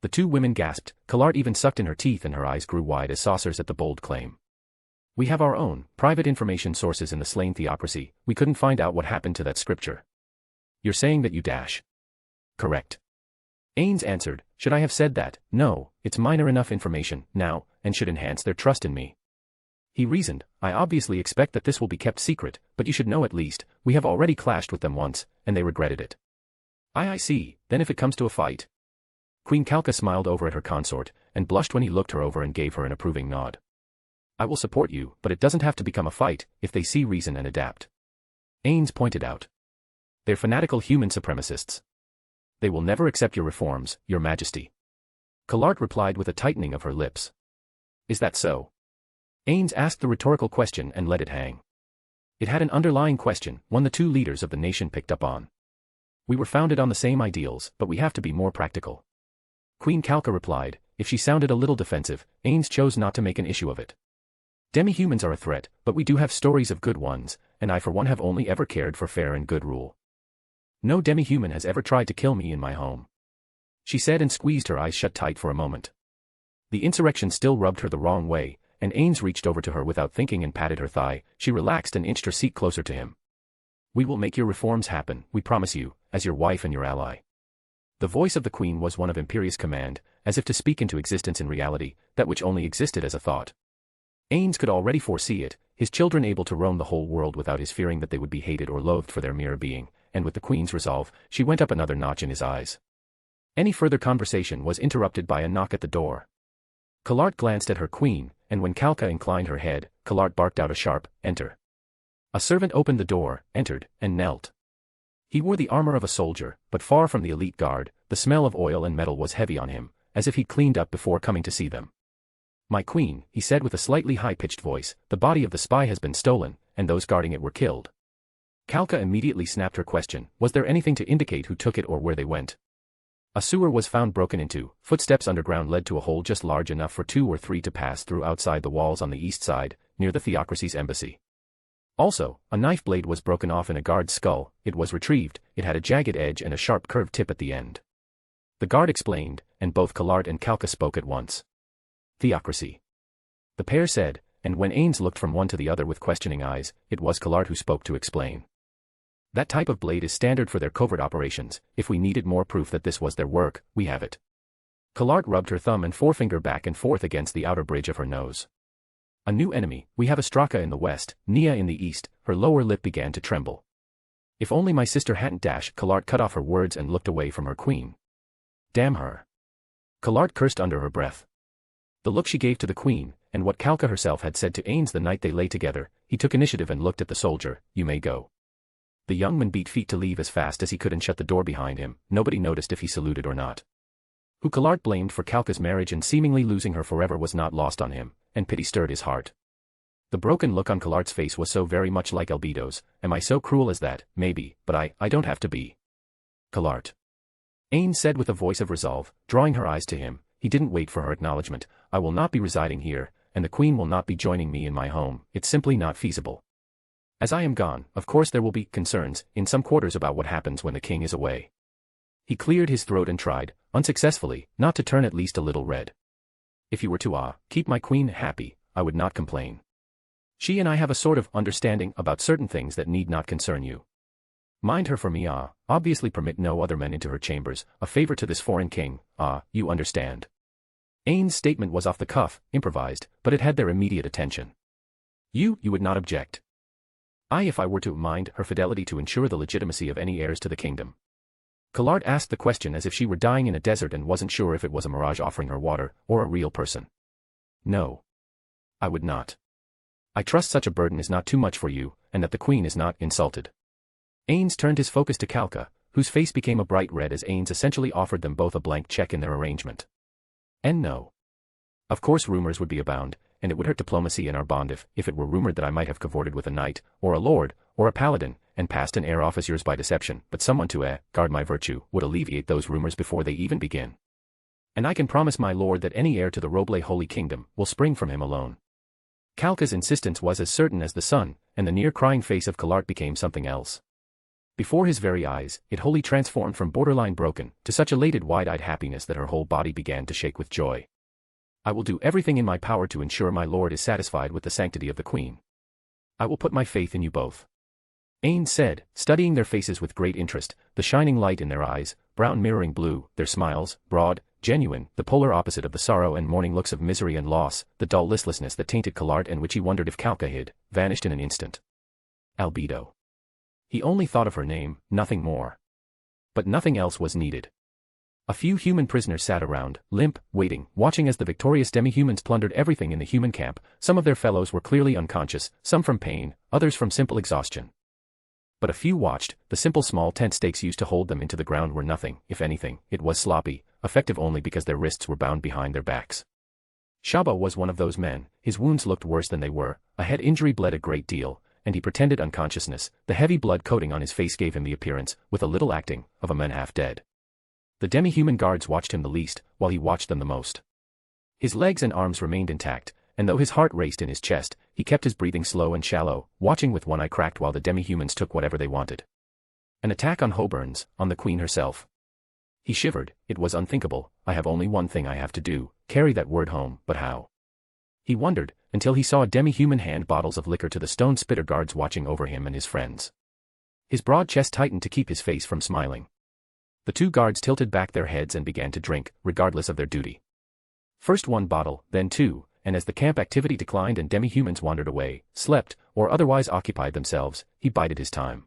The 2 women gasped. Kalart even sucked in her teeth and her eyes grew wide as saucers at the bold claim. We have our own, private information sources in the slain theocracy. We couldn't find out what happened to that scripture. You're saying that you dash. Correct. Ainz answered, should I have said that? No, it's minor enough information, now, and should enhance their trust in me. He reasoned, I obviously expect that this will be kept secret, but you should know at least, we have already clashed with them once, and they regretted it. I see, then if it comes to a fight. Queen Calca smiled over at her consort, and blushed when he looked her over and gave her an approving nod. I will support you, but it doesn't have to become a fight, if they see reason and adapt. Ainz pointed out. They're fanatical human supremacists. They will never accept your reforms, your majesty. Collard replied with a tightening of her lips. Is that so? Ainz asked the rhetorical question and let it hang. It had an underlying question, one the two leaders of the nation picked up on. We were founded on the same ideals, but we have to be more practical. Queen Calca replied. If she sounded a little defensive, Ainz chose not to make an issue of it. Demi-humans are a threat, but we do have stories of good ones, and I for one have only ever cared for fair and good rule. No demi-human has ever tried to kill me in my home. She said and squeezed her eyes shut tight for a moment. The insurrection still rubbed her the wrong way, and Ainz reached over to her without thinking and patted her thigh. She relaxed and inched her seat closer to him. We will make your reforms happen, we promise you, as your wife and your ally. The voice of the queen was one of imperious command, as if to speak into existence in reality, that which only existed as a thought. Ainz could already foresee it, his children able to roam the whole world without his fearing that they would be hated or loathed for their mere being, and with the queen's resolve, she went up another notch in his eyes. Any further conversation was interrupted by a knock at the door. Collard glanced at her queen, and when Calca inclined her head, Collard barked out a sharp, enter. A servant opened the door, entered, and knelt. He wore the armor of a soldier, but far from the elite guard, the smell of oil and metal was heavy on him, as if he'd cleaned up before coming to see them. My queen, he said with a slightly high-pitched voice, the body of the spy has been stolen, and those guarding it were killed. Calca immediately snapped her question, was there anything to indicate who took it or where they went? A sewer was found broken into, footsteps underground led to a hole just large enough for 2 or 3 to pass through outside the walls on the east side, near the theocracy's embassy. Also, a knife blade was broken off in a guard's skull, it was retrieved, it had a jagged edge and a sharp curved tip at the end. The guard explained, and both Collard and Calca spoke at once. Theocracy. The pair said, and when Ainz looked from one to the other with questioning eyes, it was Collard who spoke to explain. That type of blade is standard for their covert operations, if we needed more proof that this was their work, we have it. Collard rubbed her thumb and forefinger back and forth against the outer bridge of her nose. A new enemy, we have Astraka in the west, Nia in the east, her lower lip began to tremble. If only my sister hadn't dashed, Collard cut off her words and looked away from her queen. Damn her. Collard cursed under her breath. The look she gave to the queen, and what Calca herself had said to Ainz the night they lay together, he took initiative and looked at the soldier, you may go. The young man beat feet to leave as fast as he could and shut the door behind him, nobody noticed if he saluted or not. Who Collard blamed for Calca's marriage and seemingly losing her forever was not lost on him, and pity stirred his heart. The broken look on Collard's face was so very much like Albedo's, am I so cruel as that, maybe, but I don't have to be. Collard. Ainz said with a voice of resolve, drawing her eyes to him, he didn't wait for her acknowledgement, I will not be residing here, and the queen will not be joining me in my home, it's simply not feasible. As I am gone, of course there will be concerns in some quarters about what happens when the king is away. He cleared his throat and tried, unsuccessfully, not to turn at least a little red. If you were to keep my queen happy, I would not complain. She and I have a sort of understanding about certain things that need not concern you. Mind her for me, obviously permit no other men into her chambers, a favor to this foreign king, you understand. Ainz's statement was off the cuff, improvised, but it had their immediate attention. You would not object. If I were to mind her fidelity to ensure the legitimacy of any heirs to the kingdom. Collard asked the question as if she were dying in a desert and wasn't sure if it was a mirage offering her water, or a real person. No. I would not. I trust such a burden is not too much for you, and that the queen is not insulted. Ainz turned his focus to Calca, whose face became a bright red as Ainz essentially offered them both a blank check in their arrangement. And no. Of course rumors would be abound, and it would hurt diplomacy in our bond if it were rumored that I might have cavorted with a knight, or a lord, or a paladin, and passed an heir off as yours by deception, but someone to guard my virtue would alleviate those rumors before they even begin. And I can promise my lord that any heir to the Roble Holy Kingdom will spring from him alone. Calca's insistence was as certain as the sun, and the near-crying face of Collard became something else. Before his very eyes, it wholly transformed from borderline broken to such elated wide-eyed happiness that her whole body began to shake with joy. I will do everything in my power to ensure my lord is satisfied with the sanctity of the queen. I will put my faith in you both. Ainz said, studying their faces with great interest, the shining light in their eyes, brown mirroring blue, their smiles, broad, genuine, the polar opposite of the sorrow and mourning looks of misery and loss, the dull listlessness that tainted Collard and which he wondered if Calca hid, vanished in an instant. Albedo. He only thought of her name, nothing more. But nothing else was needed. A few human prisoners sat around, limp, waiting, watching as the victorious demi-humans plundered everything in the human camp. Some of their fellows were clearly unconscious, some from pain, others from simple exhaustion. But a few watched. The simple small tent stakes used to hold them into the ground were nothing. If anything, it was sloppy, effective only because their wrists were bound behind their backs. Shaba was one of those men. His wounds looked worse than they were. A head injury bled a great deal, and he pretended unconsciousness. The heavy blood coating on his face gave him the appearance, with a little acting, of a man half dead. The demi-human guards watched him the least, while he watched them the most. His legs and arms remained intact, and though his heart raced in his chest, he kept his breathing slow and shallow, watching with one eye cracked while the demi-humans took whatever they wanted. An attack on Hoburns, on the Queen herself. He shivered. It was unthinkable. I have only one thing I have to do, carry that word home, but how? He wondered, until he saw a demi-human hand bottles of liquor to the stone spitter guards watching over him and his friends. His broad chest tightened to keep his face from smiling. The two guards tilted back their heads and began to drink, regardless of their duty. First one bottle, then two, and as the camp activity declined and demi-humans wandered away, slept, or otherwise occupied themselves, he bided his time.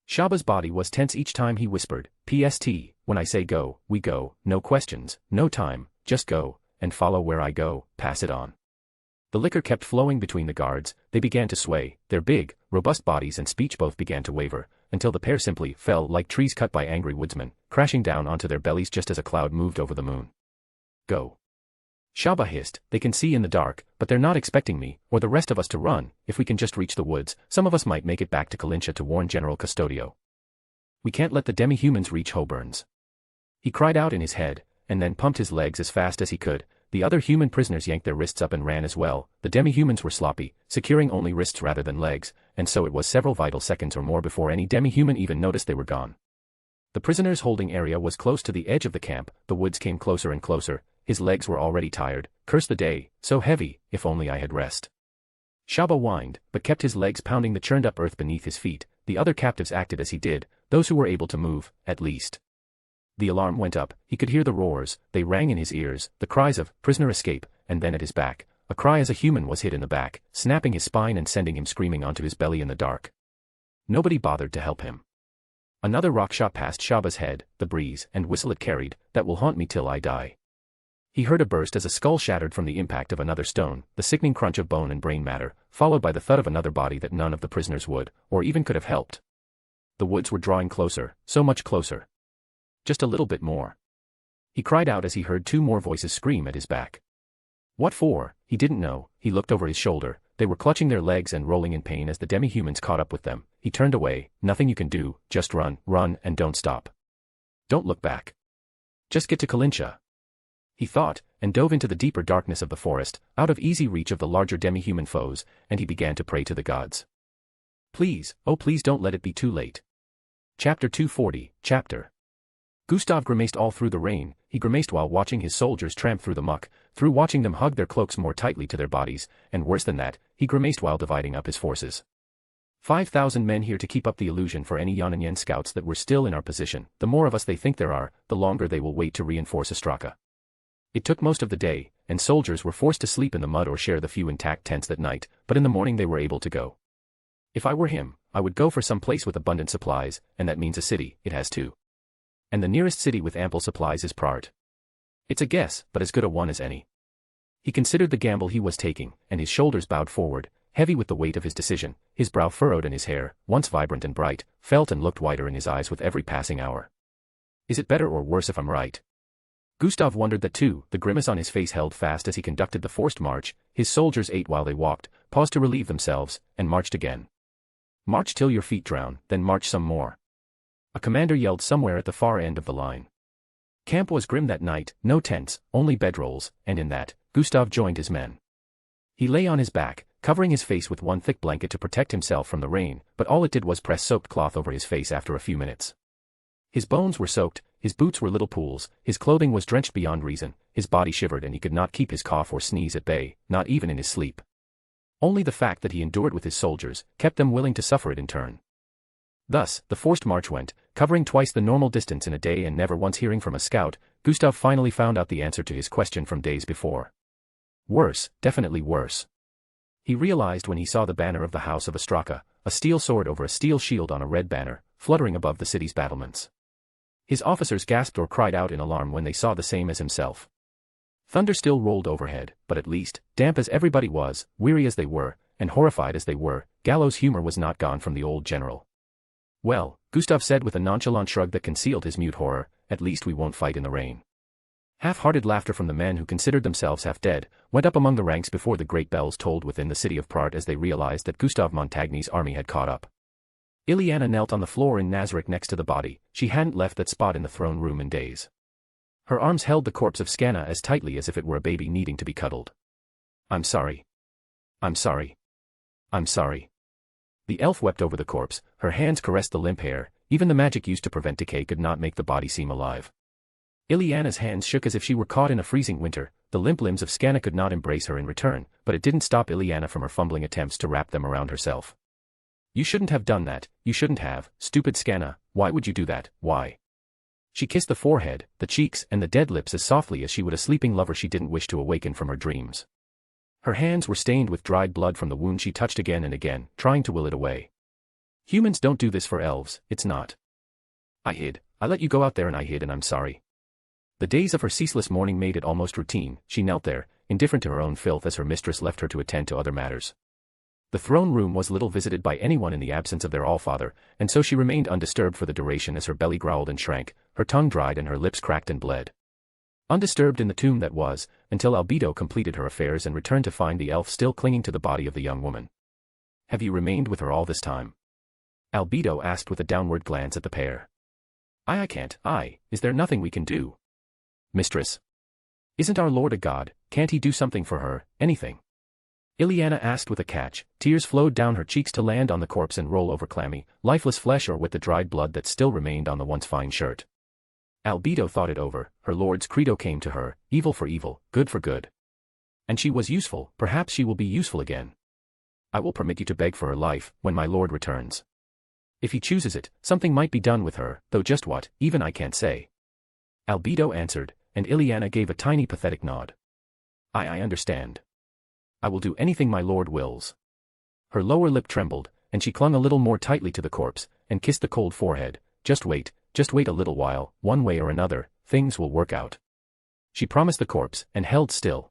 Shaba's body was tense each time he whispered, "PST, when I say go, we go, no questions, no time, just go, and follow where I go, pass it on." The liquor kept flowing between the guards. They began to sway, their big, robust bodies and speech both began to waver, until the pair simply fell like trees cut by angry woodsmen, crashing down onto their bellies just as a cloud moved over the moon. "Go." Shaba hissed, "They can see in the dark, but they're not expecting me, or the rest of us to run. If we can just reach the woods, some of us might make it back to Kalincha to warn General Custodio. We can't let the demi-humans reach Hoburns." He cried out in his head, and then pumped his legs as fast as he could. The other human prisoners yanked their wrists up and ran as well. The demi-humans were sloppy, securing only wrists rather than legs, and so it was several vital seconds or more before any demi-human even noticed they were gone. The prisoners' holding area was close to the edge of the camp. The woods came closer and closer. His legs were already tired. Curse the day, so heavy, if only I had rest. Shaba whined, but kept his legs pounding the churned-up earth beneath his feet. The other captives acted as he did, those who were able to move, at least. The alarm went up. He could hear the roars. They rang in his ears, the cries of, "Prisoner escape," and then at his back, a cry as a human was hit in the back, snapping his spine and sending him screaming onto his belly in the dark. Nobody bothered to help him. Another rock shot past Shaba's head, the breeze and whistle it carried, "That will haunt me till I die." He heard a burst as a skull shattered from the impact of another stone, the sickening crunch of bone and brain matter, followed by the thud of another body that none of the prisoners would, or even could have helped. The woods were drawing closer, so much closer. Just a little bit more. He cried out as he heard two more voices scream at his back. What for? He didn't know. He looked over his shoulder. They were clutching their legs and rolling in pain as the demi-humans caught up with them. He turned away. "Nothing you can do, just run, run, and don't stop. Don't look back. Just get to Kalincha," he thought, and dove into the deeper darkness of the forest, out of easy reach of the larger demi-human foes, and he began to pray to the gods. Please, oh please don't let it be too late. Chapter 240, Chapter. Gustav grimaced all through the rain. He grimaced while watching his soldiers tramp through the muck, through watching them hug their cloaks more tightly to their bodies, and worse than that, he grimaced while dividing up his forces. 5,000 men here to keep up the illusion for any Yananyan scouts that were still in our position. The more of us they think there are, the longer they will wait to reinforce Ostraka. It took most of the day, and soldiers were forced to sleep in the mud or share the few intact tents that night, but in the morning they were able to go. If I were him, I would go for some place with abundant supplies, and that means a city. It has to. And the nearest city with ample supplies is Prart. It's a guess, but as good a one as any. He considered the gamble he was taking, and his shoulders bowed forward, heavy with the weight of his decision. His brow furrowed and his hair, once vibrant and bright, felt and looked whiter in his eyes with every passing hour. Is it better or worse if I'm right? Gustav wondered that too. The grimace on his face held fast as he conducted the forced march. His soldiers ate while they walked, paused to relieve themselves, and marched again. March till your feet drown, then march some more. A commander yelled somewhere at the far end of the line. Camp was grim that night, no tents, only bedrolls, and in that, Gustav joined his men. He lay on his back, covering his face with one thick blanket to protect himself from the rain, but all it did was press soaked cloth over his face after a few minutes. His bones were soaked, his boots were little pools, his clothing was drenched beyond reason, his body shivered and he could not keep his cough or sneeze at bay, not even in his sleep. Only the fact that he endured with his soldiers kept them willing to suffer it in turn. Thus, the forced march went, covering twice the normal distance in a day and never once hearing from a scout. Gustav finally found out the answer to his question from days before. Worse, definitely worse. He realized when he saw the banner of the House of Ostraka, a steel sword over a steel shield on a red banner, fluttering above the city's battlements. His officers gasped or cried out in alarm when they saw the same as himself. Thunder still rolled overhead, but at least, damp as everybody was, weary as they were, and horrified as they were, Gallo's humor was not gone from the old general. "Well," Gustav said with a nonchalant shrug that concealed his mute horror, "at least we won't fight in the rain." Half-hearted laughter from the men who considered themselves half dead went up among the ranks before the great bells tolled within the city of Prague as they realized that Gustav Montagny's army had caught up. Ileana knelt on the floor in Nazarick next to the body. She hadn't left that spot in the throne room in days. Her arms held the corpse of Scanna as tightly as if it were a baby needing to be cuddled. "I'm sorry. I'm sorry. I'm sorry." The elf wept over the corpse, her hands caressed the limp hair, even the magic used to prevent decay could not make the body seem alive. Ileana's hands shook as if she were caught in a freezing winter. The limp limbs of Scanna could not embrace her in return, but it didn't stop Ileana from her fumbling attempts to wrap them around herself. "You shouldn't have done that, you shouldn't have, stupid Scanna, why would you do that, why?" She kissed the forehead, the cheeks, and the dead lips as softly as she would a sleeping lover she didn't wish to awaken from her dreams. Her hands were stained with dried blood from the wound she touched again and again, trying to will it away. "Humans don't do this for elves, it's not. I hid, I let you go out there and I hid and I'm sorry." The days of her ceaseless mourning made it almost routine. She knelt there, indifferent to her own filth as her mistress left her to attend to other matters. The throne room was little visited by anyone in the absence of their allfather, and so she remained undisturbed for the duration as her belly growled and shrank, her tongue dried and her lips cracked and bled. Undisturbed in the tomb that was, until Albedo completed her affairs and returned to find the elf still clinging to the body of the young woman. "Have you remained with her all this time?" Albedo asked with a downward glance at the pair. I can't, is there nothing we can do?" "Mistress. Isn't our Lord a god, can't he do something for her, anything?" Ileana asked with a catch. Tears flowed down her cheeks to land on the corpse and roll over clammy, lifeless flesh or with the dried blood that still remained on the once fine shirt. Albedo thought it over. Her lord's credo came to her, evil for evil, good for good. And she was useful, perhaps she will be useful again. "I will permit you to beg for her life, when my lord returns. If he chooses it, something might be done with her, though just what, even I can't say." Albedo answered, and Ileana gave a tiny pathetic nod. I understand. I will do anything my lord wills." Her lower lip trembled, and she clung a little more tightly to the corpse, and kissed the cold forehead. Just wait a little while, one way or another, things will work out." She promised the corpse, and held still.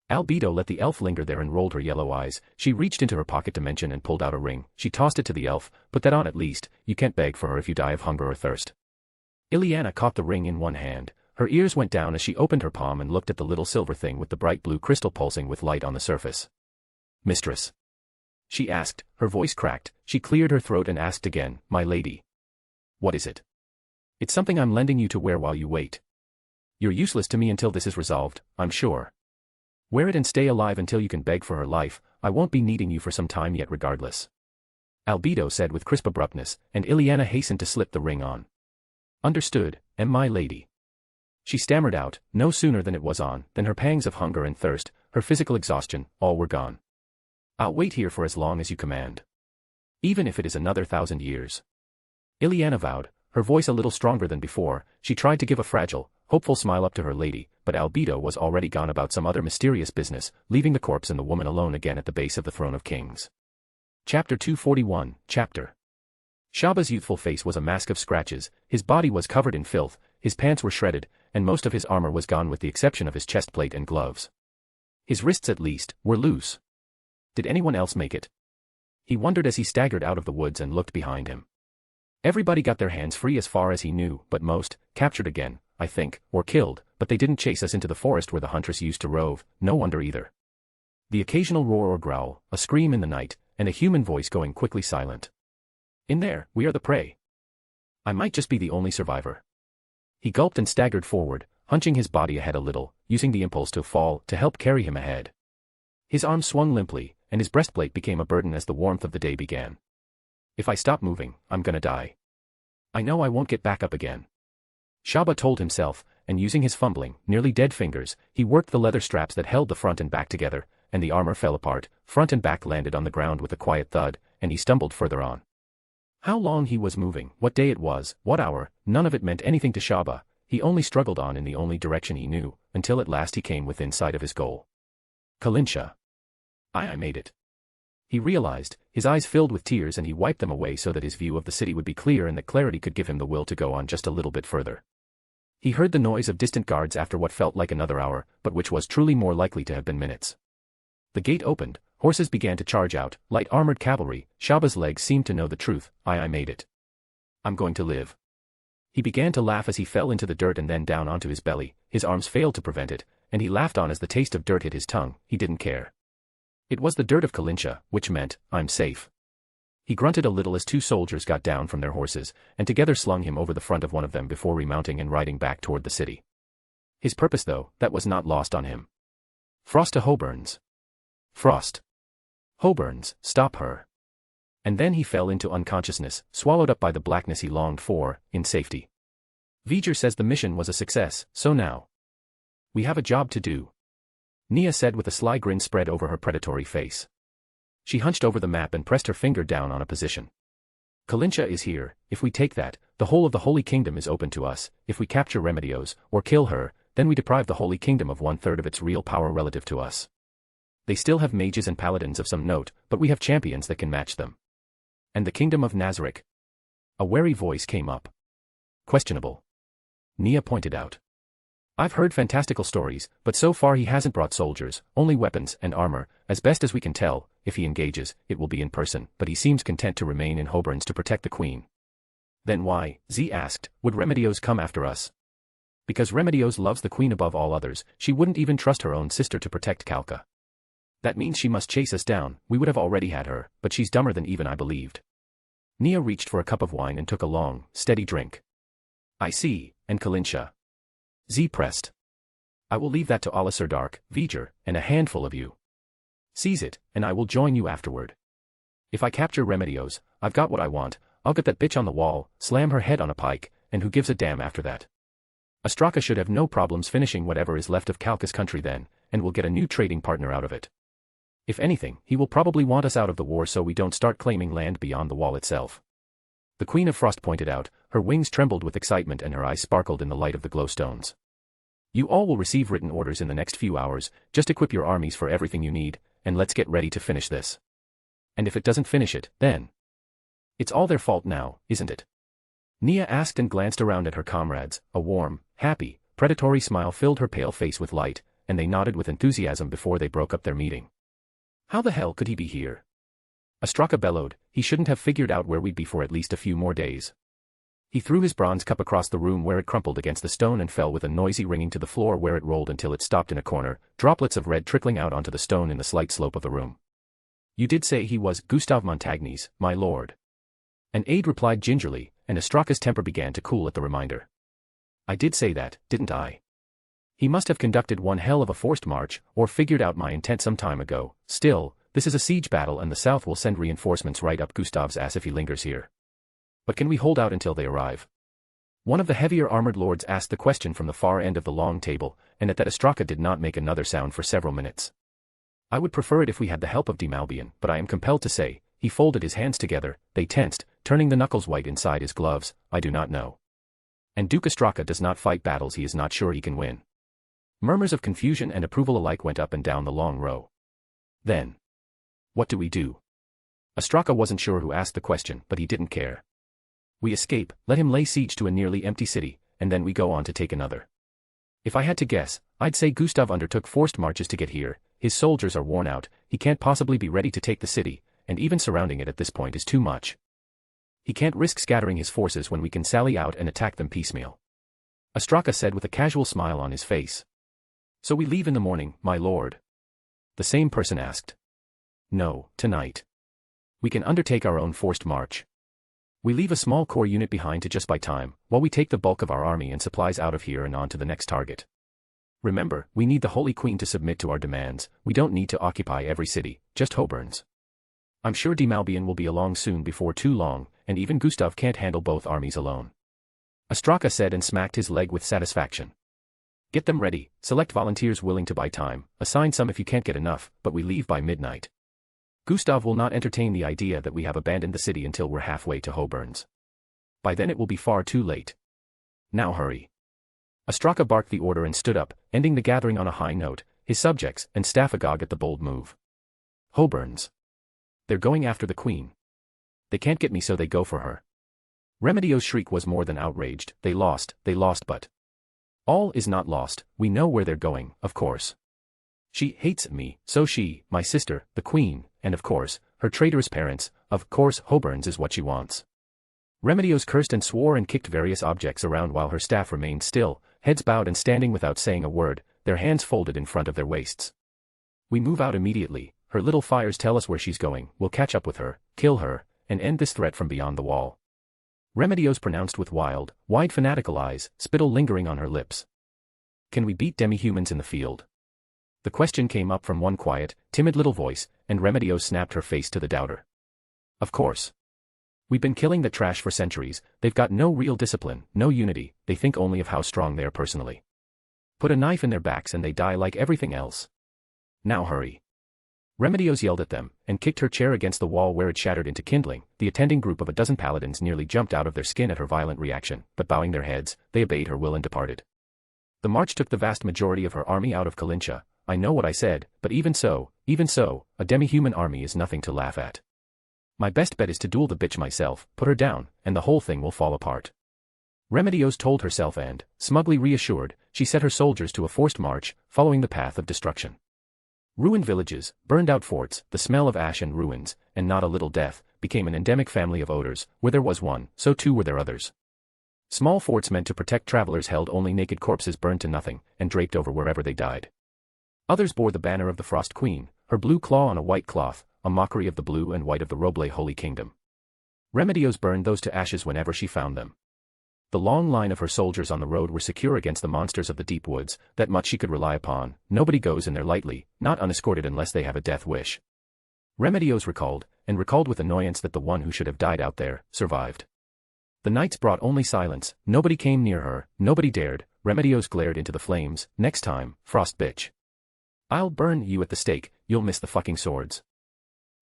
Albedo let the elf linger there and rolled her yellow eyes. She reached into her pocket dimension and pulled out a ring. She tossed it to the elf. "Put that on at least, you can't beg for her if you die of hunger or thirst." Ileana caught the ring in one hand. Her ears went down as she opened her palm and looked at the little silver thing with the bright blue crystal pulsing with light on the surface. "Mistress?" she asked, her voice cracked. She cleared her throat and asked again, "My lady?" "What is it?" "It's something I'm lending you to wear while you wait. You're useless to me until this is resolved, I'm sure. Wear it and stay alive until you can beg for her life. I won't be needing you for some time yet regardless." Albedo said with crisp abruptness, and Ileana hastened to slip the ring on. "Understood, my lady." She stammered out. No sooner than it was on, than her pangs of hunger and thirst, her physical exhaustion, all were gone. "I'll wait here for as long as you command. Even if it is another 1,000 years." Ileana vowed, her voice a little stronger than before. She tried to give a fragile, hopeful smile up to her lady, but Albedo was already gone about some other mysterious business, leaving the corpse and the woman alone again at the base of the throne of kings. Chapter 241, Shaba's youthful face was a mask of scratches, his body was covered in filth, his pants were shredded, and most of his armor was gone with the exception of his chest plate and gloves. His wrists at least, were loose. Did anyone else make it? He wondered as he staggered out of the woods and looked behind him. Everybody got their hands free as far as he knew, but most, captured again, I think, or killed, but they didn't chase us into the forest where the huntress used to rove, no wonder either. The occasional roar or growl, a scream in the night, and a human voice going quickly silent. In there, we are the prey. I might just be the only survivor. He gulped and staggered forward, hunching his body ahead a little, using the impulse to fall to help carry him ahead. His arms swung limply, and his breastplate became a burden as the warmth of the day began. If I stop moving, I'm gonna die. I know I won't get back up again. Shaba told himself, and using his fumbling, nearly dead fingers, he worked the leather straps that held the front and back together, and the armor fell apart, front and back landed on the ground with a quiet thud, and he stumbled further on. How long he was moving, what day it was, what hour, none of it meant anything to Shaba. He only struggled on in the only direction he knew, until at last he came within sight of his goal. Kalinsha. I made it. He realized, His eyes filled with tears and he wiped them away so that his view of the city would be clear and that clarity could give him the will to go on just a little bit further. He heard the noise of distant guards after what felt like another hour, but which was truly more likely to have been minutes. The gate opened, horses began to charge out, light armored cavalry. Shaba's legs seemed to know the truth. I made it. I'm going to live. He began to laugh as he fell into the dirt and then down onto his belly. His arms failed to prevent it, and he laughed on as the taste of dirt hit his tongue. He didn't care. It was the dirt of Kalincha, which meant, I'm safe. He grunted a little as two soldiers got down from their horses, and together slung him over the front of one of them before remounting and riding back toward the city. His purpose, though, that was not lost on him. Frost to Hoburns. Frost. Hoburns, stop her. And then he fell into unconsciousness, swallowed up by the blackness he longed for, in safety. V'ger says the mission was a success, so now we have a job to do, Nia said with a sly grin spread over her predatory face. She hunched over the map and pressed her finger down on a position. Kalincha is here. If we take that, the whole of the Holy Kingdom is open to us. If we capture Remedios, or kill her, then we deprive the Holy Kingdom of 1/3 of its real power relative to us. They still have mages and paladins of some note, but we have champions that can match them. And the Kingdom of Nazarick? A wary voice came up. Questionable. Nia pointed out. I've heard fantastical stories, but so far he hasn't brought soldiers, only weapons and armor. As best as we can tell, if he engages, it will be in person, but he seems content to remain in Hoburns to protect the Queen. Then why, Z asked, would Remedios come after us? Because Remedios loves the Queen above all others. She wouldn't even trust her own sister to protect Kalka. That means she must chase us down. We would have already had her, but she's dumber than even I believed. Nia reached for a cup of wine and took a long, steady drink. I see, and Kalincha? Z pressed. I will leave that to Allah Dark, V'ger, and a handful of you. Seize it, and I will join you afterward. If I capture Remedios, I've got what I want. I'll get that bitch on the wall, slam her head on a pike, and who gives a damn after that? Astraka should have no problems finishing whatever is left of Kalka's country then, and we'll get a new trading partner out of it. If anything, he will probably want us out of the war so we don't start claiming land beyond the wall itself. The Queen of Frost pointed out, her wings trembled with excitement and her eyes sparkled in the light of the glowstones. You all will receive written orders in the next few hours. Just equip your armies for everything you need, and let's get ready to finish this. And if it doesn't finish it, then it's all their fault now, isn't it? Nia asked and glanced around at her comrades. A warm, happy, predatory smile filled her pale face with light, and they nodded with enthusiasm before they broke up their meeting. How the hell could he be here? Astraka bellowed. He shouldn't have figured out where we'd be for at least a few more days. He threw his bronze cup across the room where it crumpled against the stone and fell with a noisy ringing to the floor where it rolled until it stopped in a corner, droplets of red trickling out onto the stone in the slight slope of the room. You did say he was Gustav Montagnes, my lord. An aide replied gingerly, and Astraka's temper began to cool at the reminder. I did say that, didn't I? He must have conducted one hell of a forced march, or figured out my intent some time ago. Still, this is a siege battle and the South will send reinforcements right up Gustav's ass if he lingers here. But can we hold out until they arrive? One of the heavier armored lords asked the question from the far end of the long table, and at that Astraka did not make another sound for several minutes. I would prefer it if we had the help of Demalbian, but I am compelled to say, he folded his hands together, they tensed, turning the knuckles white inside his gloves, I do not know. And Duke Astraka does not fight battles he is not sure he can win. Murmurs of confusion and approval alike went up and down the long row. Then, what do we do? Astraka wasn't sure who asked the question, but he didn't care. We escape, let him lay siege to a nearly empty city, and then we go on to take another. If I had to guess, I'd say Gustav undertook forced marches to get here. His soldiers are worn out, he can't possibly be ready to take the city, and even surrounding it at this point is too much. He can't risk scattering his forces when we can sally out and attack them piecemeal. Astraka said with a casual smile on his face. So we leave in the morning, my lord? The same person asked. No, tonight. We can undertake our own forced march. We leave a small core unit behind to just buy time, while we take the bulk of our army and supplies out of here and on to the next target. Remember, we need the Holy Queen to submit to our demands. We don't need to occupy every city, just Hoburns. I'm sure Demalbian will be along soon before too long, and even Gustav can't handle both armies alone. Astraka said and smacked his leg with satisfaction. Get them ready, select volunteers willing to buy time, assign some if you can't get enough, but we leave by midnight. Gustav will not entertain the idea that we have abandoned the city until we're halfway to Hoburns. By then it will be far too late. Now hurry. Astraka barked the order and stood up, ending the gathering on a high note, his subjects and staff agog at the bold move. Hoburns. They're going after the queen. They can't get me, so they go for her. Remedio's shriek was more than outraged. They lost, but all is not lost. We know where they're going, of course. She hates me, so she, my sister, the queen, and of course, her traitorous parents, of course Hoburns is what she wants. Remedios cursed and swore and kicked various objects around while her staff remained still, heads bowed and standing without saying a word, their hands folded in front of their waists. We move out immediately. Her little fires tell us where she's going. We'll catch up with her, kill her, and end this threat from beyond the wall. Remedios pronounced with wide fanatical eyes, spittle lingering on her lips. Can we beat demi-humans in the field? The question came up from one quiet, timid little voice, and Remedios snapped her face to the doubter. Of course. We've been killing the trash for centuries. They've got no real discipline, no unity. They think only of how strong they are personally. Put a knife in their backs and they die like everything else. Now hurry. Remedios yelled at them, and kicked her chair against the wall where it shattered into kindling. The attending group of a dozen paladins nearly jumped out of their skin at her violent reaction, but bowing their heads, they obeyed her will and departed. The march took the vast majority of her army out of Kalincha. I know what I said, but even so, a demi-human army is nothing to laugh at. My best bet is to duel the bitch myself, put her down, and the whole thing will fall apart. Remedios told herself and, smugly reassured, she set her soldiers to a forced march, following the path of destruction. Ruined villages, burned-out forts, the smell of ash and ruins, and not a little death, became an endemic family of odors. Where there was one, so too were there others. Small forts meant to protect travelers held only naked corpses burned to nothing, and draped over wherever they died. Others bore the banner of the Frost Queen, her blue claw on a white cloth, a mockery of the blue and white of the Roble Holy Kingdom. Remedios burned those to ashes whenever she found them. The long line of her soldiers on the road were secure against the monsters of the deep woods, that much she could rely upon. Nobody goes in there lightly, not unescorted unless they have a death wish. Remedios recalled with annoyance that the one who should have died out there, survived. The nights brought only silence. Nobody came near her, nobody dared. Remedios glared into the flames. Next time, Frost bitch. I'll burn you at the stake. You'll miss the fucking swords.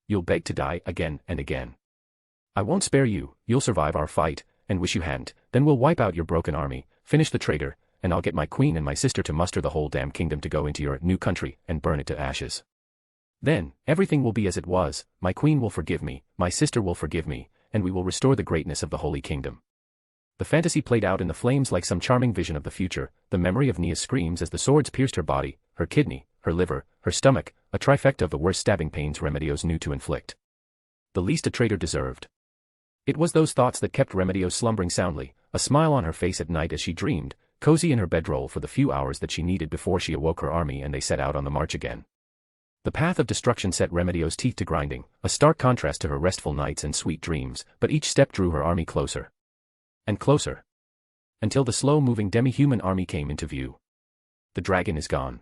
You'll beg to die again and again. I won't spare you. You'll survive our fight, and wish you hadn't. Then we'll wipe out your broken army, finish the traitor, and I'll get my queen and my sister to muster the whole damn kingdom to go into your new country and burn it to ashes. Then, everything will be as it was. My queen will forgive me, my sister will forgive me, and we will restore the greatness of the Holy Kingdom. The fantasy played out in the flames like some charming vision of the future, the memory of Nia's screams as the swords pierced her body, her kidney, her liver, her stomach, a trifecta of the worst stabbing pains Remedios knew to inflict. The least a traitor deserved. It was those thoughts that kept Remedios slumbering soundly, a smile on her face at night as she dreamed, cozy in her bedroll for the few hours that she needed before she awoke her army and they set out on the march again. The path of destruction set Remedios' teeth to grinding, a stark contrast to her restful nights and sweet dreams, but each step drew her army closer. And closer. Until the slow-moving demi-human army came into view. The dragon is gone.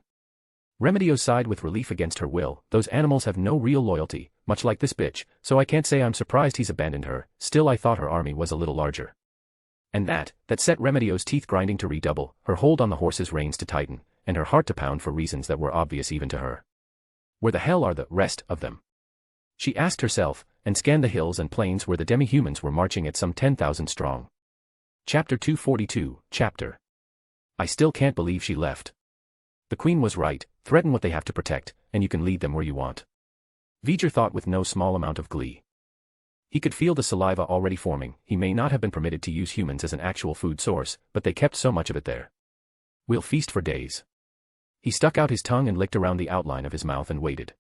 Remedios sighed with relief against her will. Those animals have no real loyalty, much like this bitch, so I can't say I'm surprised he's abandoned her. Still, I thought her army was a little larger. And that set Remedios' teeth grinding to redouble, her hold on the horse's reins to tighten, and her heart to pound for reasons that were obvious even to her. Where the hell are the rest of them? She asked herself, and scanned the hills and plains where the demi-humans were marching at some 10,000 strong. Chapter 242, Chapter. I still can't believe she left. The queen was right, threaten what they have to protect, and you can lead them where you want. V'ger thought with no small amount of glee. He could feel the saliva already forming. He may not have been permitted to use humans as an actual food source, but they kept so much of it there. We'll feast for days. He stuck out his tongue and licked around the outline of his mouth and waited.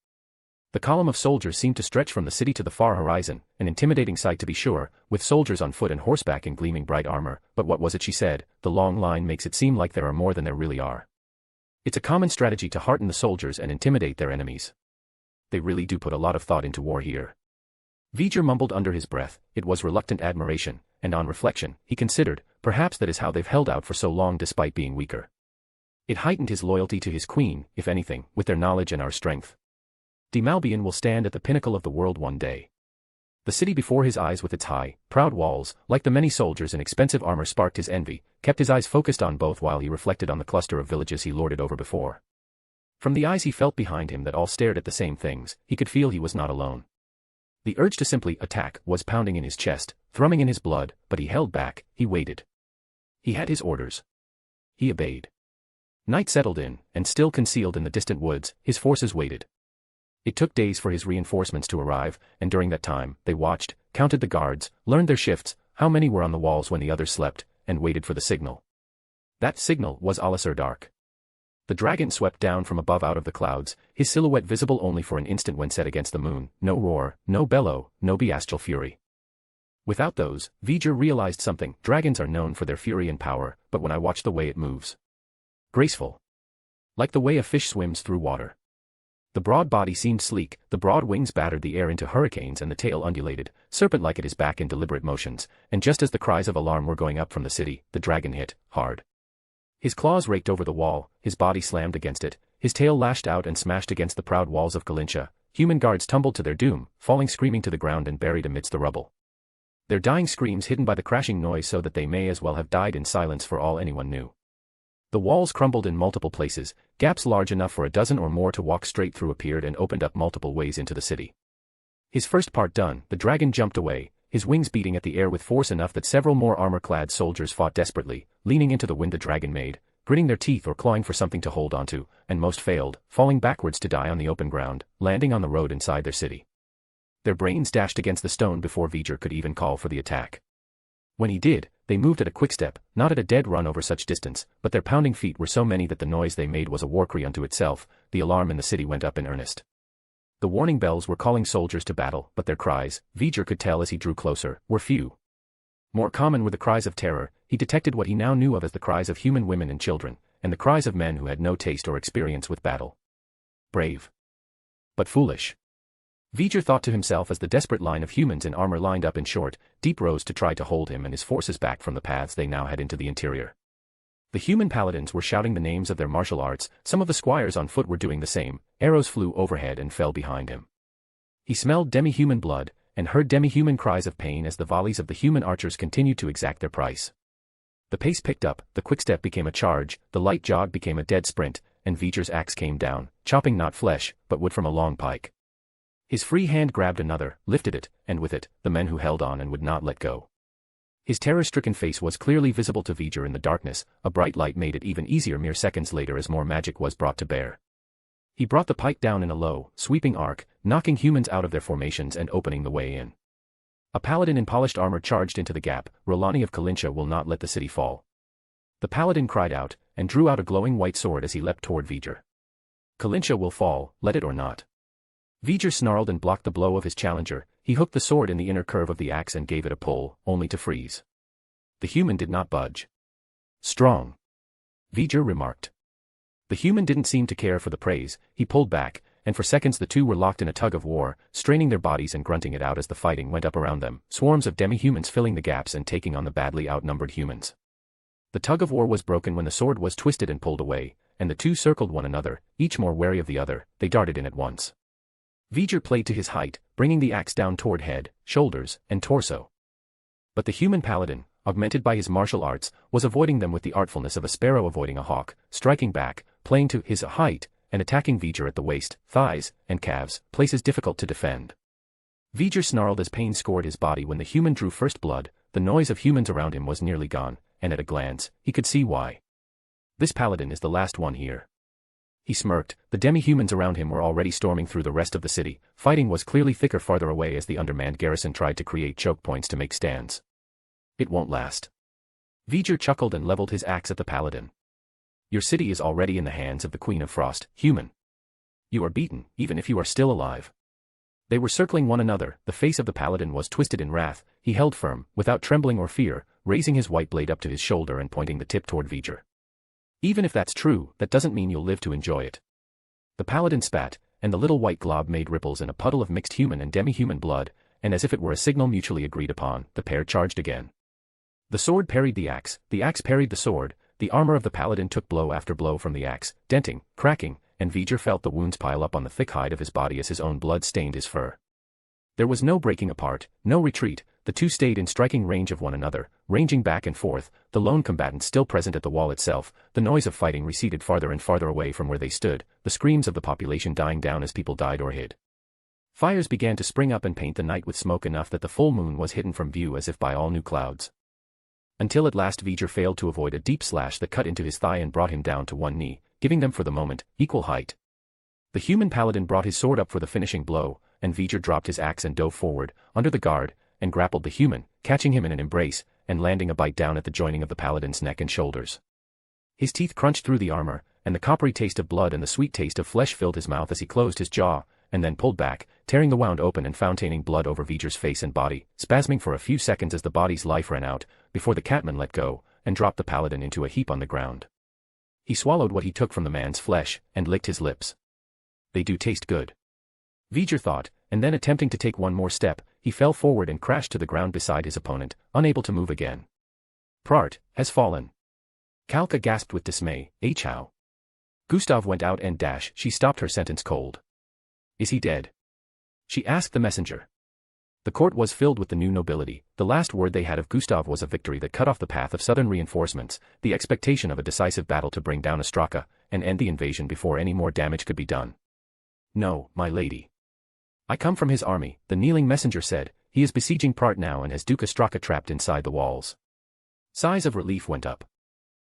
The column of soldiers seemed to stretch from the city to the far horizon, an intimidating sight to be sure, with soldiers on foot and horseback in gleaming bright armor, but what was it she said? The long line makes it seem like there are more than there really are. It's a common strategy to hearten the soldiers and intimidate their enemies. They really do put a lot of thought into war here. V'ger mumbled under his breath. It was reluctant admiration, and on reflection, he considered, perhaps that is how they've held out for so long despite being weaker. It heightened his loyalty to his queen, if anything, with their knowledge and our strength. Malbian will stand at the pinnacle of the world one day. The city before his eyes with its high, proud walls, like the many soldiers in expensive armor sparked his envy, kept his eyes focused on both while he reflected on the cluster of villages he lorded over before. From the eyes he felt behind him that all stared at the same things, he could feel he was not alone. The urge to simply attack was pounding in his chest, thrumming in his blood, but he held back, he waited. He had his orders. He obeyed. Night settled in, and still concealed in the distant woods, his forces waited. It took days for his reinforcements to arrive, and during that time, they watched, counted the guards, learned their shifts, how many were on the walls when the others slept, and waited for the signal. That signal was Alisar Dark. The dragon swept down from above out of the clouds, his silhouette visible only for an instant when set against the moon. No roar, no bellow, no bestial fury. Without those, V'ger realized something. Dragons are known for their fury and power, but when I watch the way it moves. Graceful. Like the way a fish swims through water. The broad body seemed sleek, the broad wings battered the air into hurricanes and the tail undulated, serpent-like at his back in deliberate motions, and just as the cries of alarm were going up from the city, the dragon hit, hard. His claws raked over the wall, his body slammed against it, his tail lashed out and smashed against the proud walls of Kalincha. Human guards tumbled to their doom, falling screaming to the ground and buried amidst the rubble. Their dying screams hidden by the crashing noise so that they may as well have died in silence for all anyone knew. The walls crumbled in multiple places, gaps large enough for a dozen or more to walk straight through appeared and opened up multiple ways into the city. His first part done, the dragon jumped away, his wings beating at the air with force enough that several more armor-clad soldiers fought desperately, leaning into the wind the dragon made, gritting their teeth or clawing for something to hold onto, and most failed, falling backwards to die on the open ground, landing on the road inside their city. Their brains dashed against the stone before V'ger could even call for the attack. When he did, they moved at a quick step, not at a dead run over such distance, but their pounding feet were so many that the noise they made was a war cry unto itself. The alarm in the city went up in earnest. The warning bells were calling soldiers to battle, but their cries, V'ger could tell as he drew closer, were few. More common were the cries of terror. He detected what he now knew of as the cries of human women and children, and the cries of men who had no taste or experience with battle. Brave. But foolish. V'ger thought to himself as the desperate line of humans in armor lined up in short, deep rows to try to hold him and his forces back from the paths they now had into the interior. The human paladins were shouting the names of their martial arts, some of the squires on foot were doing the same, arrows flew overhead and fell behind him. He smelled demi-human blood, and heard demi-human cries of pain as the volleys of the human archers continued to exact their price. The pace picked up, the quickstep became a charge, the light jog became a dead sprint, and V'ger's axe came down, chopping not flesh, but wood from a long pike. His free hand grabbed another, lifted it, and with it, the men who held on and would not let go. His terror-stricken face was clearly visible to V'ger in the darkness. A bright light made it even easier mere seconds later as more magic was brought to bear. He brought the pike down in a low, sweeping arc, knocking humans out of their formations and opening the way in. A paladin in polished armor charged into the gap. Rolani of Kalincha will not let the city fall. The paladin cried out, and drew out a glowing white sword as he leapt toward V'ger. Kalincha will fall, let it or not. V'ger snarled and blocked the blow of his challenger. He hooked the sword in the inner curve of the axe and gave it a pull, only to freeze. The human did not budge. Strong. V'ger remarked. The human didn't seem to care for the praise. He pulled back, and for seconds the two were locked in a tug of war, straining their bodies and grunting it out as the fighting went up around them, swarms of demi-humans filling the gaps and taking on the badly outnumbered humans. The tug of war was broken when the sword was twisted and pulled away, and the two circled one another, each more wary of the other. They darted in at once. V'ger played to his height, bringing the axe down toward head, shoulders, and torso. But the human paladin, augmented by his martial arts, was avoiding them with the artfulness of a sparrow avoiding a hawk, striking back, playing to his height, and attacking V'ger at the waist, thighs, and calves, places difficult to defend. V'ger snarled as pain scored his body when the human drew first blood. The noise of humans around him was nearly gone, and at a glance, he could see why. This paladin is the last one here. He smirked. The demi-humans around him were already storming through the rest of the city. Fighting was clearly thicker farther away as the undermanned garrison tried to create choke points to make stands. It won't last. V'ger chuckled and leveled his axe at the paladin. Your city is already in the hands of the Queen of Frost, human. You are beaten, even if you are still alive. They were circling one another. The face of the paladin was twisted in wrath. He held firm, without trembling or fear, raising his white blade up to his shoulder and pointing the tip toward V'ger. Even if that's true, that doesn't mean you'll live to enjoy it. The paladin spat, and the little white glob made ripples in a puddle of mixed human and demi-human blood, and as if it were a signal mutually agreed upon, the pair charged again. The sword parried the axe parried the sword. The armor of the paladin took blow after blow from the axe, denting, cracking, and V'ger felt the wounds pile up on the thick hide of his body as his own blood stained his fur. There was no breaking apart, no retreat. The two stayed in striking range of one another, ranging back and forth, the lone combatant still present at the wall itself. The noise of fighting receded farther and farther away from where they stood, the screams of the population dying down as people died or hid. Fires began to spring up and paint the night with smoke enough that the full moon was hidden from view as if by all new clouds. Until at last V'ger failed to avoid a deep slash that cut into his thigh and brought him down to one knee, giving them for the moment equal height. The human paladin brought his sword up for the finishing blow, and V'ger dropped his axe and dove forward, under the guard, and grappled the human, catching him in an embrace, and landing a bite down at the joining of the paladin's neck and shoulders. His teeth crunched through the armor, and the coppery taste of blood and the sweet taste of flesh filled his mouth as he closed his jaw, and then pulled back, tearing the wound open and founaining blood over V'ger's face and body, spasming for a few seconds as the body's life ran out, before the catman let go, and dropped the paladin into a heap on the ground. He swallowed what he took from the man's flesh, and licked his lips. They do taste good. V'ger thought, and then attempting to take one more step, he fell forward and crashed to the ground beside his opponent, unable to move again. Prart has fallen. Kalka gasped with dismay, how? Gustav went out and she stopped her sentence cold. Is he dead? She asked the messenger. The court was filled with the new nobility. The last word they had of Gustav was a victory that cut off the path of southern reinforcements, the expectation of a decisive battle to bring down Ostraka, and end the invasion before any more damage could be done. No, my lady. I come from his army, the kneeling messenger said. He is besieging Prart now and has Duke Ostraka trapped inside the walls. Sighs of relief went up.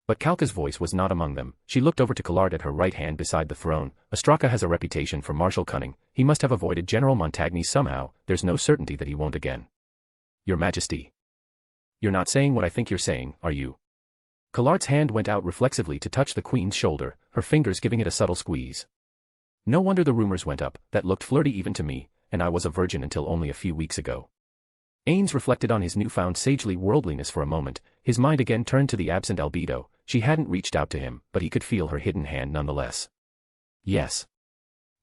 But Kalka's voice was not among them. She looked over to Collard at her right hand beside the throne. Ostraka has a reputation for martial cunning. He must have avoided General Montagny somehow. There's no certainty that he won't again. Your Majesty. You're not saying what I think you're saying, are you? Collard's hand went out reflexively to touch the Queen's shoulder, her fingers giving it a subtle squeeze. No wonder the rumors went up. That looked flirty even to me, and I was a virgin until only a few weeks ago. Ainz reflected on his newfound sagely worldliness for a moment. His mind again turned to the absent Albedo. She hadn't reached out to him, but he could feel her hidden hand nonetheless. Yes.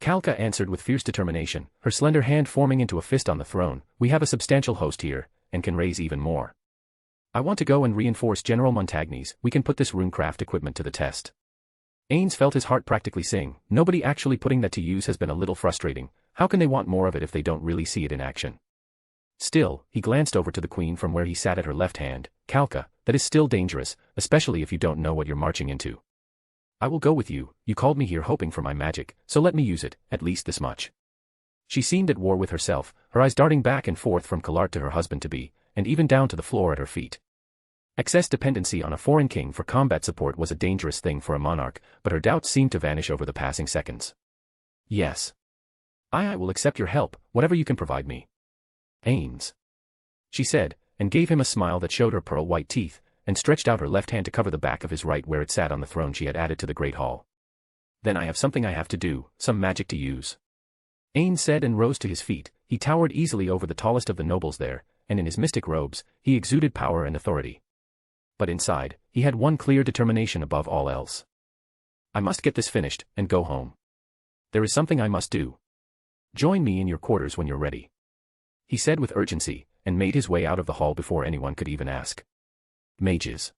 Kalka answered with fierce determination, her slender hand forming into a fist on the throne. We have a substantial host here, and can raise even more. I want to go and reinforce General Montagny's. We can put this runecraft equipment to the test. Ainz felt his heart practically sing. Nobody actually putting that to use has been a little frustrating. How can they want more of it if they don't really see it in action? Still, he glanced over to the Queen from where he sat at her left hand. Kalka, that is still dangerous, especially if you don't know what you're marching into. I will go with you. You called me here hoping for my magic, so let me use it, at least this much. She seemed at war with herself, her eyes darting back and forth from Collard to her husband-to-be, and even down to the floor at her feet. Excess dependency on a foreign king for combat support was a dangerous thing for a monarch, but her doubts seemed to vanish over the passing seconds. Yes. I will accept your help, whatever you can provide me. Ainz. She said, and gave him a smile that showed her pearl-white teeth, and stretched out her left hand to cover the back of his right where it sat on the throne she had added to the great hall. Then I have something I have to do, some magic to use. Ainz said and rose to his feet. He towered easily over the tallest of the nobles there, and in his mystic robes, he exuded power and authority. But inside, he had one clear determination above all else. I must get this finished, and go home. There is something I must do. Join me in your quarters when you're ready. He said with urgency, and made his way out of the hall before anyone could even ask. Mages.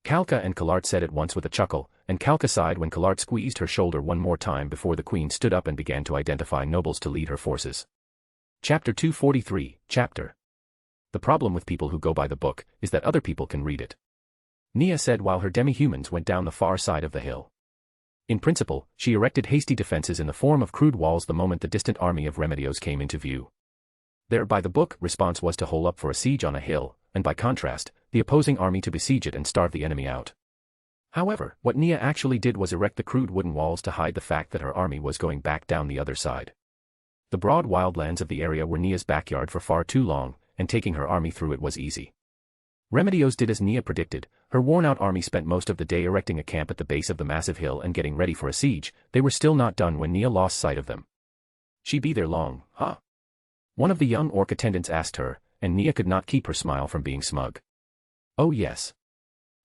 Kalka and Collard said at once with a chuckle, and Kalka sighed when Collard squeezed her shoulder one more time before the Queen stood up and began to identify nobles to lead her forces. Chapter 243, Chapter. The problem with people who go by the book is that other people can read it. Nia said while her demi-humans went down the far side of the hill. In principle, she erected hasty defenses in the form of crude walls the moment the distant army of Remedios came into view. Their by-the-book response was to hole up for a siege on a hill, and by contrast, the opposing army to besiege it and starve the enemy out. However, what Nia actually did was erect the crude wooden walls to hide the fact that her army was going back down the other side. The broad wildlands of the area were Nia's backyard for far too long, and taking her army through it was easy. Remedios did as Nia predicted. Her worn-out army spent most of the day erecting a camp at the base of the massive hill and getting ready for a siege. They were still not done when Nia lost sight of them. She be there long, huh? One of the young orc attendants asked her, and Nia could not keep her smile from being smug. Oh yes.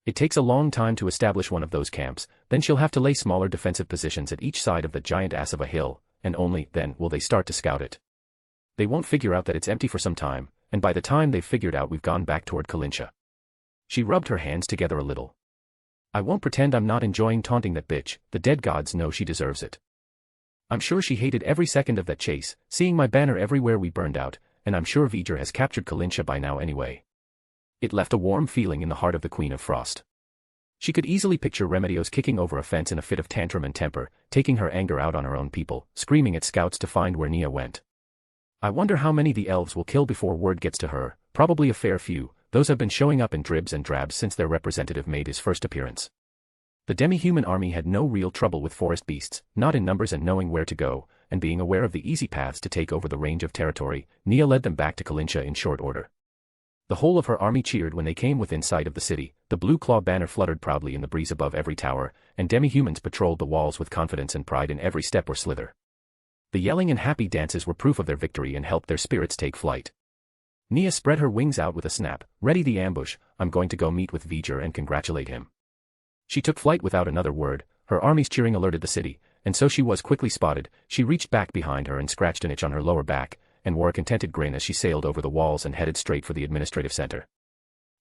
It takes a long time to establish one of those camps, then she'll have to lay smaller defensive positions at each side of the giant ass of a hill, and only then will they start to scout it. They won't figure out that it's empty for some time, and by the time they've figured out we've gone back toward Kalincha. She rubbed her hands together a little. I won't pretend I'm not enjoying taunting that bitch, the dead gods know she deserves it. I'm sure she hated every second of that chase, seeing my banner everywhere we burned out, and I'm sure V'ger has captured Kalincha by now anyway. It left a warm feeling in the heart of the Queen of Frost. She could easily picture Remedios kicking over a fence in a fit of tantrum and temper, taking her anger out on her own people, screaming at scouts to find where Nia went. I wonder how many the elves will kill before word gets to her. Probably a fair few. Those have been showing up in dribs and drabs since their representative made his first appearance. The demi-human army had no real trouble with forest beasts, not in numbers and knowing where to go, and being aware of the easy paths to take over the range of territory. Nia led them back to Kalincha in short order. The whole of her army cheered when they came within sight of the city, the blue claw banner fluttered proudly in the breeze above every tower, and demi-humans patrolled the walls with confidence and pride in every step or slither. The yelling and happy dances were proof of their victory and helped their spirits take flight. Nia spread her wings out with a snap, ready the ambush. I'm going to go meet with V'ger and congratulate him. She took flight without another word, her army's cheering alerted the city, and so she was quickly spotted. She reached back behind her and scratched an itch on her lower back, and wore a contented grin as she sailed over the walls and headed straight for the administrative center.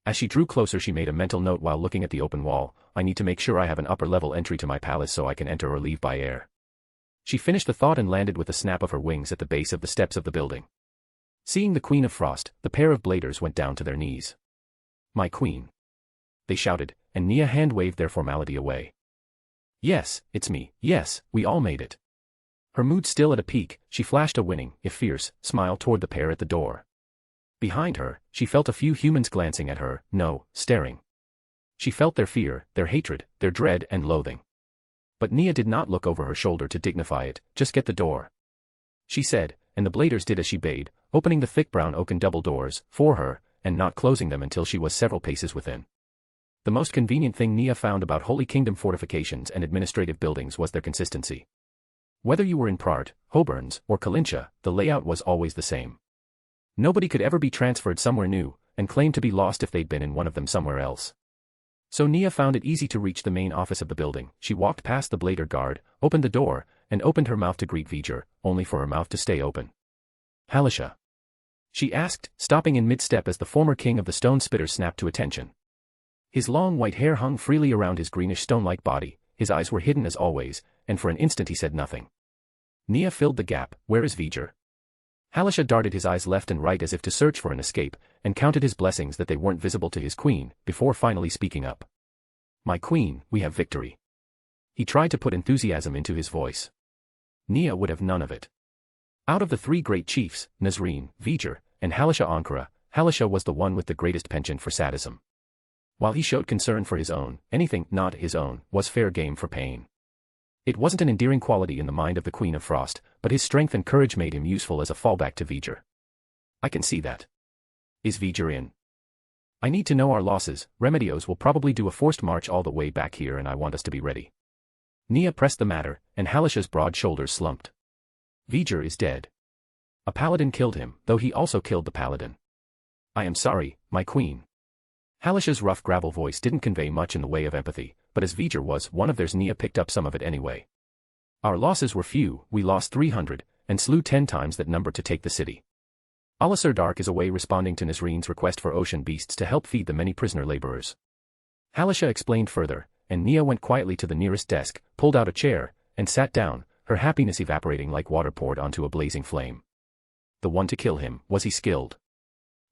As she drew closer she made a mental note while looking at the open wall, I need to make sure I have an upper-level entry to my palace so I can enter or leave by air. She finished the thought and landed with a snap of her wings at the base of the steps of the building. Seeing the Queen of Frost, the pair of bladers went down to their knees. My queen. They shouted, and Nia hand-waved their formality away. Yes, it's me, yes, we all made it. Her mood still at a peak, she flashed a winning, if fierce, smile toward the pair at the door. Behind her, she felt a few humans glancing at her, no, staring. She felt their fear, their hatred, their dread and loathing. But Nia did not look over her shoulder to dignify it, just get the door. She said, and the bladers did as she bade, opening the thick brown oaken double doors, for her, and not closing them until she was several paces within. The most convenient thing Nia found about Holy Kingdom fortifications and administrative buildings was their consistency. Whether you were in Prart, Hoburns, or Kalincha, the layout was always the same. Nobody could ever be transferred somewhere new, and claim to be lost if they'd been in one of them somewhere else. So Nia found it easy to reach the main office of the building. She walked past the blader guard, opened the door, and opened her mouth to greet V'ger, only for her mouth to stay open. Halisha? She asked, stopping in mid-step as the former king of the Stone Spitters snapped to attention. His long white hair hung freely around his greenish stone-like body, his eyes were hidden as always, and for an instant he said nothing. Nia filled the gap, where is V'ger? Halisha darted his eyes left and right as if to search for an escape, and counted his blessings that they weren't visible to his queen, before finally speaking up. My queen, we have victory. He tried to put enthusiasm into his voice. Nia would have none of it. Out of the three great chiefs, Nazarick, V'ger, and Halisha Ankara, Halisha was the one with the greatest penchant for sadism. While he showed concern for his own, anything not his own was fair game for pain. It wasn't an endearing quality in the mind of the Queen of Frost, but his strength and courage made him useful as a fallback to V'ger. I can see that. Is V'ger in? I need to know our losses. Remedios will probably do a forced march all the way back here and I want us to be ready. Nia pressed the matter, and Halisha's broad shoulders slumped. V'ger is dead. A paladin killed him, though he also killed the paladin. I am sorry, my queen. Halisha's rough gravel voice didn't convey much in the way of empathy, but as V'ger was one of theirs Nia picked up some of it anyway. Our losses were few, we lost 300, and slew 10 times that number to take the city. Alisar Dark is away responding to Nazarick's request for ocean beasts to help feed the many prisoner laborers. Halisha explained further, and Nia went quietly to the nearest desk, pulled out a chair, and sat down, her happiness evaporating like water poured onto a blazing flame. The one to kill him, was he skilled?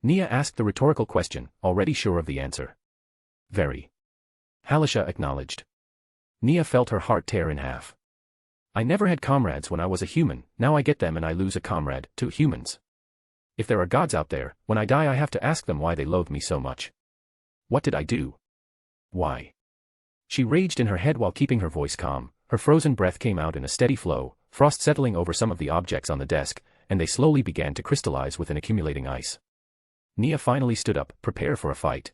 Nia asked the rhetorical question, already sure of the answer. Very. Halisha acknowledged. Nia felt her heart tear in half. I never had comrades when I was a human, now I get them and I lose a comrade, to humans. If there are gods out there, when I die I have to ask them why they loathe me so much. What did I do? Why? She raged in her head while keeping her voice calm, her frozen breath came out in a steady flow, frost settling over some of the objects on the desk, and they slowly began to crystallize within accumulating ice. Nia finally stood up, prepare for a fight.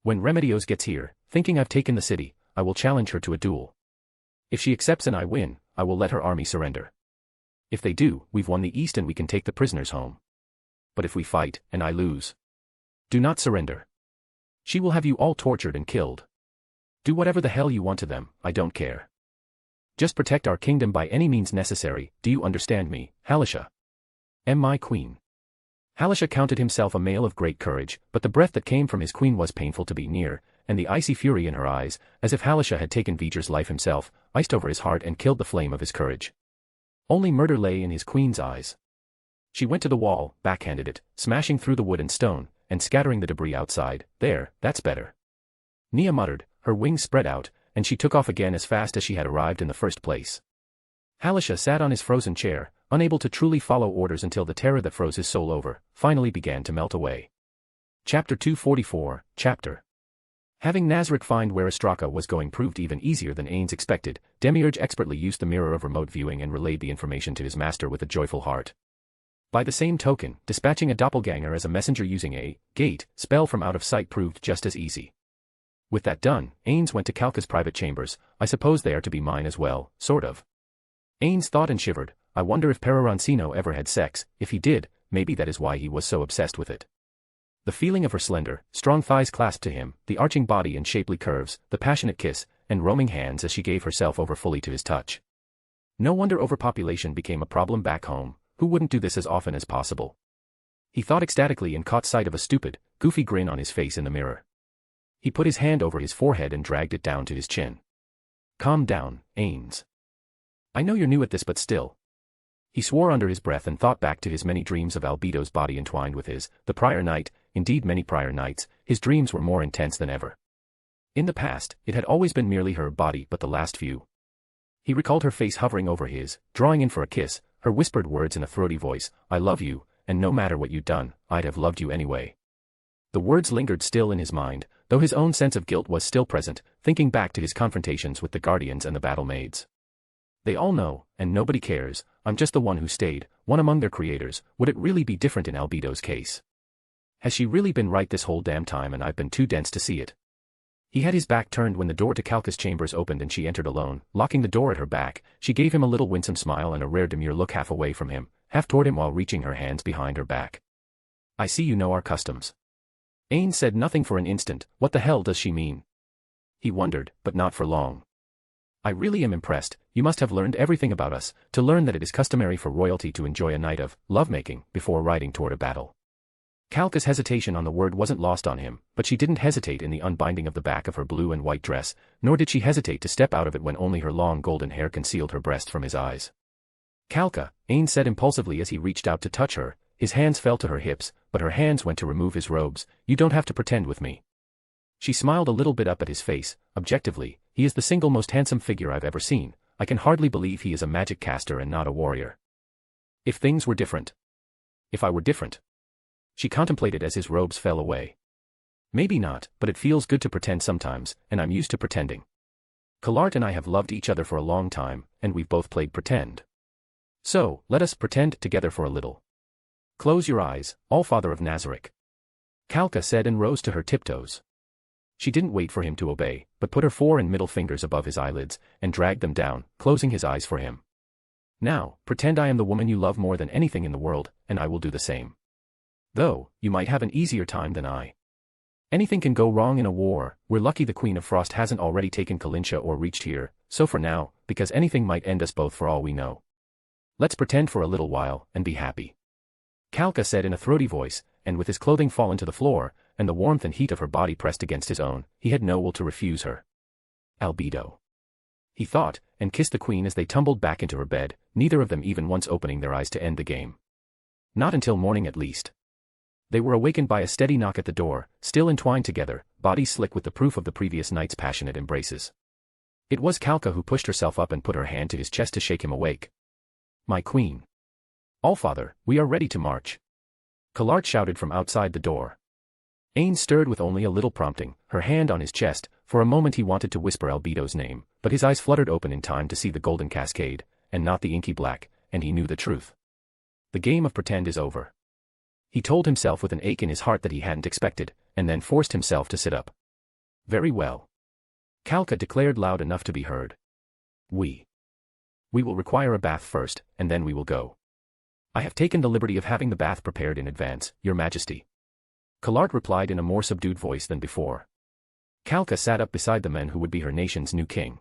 When Remedios gets here, thinking I've taken the city, I will challenge her to a duel. If she accepts and I win, I will let her army surrender. If they do, we've won the east and we can take the prisoners home. But if we fight, and I lose, do not surrender. She will have you all tortured and killed. Do whatever the hell you want to them, I don't care. Just protect our kingdom by any means necessary, do you understand me, Halisha? Am my queen? Halisha counted himself a male of great courage, but the breath that came from his queen was painful to be near, and the icy fury in her eyes, as if Halisha had taken V'ger's life himself, iced over his heart and killed the flame of his courage. Only murder lay in his queen's eyes. She went to the wall, backhanded it, smashing through the wood and stone, and scattering the debris outside. There, that's better. Nia muttered, her wings spread out, and she took off again as fast as she had arrived in the first place. Halisha sat on his frozen chair, unable to truly follow orders until the terror that froze his soul over, finally began to melt away. Chapter 244, Chapter Having Nazarick find where Astraka was going proved even easier than Ainz expected. Demiurge expertly used the mirror of remote viewing and relayed the information to his master with a joyful heart. By the same token, dispatching a doppelganger as a messenger using a gate spell from out of sight proved just as easy. With that done, Ainz went to Calca's private chambers. I suppose they are to be mine as well, sort of. Ainz thought and shivered. I wonder if Peroroncino ever had sex. If he did, maybe that is why he was so obsessed with it. The feeling of her slender, strong thighs clasped to him, the arching body and shapely curves, the passionate kiss, and roaming hands as she gave herself over fully to his touch. No wonder overpopulation became a problem back home. Who wouldn't do this as often as possible? He thought ecstatically and caught sight of a stupid, goofy grin on his face in the mirror. He put his hand over his forehead and dragged it down to his chin. Calm down, Ainz. I know you're new at this but still. He swore under his breath and thought back to his many dreams of Albedo's body entwined with his. The prior night, indeed many prior nights, his dreams were more intense than ever. In the past, it had always been merely her body, but the last few. He recalled her face hovering over his, drawing in for a kiss, her whispered words in a throaty voice, I love you, and no matter what you'd done, I'd have loved you anyway. The words lingered still in his mind, though his own sense of guilt was still present, thinking back to his confrontations with the Guardians and the Battle Maids. They all know, and nobody cares, I'm just the one who stayed, one among their creators. Would it really be different in Albedo's case? Has she really been right this whole damn time and I've been too dense to see it? He had his back turned when the door to Calca's chambers opened and she entered alone, locking the door at her back. She gave him a little winsome smile and a rare demure look, half away from him, half toward him while reaching her hands behind her back. I see you know our customs. Ainz said nothing for an instant. What the hell does she mean? He wondered, but not for long. I really am impressed. You must have learned everything about us, to learn that it is customary for royalty to enjoy a night of lovemaking before riding toward a battle. Calca's hesitation on the word wasn't lost on him, but she didn't hesitate in the unbinding of the back of her blue and white dress, nor did she hesitate to step out of it when only her long golden hair concealed her breast from his eyes. Calca, Ainz said impulsively as he reached out to touch her. His hands fell to her hips, but her hands went to remove his robes. You don't have to pretend with me. She smiled a little bit up at his face. Objectively, he is the single most handsome figure I've ever seen. I can hardly believe he is a magic caster and not a warrior. If things were different. If I were different. She contemplated as his robes fell away. Maybe not, but it feels good to pretend sometimes, and I'm used to pretending. Collart and I have loved each other for a long time, and we've both played pretend. So, let us pretend together for a little. Close your eyes, Allfather of Nazarick. Calca said and rose to her tiptoes. She didn't wait for him to obey, but put her fore and middle fingers above his eyelids, and dragged them down, closing his eyes for him. Now, pretend I am the woman you love more than anything in the world, and I will do the same. Though, you might have an easier time than I. Anything can go wrong in a war. We're lucky the Queen of Frost hasn't already taken Kalincha or reached here, so for now, because anything might end us both for all we know. Let's pretend for a little while, and be happy. Calca said in a throaty voice, and with his clothing fallen to the floor, and the warmth and heat of her body pressed against his own, he had no will to refuse her. Albedo. He thought, and kissed the queen as they tumbled back into her bed, neither of them even once opening their eyes to end the game. Not until morning at least. They were awakened by a steady knock at the door, still entwined together, bodies slick with the proof of the previous night's passionate embraces. It was Calca who pushed herself up and put her hand to his chest to shake him awake. My queen. Allfather, we are ready to march. Collart shouted from outside the door. Ainz stirred with only a little prompting, her hand on his chest. For a moment he wanted to whisper Albedo's name, but his eyes fluttered open in time to see the golden cascade, and not the inky black, and he knew the truth. The game of pretend is over. He told himself with an ache in his heart that he hadn't expected, and then forced himself to sit up. Very well. Calca declared loud enough to be heard. We will require a bath first, and then we will go. I have taken the liberty of having the bath prepared in advance, Your Majesty. Collart replied in a more subdued voice than before. Calca sat up beside the man who would be her nation's new king.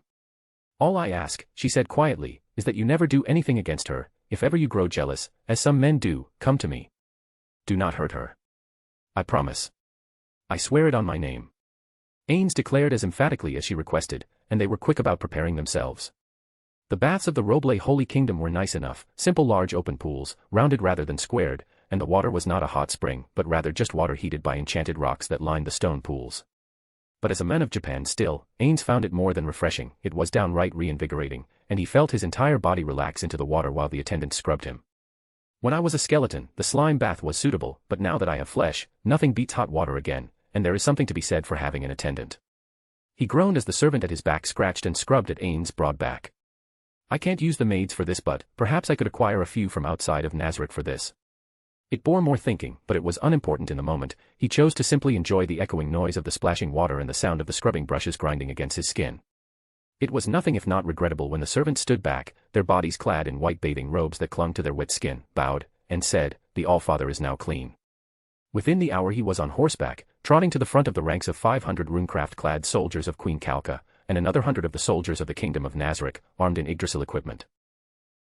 All I ask, she said quietly, is that you never do anything against her. If ever you grow jealous, as some men do, come to me. Do not hurt her. I promise. I swear it on my name. Ainz declared as emphatically as she requested, and they were quick about preparing themselves. The baths of the Roble Holy Kingdom were nice enough, simple large open pools, rounded rather than squared, and the water was not a hot spring but rather just water heated by enchanted rocks that lined the stone pools. But as a man of Japan still, Ainz found it more than refreshing, it was downright reinvigorating, and he felt his entire body relax into the water while the attendants scrubbed him. When I was a skeleton, the slime bath was suitable, but now that I have flesh, nothing beats hot water again, and there is something to be said for having an attendant. He groaned as the servant at his back scratched and scrubbed at Ainz' broad back. I can't use the maids for this, but perhaps I could acquire a few from outside of Nazarick for this. It bore more thinking, but it was unimportant in the moment. He chose to simply enjoy the echoing noise of the splashing water and the sound of the scrubbing brushes grinding against his skin. It was nothing if not regrettable when the servants stood back, their bodies clad in white bathing robes that clung to their wet skin, bowed, and said, "The Allfather is now clean." Within the hour he was on horseback, trotting to the front of the ranks of 500 runecraft-clad soldiers of Queen Calca, and another 100 of the soldiers of the Kingdom of Nazarick, armed in Yggdrasil equipment.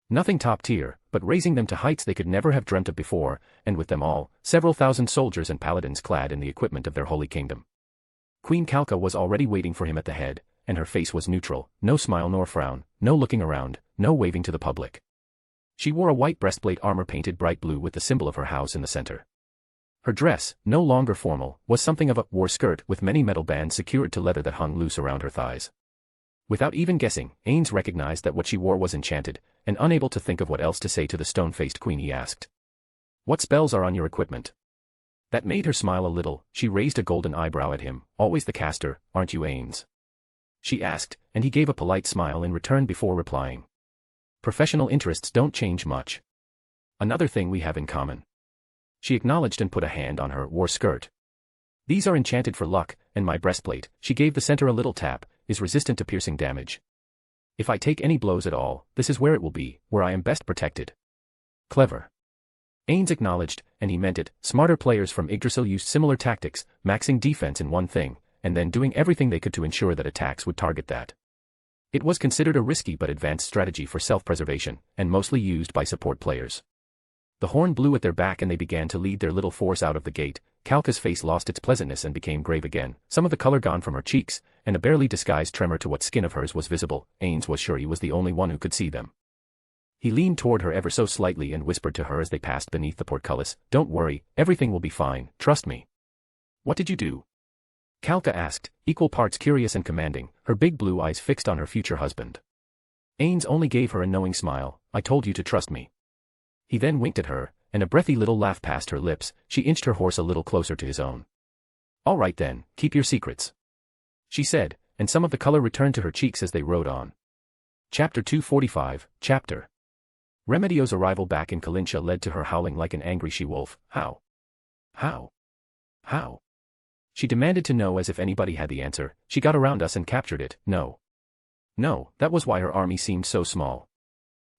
Nothing top tier, but raising them to heights they could never have dreamt of before, and with them all, several thousand soldiers and paladins clad in the equipment of their holy kingdom. Queen Calca was already waiting for him at the head, and her face was neutral, no smile nor frown, no looking around, no waving to the public. She wore a white breastplate armor painted bright blue with the symbol of her house in the center. Her dress, no longer formal, was something of a war skirt with many metal bands secured to leather that hung loose around her thighs. Without even guessing, Ainz recognized that what she wore was enchanted, and unable to think of what else to say to the stone-faced queen he asked, "What spells are on your equipment?" That made her smile a little. She raised a golden eyebrow at him. "Always the caster, aren't you, Ainz?" she asked, and he gave a polite smile in return before replying, "Professional interests don't change much. Another thing we have in common." She acknowledged and put a hand on her war skirt. "These are enchanted for luck, and my breastplate," she gave the center a little tap, "is resistant to piercing damage. If I take any blows at all, this is where it will be, where I am best protected." Clever. Ainz acknowledged, and he meant it. Smarter players from Yggdrasil used similar tactics, maxing defense in one thing, and then doing everything they could to ensure that attacks would target that. It was considered a risky but advanced strategy for self-preservation, and mostly used by support players. The horn blew at their back and they began to lead their little force out of the gate. Calca's face lost its pleasantness and became grave again, some of the color gone from her cheeks, and a barely disguised tremor to what skin of hers was visible. Ainz was sure he was the only one who could see them. He leaned toward her ever so slightly and whispered to her as they passed beneath the portcullis, "Don't worry, everything will be fine, trust me." "What did you do?" Calca asked, equal parts curious and commanding, her big blue eyes fixed on her future husband. Ainz only gave her a knowing smile. "I told you to trust me." He then winked at her, and a breathy little laugh passed her lips. She inched her horse a little closer to his own. "All right then, keep your secrets," she said, and some of the color returned to her cheeks as they rode on. Chapter 245, Chapter. Remedio's arrival back in Calintia led to her howling like an angry she-wolf. How? How? How? She demanded to know as if anybody had the answer. She got around us and captured it. No. No, that was why her army seemed so small.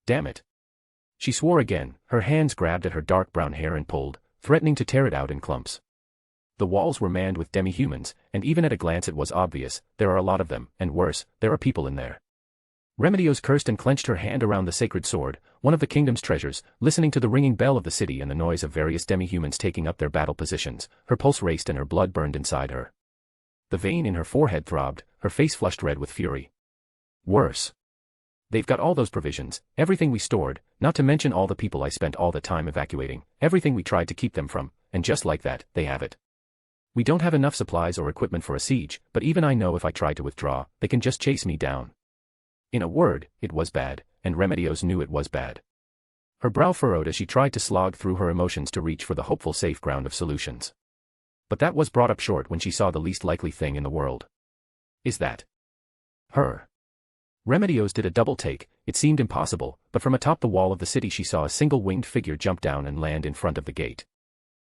Damn it. She swore again, her hands grabbed at her dark brown hair and pulled, threatening to tear it out in clumps. The walls were manned with demi-humans, and even at a glance it was obvious, there are a lot of them, and worse, there are people in there. Remedios cursed and clenched her hand around the sacred sword, one of the kingdom's treasures, listening to the ringing bell of the city and the noise of various demi-humans taking up their battle positions. Her pulse raced and her blood burned inside her. The vein in her forehead throbbed, her face flushed red with fury. Worse. They've got all those provisions, everything we stored, not to mention all the people I spent all the time evacuating, everything we tried to keep them from, and just like that, they have it. We don't have enough supplies or equipment for a siege, but even I know if I try to withdraw, they can just chase me down. In a word, it was bad, and Remedios knew it was bad. Her brow furrowed as she tried to slog through her emotions to reach for the hopeful safe ground of solutions. But that was brought up short when she saw the least likely thing in the world. Is that her? Remedios did a double take. It seemed impossible, but from atop the wall of the city she saw a single winged figure jump down and land in front of the gate.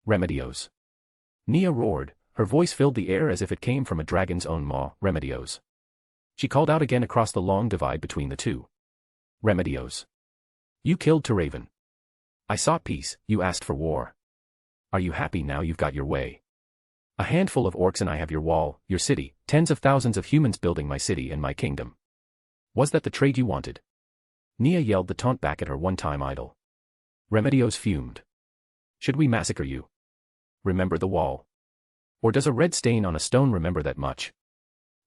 Remedios. Nia roared, her voice filled the air as if it came from a dragon's own maw. Remedios. She called out again across the long divide between the two. Remedios. You killed Teraven. I sought peace, you asked for war. Are you happy now you've got your way? A handful of orcs and I have your wall, your city, tens of thousands of humans building my city and my kingdom. Was that the trade you wanted? Nia yelled the taunt back at her one-time idol. Remedios fumed. Should we massacre you? Remember the wall? Or does a red stain on a stone remember that much?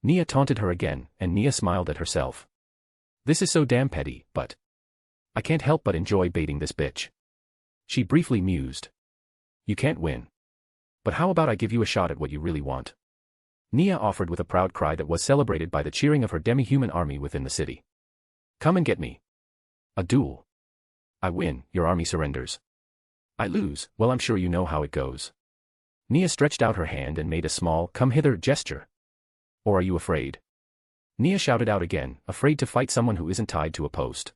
Nia taunted her again, and Nia smiled at herself. This is so damn petty, but I can't help but enjoy baiting this bitch. She briefly mused. You can't win. But how about I give you a shot at what you really want? Nia offered with a proud cry that was celebrated by the cheering of her demi-human army within the city. Come and get me. A duel. I win, your army surrenders. I lose, well I'm sure you know how it goes. Nia stretched out her hand and made a small, come hither gesture. Or are you afraid? Nia shouted out again, afraid to fight someone who isn't tied to a post.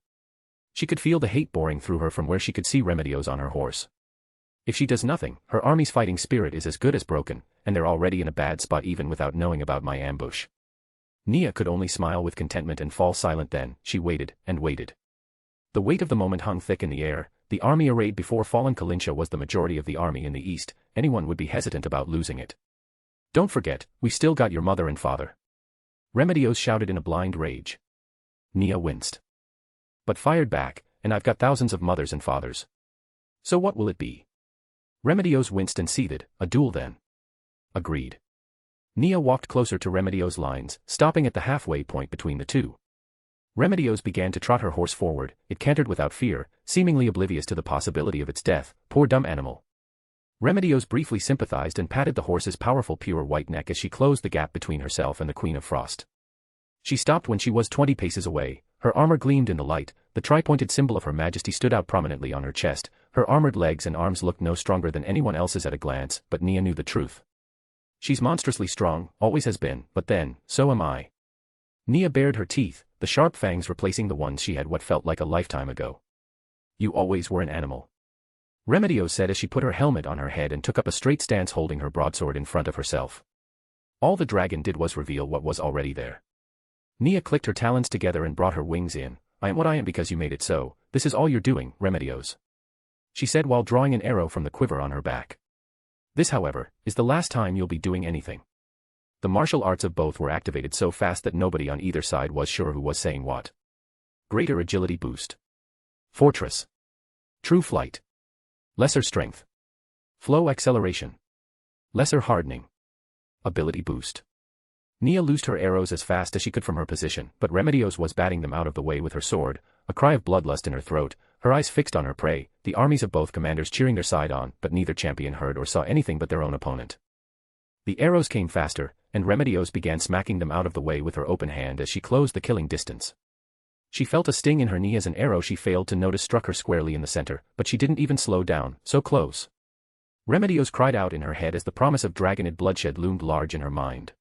She could feel the hate boring through her from where she could see Remedios on her horse. If she does nothing, her army's fighting spirit is as good as broken, and they're already in a bad spot even without knowing about my ambush. Nia could only smile with contentment and fall silent. Then she waited and waited. The weight of the moment hung thick in the air. The army arrayed before fallen Kalincha was the majority of the army in the east. Anyone would be hesitant about losing it. Don't forget, we've still got your mother and father. Remedios shouted in a blind rage. Nia winced. But fired back, and I've got thousands of mothers and fathers. So what will it be? Remedios winced and seethed. A duel then. Agreed. Nia walked closer to Remedios' lines, stopping at the halfway point between the two. Remedios began to trot her horse forward. It cantered without fear, seemingly oblivious to the possibility of its death. Poor dumb animal. Remedios briefly sympathized and patted the horse's powerful pure white neck as she closed the gap between herself and the Queen of Frost. She stopped when she was 20 paces away. Her armor gleamed in the light. The tri-pointed symbol of her majesty stood out prominently on her chest. Her armored legs and arms looked no stronger than anyone else's at a glance, but Nia knew the truth. She's monstrously strong, always has been, but then, so am I. Nia bared her teeth, the sharp fangs replacing the ones she had what felt like a lifetime ago. You always were an animal. Remedios said as she put her helmet on her head and took up a straight stance holding her broadsword in front of herself. All the dragon did was reveal what was already there. Nia clicked her talons together and brought her wings in. I am what I am because you made it so. This is all you're doing, Remedios. She said while drawing an arrow from the quiver on her back. This, however, is the last time you'll be doing anything. The martial arts of both were activated so fast that nobody on either side was sure who was saying what. Greater agility boost. Fortress. True flight. Lesser strength. Flow acceleration. Lesser hardening. Ability boost. Nia loosed her arrows as fast as she could from her position, but Remedios was batting them out of the way with her sword, a cry of bloodlust in her throat, her eyes fixed on her prey, the armies of both commanders cheering their side on, but neither champion heard or saw anything but their own opponent. The arrows came faster, and Remedios began smacking them out of the way with her open hand as she closed the killing distance. She felt a sting in her knee as an arrow she failed to notice struck her squarely in the center, but she didn't even slow down, so close. Remedios cried out in her head as the promise of dragonid bloodshed loomed large in her mind.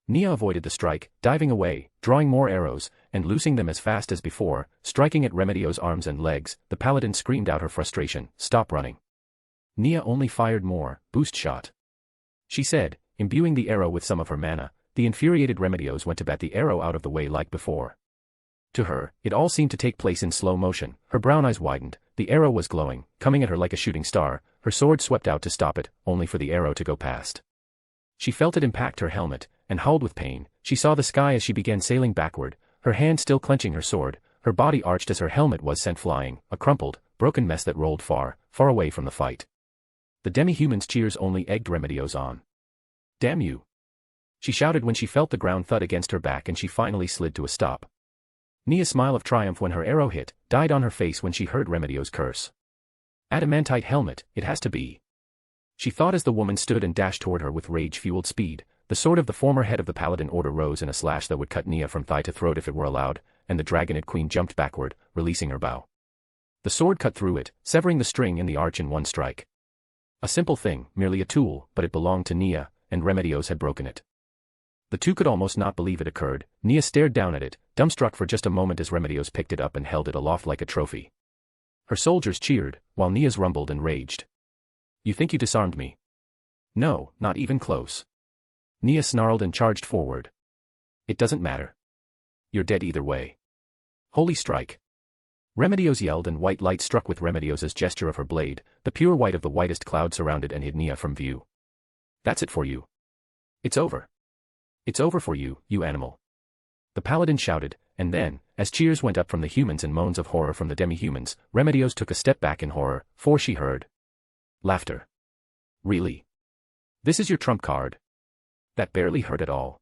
Nia avoided the strike, diving away, drawing more arrows, and loosing them as fast as before, striking at Remedios' arms and legs. The paladin screamed out her frustration, "Stop running." Nia only fired more, boost shot. She said, imbuing the arrow with some of her mana. The infuriated Remedios went to bat the arrow out of the way like before. To her, it all seemed to take place in slow motion. Her brown eyes widened, the arrow was glowing, coming at her like a shooting star. Her sword swept out to stop it, only for the arrow to go past. She felt it impact her helmet, and howled with pain. She saw the sky as she began sailing backward, her hand still clenching her sword. Her body arched as her helmet was sent flying, a crumpled, broken mess that rolled far, far away from the fight. The demi-human's cheers only egged Remedios on. "Damn you!" she shouted when she felt the ground thud against her back and she finally slid to a stop. Nia's smile of triumph when her arrow hit, died on her face when she heard Remedios curse. Adamantite helmet, it has to be. She thought as the woman stood and dashed toward her with rage-fueled speed. The sword of the former head of the Paladin Order rose in a slash that would cut Nia from thigh to throat if it were allowed, and the Dragonid Queen jumped backward, releasing her bow. The sword cut through it, severing the string in the arch in one strike. A simple thing, merely a tool, but it belonged to Nia, and Remedios had broken it. The two could almost not believe it occurred. Nia stared down at it, dumbstruck for just a moment as Remedios picked it up and held it aloft like a trophy. Her soldiers cheered, while Nia's rumbled and raged. "You think you disarmed me?" "No, not even close." Nia snarled and charged forward. "It doesn't matter. You're dead either way." "Holy strike!" Remedios yelled and white light struck with Remedios' gesture of her blade. The pure white of the whitest cloud surrounded and hid Nia from view. "That's it for you. It's over. It's over for you, you animal." The paladin shouted, and then, as cheers went up from the humans and moans of horror from the demi-humans, Remedios took a step back in horror, for she heard laughter. "Really? This is your trump card? That barely hurt at all."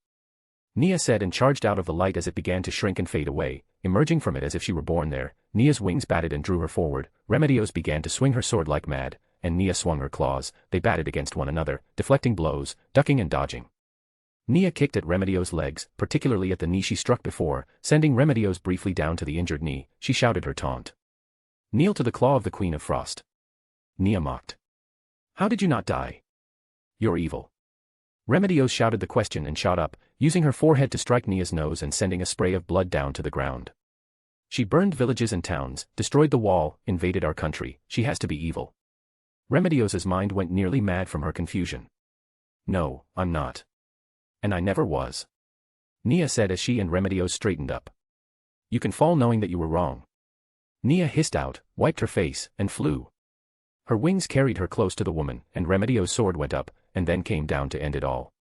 Nia said and charged out of the light as it began to shrink and fade away, emerging from it as if she were born there. Nia's wings batted and drew her forward. Remedios began to swing her sword like mad, and Nia swung her claws. They batted against one another, deflecting blows, ducking and dodging. Nia kicked at Remedios' legs, particularly at the knee she struck before, sending Remedios briefly down to the injured knee. She shouted her taunt. "Kneel to the claw of the Queen of Frost." Nia mocked. "How did you not die? You're evil." Remedios shouted the question and shot up, using her forehead to strike Nia's nose and sending a spray of blood down to the ground. She burned villages and towns, destroyed the wall, invaded our country. She has to be evil. Remedios's mind went nearly mad from her confusion. No, I'm not. And I never was. Nia said as she and Remedios straightened up. You can fall knowing that you were wrong. Nia hissed out, wiped her face, and flew. Her wings carried her close to the woman, and Remedios' sword went up, and then came down to end it all.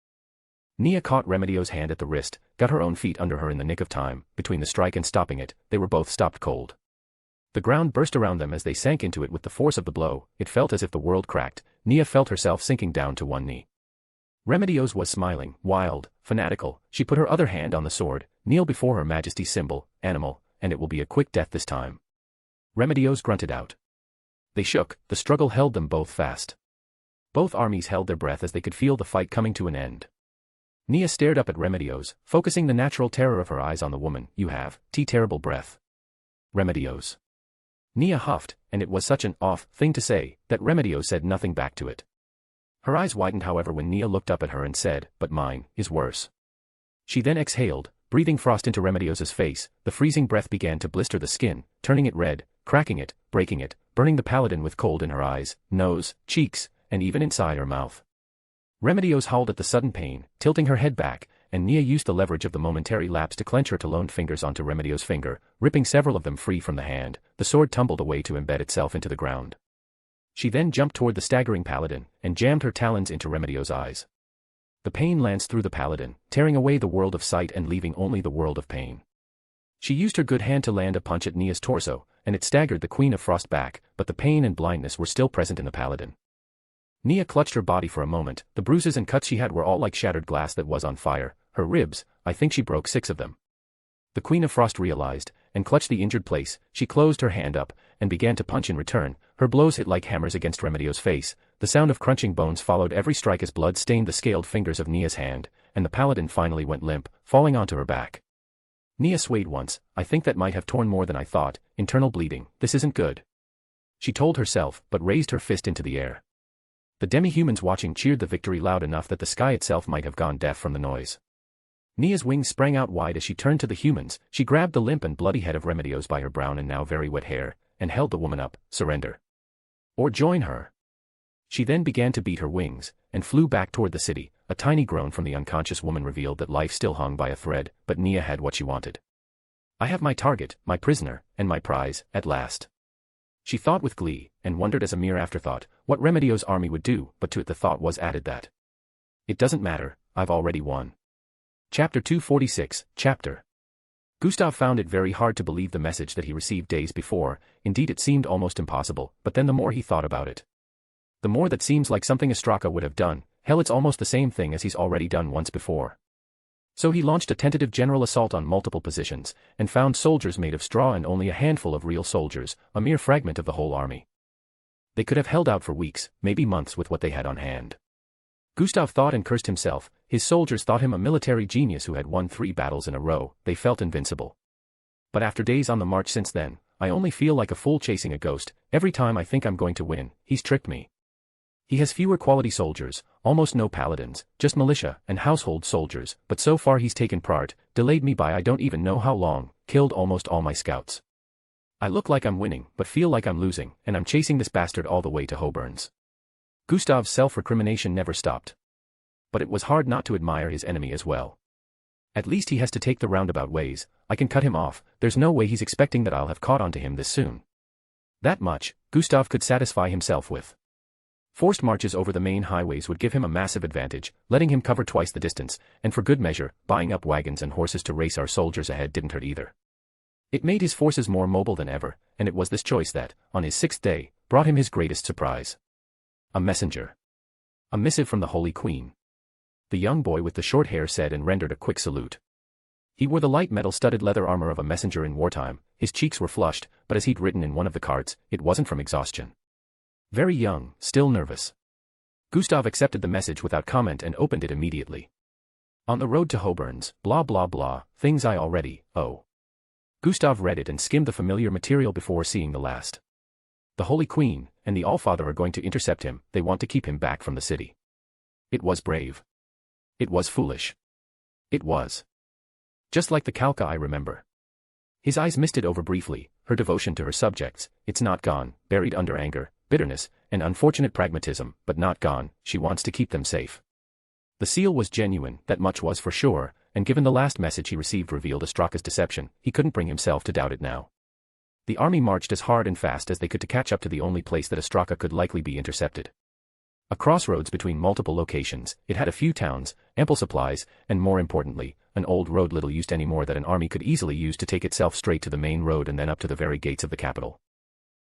Nia caught Remedios' hand at the wrist, got her own feet under her in the nick of time. Between the strike and stopping it, they were both stopped cold. The ground burst around them as they sank into it with the force of the blow. It felt as if the world cracked. Nia felt herself sinking down to one knee. Remedios was smiling, wild, fanatical. She put her other hand on the sword, kneel before Her Majesty's symbol, animal, and it will be a quick death this time. Remedios grunted out. They shook, the struggle held them both fast. Both armies held their breath as they could feel the fight coming to an end. Nia stared up at Remedios, focusing the natural terror of her eyes on the woman. You have, terrible breath. Remedios. Nia huffed, and it was such an off thing to say, that Remedios said nothing back to it. Her eyes widened however when Nia looked up at her and said, but mine is worse. She then exhaled, breathing frost into Remedios's face. The freezing breath began to blister the skin, turning it red, cracking it, breaking it, burning the paladin with cold in her eyes, nose, cheeks, and even inside her mouth. Remedios howled at the sudden pain, tilting her head back, and Nia used the leverage of the momentary lapse to clench her taloned fingers onto Remedios' finger, ripping several of them free from the hand. The sword tumbled away to embed itself into the ground. She then jumped toward the staggering paladin, and jammed her talons into Remedios' eyes. The pain lanced through the paladin, tearing away the world of sight and leaving only the world of pain. She used her good hand to land a punch at Nia's torso, and it staggered the Queen of Frost back, but the pain and blindness were still present in the paladin. Nia clutched her body for a moment. The bruises and cuts she had were all like shattered glass that was on fire. Her ribs, I think she broke 6 of them. The Queen of Frost realized, and clutched the injured place. She closed her hand up, and began to punch in return. Her blows hit like hammers against Remedios' face. The sound of crunching bones followed every strike as blood stained the scaled fingers of Nia's hand, and the paladin finally went limp, falling onto her back. Nia swayed once. I think that might have torn more than I thought. Internal bleeding. This isn't good. She told herself, but raised her fist into the air. The demi-humans watching cheered the victory loud enough that the sky itself might have gone deaf from the noise. Nia's wings sprang out wide as she turned to the humans. She grabbed the limp and bloody head of Remedios by her brown and now very wet hair, and held the woman up. Surrender. Or join her. She then began to beat her wings, and flew back toward the city. A tiny groan from the unconscious woman revealed that life still hung by a thread, but Nia had what she wanted. I have my target, my prisoner, and my prize, at last. She thought with glee, and wondered as a mere afterthought, what Remedios' army would do, but to it the thought was added that. It doesn't matter, I've already won. Chapter 246, Chapter. Gustav found it very hard to believe the message that he received days before. Indeed it seemed almost impossible, but then the more he thought about it, the more that seems like something Ostraka would have done. Hell, it's almost the same thing as he's already done once before. So he launched a tentative general assault on multiple positions, and found soldiers made of straw and only a handful of real soldiers, a mere fragment of the whole army. They could have held out for weeks, maybe months with what they had on hand. Gustav thought and cursed himself. His soldiers thought him a military genius who had won 3 battles in a row. They felt invincible. But after days on the march since then, I only feel like a fool chasing a ghost. Every time I think I'm going to win, he's tricked me. He has fewer quality soldiers, almost no paladins, just militia and household soldiers, but so far he's taken part, delayed me by I don't even know how long, killed almost all my scouts. I look like I'm winning, but feel like I'm losing, and I'm chasing this bastard all the way to Hoburns. Gustav's self-recrimination never stopped. But it was hard not to admire his enemy as well. At least he has to take the roundabout ways. I can cut him off. There's no way he's expecting that I'll have caught on to him this soon. That much, Gustav could satisfy himself with. Forced marches over the main highways would give him a massive advantage, letting him cover twice the distance, and for good measure, buying up wagons and horses to race our soldiers ahead didn't hurt either. It made his forces more mobile than ever, and it was this choice that, on his 6th day, brought him his greatest surprise. A messenger. A missive from the Holy Queen. The young boy with the short hair said and rendered a quick salute. He wore the light metal-studded leather armor of a messenger in wartime. His cheeks were flushed, but as he'd written in one of the cards, it wasn't from exhaustion. Very young, still nervous. Gustav accepted the message without comment and opened it immediately. On the road to Hoburns, blah blah blah, things I already, oh. Gustav read it and skimmed the familiar material before seeing the last. The Holy Queen and the Allfather are going to intercept him. They want to keep him back from the city. It was brave. It was foolish. It was. Just like the Kalka I remember. His eyes misted over briefly, her devotion to her subjects, it's not gone, buried under anger, bitterness, and unfortunate pragmatism, but not gone, she wants to keep them safe. The seal was genuine, that much was for sure, and given the last message he received revealed Astraka's deception, he couldn't bring himself to doubt it now. The army marched as hard and fast as they could to catch up to the only place that Astraka could likely be intercepted. A crossroads between multiple locations, it had a few towns, ample supplies, and more importantly, an old road little used anymore that an army could easily use to take itself straight to the main road and then up to the very gates of the capital.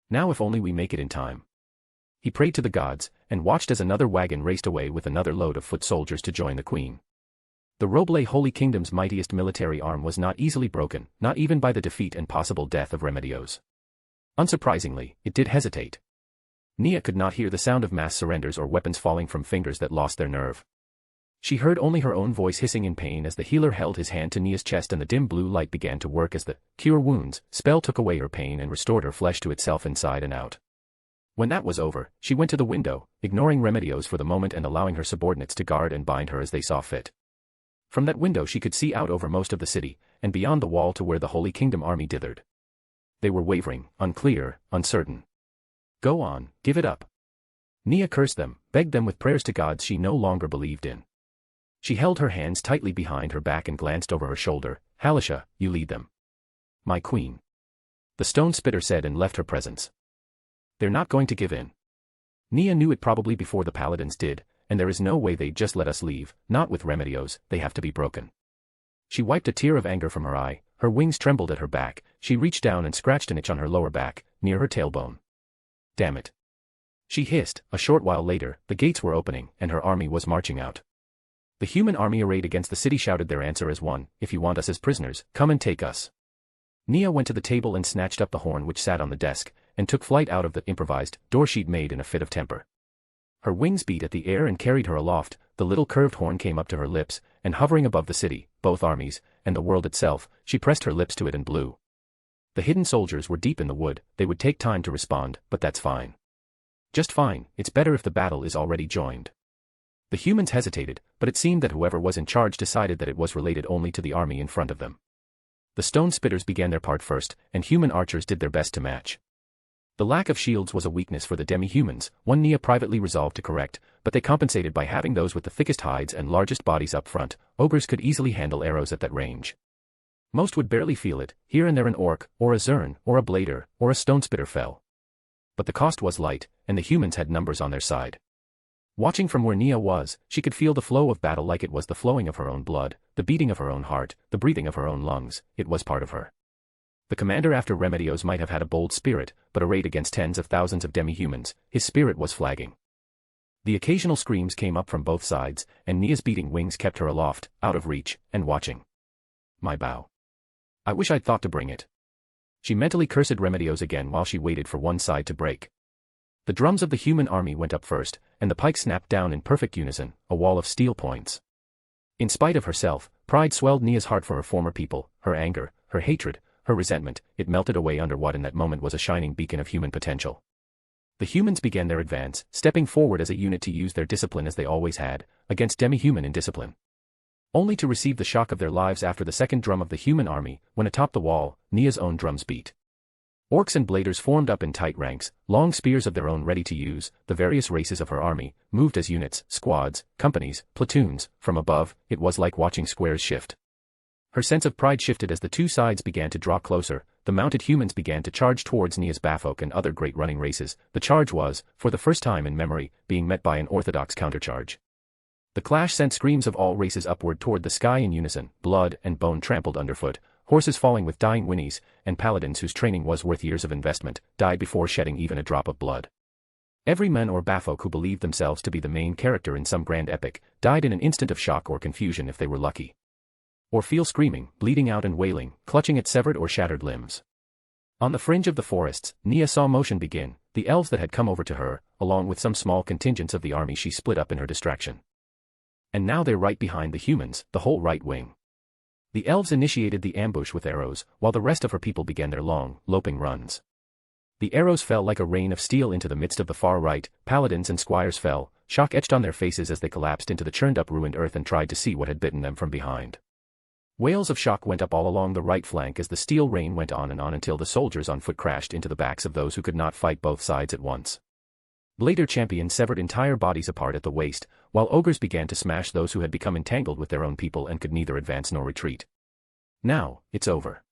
Now if only we make it in time. He prayed to the gods, and watched as another wagon raced away with another load of foot soldiers to join the queen. The Roble Holy Kingdom's mightiest military arm was not easily broken, not even by the defeat and possible death of Remedios. Unsurprisingly, it did hesitate. Nia could not hear the sound of mass surrenders or weapons falling from fingers that lost their nerve. She heard only her own voice hissing in pain as the healer held his hand to Nia's chest and the dim blue light began to work as the cure wounds spell took away her pain and restored her flesh to itself inside and out. When that was over, she went to the window, ignoring Remedios for the moment and allowing her subordinates to guard and bind her as they saw fit. From that window she could see out over most of the city, and beyond the wall to where the Holy Kingdom army dithered. They were wavering, unclear, uncertain. Go on, give it up. Nia cursed them, begged them with prayers to gods she no longer believed in. She held her hands tightly behind her back and glanced over her shoulder. Halisha, you lead them. My queen. The stone spitter said and left her presence. They're not going to give in. Nia knew it probably before the paladins did, and there is no way they'd just let us leave, not with Remedios, they have to be broken. She wiped a tear of anger from her eye, her wings trembled at her back, she reached down and scratched an itch on her lower back, near her tailbone. Damn it. She hissed. A short while later, the gates were opening, and her army was marching out. The human army arrayed against the city shouted their answer as one, if you want us as prisoners, come and take us. Nia went to the table and snatched up the horn which sat on the desk, and took flight out of the improvised door she'd made in a fit of temper. Her wings beat at the air and carried her aloft, the little curved horn came up to her lips, and hovering above the city, both armies, and the world itself, she pressed her lips to it and blew. The hidden soldiers were deep in the wood, they would take time to respond, but that's fine. Just fine, it's better if the battle is already joined. The humans hesitated, but it seemed that whoever was in charge decided that it was related only to the army in front of them. The stone spitters began their part first, and human archers did their best to match. The lack of shields was a weakness for the demi-humans, one Nia privately resolved to correct, but they compensated by having those with the thickest hides and largest bodies up front. Ogres could easily handle arrows at that range. Most would barely feel it, here and there an orc, or a zern, or a blader, or a stone spitter fell. But the cost was light, and the humans had numbers on their side. Watching from where Nia was, she could feel the flow of battle like it was the flowing of her own blood, the beating of her own heart, the breathing of her own lungs, it was part of her. The commander after Remedios might have had a bold spirit, but arrayed against tens of thousands of demi-humans, his spirit was flagging. The occasional screams came up from both sides, and Nia's beating wings kept her aloft, out of reach, and watching. My bow. I wish I'd thought to bring it. She mentally cursed Remedios again while she waited for one side to break. The drums of the human army went up first, and the pikes snapped down in perfect unison, a wall of steel points. In spite of herself, pride swelled Nia's heart for her former people, her anger, her hatred, her resentment, it melted away under what in that moment was a shining beacon of human potential. The humans began their advance, stepping forward as a unit to use their discipline as they always had, against demi-human indiscipline. Only to receive the shock of their lives after the second drum of the human army, when atop the wall, Nia's own drums beat. Orcs and bladers formed up in tight ranks, long spears of their own ready to use, the various races of her army, moved as units, squads, companies, platoons, from above, it was like watching squares shift. Her sense of pride shifted as the two sides began to draw closer, the mounted humans began to charge towards Nia's Bafolk and other great running races, the charge was, for the first time in memory, being met by an orthodox countercharge. The clash sent screams of all races upward toward the sky in unison, blood and bone trampled underfoot, horses falling with dying whinnies, and paladins whose training was worth years of investment, died before shedding even a drop of blood. Every man or Bafolk who believed themselves to be the main character in some grand epic, died in an instant of shock or confusion if they were lucky. Or feel screaming, bleeding out and wailing, clutching at severed or shattered limbs. On the fringe of the forests, Nia saw motion begin, the elves that had come over to her, along with some small contingents of the army she split up in her distraction. And now they're right behind the humans, the whole right wing. The elves initiated the ambush with arrows, while the rest of her people began their long, loping runs. The arrows fell like a rain of steel into the midst of the far right, paladins and squires fell, shock etched on their faces as they collapsed into the churned-up ruined earth and tried to see what had bitten them from behind. Wails of shock went up all along the right flank as the steel rain went on and on until the soldiers on foot crashed into the backs of those who could not fight both sides at once. Blader champions severed entire bodies apart at the waist, while ogres began to smash those who had become entangled with their own people and could neither advance nor retreat. Now, it's over.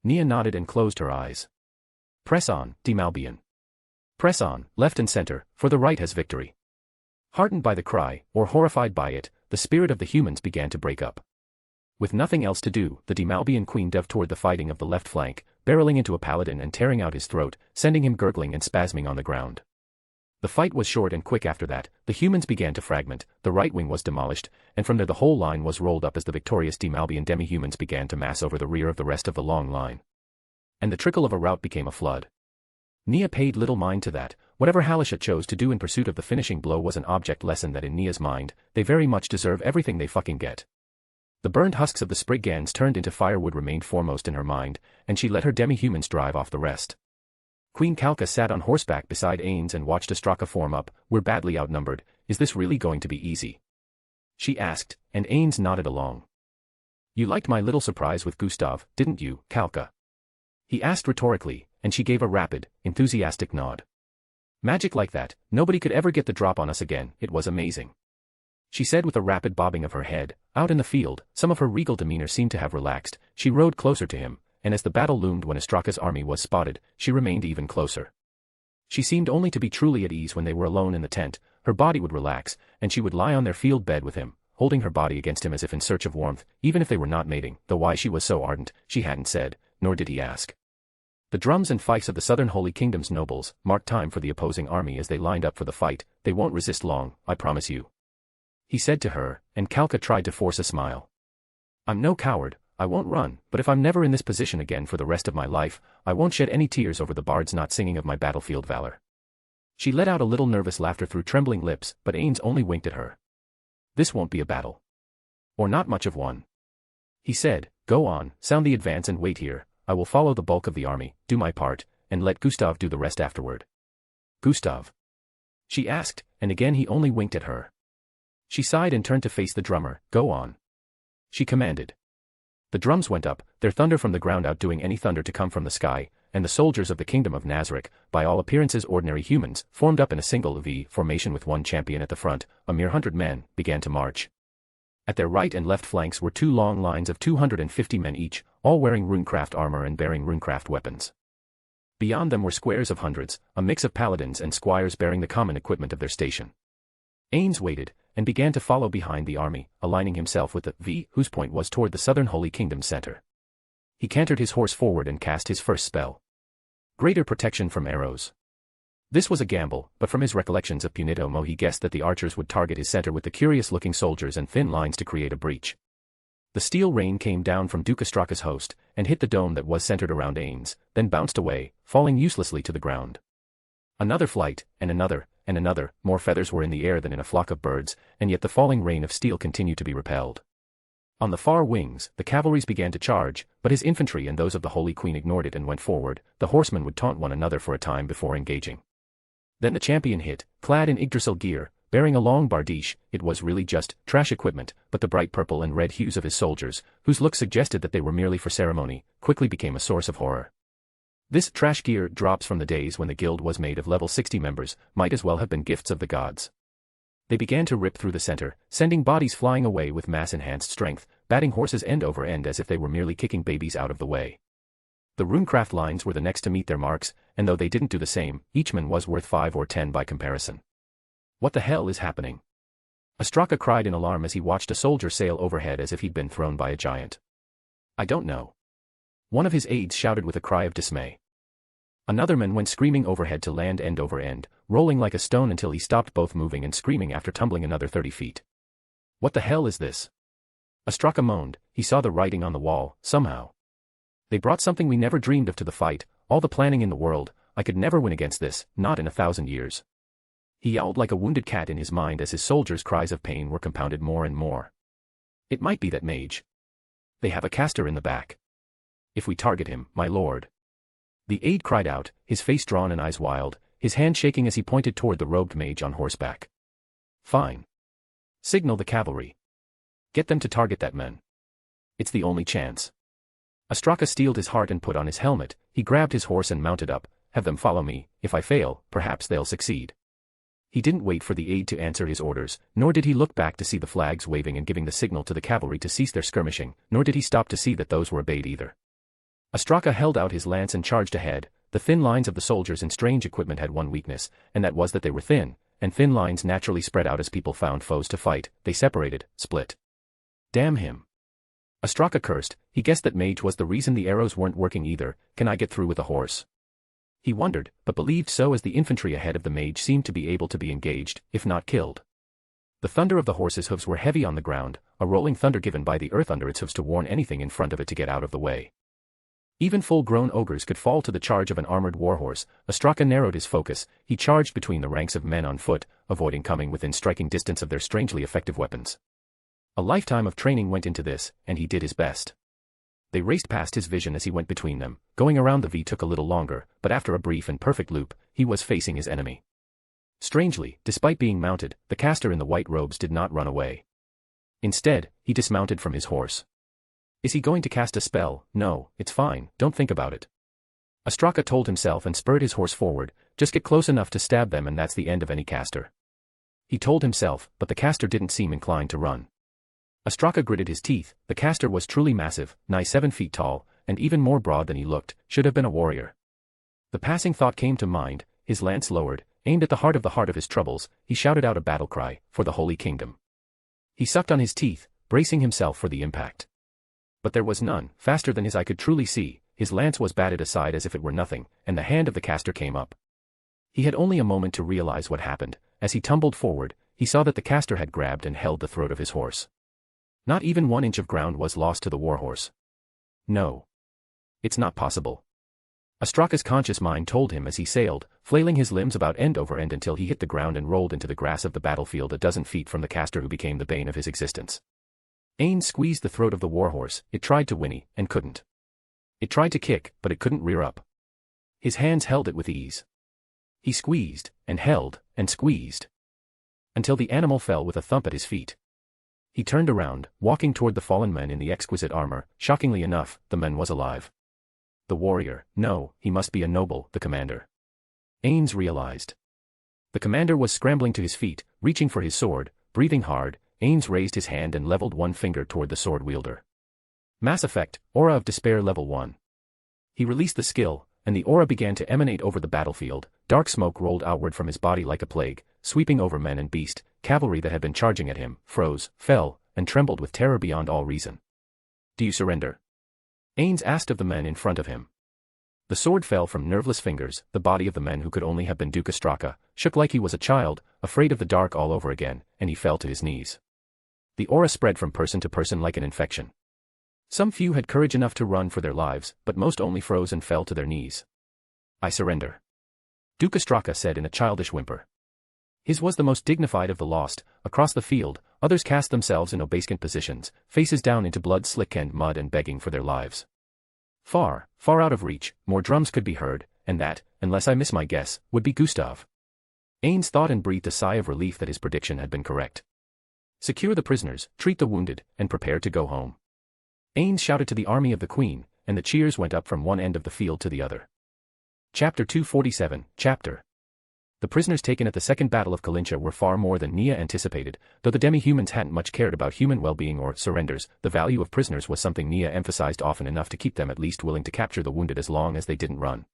Nia nodded and closed her eyes. Press on, Demalbian. Press on, left and center, for the right has victory. Heartened by the cry, or horrified by it, the spirit of the humans began to break up. With nothing else to do, the Demalbian queen dove toward the fighting of the left flank, barreling into a paladin and tearing out his throat, sending him gurgling and spasming on the ground. The fight was short and quick after that. The humans began to fragment, the right wing was demolished, and from there the whole line was rolled up as the victorious Demalbian demi-humans began to mass over the rear of the rest of the long line. And the trickle of a rout became a flood. Nia paid little mind to that. Whatever Halisha chose to do in pursuit of the finishing blow was an object lesson that in Nia's mind, they very much deserve everything they fucking get. The burned husks of the Spriggans turned into firewood remained foremost in her mind, and she let her demi-humans drive off the rest. Queen Kalka sat on horseback beside Ainz and watched Astraka form up. We're badly outnumbered, is this really going to be easy? She asked, and Ainz nodded along. You liked my little surprise with Gustav, didn't you, Kalka? He asked rhetorically, and she gave a rapid, enthusiastic nod. Magic like that, nobody could ever get the drop on us again, it was amazing. She said with a rapid bobbing of her head. Out in the field, some of her regal demeanor seemed to have relaxed. She rode closer to him, and as the battle loomed when Astraka's army was spotted, she remained even closer. She seemed only to be truly at ease when they were alone in the tent. Her body would relax, and she would lie on their field bed with him, holding her body against him as if in search of warmth, even if they were not mating, though why she was so ardent, she hadn't said, nor did he ask. The drums and fifes of the southern Holy Kingdom's nobles marked time for the opposing army as they lined up for the fight. They won't resist long, I promise you. He said to her, and Kalka tried to force a smile. I'm no coward, I won't run, but if I'm never in this position again for the rest of my life, I won't shed any tears over the bards not singing of my battlefield valor. She let out a little nervous laughter through trembling lips, but Ainz only winked at her. This won't be a battle. Or not much of one. He said, go on, sound the advance and wait here, I will follow the bulk of the army, do my part, and let Gustav do the rest afterward. Gustav? She asked, and again he only winked at her. She sighed and turned to face the drummer. Go on. She commanded. The drums went up, their thunder from the ground outdoing any thunder to come from the sky, and the soldiers of the kingdom of Nazarick, by all appearances ordinary humans, formed up in a single V formation with one champion at the front, a mere 100 men, began to march. At their right and left flanks were two long lines of 250 men each, all wearing runecraft armor and bearing runecraft weapons. Beyond them were squares of hundreds, a mix of paladins and squires bearing the common equipment of their station. Ainz waited, and began to follow behind the army, aligning himself with the V, whose point was toward the southern Holy Kingdom's center. He cantered his horse forward and cast his first spell. Greater protection from arrows. This was a gamble, but from his recollections of Punitomo he guessed that the archers would target his center with the curious-looking soldiers and thin lines to create a breach. The steel rain came down from Duke Astraka's host, and hit the dome that was centered around Ainz, then bounced away, falling uselessly to the ground. Another flight, and another, more feathers were in the air than in a flock of birds, and yet the falling rain of steel continued to be repelled. On the far wings, the cavalries began to charge, but his infantry and those of the Holy Queen ignored it and went forward. The horsemen would taunt one another for a time before engaging. Then the champion hit, clad in Yggdrasil gear, bearing a long bardiche. It was really just trash equipment, but the bright purple and red hues of his soldiers, whose looks suggested that they were merely for ceremony, quickly became a source of horror. This trash gear, drops from the days when the guild was made of level 60 members, might as well have been gifts of the gods. They began to rip through the center, sending bodies flying away with mass-enhanced strength, batting horses end over end as if they were merely kicking babies out of the way. The runecraft lines were the next to meet their marks, and though they didn't do the same, each man was worth 5 or 10 by comparison. What the hell is happening? Astraka cried in alarm as he watched a soldier sail overhead as if he'd been thrown by a giant. I don't know. One of his aides shouted with a cry of dismay. Another man went screaming overhead to land end over end, rolling like a stone until he stopped both moving and screaming after tumbling another 30 feet. What the hell is this? Astraka moaned. He saw the writing on the wall, somehow. They brought something we never dreamed of to the fight, all the planning in the world. I could never win against this, not in 1,000 years. He yowled like a wounded cat in his mind as his soldiers' cries of pain were compounded more and more. It might be that mage. They have a caster in the back. If we target him, my lord. The aide cried out, his face drawn and eyes wild, his hand shaking as he pointed toward the robed mage on horseback. Fine. Signal the cavalry. Get them to target that man. It's the only chance. Ostraka steeled his heart and put on his helmet. He grabbed his horse and mounted up. Have them follow me. If I fail, perhaps they'll succeed. He didn't wait for the aide to answer his orders, nor did he look back to see the flags waving and giving the signal to the cavalry to cease their skirmishing, nor did he stop to see that those were obeyed either. Ostraka held out his lance and charged ahead. The thin lines of the soldiers in strange equipment had one weakness, and that was that they were thin, and thin lines naturally spread out as people found foes to fight. They separated, split. Damn him. Ostraka cursed. He guessed that mage was the reason the arrows weren't working either. Can I get through with a horse? He wondered, but believed so as the infantry ahead of the mage seemed to be able to be engaged, if not killed. The thunder of the horse's hooves were heavy on the ground, a rolling thunder given by the earth under its hooves to warn anything in front of it to get out of the way. Even full-grown ogres could fall to the charge of an armored warhorse. Ostraka narrowed his focus. He charged between the ranks of men on foot, avoiding coming within striking distance of their strangely effective weapons. A lifetime of training went into this, and he did his best. They raced past his vision as he went between them. Going around the V took a little longer, but after a brief and perfect loop, he was facing his enemy. Strangely, despite being mounted, the caster in the white robes did not run away. Instead, he dismounted from his horse. Is he going to cast a spell? No, it's fine, don't think about it. Ostraka told himself and spurred his horse forward. Just get close enough to stab them and that's the end of any caster. He told himself, but the caster didn't seem inclined to run. Ostraka gritted his teeth. The caster was truly massive, nigh 7 feet tall, and even more broad than he looked. Should have been a warrior. The passing thought came to mind. His lance lowered, aimed at the heart of his troubles. He shouted out a battle cry, for the Holy Kingdom. He sucked on his teeth, bracing himself for the impact. But there was none. Faster than his eye could truly see, his lance was batted aside as if it were nothing, and the hand of the caster came up. He had only a moment to realize what happened. As he tumbled forward, he saw that the caster had grabbed and held the throat of his horse. Not even 1 inch of ground was lost to the warhorse. No. It's not possible. Ostraka's conscious mind told him as he sailed, flailing his limbs about end over end until he hit the ground and rolled into the grass of the battlefield a dozen feet from the caster who became the bane of his existence. Ainz squeezed the throat of the warhorse. It tried to whinny, and couldn't. It tried to kick, but it couldn't rear up. His hands held it with ease. He squeezed, and held, and squeezed. Until the animal fell with a thump at his feet. He turned around, walking toward the fallen men in the exquisite armor. Shockingly enough, the man was alive. The warrior, no, he must be a noble, the commander. Ainz realized. The commander was scrambling to his feet, reaching for his sword, breathing hard. Ainz raised his hand and leveled one finger toward the sword wielder. Mass Effect, Aura of Despair Level 1. He released the skill, and the aura began to emanate over the battlefield. Dark smoke rolled outward from his body like a plague, sweeping over men and beast. Cavalry that had been charging at him, froze, fell, and trembled with terror beyond all reason. Do you surrender? Ainz asked of the men in front of him. The sword fell from nerveless fingers. The body of the man who could only have been Duke Ostraka shook like he was a child, afraid of the dark all over again, and he fell to his knees. The aura spread from person to person like an infection. Some few had courage enough to run for their lives, but most only froze and fell to their knees. I surrender. Duke Ostraka said in a childish whimper. His was the most dignified of the lost. Across the field, others cast themselves in obedient positions, faces down into blood-slicked mud and begging for their lives. Far, far out of reach, more drums could be heard, and that, unless I miss my guess, would be Gustav. Ainz thought and breathed a sigh of relief that his prediction had been correct. Secure the prisoners, treat the wounded, and prepare to go home. Ainz shouted to the army of the Queen, and the cheers went up from one end of the field to the other. Chapter 247, Chapter. The prisoners taken at the Second Battle of Kalincha were far more than Nia anticipated. Though the demi-humans hadn't much cared about human well-being or surrenders, the value of prisoners was something Nia emphasized often enough to keep them at least willing to capture the wounded as long as they didn't run.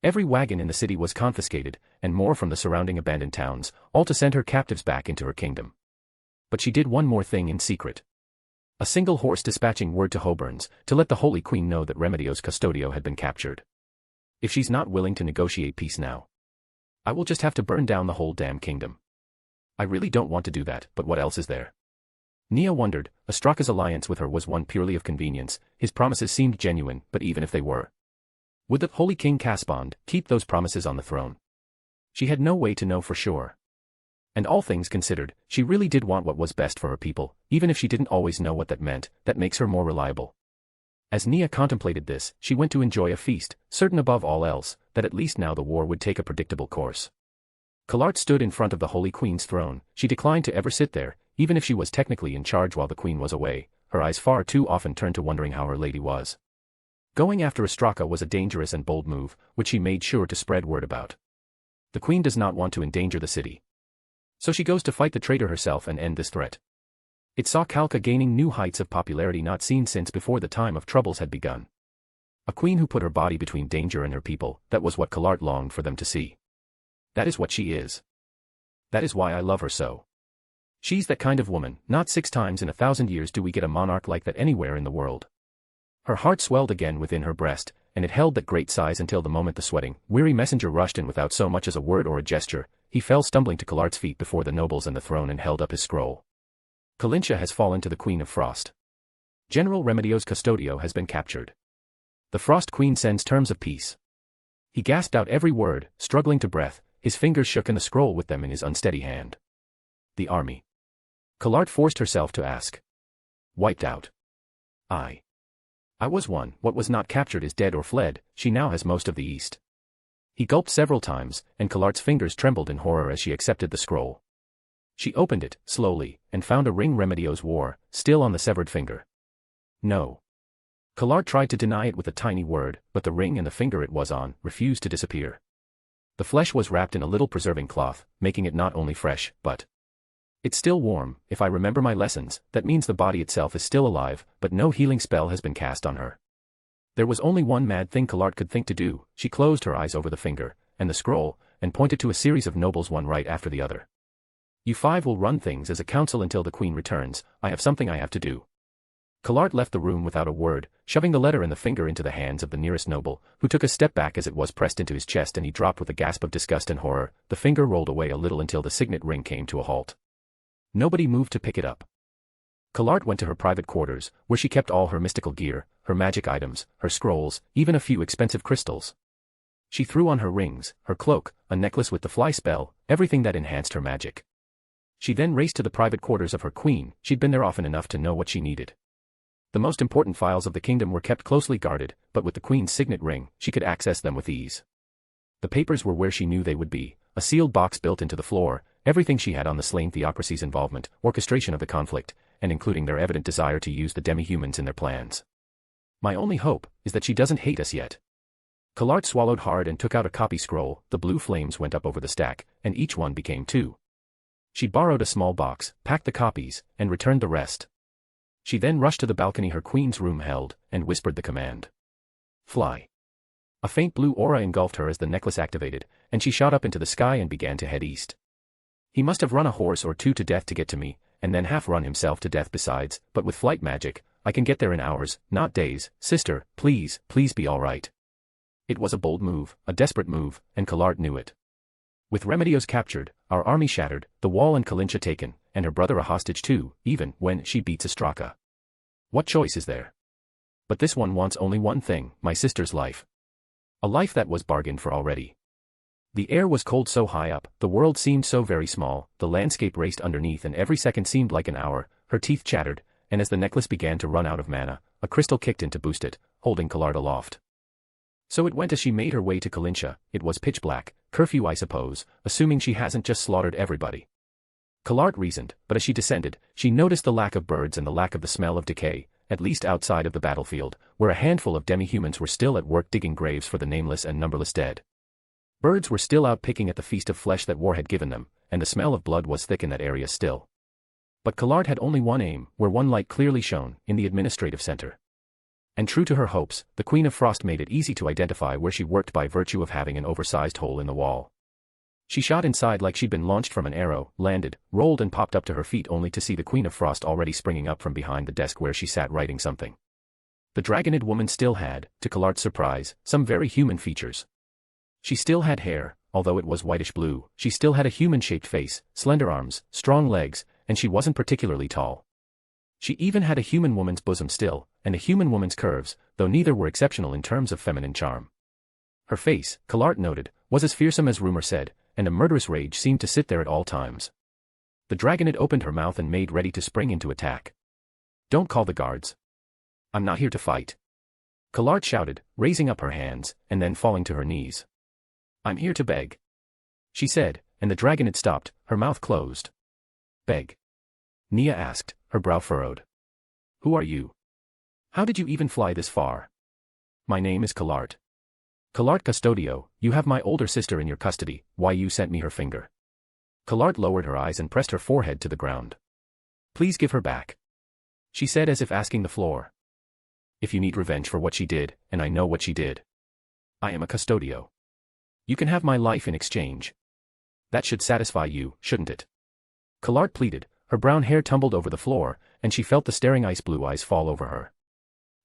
Every wagon in the city was confiscated, and more from the surrounding abandoned towns, all to send her captives back into her kingdom. But she did one more thing in secret. A single horse dispatching word to Hoburns, to let the Holy Queen know that Remedios Custodio had been captured. If she's not willing to negotiate peace now, I will just have to burn down the whole damn kingdom. I really don't want to do that, but what else is there? Nia wondered. Ostraka's alliance with her was one purely of convenience. His promises seemed genuine, but even if they were, would the Holy King Caspond keep those promises on the throne? She had no way to know for sure. And all things considered, she really did want what was best for her people, even if she didn't always know what that meant. That makes her more reliable. As Nia contemplated this, she went to enjoy a feast, certain above all else, that at least now the war would take a predictable course. Collard stood in front of the Holy Queen's throne. She declined to ever sit there, even if she was technically in charge while the Queen was away. Her eyes far too often turned to wondering how her lady was. Going after Ostraka was a dangerous and bold move, which she made sure to spread word about. The Queen does not want to endanger the city. So she goes to fight the traitor herself and end this threat. It saw Kalka gaining new heights of popularity not seen since before the time of troubles had begun. A queen who put her body between danger and her people, that was what Collard longed for them to see. That is what she is. That is why I love her so. She's that kind of woman. Not 6 times in 1,000 years do we get a monarch like that anywhere in the world. Her heart swelled again within her breast, and it held that great size until the moment the sweating, weary messenger rushed in without so much as a word or a gesture. He fell stumbling to Collard's feet before the nobles and the throne and held up his scroll. Kalincha has fallen to the Queen of Frost. General Remedios Custodio has been captured. The Frost Queen sends terms of peace. He gasped out every word, struggling to breath, his fingers shook in the scroll with them in his unsteady hand. The army. Collard forced herself to ask. Wiped out. I was one. What was not captured is dead or fled. She now has most of the East. He gulped several times, and Collard's fingers trembled in horror as she accepted the scroll. She opened it, slowly, and found a ring Remedios wore, still on the severed finger. No. Collard tried to deny it with a tiny word, but the ring and the finger it was on refused to disappear. The flesh was wrapped in a little preserving cloth, making it not only fresh, but it's still warm. If I remember my lessons, that means the body itself is still alive, but no healing spell has been cast on her. There was only one mad thing Collard could think to do. She closed her eyes over the finger, and the scroll, and pointed to a series of nobles one right after the other. You 5 will run things as a council until the Queen returns. I have something I have to do. Collard left the room without a word, shoving the letter and the finger into the hands of the nearest noble, who took a step back as it was pressed into his chest and he dropped with a gasp of disgust and horror. The finger rolled away a little until the signet ring came to a halt. Nobody moved to pick it up. Collard went to her private quarters, where she kept all her mystical gear, her magic items, her scrolls, even a few expensive crystals. She threw on her rings, her cloak, a necklace with the fly spell, everything that enhanced her magic. She then raced to the private quarters of her queen. She'd been there often enough to know what she needed. The most important files of the kingdom were kept closely guarded, but with the queen's signet ring, she could access them with ease. The papers were where she knew they would be, a sealed box built into the floor, everything she had on the slain theocracy's involvement, orchestration of the conflict, and including their evident desire to use the demi-humans in their plans. My only hope is that she doesn't hate us yet. Collard swallowed hard and took out a copy scroll. The blue flames went up over the stack, and each one became 2. She borrowed a small box, packed the copies, and returned the rest. She then rushed to the balcony her queen's room held, and whispered the command. Fly. A faint blue aura engulfed her as the necklace activated, and she shot up into the sky and began to head east. He must have run a horse or 2 to death to get to me, and then half run himself to death besides, but with flight magic, I can get there in hours, not days. Sister, please be all right. It was a bold move, a desperate move, and Collard knew it. With Remedios captured, our army shattered, the wall and Kalincha taken, and her brother a hostage too, even when she beats Ostraka. What choice is there? But this one wants only one thing, my sister's life. A life that was bargained for already. The air was cold so high up, the world seemed so very small, the landscape raced underneath and every second seemed like an hour. Her teeth chattered, and as the necklace began to run out of mana, a crystal kicked in to boost it, holding Collard aloft. So it went as she made her way to Kalincha. It was pitch black, curfew I suppose, assuming she hasn't just slaughtered everybody. Collard reasoned, but as she descended, she noticed the lack of birds and the lack of the smell of decay, at least outside of the battlefield, where a handful of demi-humans were still at work digging graves for the nameless and numberless dead. Birds were still out picking at the feast of flesh that war had given them, and the smell of blood was thick in that area still. But Collard had only one aim, where one light clearly shone, in the administrative center. And true to her hopes, the Queen of Frost made it easy to identify where she worked by virtue of having an oversized hole in the wall. She shot inside like she'd been launched from an arrow, landed, rolled and popped up to her feet only to see the Queen of Frost already springing up from behind the desk where she sat writing something. The dragonid woman still had, to Collard's surprise, some very human features. She still had hair, although it was whitish blue. She still had a human-shaped face, slender arms, strong legs, and she wasn't particularly tall. She even had a human woman's bosom still, and a human woman's curves, though neither were exceptional in terms of feminine charm. Her face, Collard noted, was as fearsome as rumor said, and a murderous rage seemed to sit there at all times. The dragonid opened her mouth and made ready to spring into attack. Don't call the guards. I'm not here to fight. Collard shouted, raising up her hands, and then falling to her knees. I'm here to beg. She said, and the dragon had stopped, her mouth closed. Beg? Nia asked, her brow furrowed. Who are you? How did you even fly this far? My name is Kalart. Kalart Custodio, you have my older sister in your custody, why you sent me her finger. Kalart lowered her eyes and pressed her forehead to the ground. Please give her back, she said as if asking the floor. If you need revenge for what she did, and I know what she did. I am a Custodio. You can have my life in exchange. That should satisfy you, shouldn't it? Kalart pleaded, her brown hair tumbled over the floor, and she felt the staring ice-blue eyes fall over her.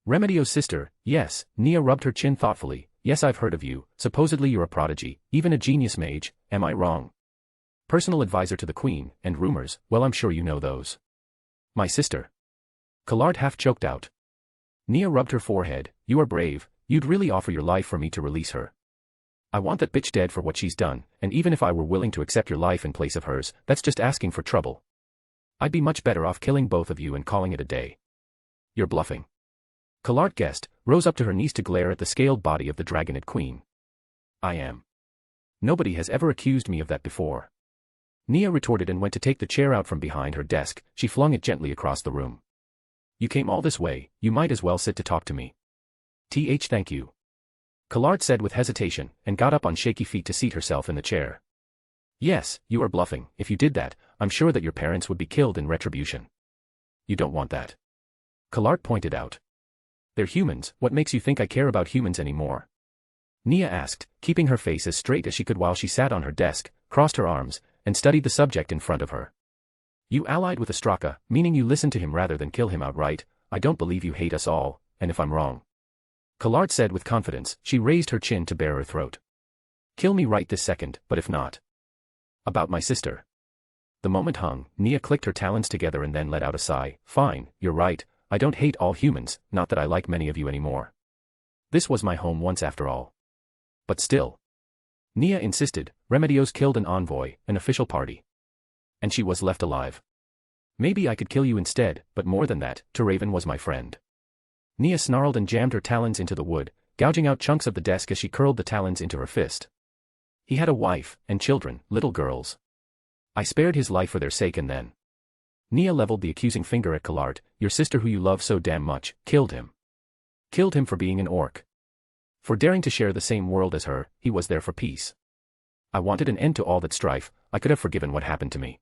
Remedio's sister, yes, Nia rubbed her chin thoughtfully, yes I've heard of you, supposedly you're a prodigy, even a genius mage, am I wrong? Personal advisor to the queen, and rumors, well I'm sure you know those. My sister. Kalart half choked out. Nia rubbed her forehead, you are brave, you'd really offer your life for me to release her. I want that bitch dead for what she's done, and even if I were willing to accept your life in place of hers, that's just asking for trouble. I'd be much better off killing both of you and calling it a day. You're bluffing. Kalart guessed, rose up to her knees to glare at the scaled body of the dragonid queen. I am. Nobody has ever accused me of that before. Nia retorted and went to take the chair out from behind her desk, she flung it gently across the room. You came all this way, you might as well sit to talk to me. Thank you. Kalart said with hesitation, and got up on shaky feet to seat herself in the chair. Yes, you are bluffing, if you did that, I'm sure that your parents would be killed in retribution. You don't want that. Kalart pointed out. They're humans, what makes you think I care about humans anymore? Nia asked, keeping her face as straight as she could while she sat on her desk, crossed her arms, and studied the subject in front of her. You allied with Ostraka, meaning you listened to him rather than kill him outright. I don't believe you hate us all, and if I'm wrong. Kalart said with confidence, she raised her chin to bare her throat. Kill me right this second, but if not. About my sister. The moment hung, Nia clicked her talons together and then let out a sigh. Fine, you're right, I don't hate all humans, not that I like many of you anymore. This was my home once after all. But still. Nia insisted, Remedios killed an envoy, an official party. And she was left alive. Maybe I could kill you instead, but more than that, Raven was my friend. Nia snarled and jammed her talons into the wood, gouging out chunks of the desk as she curled the talons into her fist. He had a wife, and children, little girls. I spared his life for their sake and then. Nia leveled the accusing finger at Kalart, your sister who you love so damn much, killed him. Killed him for being an orc. For daring to share the same world as her, he was there for peace. I wanted an end to all that strife, I could have forgiven what happened to me.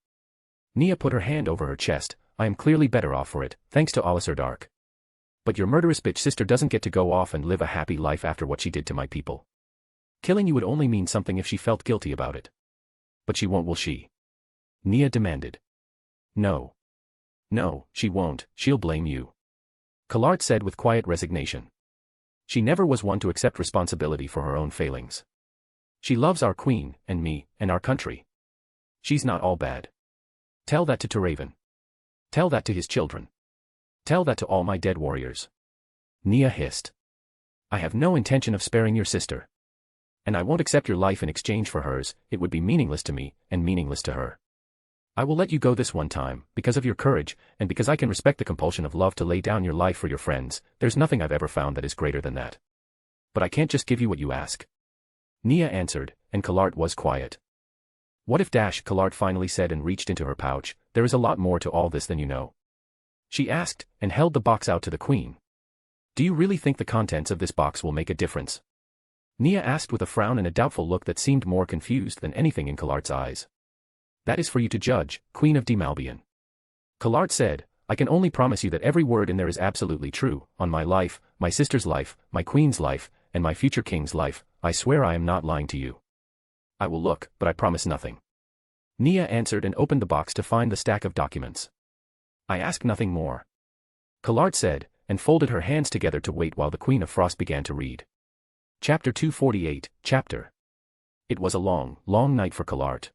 Nia put her hand over her chest, I am clearly better off for it, thanks to Alisar Dark. But your murderous bitch sister doesn't get to go off and live a happy life after what she did to my people. Killing you would only mean something if she felt guilty about it. But she won't, will she? Nia demanded. No. No, she won't, she'll blame you. Kalart said with quiet resignation. She never was one to accept responsibility for her own failings. She loves our queen, and me, and our country. She's not all bad. Tell that to Raven. Tell that to his children. Tell that to all my dead warriors. Nia hissed. I have no intention of sparing your sister. And I won't accept your life in exchange for hers, it would be meaningless to me, and meaningless to her. I will let you go this one time, because of your courage, and because I can respect the compulsion of love to lay down your life for your friends, there's nothing I've ever found that is greater than that. But I can't just give you what you ask. Nia answered, and Kalart was quiet. What if Kalart finally said and reached into her pouch, there is a lot more to all this than you know. She asked, and held the box out to the queen. Do you really think the contents of this box will make a difference? Nia asked with a frown and a doubtful look that seemed more confused than anything in Kalart's eyes. That is for you to judge, Queen of Demalbian. Kalart said, I can only promise you that every word in there is absolutely true, on my life, my sister's life, my queen's life, and my future king's life, I swear I am not lying to you. I will look, but I promise nothing. Nia answered and opened the box to find the stack of documents. I ask nothing more. Kalart said, and folded her hands together to wait while the Queen of Frost began to read. Chapter 248, Chapter. It was a long, long night for Kalart.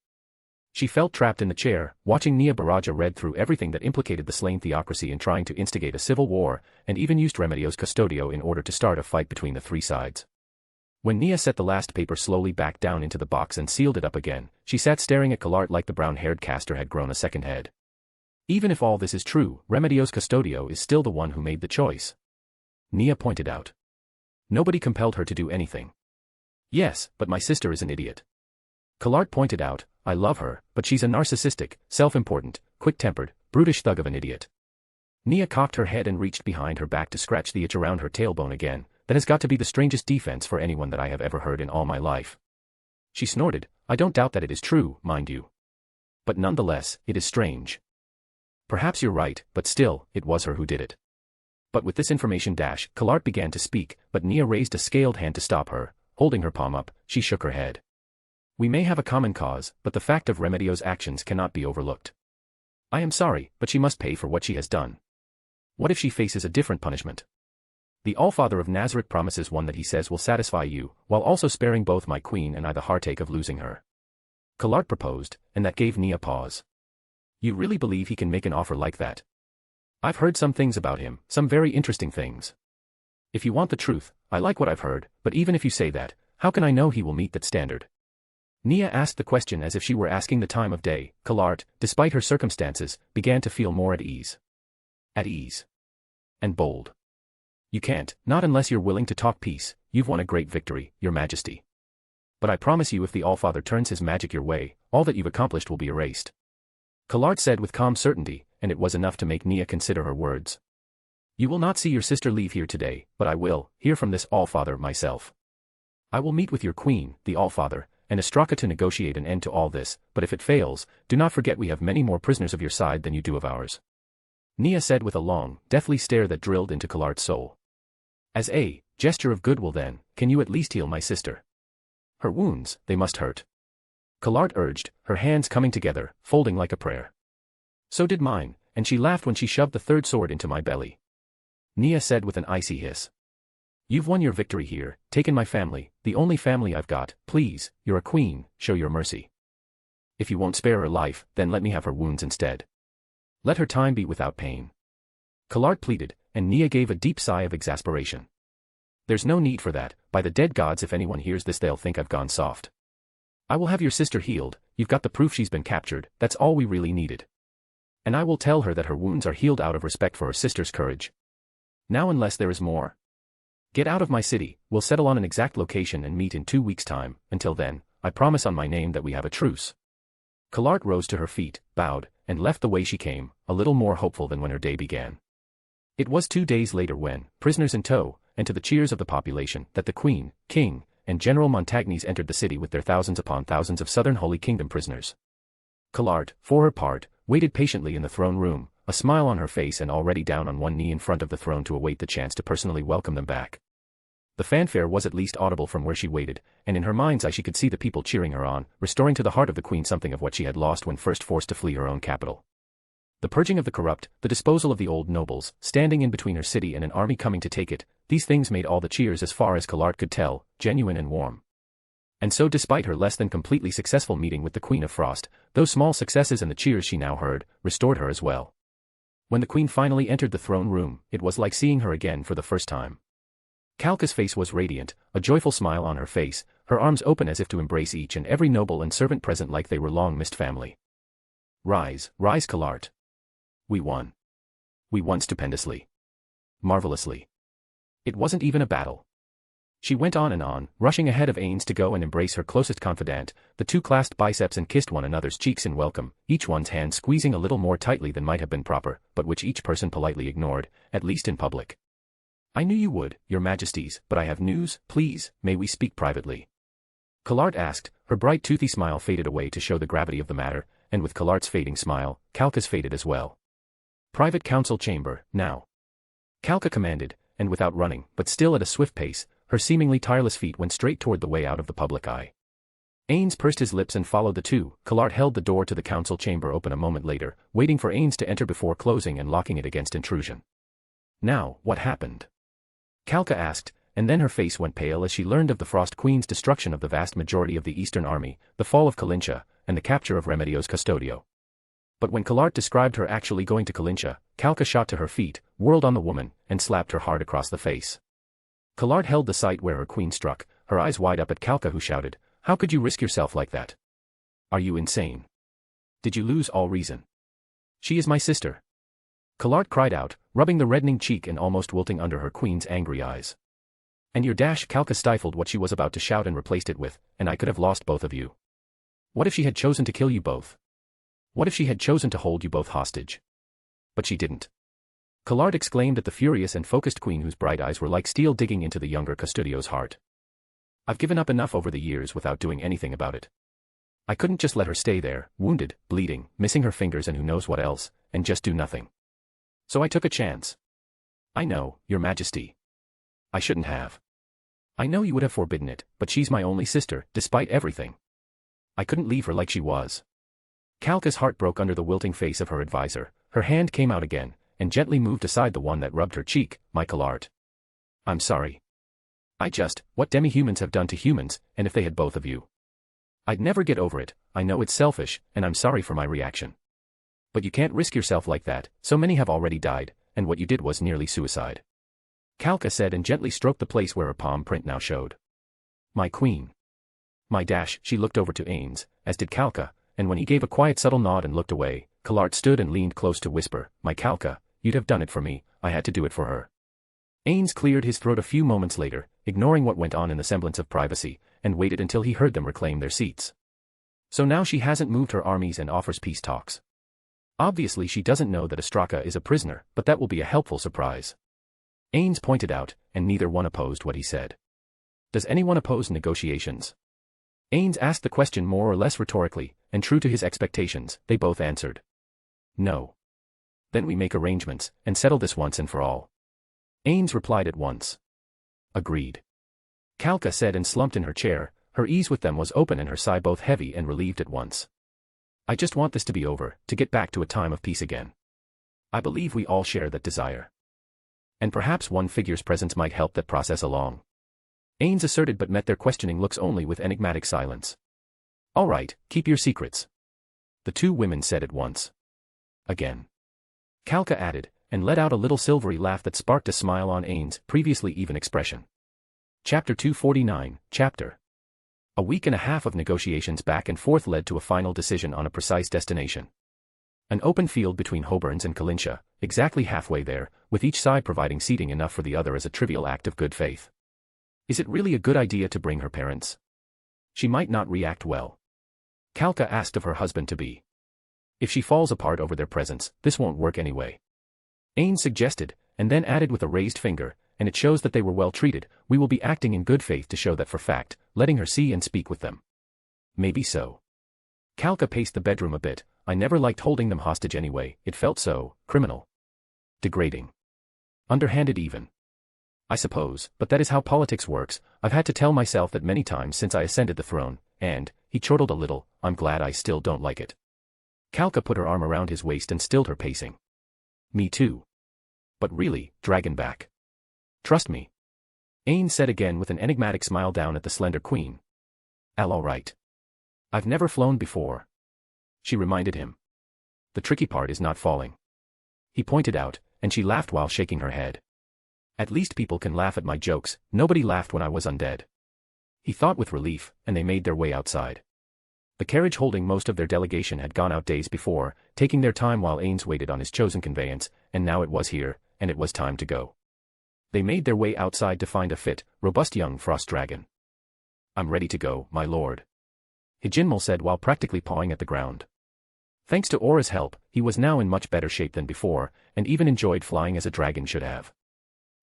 She felt trapped in the chair, watching Nia Baraja read through everything that implicated the slain theocracy in trying to instigate a civil war, and even used Remedios Custodio in order to start a fight between the three sides. When Nia set the last paper slowly back down into the box and sealed it up again, she sat staring at Kalart like the brown-haired caster had grown a second head. Even if all this is true, Remedios Custodio is still the one who made the choice. Nia pointed out. Nobody compelled her to do anything. Yes, but my sister is an idiot. Kalart pointed out, I love her, but she's a narcissistic, self-important, quick-tempered, brutish thug of an idiot. Nia cocked her head and reached behind her back to scratch the itch around her tailbone again. That has got to be the strangest defense for anyone that I have ever heard in all my life. She snorted. I don't doubt that it is true, mind you. But nonetheless, it is strange. Perhaps you're right, but still, it was her who did it. But with this information Collard began to speak, but Nia raised a scaled hand to stop her. Holding her palm up, she shook her head. We may have a common cause, but the fact of Remedio's actions cannot be overlooked. I am sorry, but she must pay for what she has done. What if she faces a different punishment? The Allfather of Nazarick promises one that he says will satisfy you, while also sparing both my queen and I the heartache of losing her. Collard proposed, and that gave Nia pause. You really believe he can make an offer like that? I've heard some things about him, some very interesting things. If you want the truth, I like what I've heard, but even if you say that, how can I know he will meet that standard? Nia asked the question as if she were asking the time of day. Collard, despite her circumstances, began to feel more at ease. At ease. And bold. You can't, not unless you're willing to talk peace. You've won a great victory, Your Majesty. But I promise you if the Allfather turns his magic your way, all that you've accomplished will be erased. Collard said with calm certainty, and it was enough to make Nia consider her words. You will not see your sister leave here today, but I will hear from this Allfather myself. I will meet with your queen, the Allfather, and Astraka to negotiate an end to all this, but if it fails, do not forget we have many more prisoners of your side than you do of ours. Nia said with a long, deathly stare that drilled into Collard's soul. As a gesture of goodwill then, can you at least heal my sister? Her wounds, they must hurt. Collard urged, her hands coming together, folding like a prayer. So did mine, and she laughed when she shoved the third sword into my belly. Nia said with an icy hiss. You've won your victory here, taken my family, the only family I've got. Please, you're a queen, show your mercy. If you won't spare her life, then let me have her wounds instead. Let her time be without pain. Collard pleaded, and Nia gave a deep sigh of exasperation. There's no need for that, by the dead gods if anyone hears this they'll think I've gone soft. I will have your sister healed, you've got the proof she's been captured, that's all we really needed. And I will tell her that her wounds are healed out of respect for her sister's courage. Now unless there is more. Get out of my city, we'll settle on an exact location and meet in 2 weeks' time. Until then, I promise on my name that we have a truce. Collard rose to her feet, bowed, and left the way she came, a little more hopeful than when her day began. It was 2 days later when, prisoners in tow, and to the cheers of the population, that the Queen, King, and General Montagnes entered the city with their thousands upon thousands of Southern Holy Kingdom prisoners. Collard, for her part, waited patiently in the throne room, a smile on her face and already down on one knee in front of the throne to await the chance to personally welcome them back. The fanfare was at least audible from where she waited, and in her mind's eye she could see the people cheering her on, restoring to the heart of the Queen something of what she had lost when first forced to flee her own capital. The purging of the corrupt, the disposal of the old nobles, standing in between her city and an army coming to take it, these things made all the cheers as far as Collard could tell, genuine and warm. And so despite her less than completely successful meeting with the Queen of Frost, those small successes and the cheers she now heard, restored her as well. When the Queen finally entered the throne room, it was like seeing her again for the first time. Kalka's face was radiant, a joyful smile on her face, her arms open as if to embrace each and every noble and servant present like they were long-missed family. Rise, rise Collard. We won. We won stupendously. Marvelously. It wasn't even a battle. She went on, rushing ahead of Ainz to go and embrace her closest confidant. The two clasped biceps and kissed one another's cheeks in welcome, each one's hand squeezing a little more tightly than might have been proper, but which each person politely ignored, at least in public. I knew you would, Your Majesties, but I have news, please, may we speak privately? Collard asked, her bright toothy smile faded away to show the gravity of the matter, and with Collard's fading smile, Kalka's faded as well. Private council chamber, now. Kalka commanded, and without running, but still at a swift pace, her seemingly tireless feet went straight toward the way out of the public eye. Ainz pursed his lips and followed the two. Collard held the door to the council chamber open a moment later, waiting for Ainz to enter before closing and locking it against intrusion. Now, what happened? Kalka asked, and then her face went pale as she learned of the Frost Queen's destruction of the vast majority of the Eastern Army, the fall of Kalincha, and the capture of Remedio's Custodio. But when Collard described her actually going to Kalincha, Kalka shot to her feet, whirled on the woman, and slapped her hard across the face. Collard held the site where her queen struck, her eyes wide up at Kalka who shouted, "How could you risk yourself like that? Are you insane? Did you lose all reason? She is my sister." Collard cried out, rubbing the reddening cheek and almost wilting under her queen's angry eyes. "And your dash," Kalka stifled what she was about to shout and replaced it with, "and I could have lost both of you." What if she had chosen to kill you both? What if she had chosen to hold you both hostage? But she didn't. Collard exclaimed at the furious and focused queen whose bright eyes were like steel digging into the younger Custodio's heart. I've given up enough over the years without doing anything about it. I couldn't just let her stay there, wounded, bleeding, missing her fingers and who knows what else, and just do nothing. So I took a chance. I know, Your Majesty. I shouldn't have. I know you would have forbidden it, but she's my only sister, despite everything. I couldn't leave her like she was. Calca's heart broke under the wilting face of her advisor. Her hand came out again, and gently moved aside the one that rubbed her cheek. My Collard. I'm sorry. What demi-humans have done to humans, and if they had both of you. I'd never get over it. I know it's selfish, and I'm sorry for my reaction. But you can't risk yourself like that, so many have already died, and what you did was nearly suicide. Calca said and gently stroked the place where her palm print now showed. My queen. My dash. She looked over to Ainz, as did Calca, and when he gave a quiet subtle nod and looked away, Collard stood and leaned close to whisper, My Calca, you'd have done it for me, I had to do it for her. Ainz cleared his throat a few moments later, ignoring what went on in the semblance of privacy, and waited until he heard them reclaim their seats. So now she hasn't moved her armies and offers peace talks. Obviously she doesn't know that Ostraka is a prisoner, but that will be a helpful surprise. Ainz pointed out, and neither one opposed what he said. Does anyone oppose negotiations? Ainz asked the question more or less rhetorically, and true to his expectations, they both answered. No. Then we make arrangements, and settle this once and for all. Ainz replied at once. Agreed. Calca said and slumped in her chair, her ease with them was open and her sigh both heavy and relieved at once. I just want this to be over, to get back to a time of peace again. I believe we all share that desire. And perhaps one figure's presence might help that process along. Ainz asserted but met their questioning looks only with enigmatic silence. All right, keep your secrets. The two women said at once. Again. Calca added, and let out a little silvery laugh that sparked a smile on Ainz' previously even expression. Chapter 249, Chapter. A week and a half of negotiations back and forth led to a final decision on a precise destination. An open field between Hoburns and Kalinsha, exactly halfway there, with each side providing seating enough for the other as a trivial act of good faith. Is it really a good idea to bring her parents? She might not react well. Calca asked of her husband-to-be. If she falls apart over their presence, this won't work anyway. Ainz suggested, and then added with a raised finger, and it shows that they were well treated, we will be acting in good faith to show that for fact, letting her see and speak with them. Maybe so. Calca paced the bedroom a bit, I never liked holding them hostage anyway, it felt so, criminal. Degrading. Underhanded even. I suppose, but that is how politics works, I've had to tell myself that many times since I ascended the throne, and, he chortled a little, I'm glad I still don't like it. Calca put her arm around his waist and stilled her pacing. Me too. But really, Dragonback. Trust me. Ainz said again with an enigmatic smile down at the slender queen. All right. I've never flown before. She reminded him. The tricky part is not falling. He pointed out, and she laughed while shaking her head. At least people can laugh at my jokes, nobody laughed when I was undead. He thought with relief, and they made their way outside. The carriage holding most of their delegation had gone out days before, taking their time while Ainz waited on his chosen conveyance, and now it was here, and it was time to go. They made their way outside to find a fit, robust young frost dragon. I'm ready to go, my lord. Hijinmal said while practically pawing at the ground. Thanks to Aura's help, he was now in much better shape than before, and even enjoyed flying as a dragon should have.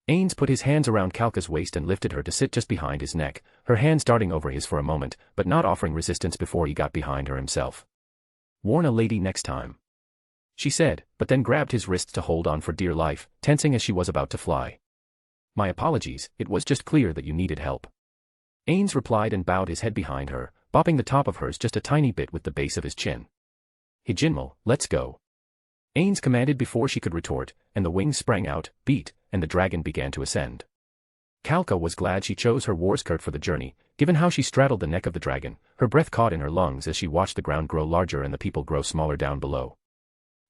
Ainz put his hands around Calca's waist and lifted her to sit just behind his neck, her hands darting over his for a moment, but not offering resistance before he got behind her himself. Warn a lady next time. She said, but then grabbed his wrists to hold on for dear life, tensing as she was about to fly. My apologies, it was just clear that you needed help. Ainz replied and bowed his head behind her, bopping the top of hers just a tiny bit with the base of his chin. Hijinmal, let's go. Ainz commanded before she could retort, and the wings sprang out, beat, and the dragon began to ascend. Calca was glad she chose her war skirt for the journey, given how she straddled the neck of the dragon, her breath caught in her lungs as she watched the ground grow larger and the people grow smaller down below.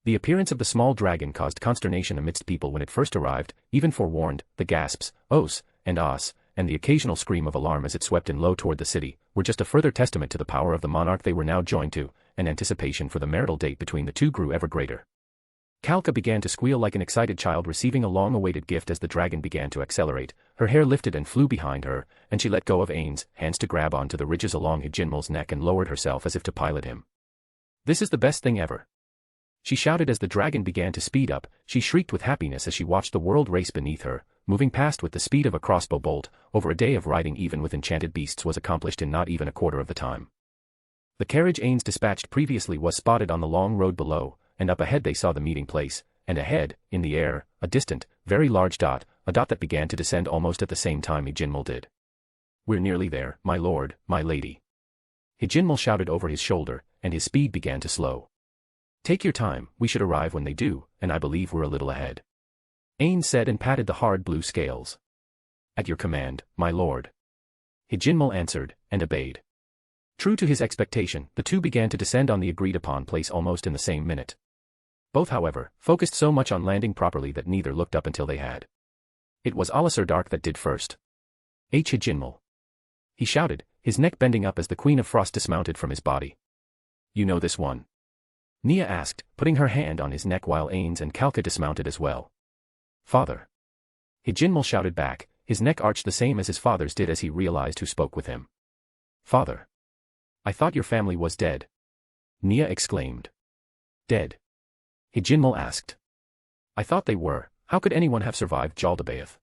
The appearance of the small dragon caused consternation amidst people when it first arrived, even forewarned, the gasps, os, and as, and the occasional scream of alarm as it swept in low toward the city, were just a further testament to the power of the monarch they were now joined to, and anticipation for the marital date between the two grew ever greater. Kalka began to squeal like an excited child receiving a long-awaited gift as the dragon began to accelerate. Her hair lifted and flew behind her, and she let go of Ainz' hands to grab onto the ridges along Hijinmal's neck and lowered herself as if to pilot him. "This is the best thing ever," she shouted as the dragon began to speed up. She shrieked with happiness as she watched the world race beneath her, moving past with the speed of a crossbow bolt. Over a day of riding even with enchanted beasts was accomplished in not even a quarter of the time. The carriage Ainz dispatched previously was spotted on the long road below, and up ahead they saw the meeting place, and ahead, in the air, a distant, very large dot, a dot that began to descend almost at the same time Hijinmal did. "We're nearly there, my lord, my lady," Hijinmal shouted over his shoulder, and his speed began to slow. "Take your time, we should arrive when they do, and I believe we're a little ahead," Ainz said and patted the hard blue scales. "At your command, my lord," Hijinmal answered, and obeyed. True to his expectation, the two began to descend on the agreed-upon place almost in the same minute. Both, however, focused so much on landing properly that neither looked up until they had. It was Nazarick that did first. Hijinmal," he shouted, his neck bending up as the Queen of Frost dismounted from his body. "You know this one?" Nia asked, putting her hand on his neck while Ainz and Kalka dismounted as well. "Father," Hijinmal shouted back, his neck arched the same as his father's did as he realized who spoke with him. "Father, I thought your family was dead," Nia exclaimed. "Dead?" Hijinmal asked. "I thought they were. How could anyone have survived Jaldabaoth?"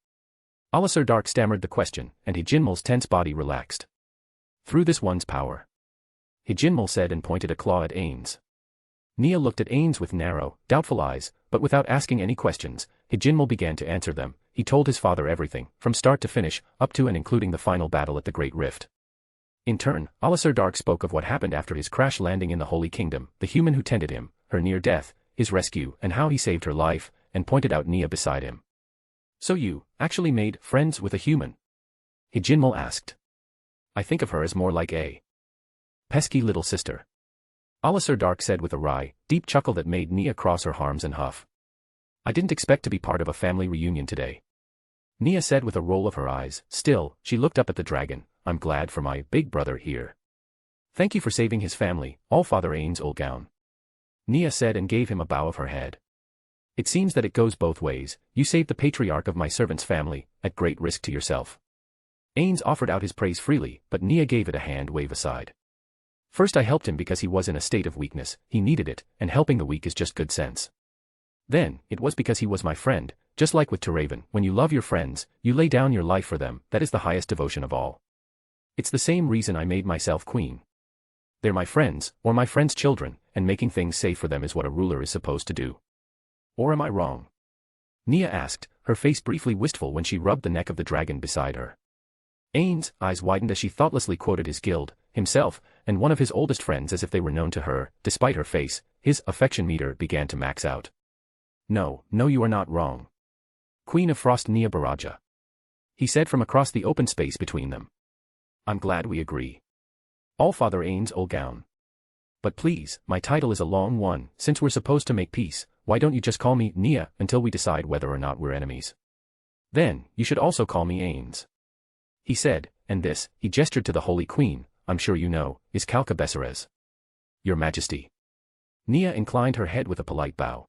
Nazarick stammered the question, and Hijinmal's tense body relaxed. "Through this one's power," Hijinmal said and pointed a claw at Ainz. Nia looked at Ainz with narrow, doubtful eyes, but without asking any questions, Hijinmal began to answer them. He told his father everything, from start to finish, up to and including the final battle at the Great Rift. In turn, Nazarick spoke of what happened after his crash landing in the Holy Kingdom, the human who tended him, her near death, his rescue, and how he saved her life, and pointed out Nia beside him. "So you, actually made friends with a human?" Hijinmal asked. "I think of her as more like a pesky little sister," Nazarick said with a wry, deep chuckle that made Nia cross her arms and huff. "I didn't expect to be part of a family reunion today," Nia said with a roll of her eyes. Still, she looked up at the dragon. "I'm glad for my big brother here. Thank you for saving his family, All-Father Ainz Olgown," Nia said and gave him a bow of her head. "It seems that it goes both ways. You saved the patriarch of my servant's family, at great risk to yourself." Ainz offered out his praise freely, but Nia gave it a hand wave aside. "First I helped him because he was in a state of weakness, he needed it, and helping the weak is just good sense. Then, it was because he was my friend, just like with Teraven. When you love your friends, you lay down your life for them, that is the highest devotion of all. It's the same reason I made myself queen. They're my friends, or my friends' children, and making things safe for them is what a ruler is supposed to do. Or am I wrong?" Nia asked, her face briefly wistful when she rubbed the neck of the dragon beside her. Ainz' eyes widened as she thoughtlessly quoted his guild, himself, and one of his oldest friends as if they were known to her. Despite her face, his affection meter began to max out. No, you are not wrong. Queen of Frost Nia Baraja," he said from across the open space between them. "I'm glad we agree. All-Father Ainz Olgown. But please, my title is a long one. Since we're supposed to make peace, why don't you just call me Nia until we decide whether or not we're enemies? Then, you should also call me Ainz," he said, and this, he gestured to the Holy Queen, "I'm sure you know, is Kalka Besserez." "Your Majesty." Nia inclined her head with a polite bow.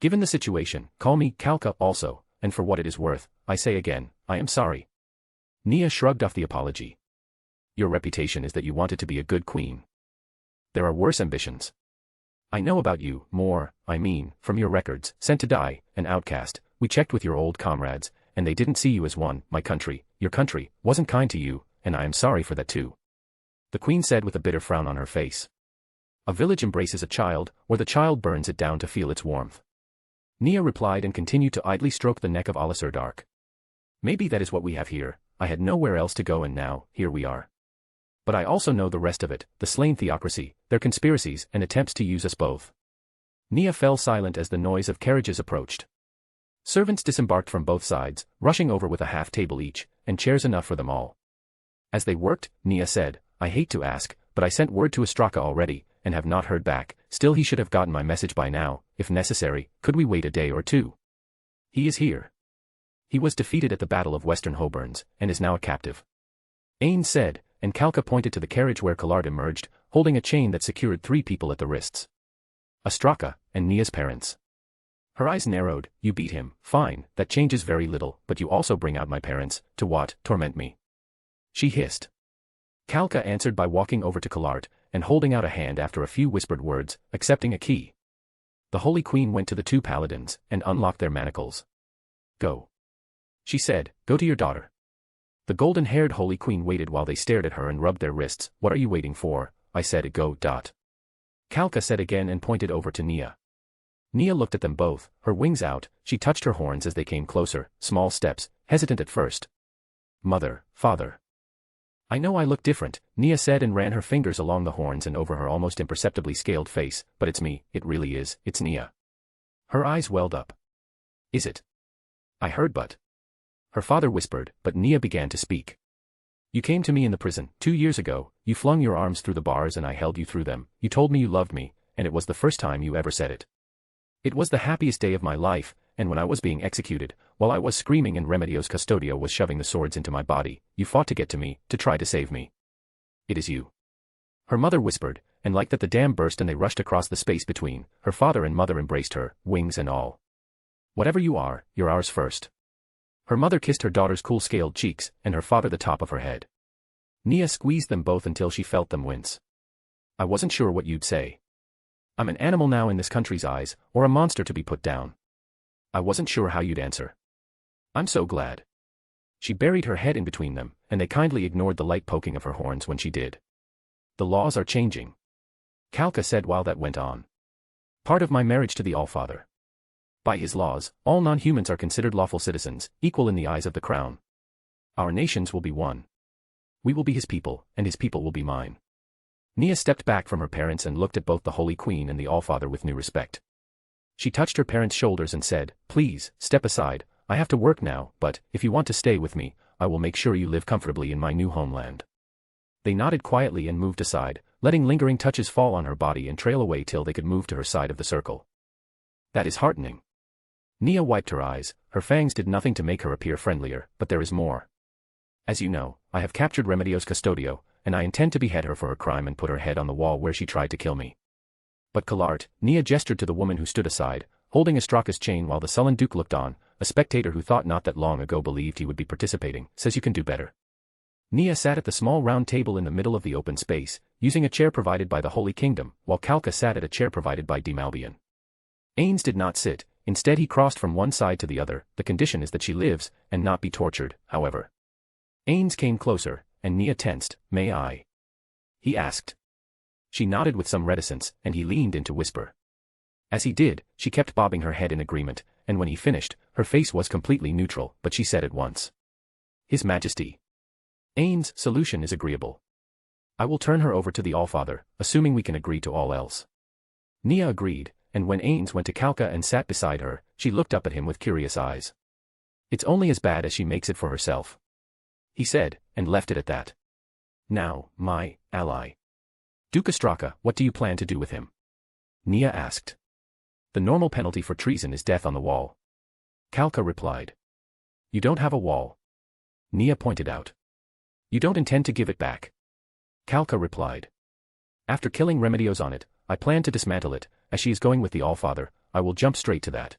"Given the situation, call me Kalka also, and for what it is worth, I say again, I am sorry." Nia shrugged off the apology. "Your reputation is that you wanted to be a good queen. There are worse ambitions. I know about you, from your records, sent to die, an outcast. We checked with your old comrades, and they didn't see you as one. Your country, wasn't kind to you, and I am sorry for that too," the queen said with a bitter frown on her face. "A village embraces a child, or the child burns it down to feel its warmth." Nia replied and continued to idly stroke the neck of Nazarick. "Maybe that is what we have here. I had nowhere else to go and now, here we are. But I also know the rest of it, the slain theocracy, their conspiracies and attempts to use us both." Nia fell silent as the noise of carriages approached. Servants disembarked from both sides, rushing over with a half table each, and chairs enough for them all. As they worked, Nia said, "I hate to ask, but I sent word to Astraka already, and have not heard back. Still he should have gotten my message by now. If necessary, could we wait a day or two? He is here. He was defeated at the Battle of Western Hoburns, and is now a captive." Ainz said, and Kalka pointed to the carriage where Collard emerged, holding a chain that secured 3 people at the wrists. Astraka, and Nia's parents. Her eyes narrowed. You beat him, fine, that changes very little, but you also bring out my parents, to what, torment me? She hissed. Kalka answered by walking over to Kalart, and holding out a hand after a few whispered words, accepting a key. The Holy Queen went to the two paladins, and unlocked their manacles. Go. She said, go to your daughter. The golden-haired Holy Queen waited while they stared at her and rubbed their wrists. What are you waiting for? I said go. Kalka said again and pointed over to Nia. Nia looked at them both, her wings out, she touched her horns as they came closer, small steps, hesitant at first. Mother, father. I know I look different, Nia said and ran her fingers along the horns and over her almost imperceptibly scaled face, but it's me, it really is, it's Nia. Her eyes welled up. Is it? I heard but. Her father whispered, but Nia began to speak. You came to me in the prison, 2 years ago, you flung your arms through the bars and I held you through them, you told me you loved me, and it was the first time you ever said it. It was the happiest day of my life, and when I was being executed, while I was screaming and Remedios Custodio was shoving the swords into my body, you fought to get to me, to try to save me. It is you. Her mother whispered, and like that the dam burst and they rushed across the space between, her father and mother embraced her, wings and all. Whatever you are, you're ours first. Her mother kissed her daughter's cool scaled cheeks, and her father the top of her head. Nia squeezed them both until she felt them wince. I wasn't sure what you'd say. I'm an animal now in this country's eyes, or a monster to be put down. I wasn't sure how you'd answer. I'm so glad. She buried her head in between them, and they kindly ignored the light poking of her horns when she did. The laws are changing. Kalka said while that went on. Part of my marriage to the Allfather. By his laws, all non-humans are considered lawful citizens, equal in the eyes of the crown. Our nations will be one. We will be his people, and his people will be mine. Nia stepped back from her parents and looked at both the Holy Queen and the Allfather with new respect. She touched her parents' shoulders and said, please, step aside, I have to work now, but, if you want to stay with me, I will make sure you live comfortably in my new homeland. They nodded quietly and moved aside, letting lingering touches fall on her body and trail away till they could move to her side of the circle. That is heartening. Nia wiped her eyes, her fangs did nothing to make her appear friendlier, but there is more. As you know, I have captured Remedios Custodio, and I intend to behead her for her crime and put her head on the wall where she tried to kill me. But Kalart, Nia gestured to the woman who stood aside, holding Astraka's chain while the sullen Duke looked on, a spectator who thought not that long ago believed he would be participating, says you can do better. Nia sat at the small round table in the middle of the open space, using a chair provided by the Holy Kingdom, while Kalka sat at a chair provided by Demalbian. Ainz did not sit, instead he crossed from one side to the other, the condition is that she lives, and not be tortured, however. Ainz came closer, and Nia tensed, may I? He asked. She nodded with some reticence, and he leaned in to whisper. As he did, she kept bobbing her head in agreement, and when he finished, her face was completely neutral, but she said at once. His Majesty. Ainz' solution is agreeable. I will turn her over to the Allfather, assuming we can agree to all else. Nia agreed, and when Ainz went to Kalka and sat beside her, she looked up at him with curious eyes. It's only as bad as she makes it for herself. He said, and left it at that. Now, my ally. Duke Astraka, what do you plan to do with him? Nia asked. The normal penalty for treason is death on the wall. Kalka replied. You don't have a wall. Nia pointed out. You don't intend to give it back. Kalka replied. After killing Remedios on it, I plan to dismantle it, as she is going with the Allfather, I will jump straight to that.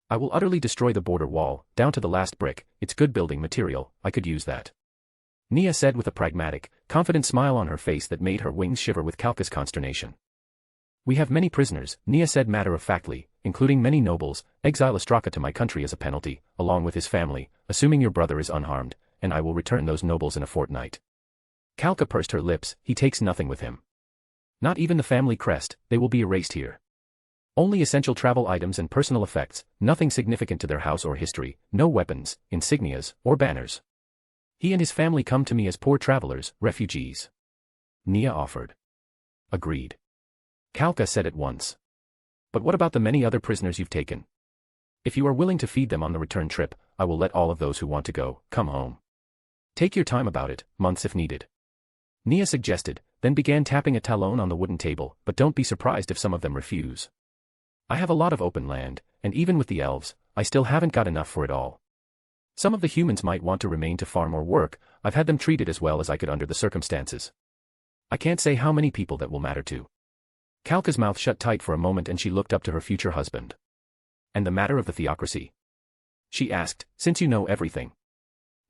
I will utterly destroy the border wall, down to the last brick, it's good building material, I could use that. Nia said with a pragmatic, confident smile on her face that made her wings shiver with Kalka's consternation. We have many prisoners, Nia said matter-of-factly, including many nobles, exile Astraka to my country as a penalty, along with his family, assuming your brother is unharmed, and I will return those nobles in a fortnight. Kalka pursed her lips, he takes nothing with him. Not even the family crest, they will be erased here. Only essential travel items and personal effects, nothing significant to their house or history, no weapons, insignias, or banners. He and his family come to me as poor travelers, refugees. Nia offered. Agreed. Kalka said at once. But what about the many other prisoners you've taken? If you are willing to feed them on the return trip, I will let all of those who want to go, come home. Take your time about it, months if needed. Nia suggested, then began tapping a talon on the wooden table, but don't be surprised if some of them refuse. I have a lot of open land, and even with the elves, I still haven't got enough for it all. Some of the humans might want to remain to farm or work, I've had them treated as well as I could under the circumstances. I can't say how many people that will matter to. Kalka's mouth shut tight for a moment and she looked up to her future husband. And the matter of the theocracy? She asked, since you know everything.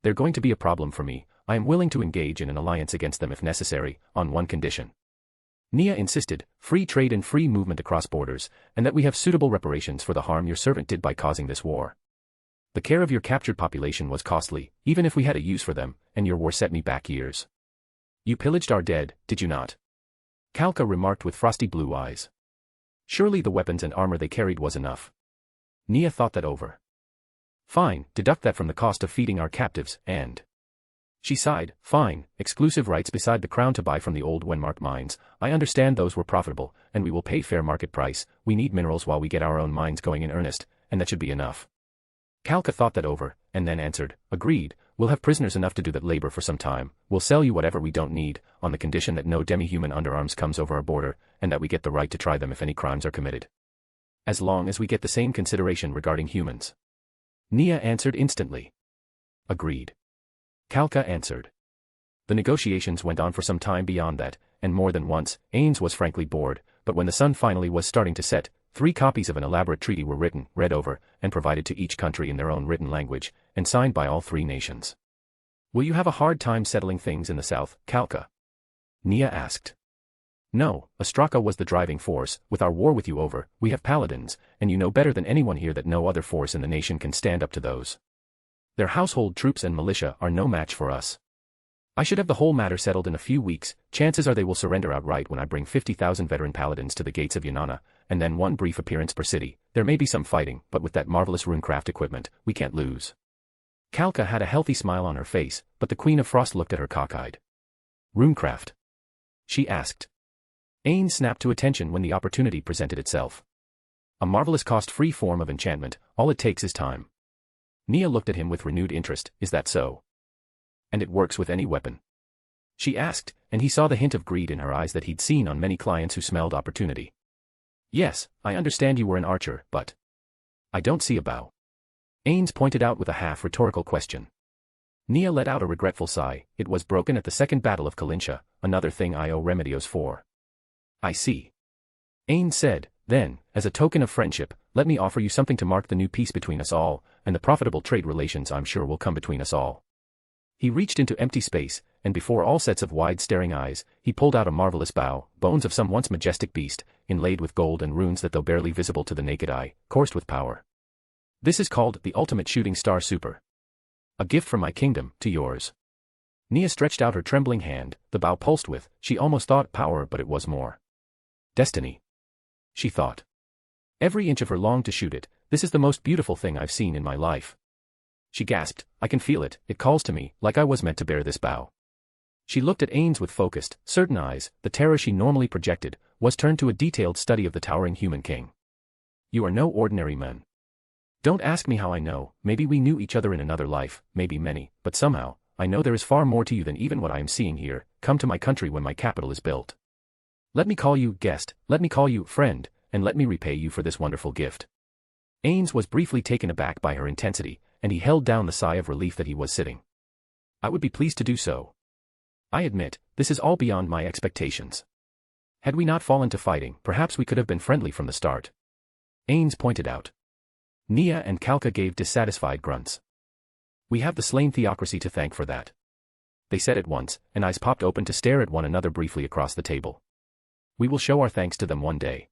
They're going to be a problem for me. I am willing to engage in an alliance against them if necessary, on one condition. Nia insisted, free trade and free movement across borders, and that we have suitable reparations for the harm your servant did by causing this war. The care of your captured population was costly, even if we had a use for them, and your war set me back years. You pillaged our dead, did you not? Kalka remarked with frosty blue eyes. Surely the weapons and armor they carried was enough. Nia thought that over. Fine, deduct that from the cost of feeding our captives, and... She sighed, fine, exclusive rights beside the crown to buy from the old Wenmark mines. I understand those were profitable, and we will pay fair market price. We need minerals while we get our own mines going in earnest, and that should be enough. Kalka thought that over, and then answered, agreed, we'll have prisoners enough to do that labor for some time. We'll sell you whatever we don't need, on the condition that no demi-human underarms comes over our border, and that we get the right to try them if any crimes are committed. As long as we get the same consideration regarding humans. Nia answered instantly. Agreed. Kalka answered. The negotiations went on for some time beyond that, and more than once, Ainz was frankly bored, but when the sun finally was starting to set, 3 copies of an elaborate treaty were written, read over, and provided to each country in their own written language, and signed by all 3 nations. Will you have a hard time settling things in the south, Kalka? Nia asked. No, Ostraka was the driving force. With our war with you over, we have paladins, and you know better than anyone here that no other force in the nation can stand up to those. Their household troops and militia are no match for us. I should have the whole matter settled in a few weeks. Chances are they will surrender outright when I bring 50,000 veteran paladins to the gates of Yanana, and then one brief appearance per city. There may be some fighting, but with that marvelous runecraft equipment, we can't lose. Kalka had a healthy smile on her face, but the Queen of Frost looked at her cockeyed. Runecraft? She asked. Ainz snapped to attention when the opportunity presented itself. A marvelous cost-free form of enchantment, all it takes is time. Nia looked at him with renewed interest, is that so? And it works with any weapon? She asked, and he saw the hint of greed in her eyes that he'd seen on many clients who smelled opportunity. Yes, I understand you were an archer, but... I don't see a bow. Ainz pointed out with a half-rhetorical question. Nia let out a regretful sigh. It was broken at the Second Battle of Kalinsha, another thing I owe remedios for. I see. Ainz said, then, as a token of friendship, let me offer you something to mark the new peace between us all, and the profitable trade relations I'm sure will come between us all. He reached into empty space, and before all sets of wide-staring eyes, he pulled out a marvelous bow, bones of some once majestic beast, inlaid with gold and runes that though barely visible to the naked eye, coursed with power. This is called the Ultimate Shooting Star Super. A gift from my kingdom, to yours. Nia stretched out her trembling hand, the bow pulsed with, she almost thought power, but it was more. Destiny. She thought. Every inch of her longed to shoot it. This is the most beautiful thing I've seen in my life. She gasped, I can feel it, it calls to me, like I was meant to bear this bow. She looked at Ainz with focused, certain eyes. The terror she normally projected was turned to a detailed study of the towering human king. You are no ordinary man. Don't ask me how I know. Maybe we knew each other in another life, maybe many, but somehow, I know there is far more to you than even what I am seeing here. Come to my country when my capital is built. Let me call you guest, let me call you friend, and let me repay you for this wonderful gift. Ainz was briefly taken aback by her intensity, and he held down the sigh of relief that he was sitting. I would be pleased to do so. I admit, this is all beyond my expectations. Had we not fallen to fighting, perhaps we could have been friendly from the start. Ainz pointed out. Nia and Kalka gave dissatisfied grunts. We have the slain theocracy to thank for that. They said at once, and eyes popped open to stare at one another briefly across the table. We will show our thanks to them one day.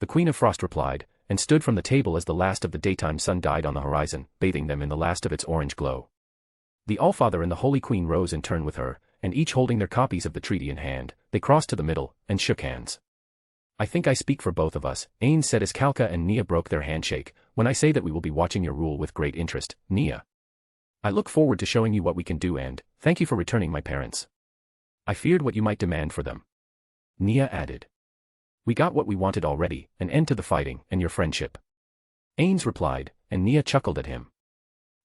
The Queen of Frost replied, and stood from the table as the last of the daytime sun died on the horizon, bathing them in the last of its orange glow. The Allfather and the Holy Queen rose in turn with her, and each holding their copies of the treaty in hand, they crossed to the middle, and shook hands. I think I speak for both of us, Ainz said as Kalka and Nia broke their handshake, when I say that we will be watching your rule with great interest, Nia. I look forward to showing you what we can do and, thank you for returning my parents. I feared what you might demand for them. Nia added. We got what we wanted already, an end to the fighting, and your friendship. Ainz replied, and Nia chuckled at him.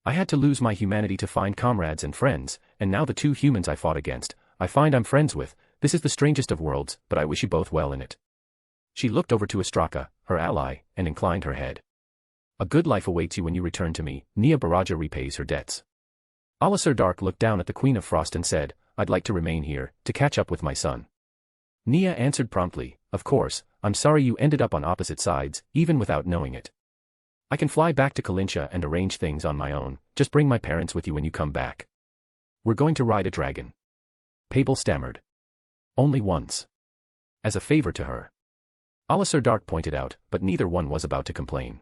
I had to lose my humanity to find comrades and friends, and now the 2 humans I fought against, I find I'm friends with. This is the strangest of worlds, but I wish you both well in it. She looked over to Ostraka, her ally, and inclined her head. A good life awaits you when you return to me. Nia Baraja repays her debts. Alisar Dark looked down at the Queen of Frost and said, I'd like to remain here, to catch up with my son. Nia answered promptly, of course, I'm sorry you ended up on opposite sides, even without knowing it. I can fly back to Kalincha and arrange things on my own, just bring my parents with you when you come back. We're going to ride a dragon. Pabel stammered. Only once. As a favor to her. Alisar Dark pointed out, but neither one was about to complain.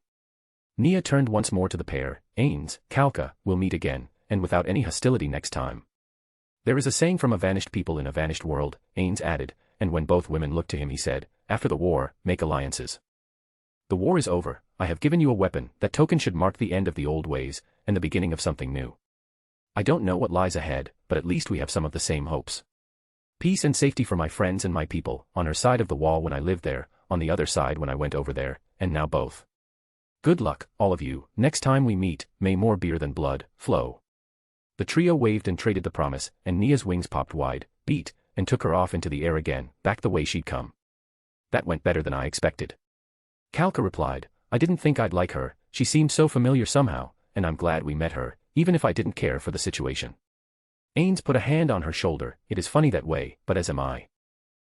Nia turned once more to the pair. Ainz, Kalka, we'll meet again, and without any hostility next time. There is a saying from a vanished people in a vanished world, Ainz added, and when both women looked to him he said, after the war, make alliances. The war is over, I have given you a weapon, that token should mark the end of the old ways, and the beginning of something new. I don't know what lies ahead, but at least we have some of the same hopes. Peace and safety for my friends and my people, on her side of the wall when I lived there, on the other side when I went over there, and now both. Good luck, all of you, next time we meet, may more beer than blood flow. The trio waved and traded the promise, and Nia's wings popped wide, beat, and took her off into the air again, back the way she'd come. That went better than I expected. Kalka replied, I didn't think I'd like her, she seemed so familiar somehow, and I'm glad we met her, even if I didn't care for the situation. Ainz put a hand on her shoulder, it is funny that way, but as am I.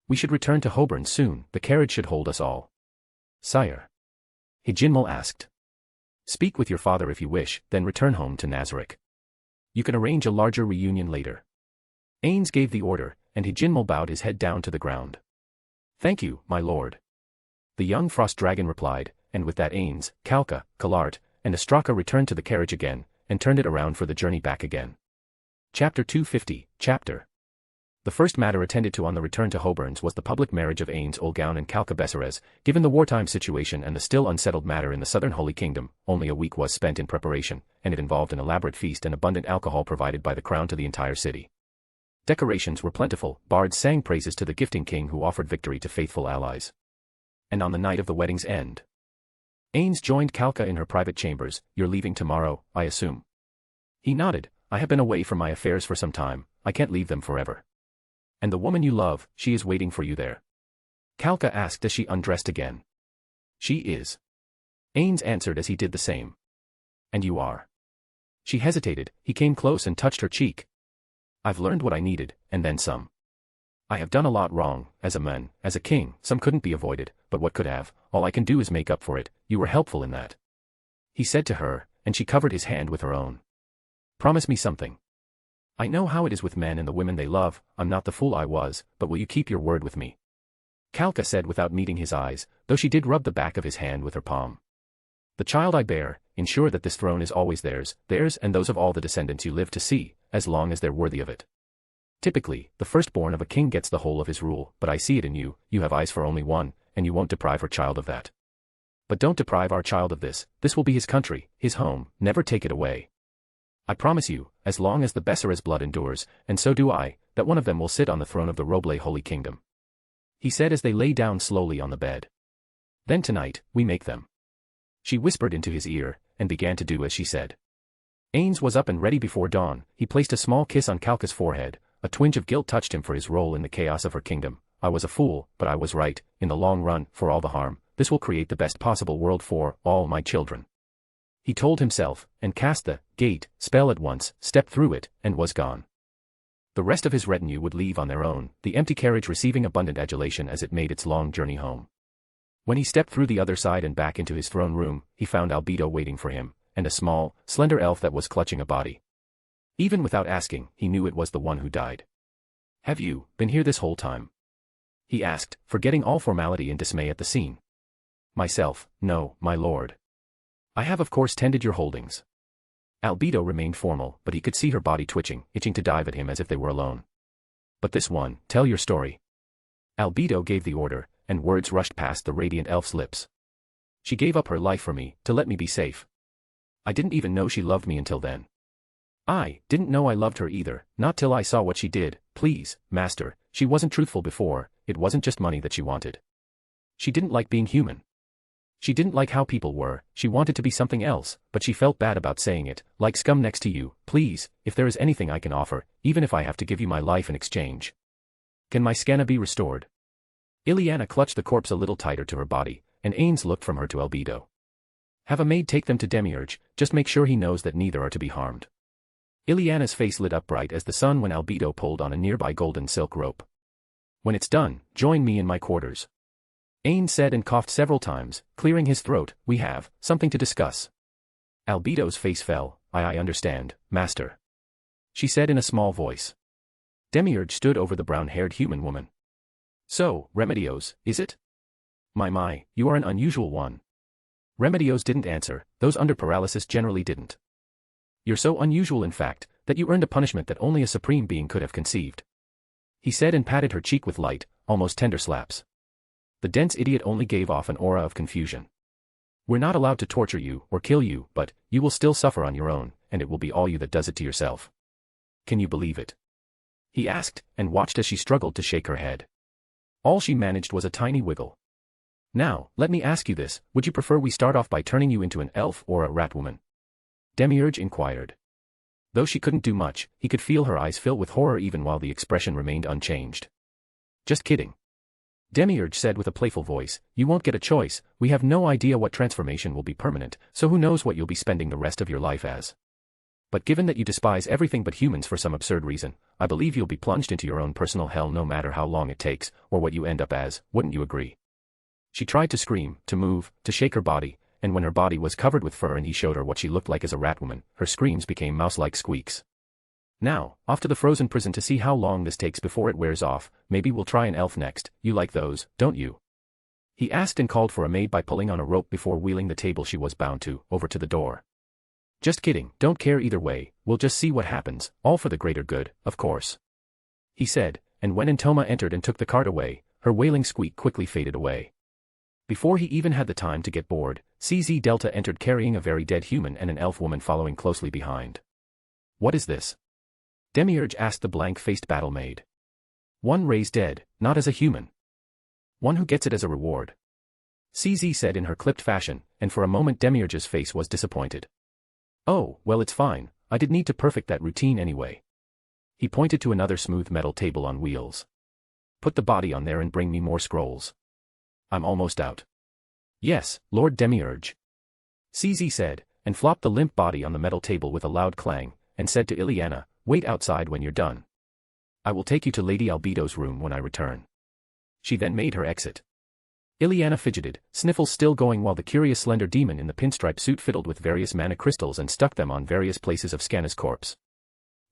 We should return to Hoburn soon, the carriage should hold us all. Sire. Hijinmal asked. Speak with your father if you wish, then return home to Nazarick. You can arrange a larger reunion later. Ainz gave the order, and Hijinmal bowed his head down to the ground. Thank you, my lord. The young frost dragon replied, and with that Ainz, Kalka, Kalart, and Astraka returned to the carriage again, and turned it around for the journey back again. Chapter 250, Chapter. The first matter attended to on the return to Hoburns was the public marriage of Ainz Olgaun and Kalka Besserez. Given the wartime situation and the still unsettled matter in the southern Holy Kingdom, only a week was spent in preparation, and it involved an elaborate feast and abundant alcohol provided by the crown to the entire city. Decorations were plentiful, bards sang praises to the gifting king who offered victory to faithful allies. And on the night of the wedding's end, Ainz joined Kalka in her private chambers. You're leaving tomorrow, I assume. He nodded. I have been away from my affairs for some time, I can't leave them forever. And the woman you love, she is waiting for you there. Kalka asked as she undressed again. She is. Ainz answered as he did the same. And you are. She hesitated, he came close and touched her cheek. I've learned what I needed, and then some. I have done a lot wrong, as a man, as a king, some couldn't be avoided, but what could have, all I can do is make up for it, you were helpful in that. He said to her, and she covered his hand with her own. Promise me something. I know how it is with men and the women they love, I'm not the fool I was, but will you keep your word with me? Kalka said without meeting his eyes, though she did rub the back of his hand with her palm. The child I bear, ensure that this throne is always theirs and those of all the descendants you live to see, as long as they're worthy of it. Typically, the firstborn of a king gets the whole of his rule, but I see it in you, you have eyes for only one, and you won't deprive her child of that. But don't deprive our child of this will be his country, his home, never take it away. I promise you, as long as the Besserez blood endures, and so do I, that one of them will sit on the throne of the Roble Holy Kingdom. He said as they lay down slowly on the bed. Then tonight, we make them. She whispered into his ear, and began to do as she said. Ainz was up and ready before dawn, he placed a small kiss on Kalka's forehead, a twinge of guilt touched him for his role in the chaos of her kingdom. I was a fool, but I was right, in the long run, for all the harm, this will create the best possible world for all my children. He told himself, and cast the gate spell at once, stepped through it, and was gone. The rest of his retinue would leave on their own, the empty carriage receiving abundant adulation as it made its long journey home. When he stepped through the other side and back into his throne room, he found Albedo waiting for him, and a small, slender elf that was clutching a body. Even without asking, he knew it was the one who died. Have you been here this whole time? He asked, forgetting all formality in dismay at the scene. Myself, no, my lord. I have of course tended your holdings. Albedo remained formal, but he could see her body twitching, itching to dive at him as if they were alone. But this one, tell your story. Albedo gave the order, and words rushed past the radiant elf's lips. She gave up her life for me, to let me be safe. I didn't even know she loved me until then. I didn't know I loved her either, not till I saw what she did. Please, master, she wasn't truthful before, it wasn't just money that she wanted. She didn't like being human. She didn't like how people were, she wanted to be something else, but she felt bad about saying it, like scum next to you. Please, if there is anything I can offer, even if I have to give you my life in exchange. Can my Scanna be restored? Ileana clutched the corpse a little tighter to her body, and Ainz looked from her to Albedo. Have a maid take them to Demiurge, just make sure he knows that neither are to be harmed. Ileana's face lit up bright as the sun when Albedo pulled on a nearby golden silk rope. When it's done, join me in my quarters. Ainz said and coughed several times, clearing his throat. We have something to discuss. Albedo's face fell. I understand, master. She said in a small voice. Demiurge stood over the brown-haired human woman. So, Remedios, is it? My, you are an unusual one. Remedios didn't answer, those under paralysis generally didn't. You're so unusual in fact, that you earned a punishment that only a supreme being could have conceived. He said and patted her cheek with light, almost tender slaps. The dense idiot only gave off an aura of confusion. We're not allowed to torture you or kill you, but you will still suffer on your own, and it will be all you that does it to yourself. Can you believe it? He asked, and watched as she struggled to shake her head. All she managed was a tiny wiggle. Now, let me ask you this, would you prefer we start off by turning you into an elf or a rat woman? Demiurge inquired. Though she couldn't do much, he could feel her eyes fill with horror even while the expression remained unchanged. Just kidding. Demiurge said with a playful voice, you won't get a choice, we have no idea what transformation will be permanent, so who knows what you'll be spending the rest of your life as. But given that you despise everything but humans for some absurd reason, I believe you'll be plunged into your own personal hell no matter how long it takes, or what you end up as, wouldn't you agree? She tried to scream, to move, to shake her body, and when her body was covered with fur and he showed her what she looked like as a rat woman, her screams became mouse-like squeaks. Now, off to the frozen prison to see how long this takes before it wears off, maybe we'll try an elf next, you like those, don't you? He asked and called for a maid by pulling on a rope before wheeling the table she was bound to, over to the door. Just kidding, don't care either way, we'll just see what happens, all for the greater good, of course. He said, and when Antoma entered and took the cart away, her wailing squeak quickly faded away. Before he even had the time to get bored, CZ Delta entered carrying a very dead human and an elf woman following closely behind. What is this? Demiurge asked the blank-faced battle maid. One raised dead, not as a human. One who gets it as a reward. CZ said in her clipped fashion, and for a moment Demiurge's face was disappointed. Oh, well it's fine, I did need to perfect that routine anyway. He pointed to another smooth metal table on wheels. Put the body on there and bring me more scrolls. I'm almost out. Yes, Lord Demiurge. CZ said, and flopped the limp body on the metal table with a loud clang, and said to Ileana, wait outside when you're done. I will take you to Lady Albedo's room when I return. She then made her exit. Ileana fidgeted, sniffles still going while the curious slender demon in the pinstripe suit fiddled with various mana crystals and stuck them on various places of Scanna's corpse.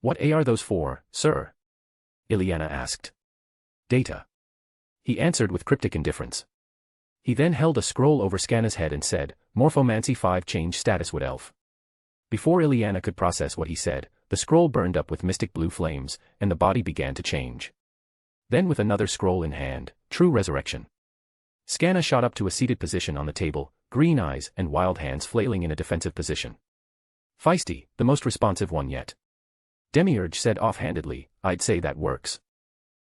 What are those for, sir? Ileana asked. Data. He answered with cryptic indifference. He then held a scroll over Scanna's head and said, Morphomancy 5 change status wood elf. Before Ileana could process what he said, the scroll burned up with mystic blue flames, and the body began to change. Then with another scroll in hand, true resurrection. Scanna shot up to a seated position on the table, green eyes and wild hands flailing in a defensive position. Feisty, the most responsive one yet. Demiurge said offhandedly, I'd say that works.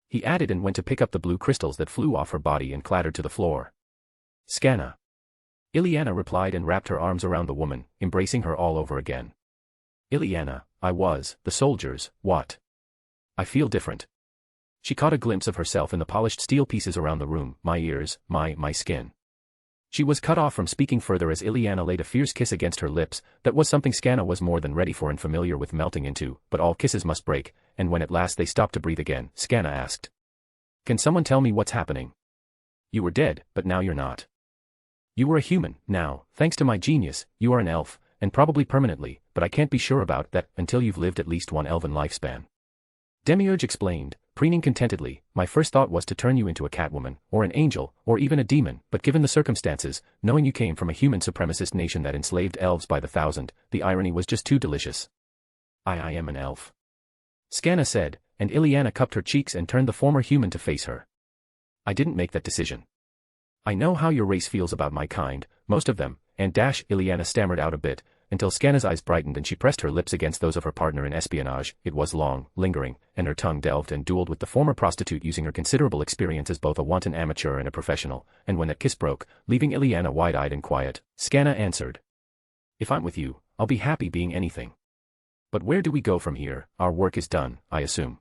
He added and went to pick up the blue crystals that flew off her body and clattered to the floor. Scanna. Ileana replied and wrapped her arms around the woman, embracing her all over again. Ileana, the soldiers, what? I feel different. She caught a glimpse of herself in the polished steel pieces around the room, my ears, my skin. She was cut off from speaking further as Ileana laid a fierce kiss against her lips, that was something Scanna was more than ready for and familiar with melting into, but all kisses must break, and when at last they stopped to breathe again, Scanna asked. Can someone tell me what's happening? You were dead, but now you're not. You were a human, now, thanks to my genius, you are an elf, and probably permanently, but I can't be sure about that until you've lived at least one elven lifespan. Demiurge explained, preening contentedly, my first thought was to turn you into a catwoman, or an angel, or even a demon, but given the circumstances, knowing you came from a human supremacist nation that enslaved elves by the thousand, the irony was just too delicious. I am an elf. Scanna said, and Ileana cupped her cheeks and turned the former human to face her. I didn't make that decision. I know how your race feels about my kind, most of them, and Ileana stammered out a bit, until Scanna's eyes brightened and she pressed her lips against those of her partner in espionage. It was long, lingering, and her tongue delved and dueled with the former prostitute using her considerable experience as both a wanton amateur and a professional, and when that kiss broke, leaving Ileana wide-eyed and quiet, Scanna answered. If I'm with you, I'll be happy being anything. But where do we go from here? Our work is done, I assume.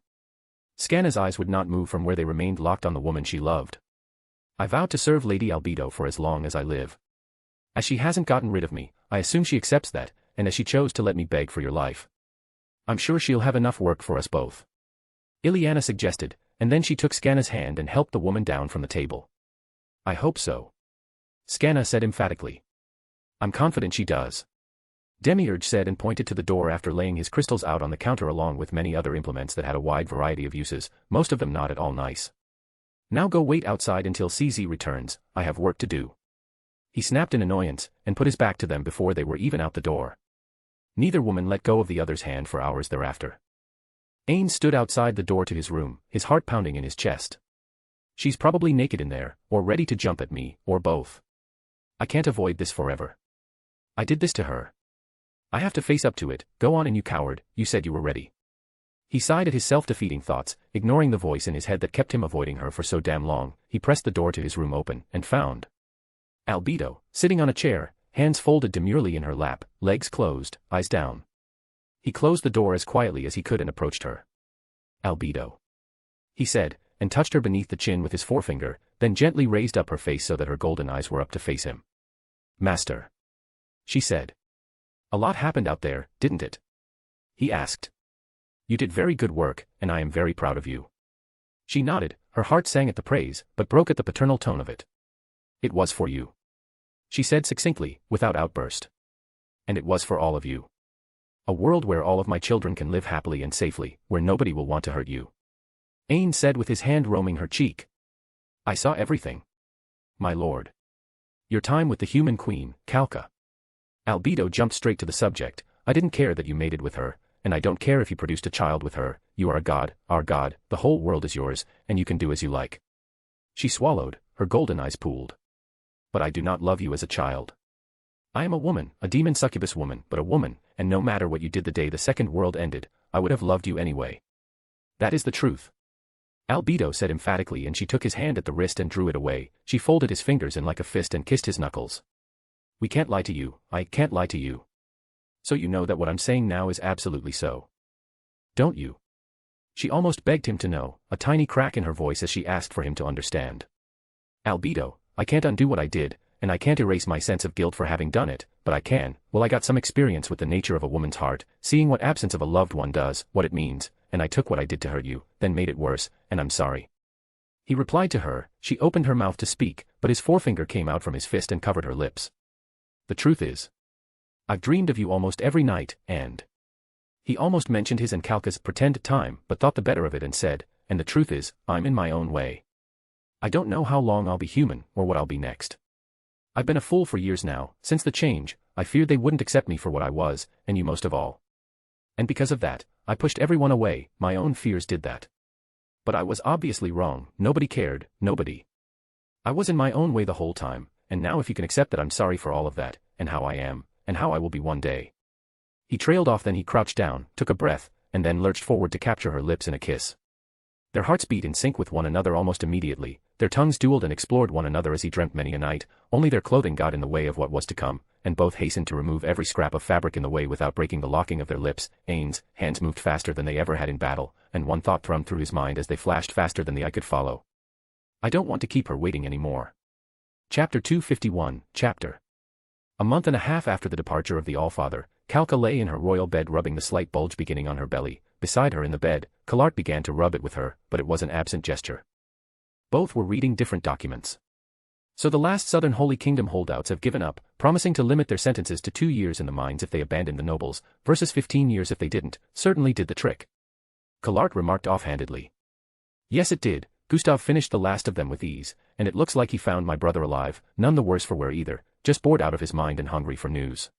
Scanna's eyes would not move from where they remained locked on the woman she loved. I vowed to serve Lady Albedo for as long as I live. As she hasn't gotten rid of me, I assume she accepts that, and as she chose to let me beg for your life. I'm sure she'll have enough work for us both. Ileana suggested, and then she took Scanna's hand and helped the woman down from the table. I hope so. Scanna said emphatically. I'm confident she does. Demiurge said and pointed to the door after laying his crystals out on the counter along with many other implements that had a wide variety of uses, most of them not at all nice. Now go wait outside until CZ returns, I have work to do. He snapped in annoyance, and put his back to them before they were even out the door. Neither woman let go of the other's hand for hours thereafter. Ainz stood outside the door to his room, his heart pounding in his chest. She's probably naked in there, or ready to jump at me, or both. I can't avoid this forever. I did this to her. I have to face up to it. Go on, and you coward, you said you were ready. He sighed at his self-defeating thoughts, ignoring the voice in his head that kept him avoiding her for so damn long. He pressed the door to his room open, and found Albedo, sitting on a chair, hands folded demurely in her lap, legs closed, eyes down. He closed the door as quietly as he could and approached her. Albedo, he said, and touched her beneath the chin with his forefinger, then gently raised up her face so that her golden eyes were up to face him. Master, she said. A lot happened out there, didn't it? He asked. You did very good work, and I am very proud of you. She nodded, her heart sang at the praise, but broke at the paternal tone of it. It was for you, she said succinctly, without outburst. And it was for all of you. A world where all of my children can live happily and safely, where nobody will want to hurt you. Ainz said with his hand roaming her cheek. I saw everything. My lord. Your time with the human queen, Kalka. Albedo jumped straight to the subject. I didn't care that you mated with her, and I don't care if you produced a child with her. You are a god, our god, the whole world is yours, and you can do as you like. She swallowed, her golden eyes pooled. But I do not love you as a child. I am a woman, a demon succubus woman, but a woman, and no matter what you did the day the second world ended, I would have loved you anyway. That is the truth. Albedo said emphatically, and she took his hand at the wrist and drew it away. She folded his fingers in like a fist and kissed his knuckles. We can't lie to you, I can't lie to you. So you know that what I'm saying now is absolutely so. Don't you? She almost begged him to know, a tiny crack in her voice as she asked for him to understand. Albedo, I can't undo what I did, and I can't erase my sense of guilt for having done it, but I can. Well, I got some experience with the nature of a woman's heart, seeing what absence of a loved one does, what it means, and I took what I did to hurt you, then made it worse, and I'm sorry. He replied to her. She opened her mouth to speak, but his forefinger came out from his fist and covered her lips. The truth is, I've dreamed of you almost every night, and... He almost mentioned his and Kalka's pretend time, but thought the better of it and said, and the truth is, I'm in my own way. I don't know how long I'll be human, or what I'll be next. I've been a fool for years now. Since the change, I feared they wouldn't accept me for what I was, and you most of all. And because of that, I pushed everyone away. My own fears did that. But I was obviously wrong. Nobody cared, nobody. I was in my own way the whole time, and now if you can accept that I'm sorry for all of that, and how I am, and how I will be one day. He trailed off, then he crouched down, took a breath, and then lurched forward to capture her lips in a kiss. Their hearts beat in sync with one another almost immediately, their tongues dueled and explored one another as he dreamt many a night. Only their clothing got in the way of what was to come, and both hastened to remove every scrap of fabric in the way without breaking the locking of their lips. Ainz' hands moved faster than they ever had in battle, and one thought thrummed through his mind as they flashed faster than the eye could follow. I don't want to keep her waiting anymore. Chapter 251, Chapter. A month and a half after the departure of the Allfather, Kalka lay in her royal bed rubbing the slight bulge beginning on her belly. Beside her in the bed, Kalart began to rub it with her, but it was an absent gesture. Both were reading different documents. So the last Southern Holy Kingdom holdouts have given up, promising to limit their sentences to 2 years in the mines if they abandoned the nobles, versus 15 years if they didn't. Certainly did the trick. Kalart remarked offhandedly. Yes, it did. Gustav finished the last of them with ease, and it looks like he found my brother alive, none the worse for wear either, just bored out of his mind and hungry for news.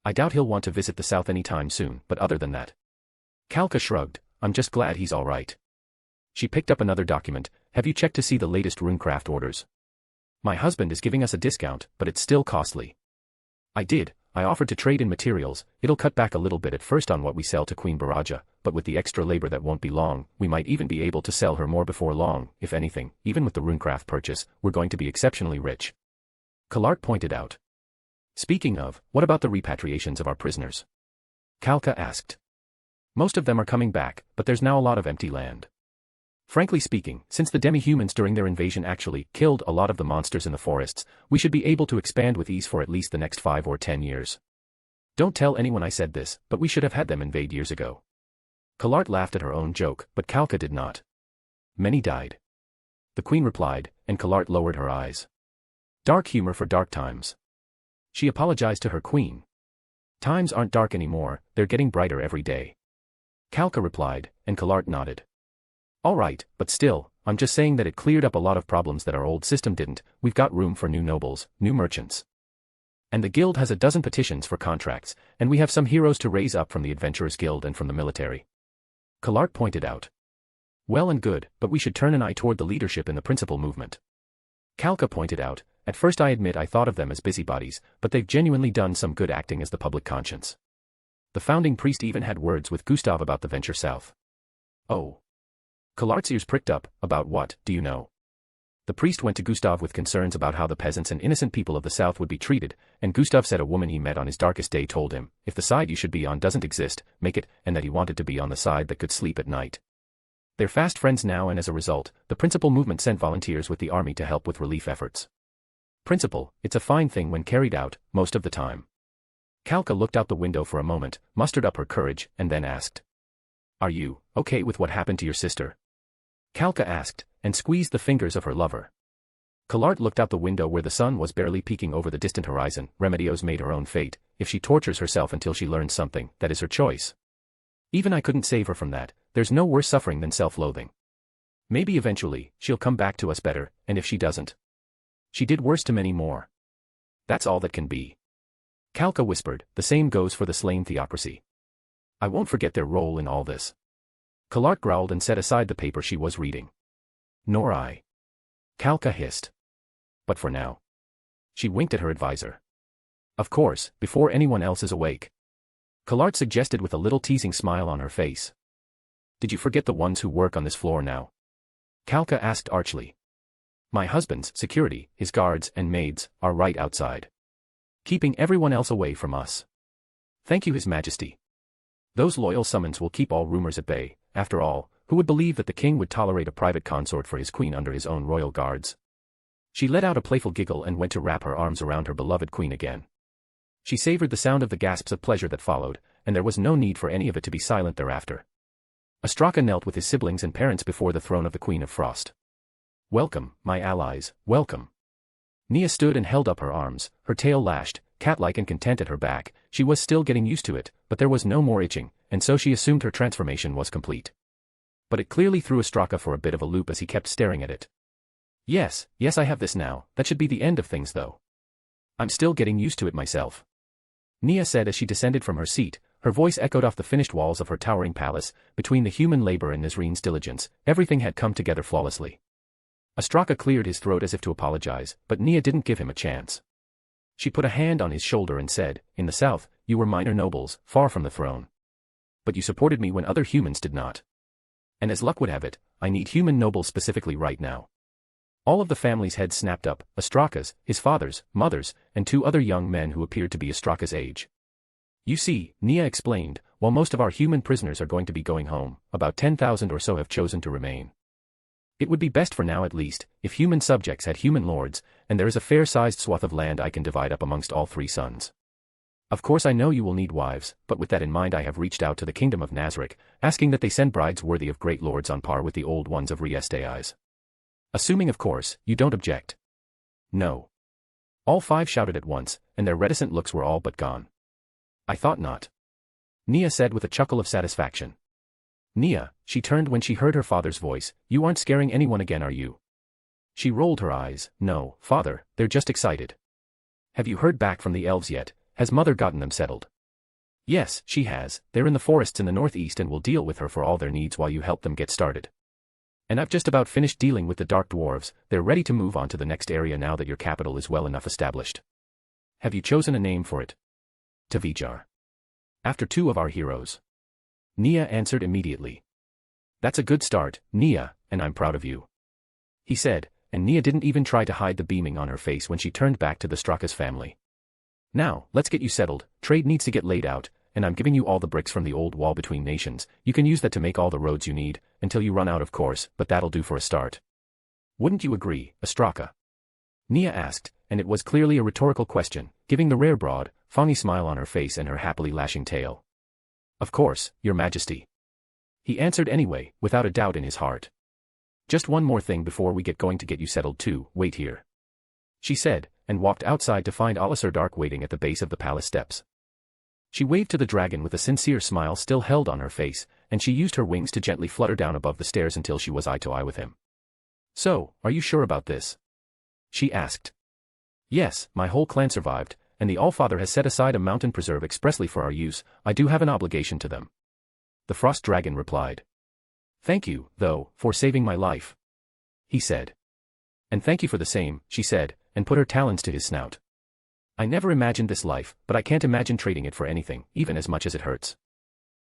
I doubt he'll want to visit the south any time soon, but other than that. Kalka shrugged. I'm just glad he's all right. She picked up another document. Have you checked to see the latest runecraft orders? My husband is giving us a discount, but it's still costly. I did. I offered to trade in materials. It'll cut back a little bit at first on what we sell to Queen Baraja, but with the extra labor that won't be long, we might even be able to sell her more before long. If anything, even with the runecraft purchase, we're going to be exceptionally rich. Kalart pointed out. Speaking of, what about the repatriations of our prisoners? Kalka asked. Most of them are coming back, but there's now a lot of empty land. Frankly speaking, since the demi-humans during their invasion actually killed a lot of the monsters in the forests, we should be able to expand with ease for at least the next 5 or 10 years. Don't tell anyone I said this, but we should have had them invade years ago. Kalart laughed at her own joke, but Kalka did not. Many died. The queen replied, and Kalart lowered her eyes. Dark humor for dark times. She apologized to her queen. Times aren't dark anymore, they're getting brighter every day. Kalka replied, and Kalart nodded. All right, but still, I'm just saying that it cleared up a lot of problems that our old system didn't. We've got room for new nobles, new merchants. And the guild has a dozen petitions for contracts, and we have some heroes to raise up from the Adventurers Guild and from the military. Kalart pointed out. Well and good, but we should turn an eye toward the leadership in the principal movement. Kalka pointed out, at first I admit I thought of them as busybodies, but they've genuinely done some good acting as the public conscience. The founding priest even had words with Gustav about the venture south. Oh. Kalart's ears pricked up. About what, do you know? The priest went to Gustav with concerns about how the peasants and innocent people of the south would be treated, and Gustav said a woman he met on his darkest day told him, if the side you should be on doesn't exist, make it, and that he wanted to be on the side that could sleep at night. They're fast friends now, and as a result, the principal movement sent volunteers with the army to help with relief efforts. Principal, it's a fine thing when carried out, most of the time. Kalka looked out the window for a moment, mustered up her courage, and then asked. Are you okay with what happened to your sister? Kalka asked, and squeezed the fingers of her lover. Kalart looked out the window where the sun was barely peeking over the distant horizon. Remedios made her own fate. If she tortures herself until she learns something, that is her choice. Even I couldn't save her from that. There's no worse suffering than self-loathing. Maybe eventually, she'll come back to us better, and if she doesn't, she did worse to many more. That's all that can be. Kalka whispered, the same goes for the slain theocracy. I won't forget their role in all this. Kalart growled and set aside the paper she was reading. Nor I. Kalka hissed. But for now. She winked at her advisor. Of course, before anyone else is awake. Kalart suggested with a little teasing smile on her face. Did you forget the ones who work on this floor now? Kalka asked archly. My husband's security, his guards and maids, are right outside. Keeping everyone else away from us. Thank you, His Majesty. Those loyal summons will keep all rumors at bay. After all, who would believe that the king would tolerate a private consort for his queen under his own royal guards? She let out a playful giggle and went to wrap her arms around her beloved queen again. She savored the sound of the gasps of pleasure that followed, and there was no need for any of it to be silent thereafter. Ostraka knelt with his siblings and parents before the throne of the Queen of Frost. Welcome, my allies, welcome. Nia stood and held up her arms, her tail lashed, cat-like and content at her back. She was still getting used to it, but there was no more itching, and so she assumed her transformation was complete. But it clearly threw Ostraka for a bit of a loop as he kept staring at it. Yes, I have this now. That should be the end of things though. I'm still getting used to it myself. Nia said as she descended from her seat, her voice echoed off the finished walls of her towering palace. Between the human labor and Nazarick's diligence, everything had come together flawlessly. Ostraka cleared his throat as if to apologize, but Nia didn't give him a chance. She put a hand on his shoulder and said, in the south, you were minor nobles, far from the throne. But you supported me when other humans did not. And as luck would have it, I need human nobles specifically right now. All of the family's heads snapped up, Ostraka's, his father's, mother's, and 2 other young men who appeared to be Ostraka's age. You see, Nia explained, while most of our human prisoners are going to be going home, about 10,000 or so have chosen to remain. It would be best for now at least, if human subjects had human lords, and there is a fair-sized swath of land I can divide up amongst all 3 sons. Of course I know you will need wives, but with that in mind I have reached out to the kingdom of Nazarick, asking that they send brides worthy of great lords on par with the old ones of Riestai's. Assuming of course, you don't object. No. All 5 shouted at once, and their reticent looks were all but gone. I thought not. Nia said with a chuckle of satisfaction. Nia, she turned when she heard her father's voice, you aren't scaring anyone again, are you? She rolled her eyes. No, father, they're just excited. Have you heard back from the elves yet? Has mother gotten them settled? Yes, she has. They're in the forests in the northeast and will deal with her for all their needs while you help them get started. And I've just about finished dealing with the dark dwarves. They're ready to move on to the next area now that your capital is well enough established. Have you chosen a name for it? Tavijar. After 2 of our heroes. Nia answered immediately. That's a good start, Nia, and I'm proud of you. He said, and Nia didn't even try to hide the beaming on her face when she turned back to the Straka's family. Now, let's get you settled. Trade needs to get laid out, and I'm giving you all the bricks from the old wall between nations. You can use that to make all the roads you need, until you run out of course, but that'll do for a start. Wouldn't you agree, Ostraka? Nia asked, and it was clearly a rhetorical question, giving the rare broad, funny smile on her face and her happily lashing tail. Of course, Your Majesty. He answered anyway, without a doubt in his heart. Just one more thing before we get going to get you settled too, wait here. She said, and walked outside to find Nazarick waiting at the base of the palace steps. She waved to the dragon with a sincere smile still held on her face, and she used her wings to gently flutter down above the stairs until she was eye to eye with him. So, are you sure about this? She asked. Yes, my whole clan survived, and the Allfather has set aside a mountain preserve expressly for our use. I do have an obligation to them. The frost dragon replied. Thank you, though, for saving my life, he said. And thank you for the same, she said, and put her talons to his snout. I never imagined this life, but I can't imagine trading it for anything, even as much as it hurts.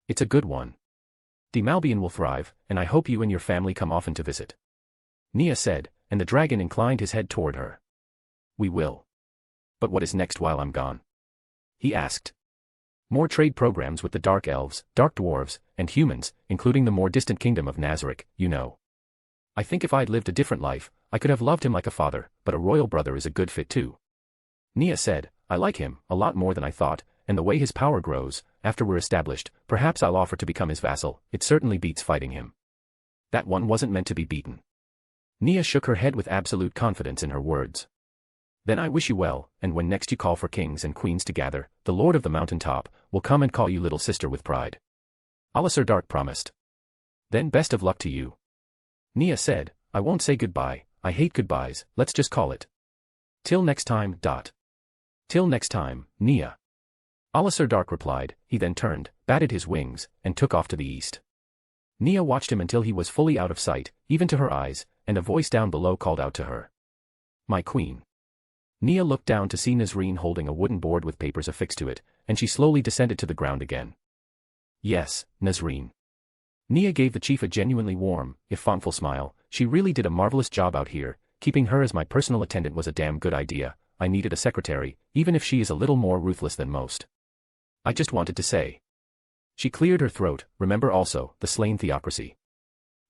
It's a good one. The Malbian will thrive, and I hope you and your family come often to visit. Nia said, and the dragon inclined his head toward her. We will. But what is next while I'm gone? He asked. More trade programs with the Dark Elves, Dark Dwarves, and humans, including the more distant kingdom of Nazarick, you know. I think if I'd lived a different life, I could have loved him like a father, but a royal brother is a good fit too. Nia said, I like him, a lot more than I thought, and the way his power grows, after we're established, perhaps I'll offer to become his vassal. It certainly beats fighting him. That one wasn't meant to be beaten. Nia shook her head with absolute confidence in her words. Then I wish you well, and when next you call for kings and queens to gather, the Lord of the Mountain Top will come and call you little sister with pride. Nazarick promised. Then best of luck to you. Nia said, I won't say goodbye, I hate goodbyes, let's just call it. Till next time. Till next time, Nia. Nazarick replied. He then turned, batted his wings, and took off to the east. Nia watched him until he was fully out of sight, even to her eyes, and a voice down below called out to her. My queen. Nia looked down to see Nazarick holding a wooden board with papers affixed to it, and she slowly descended to the ground again. Yes, Nazarick. Nia gave the chief a genuinely warm, if thoughtful smile. She really did a marvelous job out here. Keeping her as my personal attendant was a damn good idea. I needed a secretary, even if she is a little more ruthless than most. I just wanted to say. She cleared her throat, remember also, the slain theocracy.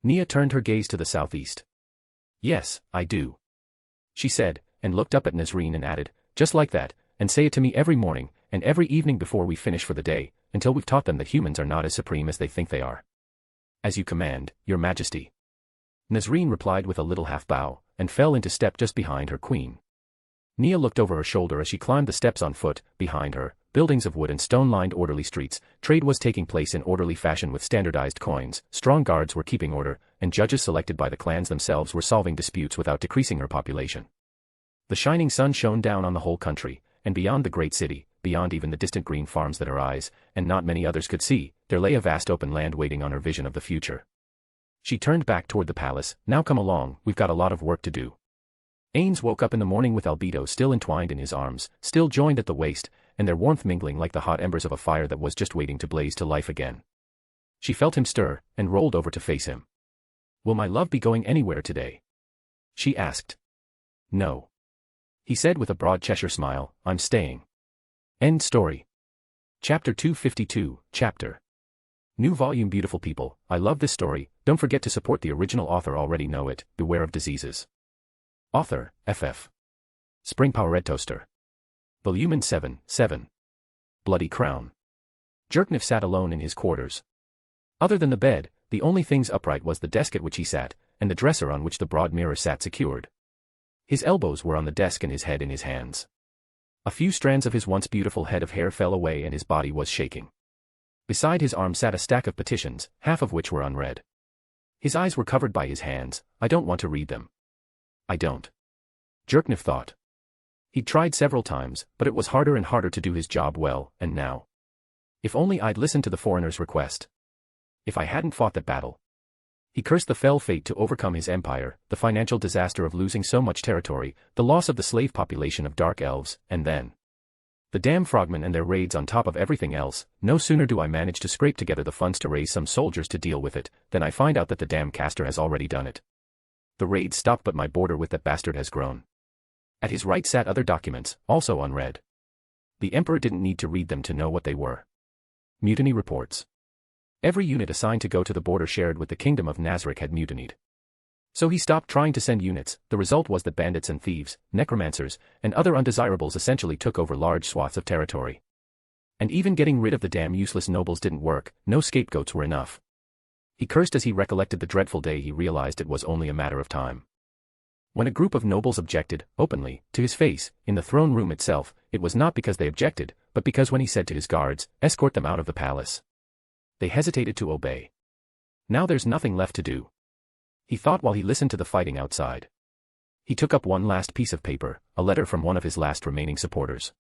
Nia turned her gaze to the southeast. Yes, I do. She said, and looked up at Nazarick and added, just like that, and say it to me every morning, and every evening before we finish for the day, until we've taught them that humans are not as supreme as they think they are. As you command, your majesty. Nazarick replied with a little half-bow, and fell into step just behind her queen. Nia looked over her shoulder as she climbed the steps on foot. Behind her, buildings of wood and stone lined orderly streets. Trade was taking place in orderly fashion with standardized coins. Strong guards were keeping order, and judges selected by the clans themselves were solving disputes without decreasing her population. The shining sun shone down on the whole country, and beyond the great city, beyond even the distant green farms that her eyes, and not many others could see, there lay a vast open land waiting on her vision of the future. She turned back toward the palace. Now come along, we've got a lot of work to do. Ainz woke up in the morning with Albedo still entwined in his arms, still joined at the waist, and their warmth mingling like the hot embers of a fire that was just waiting to blaze to life again. She felt him stir, and rolled over to face him. Will my love be going anywhere today? She asked. No. He said with a broad Cheshire smile, I'm staying. End story. Chapter 252, Chapter. New volume. Beautiful people, I love this story. Don't forget to support the original author. Already know it. Beware of diseases. Author, FF. Spring Power Red Toaster. Volume 7. Bloody Crown. Jerkniff sat alone in his quarters. Other than the bed, the only things upright was the desk at which he sat, and the dresser on which the broad mirror sat secured. His elbows were on the desk and his head in his hands. A few strands of his once beautiful head of hair fell away and his body was shaking. Beside his arm sat a stack of petitions, half of which were unread. His eyes were covered by his hands. I don't want to read them. I don't. Jerkniff thought. He'd tried several times, but it was harder and harder to do his job well, and now. If only I'd listened to the foreigner's request. If I hadn't fought that battle. He cursed the fell fate to overcome his empire, the financial disaster of losing so much territory, the loss of the slave population of Dark Elves, and then the damn frogmen and their raids on top of everything else. No sooner do I manage to scrape together the funds to raise some soldiers to deal with it, than I find out that the damn caster has already done it. The raids stopped, but my border with that bastard has grown. At his right sat other documents, also unread. The Emperor didn't need to read them to know what they were. Mutiny reports. Every unit assigned to go to the border shared with the kingdom of Nazarick had mutinied. So he stopped trying to send units. The result was that bandits and thieves, necromancers, and other undesirables essentially took over large swaths of territory. And even getting rid of the damn useless nobles didn't work. No scapegoats were enough. He cursed as he recollected the dreadful day. He realized it was only a matter of time. When a group of nobles objected, openly, to his face, in the throne room itself, it was not because they objected, but because when he said to his guards, "Escort them out of the palace," they hesitated to obey. Now there's nothing left to do, he thought while he listened to the fighting outside. He took up one last piece of paper, a letter from one of his last remaining supporters.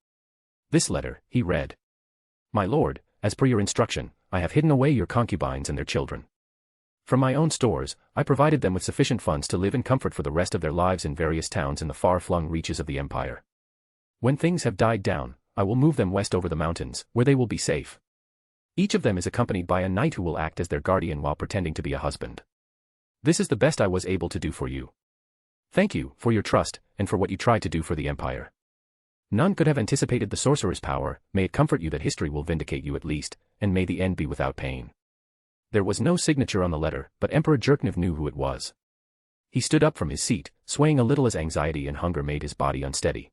This letter, he read. "My lord, as per your instruction, I have hidden away your concubines and their children. From my own stores, I provided them with sufficient funds to live in comfort for the rest of their lives in various towns in the far-flung reaches of the empire. When things have died down, I will move them west over the mountains, where they will be safe. Each of them is accompanied by a knight who will act as their guardian while pretending to be a husband. This is the best I was able to do for you. Thank you for your trust, and for what you tried to do for the empire. None could have anticipated the sorcerer's power. May it comfort you that history will vindicate you at least, and may the end be without pain." There was no signature on the letter, but Emperor Jerknev knew who it was. He stood up from his seat, swaying a little as anxiety and hunger made his body unsteady.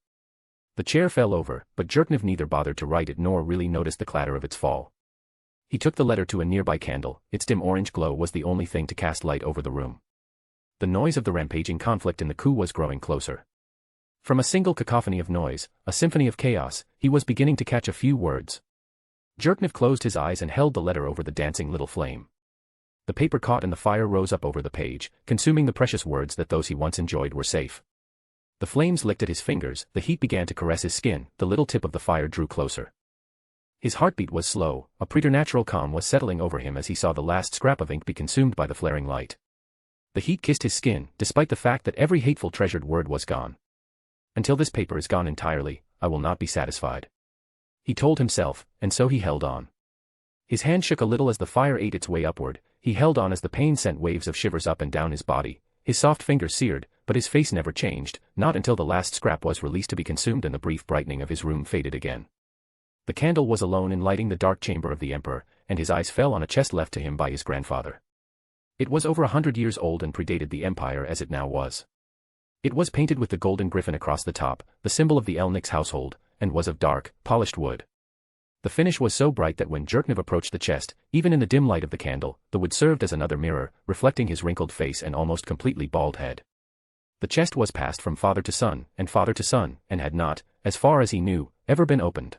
The chair fell over, but Jerknev neither bothered to write it nor really noticed the clatter of its fall. He took the letter to a nearby candle. Its dim orange glow was the only thing to cast light over the room. The noise of the rampaging conflict in the coup was growing closer. From a single cacophony of noise, a symphony of chaos, he was beginning to catch a few words. Jerknev closed his eyes and held the letter over the dancing little flame. The paper caught and the fire rose up over the page, consuming the precious words that those he once enjoyed were safe. The flames licked at his fingers, the heat began to caress his skin, the little tip of the fire drew closer. His heartbeat was slow, a preternatural calm was settling over him as he saw the last scrap of ink be consumed by the flaring light. The heat kissed his skin, despite the fact that every hateful treasured word was gone. "Until this paper is gone entirely, I will not be satisfied," he told himself, and so he held on. His hand shook a little as the fire ate its way upward. He held on as the pain sent waves of shivers up and down his body. His soft fingers seared, but his face never changed, not until the last scrap was released to be consumed and the brief brightening of his room faded again. The candle was alone in lighting the dark chamber of the emperor, and his eyes fell on a chest left to him by his grandfather. It was over 100 years old and predated the empire as it now was. It was painted with the golden griffin across the top, the symbol of the Elnick's household, and was of dark, polished wood. The finish was so bright that when Jerknev approached the chest, even in the dim light of the candle, the wood served as another mirror, reflecting his wrinkled face and almost completely bald head. The chest was passed from father to son, and had not, as far as he knew, ever been opened.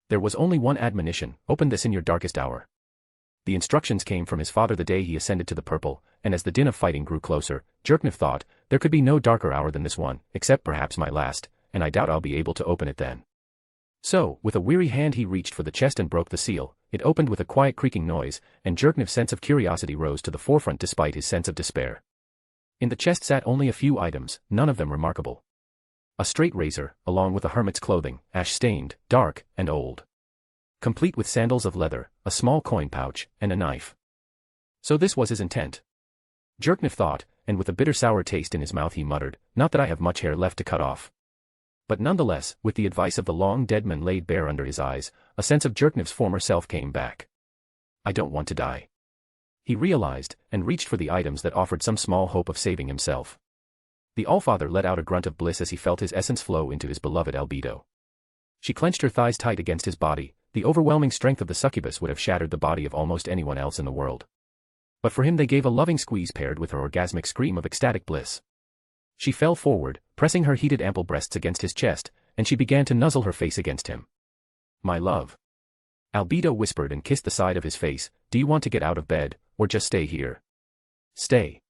There was only one admonition: open this in your darkest hour. The instructions came from his father the day he ascended to the purple, and as the din of fighting grew closer, Jerknev thought, there could be no darker hour than this one, except perhaps my last, and I doubt I'll be able to open it then. So, with a weary hand he reached for the chest and broke the seal. It opened with a quiet creaking noise, and Jerknev's sense of curiosity rose to the forefront despite his sense of despair. In the chest sat only a few items, none of them remarkable. A straight razor, along with a hermit's clothing, ash-stained, dark, and old. Complete with sandals of leather, a small coin pouch, and a knife. So this was his intent. Jerknev thought, and with a bitter sour taste in his mouth he muttered, not that I have much hair left to cut off. But nonetheless, with the advice of the long dead man laid bare under his eyes, a sense of Jerknev's former self came back. I don't want to die, he realized, and reached for the items that offered some small hope of saving himself. The Allfather let out a grunt of bliss as he felt his essence flow into his beloved Albedo. She clenched her thighs tight against his body. The overwhelming strength of the succubus would have shattered the body of almost anyone else in the world. But for him they gave a loving squeeze paired with her orgasmic scream of ecstatic bliss. She fell forward, pressing her heated ample breasts against his chest, and she began to nuzzle her face against him. My love. Albedo whispered and kissed the side of his face. Do you want to get out of bed, or just stay here? Stay,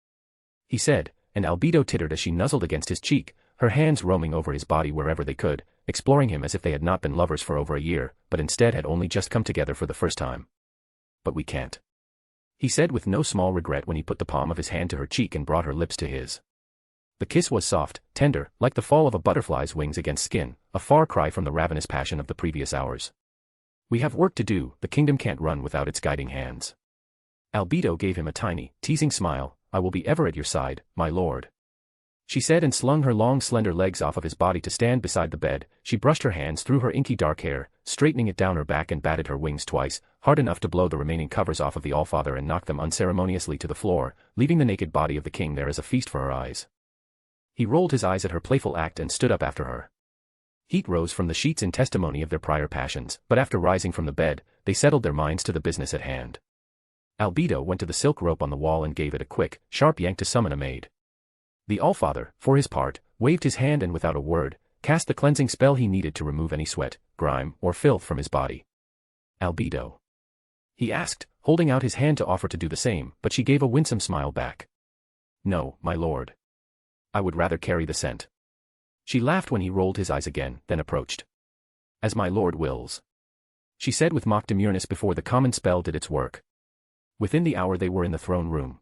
he said, and Albedo tittered as she nuzzled against his cheek, her hands roaming over his body wherever they could, exploring him as if they had not been lovers for over a year, but instead had only just come together for the first time. But we can't, he said with no small regret when he put the palm of his hand to her cheek and brought her lips to his. The kiss was soft, tender, like the fall of a butterfly's wings against skin, a far cry from the ravenous passion of the previous hours. We have work to do, the kingdom can't run without its guiding hands. Albedo gave him a tiny, teasing smile. I will be ever at your side, my lord, she said, and slung her long slender legs off of his body to stand beside the bed. She brushed her hands through her inky dark hair, straightening it down her back and batted her wings twice, hard enough to blow the remaining covers off of the Allfather and knock them unceremoniously to the floor, leaving the naked body of the king there as a feast for her eyes. He rolled his eyes at her playful act and stood up after her. Heat rose from the sheets in testimony of their prior passions, but after rising from the bed, they settled their minds to the business at hand. Albedo went to the silk rope on the wall and gave it a quick, sharp yank to summon a maid. The Allfather, for his part, waved his hand and without a word, cast the cleansing spell he needed to remove any sweat, grime, or filth from his body. Albedo? He asked, holding out his hand to offer to do the same, but she gave a winsome smile back. No, my lord. I would rather carry the scent. She laughed when he rolled his eyes again, then approached. As my lord wills. She said with mock demureness before the common spell did its work. Within the hour they were in the throne room.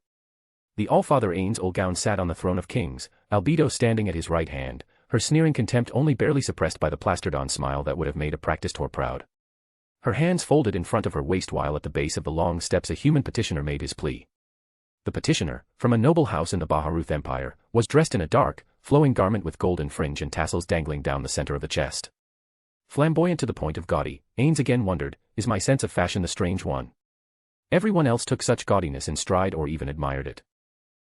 The Allfather Ainz Olgown sat on the throne of kings, Albedo standing at his right hand, her sneering contempt only barely suppressed by the plastered-on smile that would have made a practiced whore proud. Her hands folded in front of her waist while at the base of the long steps a human petitioner made his plea. The petitioner, from a noble house in the Baharuth Empire, was dressed in a dark, flowing garment with golden fringe and tassels dangling down the center of the chest. Flamboyant to the point of gaudy, Ainz again wondered, is my sense of fashion the strange one? Everyone else took such gaudiness in stride or even admired it.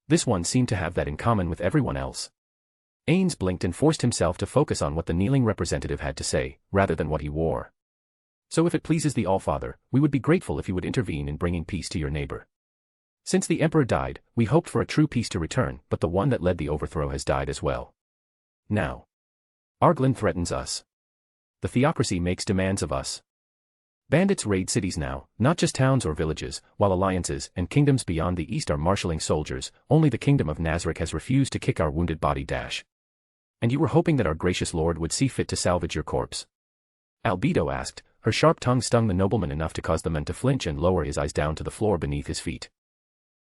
This one seemed to have that in common with everyone else. Ainz blinked and forced himself to focus on what the kneeling representative had to say, rather than what he wore. So if it pleases the Allfather, we would be grateful if you would intervene in bringing peace to your neighbor. Since the Emperor died, we hoped for a true peace to return, but the one that led the overthrow has died as well. Now. Arglin threatens us. The theocracy makes demands of us. Bandits raid cities now, not just towns or villages, while alliances and kingdoms beyond the east are marshalling soldiers, only the kingdom of Nazarick has refused to kick our wounded body dash. And you were hoping that our gracious lord would see fit to salvage your corpse? Albedo asked, her sharp tongue stung the nobleman enough to cause the man to flinch and lower his eyes down to the floor beneath his feet.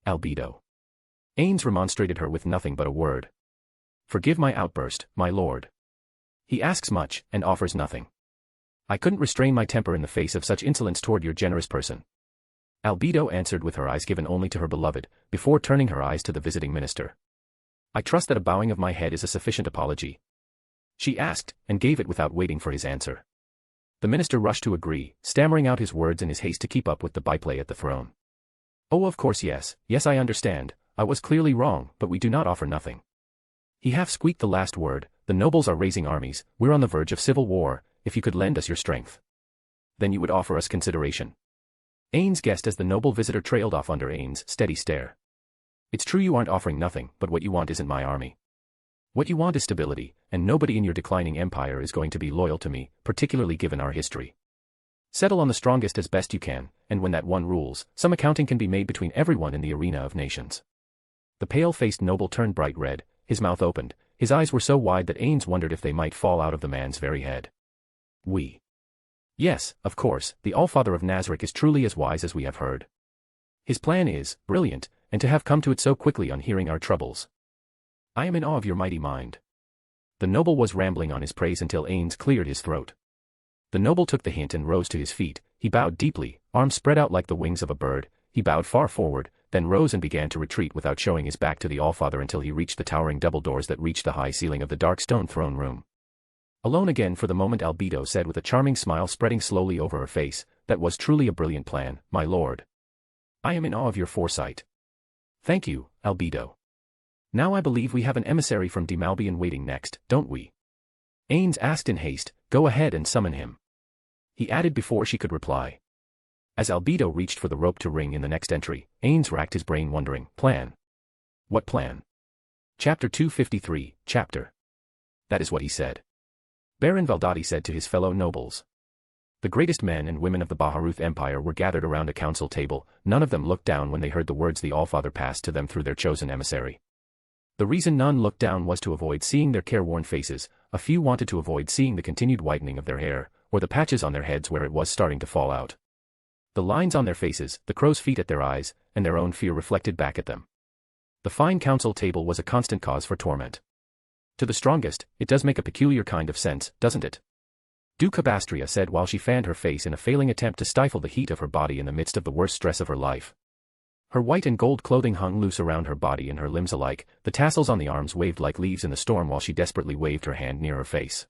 Albedo. Ainz remonstrated her with nothing but a word. Forgive my outburst, my lord. He asks much, and offers nothing. I couldn't restrain my temper in the face of such insolence toward your generous person. Albedo answered with her eyes given only to her beloved, before turning her eyes to the visiting minister. I trust that a bowing of my head is a sufficient apology. She asked, and gave it without waiting for his answer. The minister rushed to agree, stammering out his words in his haste to keep up with the byplay at the throne. Oh, of course, yes, I understand, I was clearly wrong, but we do not offer nothing. He half squeaked the last word, the nobles are raising armies, we're on the verge of civil war, if you could lend us your strength. Then you would offer us consideration. Ainz guessed as the noble visitor trailed off under Ainz's steady stare. It's true you aren't offering nothing, but what you want isn't my army. What you want is stability, and nobody in your declining empire is going to be loyal to me, particularly given our history. Settle on the strongest as best you can, and when that one rules, some accounting can be made between everyone in the arena of nations. The pale-faced noble turned bright red, his mouth opened, his eyes were so wide that Ainz wondered if they might fall out of the man's very head. We. Yes, of course, the Allfather of Nazarick is truly as wise as we have heard. His plan is brilliant, and to have come to it so quickly on hearing our troubles. I am in awe of your mighty mind. The noble was rambling on his praise until Ainz cleared his throat. The noble took the hint and rose to his feet, he bowed deeply, arms spread out like the wings of a bird, he bowed far forward, then rose and began to retreat without showing his back to the Allfather until he reached the towering double doors that reached the high ceiling of the dark stone throne room. Alone again for the moment, Albedo said with a charming smile spreading slowly over her face, that was truly a brilliant plan, my lord. I am in awe of your foresight. Thank you, Albedo. Now I believe we have an emissary from Demalbian waiting next, don't we? Ainz asked in haste, go ahead and summon him. He added before she could reply. As Albedo reached for the rope to ring in the next entry, Ainz racked his brain wondering, plan? What plan? Chapter 253, Chapter. That is what he said. Baron Valdati said to his fellow nobles. The greatest men and women of the Baharuth Empire were gathered around a council table, none of them looked down when they heard the words the Allfather passed to them through their chosen emissary. The reason none looked down was to avoid seeing their careworn faces, a few wanted to avoid seeing the continued whitening of their hair, or the patches on their heads where it was starting to fall out. The lines on their faces, the crow's feet at their eyes, and their own fear reflected back at them. The fine council table was a constant cause for torment. To the strongest, it does make a peculiar kind of sense, doesn't it? Duke Cabastria said while she fanned her face in a failing attempt to stifle the heat of her body in the midst of the worst stress of her life. Her white and gold clothing hung loose around her body and her limbs alike, the tassels on the arms waved like leaves in the storm while she desperately waved her hand near her face.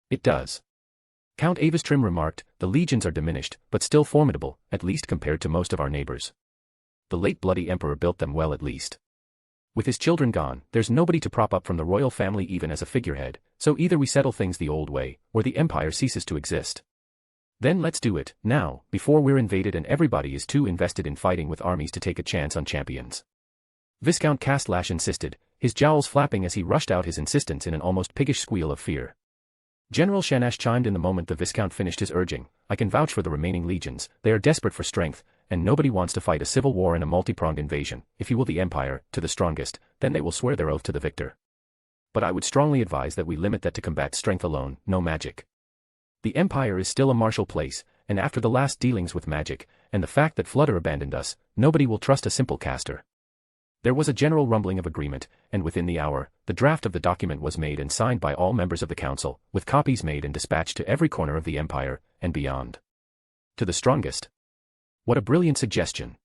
It does. Count Avastrim remarked, the legions are diminished, but still formidable, at least compared to most of our neighbors. The late bloody emperor built them well at least. With his children gone, there's nobody to prop up from the royal family even as a figurehead, so either we settle things the old way, or the empire ceases to exist. Then let's do it, now, before we're invaded and everybody is too invested in fighting with armies to take a chance on champions. Viscount Castlash insisted, his jowls flapping as he rushed out his insistence in an almost piggish squeal of fear. General Shanash chimed in the moment the Viscount finished his urging, I can vouch for the remaining legions, they are desperate for strength, and nobody wants to fight a civil war and a multi-pronged invasion, if you will the Empire, to the strongest, then they will swear their oath to the victor. But I would strongly advise that we limit that to combat strength alone, no magic. The Empire is still a martial place, and after the last dealings with magic, and the fact that Flutter abandoned us, nobody will trust a simple caster. There was a general rumbling of agreement, and within the hour, the draft of the document was made and signed by all members of the council, with copies made and dispatched to every corner of the Empire, and beyond. To the strongest. What a brilliant suggestion.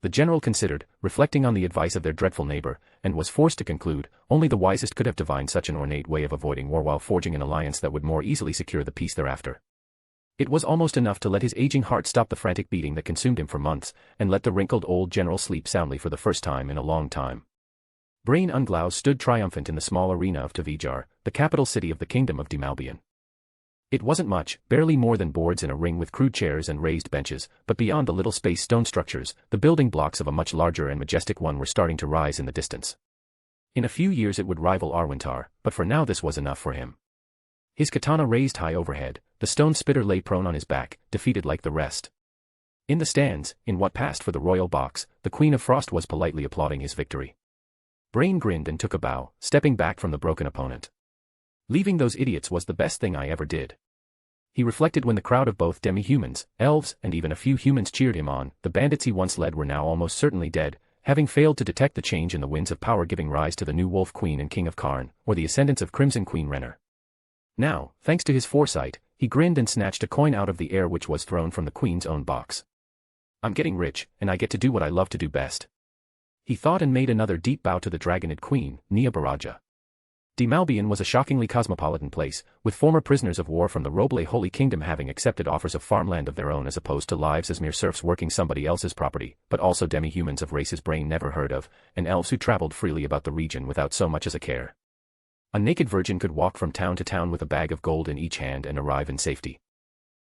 The general considered, reflecting on the advice of their dreadful neighbor, and was forced to conclude, only the wisest could have divined such an ornate way of avoiding war while forging an alliance that would more easily secure the peace thereafter. It was almost enough to let his aging heart stop the frantic beating that consumed him for months, and let the wrinkled old general sleep soundly for the first time in a long time. Brain Unglaus stood triumphant in the small arena of Tavijar, the capital city of the kingdom of Demalbian. It wasn't much, barely more than boards in a ring with crude chairs and raised benches, but beyond the little space stone structures, the building blocks of a much larger and majestic one were starting to rise in the distance. In a few years it would rival Arwintar, but for now this was enough for him. His katana raised high overhead, the stone spitter lay prone on his back, defeated like the rest. In the stands, in what passed for the royal box, the Queen of Frost was politely applauding his victory. Brain grinned and took a bow, stepping back from the broken opponent. Leaving those idiots was the best thing I ever did. He reflected when the crowd of both demi-humans, elves, and even a few humans cheered him on, the bandits he once led were now almost certainly dead, having failed to detect the change in the winds of power giving rise to the new Wolf Queen and King of Karn, or the ascendance of Crimson Queen Renner. Now, thanks to his foresight, he grinned and snatched a coin out of the air which was thrown from the Queen's own box. I'm getting rich, and I get to do what I love to do best. He thought and made another deep bow to the Dragonid Queen, Nia Baraja. Demalbian was a shockingly cosmopolitan place, with former prisoners of war from the Roble Holy Kingdom having accepted offers of farmland of their own as opposed to lives as mere serfs working somebody else's property, but also demi-humans of races Brain never heard of, and elves who traveled freely about the region without so much as a care. A naked virgin could walk from town to town with a bag of gold in each hand and arrive in safety.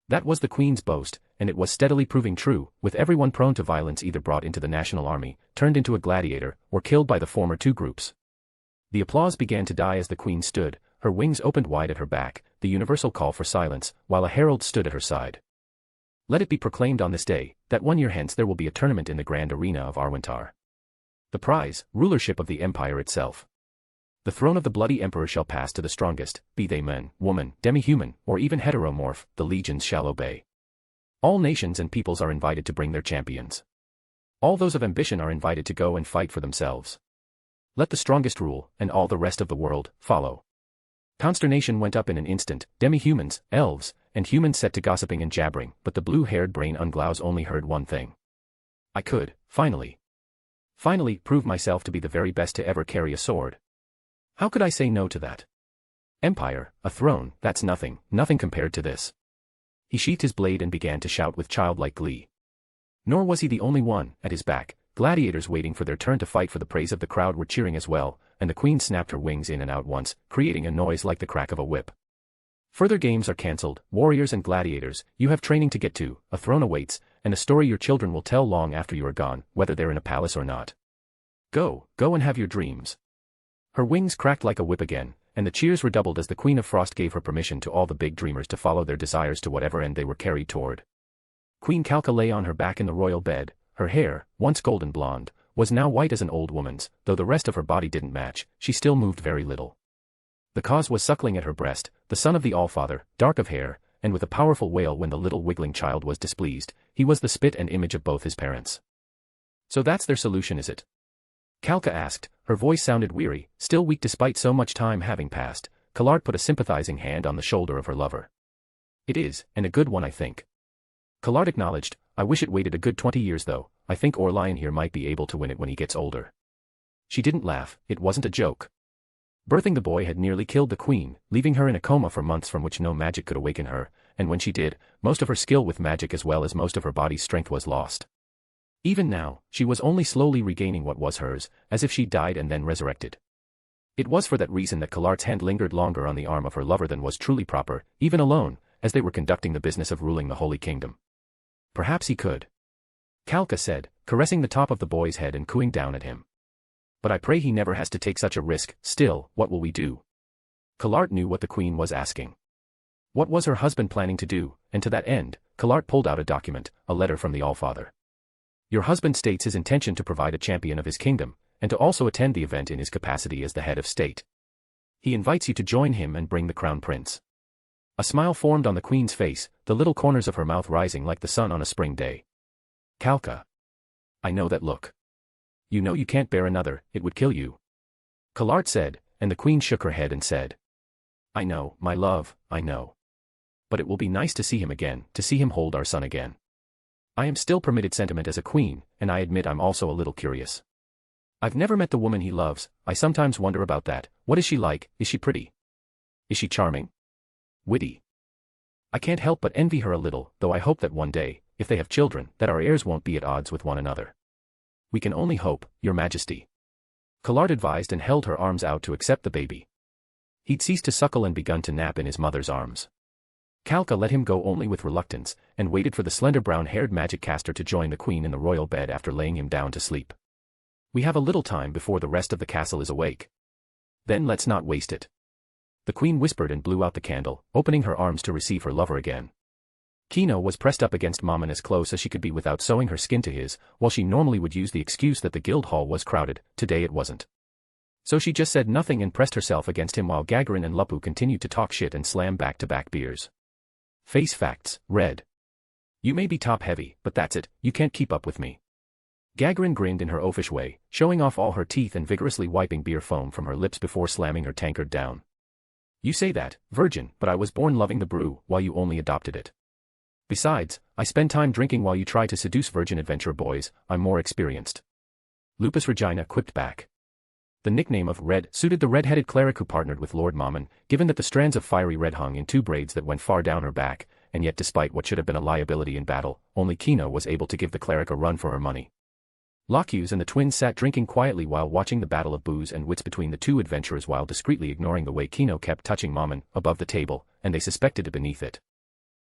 That was the Queen's boast, and it was steadily proving true, with everyone prone to violence either brought into the national army, turned into a gladiator, or killed by the former two groups. The applause began to die as the Queen stood, her wings opened wide at her back, the universal call for silence, while a herald stood at her side. Let it be proclaimed on this day, that 1 year hence there will be a tournament in the grand arena of Arwintar. The prize, rulership of the Empire itself. The throne of the bloody Emperor shall pass to the strongest, be they man, woman, demi-human, or even heteromorph, the legions shall obey. All nations and peoples are invited to bring their champions. All those of ambition are invited to go and fight for themselves. Let the strongest rule, and all the rest of the world, follow. Consternation went up in an instant, demi-humans, elves, and humans set to gossiping and jabbering, but the blue-haired Brain Unglaus only heard one thing. I could, finally, prove myself to be the very best to ever carry a sword. How could I say no to that? Empire, a throne, that's nothing compared to this. He sheathed his blade and began to shout with childlike glee. Nor was he the only one, at his back. Gladiators waiting for their turn to fight for the praise of the crowd were cheering as well, and the Queen snapped her wings in and out once, creating a noise like the crack of a whip. Further games are cancelled, warriors and gladiators, you have training to get to, a throne awaits, and a story your children will tell long after you are gone, whether they're in a palace or not. Go and have your dreams. Her wings cracked like a whip again, and the cheers redoubled as the Queen of Frost gave her permission to all the big dreamers to follow their desires to whatever end they were carried toward. Queen Kalka lay on her back in the royal bed. Her hair, once golden blonde, was now white as an old woman's, though the rest of her body didn't match, she still moved very little. The cause was suckling at her breast, the son of the Allfather, dark of hair, and with a powerful wail when the little wiggling child was displeased, he was the spit and image of both his parents. So that's their solution, is it? Kalka asked, her voice sounded weary, still weak despite so much time having passed. Kallard put a sympathizing hand on the shoulder of her lover. It is, and a good one I think. Kallard acknowledged, I wish it waited a good 20 years though, I think Orlion here might be able to win it when he gets older. She didn't laugh, it wasn't a joke. Birthing the boy had nearly killed the Queen, leaving her in a coma for months from which no magic could awaken her, and when she did, most of her skill with magic as well as most of her body's strength was lost. Even now, she was only slowly regaining what was hers, as if she died and then resurrected. It was for that reason that Kallard's hand lingered longer on the arm of her lover than was truly proper, even alone, as they were conducting the business of ruling the Holy Kingdom. Perhaps he could. Kalka said, caressing the top of the boy's head and cooing down at him. But I pray he never has to take such a risk. Still, what will we do? Kalart knew what the queen was asking. What was her husband planning to do, and to that end, Kalart pulled out a document, a letter from the Allfather. Your husband states his intention to provide a champion of his kingdom, and to also attend the event in his capacity as the head of state. He invites you to join him and bring the crown prince. A smile formed on the queen's face, the little corners of her mouth rising like the sun on a spring day. Kalka. I know that look. You know you can't bear another, it would kill you. Kalart said, and the queen shook her head and said. I know, my love, I know. But it will be nice to see him again, to see him hold our son again. I am still permitted sentiment as a queen, and I admit I'm also a little curious. I've never met the woman he loves, I sometimes wonder about that. What is she like? Is she pretty? Is she charming? Witty? I can't help but envy her a little, though I hope that one day, if they have children, that our heirs won't be at odds with one another. We can only hope, Your Majesty. Kalart advised and held her arms out to accept the baby. He'd ceased to suckle and begun to nap in his mother's arms. Kalka let him go only with reluctance, and waited for the slender brown-haired magic caster to join the queen in the royal bed after laying him down to sleep. We have a little time before the rest of the castle is awake. Then let's not waste it. The queen whispered and blew out the candle, opening her arms to receive her lover again. Kino was pressed up against Mammon as close as she could be without sewing her skin to his, while she normally would use the excuse that the guild hall was crowded, today it wasn't. So she just said nothing and pressed herself against him while Gagarin and Lupu continued to talk shit and slam back-to-back beers. Face facts, Red. You may be top-heavy, but that's it, you can't keep up with me. Gagarin grinned in her oafish way, showing off all her teeth and vigorously wiping beer foam from her lips before slamming her tankard down. You say that, virgin, but I was born loving the brew, while you only adopted it. Besides, I spend time drinking while you try to seduce virgin adventure boys, I'm more experienced. Lupus Regina quipped back. The nickname of Red suited the red-headed cleric who partnered with Lord Mammon, given that the strands of fiery red hung in two braids that went far down her back, and yet despite what should have been a liability in battle, only Kino was able to give the cleric a run for her money. Lockhughes and the twins sat drinking quietly while watching the battle of booze and wits between the two adventurers while discreetly ignoring the way Kino kept touching Mammon above the table, and they suspected it beneath it.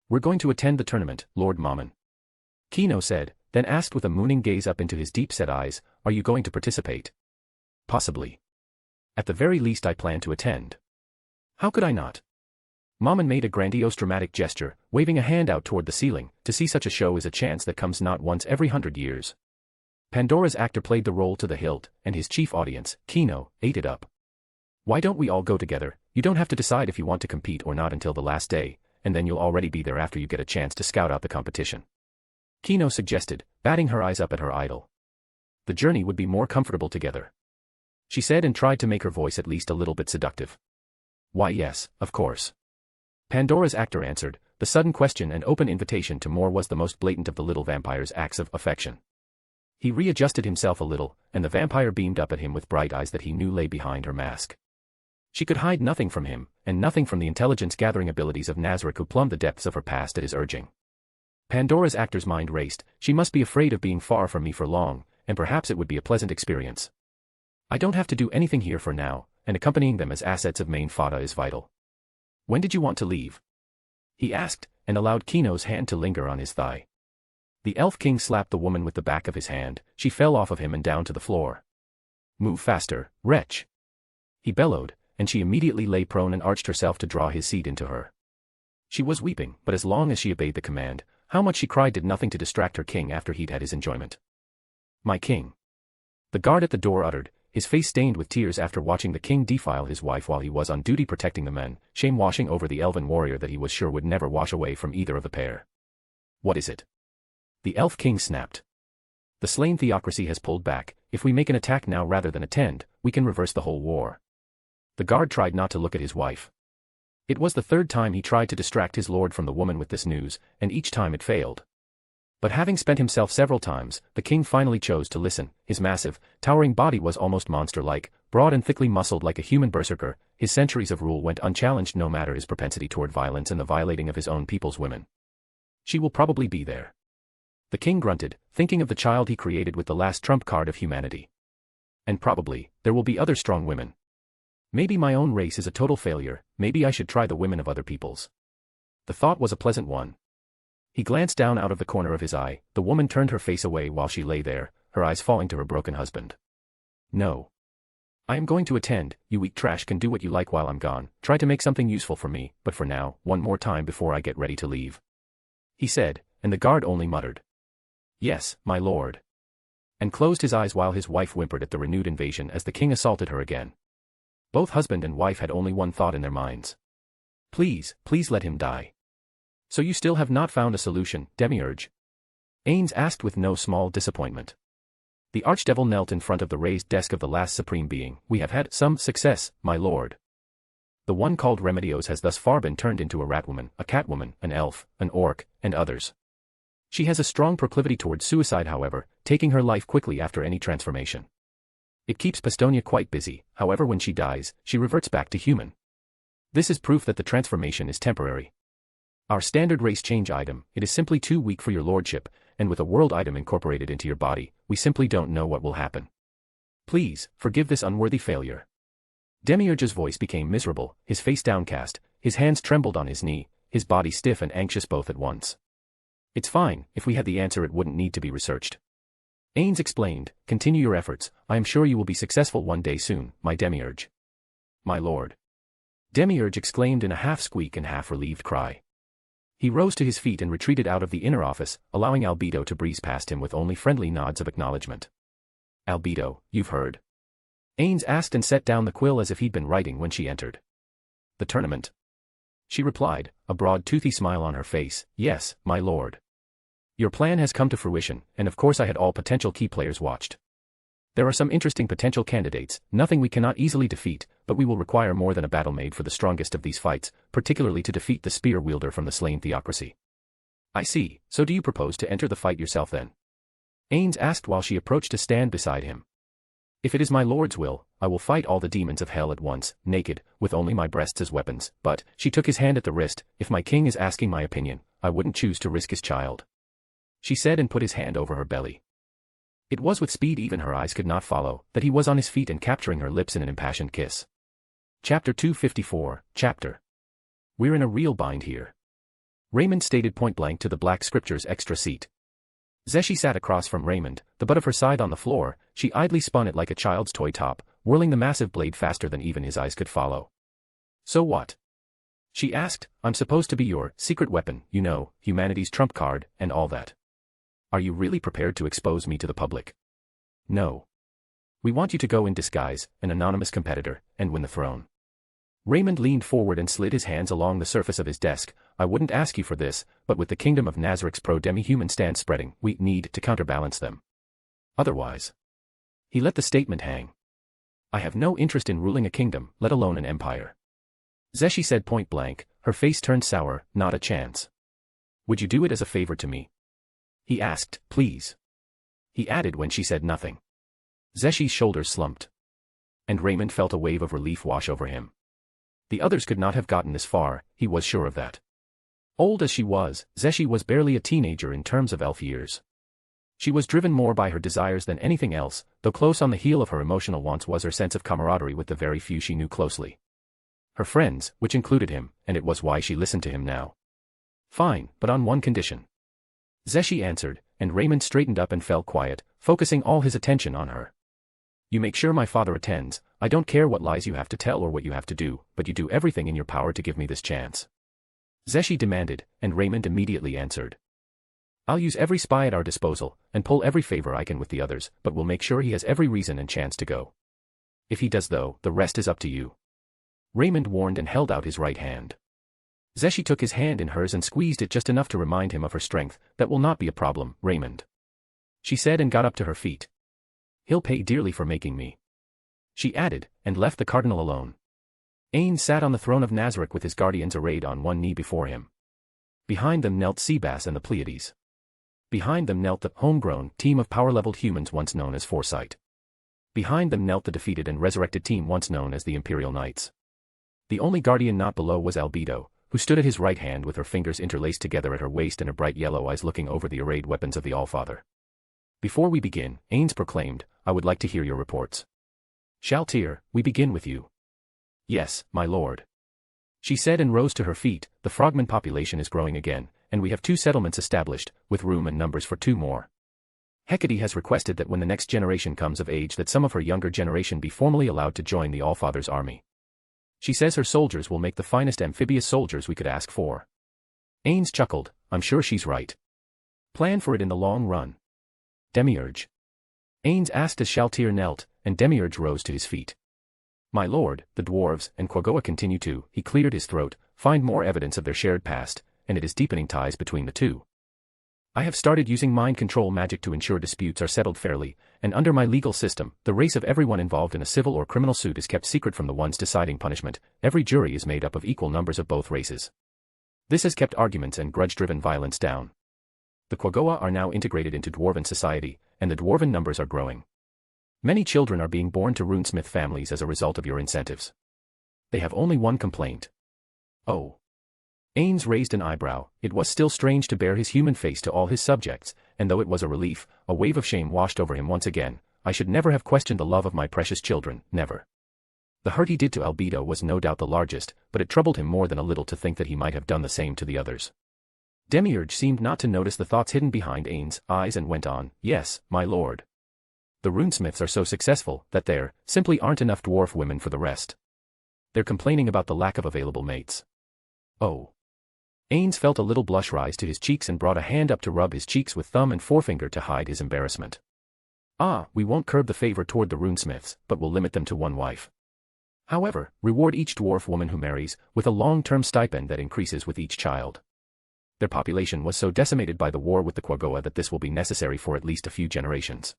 We're going to attend the tournament, Lord Mammon. Kino said, then asked with a mooning gaze up into his deep-set eyes, are you going to participate? Possibly. At the very least I plan to attend. How could I not? Mammon made a grandiose dramatic gesture, waving a hand out toward the ceiling. To see such a show is a chance that comes not once every 100 years. Pandora's actor played the role to the hilt, and his chief audience, Kino, ate it up. Why don't we all go together? You don't have to decide if you want to compete or not until the last day, and then you'll already be there after you get a chance to scout out the competition. Kino suggested, batting her eyes up at her idol. The journey would be more comfortable together. She said and tried to make her voice at least a little bit seductive. Why yes, of course. Pandora's actor answered, the sudden question and open invitation to more was the most blatant of the little vampire's acts of affection. He readjusted himself a little, and the vampire beamed up at him with bright eyes that he knew lay behind her mask. She could hide nothing from him, and nothing from the intelligence-gathering abilities of Nazarick who plumbed the depths of her past at his urging. Pandora's actor's mind raced, she must be afraid of being far from me for long, and perhaps it would be a pleasant experience. I don't have to do anything here for now, and accompanying them as assets of main fodder is vital. When did you want to leave? He asked, and allowed Kino's hand to linger on his thigh. The Elf King slapped the woman with the back of his hand, she fell off of him and down to the floor. Move faster, wretch! He bellowed, and she immediately lay prone and arched herself to draw his seed into her. She was weeping, but as long as she obeyed the command, how much she cried did nothing to distract her king after he'd had his enjoyment. My king. The guard at the door uttered, his face stained with tears after watching the king defile his wife while he was on duty protecting the men, shame washing over the elven warrior that he was sure would never wash away from either of the pair. What is it? The Elf King snapped. The slain theocracy has pulled back, if we make an attack now rather than attend, we can reverse the whole war. The guard tried not to look at his wife. It was the third time he tried to distract his lord from the woman with this news, and each time it failed. But having spent himself several times, the king finally chose to listen. His massive, towering body was almost monster-like, broad and thickly muscled like a human berserker. His centuries of rule went unchallenged no matter his propensity toward violence and the violating of his own people's women. She will probably be there. The king grunted, thinking of the child he created with the last trump card of humanity. And probably, there will be other strong women. Maybe my own race is a total failure, maybe I should try the women of other peoples. The thought was a pleasant one. He glanced down out of the corner of his eye. The woman turned her face away while she lay there, her eyes falling to her broken husband. No. I am going to attend. You weak trash can do what you like while I'm gone. Try to make something useful for me, but for now, one more time before I get ready to leave. He said, and the guard only muttered. Yes, my lord. And closed his eyes while his wife whimpered at the renewed invasion as the king assaulted her again. Both husband and wife had only one thought in their minds. Please, please let him die. So you still have not found a solution, Demiurge? Ainz asked with no small disappointment. The archdevil knelt in front of the raised desk of the last supreme being. We have had some success, my lord. The one called Remedios has thus far been turned into a ratwoman, a catwoman, an elf, an orc, and others. She has a strong proclivity towards suicide however, taking her life quickly after any transformation. It keeps Pistonia quite busy, however when she dies, she reverts back to human. This is proof that the transformation is temporary. Our standard race change item, it is simply too weak for your lordship, and with a world item incorporated into your body, we simply don't know what will happen. Please, forgive this unworthy failure. Demiurge's voice became miserable, his face downcast, his hands trembled on his knee, his body stiff and anxious both at once. It's fine, if we had the answer it wouldn't need to be researched. Ainz explained, continue your efforts, I am sure you will be successful one day soon, my Demiurge. My lord. Demiurge exclaimed in a half-squeak and half-relieved cry. He rose to his feet and retreated out of the inner office, allowing Albedo to breeze past him with only friendly nods of acknowledgement. Albedo, you've heard? Ainz asked and set down the quill as if he'd been writing when she entered. The tournament? She replied, a broad toothy smile on her face, yes, my lord. Your plan has come to fruition, and of course I had all potential key players watched. There are some interesting potential candidates, nothing we cannot easily defeat, but we will require more than a battle made for the strongest of these fights, particularly to defeat the spear wielder from the slain theocracy. I see, so do you propose to enter the fight yourself then? Ainz asked while she approached to stand beside him. If it is my lord's will, I will fight all the demons of hell at once, naked, with only my breasts as weapons, but, she took his hand at the wrist, if my king is asking my opinion, I wouldn't choose to risk his child. She said and put his hand over her belly. It was with speed even her eyes could not follow, that he was on his feet and capturing her lips in an impassioned kiss. Chapter 254, Chapter. We're in a real bind here. Raymond stated point-blank to the Black Scripture's extra seat. Zeshi sat across from Raymond, the butt of her side on the floor, she idly spun it like a child's toy top, whirling the massive blade faster than even his eyes could follow. So what? She asked, I'm supposed to be your secret weapon, you know, humanity's trump card, and all that. Are you really prepared to expose me to the public? No. We want you to go in disguise, an anonymous competitor, and win the throne. Raymond leaned forward and slid his hands along the surface of his desk. I wouldn't ask you for this, but with the kingdom of Nazarick's pro-demi-human stance spreading, we need to counterbalance them. Otherwise. He let the statement hang. I have no interest in ruling a kingdom, let alone an empire. Zeshi said point blank, her face turned sour, not a chance. Would you do it as a favor to me? He asked, please. He added when she said nothing. Zeshi's shoulders slumped. And Raymond felt a wave of relief wash over him. The others could not have gotten this far, he was sure of that. Old as she was, Zeshi was barely a teenager in terms of elf years. She was driven more by her desires than anything else, though close on the heel of her emotional wants was her sense of camaraderie with the very few she knew closely. Her friends, which included him, and it was why she listened to him now. Fine, but on one condition. Zeshi answered, and Raymond straightened up and fell quiet, focusing all his attention on her. You make sure my father attends, I don't care what lies you have to tell or what you have to do, but you do everything in your power to give me this chance. Zeshi demanded, and Raymond immediately answered. I'll use every spy at our disposal, and pull every favor I can with the others, but we'll make sure he has every reason and chance to go. If he does though, the rest is up to you. Raymond warned and held out his right hand. Zeshi took his hand in hers and squeezed it just enough to remind him of her strength. That will not be a problem, Raymond. She said and got up to her feet. He'll pay dearly for making me. She added, and left the cardinal alone. Ainz sat on the throne of Nazarick with his guardians arrayed on one knee before him. Behind them knelt Seabass and the Pleiades. Behind them knelt the homegrown team of power-leveled humans once known as Foresight. Behind them knelt the defeated and resurrected team once known as the Imperial Knights. The only guardian not below was Albedo, who stood at his right hand with her fingers interlaced together at her waist and her bright yellow eyes looking over the arrayed weapons of the Allfather. Before we begin, Ainz proclaimed, I would like to hear your reports. Shaltir, we begin with you. Yes, my lord. She said and rose to her feet. The frogman population is growing again, and we have 2 settlements established, with room and numbers for 2 more. Hecate has requested that when the next generation comes of age that some of her younger generation be formally allowed to join the Allfather's army. She says her soldiers will make the finest amphibious soldiers we could ask for. Ainz chuckled. I'm sure she's right. Plan for it in the long run. Demiurge. Ainz asked as Shaltir knelt, and Demiurge rose to his feet. My lord, the dwarves and Quagoa continue to, he cleared his throat, find more evidence of their shared past, and it is deepening ties between the two. I have started using mind control magic to ensure disputes are settled fairly, and under my legal system, the race of everyone involved in a civil or criminal suit is kept secret from the ones deciding punishment. Every jury is made up of equal numbers of both races. This has kept arguments and grudge-driven violence down. The Quagoa are now integrated into dwarven society, and the dwarven numbers are growing. Many children are being born to runesmith families as a result of your incentives. They have only one complaint. Oh. Ainz raised an eyebrow. It was still strange to bear his human face to all his subjects, and though it was a relief, a wave of shame washed over him once again. I should never have questioned the love of my precious children, never. The hurt he did to Albedo was no doubt the largest, but it troubled him more than a little to think that he might have done the same to the others. Demiurge seemed not to notice the thoughts hidden behind Ainz' eyes and went on, yes, my lord. The runesmiths are so successful that there simply aren't enough dwarf women for the rest. They're complaining about the lack of available mates. Oh. Ainz felt a little blush rise to his cheeks and brought a hand up to rub his cheeks with thumb and forefinger to hide his embarrassment. Ah, we won't curb the favor toward the runesmiths, but will limit them to 1 wife. However, reward each dwarf woman who marries with a long-term stipend that increases with each child. Their population was so decimated by the war with the Quagoa that this will be necessary for at least a few generations.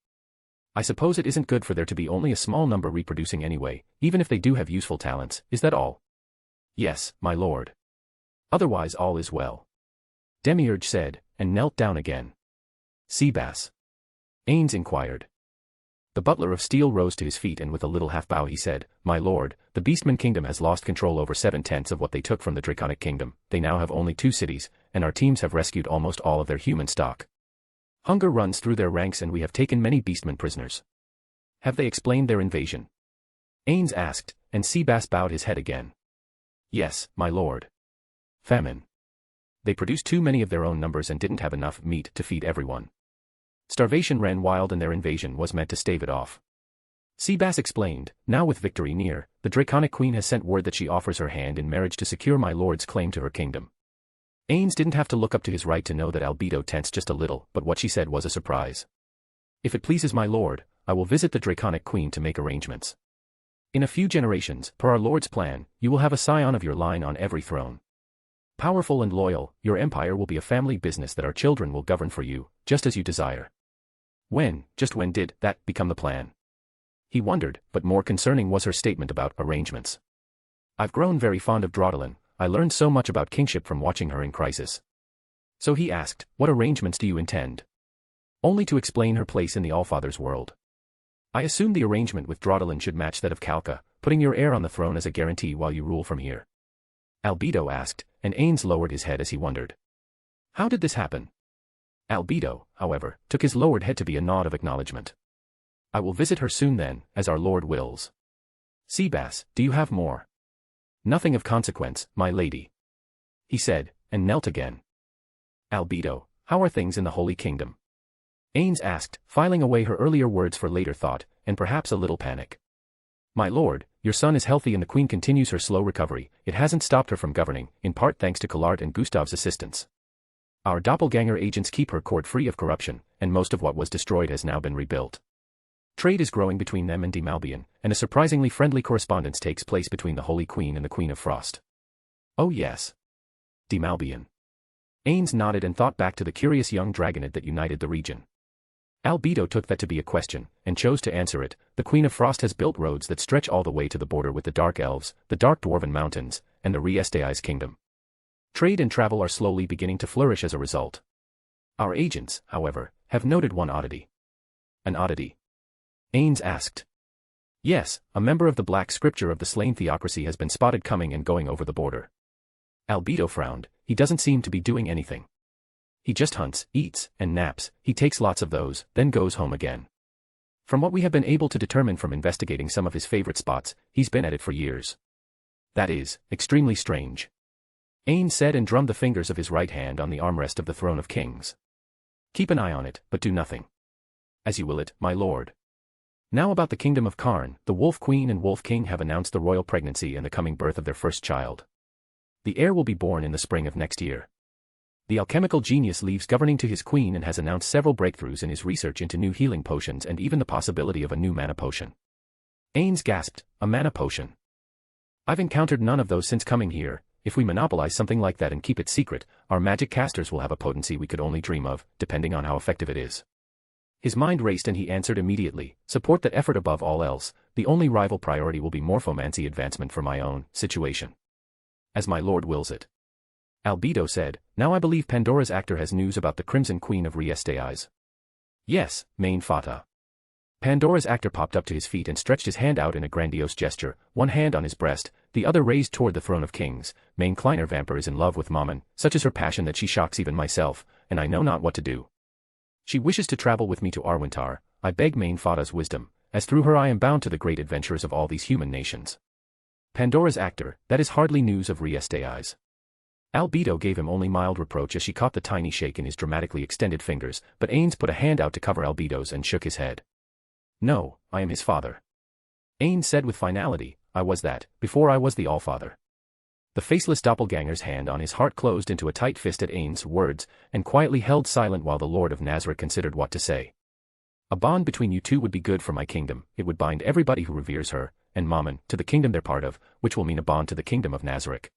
I suppose it isn't good for there to be only a small number reproducing anyway, even if they do have useful talents, is that all? Yes, my lord. Otherwise all is well. Demiurge said, and knelt down again. Seabass? Ainz inquired. The butler of steel rose to his feet and with a little half-bow he said, My lord, the Beastman Kingdom has lost control over 7/10 of what they took from the Draconic Kingdom. They now have only 2 cities, and our teams have rescued almost all of their human stock. Hunger runs through their ranks and we have taken many Beastmen prisoners. Have they explained their invasion? Ainz asked, and Seabass bowed his head again. Yes, my lord. Famine. They produced too many of their own numbers and didn't have enough meat to feed everyone. Starvation ran wild and their invasion was meant to stave it off. Seabass explained, now with victory near, the Draconic Queen has sent word that she offers her hand in marriage to secure my lord's claim to her kingdom. Ainz didn't have to look up to his right to know that Albedo tensed just a little, but what she said was a surprise. If it pleases my lord, I will visit the Draconic Queen to make arrangements. In a few generations, per our lord's plan, you will have a scion of your line on every throne. Powerful and loyal, your empire will be a family business that our children will govern for you, just as you desire. Just when did that become the plan? He wondered, but more concerning was her statement about arrangements. I've grown very fond of Drawdalin. I learned so much about kingship from watching her in crisis. So he asked, what arrangements do you intend? Only to explain her place in the Allfather's world. I assume the arrangement with Drawdalin should match that of Calca, putting your heir on the throne as a guarantee while you rule from here. Albedo asked, and Ainz lowered his head as he wondered. How did this happen? Albedo, however, took his lowered head to be a nod of acknowledgement. I will visit her soon then, as our lord wills. Seabass, do you have more? Nothing of consequence, my lady. He said, and knelt again. Albedo, how are things in the Holy Kingdom? Ainz asked, filing away her earlier words for later thought, and perhaps a little panic. My lord, your son is healthy and the queen continues her slow recovery. It hasn't stopped her from governing, in part thanks to Collard and Gustav's assistance. Our doppelganger agents keep her court free of corruption, and most of what was destroyed has now been rebuilt. Trade is growing between them and Demalbian, and a surprisingly friendly correspondence takes place between the Holy Queen and the Queen of Frost. Oh yes. Demalbian. Ainz nodded and thought back to the curious young dragonid that united the region. Albedo took that to be a question, and chose to answer it. The Queen of Frost has built roads that stretch all the way to the border with the Dark Elves, the Dark Dwarven Mountains, and the Riestai's kingdom. Trade and travel are slowly beginning to flourish as a result. Our agents, however, have noted one oddity. An oddity? Ainz asked. Yes, a member of the Black Scripture of the Slain Theocracy has been spotted coming and going over the border. Albedo frowned. He doesn't seem to be doing anything. He just hunts, eats, and naps. He takes lots of those, then goes home again. From what we have been able to determine from investigating some of his favorite spots, he's been at it for years. That is, extremely strange. Ainz said and drummed the fingers of his right hand on the armrest of the throne of kings. Keep an eye on it, but do nothing. As you will it, my lord. Now about the kingdom of Karn, the Wolf Queen and Wolf King have announced the royal pregnancy and the coming birth of their first child. The heir will be born in the spring of next year. The alchemical genius leaves governing to his queen and has announced several breakthroughs in his research into new healing potions and even the possibility of a new mana potion. Ainz gasped, a mana potion. I've encountered none of those since coming here. If we monopolize something like that and keep it secret, our magic casters will have a potency we could only dream of, depending on how effective it is. His mind raced and he answered immediately, support that effort above all else. The only rival priority will be morphomancy advancement for my own situation. As my lord wills it. Albedo said, now I believe Pandora's actor has news about the Crimson Queen of Ainz. Yes, Main Fata. Pandora's actor popped up to his feet and stretched his hand out in a grandiose gesture, one hand on his breast, the other raised toward the throne of kings. Main Kleiner Vamper is in love with Mammon, such is her passion that she shocks even myself, and I know not what to do. She wishes to travel with me to Arwintar. I beg Main Fata's wisdom, as through her I am bound to the great adventures of all these human nations. Pandora's actor, that is hardly news of Ainz. Albedo gave him only mild reproach as she caught the tiny shake in his dramatically extended fingers, but Ainz put a hand out to cover Albedo's and shook his head. No, I am his father. Ainz said with finality, I was that, before I was the Allfather. The faceless doppelganger's hand on his heart closed into a tight fist at Ainz's words, and quietly held silent while the Lord of Nazarick considered what to say. A bond between you two would be good for my kingdom. It would bind everybody who reveres her, and Mammon, to the kingdom they're part of, which will mean a bond to the kingdom of Nazarick.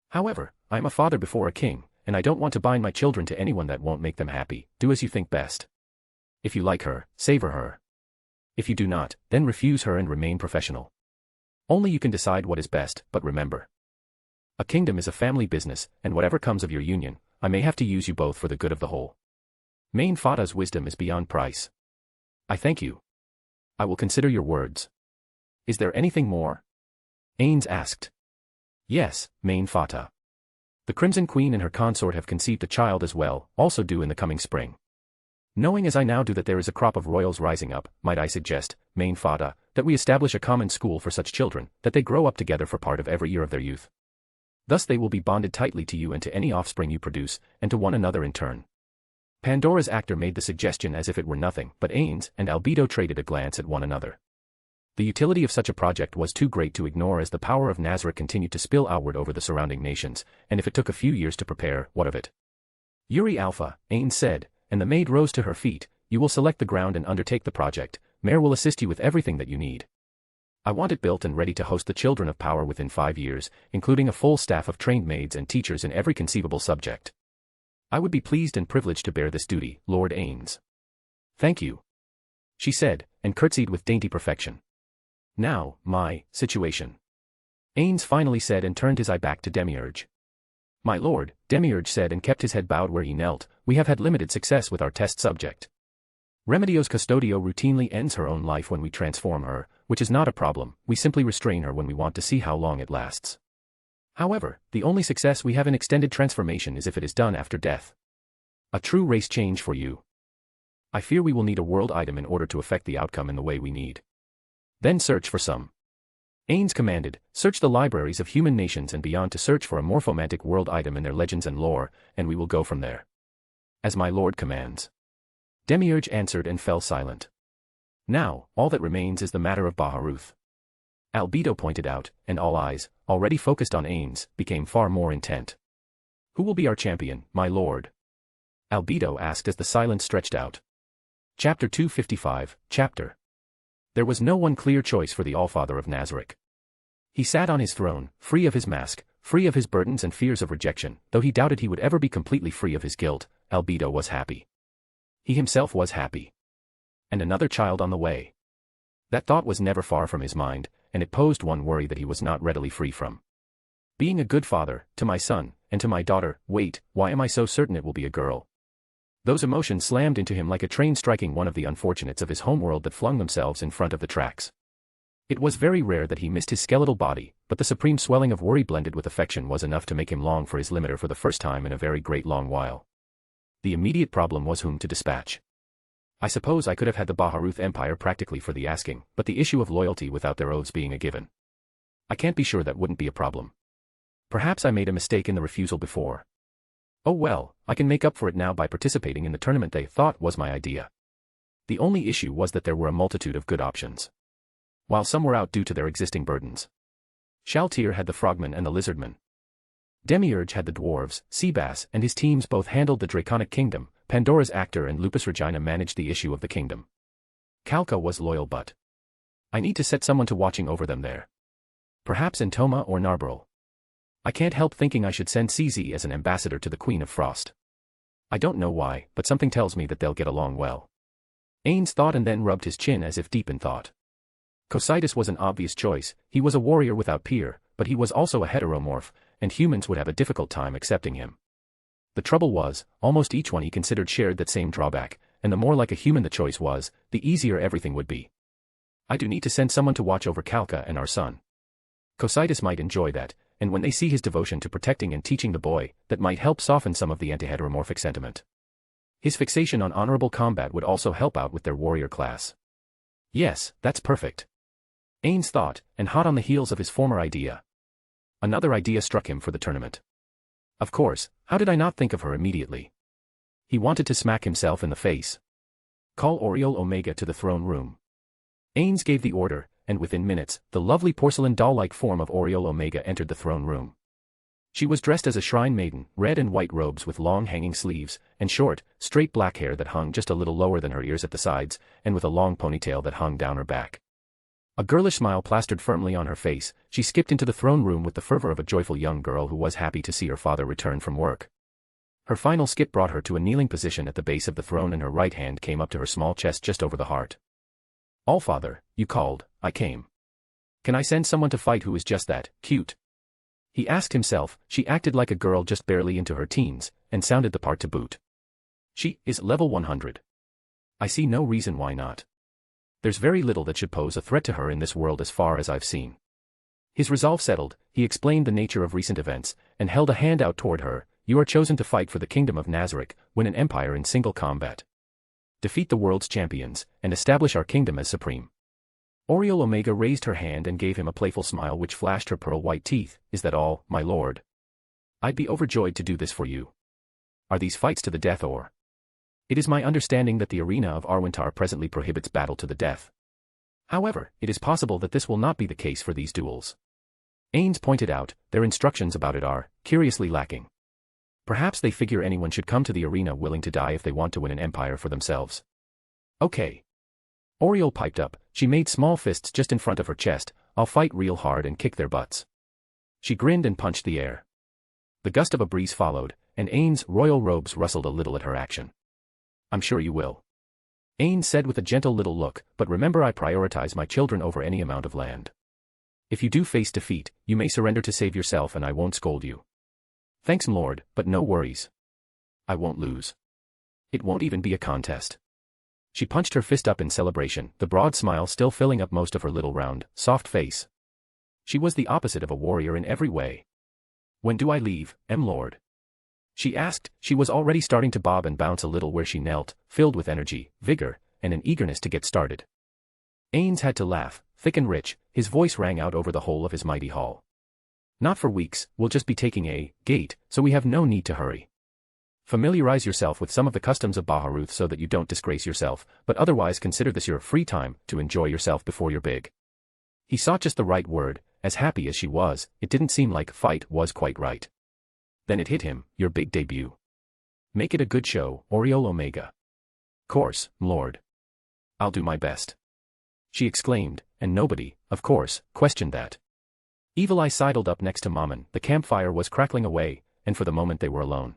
However, I am a father before a king, and I don't want to bind my children to anyone that won't make them happy. Do as you think best. If you like her, savor her. If you do not, then refuse her and remain professional. Only you can decide what is best, but remember. A kingdom is a family business, and whatever comes of your union, I may have to use you both for the good of the whole. Main Fata's wisdom is beyond price. I thank you. I will consider your words. Is there anything more? Ainz asked. Yes, Main Fata. The Crimson Queen and her consort have conceived a child as well, also due in the coming spring. Knowing as I now do that there is a crop of royals rising up, might I suggest, Main Fata, that we establish a common school for such children, that they grow up together for part of every year of their youth. Thus they will be bonded tightly to you and to any offspring you produce, and to one another in turn. Pandora's actor made the suggestion as if it were nothing, but Ainz and Albedo traded a glance at one another. The utility of such a project was too great to ignore as the power of Nazarick continued to spill outward over the surrounding nations, and if it took a few years to prepare, what of it? Yuri Alpha, Ainz said, and the maid rose to her feet, you will select the ground and undertake the project. Mare will assist you with everything that you need. I want it built and ready to host the children of power within 5 years, including a full staff of trained maids and teachers in every conceivable subject. I would be pleased and privileged to bear this duty, Lord Ainz. Thank you, she said, and curtsied with dainty perfection. Now, my situation. Ainz finally said and turned his eye back to Demiurge. My lord, Demiurge said and kept his head bowed where he knelt, we have had limited success with our test subject. Remedios Custodio routinely ends her own life when we transform her, which is not a problem, we simply restrain her when we want to see how long it lasts. However, the only success we have in extended transformation is if it is done after death. A true race change for you. I fear we will need a world item in order to affect the outcome in the way we need. Then search for some. Ainz commanded, search the libraries of human nations and beyond to search for a morphomantic world item in their legends and lore, and we will go from there. As my lord commands. Demiurge answered and fell silent. Now, all that remains is the matter of Baharuth. Albedo pointed out, and all eyes, already focused on Ainz, became far more intent. Who will be our champion, my lord? Albedo asked as the silence stretched out. Chapter 255, Chapter. There was no one clear choice for the Allfather of Nazarick. He sat on his throne, free of his mask, free of his burdens and fears of rejection, though he doubted he would ever be completely free of his guilt. Albedo was happy. He himself was happy. And another child on the way. That thought was never far from his mind, and it posed one worry that he was not readily free from. Being a good father, to my son, and to my daughter, wait, why am I so certain it will be a girl? Those emotions slammed into him like a train striking one of the unfortunates of his homeworld that flung themselves in front of the tracks. It was very rare that he missed his skeletal body, but the supreme swelling of worry blended with affection was enough to make him long for his limiter for the first time in a very great long while. The immediate problem was whom to dispatch. I suppose I could have had the Baharuth Empire practically for the asking, but the issue of loyalty without their oaths being a given. I can't be sure that wouldn't be a problem. Perhaps I made a mistake in the refusal before. Oh well, I can make up for it now by participating in the tournament they thought was my idea. The only issue was that there were a multitude of good options, while some were out due to their existing burdens. Shaltir had the frogmen and the lizardmen. Demiurge had the dwarves. Seabass and his teams both handled the Draconic Kingdom. Pandora's actor and Lupus Regina managed the issue of the kingdom. Kalka was loyal, but I need to set someone to watching over them there. Perhaps Entoma or Narberl. I can't help thinking I should send CZ as an ambassador to the Queen of Frost. I don't know why, but something tells me that they'll get along well. Ainz thought and then rubbed his chin as if deep in thought. Cocytus was an obvious choice. He was a warrior without peer, but he was also a heteromorph, and humans would have a difficult time accepting him. The trouble was, almost each one he considered shared that same drawback, and the more like a human the choice was, the easier everything would be. I do need to send someone to watch over Kalka and our son. Cocytus might enjoy that, and when they see his devotion to protecting and teaching the boy, that might help soften some of the anti-heteromorphic sentiment. His fixation on honorable combat would also help out with their warrior class. Yes, that's perfect. Ainz thought, and hot on the heels of his former idea. Another idea struck him for the tournament. Of course, how did I not think of her immediately? He wanted to smack himself in the face. Call Oriole Omega to the throne room. Ainz gave the order, and within minutes, the lovely porcelain doll-like form of Oriole Omega entered the throne room. She was dressed as a shrine maiden, red and white robes with long hanging sleeves, and short, straight black hair that hung just a little lower than her ears at the sides, and with a long ponytail that hung down her back. A girlish smile plastered firmly on her face, she skipped into the throne room with the fervor of a joyful young girl who was happy to see her father return from work. Her final skip brought her to a kneeling position at the base of the throne, and her right hand came up to her small chest just over the heart. Allfather, you called, I came. Can I send someone to fight who is just that, cute? He asked himself. She acted like a girl just barely into her teens, and sounded the part to boot. She is level 100. I see no reason why not. There's very little that should pose a threat to her in this world as far as I've seen. His resolve settled, he explained the nature of recent events, and held a hand out toward her. You are chosen to fight for the kingdom of Nazarick, win an empire in single combat. Defeat the world's champions, and establish our kingdom as supreme. Oriole Omega raised her hand and gave him a playful smile which flashed her pearl-white teeth. Is that all, my lord? I'd be overjoyed to do this for you. Are these fights to the death or? It is my understanding that the arena of Arwentar presently prohibits battle to the death. However, it is possible that this will not be the case for these duels. Ainz pointed out, their instructions about it are, curiously lacking. Perhaps they figure anyone should come to the arena willing to die if they want to win an empire for themselves. Okay. Oriole piped up, she made small fists just in front of her chest. I'll fight real hard and kick their butts. She grinned and punched the air. The gust of a breeze followed, and Ainz' royal robes rustled a little at her action. I'm sure you will. Ainz said with a gentle little look, but remember I prioritize my children over any amount of land. If you do face defeat, you may surrender to save yourself and I won't scold you. Thanks, Lord, but no worries. I won't lose. It won't even be a contest. She punched her fist up in celebration, the broad smile still filling up most of her little round, soft face. She was the opposite of a warrior in every way. When do I leave, Lord? She asked. She was already starting to bob and bounce a little where she knelt, filled with energy, vigor, and an eagerness to get started. Ainz had to laugh, thick and rich, his voice rang out over the whole of his mighty hall. Not for weeks, we'll just be taking a gate, so we have no need to hurry. Familiarize yourself with some of the customs of Baharuth so that you don't disgrace yourself, but otherwise consider this your free time to enjoy yourself before you're big. He sought just the right word. As happy as she was, it didn't seem like fight was quite right. Then it hit him, your big debut. Make it a good show, Oriole Omega. Course, Lord. I'll do my best. She exclaimed, and nobody, of course, questioned that. Evil Eye sidled up next to Mammon. The campfire was crackling away, and for the moment they were alone.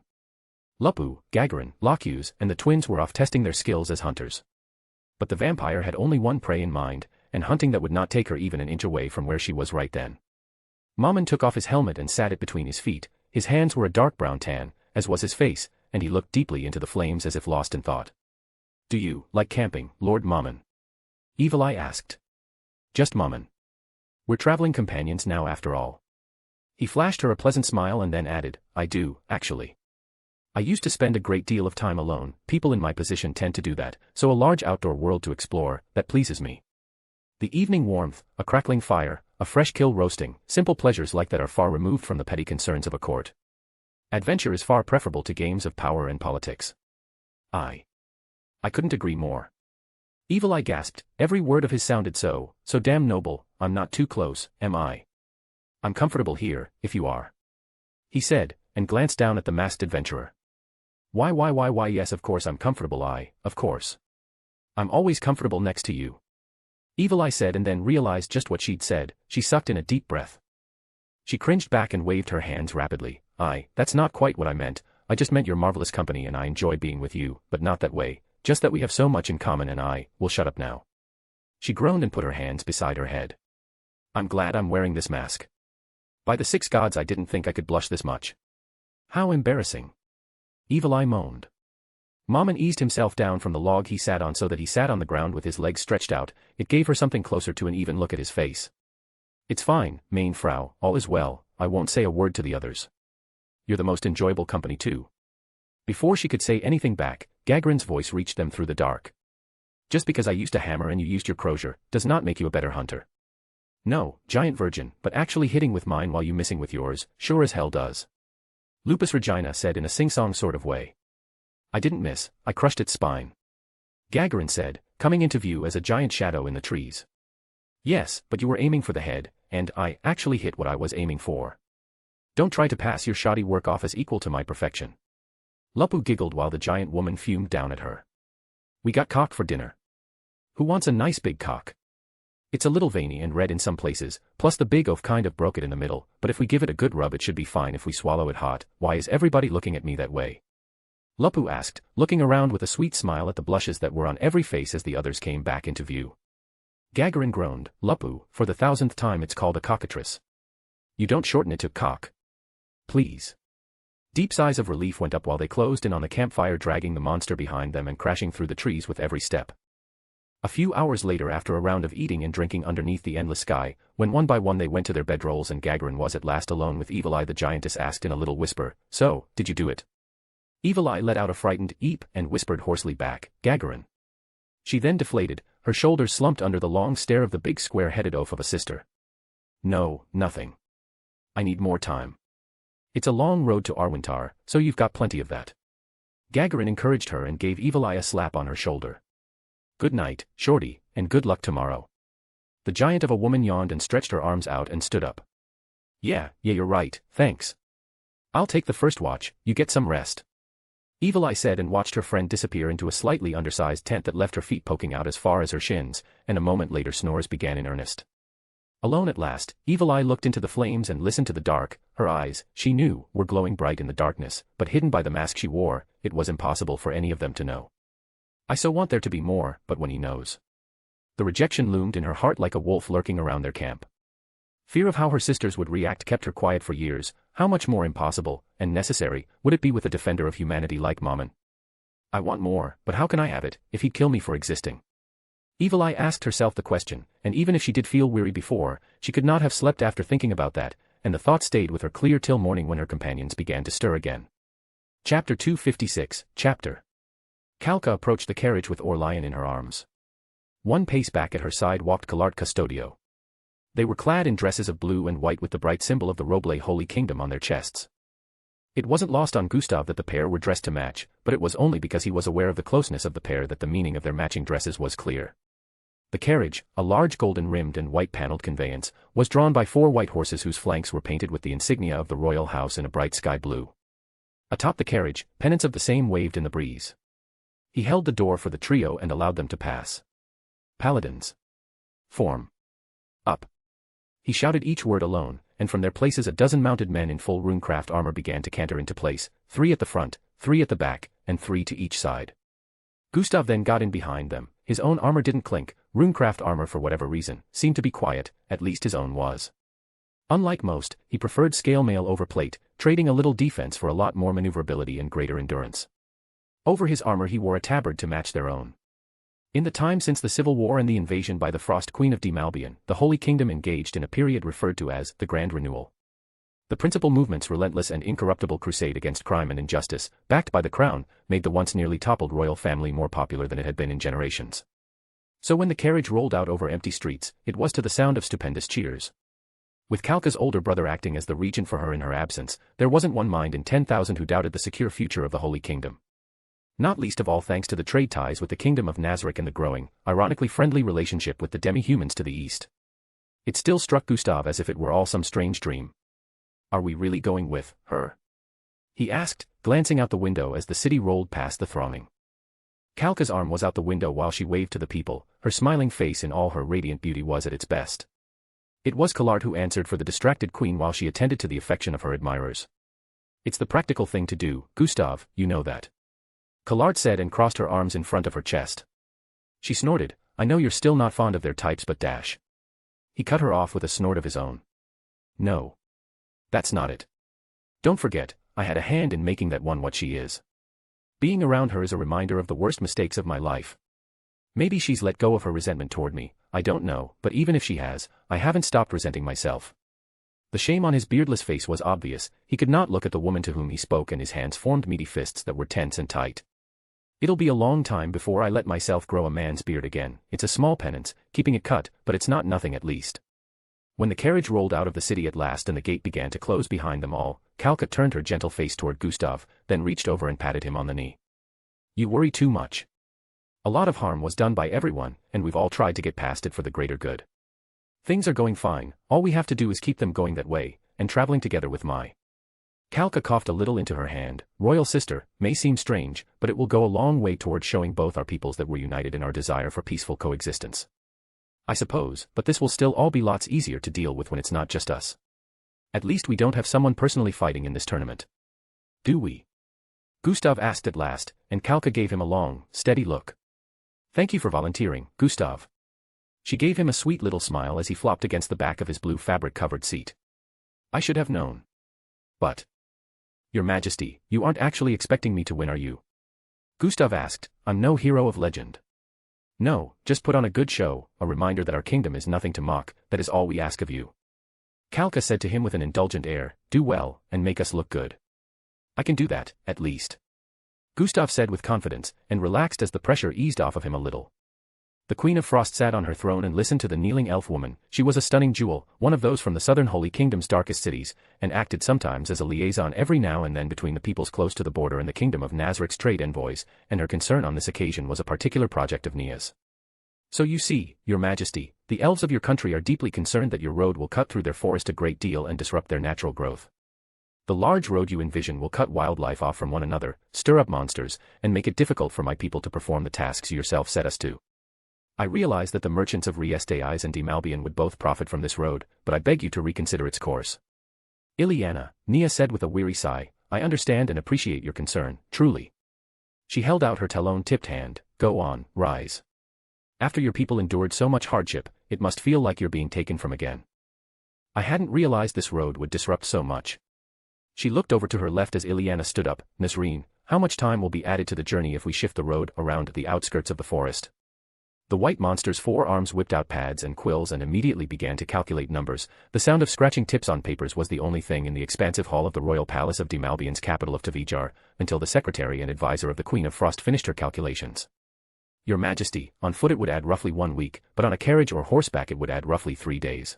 Lupu, Gagarin, Locuse, and the twins were off testing their skills as hunters. But the vampire had only one prey in mind, and hunting that would not take her even an inch away from where she was right then. Mammon took off his helmet and sat it between his feet. His hands were a dark brown tan, as was his face, and he looked deeply into the flames as if lost in thought. Do you like camping, Lord Mammon? Evil Eye asked. Just Mammon. We're traveling companions now after all. He flashed her a pleasant smile and then added, I do, actually. I used to spend a great deal of time alone. People in my position tend to do that, so a large outdoor world to explore, that pleases me. The evening warmth, a crackling fire, a fresh kill roasting, simple pleasures like that are far removed from the petty concerns of a court. Adventure is far preferable to games of power and politics. I couldn't agree more. Evil Eye gasped, every word of his sounded so damn noble. I'm not too close, am I? I'm comfortable here, if you are. He said, and glanced down at the masked adventurer. Why, yes, of course I'm comfortable, of course. I'm always comfortable next to you. Evil Eye said, and then realized just what she'd said. She sucked in a deep breath. She cringed back and waved her hands rapidly. That's not quite what I meant. I just meant your marvelous company and I enjoy being with you, but not that way, just that we have so much in common and I will shut up now. She groaned and put her hands beside her head. I'm glad I'm wearing this mask. By the 6 gods, I didn't think I could blush this much. How embarrassing. Evil Eye moaned. Mammon eased himself down from the log he sat on so that he sat on the ground with his legs stretched out. It gave her something closer to an even look at his face. It's fine, mein Frau, all is well, I won't say a word to the others. You're the most enjoyable company too. Before she could say anything back, Gagarin's voice reached them through the dark. Just because I used a hammer and you used your crozier, does not make you a better hunter. No, giant virgin, but actually hitting with mine while you missing with yours, sure as hell does. Lupus Regina said in a sing-song sort of way. I didn't miss, I crushed its spine. Gagarin said, coming into view as a giant shadow in the trees. Yes, but you were aiming for the head, and I actually hit what I was aiming for. Don't try to pass your shoddy work off as equal to my perfection. Lupu giggled while the giant woman fumed down at her. We got cock for dinner. Who wants a nice big cock? It's a little veiny and red in some places, plus the big oaf kind of broke it in the middle, but if we give it a good rub it should be fine if we swallow it hot. Why is everybody looking at me that way? Lupu asked, looking around with a sweet smile at the blushes that were on every face as the others came back into view. Gagarin groaned, Lupu, for the 1000th time it's called a cockatrice. You don't shorten it to cock. Please. Deep sighs of relief went up while they closed in on the campfire, dragging the monster behind them and crashing through the trees with every step. A few hours later, after a round of eating and drinking underneath the endless sky, when one by one they went to their bedrolls and Gagarin was at last alone with Evil Eye, the giantess asked in a little whisper, So, did you do it? Evil Eye let out a frightened eep and whispered hoarsely back, Gagarin. She then deflated, her shoulders slumped under the long stare of the big square-headed oaf of a sister. No, nothing. I need more time. It's a long road to Arwintar, so you've got plenty of that. Gagarin encouraged her and gave Evil Eye a slap on her shoulder. Good night, Shorty, and good luck tomorrow. The giant of a woman yawned and stretched her arms out and stood up. Yeah, you're right, thanks. I'll take the first watch, you get some rest. Evil Eye said and watched her friend disappear into a slightly undersized tent that left her feet poking out as far as her shins, and a moment later snores began in earnest. Alone at last, Evil Eye looked into the flames and listened to the dark. Her eyes, she knew, were glowing bright in the darkness, but hidden by the mask she wore, it was impossible for any of them to know. I so want there to be more, but when he knows. The rejection loomed in her heart like a wolf lurking around their camp. Fear of how her sisters would react kept her quiet for years. How much more impossible, and necessary, would it be with a defender of humanity like Mammon? I want more, but how can I have it, if he'd kill me for existing? Evil Eye asked herself the question, and even if she did feel weary before, she could not have slept after thinking about that, and the thought stayed with her clear till morning when her companions began to stir again. Chapter 256, Chapter. Kalka approached the carriage with Orlion in her arms. One pace back at her side walked Kalart Custodio. They were clad in dresses of blue and white with the bright symbol of the Roble Holy Kingdom on their chests. It wasn't lost on Gustav that the pair were dressed to match, but it was only because he was aware of the closeness of the pair that the meaning of their matching dresses was clear. The carriage, a large golden-rimmed and white-paneled conveyance, was drawn by 4 white horses whose flanks were painted with the insignia of the royal house in a bright sky blue. Atop the carriage, pennants of the same waved in the breeze. He held the door for the trio and allowed them to pass. Paladins. Form. Up. He shouted each word alone, and from their places a dozen mounted men in full runecraft armor began to canter into place, 3 at the front, 3 at the back, and 3 to each side. Gustav then got in behind them. His own armor didn't clink. Runecraft armor, for whatever reason, seemed to be quiet, at least his own was. Unlike most, he preferred scale mail over plate, trading a little defense for a lot more maneuverability and greater endurance. Over his armor he wore a tabard to match their own. In the time since the Civil War and the invasion by the Frost Queen of Demalbion, the Holy Kingdom engaged in a period referred to as the Grand Renewal. The principal movement's relentless and incorruptible crusade against crime and injustice, backed by the crown, made the once nearly toppled royal family more popular than it had been in generations. So when the carriage rolled out over empty streets, it was to the sound of stupendous cheers. With Kalka's older brother acting as the regent for her in her absence, there wasn't one mind in 10,000 who doubted the secure future of the Holy Kingdom. Not least of all thanks to the trade ties with the Kingdom of Nazarick and the growing, ironically friendly relationship with the demi-humans to the east. It still struck Gustav as if it were all some strange dream. Are we really going with her? He asked, glancing out the window as the city rolled past the thronging. Kalka's arm was out the window while she waved to the people, her smiling face in all her radiant beauty was at its best. It was Collard who answered for the distracted queen while she attended to the affection of her admirers. It's the practical thing to do, Gustav, you know that. Collard said and crossed her arms in front of her chest. She snorted, I know you're still not fond of their types but dash. He cut her off with a snort of his own. No. That's not it. Don't forget, I had a hand in making that one what she is. Being around her is a reminder of the worst mistakes of my life. Maybe she's let go of her resentment toward me, I don't know, but even if she has, I haven't stopped resenting myself. The shame on his beardless face was obvious, he could not look at the woman to whom he spoke and his hands formed meaty fists that were tense and tight. It'll be a long time before I let myself grow a man's beard again, it's a small penance, keeping it cut, but it's not nothing at least. When the carriage rolled out of the city at last and the gate began to close behind them all, Kalka turned her gentle face toward Gustav, then reached over and patted him on the knee. You worry too much. A lot of harm was done by everyone, and we've all tried to get past it for the greater good. Things are going fine, all we have to do is keep them going that way, and traveling together with my... Kalka coughed a little into her hand, royal sister, may seem strange, but it will go a long way towards showing both our peoples that we're united in our desire for peaceful coexistence. I suppose, but this will still all be lots easier to deal with when it's not just us. At least we don't have someone personally fighting in this tournament. Do we? Gustav asked at last, and Kalka gave him a long, steady look. Thank you for volunteering, Gustav. She gave him a sweet little smile as he flopped against the back of his blue fabric-covered seat. I should have known. But... Your Majesty, you aren't actually expecting me to win, are you? Gustav asked, I'm no hero of legend. No, just put on a good show, a reminder that our kingdom is nothing to mock, that is all we ask of you. Kalka said to him with an indulgent air, do well, and make us look good. I can do that, at least. Gustav said with confidence, and relaxed as the pressure eased off of him a little. The Queen of Frost sat on her throne and listened to the kneeling elf woman. She was a stunning jewel, one of those from the southern Holy Kingdom's darkest cities, and acted sometimes as a liaison every now and then between the peoples close to the border and the Kingdom of Nazarick's trade envoys, and her concern on this occasion was a particular project of Nia's. So you see, Your Majesty, the elves of your country are deeply concerned that your road will cut through their forest a great deal and disrupt their natural growth. The large road you envision will cut wildlife off from one another, stir up monsters, and make it difficult for my people to perform the tasks you yourself set us to. I realize that the merchants of Ainz and Demalbian would both profit from this road, but I beg you to reconsider its course. Ileana, Nia said with a weary sigh, I understand and appreciate your concern, truly. She held out her talon-tipped hand, go on, rise. After your people endured so much hardship, it must feel like you're being taken from again. I hadn't realized this road would disrupt so much. She looked over to her left as Ileana stood up, Nazarick, how much time will be added to the journey if we shift the road around the outskirts of the forest? The white monster's forearms whipped out pads and quills and immediately began to calculate numbers. The sound of scratching tips on papers was the only thing in the expansive hall of the royal palace of Demalbian's capital of Tvijar, until the secretary and advisor of the Queen of Frost finished her calculations. Your Majesty, on foot it would add roughly 1 week, but on a carriage or horseback it would add roughly 3 days.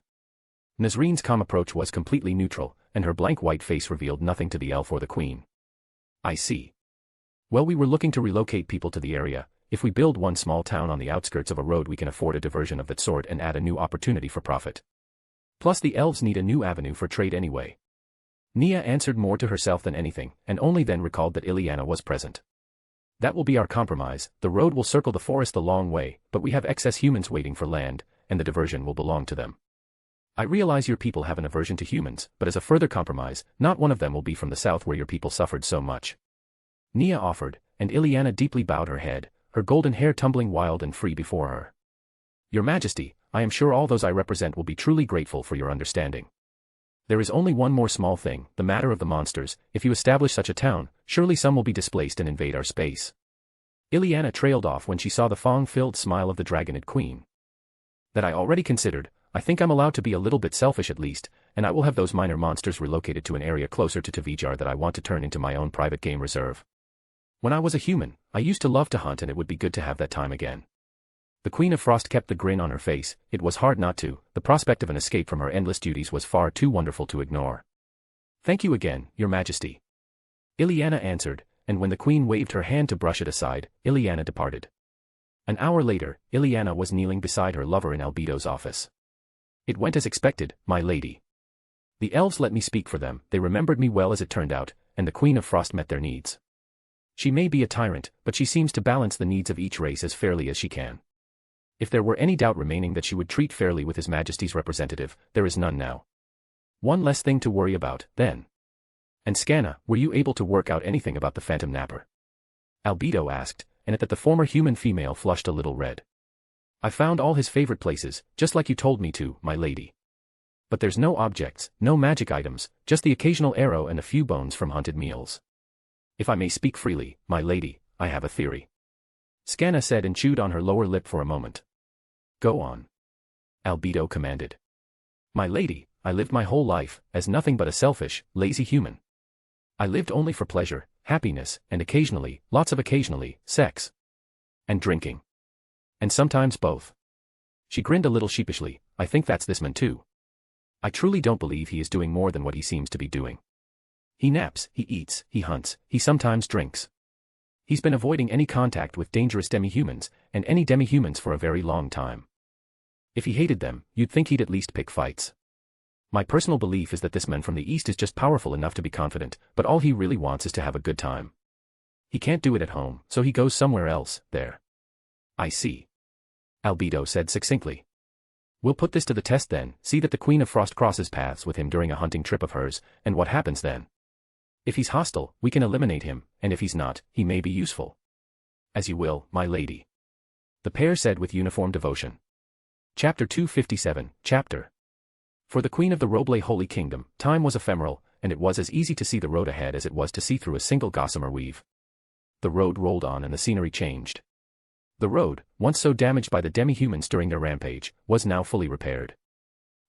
Nazarine's calm approach was completely neutral, and her blank white face revealed nothing to the elf or the queen. I see. Well, we were looking to relocate people to the area. If we build one small town on the outskirts of a road we can afford a diversion of that sort and add a new opportunity for profit. Plus the elves need a new avenue for trade anyway. Nia answered more to herself than anything, and only then recalled that Ileana was present. That will be our compromise, the road will circle the forest the long way, but we have excess humans waiting for land, and the diversion will belong to them. I realize your people have an aversion to humans, but as a further compromise, not one of them will be from the south where your people suffered so much. Nia offered, and Ileana deeply bowed her head, her golden hair tumbling wild and free before her. Your Majesty, I am sure all those I represent will be truly grateful for your understanding. There is only one more small thing, the matter of the monsters. If you establish such a town, surely some will be displaced and invade our space. Ileana trailed off when she saw the fong-filled smile of the dragonid queen. That I already considered, I think I'm allowed to be a little bit selfish at least, and I will have those minor monsters relocated to an area closer to Tvijar that I want to turn into my own private game reserve. When I was a human, I used to love to hunt and it would be good to have that time again. The Queen of Frost kept the grin on her face. It was hard not to. The prospect of an escape from her endless duties was far too wonderful to ignore. "Thank you again, Your Majesty," Ileana answered, and when the Queen waved her hand to brush it aside, Ileana departed. An hour later, Ileana was kneeling beside her lover in Albedo's office. "It went as expected, my lady. The elves let me speak for them, they remembered me well as it turned out, and the Queen of Frost met their needs. She may be a tyrant, but she seems to balance the needs of each race as fairly as she can. If there were any doubt remaining that she would treat fairly with His Majesty's representative, there is none now. One less thing to worry about, then." "And Scanna, were you able to work out anything about the Phantom Napper?" Albedo asked, and at that the former human female flushed a little red. "I found all his favorite places, just like you told me to, my lady. But there's no objects, no magic items, just the occasional arrow and a few bones from hunted meals. If I may speak freely, my lady, I have a theory." Scanna said and chewed on her lower lip for a moment. "Go on," Albedo commanded. "My lady, I lived my whole life as nothing but a selfish, lazy human. I lived only for pleasure, happiness, and occasionally, lots of occasionally, sex. And drinking. And sometimes both." She grinned a little sheepishly. "I think that's this man too. I truly don't believe he is doing more than what he seems to be doing. He naps, he eats, he hunts, he sometimes drinks. He's been avoiding any contact with dangerous demi-humans, and any demi-humans for a very long time. If he hated them, you'd think he'd at least pick fights. My personal belief is that this man from the East is just powerful enough to be confident, but all he really wants is to have a good time. He can't do it at home, so he goes somewhere else, there." "I see," Albedo said succinctly. "We'll put this to the test then, see that the Queen of Frost crosses paths with him during a hunting trip of hers, and what happens then. If he's hostile, we can eliminate him, and if he's not, he may be useful." "As you will, my lady," the pair said with uniform devotion. Chapter 257, Chapter. For the Queen of the Roble Holy Kingdom, time was ephemeral, and it was as easy to see the road ahead as it was to see through a single gossamer weave. The road rolled on and the scenery changed. The road, once so damaged by the demi-humans during their rampage, was now fully repaired.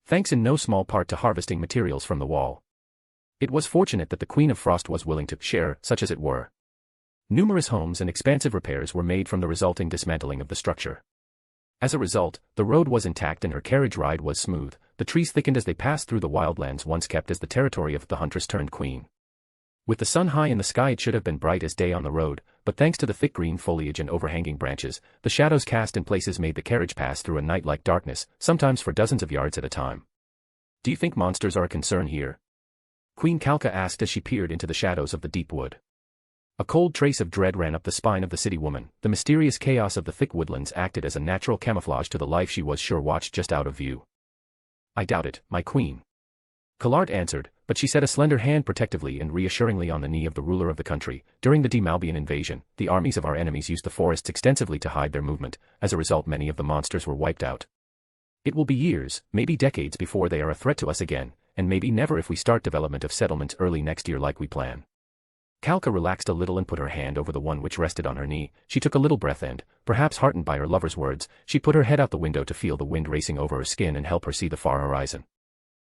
Thanks in no small part to harvesting materials from the wall. It was fortunate that the Queen of Frost was willing to share, such as it were. Numerous homes and expansive repairs were made from the resulting dismantling of the structure. As a result, the road was intact and her carriage ride was smooth. The trees thickened as they passed through the wildlands once kept as the territory of the huntress-turned-queen. With the sun high in the sky, it should have been bright as day on the road, but thanks to the thick green foliage and overhanging branches, the shadows cast in places made the carriage pass through a night-like darkness, sometimes for dozens of yards at a time. "Do you think monsters are a concern here?" Queen Kalka asked as she peered into the shadows of the deep wood. A cold trace of dread ran up the spine of the city woman. The mysterious chaos of the thick woodlands acted as a natural camouflage to the life she was sure watched just out of view. "I doubt it, my queen," Kalart answered, but she set a slender hand protectively and reassuringly on the knee of the ruler of the country. "During the Demalbian invasion, the armies of our enemies used the forests extensively to hide their movement. As a result, many of the monsters were wiped out. It will be years, maybe decades before they are a threat to us again, and maybe never if we start development of settlements early next year like we plan." Kalka relaxed a little and put her hand over the one which rested on her knee. She took a little breath and, perhaps heartened by her lover's words, she put her head out the window to feel the wind racing over her skin and help her see the far horizon.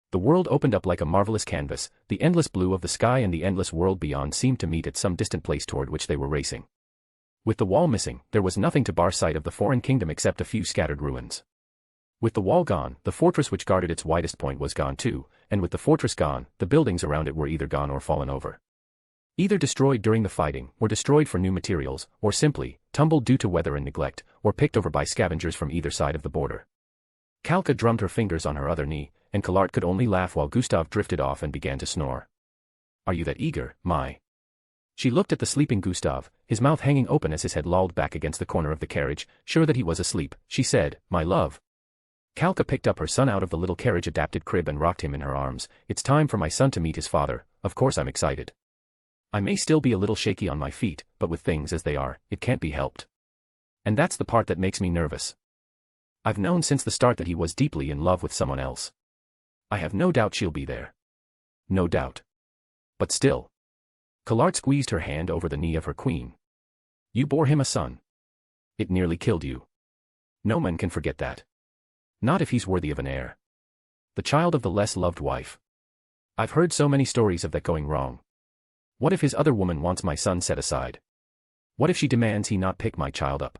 The world opened up like a marvelous canvas. The endless blue of the sky and the endless world beyond seemed to meet at some distant place toward which they were racing. With the wall missing, there was nothing to bar sight of the foreign kingdom except a few scattered ruins. With the wall gone, the fortress which guarded its widest point was gone too, and with the fortress gone, the buildings around it were either gone or fallen over. Either destroyed during the fighting, or destroyed for new materials, or simply, tumbled due to weather and neglect, or picked over by scavengers from either side of the border. Kalka drummed her fingers on her other knee, and Kalart could only laugh while Gustav drifted off and began to snore. "Are you that eager, my?" She looked at the sleeping Gustav, his mouth hanging open as his head lolled back against the corner of the carriage, sure that he was asleep. She said, "My love." Kalka picked up her son out of the little carriage-adapted crib and rocked him in her arms. "It's time for my son to meet his father. Of course I'm excited. I may still be a little shaky on my feet, but with things as they are, it can't be helped. And that's the part that makes me nervous. I've known since the start that he was deeply in love with someone else. I have no doubt she'll be there. No doubt. But still." Kalart squeezed her hand over the knee of her queen. "You bore him a son. It nearly killed you. No man can forget that. Not if he's worthy of an heir. The child of the less loved wife. I've heard so many stories of that going wrong. What if his other woman wants my son set aside? What if she demands he not pick my child up?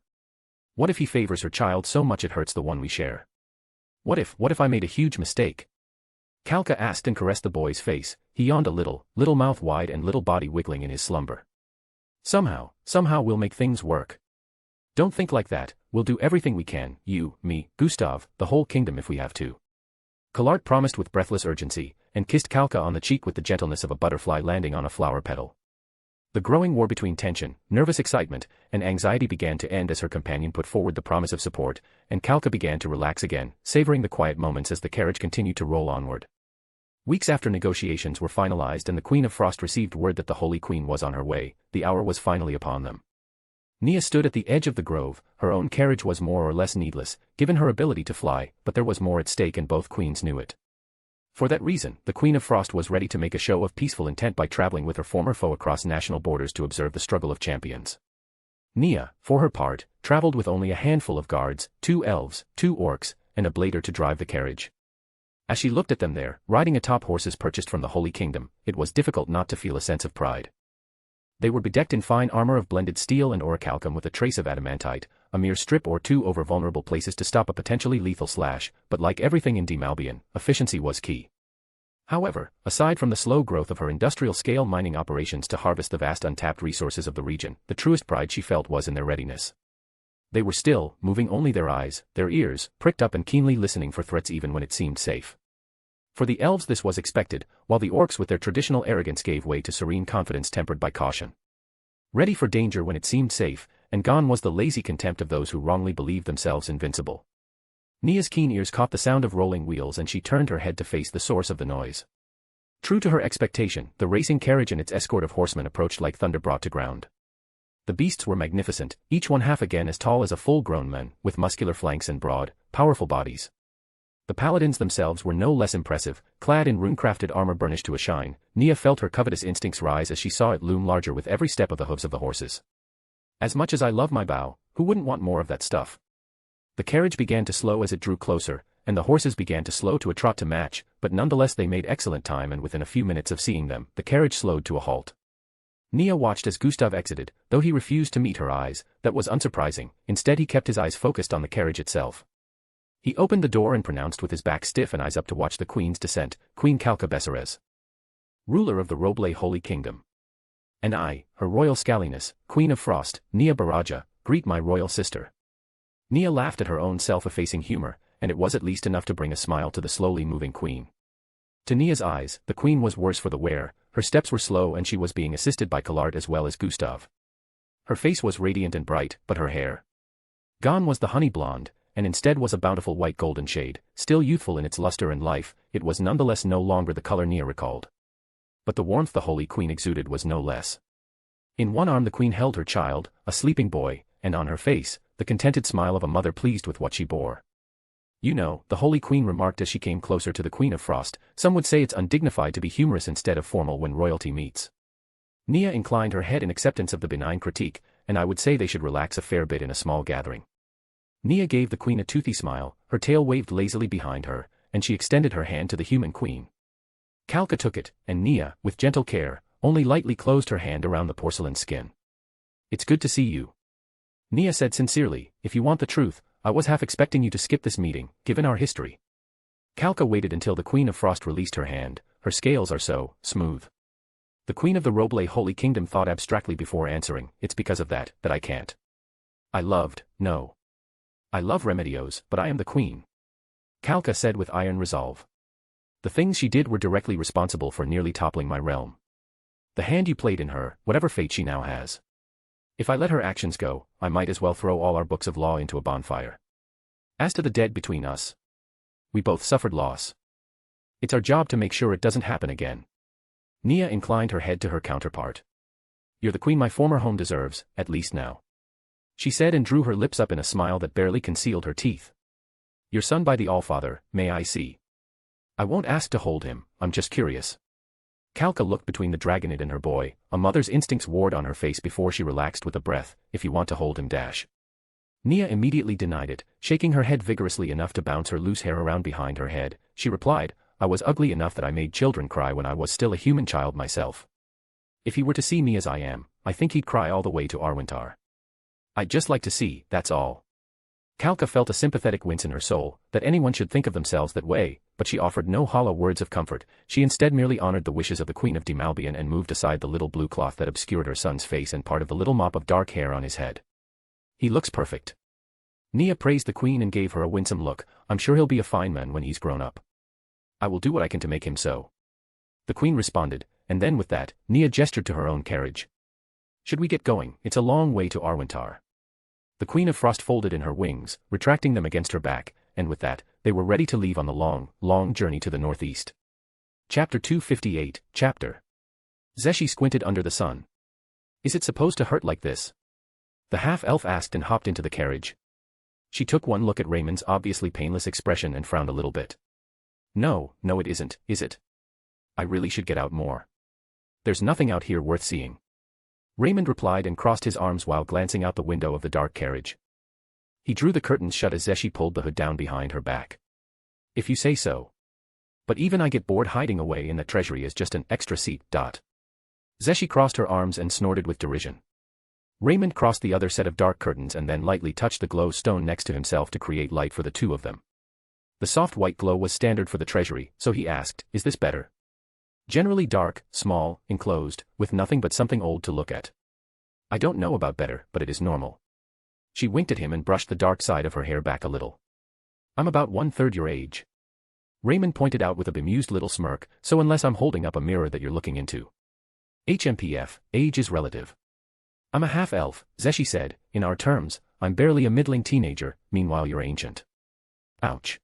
What if he favors her child so much it hurts the one we share? What if I made a huge mistake? Kalka asked and caressed the boy's face. He yawned a little mouth wide and little body wiggling in his slumber. Somehow we'll make things work. Don't think like that, we'll do everything we can, you, me, Gustav, the whole kingdom if we have to. Collard promised with breathless urgency, and kissed Kalka on the cheek with the gentleness of a butterfly landing on a flower petal. The growing war between tension, nervous excitement, and anxiety began to end as her companion put forward the promise of support, and Kalka began to relax again, savoring the quiet moments as the carriage continued to roll onward. Weeks after negotiations were finalized and the Queen of Frost received word that the Holy Queen was on her way, the hour was finally upon them. Nia stood at the edge of the grove. Her own carriage was more or less needless, given her ability to fly, but there was more at stake and both queens knew it. For that reason, the Queen of Frost was ready to make a show of peaceful intent by traveling with her former foe across national borders to observe the struggle of champions. Nia, for her part, traveled with only a handful of guards, 2 elves, 2 orcs, and a blader to drive the carriage. As she looked at them there, riding atop horses purchased from the Holy Kingdom, it was difficult not to feel a sense of pride. They were bedecked in fine armor of blended steel and orichalcum with a trace of adamantite, a mere strip or two over vulnerable places to stop a potentially lethal slash, but like everything in Dim Albion, efficiency was key. However, aside from the slow growth of her industrial-scale mining operations to harvest the vast untapped resources of the region, the truest pride she felt was in their readiness. They were still, moving only their eyes, their ears, pricked up and keenly listening for threats even when it seemed safe. For the elves this was expected, while the orcs with their traditional arrogance gave way to serene confidence tempered by caution. Ready for danger when it seemed safe, and gone was the lazy contempt of those who wrongly believed themselves invincible. Nia's keen ears caught the sound of rolling wheels and she turned her head to face the source of the noise. True to her expectation, the racing carriage and its escort of horsemen approached like thunder brought to ground. The beasts were magnificent, each one half again as tall as a full-grown man, with muscular flanks and broad, powerful bodies. The paladins themselves were no less impressive, clad in rune-crafted armor burnished to a shine. Nia felt her covetous instincts rise as she saw it loom larger with every step of the hooves of the horses. As much as I love my bow, who wouldn't want more of that stuff? The carriage began to slow as it drew closer, and the horses began to slow to a trot to match, but nonetheless they made excellent time and within a few minutes of seeing them, the carriage slowed to a halt. Nia watched as Gustav exited, though he refused to meet her eyes. That was unsurprising, instead he kept his eyes focused on the carriage itself. He opened the door and pronounced with his back stiff and eyes up to watch the Queen's descent, Queen Kalka Besserez, ruler of the Roble Holy Kingdom. And I, her royal scaliness, Queen of Frost, Nia Baraja, greet my royal sister. Nia laughed at her own self-effacing humor, and it was at least enough to bring a smile to the slowly moving Queen. To Nia's eyes, the Queen was worse for the wear. Her steps were slow and she was being assisted by Collard as well as Gustav. Her face was radiant and bright, but her hair. Gone was the honey blonde, and instead was a bountiful white golden shade, still youthful in its luster and life. It was nonetheless no longer the color Nia recalled. But the warmth the Holy Queen exuded was no less. In one arm the Queen held her child, a sleeping boy, and on her face, the contented smile of a mother pleased with what she bore. You know, the Holy Queen remarked as she came closer to the Queen of Frost, some would say it's undignified to be humorous instead of formal when royalty meets. Nia inclined her head in acceptance of the benign critique, and I would say they should relax a fair bit in a small gathering. Nia gave the Queen a toothy smile, her tail waved lazily behind her, and she extended her hand to the human Queen. Kalka took it, and Nia, with gentle care, only lightly closed her hand around the porcelain skin. It's good to see you. Nia said sincerely, if you want the truth, I was half expecting you to skip this meeting, given our history. Kalka waited until the Queen of Frost released her hand. Her scales are so smooth. The Queen of the Roble Holy Kingdom thought abstractly before answering, it's because of that I can't. I love Remedios, but I am the Queen. Kalka said with iron resolve. The things she did were directly responsible for nearly toppling my realm. The hand you played in her, whatever fate she now has. If I let her actions go, I might as well throw all our books of law into a bonfire. As to the dead between us, we both suffered loss. It's our job to make sure it doesn't happen again. Nia inclined her head to her counterpart. You're the Queen my former home deserves, at least now. She said and drew her lips up in a smile that barely concealed her teeth. Your son by the Allfather, may I see? I won't ask to hold him, I'm just curious. Kalka looked between the dragonid and her boy, a mother's instincts warred on her face before she relaxed with a breath, if you want to hold him dash. Nia immediately denied it, shaking her head vigorously enough to bounce her loose hair around behind her head. She replied, I was ugly enough that I made children cry when I was still a human child myself. If he were to see me as I am, I think he'd cry all the way to Arwintar. I'd just like to see, that's all. Kalka felt a sympathetic wince in her soul, that anyone should think of themselves that way, but she offered no hollow words of comfort. She instead merely honored the wishes of the Queen of Demalbian and moved aside the little blue cloth that obscured her son's face and part of the little mop of dark hair on his head. He looks perfect. Nia praised the Queen and gave her a winsome look. I'm sure he'll be a fine man when he's grown up. I will do what I can to make him so. The Queen responded, and then with that, Nia gestured to her own carriage. Should we get going? It's a long way to Arwentar. The Queen of Frost folded in her wings, retracting them against her back, and with that, they were ready to leave on the long, long journey to the northeast. Chapter 258, Chapter. Zeshi squinted under the sun. Is it supposed to hurt like this? The half-elf asked and hopped into the carriage. She took one look at Raymond's obviously painless expression and frowned a little bit. No, it isn't, is it? I really should get out more. There's nothing out here worth seeing. Raymond replied and crossed his arms while glancing out the window of the dark carriage. He drew the curtains shut as Zeshi pulled the hood down behind her back. If you say so. But even I get bored hiding away in the treasury as just an extra seat. Zeshi crossed her arms and snorted with derision. Raymond crossed the other set of dark curtains and then lightly touched the glow stone next to himself to create light for the two of them. The soft white glow was standard for the treasury, so he asked, is this better? Generally dark, small, enclosed, with nothing but something old to look at. I don't know about better, but it is normal. She winked at him and brushed the dark side of her hair back a little. I'm about 1/3 your age. Raymond pointed out with a bemused little smirk, so unless I'm holding up a mirror that you're looking into. HMPF, age is relative. I'm a half-elf, Zeshi said, in our terms, I'm barely a middling teenager, meanwhile you're ancient. Ouch.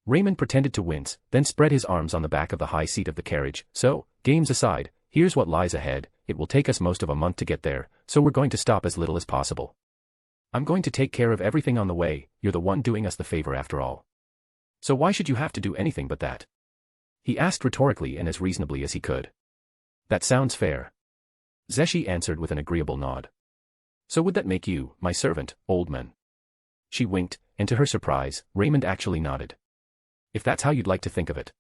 Raymond pretended to wince, then spread his arms on the back of the high seat of the carriage. So, games aside, here's what lies ahead. It will take us most of a month to get there, so we're going to stop as little as possible. I'm going to take care of everything on the way, you're the one doing us the favor after all. So why should you have to do anything but that? He asked rhetorically and as reasonably as he could. That sounds fair. Zeshi answered with an agreeable nod. So would that make you, my servant, old man? She winked, and to her surprise, Raymond actually nodded. If that's how you'd like to think of it.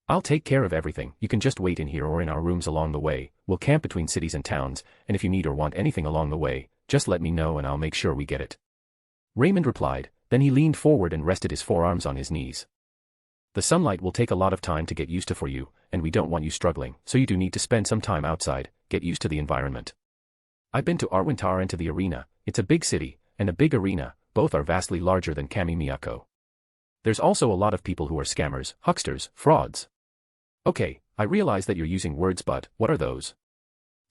I'll take care of everything, you can just wait in here or in our rooms along the way, we'll camp between cities and towns, and if you need or want anything along the way, just let me know and I'll make sure we get it. Raymond replied, then he leaned forward and rested his forearms on his knees. The sunlight will take a lot of time to get used to for you, and we don't want you struggling, so you do need to spend some time outside, get used to the environment. I've been to Arwentar and to the arena, it's a big city, and a big arena, both are vastly larger than Kami Miyako. There's also a lot of people who are scammers, hucksters, frauds. Okay, I realize that you're using words but, what are those?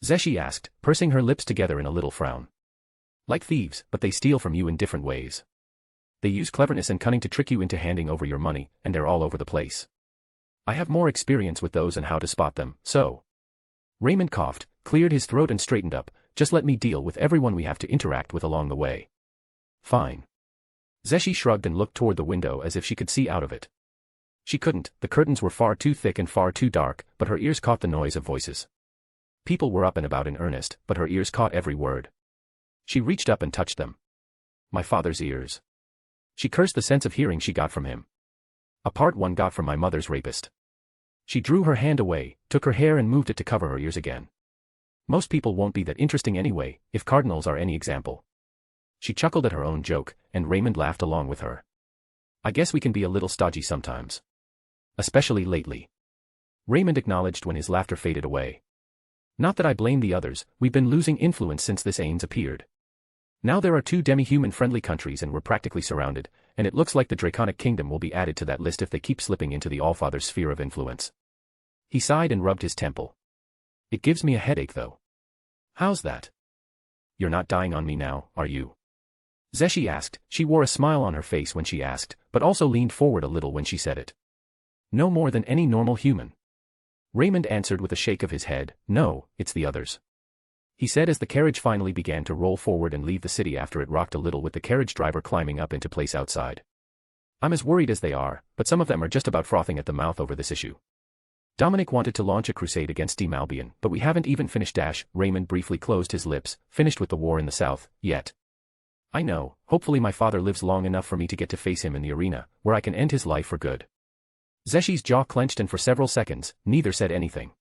Zeshi asked, pursing her lips together in a little frown. Like thieves, but they steal from you in different ways. They use cleverness and cunning to trick you into handing over your money, and they're all over the place. I have more experience with those and how to spot them, so. Raymond coughed, cleared his throat and straightened up, just let me deal with everyone we have to interact with along the way. Fine. Zeshi shrugged and looked toward the window as if she could see out of it. She couldn't, the curtains were far too thick and far too dark, but her ears caught the noise of voices. People were up and about in earnest, but her ears caught every word. She reached up and touched them. My father's ears. She cursed the sense of hearing she got from him. A part one got from my mother's rapist. She drew her hand away, took her hair and moved it to cover her ears again. Most people won't be that interesting anyway, if cardinals are any example. She chuckled at her own joke, and Raymond laughed along with her. I guess we can be a little stodgy sometimes. Especially lately. Raymond acknowledged when his laughter faded away. Not that I blame the others, we've been losing influence since this Ainz appeared. Now there are 2 demi-human-friendly countries and we're practically surrounded, and it looks like the Draconic Kingdom will be added to that list if they keep slipping into the Allfather's sphere of influence. He sighed and rubbed his temple. It gives me a headache though. How's that? You're not dying on me now, are you? Zeshi asked. She wore a smile on her face when she asked, but also leaned forward a little when she said it. No more than any normal human. Raymond answered with a shake of his head, no, it's the others. He said as the carriage finally began to roll forward and leave the city after it rocked a little with the carriage driver climbing up into place outside. I'm as worried as they are, but some of them are just about frothing at the mouth over this issue. Dominic wanted to launch a crusade against Demalbian, but we haven't even finished. Raymond briefly closed his lips, finished with the war in the south, yet. I know, hopefully my father lives long enough for me to get to face him in the arena, where I can end his life for good. Zeshi's jaw clenched and for several seconds, neither said anything.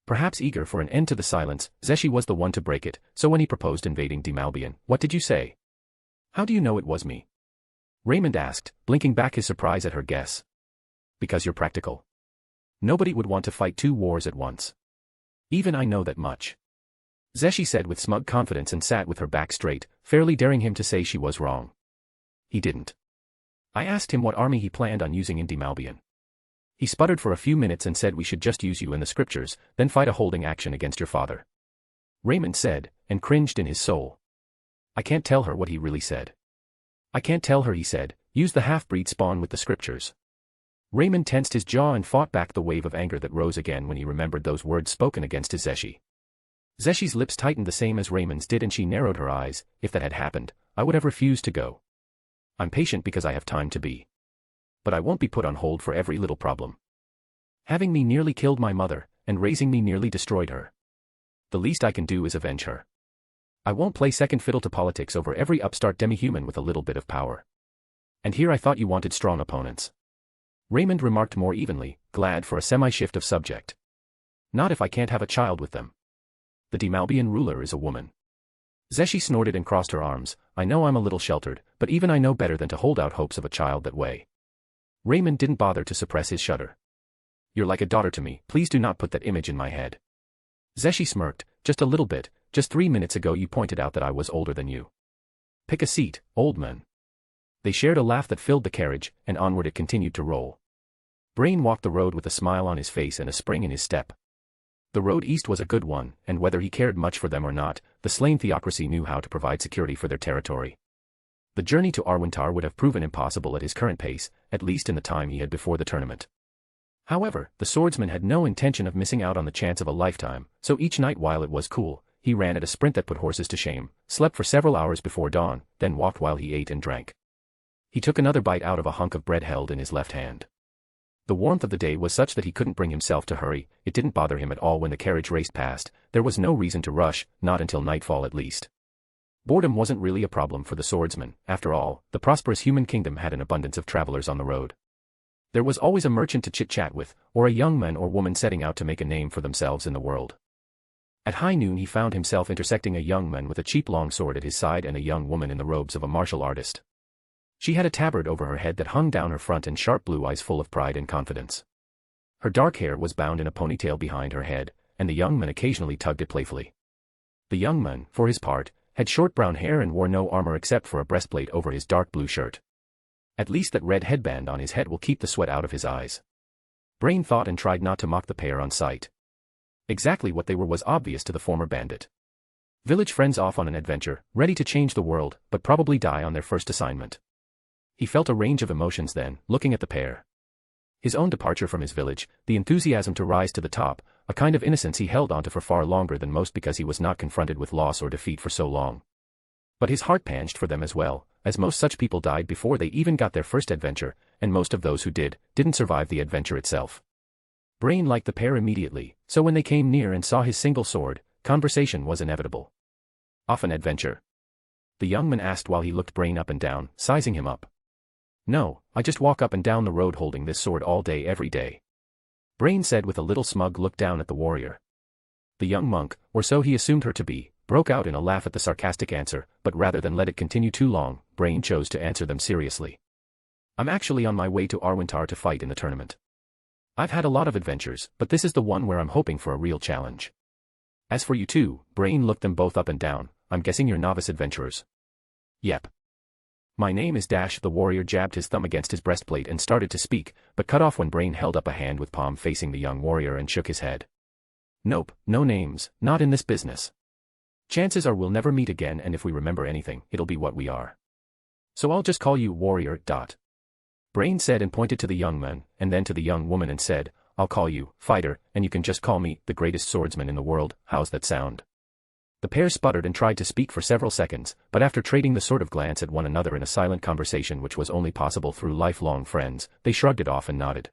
Perhaps eager for an end to the silence, Zeshi was the one to break it, so when he proposed invading Demalbian, what did you say? How do you know it was me? Raymond asked, blinking back his surprise at her guess. Because you're practical. Nobody would want to fight 2 wars at once. Even I know that much. Zeshi said with smug confidence and sat with her back straight, fairly daring him to say she was wrong. He didn't. I asked him what army he planned on using in Demalbian. He sputtered for a few minutes and said we should just use you in the scriptures, then fight a holding action against your father. Raymond said, and cringed in his soul. I can't tell her what he really said. I can't tell her he said, use the half-breed spawn with the scriptures. Raymond tensed his jaw and fought back the wave of anger that rose again when he remembered those words spoken against his Zeshi. Zeshi's lips tightened the same as Raymond's did and she narrowed her eyes. If that had happened, I would have refused to go. I'm patient because I have time to be. But I won't be put on hold for every little problem. Having me nearly killed my mother, and raising me nearly destroyed her. The least I can do is avenge her. I won't play second fiddle to politics over every upstart demi-human with a little bit of power. And here I thought you wanted strong opponents. Raymond remarked more evenly, glad for a semi-shift of subject. Not if I can't have a child with them. The Demalbian ruler is a woman. Zeshi snorted and crossed her arms. I know I'm a little sheltered, but even I know better than to hold out hopes of a child that way. Raymond didn't bother to suppress his shudder. You're like a daughter to me, please do not put that image in my head. Zeshi smirked, just a little bit, just 3 minutes ago you pointed out that I was older than you. Pick a seat, old man. They shared a laugh that filled the carriage, and onward it continued to roll. Brain walked the road with a smile on his face and a spring in his step. The road east was a good one, and whether he cared much for them or not, the slain theocracy knew how to provide security for their territory. The journey to Arwentar would have proven impossible at his current pace, at least in the time he had before the tournament. However, the swordsman had no intention of missing out on the chance of a lifetime, so each night while it was cool, he ran at a sprint that put horses to shame, slept for several hours before dawn, then walked while he ate and drank. He took another bite out of a hunk of bread held in his left hand. The warmth of the day was such that he couldn't bring himself to hurry. It didn't bother him at all when the carriage raced past. There was no reason to rush, not until nightfall at least. Boredom wasn't really a problem for the swordsman. After all, the prosperous human kingdom had an abundance of travelers on the road. There was always a merchant to chit-chat with, or a young man or woman setting out to make a name for themselves in the world. At high noon he found himself intersecting a young man with a cheap long sword at his side and a young woman in the robes of a martial artist. She had a tabard over her head that hung down her front and sharp blue eyes full of pride and confidence. Her dark hair was bound in a ponytail behind her head, and the young man occasionally tugged it playfully. The young man, for his part, had short brown hair and wore no armor except for a breastplate over his dark blue shirt. At least that red headband on his head will keep the sweat out of his eyes. Brain thought and tried not to mock the pair on sight. Exactly what they were was obvious to the former bandit. Village friends off on an adventure, ready to change the world, but probably die on their first assignment. He felt a range of emotions then, looking at the pair. His own departure from his village, the enthusiasm to rise to the top, a kind of innocence he held onto for far longer than most because he was not confronted with loss or defeat for so long. But his heart panged for them as well, as most such people died before they even got their first adventure, and most of those who didn't survive the adventure itself. Brain liked the pair immediately, so when they came near and saw his single sword, conversation was inevitable. Off an adventure? The young man asked while he looked Brain up and down, sizing him up. No, I just walk up and down the road holding this sword all day every day. Brain said with a little smug look down at the warrior. The young monk, or so he assumed her to be, broke out in a laugh at the sarcastic answer, but rather than let it continue too long, Brain chose to answer them seriously. I'm actually on my way to Arwentar to fight in the tournament. I've had a lot of adventures, but this is the one where I'm hoping for a real challenge. As for you two, Brain looked them both up and down, I'm guessing you're novice adventurers. Yep. My name is Dash. The warrior jabbed his thumb against his breastplate and started to speak, but cut off when Brain held up a hand with palm facing the young warrior and shook his head. Nope, no names, not in this business. Chances are we'll never meet again, and if we remember anything, it'll be what we are. So I'll just call you Warrior. Brain said and pointed to the young man, and then to the young woman and said, I'll call you Fighter, and you can just call me the greatest swordsman in the world. How's that sound? The pair sputtered and tried to speak for several seconds, but after trading the sort of glance at one another in a silent conversation which was only possible through lifelong friends, they shrugged it off and nodded.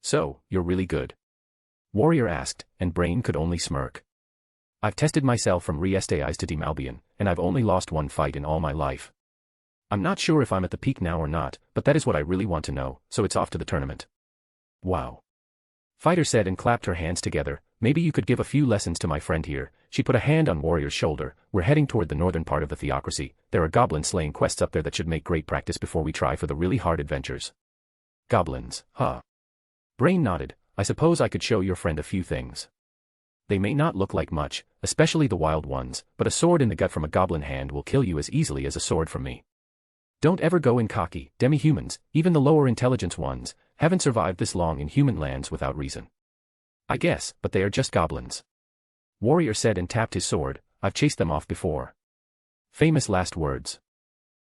So, you're really good? Warrior asked, and Brain could only smirk. I've tested myself from Ainz to Demalbian, and I've only lost one fight in all my life. I'm not sure if I'm at the peak now or not, but that is what I really want to know, so it's off to the tournament. Wow. Fighter said and clapped her hands together, Maybe you could give a few lessons to my friend here. She put a hand on Warrior's shoulder. We're heading toward the northern part of the theocracy. There are goblin slaying quests up there that should make great practice before we try for the really hard adventures. Goblins, huh? Brain nodded. I suppose I could show your friend a few things. They may not look like much, especially the wild ones, but a sword in the gut from a goblin hand will kill you as easily as a sword from me. Don't ever go in cocky. Demi-humans, even the lower intelligence ones, haven't survived this long in human lands without reason. I guess, but they are just goblins. Warrior said and tapped his sword. I've chased them off before. Famous last words.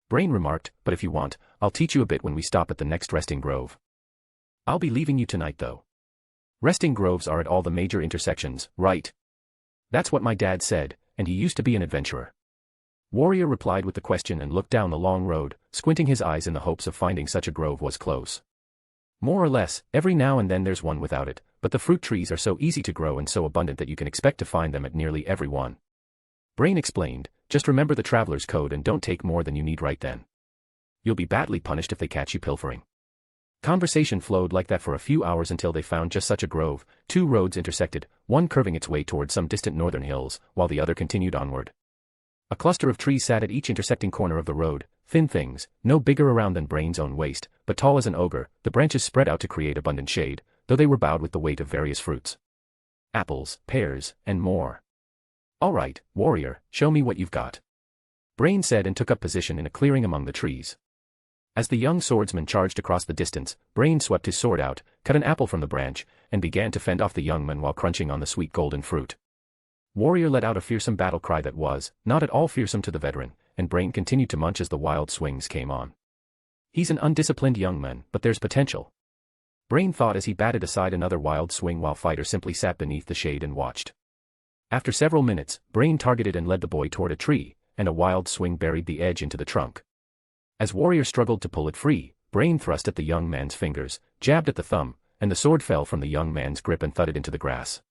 Brain remarked, but if you want, I'll teach you a bit when we stop at the next resting grove. I'll be leaving you tonight though. Resting groves are at all the major intersections, right? That's what my dad said, and he used to be an adventurer. Warrior replied with the question and looked down the long road, squinting his eyes in the hopes of finding such a grove was close. More or less, every now and then there's one without it, but the fruit trees are so easy to grow and so abundant that you can expect to find them at nearly every one. Brain explained, just remember the traveler's code and don't take more than you need right then. You'll be badly punished if they catch you pilfering. Conversation flowed like that for a few hours until they found just such a grove. Two roads intersected, one curving its way toward some distant northern hills, while the other continued onward. A cluster of trees sat at each intersecting corner of the road, thin things, no bigger around than Brain's own waist, but tall as an ogre. The branches spread out to create abundant shade, though they were bowed with the weight of various fruits. Apples, pears, and more. All right, warrior, show me what you've got. Brain said and took up position in a clearing among the trees. As the young swordsman charged across the distance, Brain swept his sword out, cut an apple from the branch, and began to fend off the young man while crunching on the sweet golden fruit. Warrior let out a fearsome battle cry that was, not at all fearsome to the veteran, and Brain continued to munch as the wild swings came on. He's an undisciplined young man, but there's potential. Brain thought as he batted aside another wild swing while Fighter simply sat beneath the shade and watched. After several minutes, Brain targeted and led the boy toward a tree, and a wild swing buried the edge into the trunk. As Warrior struggled to pull it free, Brain thrust at the young man's fingers, jabbed at the thumb, and the sword fell from the young man's grip and thudded into the grass.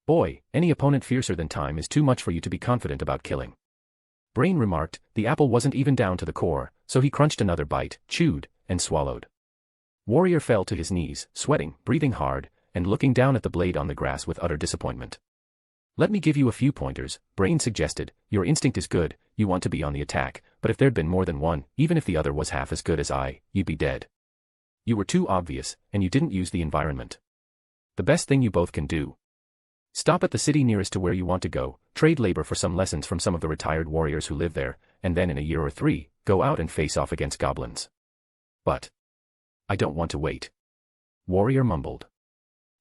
Boy, any opponent fiercer than time is too much for you to be confident about killing. Brain remarked. The apple wasn't even down to the core, so he crunched another bite, chewed, and swallowed. Warrior fell to his knees, sweating, breathing hard, and looking down at the blade on the grass with utter disappointment. Let me give you a few pointers, Brain suggested. Your instinct is good, you want to be on the attack, but if there'd been more than one, even if the other was half as good as you'd be dead. You were too obvious, and you didn't use the environment. The best thing you both can do. Stop at the city nearest to where you want to go, trade labor for some lessons from some of the retired warriors who live there, and then in a year or 3, go out and face off against goblins. But I don't want to wait. Warrior mumbled.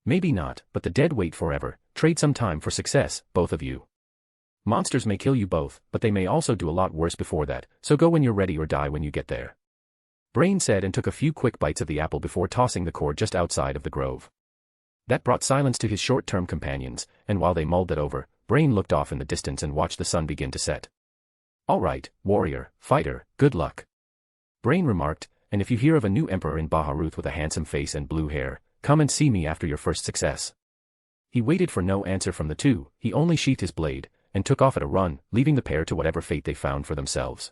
Maybe not, but the dead wait forever. Trade some time for success, both of you. Monsters may kill you both, but they may also do a lot worse before that, so go when you're ready or die when you get there. Brain said and took a few quick bites of the apple before tossing the core just outside of the grove. That brought silence to his short-term companions, and while they mulled it over, Brain looked off in the distance and watched the sun begin to set. All right, warrior, fighter, good luck. Brain remarked, and if you hear of a new emperor in Baharuth with a handsome face and blue hair, come and see me after your first success. He waited for no answer from the two, he only sheathed his blade, and took off at a run, leaving the pair to whatever fate they found for themselves.